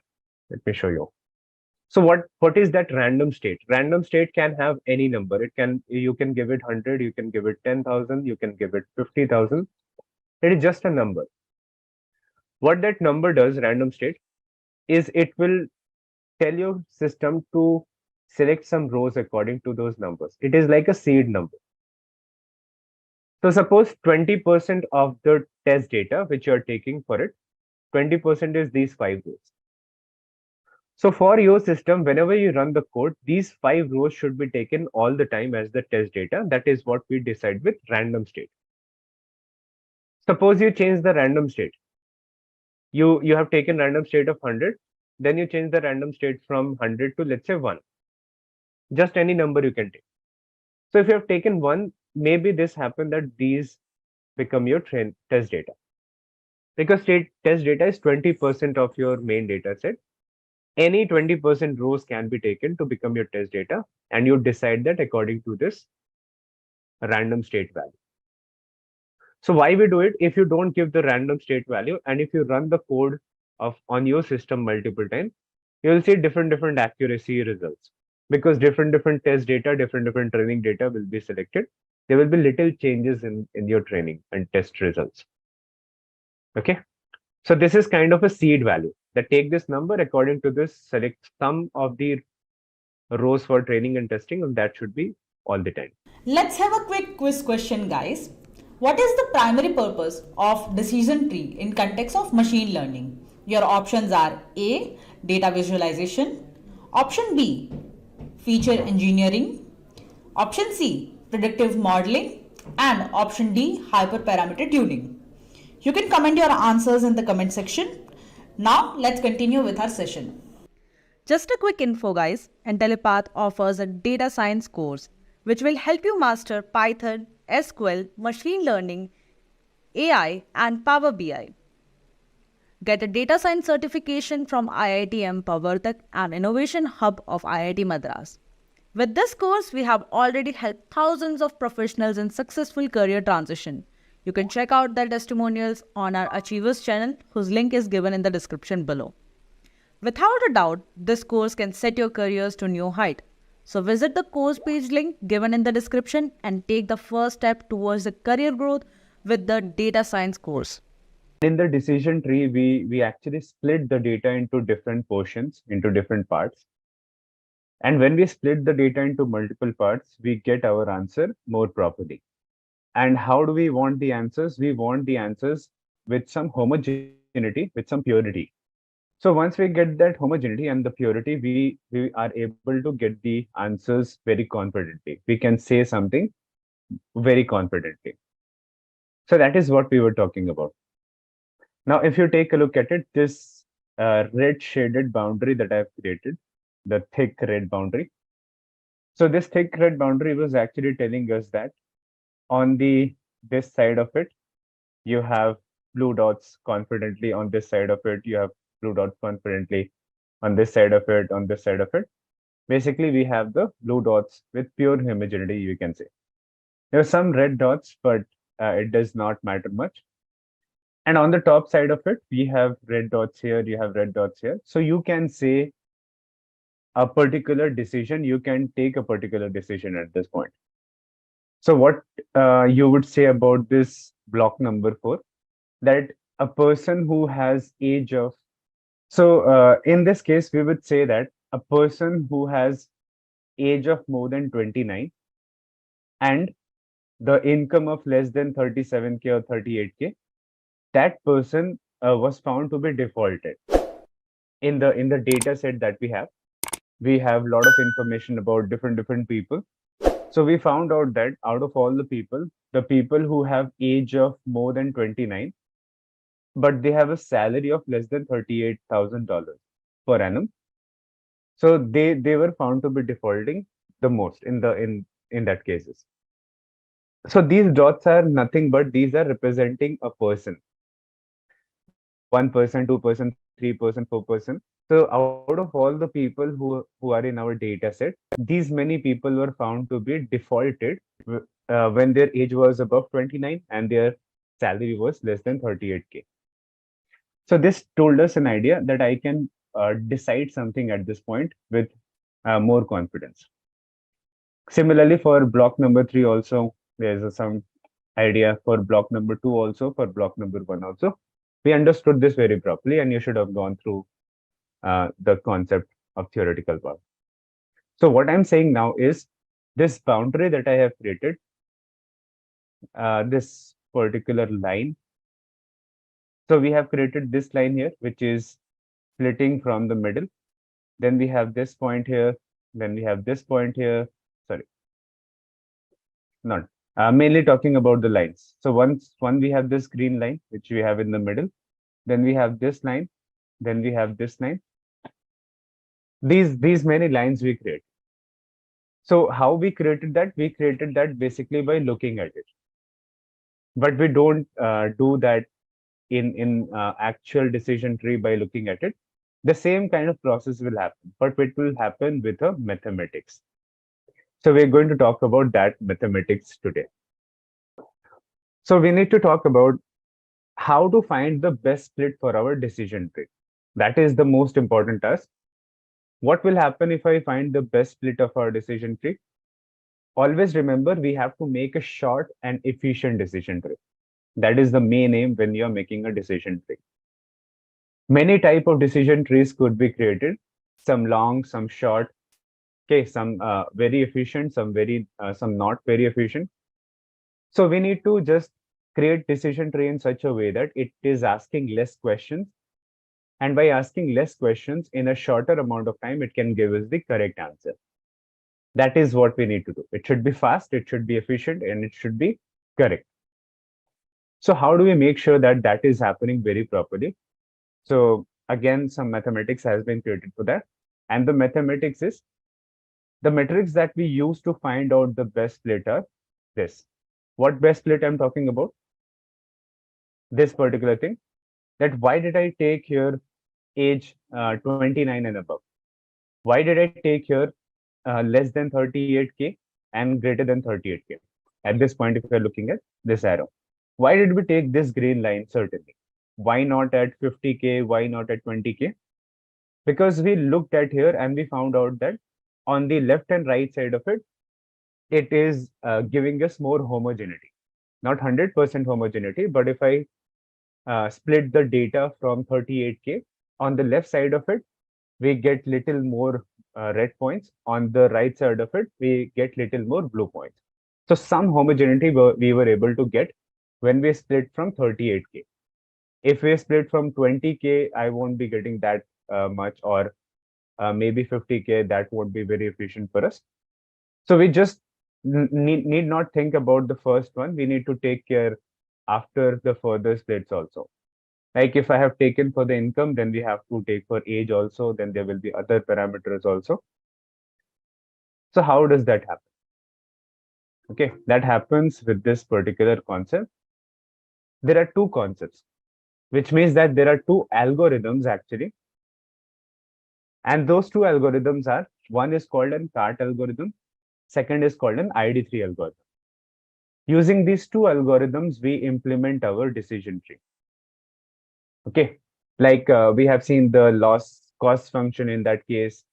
let me show you. So what is that random state? Random state can have any number. You can give it 100, you can give it 10,000, you can give it 50,000. It is just a number. What that number does, random state, is it will tell your system to select some rows according to those numbers. It is like a seed number. So suppose 20% of the test data which you are taking for it, 20% is these 5 rows. So for your system, whenever you run the code, these 5 rows should be taken all the time as the test data. That is what we decide with random state. Suppose you change the random state. You have taken random state of 100, then you change the random state from 100 to, let's say, 1. Just any number you can take. So if you have taken 1, maybe this happened that these become your test data. Because test data is 20% of your main data set. Any 20% rows can be taken to become your test data, and you decide that according to this random state value. So why we do it? If you don't give the random state value, and if you run the code on your system multiple times, you'll see different accuracy results. Because different test data, different training data will be selected. There will be little changes in your training and test results. Okay. So this is kind of a seed value that take this number according to this, select some of the rows for training and testing, and that should be all the time. Let's have a quick quiz question, guys. What is the primary purpose of decision tree in context of machine learning? Your options are A. Data visualization, option B. Feature engineering, option C. Predictive modeling, and option D. Hyperparameter tuning. You can comment your answers in the comment section. Now let's continue with our session. Just a quick info, guys. Intellipaat offers a data science course which will help you master Python, SQL, machine learning, AI, and Power BI. Get a data science certification from IIT Empowertak, an innovation hub of IIT Madras. With this course, we have already helped thousands of professionals in successful career transition. You can check out their testimonials on our Achievers channel, whose link is given in the description below. Without a doubt, this course can set your careers to new height. So visit the course page link given in the description and take the first step towards the career growth with the data science course. In the decision tree, we actually split the data into different portions, into different parts. And when we split the data into multiple parts, we get our answer more properly. And how do we want the answers? We want the answers with some homogeneity, with some purity. So once we get that homogeneity and the purity, we are able to get the answers very confidently. We can say something very confidently. So that is what we were talking about. Now, if you take a look at it, this red shaded boundary that I've created, the thick red boundary. So this thick red boundary was actually telling us that on this side of it, you have blue dots confidently. On this side of it, you have blue dots confidently. On this side of it, on this side of it. Basically, we have the blue dots with pure homogeneity, you can say. There are some red dots, but it does not matter much. And on the top side of it, we have red dots here, you have red dots here. So you can say a particular decision, you can take a particular decision at this point. So what you would say about this block number 4, that a person who has age of, so in this case, we would say that a person who has age of more than 29 and the income of less than 37K or 38K, that person was found to be defaulted. In the data set that we have a lot of information about different people. So we found out that out of all the people who have age of more than 29, but they have a salary of less than $38,000 per annum. So they were found to be defaulting the most in that cases. So these dots are nothing but these are representing a person. 1%, 2%, 3%, 4%. So out of all the people who are in our data set, these many people were found to be defaulted when their age was above 29 and their salary was less than 38K. So this told us an idea that I can decide something at this point with more confidence. Similarly, for block number 3 also, there's some idea for block number 2 also, for block number 1 also. We understood this very properly, and you should have gone through the concept of theoretical part. So what I'm saying now is this boundary that I have created, this particular line. So we have created this line here, which is splitting from the middle. Then we have this point here. Then we have this point here. Sorry, not mainly talking about the lines. So once we have this green line, which we have in the middle. Then we have this line. Then we have this line. These many lines we create. So how we created that? We created that basically by looking at it. But we don't do that in actual decision tree by looking at it. The same kind of process will happen, but it will happen with a mathematics. So we're going to talk about that mathematics today. So we need to talk about how to find the best split for our decision tree. That is the most important task. What will happen if I find the best split of our decision tree? Always remember, we have to make a short and efficient decision tree. That is the main aim when you're making a decision tree. Many type of decision trees could be created, some long, some short, okay, some very efficient, some not very efficient. So we need to just create decision tree in such a way that it is asking less questions. And by asking less questions in a shorter amount of time, it can give us the correct answer. That is what we need to do. It should be fast, it should be efficient, and it should be correct. So how do we make sure that that is happening very properly? So again, some mathematics has been created for that. And the mathematics is the metrics that we use to find out the best split are this. What best split I'm talking about? This particular thing. That why did I take here age 29 and above? Why did I take here less than 38K and greater than 38K? At this point, if you're looking at this arrow, why did we take this green line? Certainly. Why not at 50K? Why not at 20K? Because we looked at here and we found out that on the left and right side of it, it is giving us more homogeneity. Not 100% homogeneity, but if I split the data from 38K, on the left side of it, we get little more red points. On the right side of it, we get little more blue points. So some homogeneity we were able to get when we split from 38K. If we split from 20K, I won't be getting that much, or maybe 50K, that won't be very efficient for us. So we just need not think about the first one. We need to take care after the further splits also. Like if I have taken for the income, then we have to take for age also, then there will be other parameters also. So how does that happen? Okay, that happens with this particular concept. There are two concepts, which means that there are two algorithms actually. And those two algorithms are One is called an CART algorithm. Second is called an ID3 algorithm. Using these two algorithms, we implement our decision tree. Okay, like we have seen the loss cost function in that case,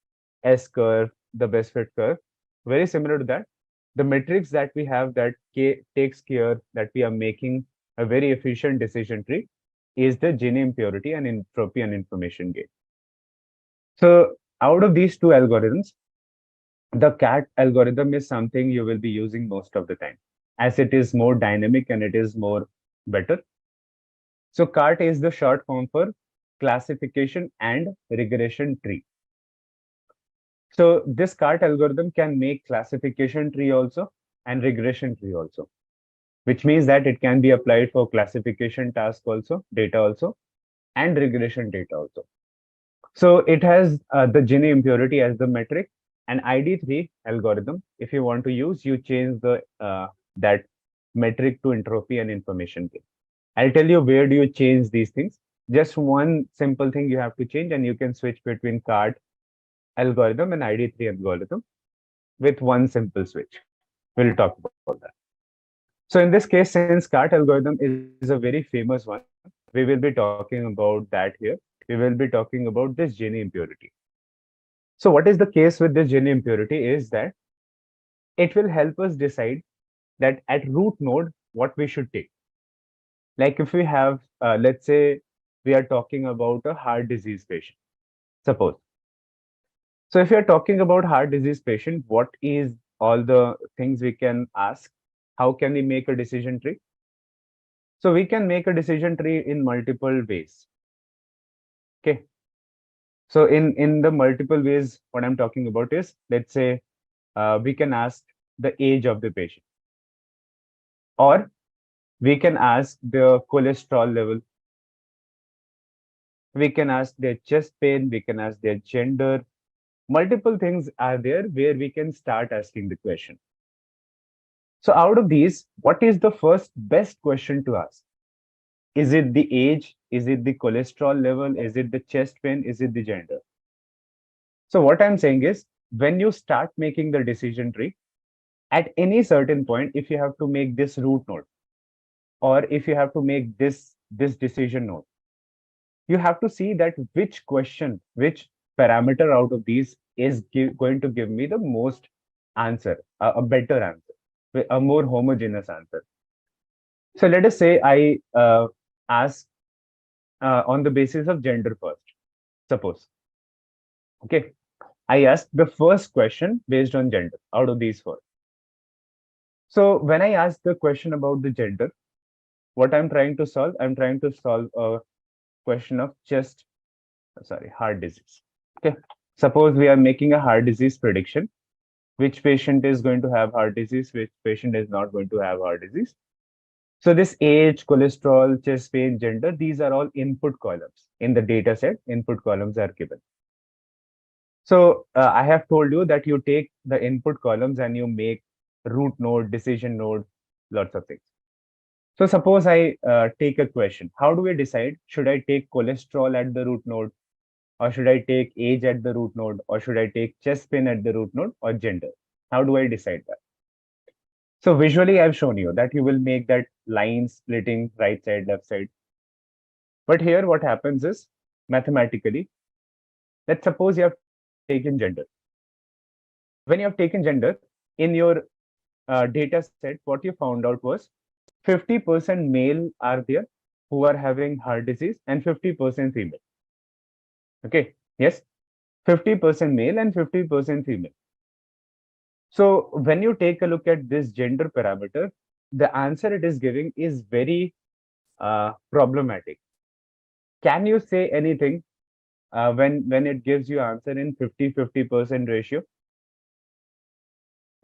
S curve, the best fit curve. Very similar to that. The metrics that we have that takes care that we are making a very efficient decision tree is the Gini impurity and entropy and information gain. So out of these two algorithms, the CAT algorithm is something you will be using most of the time, as it is more dynamic and it is more better. So CART is the short form for classification and regression tree. So this CART algorithm can make classification tree also and regression tree also, which means that it can be applied for classification task also, data also, and regression data also. So it has the Gini impurity as the metric, and ID3 algorithm. If you want to use, you change the that metric to entropy and information gain. I'll tell you where do you change these things. Just one simple thing you have to change, and you can switch between CART algorithm and ID3 algorithm with one simple switch. We'll talk about that. So in this case, since CART algorithm is a very famous one, we will be talking about that here. We will be talking about this Gini impurity. So what is the case with this Gini impurity is that it will help us decide that at root node, what we should take. Like if we have, let's say, we are talking about a heart disease patient, suppose. So if you're talking about heart disease patient, what is all the things we can ask? How can we make a decision tree? So we can make a decision tree in multiple ways. Okay. So in the multiple ways, what I'm talking about is, let's say, we can ask the age of the patient, or we can ask the cholesterol level. We can ask their chest pain. We can ask their gender. Multiple things are there where we can start asking the question. So out of these, what is the first best question to ask? Is it the age? Is it the cholesterol level? Is it the chest pain? Is it the gender? So what I'm saying is, when you start making the decision tree, at any certain point, if you have to make this root node, or if you have to make this decision node, you have to see that which question, which parameter out of these is going to give me the most answer, a better answer, a more homogeneous answer. So let us say I ask on the basis of gender first, suppose. Okay, I asked the first question based on gender out of these four. So when I ask the question about the gender, what I'm trying to solve, I'm trying to solve a question of heart disease. Okay, suppose we are making a heart disease prediction. Which patient is going to have heart disease, which patient is not going to have heart disease. So this age, cholesterol, chest pain, gender, these are all input columns. In the data set, input columns are given. So I have told you that you take the input columns and you make root node, decision node, lots of things. So suppose I take a question. How do we decide? Should I take cholesterol at the root node? Or should I take age at the root node? Or should I take chest pain at the root node, or gender? How do I decide that? So visually, I've shown you that you will make that line splitting right side, left side. But here what happens is, mathematically, let's suppose you have taken gender. When you have taken gender, in your data set, what you found out was 50% male are there who are having heart disease and 50% female. Okay, yes, 50% male and 50% female. So when you take a look at this gender parameter, the answer it is giving is very problematic. Can you say anything when it gives you answer in 50% ratio?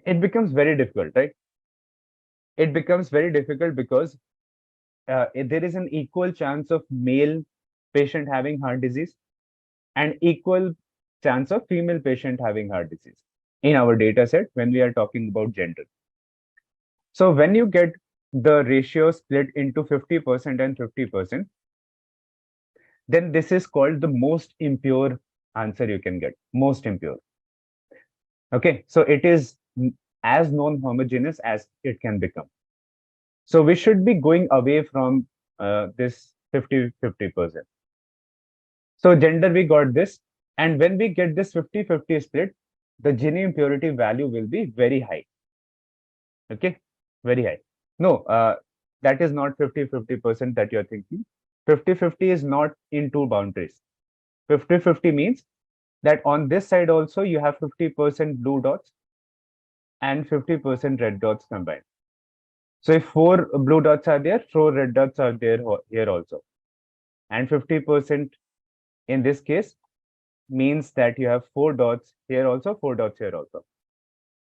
It becomes very difficult, right? It becomes very difficult because there is an equal chance of male patient having heart disease and equal chance of female patient having heart disease in our data set when we are talking about gender. So when you get the ratio split into 50% and 50%, then this is called the most impure answer you can get, most impure. Okay, so it is as non-homogeneous as it can become. So we should be going away from this 50-50%. So gender, we got this. And when we get this 50-50 split, the Gini impurity value will be very high. Okay, very high. No, that is not 50-50% that you're thinking. 50-50 is not in two boundaries. 50-50 means that on this side also you have 50% blue dots and 50% red dots combined. So if four blue dots are there, four red dots are there here also. And 50% in this case means that you have four dots here also, four dots here also.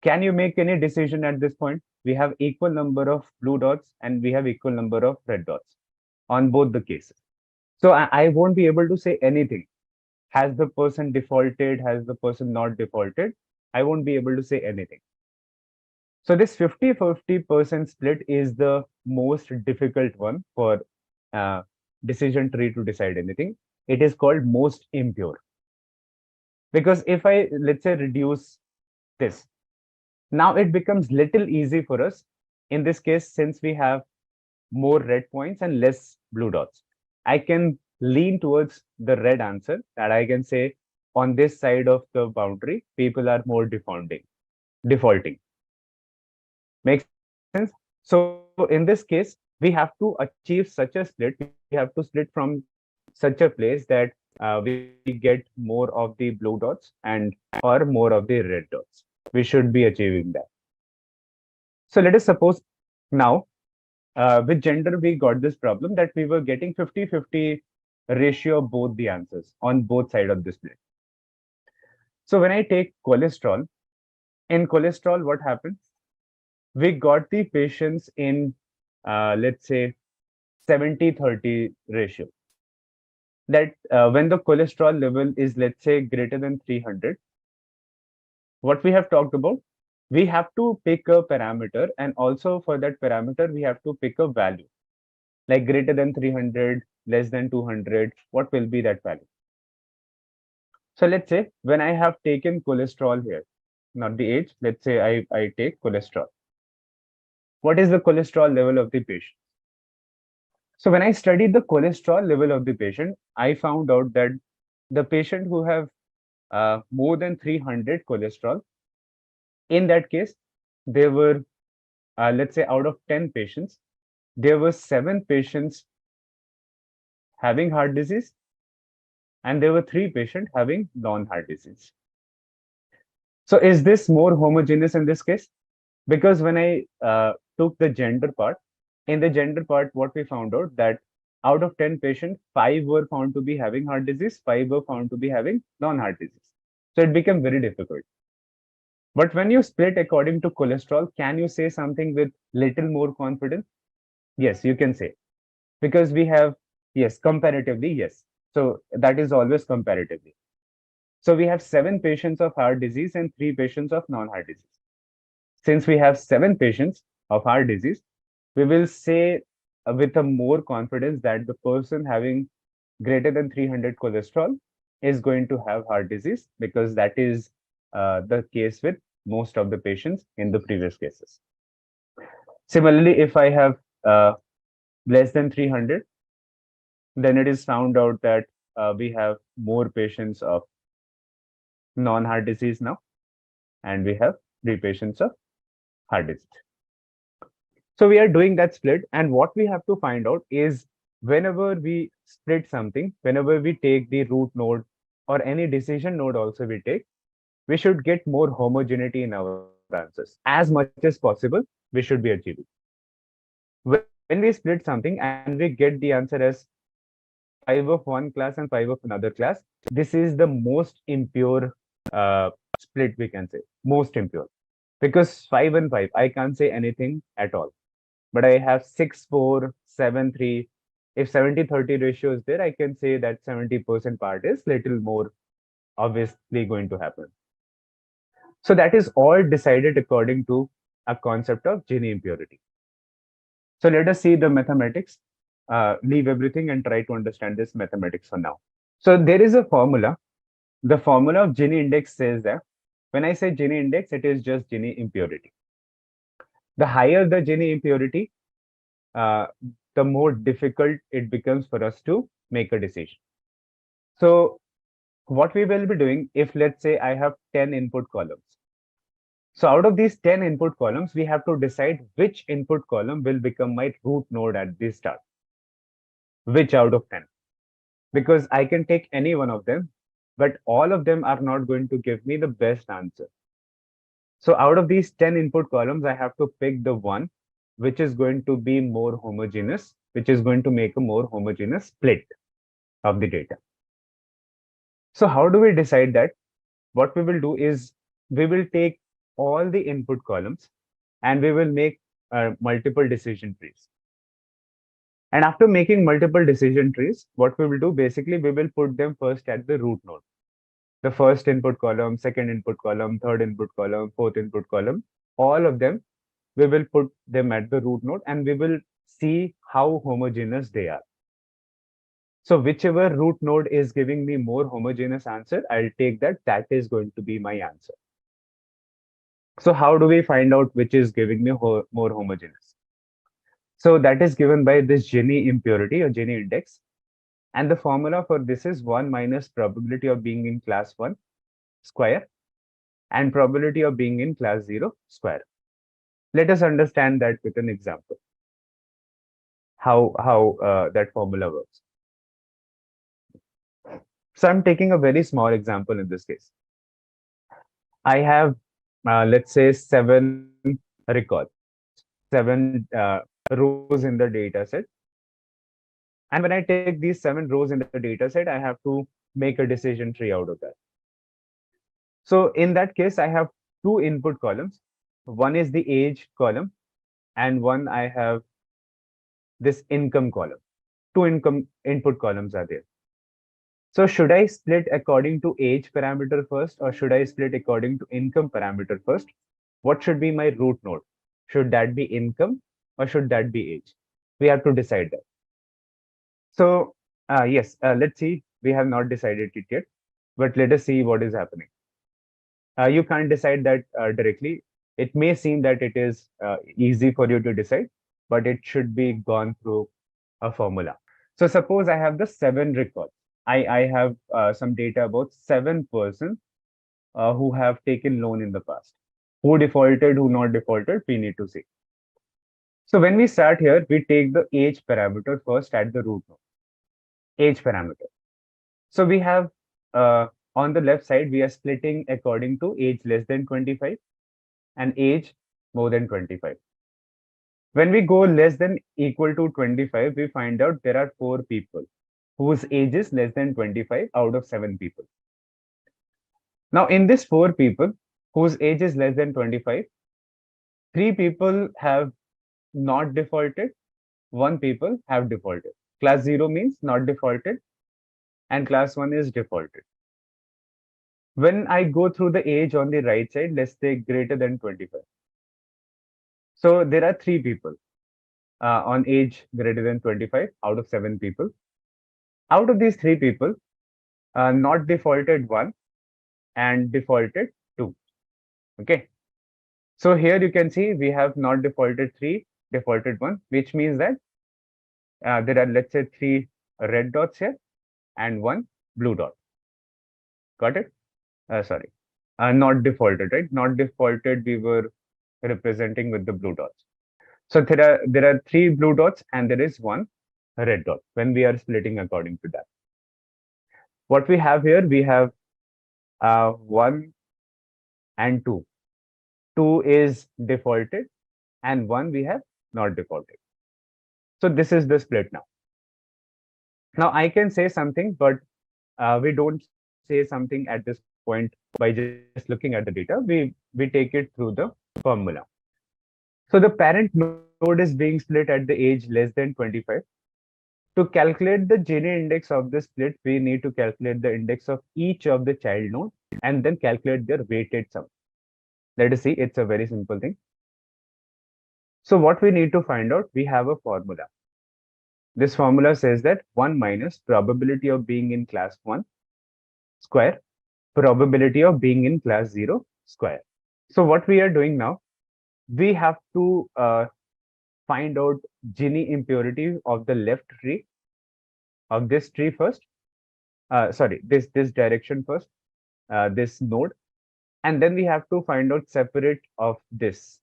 Can you make any decision at this point? We have equal number of blue dots and we have equal number of red dots on both the cases. So I won't be able to say anything. Has the person defaulted? Has the person not defaulted? I won't be able to say anything. So this 50-50% split is the most difficult one for decision tree to decide anything. It is called most impure. Because if I, let's say, reduce this, now it becomes little easy for us. In this case, since we have more red points and less blue dots, I can lean towards the red answer, that I can say on this side of the boundary, people are more defaulting. Makes sense? So in this case, we have to achieve such a split. We have to split from such a place that we get more of the blue dots and or more of the red dots. We should be achieving that. So let us suppose now with gender, we got this problem that we were getting 50-50 ratio of both the answers on both sides of this plate. So when I take cholesterol, in cholesterol, what happens? We got the patients in, let's say, 70-30 ratio. That when the cholesterol level is, let's say, greater than 300, what we have talked about, we have to pick a parameter, and also for that parameter, we have to pick a value, like greater than 300, less than 200, what will be that value? So let's say when I have taken cholesterol here, not the age, let's say I take cholesterol. What is the cholesterol level of the patient? So when I studied the cholesterol level of the patient, I found out that the patient who have more than 300 cholesterol, in that case, there were, let's say out of 10 patients, there were 7 patients having heart disease, and there were 3 patients having non-heart disease. So is this more homogeneous in this case? Because when I took the gender part, in the gender part, what we found out that out of 10 patients, 5 were found to be having heart disease, 5 were found to be having non-heart disease. So it became very difficult. But when you split according to cholesterol, can you say something with little more confidence? Yes, you can say. Because we have, yes, comparatively, yes. So that is always comparatively. So we have 7 patients of heart disease and 3 patients of non-heart disease. Since we have 7 patients of heart disease, we will say with a more confidence that the person having greater than 300 cholesterol is going to have heart disease, because that is the case with most of the patients in the previous cases. Similarly, if I have less than 300, then it is found out that we have more patients of non-heart disease now, and we have 3 patients of heart disease. So we are doing that split, and what we have to find out is whenever we split something, whenever we take the root node or any decision node also we take, we should get more homogeneity in our answers. As much as possible, we should be achieving. When we split something and we get the answer as 5 of one class and 5 of another class, this is the most impure split, we can say, most impure. Because 5 and 5, I can't say anything at all. But I have 6, 4, 7, 3. If 70-30 ratio is there, I can say that 70% part is little more obviously going to happen. So that is all decided according to a concept of Gini impurity. So let us see the mathematics, leave everything and try to understand this mathematics for now. So there is a formula. The formula of Gini index says that When I say Gini index, it is just Gini impurity. The higher the Gini impurity, uh, the more difficult it becomes for us to make a decision. So what we will be doing, if let's say I have 10 input columns. So out of these 10 input columns, we have to decide which input column will become my root node at the start. Which out of 10? Because I can take any one of them, but all of them are not going to give me the best answer. So out of these 10 input columns, I have to pick the one which is going to be more homogeneous, which is going to make a more homogeneous split of the data. So how do we decide that? What we will do is we will take all the input columns and we will make multiple decision trees. And after making multiple decision trees, what we will do basically, we will put them first at the root node. The first input column, second input column, third input column, fourth input column, all of them, we will put them at the root node and we will see how homogeneous they are. So whichever root node is giving me more homogeneous answer, I'll take that. That is going to be my answer. So how do we find out which is giving me more homogeneous? So that is given by this Gini impurity or Gini index. And the formula for this is 1 minus probability of being in class 1 square and probability of being in class 0 square. Let us understand that with an example, how that formula works. So I'm taking a very small example in this case. I have, let's say, 7 records, 7 rows in the data set. And when I take these 7 rows in the data set, I have to make a decision tree out of that. So in that case, I have 2 input columns. One is the age column, and one I have this income column. 2 income input columns are there. So should I split according to age parameter first, or should I split according to income parameter first? What should be my root node? Should that be income or should that be age? We have to decide that. So yes, let's see. We have not decided it yet, but let us see what is happening. You can't decide that directly. It may seem that it is easy for you to decide, but it should be gone through a formula. So suppose I have the 7 records. I have some data about 7 persons who have taken loan in the past. Who defaulted, who not defaulted, we need to see. So when we start here, we take the age parameter first at the root node. Age parameter. So we have on the left side, we are splitting according to age less than 25 and age more than 25. When we go less than equal to 25, we find out there are 4 people whose age is less than 25 out of 7 people. Now, in this 4 people whose age is less than 25, 3 people have not defaulted, 1 people have defaulted. Class 0 means not defaulted, and class 1 is defaulted. When I go through the age on the right side, let's take greater than 25. So there are 3 people on age greater than 25 out of 7 people. Out of these 3 people, not defaulted 1 and defaulted 2. Okay. So here you can see we have not defaulted 3, defaulted 1, which means that there are, let's say, 3 red dots here and 1 blue dot. Got it? Sorry, not defaulted, right? Not defaulted, we were representing with the blue dots. So there are 3 blue dots and there is 1 red dot when we are splitting according to that. What we have here, we have 1 and 2. 2 is defaulted and 1 we have not defaulted. So this is the split now. Now I can say something, but we don't say something at this point by just looking at the data. We take it through the formula. So the parent node is being split at the age less than 25. To calculate the Gini index of the split, we need to calculate the index of each of the child node and then calculate their weighted sum. Let us see, it's a very simple thing. So what we need to find out, we have a formula. This formula says that 1 minus probability of being in class 1 square, probability of being in class 0 square. So what we are doing now, we have to find out Gini impurity of the left tree, of this tree first. Sorry, this direction first, this node, and then we have to find out separate of this.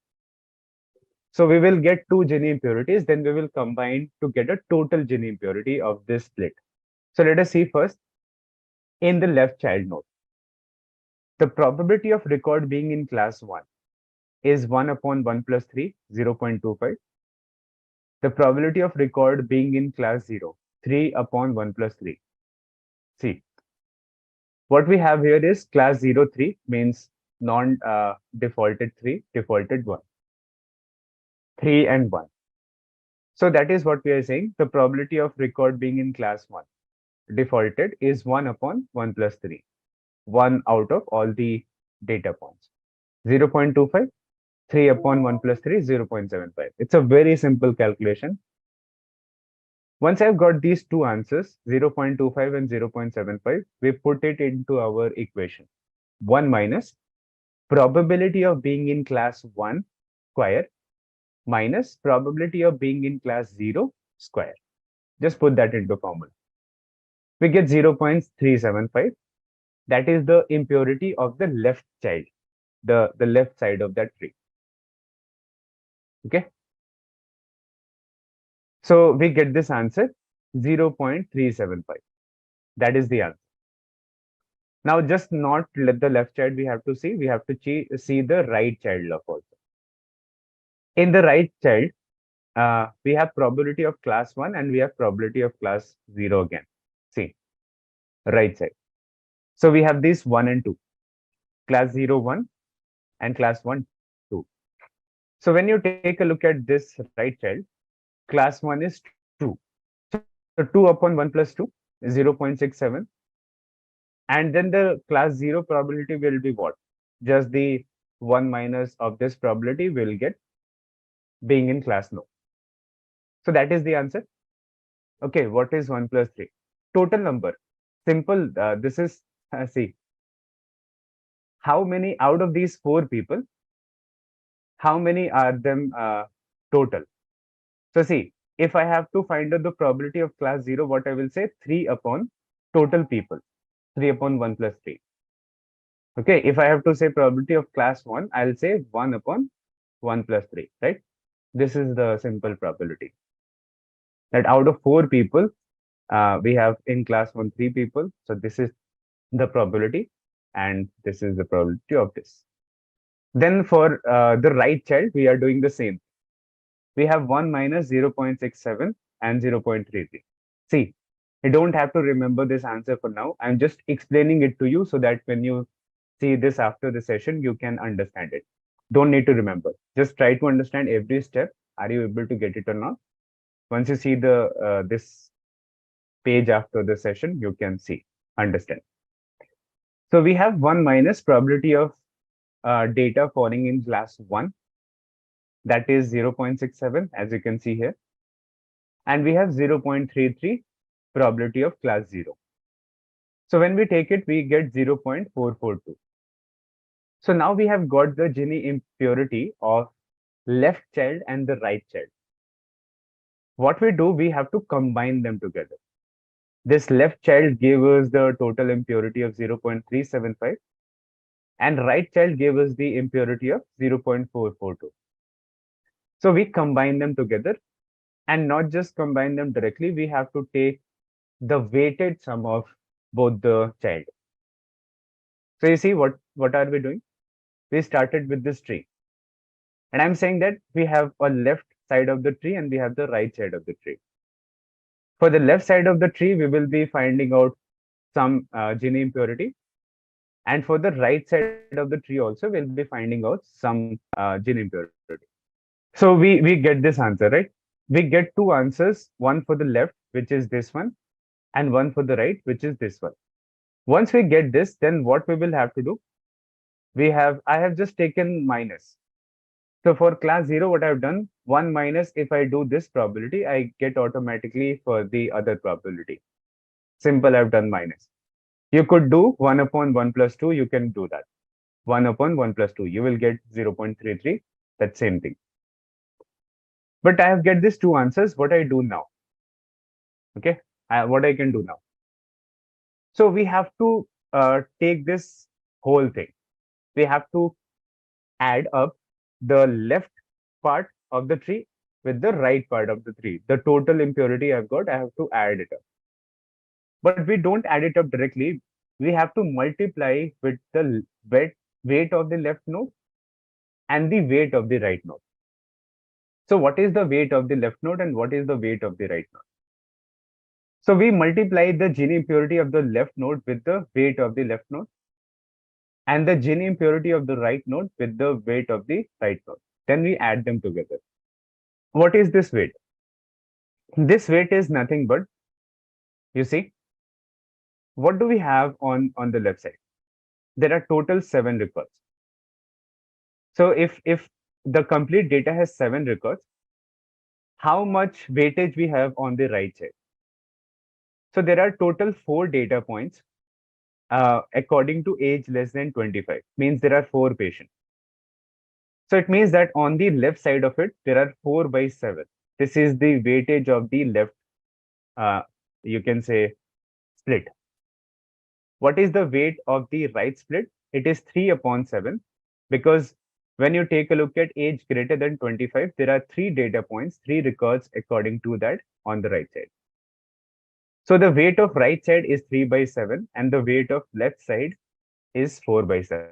So we will get two Gini impurities, then we will combine to get a total Gini impurity of this split. So let us see first in the left child node. The probability of record being in class 1 is 1 upon 1 plus 3, 0.25. The probability of record being in class 0, 3 upon 1 plus 3. See, what we have here is class 0, 3 means non-defaulted 3, defaulted 1. 3 and 1. So that is what we are saying. The probability of record being in class 1, defaulted, is 1 upon 1 plus 3. 1 out of all the data points. 0.25, 3 upon 1 plus 3, 0.75. It's a very simple calculation. Once I've got these two answers, 0.25 and 0.75, we put it into our equation. 1 minus probability of being in class 1 square minus probability of being in class 0 square. Just put that into formula. We get 0.375. That is the impurity of the left child, the left side of that tree. Okay. So we get this answer 0.375. That is the answer. Now just not let the left child we have to see see the right child of also. In the right child, we have probability of class 1 and we have probability of class 0 again. See, right side. So we have these 1 and 2, class 0, 1 and class 1, 2. So when you take a look at this right child, class 1 is 2. So 2 upon 1 plus 2 is 0.67. And then the class 0 probability will be what? Just the 1 minus of this probability will get being in class no. So that is the answer. Okay, what is 1 plus 3? Total number. Simple. This is, see, how many out of these 4 people, how many are them total? So see, if I have to find out the probability of class 0, what I will say, 3 upon total people, 3 upon 1 plus 3. Okay, if I have to say probability of class 1, I'll say 1 upon 1 plus 3, right? This is the simple probability. That out of 4 people, we have in class 1 3 people. So this is the probability and this is the probability of this. Then for the right child, we are doing the same. We have 1 minus 0.67 and 0.33. See, you don't have to remember this answer for now. I'm just explaining it to you so that when you see this after the session, you can understand it. Don't need to remember. Just try to understand every step. Are you able to get it or not? Once you see the this page after the session, you can see, understand. So we have 1 minus probability of data falling in class 1. That is 0.67, as you can see here. And we have 0.33 probability of class 0. So when we take it, we get 0.442. So now we have got the Gini impurity of left child and the right child. What we do, we have to combine them together. This left child gave us the total impurity of 0.375 and right child gave us the impurity of 0.442. So we combine them together and not just combine them directly, we have to take the weighted sum of both the child. So you see what are we doing? We started with this tree. And I'm saying that we have a left side of the tree and we have the right side of the tree. For the left side of the tree, we will be finding out some Gini impurity. And for the right side of the tree also, we'll be finding out some Gini impurity. So we get this answer, right? We get two answers, one for the left, which is this one, and one for the right, which is this one. Once we get this, then what we will have to do? I have just taken minus. So for class 0, what I've done, 1 minus, if I do this probability, I get automatically for the other probability. Simple, I've done minus. You could do 1 upon 1 plus 2, you can do that. 1 upon 1 plus 2. You will get 0.33. That same thing. But I have get these two answers. What I do now? Okay, what I can do now. So we have to take this whole thing. We have to add up the left part of the tree with the right part of the tree. The total impurity I've got, I have to add it up. But we don't add it up directly. We have to multiply with the weight of the left node and the weight of the right node. So what is the weight of the left node and what is the weight of the right node? So we multiply the Gini impurity of the left node with the weight of the left node and the Gini impurity of the right node with the weight of the right node. Then we add them together. What is this weight? This weight is nothing but, you see, what do we have on the left side? There are total 7 records. So if the complete data has 7 records, how much weightage we have on the right side? So there are total 4 data points according to age less than 25, means there are 4 patients. So it means that on the left side of it, there are 4 by 7. This is the weightage of the left, you can say, split. What is the weight of the right split? It is 3 upon 7, because when you take a look at age greater than 25, there are 3 data points, 3 records according to that on the right side. So the weight of right side is 3 by 7 and the weight of left side is 4 by 7.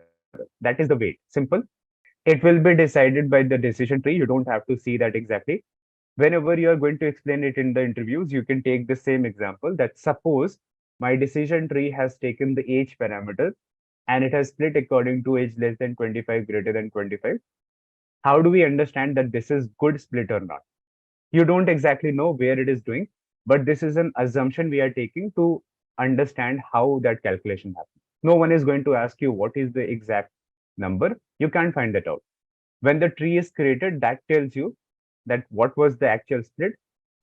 That is the weight. Simple. It will be decided by the decision tree. You don't have to see that exactly. Whenever you are going to explain it in the interviews, you can take the same example that suppose my decision tree has taken the age parameter and it has split according to age less than 25, greater than 25. How do we understand that this is good split or not? You don't exactly know where it is doing, but this is an assumption we are taking to understand how that calculation happens. No one is going to ask you what is the exact number. You can't find that out. When the tree is created, that tells you that what was the actual split.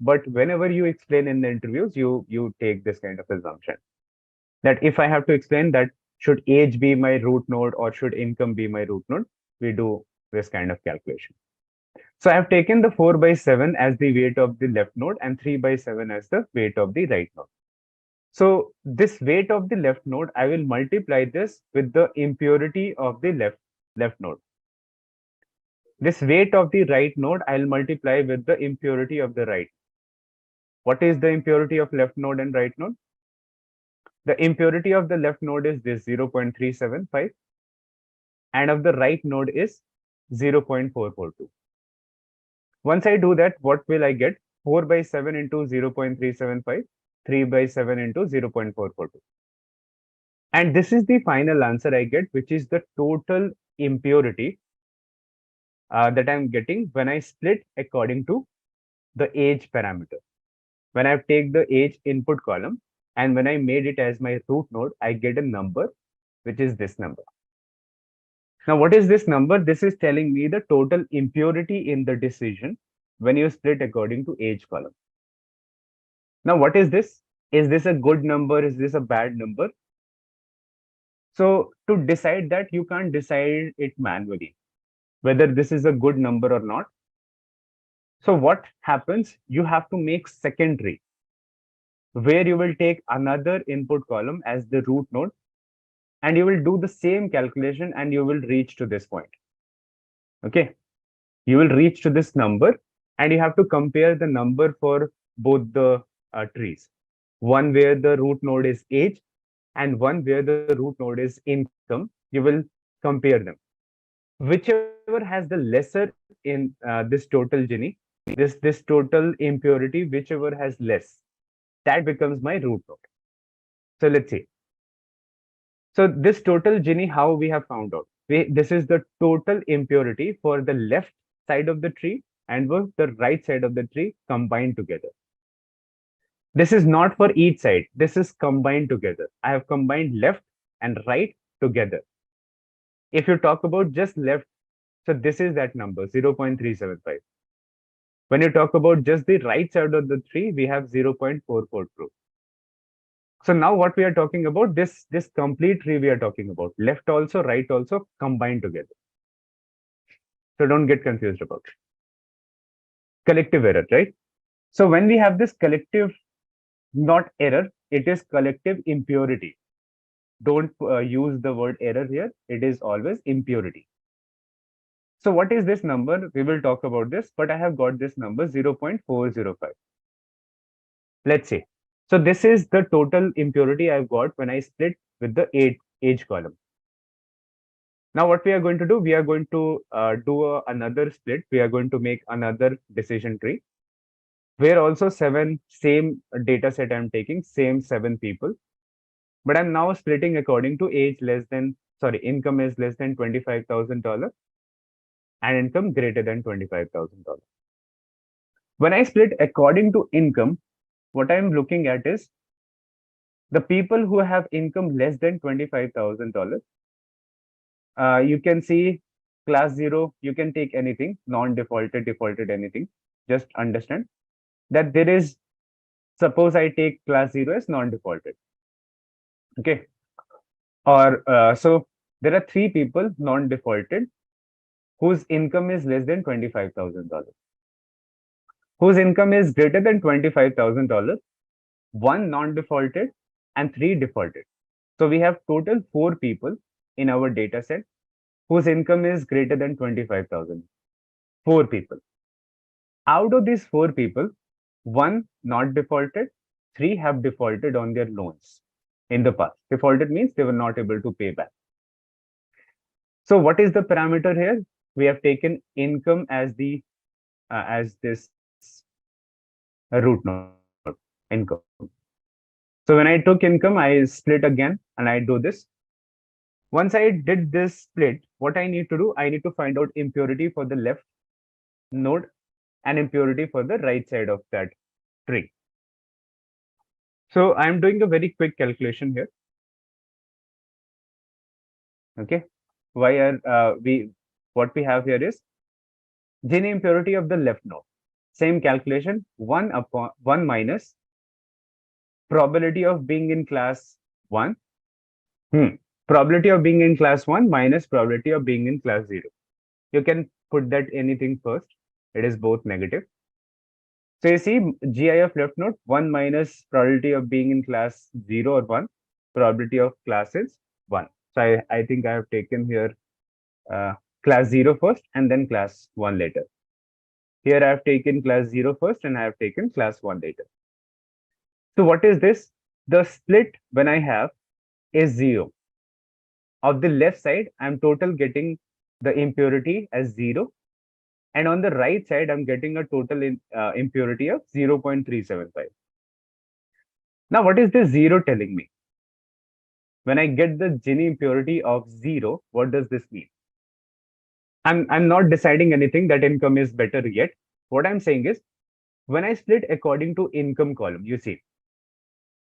But whenever you explain in the interviews, you take this kind of assumption that if I have to explain that should age be my root node or should income be my root node, we do this kind of calculation. So I have taken the 4 by 7 as the weight of the left node and 3 by 7 as the weight of the right node. So this weight of the left node, I will multiply this with the impurity of the left node. This weight of the right node, I'll multiply with the impurity of the right. What is the impurity of left node and right node? The impurity of the left node is this 0.375 and of the right node is 0.442. Once I do that, what will I get? 4 by 7 into 0.375, 3 by 7 into 0.442. And this is the final answer I get, which is the total impurity that I'm getting when I split according to the age parameter. When I take the age input column and when I made it as my root node, I get a number, which is this number. Now, what is this number? This is telling me the total impurity in the decision when you split according to age column. Now, what is this? Is this a good number? Is this a bad number? So to decide that, you can't decide it manually, whether this is a good number or not. So what happens? You have to make secondary, where you will take another input column as the root node, and you will do the same calculation and you will reach to this point. Okay. You will reach to this number and you have to compare the number for both the trees. One where the root node is age and one where the root node is income. You will compare them. Whichever has the lesser in this total Gini, this total impurity, whichever has less, that becomes my root node. So let's see. So this total Gini, how we have found out? This is the total impurity for the left side of the tree and for the right side of the tree combined together. This is not for each side. This is combined together. I have combined left and right together. If you talk about just left, so this is that number, 0.375. When you talk about just the right side of the tree, we have 0.442. So now what we are talking about, this complete tree we are talking about, left also, right also combined together. So don't get confused about it. Collective error, right? So when we have this collective, not error, it is collective impurity. Don't use the word error here. It is always impurity. So what is this number? We will talk about this, but I have got this number 0.405. Let's say. So this is the total impurity I've got when I split with the age column. Now what we are going to do, we are going to do another split. We are going to make another decision tree where also same data set I'm taking, same 7 people. But I'm now splitting according to income is less than $25,000 and income greater than $25,000. When I split according to income, what I'm looking at is the people who have income less than $25,000. You can see class 0, you can take anything, non-defaulted, defaulted, anything. Just understand that there is, suppose I take class 0 as non-defaulted. Okay. Or so there are 3 people non-defaulted whose income is less than $25,000. Whose income is greater than $25,000, 1 non-defaulted and 3 defaulted. So we have total 4 people in our data set whose income is greater than 25,000. 4 people. Out of these 4 people, 1 not defaulted, 3 have defaulted on their loans in the past. Defaulted means they were not able to pay back. So what is the parameter here? We have taken income as the as this root node, income. So when I took income, I split again and I do this. Once I did this split, what I need to do, I need to find out impurity for the left node and impurity for the right side of that tree. So I'm doing a very quick calculation here. Okay. What we have here is Gini impurity of the left node. Same calculation, 1 minus probability of being in class 1. Probability of being in class 1 minus probability of being in class 0. You can put that anything first. It is both negative. So you see GI of left node, 1 minus probability of being in class 0 or 1. Probability of class is 1. So I think I have taken here class 0 first and then class 1 later. Here I have taken class 0 first and I have taken class 1 later. So what is this? The split when I have is 0. Of the left side, I'm total getting the impurity as 0. And on the right side, I'm getting a total impurity of 0.375. Now, what is this 0 telling me? When I get the Gini impurity of 0, what does this mean? I'm not deciding anything that income is better yet. What I'm saying is, when I split according to income column, you see,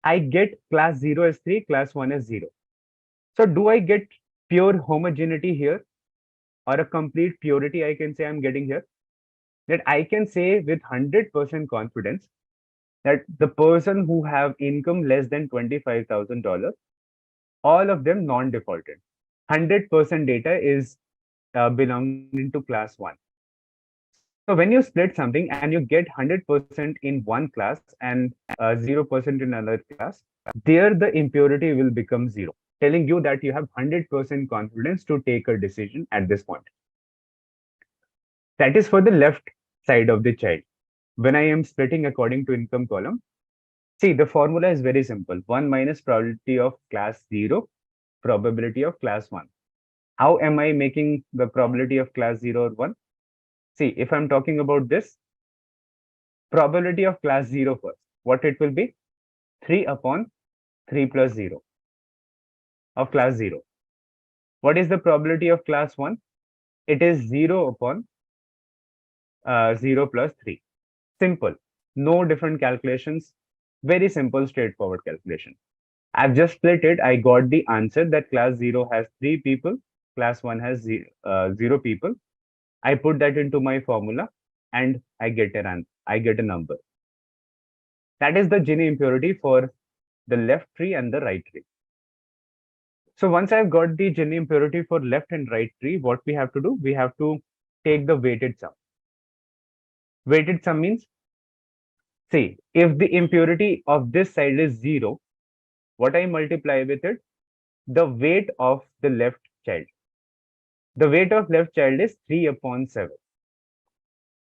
I get class 0 as 3, class 1 as 0. So do I get pure homogeneity here or a complete purity I can say I'm getting here? That I can say with 100% confidence that the person who have income less than $25,000, all of them non-defaulted. 100% data is belonging to class 1. So when you split something and you get 100% in one class and 0% in another class, there the impurity will become 0, telling you that you have 100% confidence to take a decision at this point. That is for the left side of the child. When I am splitting according to income column, see the formula is very simple. 1 minus probability of class 0, probability of class 1. How am I making the probability of class 0 or 1? See, if I'm talking about this, probability of class 0 first, what it will be? 3 upon 3 plus 0 of class 0. What is the probability of class 1? It is 0 upon 0 plus 3. Simple. No different calculations. Very simple, straightforward calculation. I've just split it. I got the answer that class 0 has 3 people, class 1 has 0 people. I put that into my formula and I get a number. That is the Gini impurity for the left tree and the right tree. So once I've got the Gini impurity for left and right tree, what we have to do? We have to take the weighted sum. Weighted sum means, see, if the impurity of this side is 0, what I multiply with it? The weight of the left child. The weight of left child is 3 upon 7.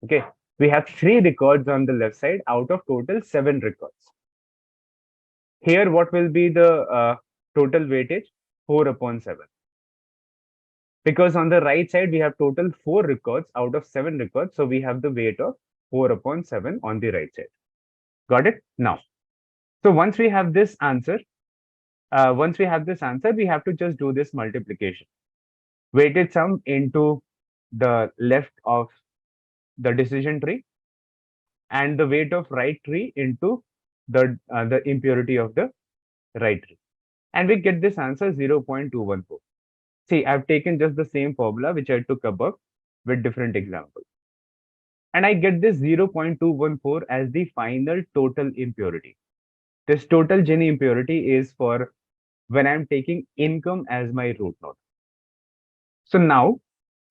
Okay, we have 3 records on the left side out of total 7 records. Here, what will be the total weightage? 4 upon 7. Because on the right side, we have total 4 records out of 7 records. So we have the weight of 4 upon 7 on the right side. Got it? Now, so once we have this answer, we have to just do this multiplication. Weighted sum into the left of the decision tree and the weight of right tree into the impurity of the right tree. And we get this answer 0.214. See, I've taken just the same formula which I took above with different examples. And I get this 0.214 as the final total impurity. This total Gini impurity is for when I'm taking income as my root node. So now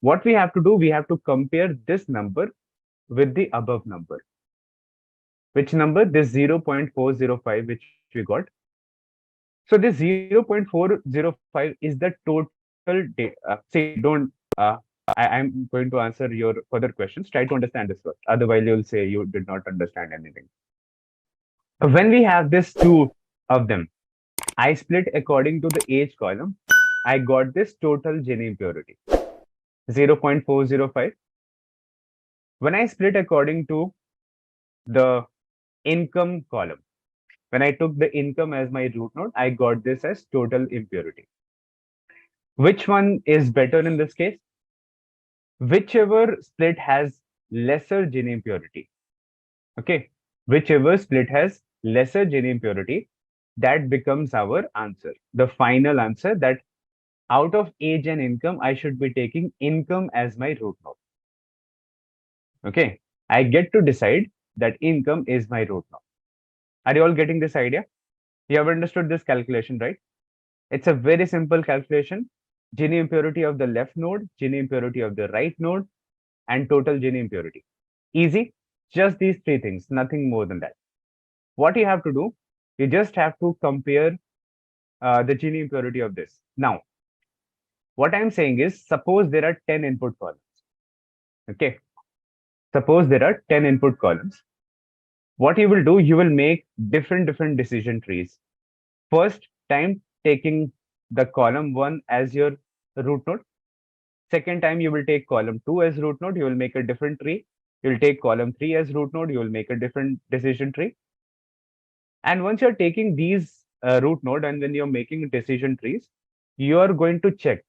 what we have to do, we have to compare this number with the above number. Which number? This 0.405 which we got. So this 0.405 is the total data. See, don't, I'm going to answer your further questions. Try to understand this first. Otherwise, you'll say you did not understand anything. When we have this 2 of them, I split according to the age column. I got this total Gini impurity, 0.405. When I split according to the income column, when I took the income as my root node, I got this as total impurity. Which one is better in this case? Whichever split has lesser Gini impurity. Okay, whichever split has lesser Gini impurity, that becomes our answer. The final answer, that out of age and income, I should be taking income as my root node. Okay, I get to decide that income is my root node. Are you all getting this idea? You have understood this calculation, right? It's a very simple calculation. Gini impurity of the left node, Gini impurity of the right node, and total Gini impurity. Easy. Just these 3 things, nothing more than that. What you have to do, you just have to compare the Gini impurity of this. Now, what I'm saying is, suppose there are 10 input columns. Okay. Suppose there are 10 input columns. What you will do, you will make different decision trees. First time taking the column 1 as your root node. Second time you will take column 2 as root node, you will make a different tree. You will take column 3 as root node, you will make a different decision tree. And once you're taking these root node and when you're making decision trees, you are going to check,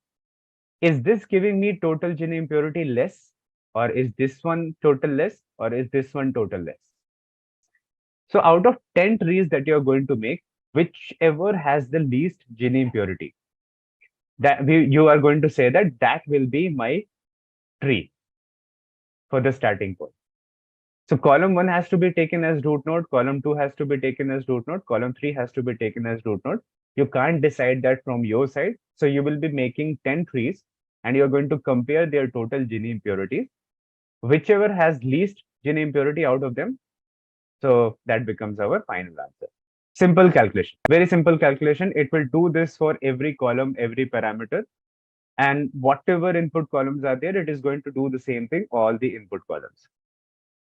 is this giving me total Gini impurity less, or is this one total less, or is this one total less? So out of 10 trees that you're going to make, whichever has the least Gini impurity, that you are going to say that will be my tree for the starting point. So column 1 has to be taken as root node, column 2 has to be taken as root node, column 3 has to be taken as root node. You can't decide that from your side. So you will be making 10 trees and you're going to compare their total Gini impurities. Whichever has least Gini impurity out of them, so that becomes our final answer. Simple calculation, very simple calculation. It will do this for every column, every parameter. And whatever input columns are there, it is going to do the same thing, all the input columns.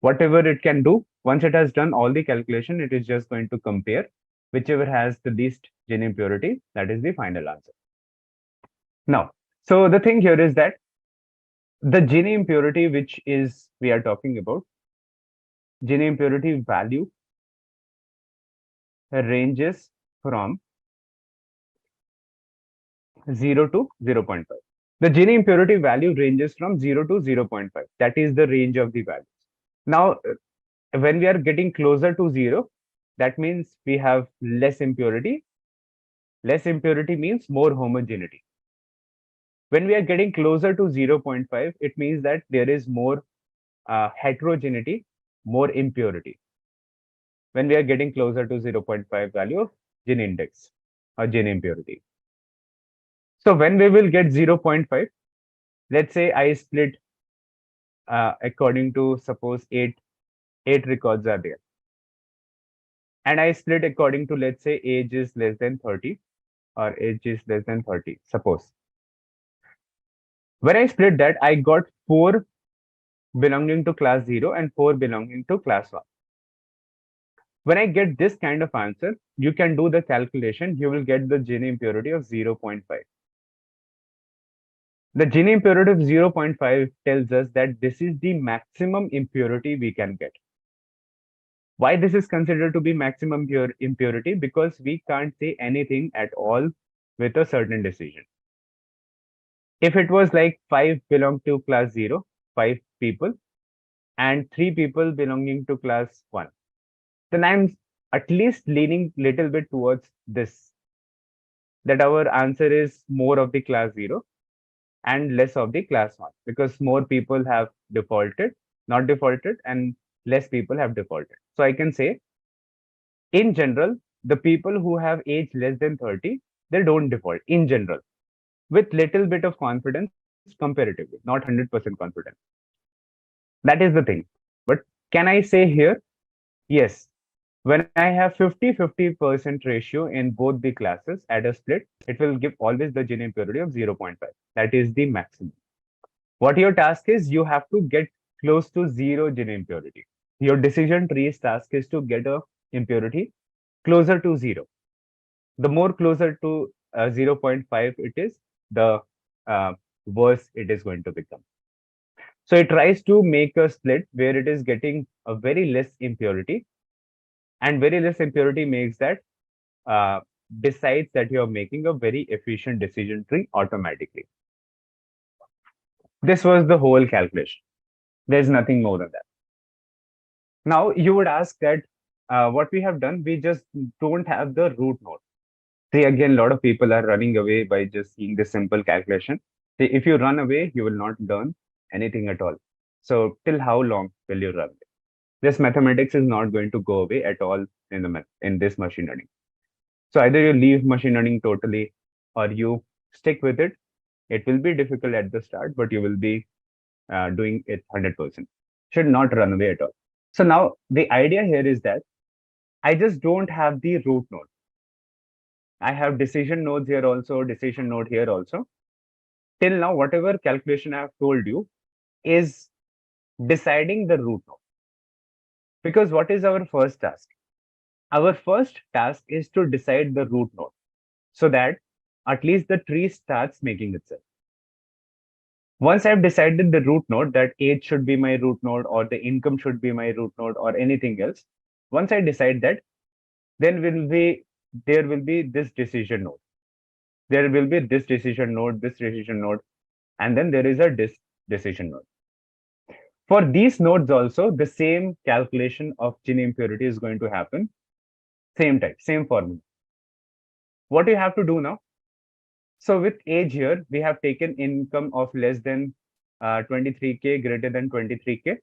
Whatever it can do, once it has done all the calculation, it is just going to compare whichever has the least Gini impurity, that is the final answer. Now, so the thing here is that the Gini impurity which is we are talking about, Gini impurity value ranges from 0 to 0.5. The Gini impurity value ranges from 0 to 0.5. That is the range of the values. Now, when we are getting closer to 0, that means we have less impurity. Less impurity means more homogeneity. When we are getting closer to 0.5, it means that there is more heterogeneity, more impurity. When we are getting closer to 0.5 value, gene index or gene impurity. So when we will get 0.5, let's say I split according to suppose eight records are there, and I split according to, let's say, age is less than 30 or age is less than 30. Suppose when I split that, I got 4 belonging to class 0 and 4 belonging to class 1. When I get this kind of answer, you can do the calculation. You will get the gene impurity of 0.5. The gene impurity of 0.5 tells us that this is the maximum impurity we can get. Why this is considered to be maximum impurity? Because we can't say anything at all with a certain decision. If it was like 5 belong to class 0, 5 people, and 3 people belonging to class 1, then I'm at least leaning little bit towards this, that our answer is more of the class 0 and less of the class 1, because more people have not defaulted, and less people have defaulted. So I can say, in general, the people who have age less than 30, they don't default in general, with little bit of confidence comparatively, not 100% confidence. That is the thing. But can I say here, yes, when I have 50-50% ratio in both the classes at a split, it will give always the gene impurity of 0.5. That is the maximum. What your task is, you have to get close to 0 gene impurity. Your decision tree's task is to get a impurity closer to 0. The more closer to 0.5 it is, the uh, worse it is going to become. So it tries to make a split where it is getting a very less impurity, and very less impurity makes that uh, decides that you're making a very efficient decision tree automatically. This was the whole calculation. There's nothing more than that. Now you would ask that what we have done, we just don't have the root node. See, again, a lot of people are running away by just seeing this simple calculation. See, if you run away, you will not learn anything at all. So till how long will you run away? This mathematics is not going to go away at all in this machine learning. So either you leave machine learning totally or you stick with it. It will be difficult at the start, but you will be doing it 100%. Should not run away at all. So now the idea here is that I just don't have the root node. I have decision nodes here also, decision node here also. Till now, whatever calculation I have told you is deciding the root node. Because what is our first task? Our first task is to decide the root node so that at least the tree starts making itself. Once I've decided the root node, that age should be my root node or the income should be my root node or anything else, once I decide that, then there will be this decision node. There will be this decision node, and then there is a decision node. For these nodes also, the same calculation of gene impurity is going to happen. Same type, same formula. What do you have to do now? So with age here, we have taken income of less than 23K, greater than 23K.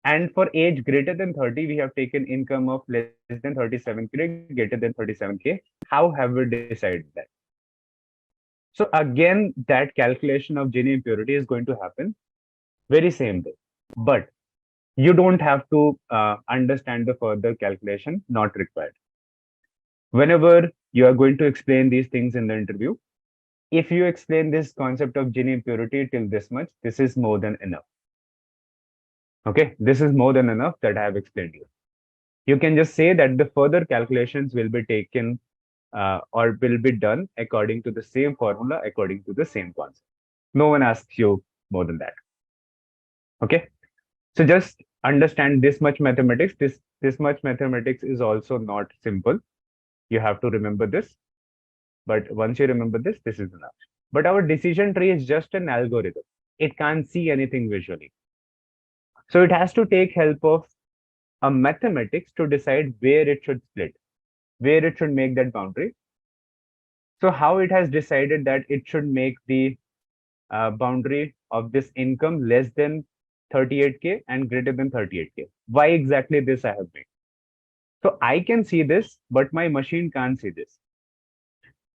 And for age greater than 30, we have taken income of less than 37K, greater than 37K. How have we decided that? So again, that calculation of gene impurity is going to happen very same way. But you don't have to understand the further calculation, not required. Whenever you are going to explain these things in the interview, if you explain this concept of gene impurity till this much, this is more than enough. Okay, this is more than enough that I have explained you. You can just say that the further calculations will be taken or will be done according to the same formula, according to the same concept. No one asks you more than that. Okay, so just understand this much mathematics. This much mathematics is also not simple. You have to remember this. But once you remember this is enough. But our decision tree is just an algorithm. It can't see anything visually. So it has to take help of a mathematics to decide where it should split, where it should make that boundary. So how it has decided that it should make the boundary of this income less than 38K and greater than 38K. Why exactly this I have made? So I can see this, but my machine can't see this.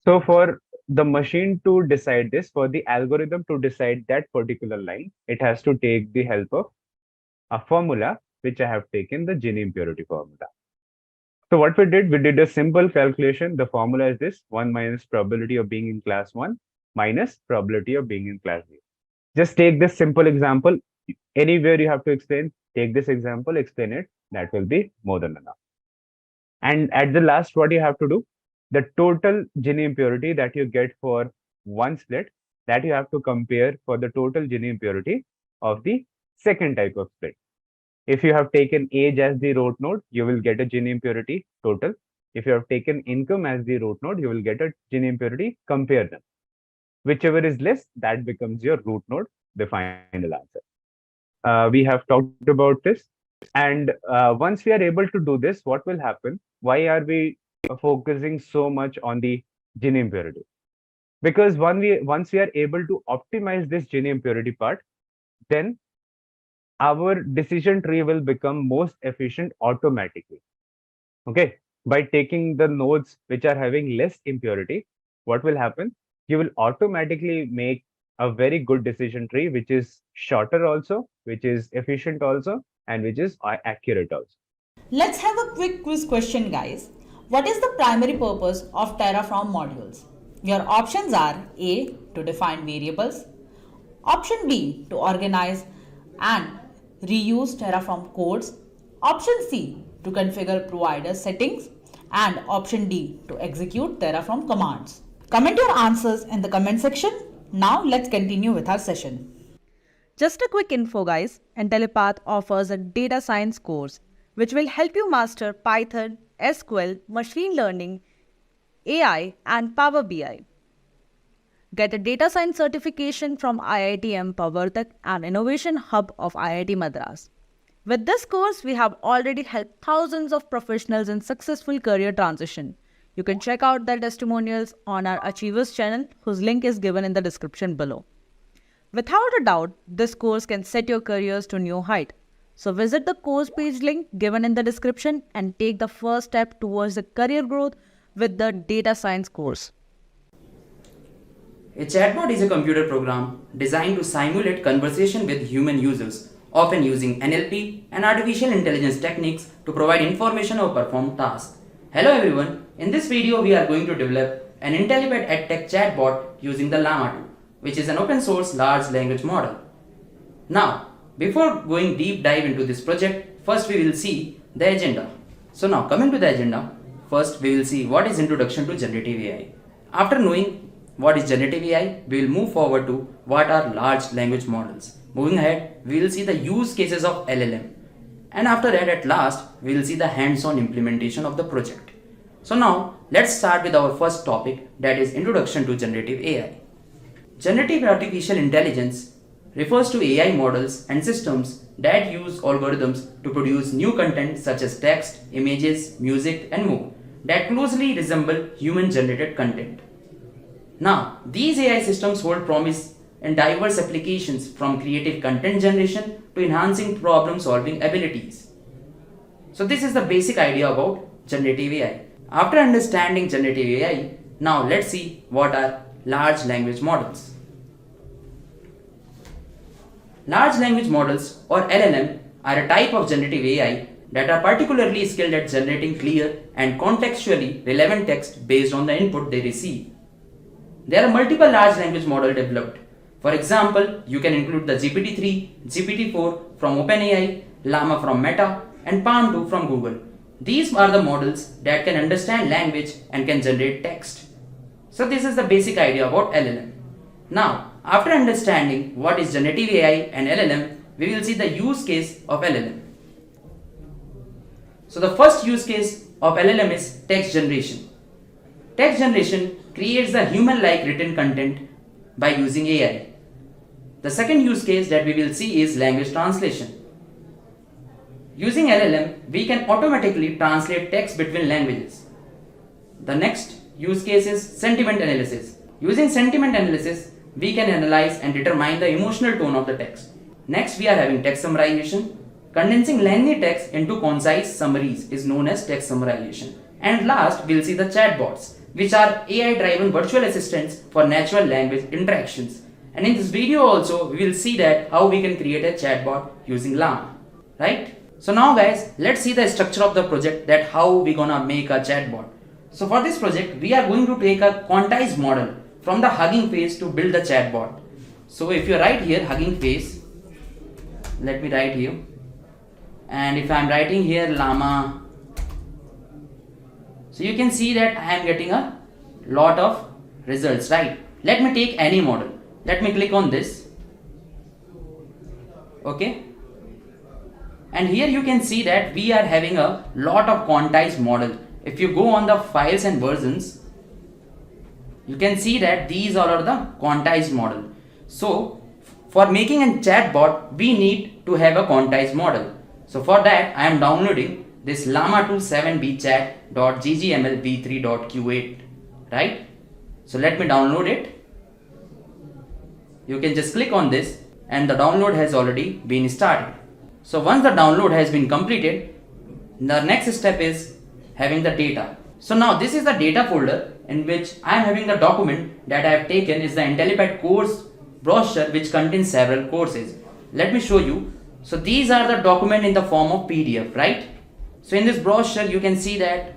So for the machine to decide this, for the algorithm to decide that particular line, it has to take the help of a formula, which I have taken the Gini impurity formula. So what we did a simple calculation. The formula is this: 1 minus probability of being in class 1 minus probability of being in class 0. Just take this simple example. Anywhere you have to explain, take this example, explain it. That will be more than enough. And at the last, what you have to do, the total Gini impurity that you get for one split, that you have to compare for the total Gini impurity of the second type of split. If you have taken age as the root node, you will get a Gini impurity total. If you have taken income as the root node, you will get a Gini impurity. Compare them. Whichever is less, that becomes your root node, the final answer. We have talked about this. And once we are able to do this, what will happen? Why are we focusing so much on the Gini impurity? Because once we are able to optimize this Gini impurity part, then our decision tree will become most efficient automatically. Okay, by taking the nodes which are having less impurity, what will happen? You will automatically make a very good decision tree, which is shorter also, which is efficient also, and which is accurate also. Let's have a quick quiz question, guys. What is the primary purpose of Terraform modules? Your options are A. To define variables, option B. To organize and reuse Terraform codes, option C. To configure provider settings, and option D. To execute Terraform commands. Comment your answers in the comment section. Now let's continue with our session. Just a quick info, guys. Intellipaat offers a data science course which will help you master Python, SQL, machine learning, AI, and Power BI. Get a data science certification from IIT Empowertak and Innovation Hub of IIT Madras. With this course, we have already helped thousands of professionals in successful career transition. You can check out their testimonials on our Achievers channel, whose link is given in the description below. Without a doubt, this course can set your careers to new height. So visit the course page link given in the description and take the first step towards the career growth with the data science course. A chatbot is a computer program designed to simulate conversation with human users, often using NLP and artificial intelligence techniques to provide information or perform tasks. Hello everyone, in this video we are going to develop an Intellipaat EdTech chatbot using the Llama 2, which is an open source large language model. Now, before going deep dive into this project, first we will see the agenda. So now coming to the agenda, first we will see what is introduction to generative AI. After knowing what is generative AI, we will move forward to what are large language models. Moving ahead, we will see the use cases of LLM. And after that, at last, we will see the hands-on implementation of the project. So now, let's start with our first topic, that is introduction to generative AI. Generative artificial intelligence refers to AI models and systems that use algorithms to produce new content such as text, images, music, and more that closely resemble human-generated content. Now, these AI systems hold promise in diverse applications, from creative content generation to enhancing problem-solving abilities. So this is the basic idea about generative AI. After understanding generative AI, now let's see what are large language models. Large language models, or LLM, are a type of generative AI that are particularly skilled at generating clear and contextually relevant text based on the input they receive. There are multiple large language models developed. For example, you can include the GPT-3, GPT-4 from OpenAI, Llama from Meta, and Palm 2 from Google. These are the models that can understand language and can generate text. So this is the basic idea about LLM. Now, after understanding what is generative AI and LLM, we will see the use case of LLM. So the first use case of LLM is text generation. Text generation creates the human-like written content by using AI. The second use case that we will see is language translation. Using LLM, we can automatically translate text between languages. The next use case is sentiment analysis. Using sentiment analysis, we can analyze and determine the emotional tone of the text. Next, we are having text summarization. Condensing lengthy text into concise summaries is known as text summarization. And last, we'll see the chatbots, which are AI-driven virtual assistants for natural language interactions. And in this video also, we will see that how we can create a chatbot using Llama, right? So now guys, let's see the structure of the project, that how we gonna make a chatbot. So for this project, we are going to take a quantized model from the Hugging Face to build the chatbot. So if you write here Hugging Face, let me write here. And if I am writing here Llama, so you can see that I am getting a lot of results, right? Let me take any model. Let me click on this. Okay. And here you can see that we are having a lot of quantized model. If you go on the files and versions, you can see that these all are the quantized model. So for making a chatbot, we need to have a quantized model. So for that, I am downloading this llama27b chat.ggmlv3.q8, right? So let me download it. You can just click on this and the download has already been started. So once the download has been completed, the next step is having the data. So now this is the data folder in which I am having the document that I have taken is the Intellipaat course brochure, which contains several courses. Let me show you. So these are the document in the form of PDF, right? So in this brochure, you can see that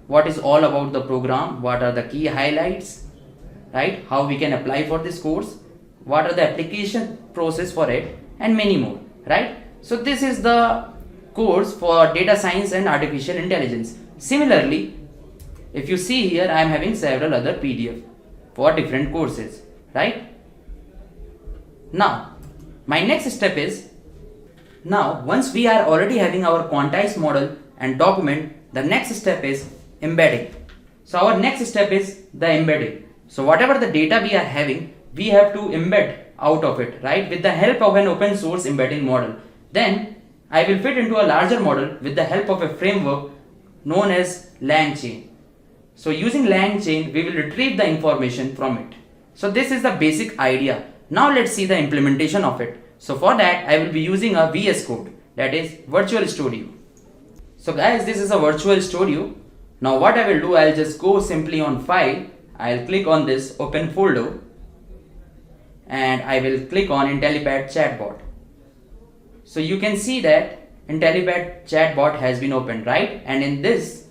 what is all about the program, what are the key highlights, right? How we can apply for this course, what are the application process for it, and many more, right? So this is the course for data science and artificial intelligence. Similarly, if you see here, I am having several other PDF for different courses, right? Now, my next step is, now once we are already having our quantized model and document, the next step is embedding. So our next step is the embedding. So whatever the data we are having, we have to embed out of it, right? With the help of an open source embedding model. Then I will fit into a larger model with the help of a framework known as LangChain. So using LangChain, we will retrieve the information from it. So this is the basic idea. Now let's see the implementation of it. So for that, I will be using a VS Code, that is Virtual Studio. So guys, this is a Virtual Studio. Now what I will do, I'll just go simply on File. I'll click on this Open Folder. And I will click on Intellipaat Chatbot. So you can see that Intellipaat Chatbot has been opened, right? And in this,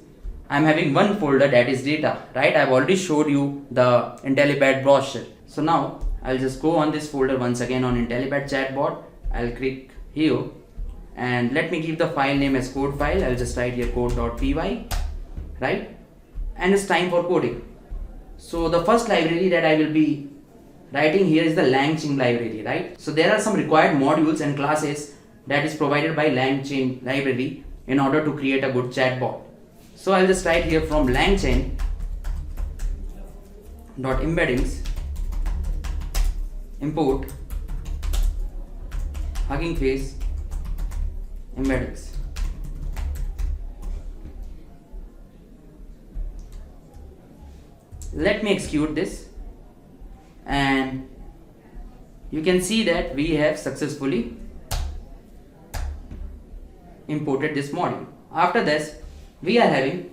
I'm having one folder, that is data, right? I've already showed you the Intellipaat brochure. So now I'll just go on this folder once again on Intellipaat Chatbot. I'll click here and let me give the file name as code file. I'll just write here code.py, right? And it's time for coding. So the first library that I will be writing here is the LangChain library, right? So there are some required modules and classes that is provided by LangChain library in order to create a good chatbot. So I'll just write here from LangChain dot embeddings import Hugging Face embeddings. Let me execute this, and you can see that we have successfully imported this module. After this, we are having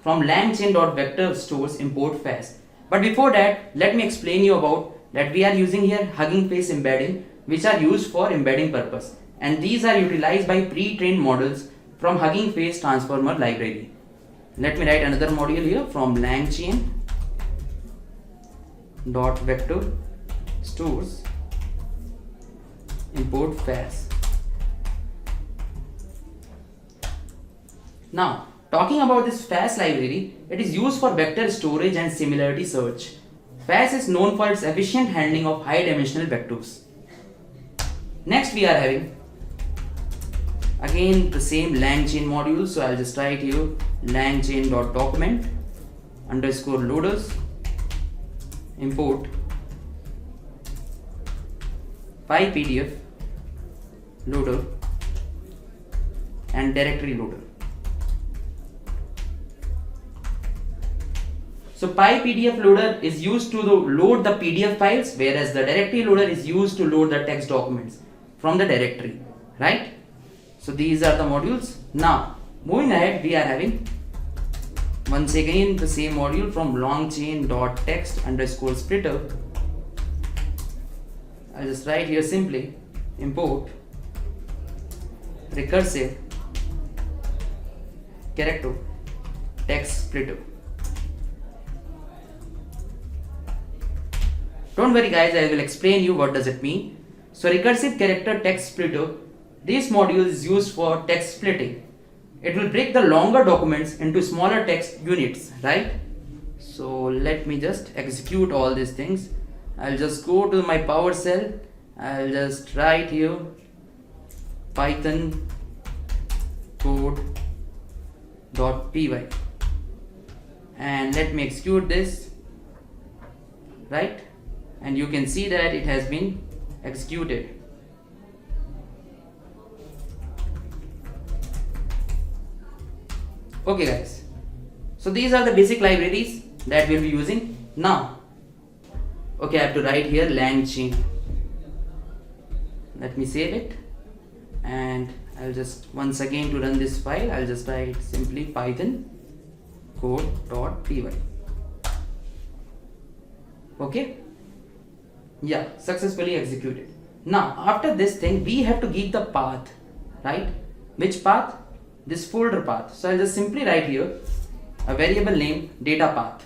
from langchain.vector stores import fast. But before that, let me explain you about that we are using here Hugging Face embedding, which are used for embedding purpose, and these are utilized by pre-trained models from Hugging Face transformer library. Let me write another module here from langchain.vector stores import fast. Now, talking about this FAST library, it is used for vector storage and similarity search. FAST is known for its efficient handling of high dimensional vectors. Next, we are having again the same LangChain module. So I'll just write here langchain.document underscore loaders import PyPDF loader and directory loader. So PyPDF loader is used to load the PDF files, whereas the directory loader is used to load the text documents from the directory, right? So these are the modules. Now moving ahead, we are having once again the same module from longchain.text_splitter. I'll just write here simply import recursive character text splitter. Don't worry guys, I will explain you what does it mean. So recursive character text splitter, this module is used for text splitting. It will break the longer documents into smaller text units, right? So let me just execute all these things. I'll just go to my PowerShell. I'll just write here Python code.py and let me execute this, right? And you can see that it has been executed. Okay guys, so these are the basic libraries that we'll be using now. Okay, I have to write here langchain. Let me save it, and I'll just once again to run this file, I'll just write simply python code.py. Okay, yeah, successfully executed. Now after this thing, we have to give the path, right? Which path? This folder path. So I'll just simply write here a variable name data path.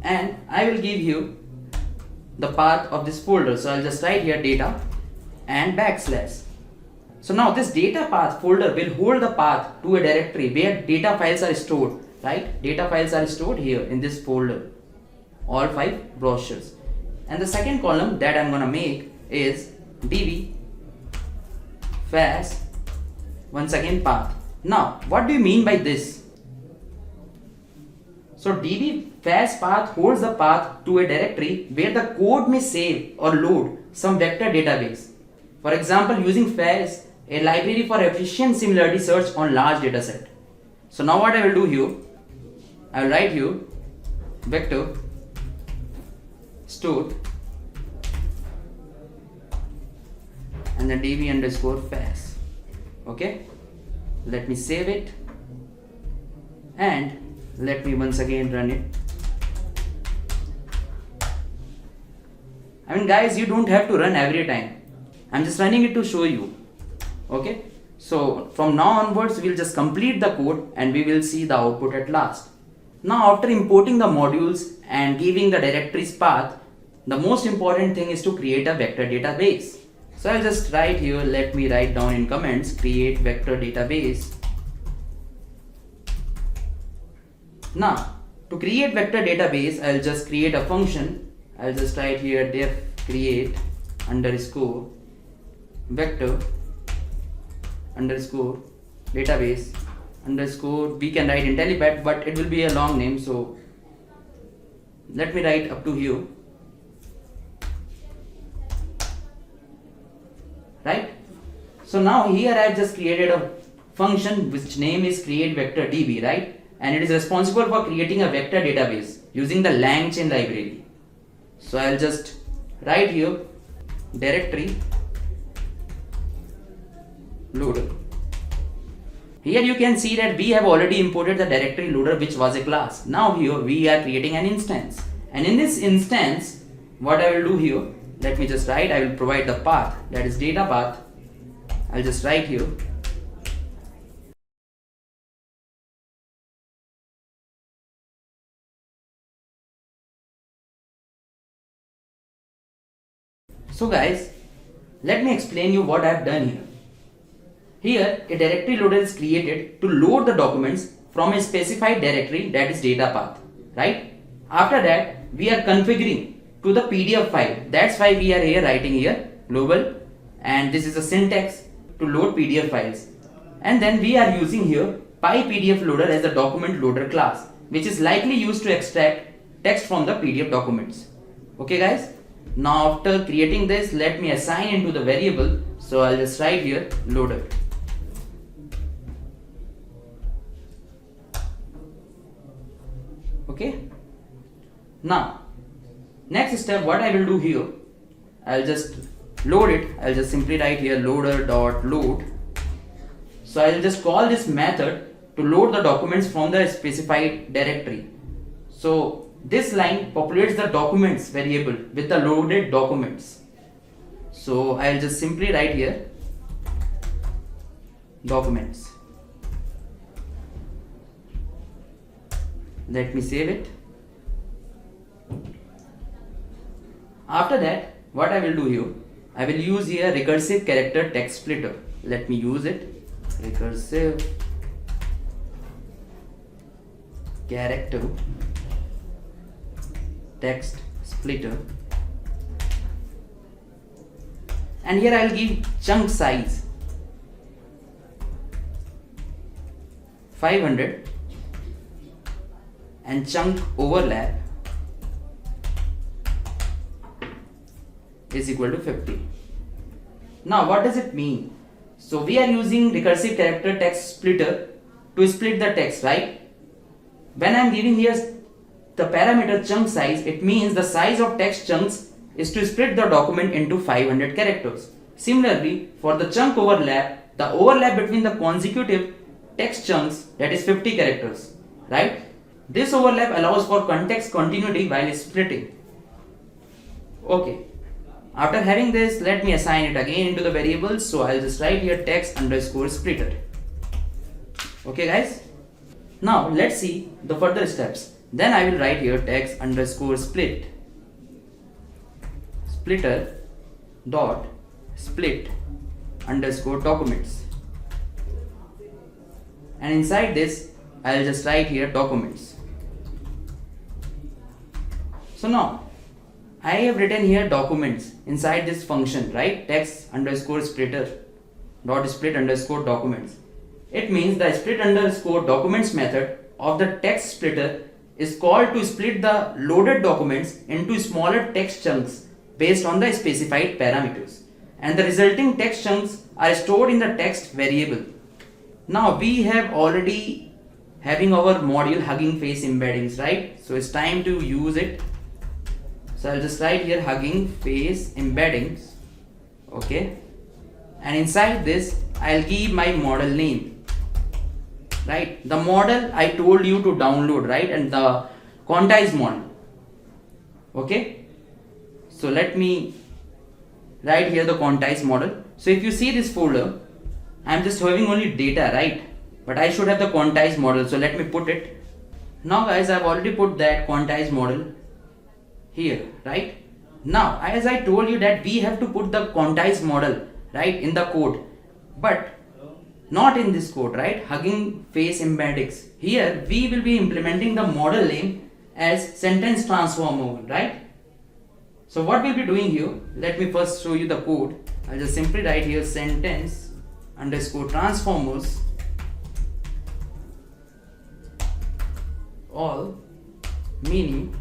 And I will give you the path of this folder. So I'll just write here data and backslash. So now this data path folder will hold the path to a directory where data files are stored, right? Data files are stored here in this folder, all 5 brochures. And the second column that I'm gonna make is db fast once again path. Now what do you mean by this? So db fast path holds the path to a directory where the code may save or load some vector database. For example, using fast, a library for efficient similarity search on large dataset. So now what I will do here, I will write here vector store and then db underscore fast. Okay, let me save it and let me once again run it. I mean guys, you don't have to run every time. I'm just running it to show you. Okay, so from now onwards we'll just complete the code and we will see the output at last. Now after importing the modules and giving the directories path, the most important thing is to create a vector database. So I'll just write here, let me write down in comments, create vector database. Now to create vector database, I'll just create a function. I'll just write here def create underscore vector underscore database underscore, we can write Intellipaat, but it will be a long name, so let me write up to here, right? So now here I have just created a function which name is create vector db, right? And it is responsible for creating a vector database using the langchain library. So I'll just write here directory loader. Here you can see that we have already imported the directory loader, which was a class. Now here we are creating an instance, and in this instance what I will do here, let me just write, I will provide the path, that is data path. I'll just write here so guys, let me explain you what I have done here. Here, a directory loader is created to load the documents from a specified directory, that is data path, right? After that, we are configuring to the PDF file. That's why we are here writing here global, and this is a syntax to load PDF files. And then we are using here PyPDF loader as a document loader class, which is likely used to extract text from the PDF documents. Okay guys, now after creating this, let me assign into the variable. So I'll just write here loader. Okay. Now, next step, what I will do here, I'll just load it. I'll just simply write here loader.load. So I'll just call this method to load the documents from the specified directory. So this line populates the documents variable with the loaded documents. So I'll just simply write here documents. Let me save it. After that, what I will do here, I will use here recursive character text splitter. Let me use it. Recursive character text splitter, and here I will give chunk size 500 and chunk overlap is equal to 50. Now what does it mean? So we are using recursive character text splitter to split the text, right? When I am giving here the parameter chunk size, it means the size of text chunks is to split the document into 500 characters. Similarly, for the chunk overlap, the overlap between the consecutive text chunks, that is 50 characters, right? This overlap allows for context continuity while splitting. Okay. After having this, let me assign it again into the variables. So I'll just write here text underscore splitter. Okay guys. Now let's see the further steps. Then I will write here text underscore splitter dot split underscore documents. And inside this, I'll just write here documents. So now I have written here documents inside this function, right? Text underscore splitter dot split underscore documents. It means the split underscore documents method of the text splitter is called to split the loaded documents into smaller text chunks based on the specified parameters, and the resulting text chunks are stored in the text variable. Now we have already having our module Hugging Face embeddings, right? So it's time to use it. So I'll just write here Hugging Face embeddings, okay, and inside this I'll give my model name, right? The model I told you to download, right? And the quantized model, okay. So let me write here the quantized model. So if you see this folder, I'm just having only data, right? But I should have the quantized model, so let me put it. Now guys, I've already put that quantized model here, right? Now as I told you that we have to put the quantized model, right, in the code, but not in this code, right? Hugging Face embeddings. Here we will be implementing the model name as sentence transformer, right? So what we'll be doing here, let me first show you the code. I'll just simply write here sentence underscore transformers all meaning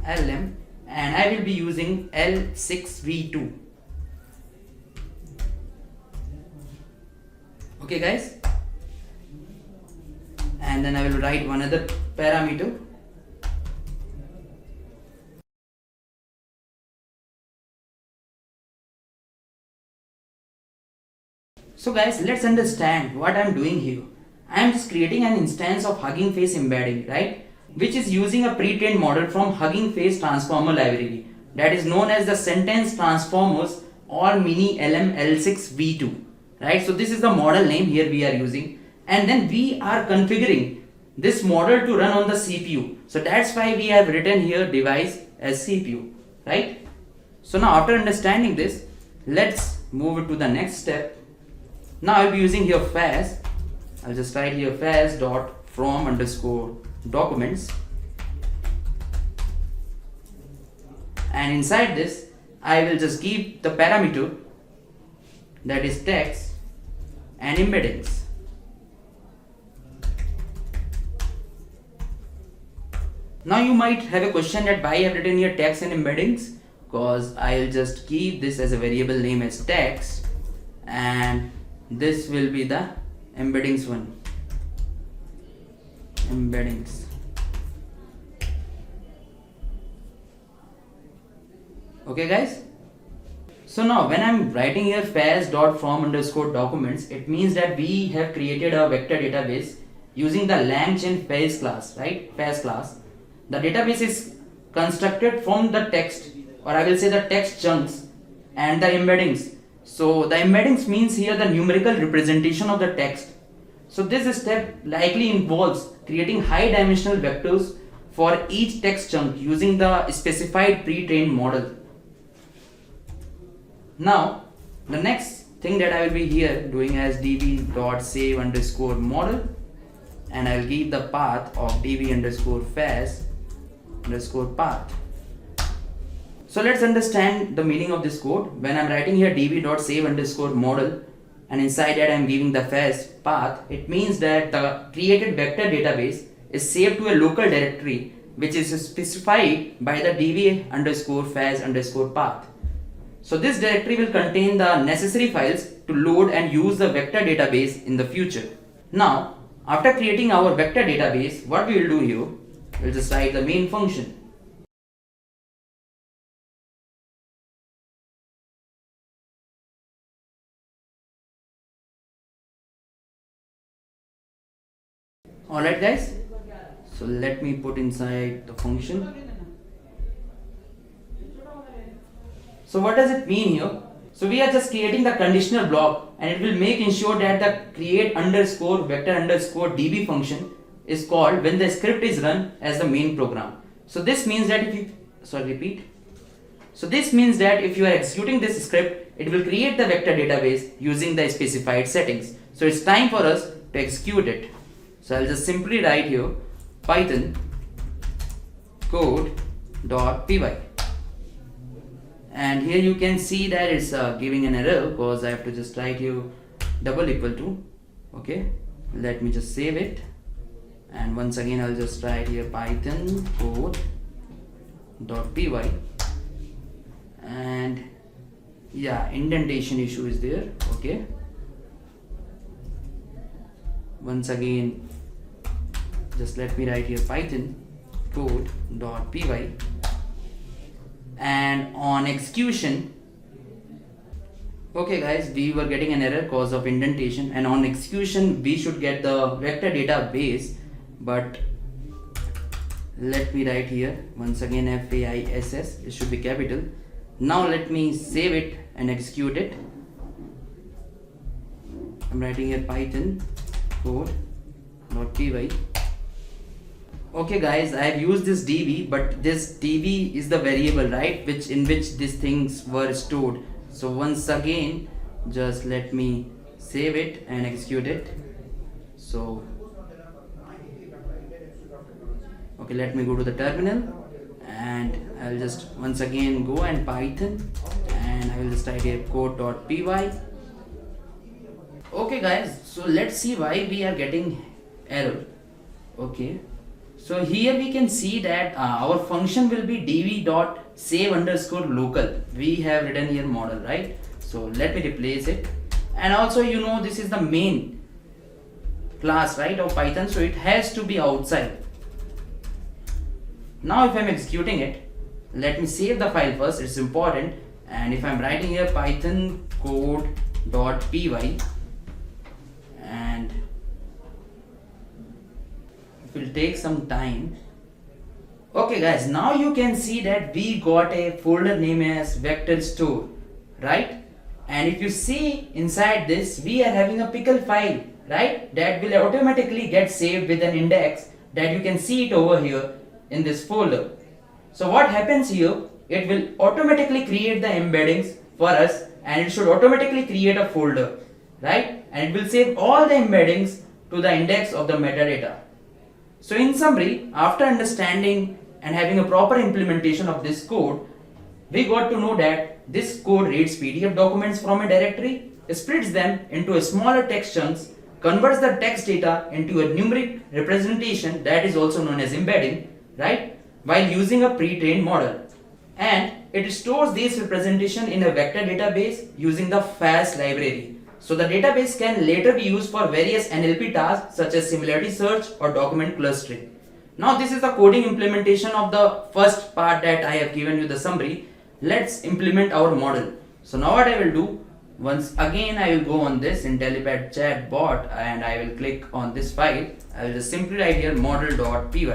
LM, and I will be using L6v2. Okay guys, and then I will write one other parameter. So guys, let's understand what I'm doing here. I am just creating an instance of Hugging Face embedding, right, which is using a pre-trained model from Hugging Face transformer library that is known as the sentence transformers or mini LM L6v2, right? So this is the model name here we are using, and then we are configuring this model to run on the CPU. So that's why we have written here device as CPU, right? So now after understanding this, let's move it to the next step. Now I'll be using here faz. I'll just write here faz dot from underscore documents, and inside this I will just give the parameter that is text and embeddings. Now you might have a question that why I have written here text and embeddings, because I'll just keep this as a variable name as text, and this will be the embeddings one. embeddings. Okay guys, so now when I'm writing here faz.from_documents, it means that we have created a vector database using the LangChain faz class, right? Faz class. The database is constructed from the text, or I will say the text chunks and the embeddings. So the embeddings means here the numerical representation of the text. So this step likely involves creating high dimensional vectors for each text chunk using the specified pre-trained model. Now, the next thing that I will be here doing as db.save_model, and I will give the path of db_faz_path. So let's understand the meaning of this code. When I'm writing here db.save_model and inside that I'm giving the faz path, it means that the created vector database is saved to a local directory which is specified by the db_faz_path. So this directory will contain the necessary files to load and use the vector database in the future. Now, after creating our vector database, what we will do here, we'll just write the main function. Alright guys, so let me put inside the function. So what does it mean here? So we are just creating the conditional block, and it will make ensure that the create_vector_db function is called when the script is run as the main program. So this means that if you this means that if you are executing this script, it will create the vector database using the specified settings. So it's time for us to execute it. So I'll just simply write here python code.py, and here you can see that it's giving an error because I have to just write here double equal to. Okay, let me just save it, and once again I'll just write here python code.py, and yeah, indentation issue is there. Okay, once again just let me write here python code.py, and on execution, okay guys, we were getting an error cause of indentation, and on execution we should get the vector database, but let me write here once again FAISS, it should be capital. Now let me save it and execute it. I'm writing here python code.py. Okay guys, I have used this db, but this db is the variable, right, in which these things were stored. So once again just let me save it and execute it. So okay, let me go to the terminal, and I'll just once again go and python, and I will just type here code.py. Okay guys, so let's see why we are getting error. Okay, so here we can see that our function will be db.save_local. We have written here model, right? So let me replace it, and also this is the main class, right, of Python, so it has to be outside. Now if I'm executing it, let me save the file first, it's important. And if I'm writing here python code.py, and it will take some time. Okay guys, now you can see that we got a folder name as vector store, right? And if you see inside this, we are having a pickle file, right, that will automatically get saved with an index that you can see it over here in this folder. So what happens here, it will automatically create the embeddings for us, and it should automatically create a folder, right, and it will save all the embeddings to the index of the metadata. So in summary, after understanding and having a proper implementation of this code, we got to know that this code reads PDF documents from a directory, splits them into smaller text chunks, converts the text data into a numeric representation that is also known as embedding, right, while using a pre-trained model, and it stores this representation in a vector database using the faz library. So the database can later be used for various NLP tasks such as similarity search or document clustering. Now this is the coding implementation of the first part that I have given you the summary. Let's implement our model. So now what I will do, once again I will go on this Intellipaat chatbot and I will click on this file. I will just simply write here model.py.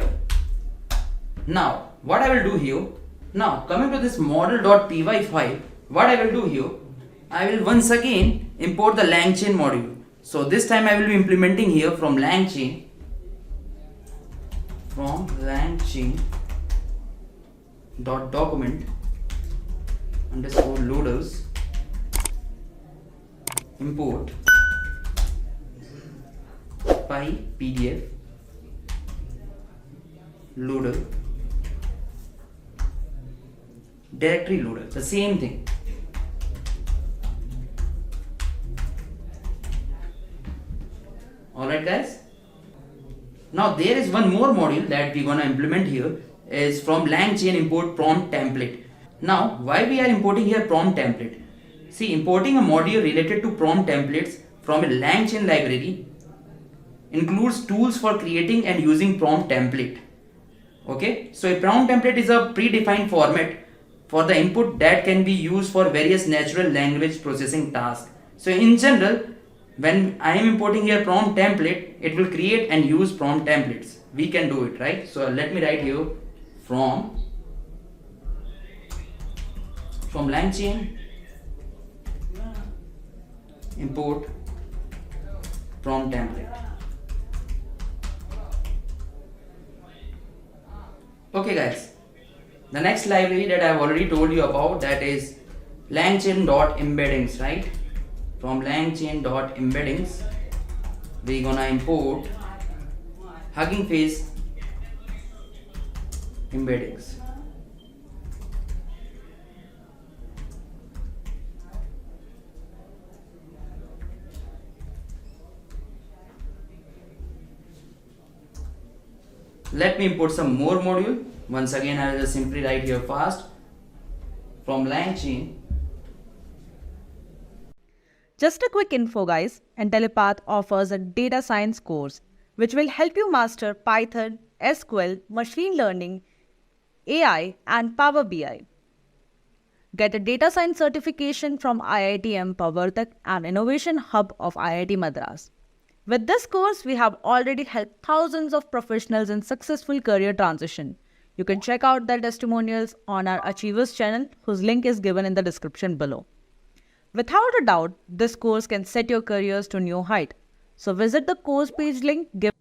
Now what I will do here, now coming to this model.py file, what I will do here, I will once again import the LangChain module. So this time I will be implementing here from LangChain dot document underscore loaders import py pdf loader directory loader, the same thing. Alright guys, now there is one more module that we're gonna implement here, is from LangChain import prompt template. Now why we are importing here prompt template? See, importing a module related to prompt templates from a LangChain library includes tools for creating and using prompt template. Okay, so a prompt template is a predefined format for the input that can be used for various natural language processing tasks. So in general, when I am importing here prompt template, it will create and use prompt templates. We can do it, right? So let me write here from LangChain import prompt template. Okay guys, the next library that I have already told you about, that is LangChain.embeddings, right? From LangChain.embeddings, we're gonna import Hugging Face embeddings. Let me import some more module. Once again, I will just simply write here fast from LangChain. Just a quick info guys, Intellipaat offers a data science course which will help you master Python, SQL, machine learning, AI and Power BI. Get a data science certification from IIT Empowertak and Innovation Hub of IIT Madras. With this course, we have already helped thousands of professionals in successful career transition. You can check out their testimonials on our Achievers channel, whose link is given in the description below. Without a doubt, this course can set your careers to new height. So visit the course page link given.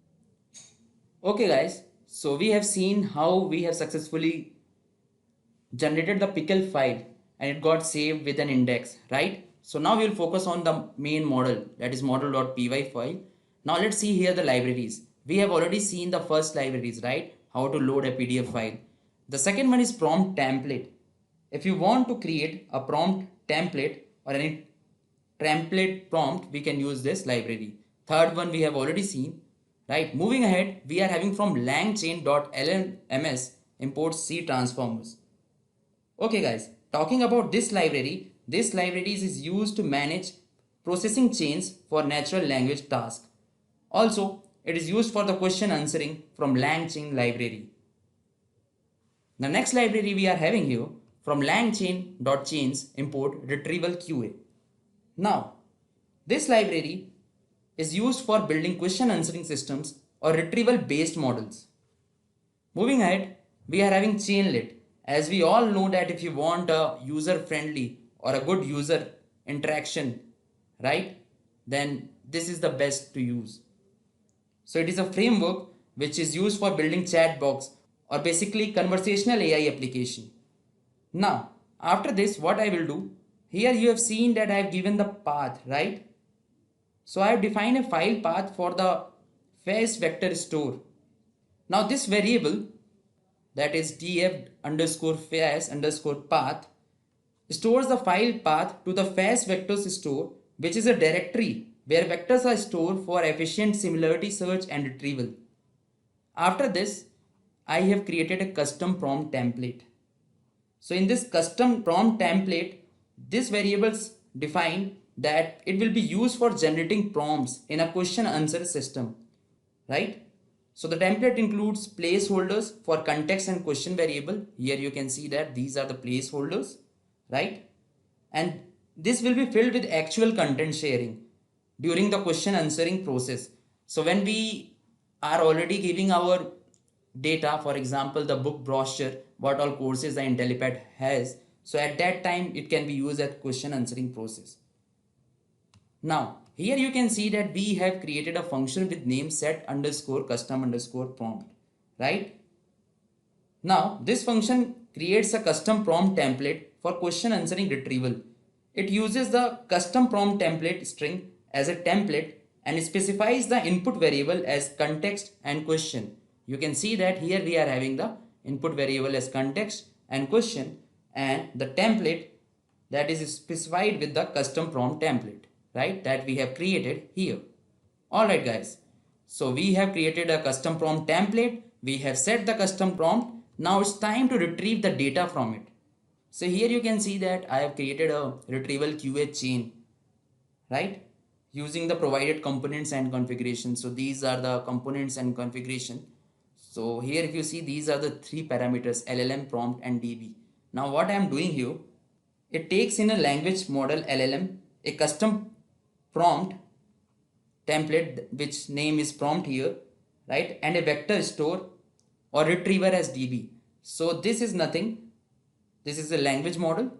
Okay guys, so we have seen how we have successfully generated the pickle file and it got saved with an index, right? So now we will focus on the main model, that is model.py file. Now let's see here the libraries. We have already seen the first libraries, right? How to load a PDF file. The second one is prompt template. If you want to create a prompt template or any template prompt, we can use this library. Third one we have already seen, right? Moving ahead, we are having from langchain.lms import C transformers. Okay guys, talking about this library is used to manage processing chains for natural language tasks. Also, it is used for the question answering from LangChain library. The next library we are having here from langchain.chains import retrieval QA. Now, this library is used for building question answering systems or retrieval based models. Moving ahead, we are having chainlet. As we all know that if you want a user friendly or a good user interaction, right, then this is the best to use. So it is a framework which is used for building chatbots or basically conversational AI application. Now, after this, what I will do, here you have seen that I have given the path, right? So I have defined a file path for the face vector store. Now this variable, that is df underscore face underscore path, stores the file path to the face vectors store, which is a directory where vectors are stored for efficient similarity search and retrieval. After this, I have created a custom prompt template. So in this custom prompt template, this variables define that it will be used for generating prompts in a question answer system, right? So the template includes placeholders for context and question variable. Here you can see that these are the placeholders, right? And this will be filled with actual content sharing during the question answering process. So when we are already giving our data, for example, the book brochure, what all courses the Intellipaat has, so at that time it can be used as question answering process. Now, here you can see that we have created a function with name set underscore custom underscore prompt, right? Now, this function creates a custom prompt template for question answering retrieval. It uses the custom prompt template string as a template and specifies the input variable as context and question. You can see that here we are having the input variable as context and question, and the template that is specified with the custom prompt template, right, that we have created here. Alright guys, so we have created a custom prompt template, we have set the custom prompt. Now it's time to retrieve the data from it. So here you can see that I have created a retrieval QA chain, right, using the provided components and configuration. So these are the components and configuration. So here if you see, these are the three parameters, LLM, prompt and DB. Now what I am doing here, it takes in a language model LLM a custom prompt template which name is prompt here, right, and a vector store or retriever as DB. So this is nothing, this is a language model,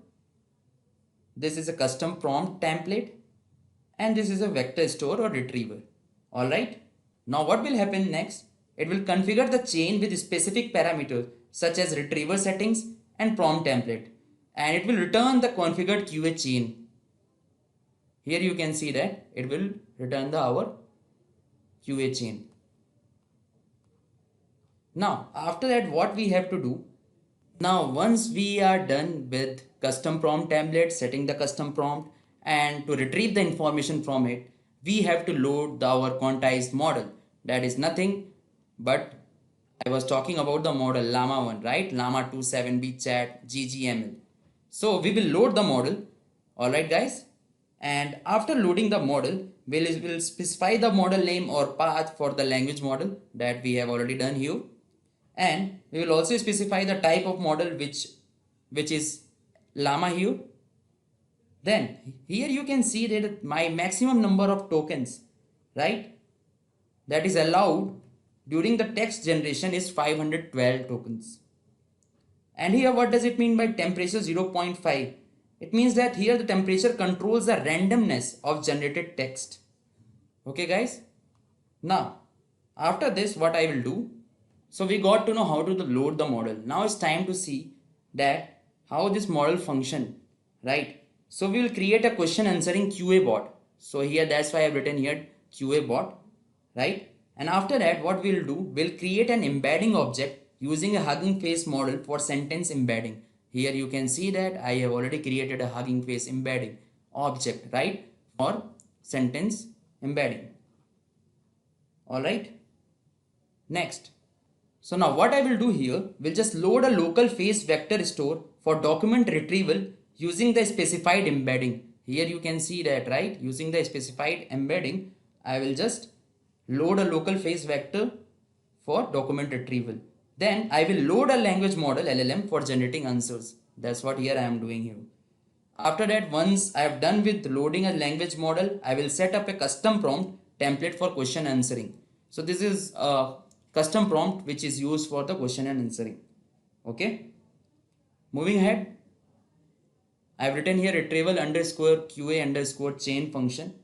this is a custom prompt template, and this is a vector store or retriever. Alright, now what will happen next? It will configure the chain with specific parameters such as retriever settings and prompt template, and it will return the configured QA chain. Here you can see that it will return our QA chain. Now after that what we have to do, now once we are done with custom prompt template, setting the custom prompt and to retrieve the information from it, we have to load our quantized model. That is nothing but I was talking about the model Llama 1, right? Llama 2 7B chat GGML. So we will load the model. Alright guys. And after loading the model, we'll specify the model name or path for the language model that we have already done here. And we will also specify the type of model which is Llama here. Then here you can see that my maximum number of tokens, right, that is allowed during the text generation is 512 tokens. And here what does it mean by temperature 0.5? It means that here the temperature controls the randomness of generated text. Okay guys. Now after this what I will do, so we got to know how to load the model. Now it's time to see that how this model function, right? So we will create a question answering QA bot. So here that's why I've written here QA bot, right? And after that what we'll do, we'll create an embedding object using a Hugging Face model for sentence embedding. Here you can see that I have already created a Hugging Face embedding object, right, for sentence embedding. Alright, next. So now what I will do here, we'll just load a local face vector store for document retrieval using the specified embedding. Here you can see that, right, using the specified embedding, I will just load a local face vector for document retrieval. Then I will load a language model LLM for generating answers. That's what here I am doing here. After that, once I have done with loading a language model, I will set up a custom prompt template for question answering. So this is a custom prompt which is used for the question and answering. Okay. Moving ahead, I have written here retrieval underscore QA underscore chain function.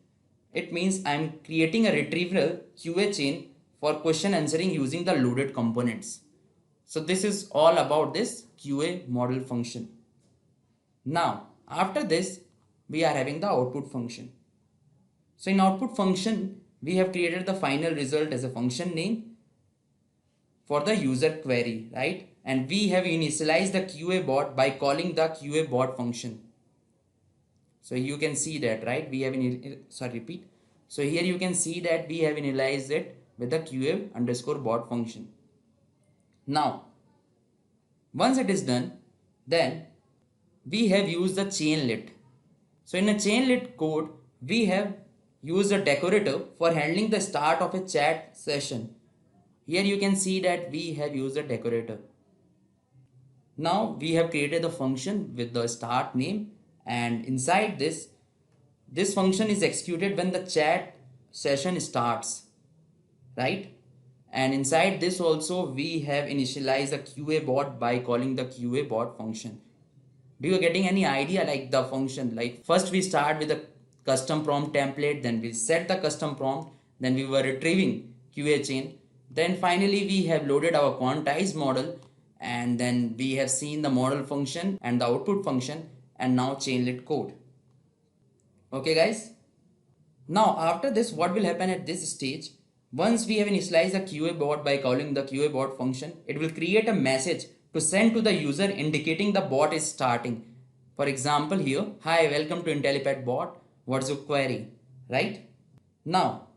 It means I am creating a retrieval QA chain for question answering using the loaded components. So this is all about this QA model function. Now after this we are having the output function. So in output function we have created the final result as a function name for the user query, right? And we have initialized the QA bot by calling the QA bot function. So you can see that, right? We have So here you can see that we have initialized it with the QA underscore bot function. Now, once it is done, then we have used the chainlet. So in a chainlet code, we have used a decorator for handling the start of a chat session. Here you can see that we have used a decorator. Now we have created a function with the start name, and inside this function is executed when the chat session starts, right? And inside this also we have initialized a QA bot by calling the QA bot function. Do you getting any idea like the function? Like first we start with a custom prompt template, then we set the custom prompt, then we were retrieving QA chain, then finally we have loaded our quantized model, and then we have seen the model function and the output function, and now chainlet code. Okay guys, now after this what will happen at this stage? Once we have initialized the QA bot by calling the QA bot function, it will create a message to send to the user indicating the bot is starting. For example here, hi, welcome to Intellipaat bot, what's your query, right? Now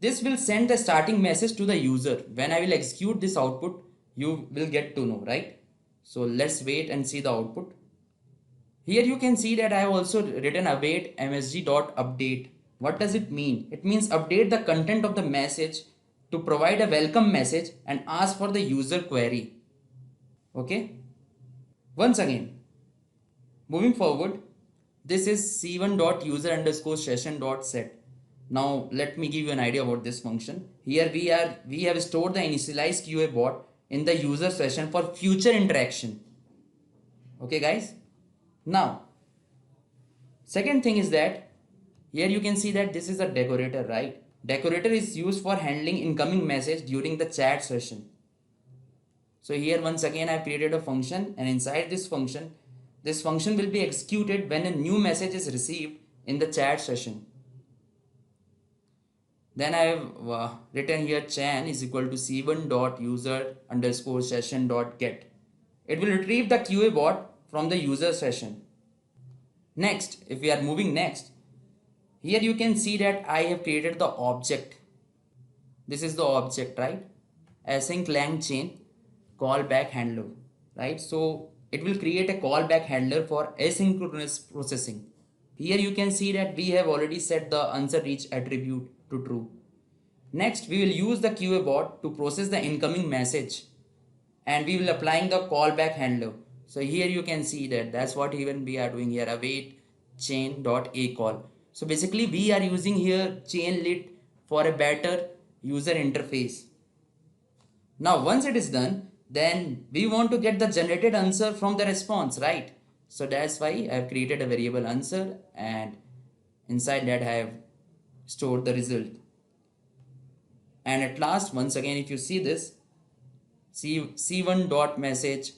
this will send the starting message to the user. When I will execute this output, you will get to know, right? So let's wait and see the output. Here you can see that I have also written await msg.update. What does it mean? It means update the content of the message to provide a welcome message and ask for the user query. Okay. Once again, moving forward, this is c1.user underscore session dot set. Now let me give you an idea about this function. Here we have stored the initialized QA bot in the user session for future interaction. Okay guys. Now second thing is that here you can see that this is a decorator, right? Decorator is used for handling incoming message during the chat session. So here once again I have created a function, and inside this function will be executed when a new message is received in the chat session. Then I have written here chan is equal to c1.user underscore session dot get. It will retrieve the QA bot from the user session. Next, if we are moving next, here you can see that I have created the object. This is the object, right? Async lang chain callback handler, right? So it will create a callback handler for asynchronous processing. Here you can see that we have already set the answer reach attribute to true. Next, we will use the QA bot to process the incoming message, and we will applying the callback handler. So here you can see that that's what even we are doing here, await chain dot a call. So basically we are using here chainlet for a better user interface. Now once it is done, then we want to get the generated answer from the response, right? So that's why I have created a variable answer, and inside that I have stored the result. And at last, once again, if you see this c1 dot message,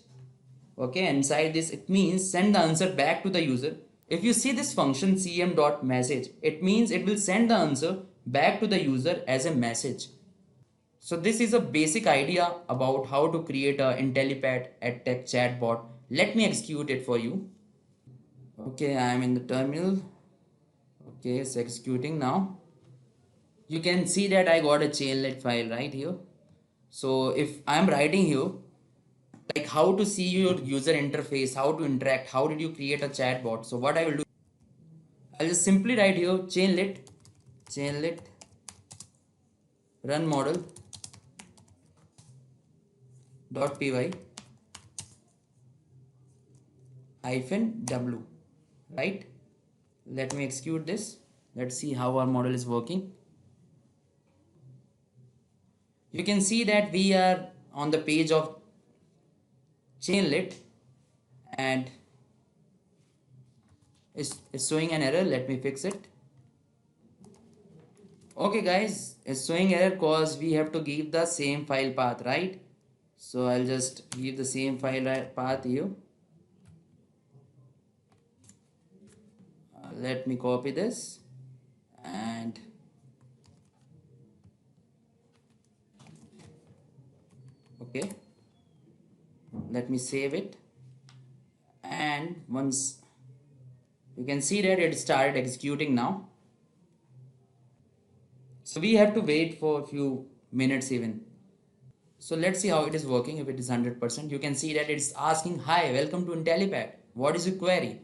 okay, inside this it means send the answer back to the user. If you see this function cm dot message, it means it will send the answer back to the user as a message. So this is a basic idea about how to create a Intellipaat EdTech chatbot. Let me execute it for you. Okay, I am in the terminal. Okay, it's executing now. You can see that I got a chainlet file right here. So if I am writing here, like how to see your user interface, how to interact, how did you create a chatbot. So what I will do, I'll just simply write here chainlet run model .py -w, right? Let me execute this. Let's see how our model is working. You can see that we are on the page of chainlet, and it's showing an error. Let me fix it. Okay guys, it's showing error because we have to give the same file path, right? So I'll just give the same file path here. Let me copy this and okay, let me save it, and once you can see that it started executing now. So we have to wait for a few minutes even. So let's see how it is working. If it is 100%, you can see that it's asking, hi, welcome to Intellipaat, what is your query?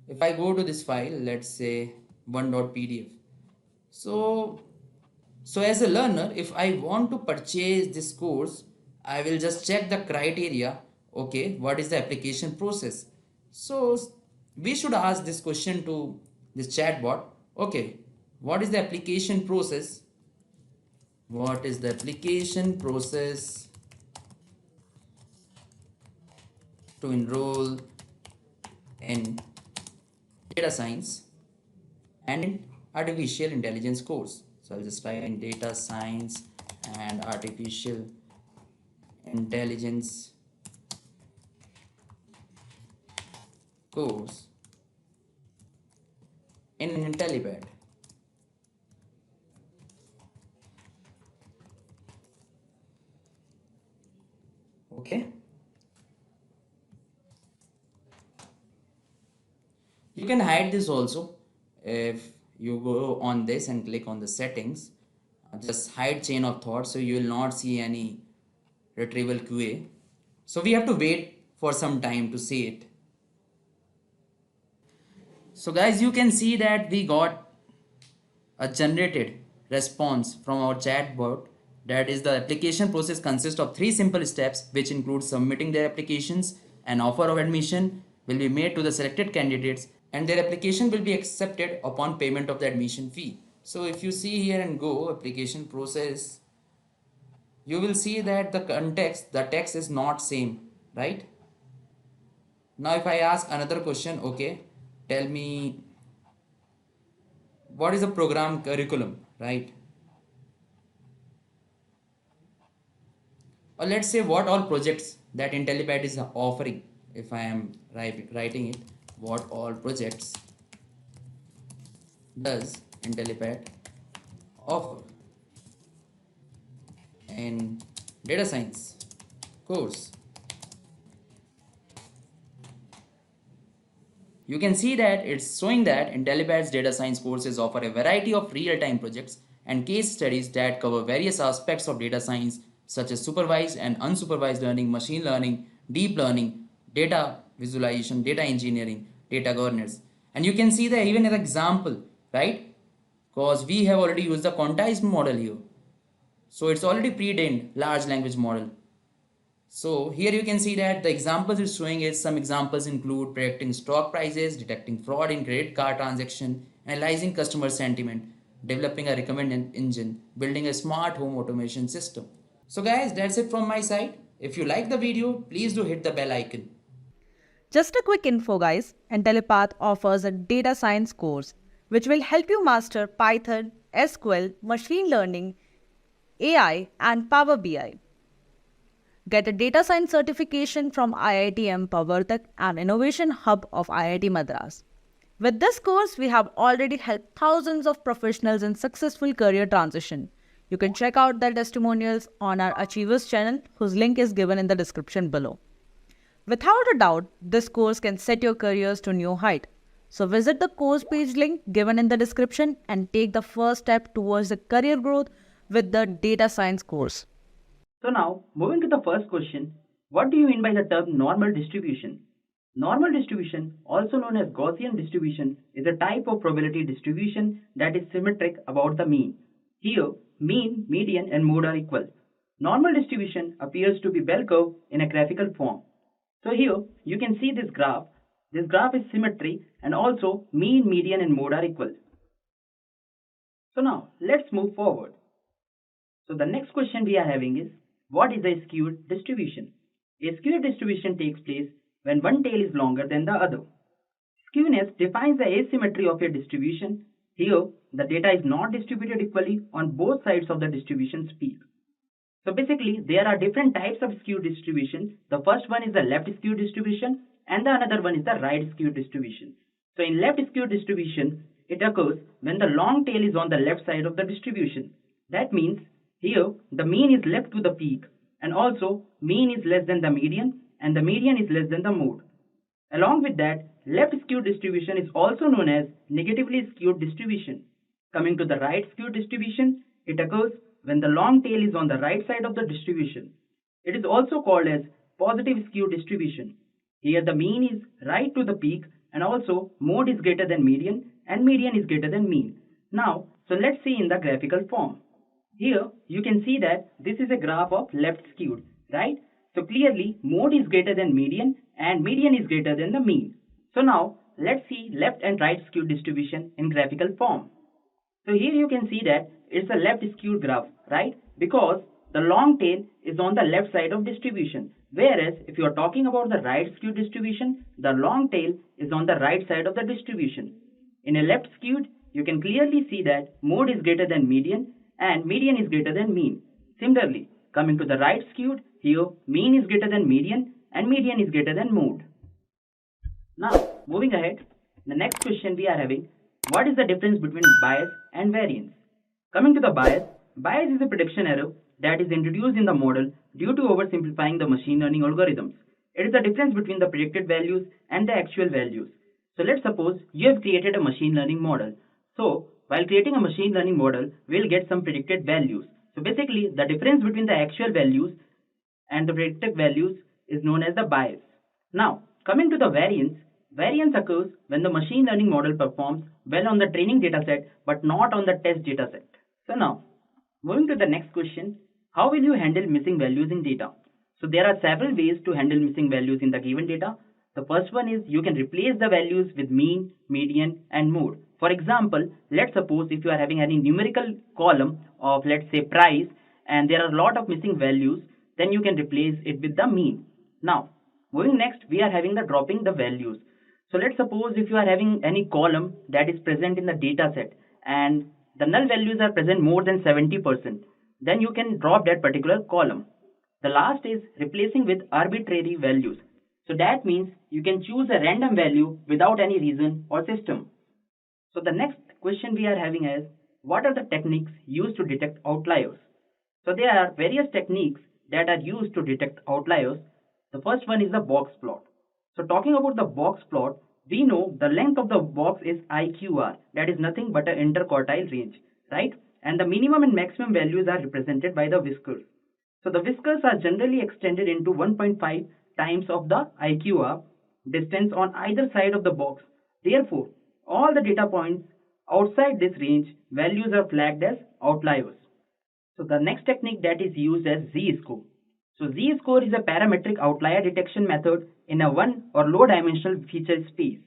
If I go to this file, let's say 1.pdf. So as a learner, if I want to purchase this course, I will just check the criteria. Okay, what is the application process? So we should ask this question to this chatbot. Okay, what is the application process? What is the application process to enroll in data science and in artificial intelligence course? So I'll just type in data science and artificial intelligence course in Intellipaat. Okay. You can hide this also if you go on this and click on the settings. Just hide chain of thought so you will not see any retrieval QA. So we have to wait for some time to see it. So guys, you can see that we got a generated response from our chatbot. That is, the application process consists of 3 simple steps, which include submitting their applications. An offer of admission will be made to the selected candidates and their application will be accepted upon payment of the admission fee. So if you see here and go application process, you will see that the text is not same, right? Now if I ask another question, okay, tell me what is the program curriculum, right? Or let's say what all projects that Intellipaat is offering. If I am writing it, what all projects does Intellipaat offer in data science course? You can see that it's showing that Intellipaat's data science courses offer a variety of real-time projects and case studies that cover various aspects of data science such as supervised and unsupervised learning, machine learning, deep learning, data visualization, data engineering, data governance. And you can see that even an example, right? Because we have already used the quantized model here. So it's already pre-trained large language model. So here you can see that the examples it's showing is some examples include predicting stock prices, detecting fraud in credit card transaction, analyzing customer sentiment, developing a recommend engine, building a smart home automation system. So guys, that's it from my side. If you like the video, please do hit the bell icon. Just a quick info, guys. Intellipaat offers a data science course which will help you master Python, SQL, machine learning, AI, and Power BI. Get a data science certification from IIT Empower, an innovation hub of IIT Madras. With this course, we have already helped thousands of professionals in successful career transition. You can check out their testimonials on our Achievers channel, whose link is given in the description below. Without a doubt, this course can set your careers to new height. So visit the course page link given in the description and take the first step towards the career growth with the data science course. So now, moving to the first question, what do you mean by the term normal distribution? Normal distribution, also known as Gaussian distribution, is a type of probability distribution that is symmetric about the mean. Here, mean, median, and mode are equal. Normal distribution appears to be bell curve in a graphical form. So here, you can see this graph. This graph is symmetry and also mean, median, and mode are equal. So now, let's move forward. So the next question we are having is, what is a skewed distribution? A skewed distribution takes place when one tail is longer than the other. Skewness defines the asymmetry of a distribution. Here, the data is not distributed equally on both sides of the distribution's peak. So basically, there are different types of skewed distribution. The first one is the left skewed distribution and the another one is the right skewed distribution. So in left skewed distribution, it occurs when the long tail is on the left side of the distribution. That means here, the mean is left to the peak and also mean is less than the median and the median is less than the mode. Along with that, left skewed distribution is also known as negatively skewed distribution. Coming to the right skewed distribution, it occurs when the long tail is on the right side of the distribution. It is also called as positive skewed distribution. Here the mean is right to the peak and also mode is greater than median and median is greater than mean. Now, so let's see in the graphical form. Here you can see that this is a graph of left skewed, right? So clearly mode is greater than median and median is greater than the mean. So now let's see left and right skewed distribution in graphical form. So here you can see that it's a left skewed graph, right? Because the long tail is on the left side of distribution. Whereas if you are talking about the right skewed distribution, the long tail is on the right side of the distribution. In a left skewed, you can clearly see that mode is greater than median and median is greater than mean. Similarly, coming to the right skewed, here mean is greater than median and median is greater than mode. Now, moving ahead, the next question we are having, what is the difference between bias and variance? Coming to the bias, bias is a prediction error that is introduced in the model due to oversimplifying the machine learning algorithms. It is the difference between the predicted values and the actual values. So let's suppose you have created a machine learning model. So while creating a machine learning model, we'll get some predicted values. So basically the difference between the actual values and the predicted values is known as the bias. Now coming to the variance, variance occurs when the machine learning model performs well on the training dataset but not on the test dataset. So now moving to the next question, how will you handle missing values in data? So there are several ways to handle missing values in the given data. The first one is you can replace the values with mean, median and mode. For example, let's suppose if you are having any numerical column of let's say price and there are a lot of missing values, then you can replace it with the mean. Now, moving next, we are having the dropping the values. So let's suppose if you are having any column that is present in the data set and the null values are present more than 70%, then you can drop that particular column. The last is replacing with arbitrary values. So that means you can choose a random value without any reason or system. So the next question we are having is, what are the techniques used to detect outliers? So there are various techniques that are used to detect outliers. The first one is the box plot. So talking about the box plot, we know the length of the box is IQR, that is nothing but an interquartile range, right? And the minimum and maximum values are represented by the whiskers. So the whiskers are generally extended into 1.5 times of the IQR distance on either side of the box. Therefore, all the data points outside this range values are flagged as outliers. So the next technique that is used as z-score. So z-score is a parametric outlier detection method in a one or low dimensional feature space.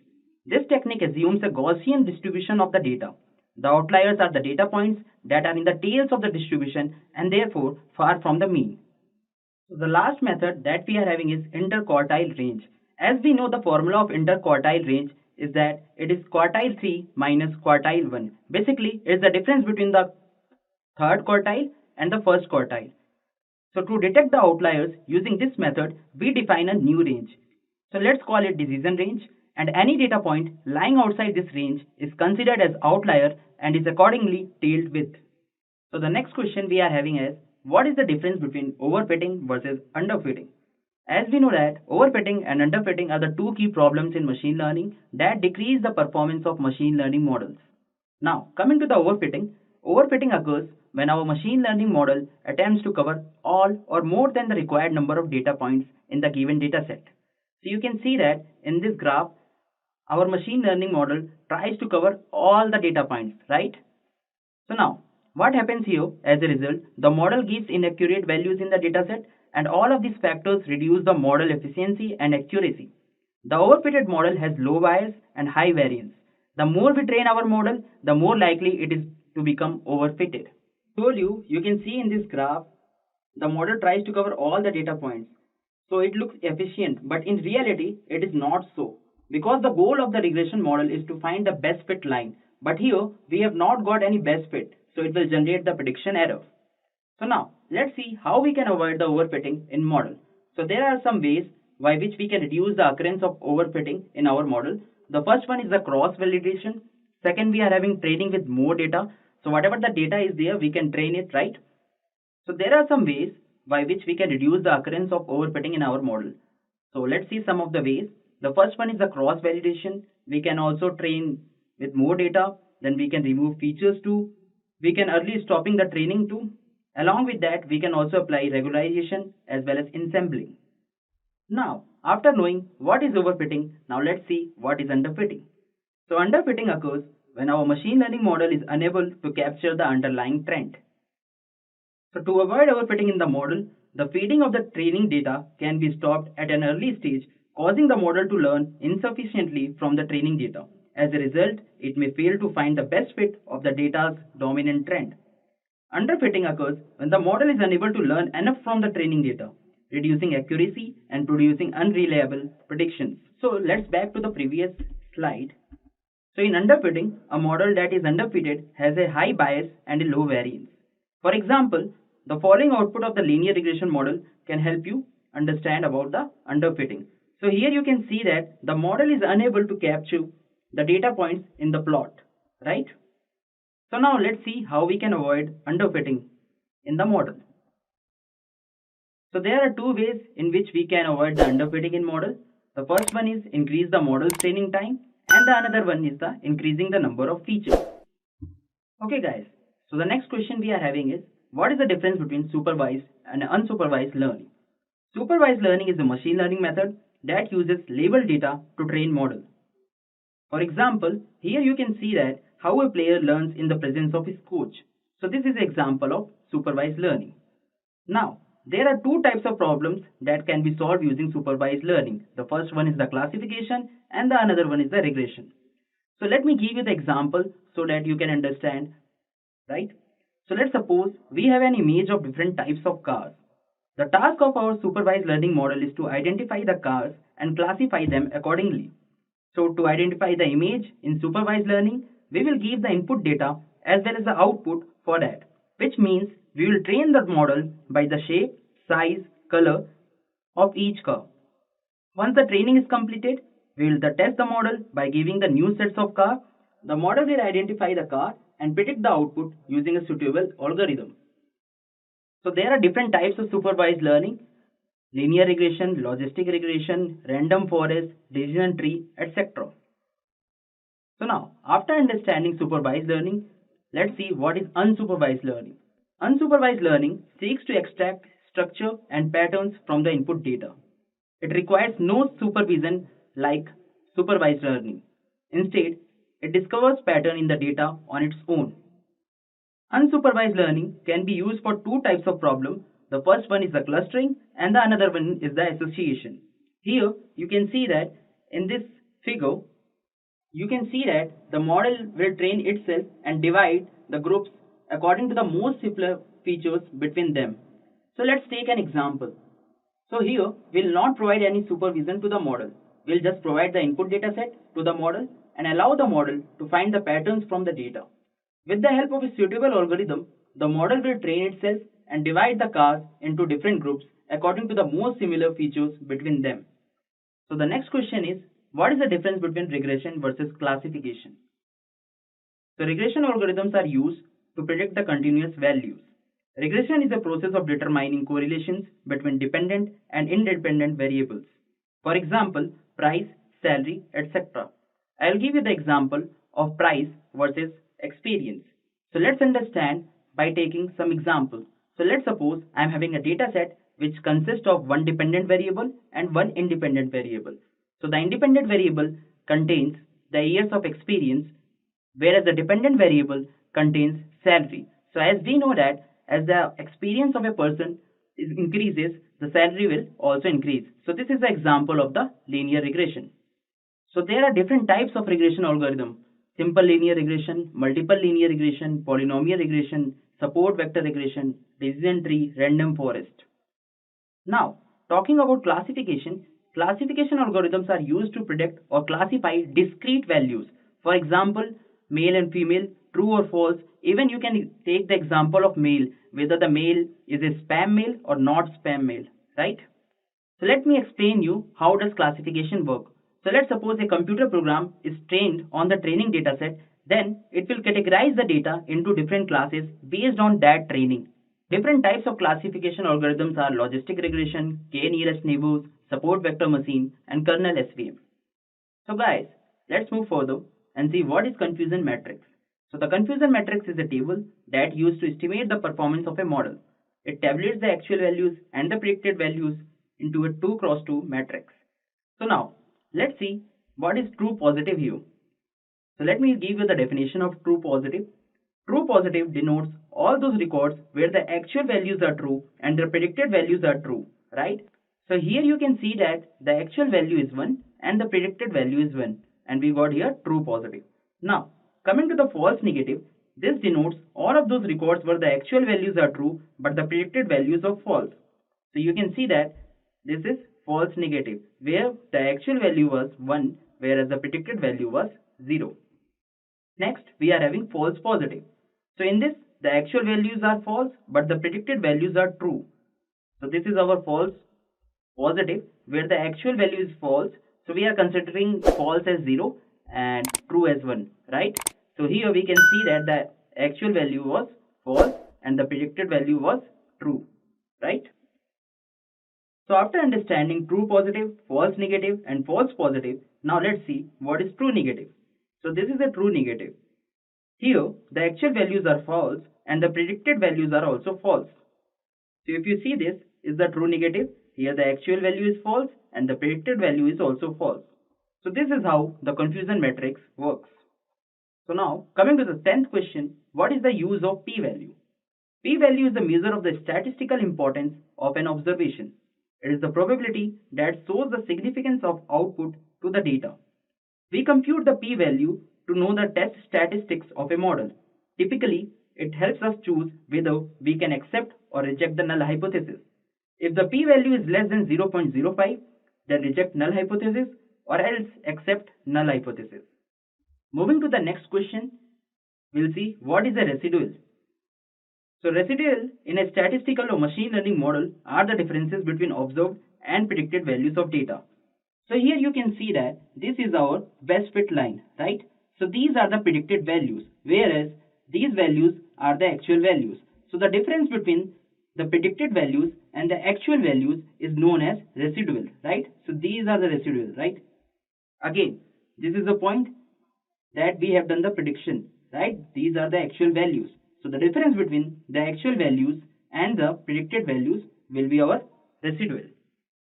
This technique assumes a Gaussian distribution of the data. The outliers are the data points that are in the tails of the distribution and therefore far from the mean. So the last method that we are having is interquartile range. As we know, the formula of interquartile range is that it is quartile 3 minus quartile 1. Basically, it is the difference between the third quartile and the first quartile. So to detect the outliers using this method, we define a new range. So let's call it decision range, and any data point lying outside this range is considered as outlier and is accordingly tailed with. So the next question we are having is, what is the difference between overfitting versus underfitting? As we know that overfitting and underfitting are the two key problems in machine learning that decrease the performance of machine learning models. Now coming to the overfitting, overfitting occurs when our machine learning model attempts to cover all or more than the required number of data points in the given data set. So you can see that in this graph, our machine learning model tries to cover all the data points, right? So now, what happens here as a result, the model gives inaccurate values in the dataset and all of these factors reduce the model efficiency and accuracy. The overfitted model has low bias and high variance. The more we train our model, the more likely it is to become overfitted. You can see in this graph, the model tries to cover all the data points. So it looks efficient, but in reality, it is not so. Because the goal of the regression model is to find the best fit line. But here, we have not got any best fit. So it will generate the prediction error. So now, let's see how we can avoid the overfitting in model. So there are some ways by which we can reduce the occurrence of overfitting in our model. The first one is the cross-validation. Second, we are having training with more data. So whatever the data is there, we can train it, right? So there are some ways by which we can reduce the occurrence of overfitting in our model. So let's see some of the ways. The first one is the cross-validation. We can also train with more data. Then we can remove features too. We can early stopping the training too. Along with that, we can also apply regularization as well as ensembling. Now, after knowing what is overfitting, now let's see what is underfitting. So underfitting occurs when our machine learning model is unable to capture the underlying trend. So to avoid overfitting in the model, the feeding of the training data can be stopped at an early stage, causing the model to learn insufficiently from the training data. As a result, it may fail to find the best fit of the data's dominant trend. Underfitting occurs when the model is unable to learn enough from the training data, reducing accuracy and producing unreliable predictions. So let's back to the previous slide. So in underfitting, a model that is underfitted has a high bias and a low variance. For example, the following output of the linear regression model can help you understand about the underfitting. So here you can see that the model is unable to capture the data points in the plot, right? So now let's see how we can avoid underfitting in the model. So there are two ways in which we can avoid the underfitting in model. The first one is increase the model's training time, and the another one is the increasing the number of features. Okay guys, so the next question we are having is, what is the difference between supervised and unsupervised learning? Supervised learning is a machine learning method that uses labeled data to train models. For example, here you can see that how a player learns in the presence of his coach. So this is an example of supervised learning. Now, there are two types of problems that can be solved using supervised learning. The first one is the classification and the another one is the regression. So let me give you the example so that you can understand, right? So let's suppose we have an image of different types of cars. The task of our supervised learning model is to identify the cars and classify them accordingly. So to identify the image in supervised learning, we will give the input data as well as the output for that, which means we will train the model by the shape, size, color of each car. Once the training is completed, we will test the model by giving the new sets of car. The model will identify the car and predict the output using a suitable algorithm. So there are different types of supervised learning: linear regression, logistic regression, random forest, decision tree, etc. So now, after understanding supervised learning, let's see what is unsupervised learning. Unsupervised learning seeks to extract structure and patterns from the input data. It requires no supervision like supervised learning. Instead, it discovers pattern in the data on its own. Unsupervised learning can be used for two types of problem. The first one is the clustering and the another one is the association. Here you can see that in this figure, you can see that the model will train itself and divide the groups according to the most similar features between them. So let's take an example. So here we'll not provide any supervision to the model. We'll just provide the input data set to the model and allow the model to find the patterns from the data. With the help of a suitable algorithm, the model will train itself and divide the cars into different groups according to the most similar features between them. So the next question is, what is the difference between regression versus classification? So regression algorithms are used to predict the continuous values. Regression is a process of determining correlations between dependent and independent variables. For example, price, salary, etc. I'll give you the example of price versus experience. So let's understand by taking some examples. So let's suppose I'm having a data set which consists of one dependent variable and one independent variable. So the independent variable contains the years of experience, whereas the dependent variable contains salary. So as we know that as the experience of a person increases, the salary will also increase. So this is the example of the linear regression. So there are different types of regression algorithm: simple linear regression, multiple linear regression, polynomial regression, support vector regression, decision tree, random forest. Now, talking about classification, classification algorithms are used to predict or classify discrete values. For example, male and female, true or false. Even you can take the example of male, whether the male is a spam male or not spam male, right? So let me explain you how does classification work. So let's suppose a computer program is trained on the training dataset, then it will categorize the data into different classes based on that training. Different types of classification algorithms are logistic regression, k-nearest neighbors, support vector machine, and kernel SVM. So guys, let's move further and see what is confusion matrix. So the confusion matrix is a table that used to estimate the performance of a model. It tabulates the actual values and the predicted values into a 2x2 matrix. So now, let's see what is true positive here. So let me give you the definition of true positive. True positive denotes all those records where the actual values are true and the predicted values are true, right? So here you can see that the actual value is 1 and the predicted value is 1, and we got here true positive. Now, coming to the false negative, this denotes all of those records where the actual values are true but the predicted values are false. So you can see that this is false negative where the actual value was 1 whereas the predicted value was 0. Next, we are having false positive. So in this, the actual values are false, but the predicted values are true. So this is our false positive, where the actual value is false. So we are considering false as 0 and true as 1, right? So here we can see that the actual value was false and the predicted value was true, right? So after understanding true positive, false negative and false positive, now let's see what is true negative. So this is a true negative. Here, the actual values are false and the predicted values are also false. So if you see this is the true negative, here the actual value is false and the predicted value is also false. So this is how the confusion matrix works. So now coming to the 10th question, what is the use of p-value? P-value is the measure of the statistical importance of an observation. It is the probability that shows the significance of output to the data. We compute the p-value to know the test statistics of a model. Typically, it helps us choose whether we can accept or reject the null hypothesis. If the p-value is less than 0.05, then reject null hypothesis or else accept null hypothesis. Moving to the next question, we'll see what is a residual. So residual in a statistical or machine learning model are the differences between observed and predicted values of data. So here you can see that this is our best fit line, right? So these are the predicted values, whereas these values are the actual values. So the difference between the predicted values and the actual values is known as residual, right? So these are the residuals, right? Again, this is the point that we have done the prediction, right? These are the actual values. So the difference between the actual values and the predicted values will be our residual.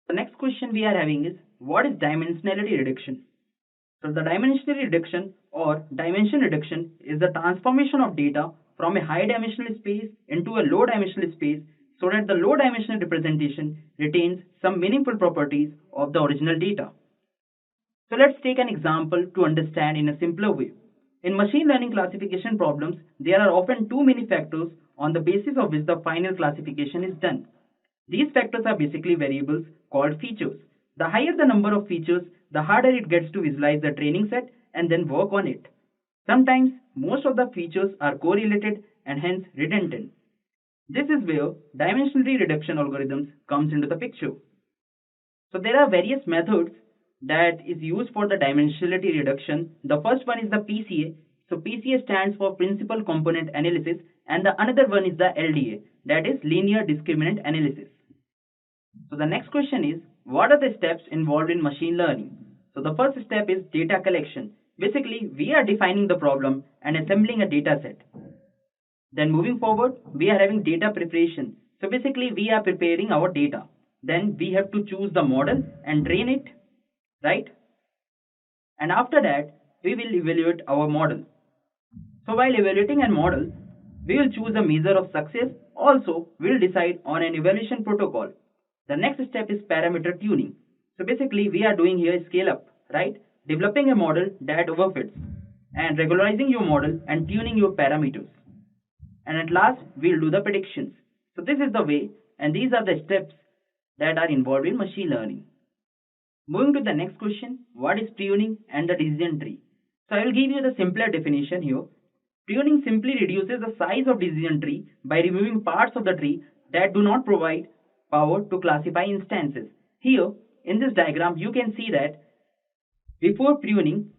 The next question we are having is, what is dimensionality reduction? So the dimensionality reduction or dimension reduction is the transformation of data from a high dimensional space into a low dimensional space so that the low dimensional representation retains some meaningful properties of the original data. So let's take an example to understand in a simpler way. In machine learning classification problems, there are often too many factors on the basis of which the final classification is done. These factors are basically variables called features. The higher the number of features, the harder it gets to visualize the training set and then work on it. Sometimes most of the features are correlated and hence redundant. This is where dimensionality reduction algorithms comes into the picture. So there are various methods that is used for the dimensionality reduction. The first one is the PCA. So PCA stands for Principal Component Analysis, and the another one is the LDA, that is Linear Discriminant Analysis. So the next question is, what are the steps involved in machine learning? So the first step is data collection. Basically, we are defining the problem and assembling a data set. Then moving forward, we are having data preparation. So basically, we are preparing our data. Then we have to choose the model and train it, right? And after that, we will evaluate our model. So while evaluating a model, we will choose a measure of success. Also, we will decide on an evaluation protocol. The next step is parameter tuning. So basically, we are doing here scale up, right? Developing a model that overfits and regularizing your model and tuning your parameters. And at last, we'll do the predictions. So this is the way, and these are the steps that are involved in machine learning. Moving to the next question, what is pruning and the decision tree? So I will give you the simpler definition here. Pruning simply reduces the size of decision tree by removing parts of the tree that do not provide power to classify instances. Here, in this diagram, you can see that before pruning,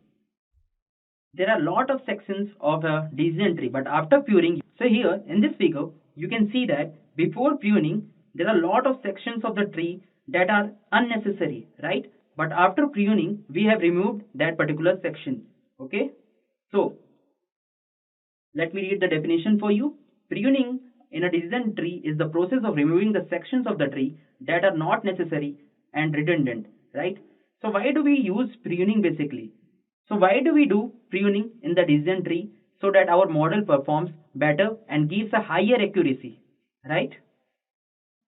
there are a lot of sections of a decision tree, but after pruning, so here in this figure, you can see that before pruning, there are a lot of sections of the tree that are unnecessary, right? But after pruning, we have removed that particular section. Okay, so let me read the definition for you. Pruning in a decision tree is the process of removing the sections of the tree that are not necessary and redundant, right? So why do we use pruning basically? So why do we do pruning in the decision tree? So that our model performs better and gives a higher accuracy, right?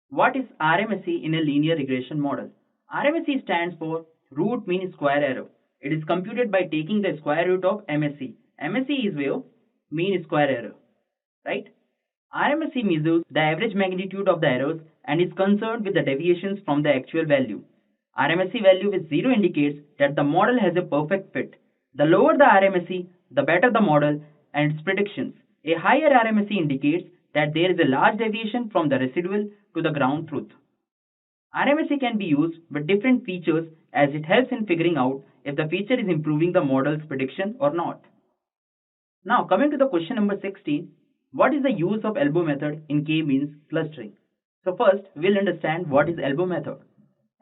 What is RMSE in a linear regression model? RMSE stands for root mean square error. It is computed by taking the square root of MSE. MSE is where mean square error, right? RMSE measures the average magnitude of the errors and is concerned with the deviations from the actual value. RMSE value with 0 indicates that the model has a perfect fit. The lower the RMSE, the better the model and its predictions. A higher RMSE indicates that there is a large deviation from the residual to the ground truth. RMSE can be used with different features as it helps in figuring out if the feature is improving the model's prediction or not. Now coming to the question number 16, what is the use of elbow method in k-means clustering? So first we'll understand what is elbow method.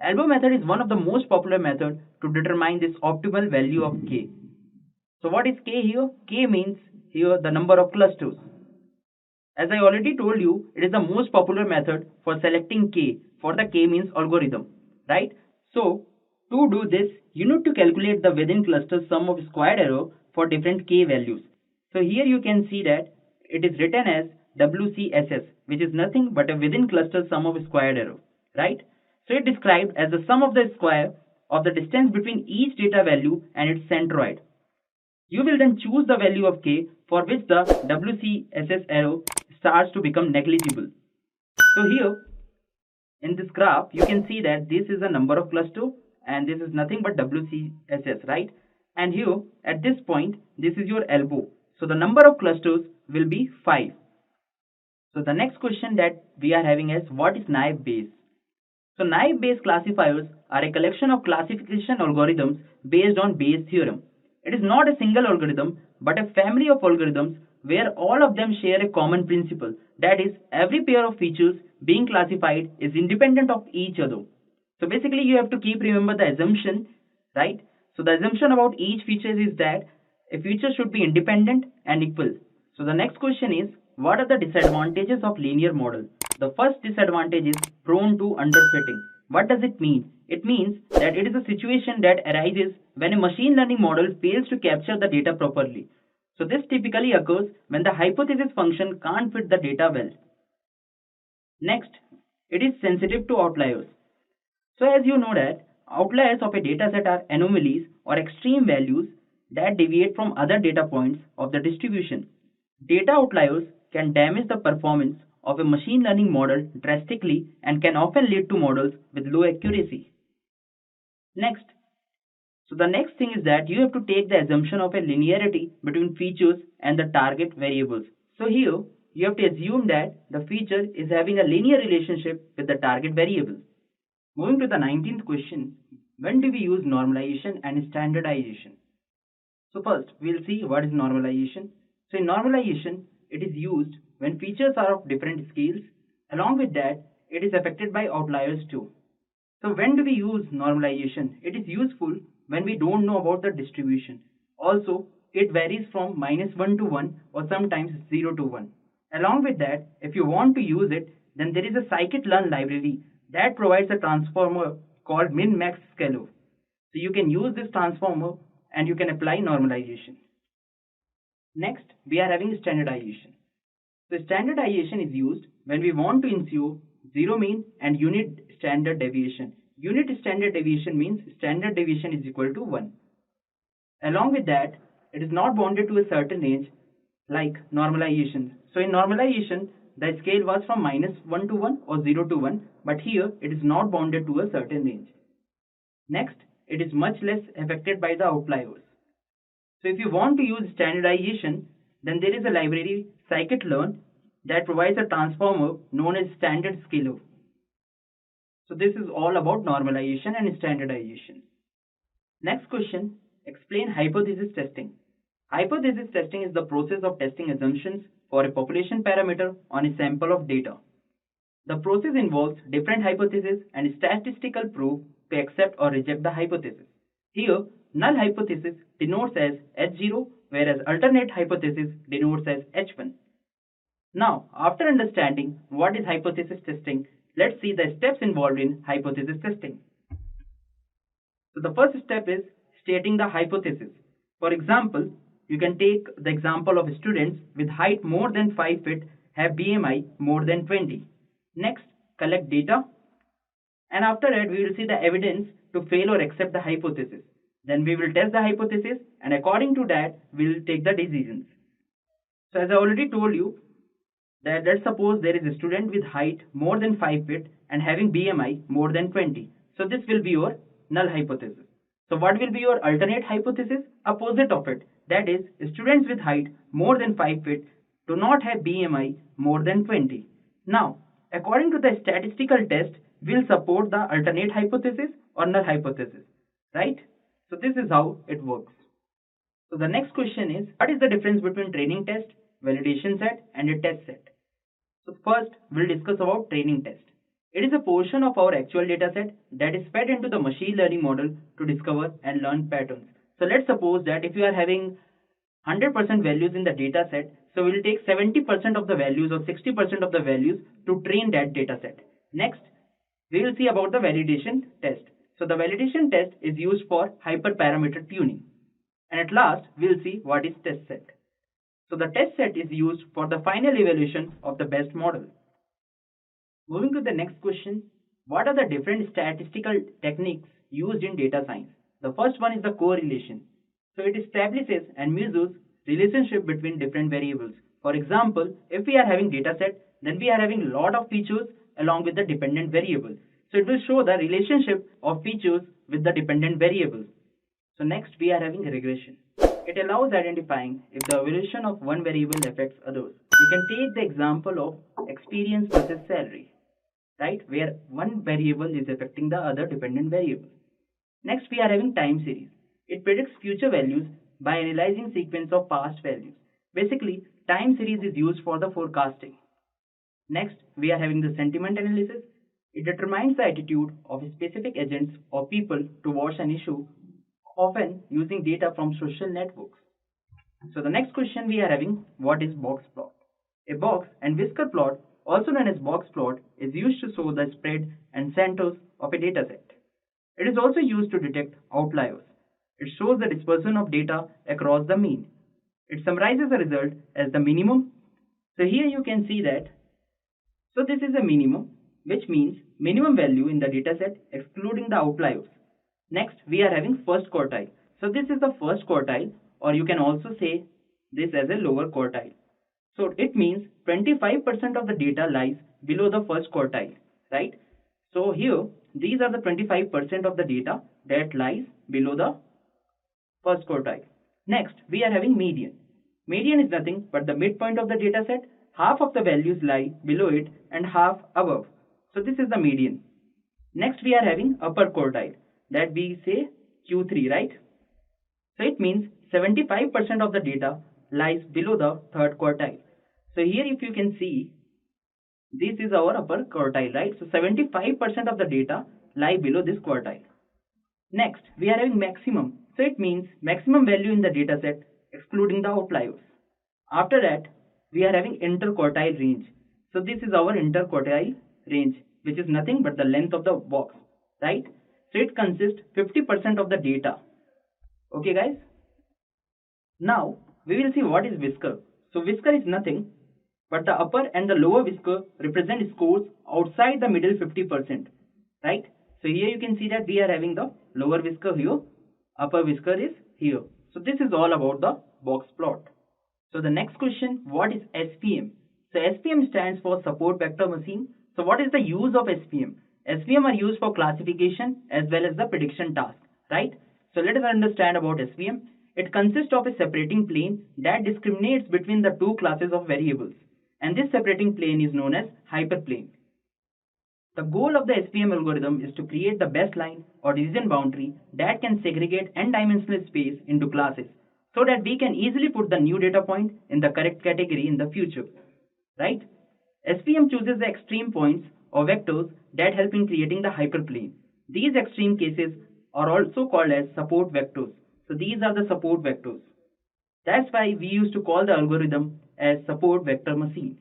Elbow method is one of the most popular methods to determine this optimal value of k. So what is k here? K means here the number of clusters. As I already told you, it is the most popular method for selecting k for the k-means algorithm, right? So to do this, you need to calculate the within cluster sum of squared error for different k values. So here you can see that it is written as WCSS, which is nothing but a within cluster sum of squared error, right? So it is described as the sum of the square of the distance between each data value and its centroid. You will then choose the value of k for which the WCSS error starts to become negligible. So here in this graph you can see that this is a number of cluster and this is nothing but WCSS, right? And here at this point this is your elbow. So the number of clusters will be 5. So the next question that we are having is what is naive Bayes? So naive Bayes classifiers are a collection of classification algorithms based on Bayes' theorem. It is not a single algorithm but a family of algorithms where all of them share a common principle. That is, every pair of features being classified is independent of each other. So basically you have to keep remember the assumption, right? So the assumption about each feature is that a feature should be independent and equal. So the next question is, what are the disadvantages of linear model? The first disadvantage is prone to underfitting. What does it mean? It means that it is a situation that arises when a machine learning model fails to capture the data properly. So this typically occurs when the hypothesis function can't fit the data well. Next, it is sensitive to outliers. So as you know that outliers of a dataset are anomalies or extreme values that deviate from other data points of the distribution. Data outliers can damage the performance of a machine learning model drastically and can often lead to models with low accuracy. Next, so the next thing is that you have to take the assumption of a linearity between features and the target variables. So here you have to assume that the feature is having a linear relationship with the target variable. Moving to the 19th question, when do we use normalization and standardization? So first we'll see what is normalization. So in normalization, it is used when features are of different scales. Along with that, it is affected by outliers too. So when do we use normalization? It is useful when we don't know about the distribution. Also, it varies from -1 to 1 or sometimes 0 to 1. Along with that, if you want to use it, then there is a scikit-learn library that provides a transformer called min-max scalar. So you can use this transformer and you can apply normalization. Next, we are having standardization. So standardization is used when we want to ensure zero mean and unit standard deviation. Unit standard deviation means standard deviation is equal to 1. Along with that, it is not bounded to a certain range like normalization. So in normalization, the scale was from -1 to 1 or 0 to 1, but here it is not bounded to a certain range. Next, it is much less affected by the outliers. So if you want to use standardization, then there is a library scikit-learn that provides a transformer known as standard scalar. So this is all about normalization and standardization. Next question, explain hypothesis testing. Hypothesis testing is the process of testing assumptions for a population parameter on a sample of data. The process involves different hypotheses and statistical proof to accept or reject the hypothesis. Here, null hypothesis denotes as H0, whereas alternate hypothesis denotes as H1. Now, after understanding what is hypothesis testing, let's see the steps involved in hypothesis testing. So the first step is stating the hypothesis. For example, you can take the example of students with height more than 5 feet have BMI more than 20. Next, collect data, and after that we will see the evidence to fail or accept the hypothesis. Then we will test the hypothesis, and according to that we will take the decisions. So as I already told you, that let's suppose there is a student with height more than 5 feet and having BMI more than 20. So this will be your null hypothesis. So what will be your alternate hypothesis? Opposite of it. That is, students with height more than 5 feet do not have BMI more than 20. Now, according to the statistical test, will support the alternate hypothesis or null hypothesis, right? So this is how it works. So the next question is, what is the difference between training test, validation set, and a test set? So first, we'll discuss about training test. It is a portion of our actual dataset that is fed into the machine learning model to discover and learn patterns. So let's suppose that if you are having 100% values in the dataset, so we'll take 70% of the values or 60% of the values to train that dataset. Next, we will see about the validation test. So the validation test is used for hyperparameter tuning. And at last, we'll see what is test set. So the test set is used for the final evaluation of the best model. Moving to the next question, what are the different statistical techniques used in data science? The first one is the correlation. So it establishes and measures relationship between different variables. For example, if we are having data set, then we are having a lot of features along with the dependent variable. So it will show the relationship of features with the dependent variables. So next we are having regression. It allows identifying if the evolution of one variable affects others. You can take the example of experience versus salary, right? Where one variable is affecting the other dependent variable. Next we are having time series. It predicts future values by analyzing sequence of past values. Basically, time series is used for the forecasting. Next, we are having the sentiment analysis. It determines the attitude of specific agents or people towards an issue, often using data from social networks. So the next question we are having, what is box plot? A box and whisker plot, also known as box plot, is used to show the spread and centers of a dataset. It is also used to detect outliers. It shows the dispersion of data across the mean. It summarizes the result as the minimum. So here you can see that. So this is a minimum, which means minimum value in the dataset excluding the outliers. Next, we are having first quartile. So this is the first quartile, or you can also say this as a lower quartile. So it means 25% of the data lies below the first quartile, right? So here, these are the 25% of the data that lies below the first quartile. Next, we are having median. Median is nothing but the midpoint of the dataset. Half of the values lie below it and half above. So this is the median. Next, we are having upper quartile, that we say Q3, right? So it means 75% of the data lies below the third quartile. So here if you can see, this is our upper quartile, right? So 75% of the data lie below this quartile. Next, we are having maximum. So it means maximum value in the dataset excluding the outliers. After that, we are having interquartile range. So this is our interquartile range, which is nothing but the length of the box, right? So it consists 50% of the data. Okay guys? Now we will see what is whisker. So whisker is nothing but the upper and the lower whisker represent scores outside the middle 50%, right? So here you can see that we are having the lower whisker here, upper whisker is here. So this is all about the box plot. So the next question, what is SVM? So SVM stands for support vector machine. So what is the use of SVM? SVM are used for classification as well as the prediction task, right? So let us understand about SVM. It consists of a separating plane that discriminates between the two classes of variables. And this separating plane is known as hyperplane. The goal of the SVM algorithm is to create the best line or decision boundary that can segregate n-dimensional space into classes so that we can easily put the new data point in the correct category in the future, right? SVM chooses the extreme points or vectors that help in creating the hyperplane. These extreme cases are also called as support vectors. So these are the support vectors. That's why we used to call the algorithm as support vector machine.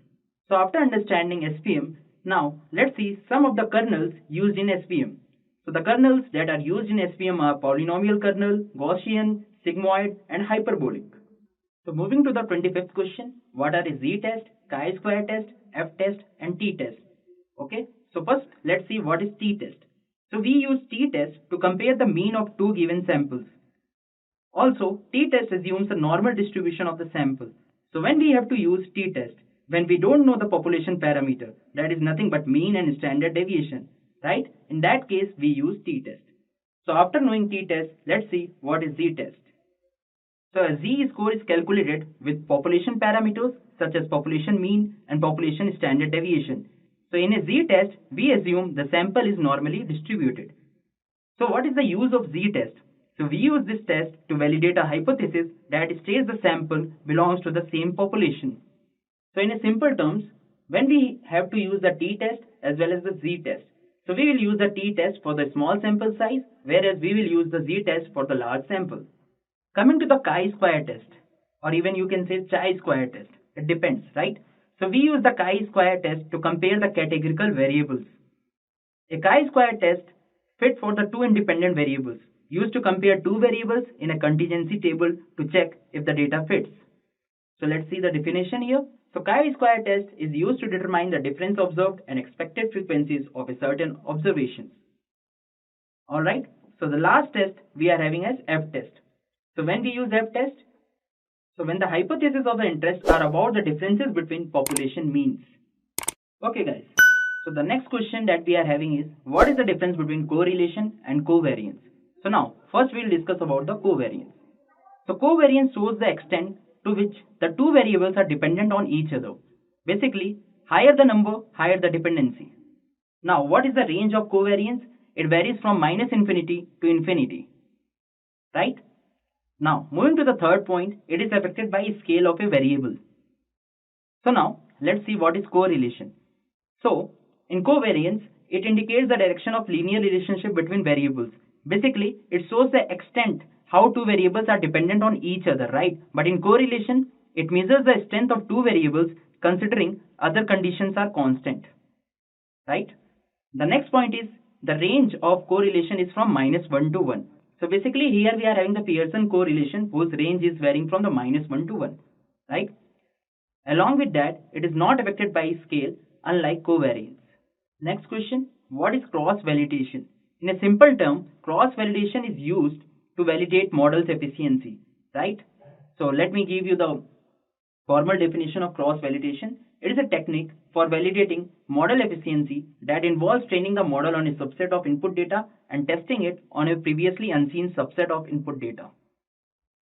So after understanding SVM, now let's see some of the kernels used in SVM. So the kernels that are used in SVM are polynomial kernel, Gaussian, sigmoid, and hyperbolic. So moving to the 25th question, what are the z-test, chi-square test, f-test, and t-test? Okay, so first let's see what is t-test. So we use t-test to compare the mean of two given samples. Also, t-test assumes a normal distribution of the sample. So when we have to use t-test, when we don't know the population parameter, that is nothing but mean and standard deviation, right? In that case, we use t-test. So after knowing t-test, let's see what is z-test. So a z-score is calculated with population parameters such as population mean and population standard deviation. So in a z-test, we assume the sample is normally distributed. So what is the use of z-test? So we use this test to validate a hypothesis that states the sample belongs to the same population. So in a simple terms, when we have to use the t-test as well as the z-test, so we will use the t-test for the small sample size, whereas we will use the z-test for the large sample. Coming to the chi-square test, or even you can say chi-square test, it depends, right? So we use the chi-square test to compare the categorical variables. A chi-square test fit for the two independent variables, used to compare two variables in a contingency table to check if the data fits. So let's see the definition here. So chi-square test is used to determine the difference observed and expected frequencies of a certain observation. Alright, so the last test we are having as f-test. So when we use f-test, so when the hypotheses of the interest are about the differences between population means. Okay guys, so the next question that we are having is, what is the difference between correlation and covariance? So now, first we will discuss about the covariance. So covariance shows the extent to which the two variables are dependent on each other. Basically, higher the number, higher the dependency. Now, what is the range of covariance? It varies from minus infinity to infinity. Right? Now, moving to the third point, it is affected by a scale of a variable. So now, let's see what is correlation. So, in covariance, it indicates the direction of linear relationship between variables. Basically, it shows the extent how two variables are dependent on each other, right? But in correlation, it measures the strength of two variables considering other conditions are constant, right? The next point is the range of correlation is from -1 to 1. So basically here we are having the Pearson correlation whose range is varying from the -1 to 1, right? Along with that, it is not affected by scale unlike covariance. Next question, what is cross-validation? In a simple term, cross-validation is used to validate models' efficiency, right? So let me give you the formal definition of cross-validation. It is a technique for validating model efficiency that involves training the model on a subset of input data and testing it on a previously unseen subset of input data.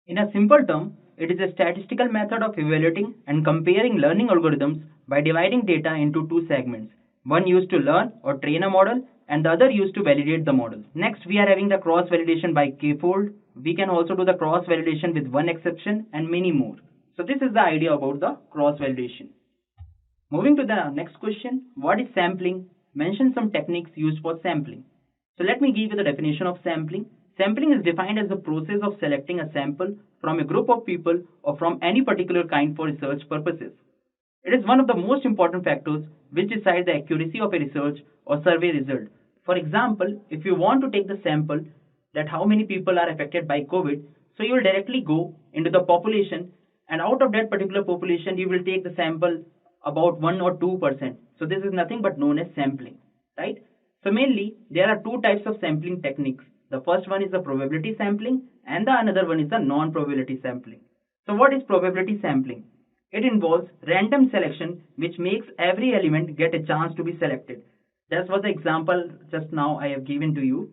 In a simple term, it is a statistical method of evaluating and comparing learning algorithms by dividing data into two segments, one used to learn or train a model and the other used to validate the model. Next, we are having the cross-validation by k-fold. We can also do the cross-validation with one exception and many more. So this is the idea about the cross-validation. Moving to the next question, what is sampling? Mention some techniques used for sampling. So let me give you the definition of sampling. Sampling is defined as the process of selecting a sample from a group of people or from any particular kind for research purposes. It is one of the most important factors which decide the accuracy of a research or survey result. For example, if you want to take the sample that how many people are affected by COVID, so you will directly go into the population and out of that particular population you will take the sample about 1 or 2%. So this is nothing but known as sampling, right? So mainly there are two types of sampling techniques. The first one is the probability sampling and the another one is the non-probability sampling. So what is probability sampling? It involves random selection which makes every element get a chance to be selected. That was the example just now I have given to you.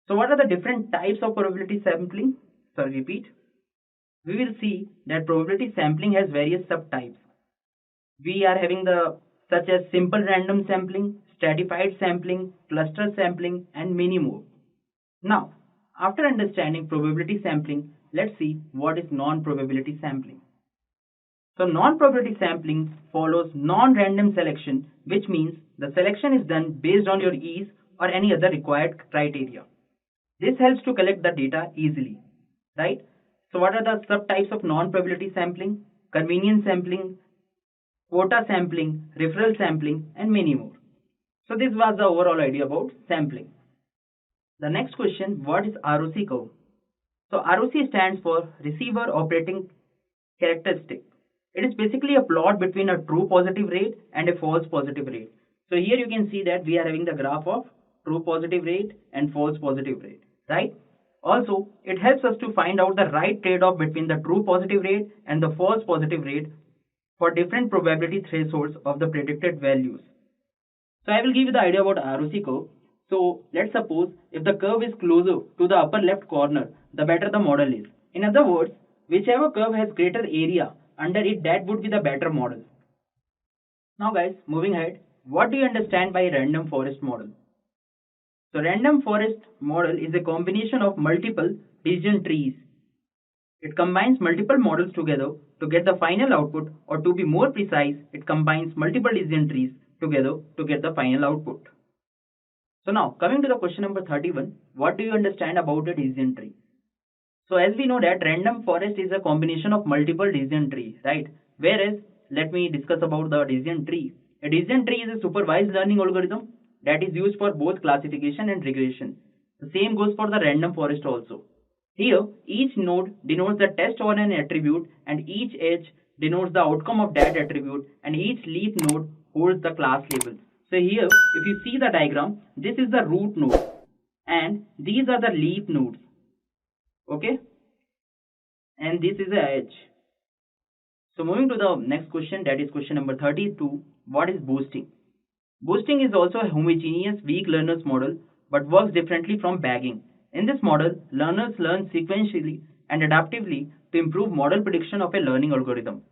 So what are the different types of probability sampling? So repeat. We will see that probability sampling has various subtypes. We are having the such as simple random sampling, stratified sampling, cluster sampling, and many more. Now, after understanding probability sampling, let's see what is non-probability sampling. So non-probability sampling follows non-random selection, which means the selection is done based on your ease or any other required criteria. This helps to collect the data easily, right? So what are the subtypes of non-probability sampling? Convenience sampling, quota sampling, referral sampling, and many more. So this was the overall idea about sampling. The next question, what is ROC curve? So ROC stands for Receiver Operating Characteristic. It is basically a plot between a true positive rate and a false positive rate. So here you can see that we are having the graph of true positive rate and false positive rate, right? Also, it helps us to find out the right trade-off between the true positive rate and the false positive rate for different probability thresholds of the predicted values. So I will give you the idea about ROC curve. So let's suppose if the curve is closer to the upper left corner, the better the model is. In other words, whichever curve has greater area under it, that would be the better model. Now guys, moving ahead, what do you understand by random forest model? So random forest model is a combination of multiple decision trees. It combines multiple models together to get the final output, or to be more precise, it combines multiple decision trees together to get the final output. So now coming to the question number 31, what do you understand about a decision tree? So as we know that random forest is a combination of multiple decision trees, right? Whereas let me discuss about the decision tree. A decision tree is a supervised learning algorithm that is used for both classification and regression. The same goes for the random forest also. Here, each node denotes the test on an attribute and each edge denotes the outcome of that attribute, and each leaf node holds the class label. So here, if you see the diagram, this is the root node and these are the leaf nodes. Okay? And this is the edge. So moving to the next question, that is question number 32. What is boosting? Boosting is also a homogeneous weak learners model but works differently from bagging. In this model, learners learn sequentially and adaptively to improve model prediction of a learning algorithm.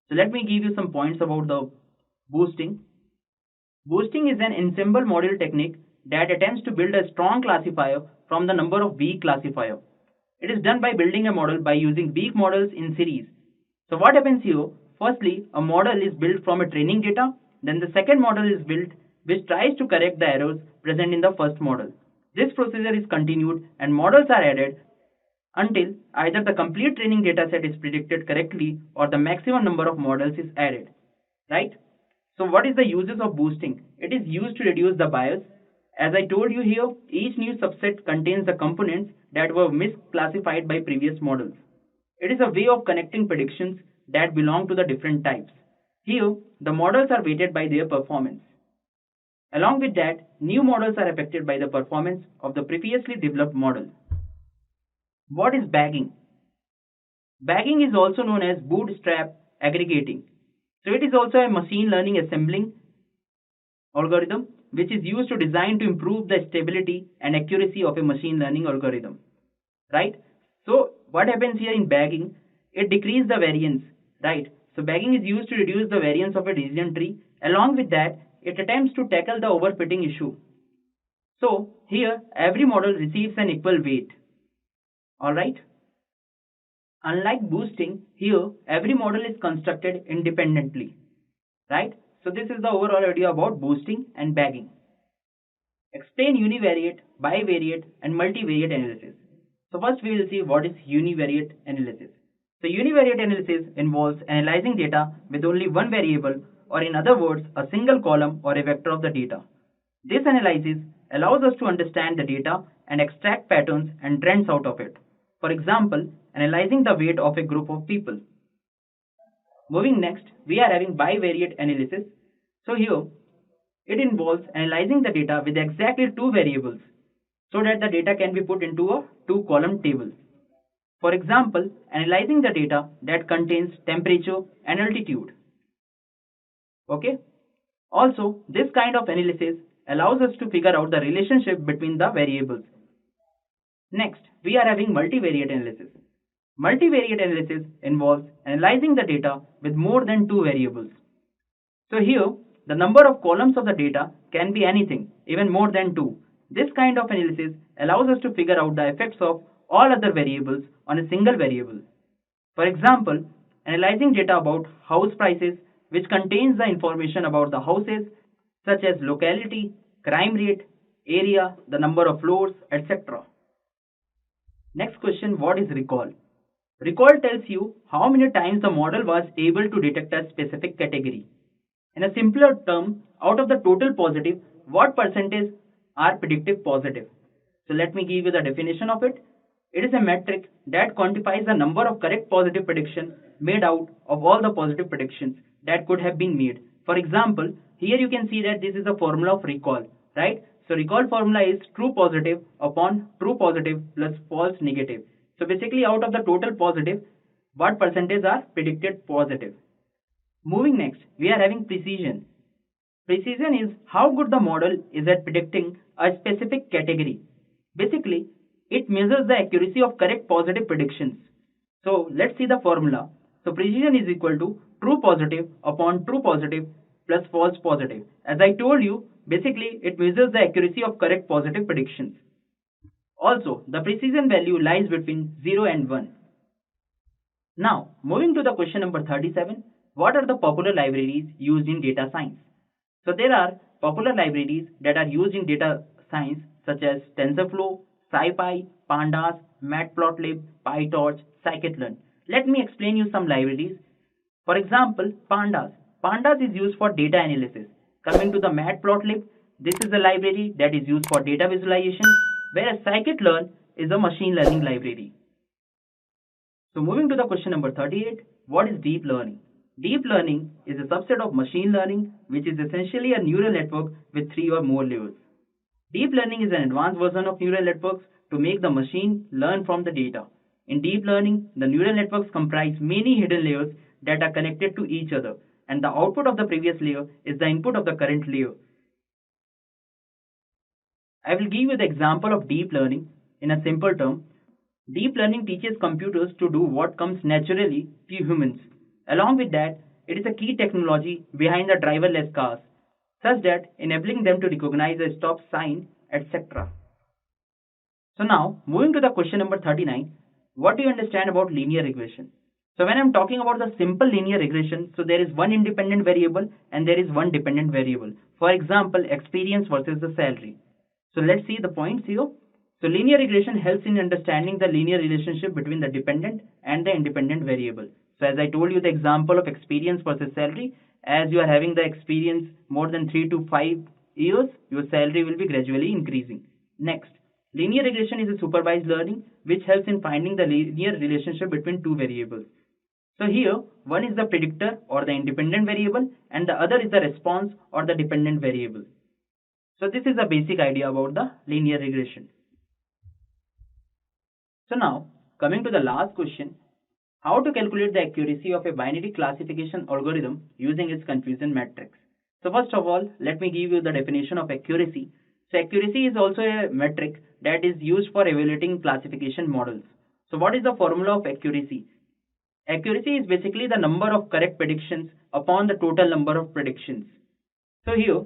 So let me give you some points about the boosting. Boosting is an ensemble model technique that attempts to build a strong classifier from the number of weak classifiers. It is done by building a model by using weak models in series. So what happens here? Firstly, a model is built from a training data, then the second model is built which tries to correct the errors present in the first model. This procedure is continued and models are added until either the complete training dataset is predicted correctly or the maximum number of models is added. Right? So what is the uses of boosting? It is used to reduce the bias. As I told you here, each new subset contains the components that were misclassified by previous models. It is a way of connecting predictions that belong to the different types. Here, the models are weighted by their performance. Along with that, new models are affected by the performance of the previously developed model. What is bagging? Bagging is also known as bootstrap aggregating. So it is also a machine learning assembling algorithm which is used to design to improve the stability and accuracy of a machine learning algorithm. Right? So what happens here in bagging? It decreases the variance. Right? So bagging is used to reduce the variance of a decision tree. Along with that, it attempts to tackle the overfitting issue. So here every model receives an equal weight. Alright? Unlike boosting, here every model is constructed independently. Right? So this is the overall idea about boosting and bagging. Explain univariate, bivariate and multivariate analysis. So first we will see what is univariate analysis. So univariate analysis involves analyzing data with only one variable, or in other words, a single column or a vector of the data. This analysis allows us to understand the data and extract patterns and trends out of it. For example, analyzing the weight of a group of people. Moving next, we are having bivariate analysis. So here, it involves analyzing the data with exactly two variables so that the data can be put into a two-column table. For example, analyzing the data that contains temperature and altitude. Okay? Also, this kind of analysis allows us to figure out the relationship between the variables. Next, we are having multivariate analysis. Multivariate analysis involves analyzing the data with more than two variables. So here, the number of columns of the data can be anything, even more than two. This kind of analysis allows us to figure out the effects of all other variables on a single variable. For example, analyzing data about house prices, which contains the information about the houses, such as locality, crime rate, area, the number of floors, etc. Next question, what is recall? Recall tells you how many times the model was able to detect a specific category. In a simpler term, out of the total positive, what percentage are predictive positive? So let me give you the definition of it. It is a metric that quantifies the number of correct positive predictions made out of all the positive predictions that could have been made. For example, here you can see that this is a formula of recall, right? So recall formula is true positive upon true positive plus false negative. So basically out of the total positive, what percentage are predicted positive? Moving next, we are having precision. Precision is how good the model is at predicting a specific category. Basically, it measures the accuracy of correct positive predictions. So let's see the formula. So precision is equal to true positive upon true positive plus false positive. As I told you, basically it measures the accuracy of correct positive predictions. Also, the precision value lies between 0 and 1. Now, moving to the question number 37, what are the popular libraries used in data science? So there are popular libraries that are used in data science such as TensorFlow, SciPy, Pandas, Matplotlib, PyTorch, Scikit-learn. Let me explain you some libraries. For example, Pandas. Pandas is used for data analysis. Coming to the Matplotlib, this is a library that is used for data visualization, whereas Scikit-learn is a machine learning library. So moving to the question number 38, what is deep learning? Deep learning is a subset of machine learning, which is essentially a neural network with 3 or more layers. Deep learning is an advanced version of neural networks to make the machine learn from the data. In deep learning, the neural networks comprise many hidden layers that are connected to each other, and the output of the previous layer is the input of the current layer. I will give you the example of deep learning in a simple term. Deep learning teaches computers to do what comes naturally to humans. Along with that, it is a key technology behind the driverless cars, such that enabling them to recognize a stop sign, etc. So now, moving to the question number 39, what do you understand about linear regression? So when I'm talking about the simple linear regression, so there is one independent variable and there is one dependent variable. For example, experience versus the salary. So let's see the points here. So linear regression helps in understanding the linear relationship between the dependent and the independent variable. So as I told you the example of experience versus salary, as you are having the experience more than 3 to 5 years, your salary will be gradually increasing. Next, linear regression is a supervised learning which helps in finding the linear relationship between two variables. So here, one is the predictor or the independent variable and the other is the response or the dependent variable. So this is a basic idea about the linear regression. So now, coming to the last question, how to calculate the accuracy of a binary classification algorithm using its confusion matrix. So first of all, let me give you the definition of accuracy. So accuracy is also a metric that is used for evaluating classification models. So what is the formula of accuracy? Accuracy is basically the number of correct predictions upon the total number of predictions. So here,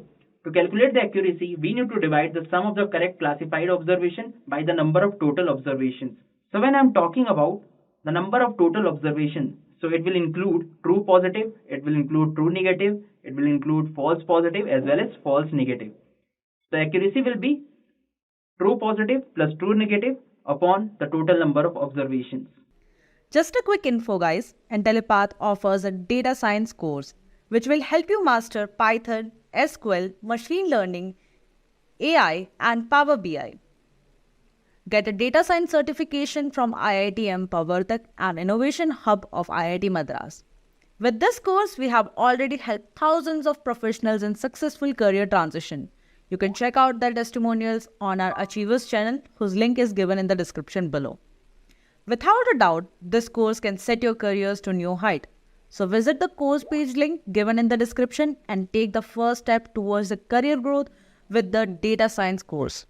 to calculate the accuracy, we need to divide the sum of the correct classified observation by the number of total observations. So when I'm talking about the number of total observations, so it will include true positive, it will include true negative, it will include false positive as well as false negative. The accuracy will be true positive plus true negative upon the total number of observations. Just a quick info guys, Intellipaat offers a data science course which will help you master Python, SQL, machine learning, AI and Power BI. Get a data science certification from IIT Empowertak and Innovation Hub of IIT Madras. With this course, we have already helped thousands of professionals in successful career transition. You can check out their testimonials on our Achievers channel, whose link is given in the description below. Without a doubt, this course can set your careers to new height. So visit the course page link given in the description and take the first step towards the career growth with the data science course.